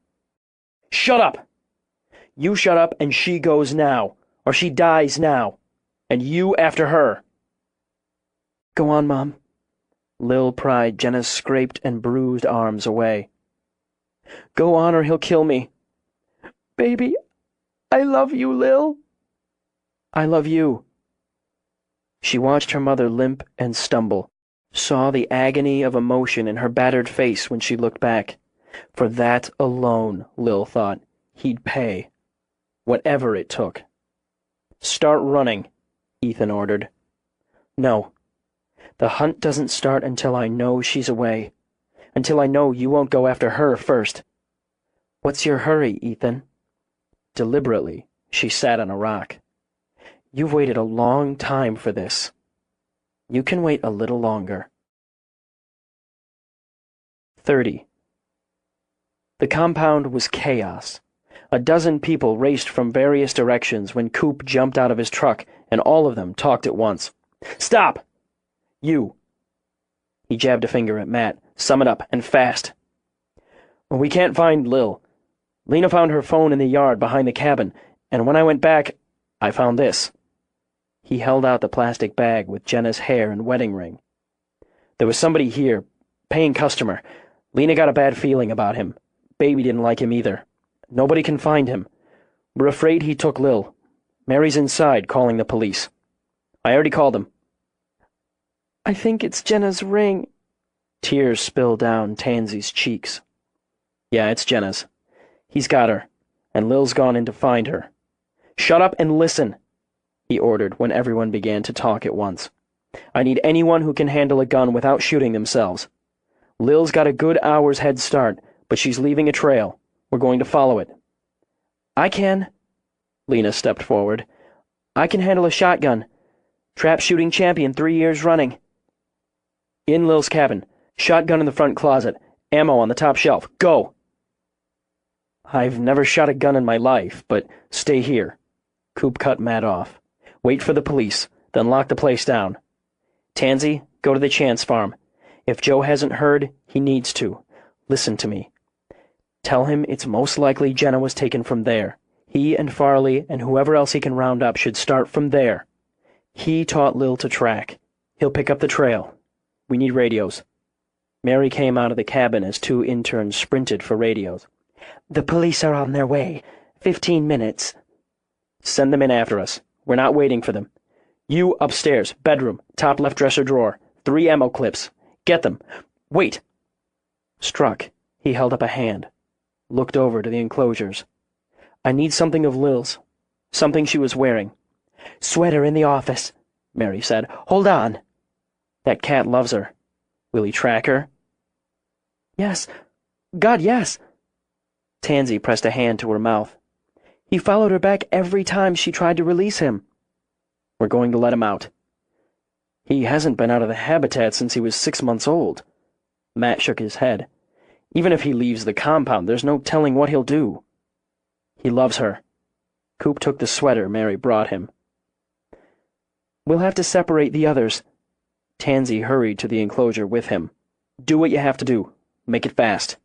Shut up! You shut up and she goes now, or she dies now, and you after her. Go on, Mom. Lil pried Jenna's scraped and bruised arms away. Go on or he'll kill me. Baby, I love you, Lil. I love you. She watched her mother limp and stumble, saw the agony of emotion in her battered face when she looked back. For that alone, Lil thought, he'd pay. Whatever it took. "Start running," Ethan ordered. "No. The hunt doesn't start until I know she's away. Until I know you won't go after her first." "What's your hurry, Ethan?" Deliberately, she sat on a rock. "You've waited a long time for this. You can wait a little longer." 30. The compound was chaos. A dozen people raced from various directions when Coop jumped out of his truck, and all of them talked at once. "Stop! You!" He jabbed a finger at Matt. "Sum it up, and fast." "We can't find Lil. Lena found her phone in the yard behind the cabin, and when I went back, I found this." He held out the plastic bag with Jenna's hair and wedding ring. "There was somebody here, paying customer. Lena got a bad feeling about him. Baby didn't like him either. Nobody can find him. We're afraid he took Lil. Mary's inside calling the police. I already called them." "I think it's Jenna's ring." Tears spilled down Tansy's cheeks. "Yeah, it's Jenna's. He's got her, and Lil's gone in to find her. Shut up and listen," he ordered when everyone began to talk at once. "I need anyone who can handle a gun without shooting themselves. Lil's got a good hour's head start, but she's leaving a trail. We're going to follow it." "I can." Lena stepped forward. "I can handle a shotgun. Trap shooting champion 3 years running." "In Lil's cabin. Shotgun in the front closet. Ammo on the top shelf. Go!" "I've never shot a gun in my life, but stay here." Coop cut Matt off. "Wait for the police, then lock the place down. Tansy, go to the Chance farm. If Joe hasn't heard, he needs to. Listen to me. Tell him it's most likely Jenna was taken from there. He and Farley and whoever else he can round up should start from there. He taught Lil to track. He'll pick up the trail. We need radios." Mary came out of the cabin as 2 interns sprinted for radios. "The police are on their way. 15 minutes. "Send them in after us. We're not waiting for them. You upstairs, bedroom, top left dresser drawer. 3 ammo clips. Get them. Wait." Struck, he held up a hand, looked over to the enclosures. "I need something of Lil's. Something she was wearing." "Sweater in the office," Mary said. "Hold on." "That cat loves her. Will he track her?" "Yes. God, yes." Tansy pressed a hand to her mouth. "He followed her back every time she tried to release him." "We're going to let him out." "He hasn't been out of the habitat since he was 6 months old." Matt shook his head. "Even if he leaves the compound, there's no telling what he'll do." "He loves her." Coop took the sweater Mary brought him. "We'll have to separate the others." Tansy hurried to the enclosure with him. "Do what you have to do. Make it fast."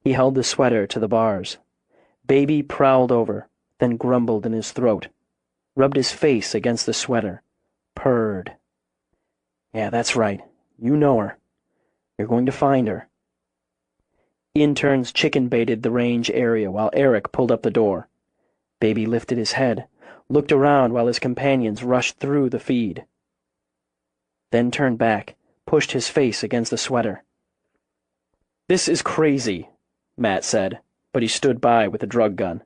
He held the sweater to the bars. Baby prowled over, then grumbled in his throat, rubbed his face against the sweater, purred. "Yeah, that's right. You know her. You're going to find her." Interns chicken-baited the range area while Eric pulled up the door. Baby lifted his head, looked around while his companions rushed through the feed. Then turned back, pushed his face against the sweater. "This is crazy," Matt said, but he stood by with the drug gun.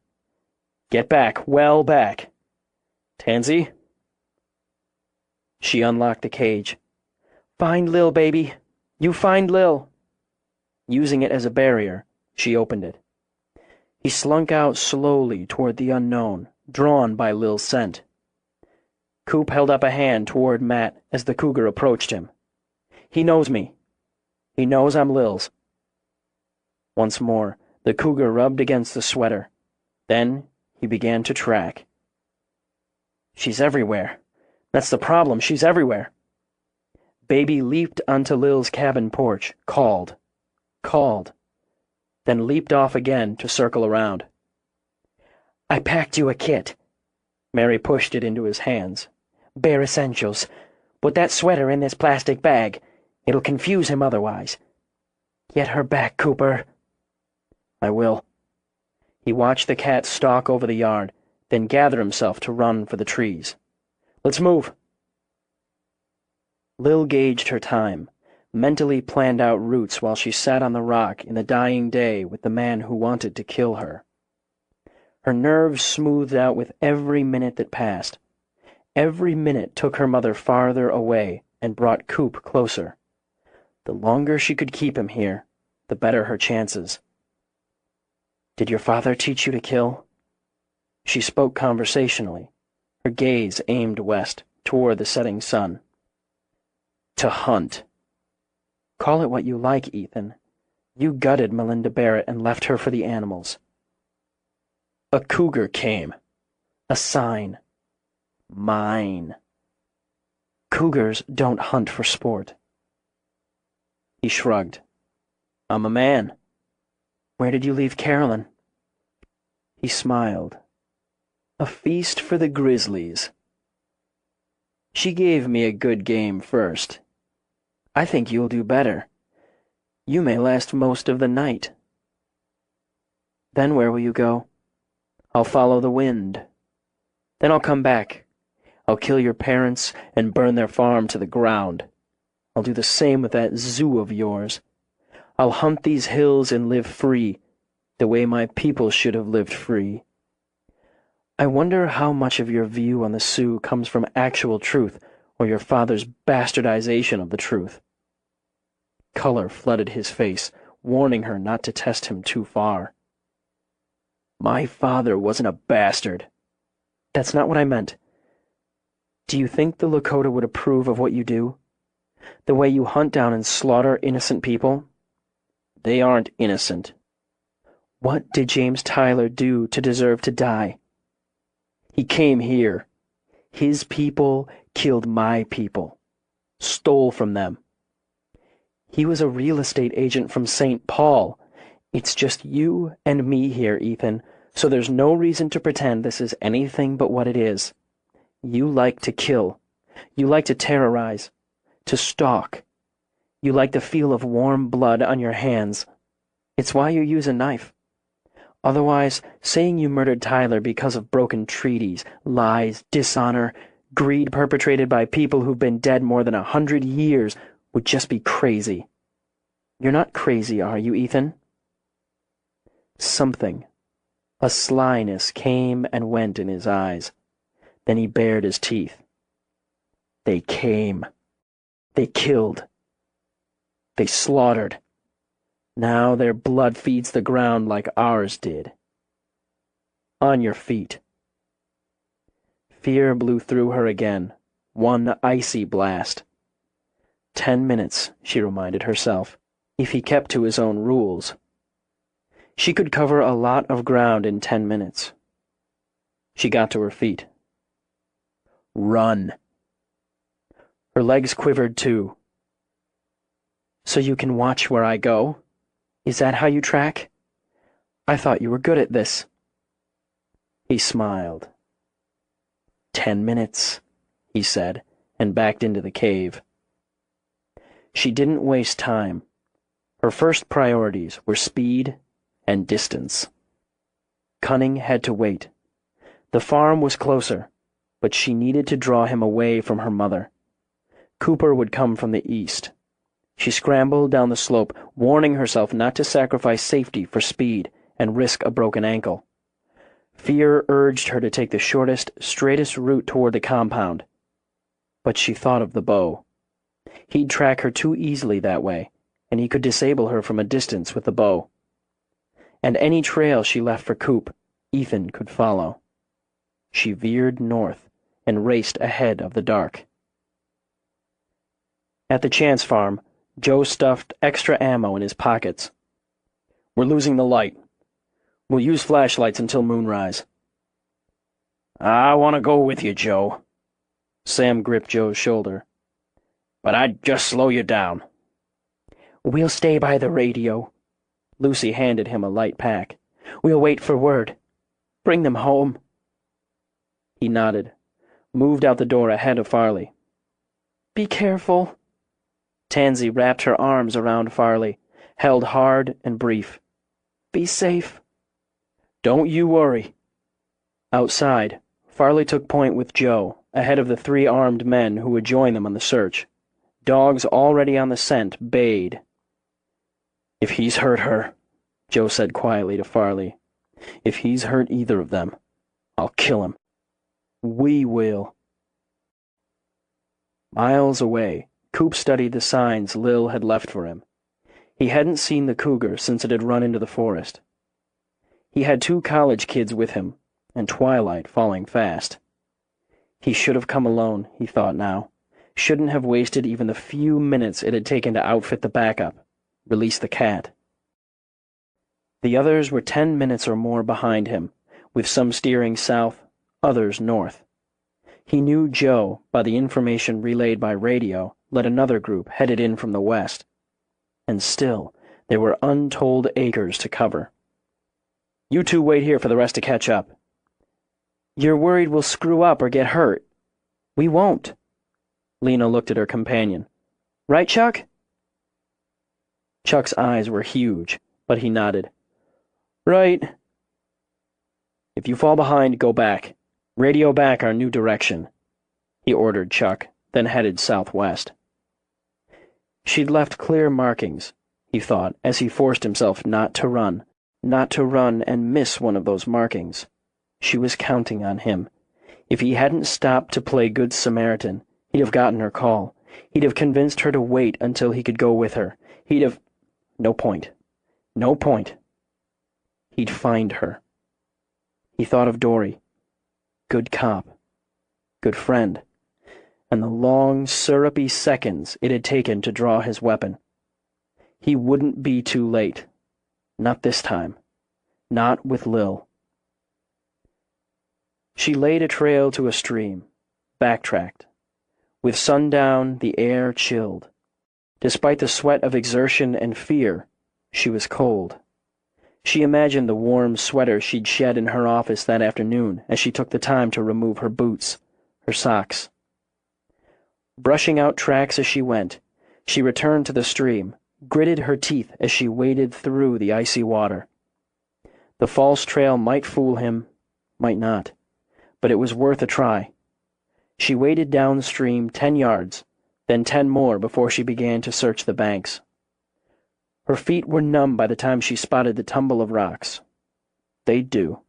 "Get back, well back. Tansy?" She unlocked the cage. "Find Lil, baby. You find Lil." Using it as a barrier, she opened it. He slunk out slowly toward the unknown, drawn by Lil's scent. Coop held up a hand toward Matt as the cougar approached him. "He knows me. He knows I'm Lil's." Once more, the cougar rubbed against the sweater. Then he began to track. "She's everywhere. That's the problem. She's everywhere." Baby leaped onto Lil's cabin porch, called, then leaped off again to circle around. "I packed you a kit." Mary pushed it into his hands. "Bare essentials. Put that sweater in this plastic bag. It'll confuse him otherwise. Get her back, Cooper." "I will." He watched the cat stalk over the yard, then gather himself to run for the trees. "Let's move." Lil gauged her time, mentally planned out routes while she sat on the rock in the dying day with the man who wanted to kill her. Her nerves smoothed out with every minute that passed. Every minute took her mother farther away and brought Coop closer. The longer she could keep him here, the better her chances. "Did your father teach you to kill?" She spoke conversationally, her gaze aimed west, toward the setting sun. "To hunt." "Call it what you like, Ethan. You gutted Melinda Barrett and left her for the animals." "A cougar came. A sign. Mine." "Cougars don't hunt for sport." He shrugged. "I'm a man." "Where did you leave Carolyn?" He smiled. "A feast for the grizzlies." "She gave me a good game first. I think you'll do better. You may last most of the night." "Then where will you go?" "I'll follow the wind. Then I'll come back. I'll kill your parents and burn their farm to the ground. I'll do the same with that zoo of yours. I'll hunt these hills and live free, the way my people should have lived free." I wonder how much of your view on the Sioux comes from actual truth or your father's bastardization of the truth. Color flooded his face, warning her not to test him too far. "My father wasn't a bastard." "That's not what I meant. Do you think the Lakota would approve of what you do? The way you hunt down and slaughter innocent people?" "They aren't innocent." "What did James Tyler do to deserve to die?" "He came here. His people killed my people. Stole from them." "He was a real estate agent from St. Paul. It's just you and me here, Ethan, so there's no reason to pretend this is anything but what it is. You like to kill. You like to terrorize. To stalk. You like the feel of warm blood on your hands. It's why you use a knife. Otherwise, saying you murdered Tyler because of broken treaties, lies, dishonor, greed perpetrated by people who've been dead more than 100 years would just be crazy. You're not crazy, are you, Ethan?" Something, a slyness, came and went in his eyes. Then he bared his teeth. "They came. They killed. They slaughtered. Now their blood feeds the ground like ours did. On your feet." Fear blew through her again, one icy blast. 10 minutes, she reminded herself, if he kept to his own rules. She could cover a lot of ground in 10 minutes. She got to her feet. "Run." Her legs quivered too. "So you can watch where I go? Is that how you track? I thought you were good at this." He smiled. 10 minutes, he said, and backed into the cave. She didn't waste time. Her first priorities were speed and distance. Cunning had to wait. The farm was closer, but she needed to draw him away from her mother. Cooper would come from the east. She scrambled down the slope, warning herself not to sacrifice safety for speed and risk a broken ankle. Fear urged her to take the shortest, straightest route toward the compound. But she thought of the bow. He'd track her too easily that way, and he could disable her from a distance with the bow. And any trail she left for Coop, Ethan could follow. She veered north and raced ahead of the dark. At the Chance farm, Joe stuffed extra ammo in his pockets. "We're losing the light. We'll use flashlights until moonrise." "I want to go with you, Joe." Sam gripped Joe's shoulder. "But I'd just slow you down." "We'll stay by the radio." Lucy handed him a light pack. "We'll wait for word. Bring them home." He nodded, moved out the door ahead of Farley. "Be careful." Tansy wrapped her arms around Farley, held hard and brief. "Be safe." "Don't you worry." Outside, Farley took point with Joe, ahead of the 3 armed men who would join them on the search. Dogs already on the scent bayed. "If he's hurt her," Joe said quietly to Farley, "if he's hurt either of them, I'll kill him." "We will." Miles away, Coop studied the signs Lil had left for him. He hadn't seen the cougar since it had run into the forest. He had 2 college kids with him, and twilight falling fast. He should have come alone, he thought now. Shouldn't have wasted even the few minutes it had taken to outfit the backup, release the cat. The others were 10 minutes or more behind him, with some steering south, others north. He knew Joe, by the information relayed by radio, led another group headed in from the west. And still, there were untold acres to cover. "You 2 wait here for the rest to catch up." "You're worried we'll screw up or get hurt." "We won't." Lena looked at her companion. "Right, Chuck?" Chuck's eyes were huge, but he nodded. "Right." "If you fall behind, go back. Radio back our new direction," he ordered Chuck, then headed southwest. She'd left clear markings, he thought, as he forced himself not to run and miss one of those markings. She was counting on him. If he hadn't stopped to play Good Samaritan, he'd have gotten her call. He'd have convinced her to wait until he could go with her. He'd have... No point. No point. He'd find her. He thought of Dory. Good cop. Good friend. And the long, syrupy seconds it had taken to draw his weapon. He wouldn't be too late. Not this time. Not with Lil. She laid a trail to a stream, backtracked. With sundown, the air chilled. Despite the sweat of exertion and fear, she was cold. She imagined the warm sweater she'd shed in her office that afternoon as she took the time to remove her boots, her socks. Brushing out tracks as she went, she returned to the stream, gritted her teeth as she waded through the icy water. The false trail might fool him, might not, but it was worth a try. She waded downstream 10 yards, then 10 more before she began to search the banks. Her feet were numb by the time she spotted the tumble of rocks. They'd do.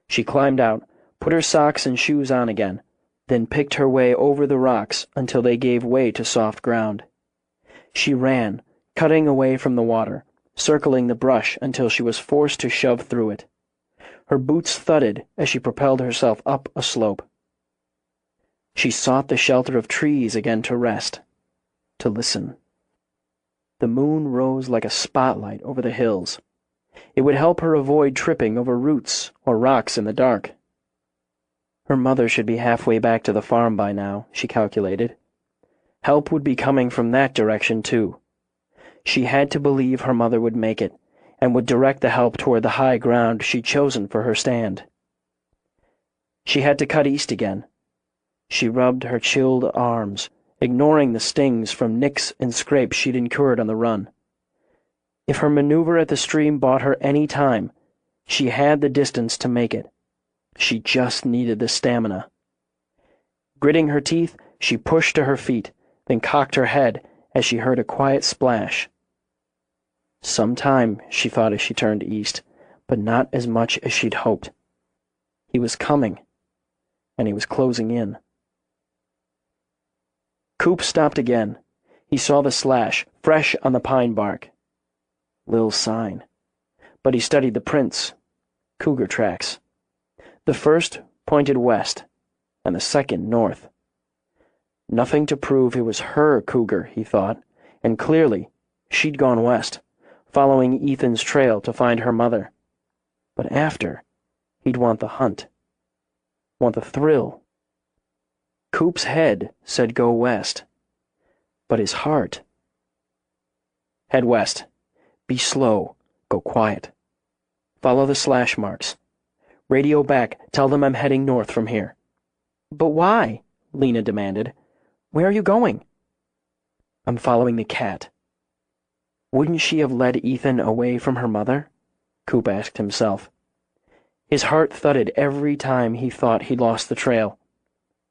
She climbed out, put her socks and shoes on again, then picked her way over the rocks until they gave way to soft ground. She ran, cutting away from the water, circling the brush until she was forced to shove through it. Her boots thudded as she propelled herself up a slope. She sought the shelter of trees again to rest, to listen. The moon rose like a spotlight over the hills. It would help her avoid tripping over roots or rocks in the dark. Her mother should be halfway back to the farm by now, she calculated. Help would be coming from that direction, too. She had to believe her mother would make it, and would direct the help toward the high ground she'd chosen for her stand. She had to cut east again. She rubbed her chilled arms, ignoring the stings from nicks and scrapes she'd incurred on the run. If her maneuver at the stream bought her any time, she had the distance to make it. She just needed the stamina. Gritting her teeth, she pushed to her feet, then cocked her head as she heard a quiet splash. Some time, she thought as she turned east, but not as much as she'd hoped. He was coming, and he was closing in. Coop stopped again. He saw the slash, fresh on the pine bark. Lil's sign. But he studied the prints. Cougar tracks. The first pointed west, and the second north. Nothing to prove it was her cougar, he thought, and clearly she'd gone west, following Ethan's trail to find her mother. But after, he'd want the hunt. Want the thrill. Coop's head said go west, but his heart... Head west. Be slow. Go quiet. Follow the slash marks. Radio back. Tell them I'm heading north from here. But why? Lena demanded. Where are you going? I'm following the cat. Wouldn't she have led Ethan away from her mother? Coop asked himself. His heart thudded every time he thought he'd lost the trail.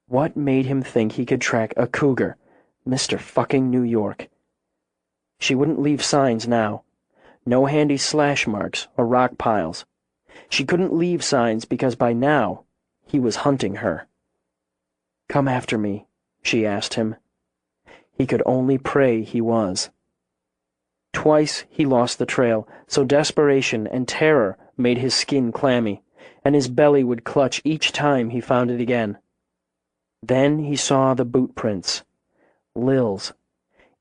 What made him think he could track a cougar, Mr. fucking New York. She wouldn't leave signs now. No handy slash marks or rock piles. She couldn't leave signs because by now he was hunting her. "Come after me," she asked him. He could only pray he was. Twice he lost the trail, so desperation and terror made his skin clammy, and his belly would clutch each time he found it again. Then he saw the boot prints. Lil's.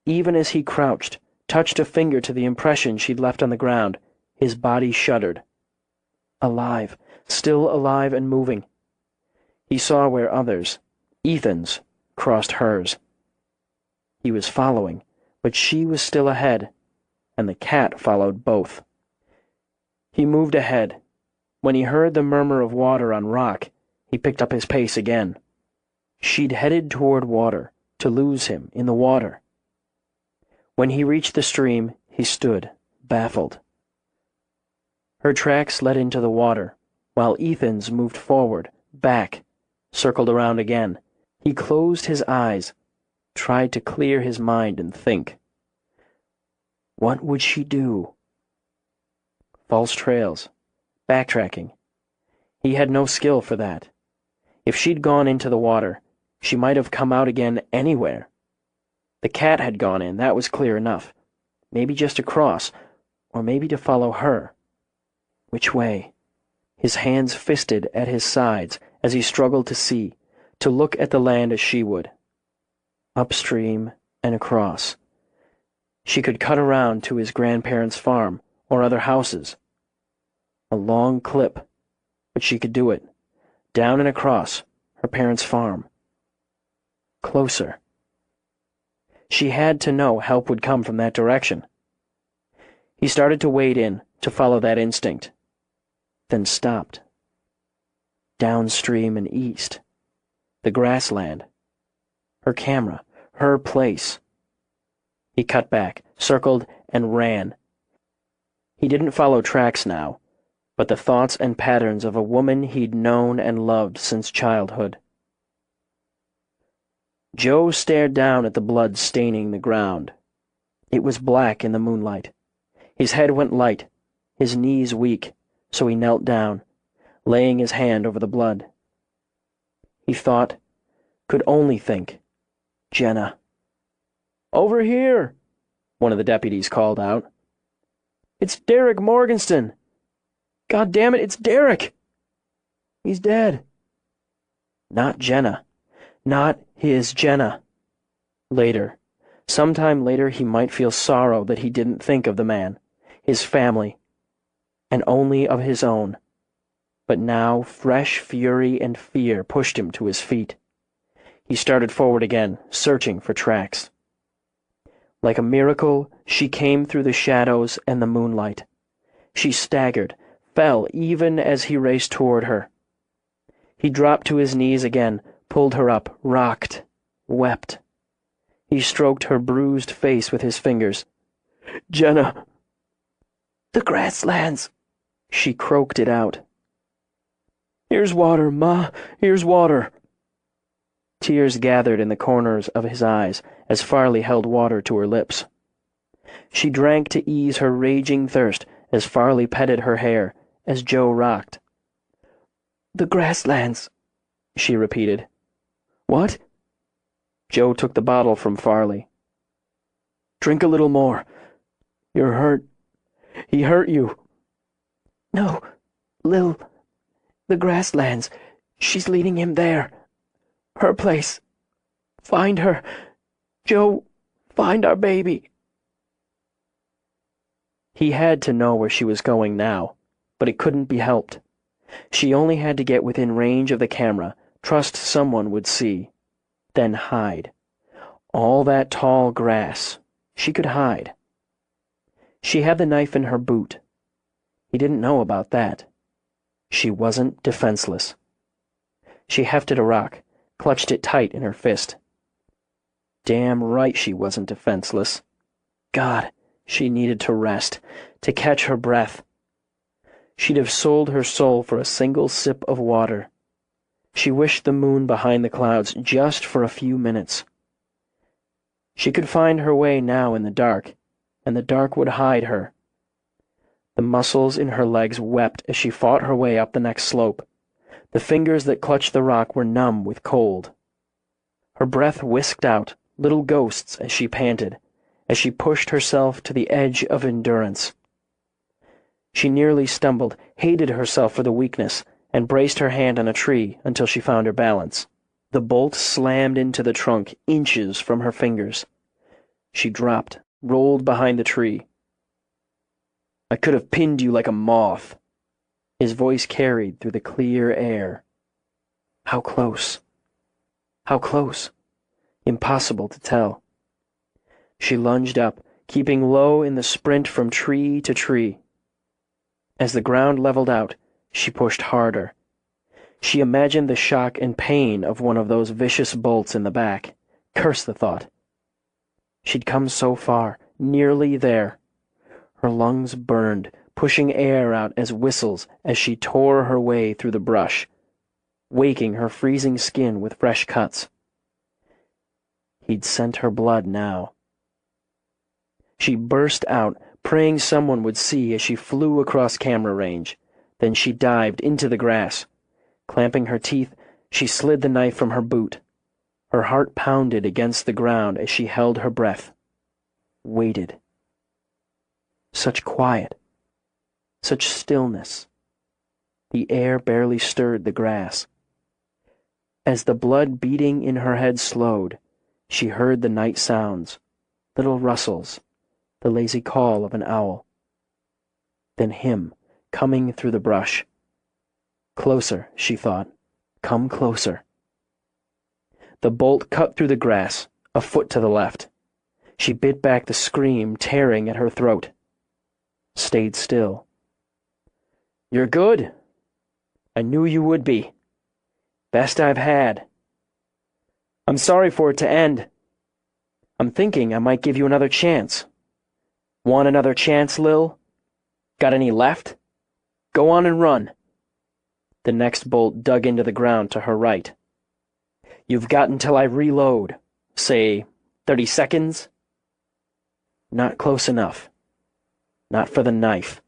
Even as he crouched, touched a finger to the impression she'd left on the ground, his body shuddered. Alive, still alive and moving. He saw where others, Ethan's, crossed hers. He was following, but she was still ahead, and the cat followed both. He moved ahead. When he heard the murmur of water on rock, he picked up his pace again. She'd headed toward water, to lose him in the water. When he reached the stream, he stood, baffled. Her tracks led into the water, while Ethan's moved forward, back, circled around again. He closed his eyes, tried to clear his mind and think. What would she do? False trails, backtracking. He had no skill for that. If she'd gone into the water, she might have come out again anywhere. The cat had gone in, that was clear enough. Maybe just across, or maybe to follow her. Which way? His hands fisted at his sides as he struggled to see, to look at the land as she would. Upstream and across. She could cut around to his grandparents' farm or other houses. A long clip, but she could do it. Down and across, her parents' farm. Closer. She had to know help would come from that direction. He started to wade in, to follow that instinct, then stopped. Downstream and east. The grassland. Her camera. Her place. He cut back, circled, and ran. He didn't follow tracks now, but the thoughts and patterns of a woman he'd known and loved since childhood. Joe stared down at the blood staining the ground. It was black in the moonlight. His head went light, his knees weak, so he knelt down, laying his hand over the blood. He thought, could only think, Jenna. "Over here!" one of the deputies called out. "It's Derek Morgenstern! God damn it, it's Derek! He's dead." Not Jenna. Not his Jenna. Later, sometime later, he might feel sorrow that he didn't think of the man, his family, and only of his own. But now fresh fury and fear pushed him to his feet. He started forward again, searching for tracks. Like a miracle, she came through the shadows and the moonlight. She staggered, fell even as he raced toward her. He dropped to his knees again, pulled her up, rocked, wept. He stroked her bruised face with his fingers. "Jenna!" "The grasslands!" She croaked it out. "Here's water, Ma, here's water." Tears gathered in the corners of his eyes as Farley held water to her lips. She drank to ease her raging thirst as Farley petted her hair, as Joe rocked. "The grasslands," she repeated. "What?" Joe took the bottle from Farley. "Drink a little more. You're hurt. He hurt you." "No, Lil. The grasslands. She's leading him there. Her place. Find her. Joe, find our baby." He had to know where she was going now, but it couldn't be helped. She only had to get within range of the camera, trust someone would see, then hide. All that tall grass. She could hide. She had the knife in her boot. He didn't know about that. She wasn't defenseless. She hefted a rock, clutched it tight in her fist. Damn right she wasn't defenseless. God, she needed to rest, to catch her breath. She'd have sold her soul for a single sip of water. She wished the moon behind the clouds just for a few minutes. She could find her way now in the dark, and the dark would hide her. The muscles in her legs wept as she fought her way up the next slope. The fingers that clutched the rock were numb with cold. Her breath whisked out, little ghosts as she panted, as she pushed herself to the edge of endurance. She nearly stumbled, hated herself for the weakness, and braced her hand on a tree until she found her balance. The bolt slammed into the trunk inches from her fingers. She dropped, rolled behind the tree. "I could have pinned you like a moth." His voice carried through the clear air. How close? How close? Impossible to tell. She lunged up, keeping low in the sprint from tree to tree. As the ground leveled out, she pushed harder. She imagined the shock and pain of one of those vicious bolts in the back. Curse the thought. She'd come so far, nearly there. Her lungs burned, pushing air out as whistles as she tore her way through the brush, waking her freezing skin with fresh cuts. He'd scent her blood now. She burst out, praying someone would see as she flew across camera range. Then she dived into the grass. Clamping her teeth, she slid the knife from her boot. Her heart pounded against the ground as she held her breath. Waited. Such quiet. Such stillness. The air barely stirred the grass. As the blood beating in her head slowed, she heard the night sounds, little rustles, the lazy call of an owl. Then him, coming through the brush. Closer, she thought. Come closer. The bolt cut through the grass, a foot to the left. She bit back the scream tearing at her throat. Stayed still. "You're good. I knew you would be. Best I've had. I'm sorry for it to end. I'm thinking I might give you another chance. Want another chance, Lil? Got any left? Go on and run." The next bolt dug into the ground to her right. "You've got until I reload. Say, 30 seconds? Not close enough. Not for the knife.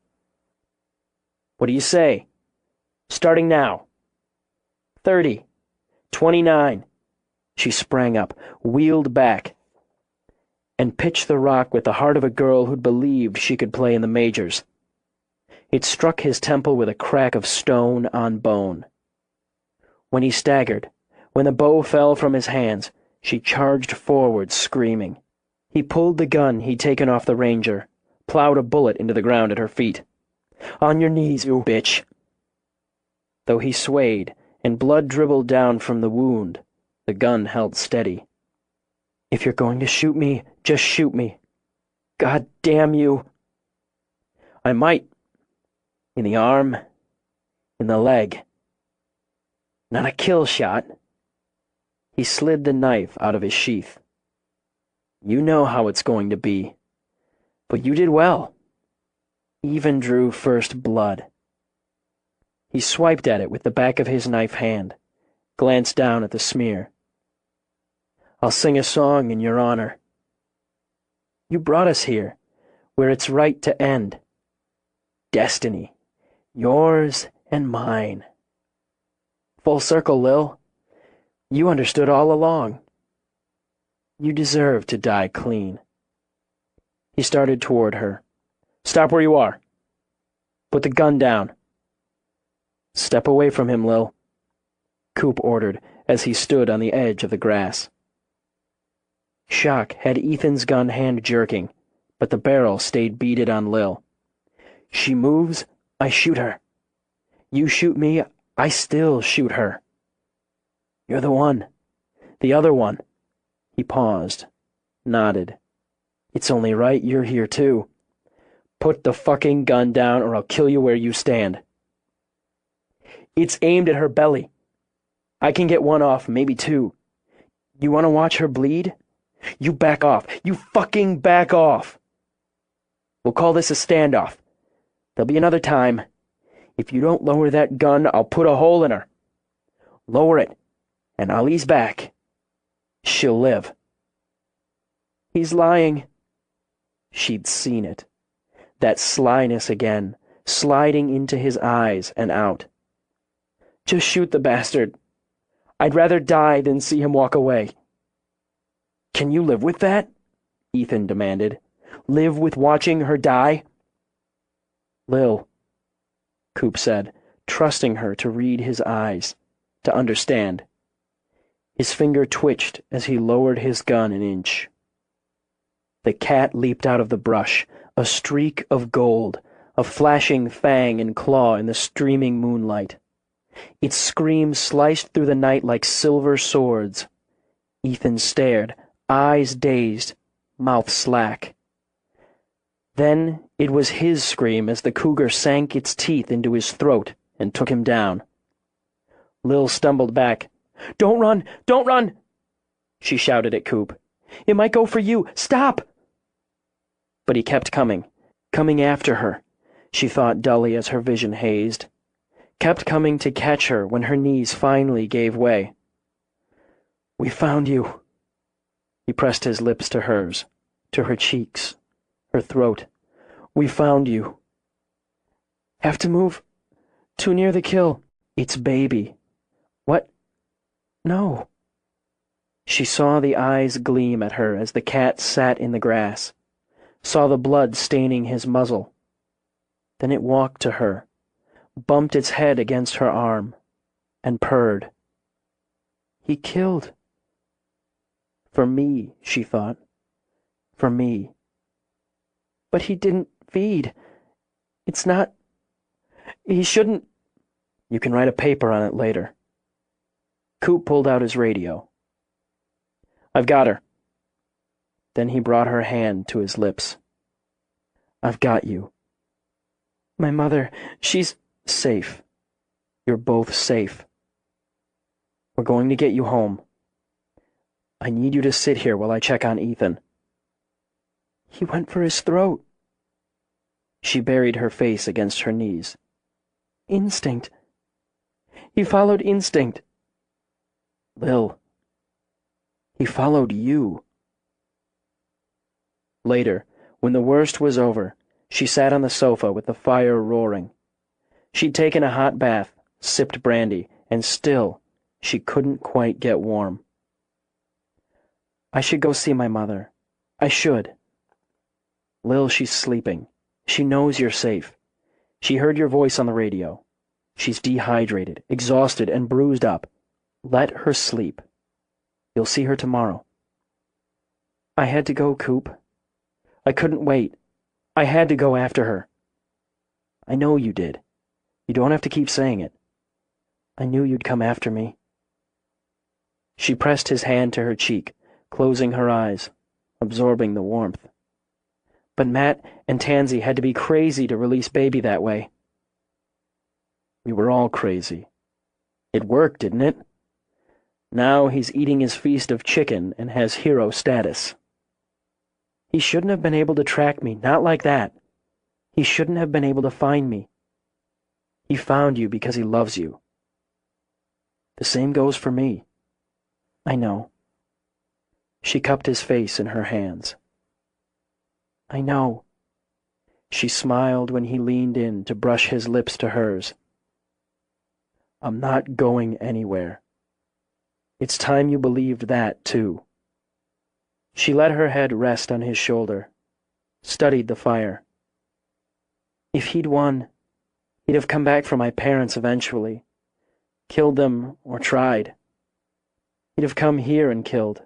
What do you say? Starting now. 30. 29. She sprang up, wheeled back, and pitched the rock with the heart of a girl who'd believed she could play in the majors. It struck his temple with a crack of stone on bone. When he staggered, when the bow fell from his hands, she charged forward, screaming. He pulled the gun he'd taken off the ranger, plowed a bullet into the ground at her feet. "On your knees, you bitch!" Though he swayed, and blood dribbled down from the wound, the gun held steady. "If you're going to shoot me, just shoot me. God damn you!" "I might. In the arm. In the leg. Not a kill shot." He slid the knife out of his sheath. "You know how it's going to be. But you did well. Even drew first blood." He swiped at it with the back of his knife hand, glanced down at the smear. "I'll sing a song in your honor. You brought us here, where it's right to end. Destiny. Yours and mine. Full circle, Lil. You understood all along. You deserve to die clean." He started toward her. "Stop where you are. Put the gun down." "Step away from him, Lil," Coop ordered as he stood on the edge of the grass. Shock had Ethan's gun hand jerking, but the barrel stayed beaded on Lil. "She moves, I shoot her. You shoot me, I still shoot her. You're the one. The other one." He paused, nodded. "It's only right you're here too. Put the fucking gun down or I'll kill you where you stand." "It's aimed at her belly. I can get one off, maybe two. You want to watch her bleed? You back off. You fucking back off. We'll call this a standoff. There'll be another time. If you don't lower that gun, I'll put a hole in her. Lower it, and I'll ease back. She'll live." He's lying. She'd seen it. That slyness again, sliding into his eyes and out. Just shoot the bastard. I'd rather die than see him walk away. Can you live with that? Ethan demanded. Live with watching her die? Lil, Coop said, trusting her to read his eyes, to understand. His finger twitched as he lowered his gun an inch. The cat leaped out of the brush, a streak of gold, a flashing fang and claw in the streaming moonlight. Its scream sliced through the night like silver swords. Ethan stared, eyes dazed, mouth slack. Then it was his scream as the cougar sank its teeth into his throat and took him down. Lil stumbled back. Don't run! Don't run! She shouted at Coop. It might go for you! Stop! But he kept coming after her, she thought dully as her vision hazed. Kept coming to catch her when her knees finally gave way. We found you. He pressed his lips to hers, to her cheeks, her throat. We found you. Have to move. Too near the kill. It's baby. What? No. She saw the eyes gleam at her as the cat sat in the grass, saw the blood staining his muzzle. Then it walked to her, bumped its head against her arm, and purred. He killed. For me, she thought. For me. But he didn't feed. It's not... He shouldn't... You can write a paper on it later. Coop pulled out his radio. I've got her. Then he brought her hand to his lips. I've got you. My mother, she's safe. You're both safe. We're going to get you home. I need you to sit here while I check on Ethan. He went for his throat. She buried her face against her knees. Instinct. He followed instinct. Lil. He followed you. Later, when the worst was over, she sat on the sofa with the fire roaring. She'd taken a hot bath, sipped brandy, and still, she couldn't quite get warm. I should go see my mother. I should. Lil, she's sleeping. She knows you're safe. She heard your voice on the radio. She's dehydrated, exhausted, and bruised up. Let her sleep. You'll see her tomorrow. I had to go, Coop. I couldn't wait. I had to go after her. I know you did. You don't have to keep saying it. I knew you'd come after me. She pressed his hand to her cheek, closing her eyes, absorbing the warmth. But Matt and Tansy had to be crazy to release baby that way. We were all crazy. It worked, didn't it? Now he's eating his feast of chicken and has hero status. He shouldn't have been able to track me, not like that. He shouldn't have been able to find me. He found you because he loves you. The same goes for me. I know. She cupped his face in her hands. I know. She smiled when he leaned in to brush his lips to hers. I'm not going anywhere. It's time you believed that, too. She let her head rest on his shoulder, studied the fire. If he'd won, he'd have come back for my parents eventually, killed them or tried. He'd have come here and killed.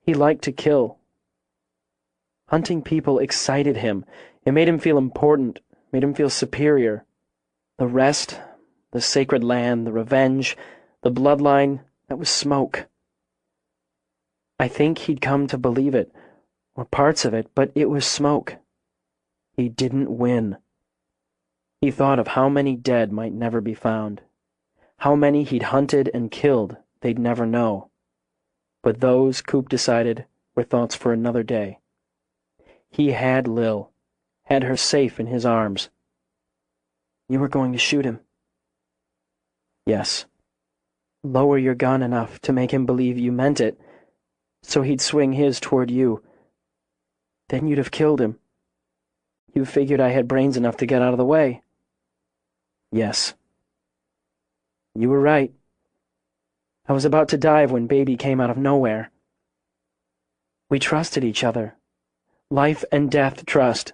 He liked to kill. Hunting people excited him. It made him feel important, made him feel superior. The rest, the sacred land, the revenge, the bloodline, that was smoke. I think he'd come to believe it, or parts of it, but it was smoke. He didn't win. He thought of how many dead might never be found, how many he'd hunted and killed they'd never know. But those, Coop decided, were thoughts for another day. He had Lil, had her safe in his arms. You were going to shoot him. Yes. Lower your gun enough to make him believe you meant it, so he'd swing his toward you, Then you'd have killed him. You figured I had brains enough to get out of the way. Yes. You were right. I was about to dive when Baby came out of nowhere. We trusted each other. Life and death trust.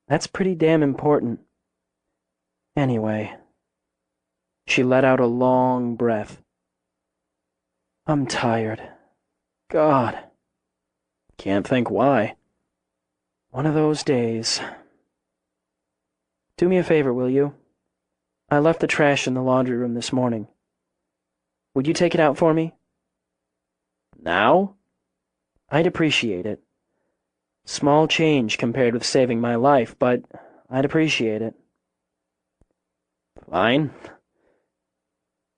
That's pretty damn important. Anyway, she let out a long breath. I'm tired. God. Can't think why. One of those days. Do me a favor, will you? I left the trash in the laundry room this morning. Would you take it out for me? Now? I'd appreciate it. Small change compared with saving my life, but I'd appreciate it. Fine.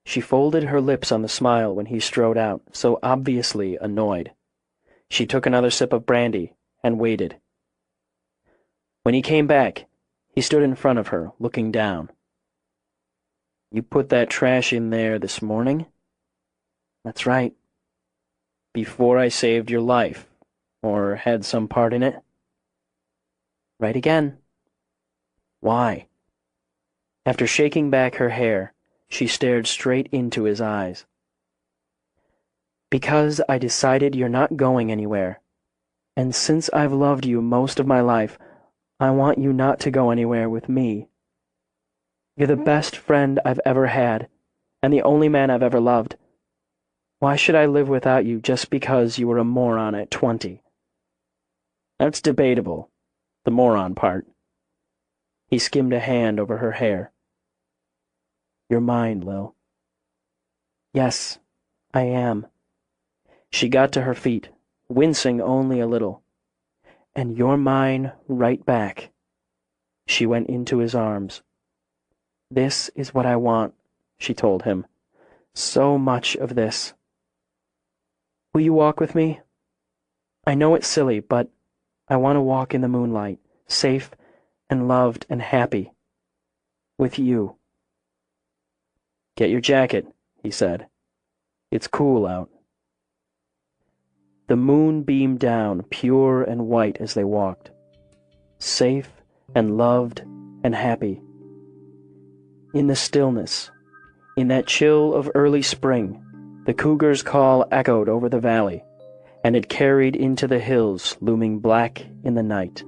She folded her lips on the smile when he strode out, so obviously annoyed. She took another sip of brandy and waited. When he came back, he stood in front of her, looking down. You put that trash in there this morning? That's right. Before I saved your life, or had some part in it? Right again. Why? After shaking back her hair, she stared straight into his eyes. Because I decided you're not going anywhere. And since I've loved you most of my life, I want you not to go anywhere with me. You're the best friend I've ever had, and the only man I've ever loved. Why should I live without you just because you were a moron at 20? That's debatable, the moron part. He skimmed a hand over her hair. You're mine, Lil. Yes, I am. She got to her feet, wincing only a little. And you're mine right back. She went into his arms. This is what I want, she told him. So much of this. Will you walk with me? I know it's silly, but I want to walk in the moonlight, safe and loved and happy. With you. Get your jacket, he said. It's cool out. The moon beamed down, pure and white as they walked. Safe and loved and happy. In the stillness, in that chill of early spring, the cougar's call echoed over the valley, and it carried into the hills looming black in the night.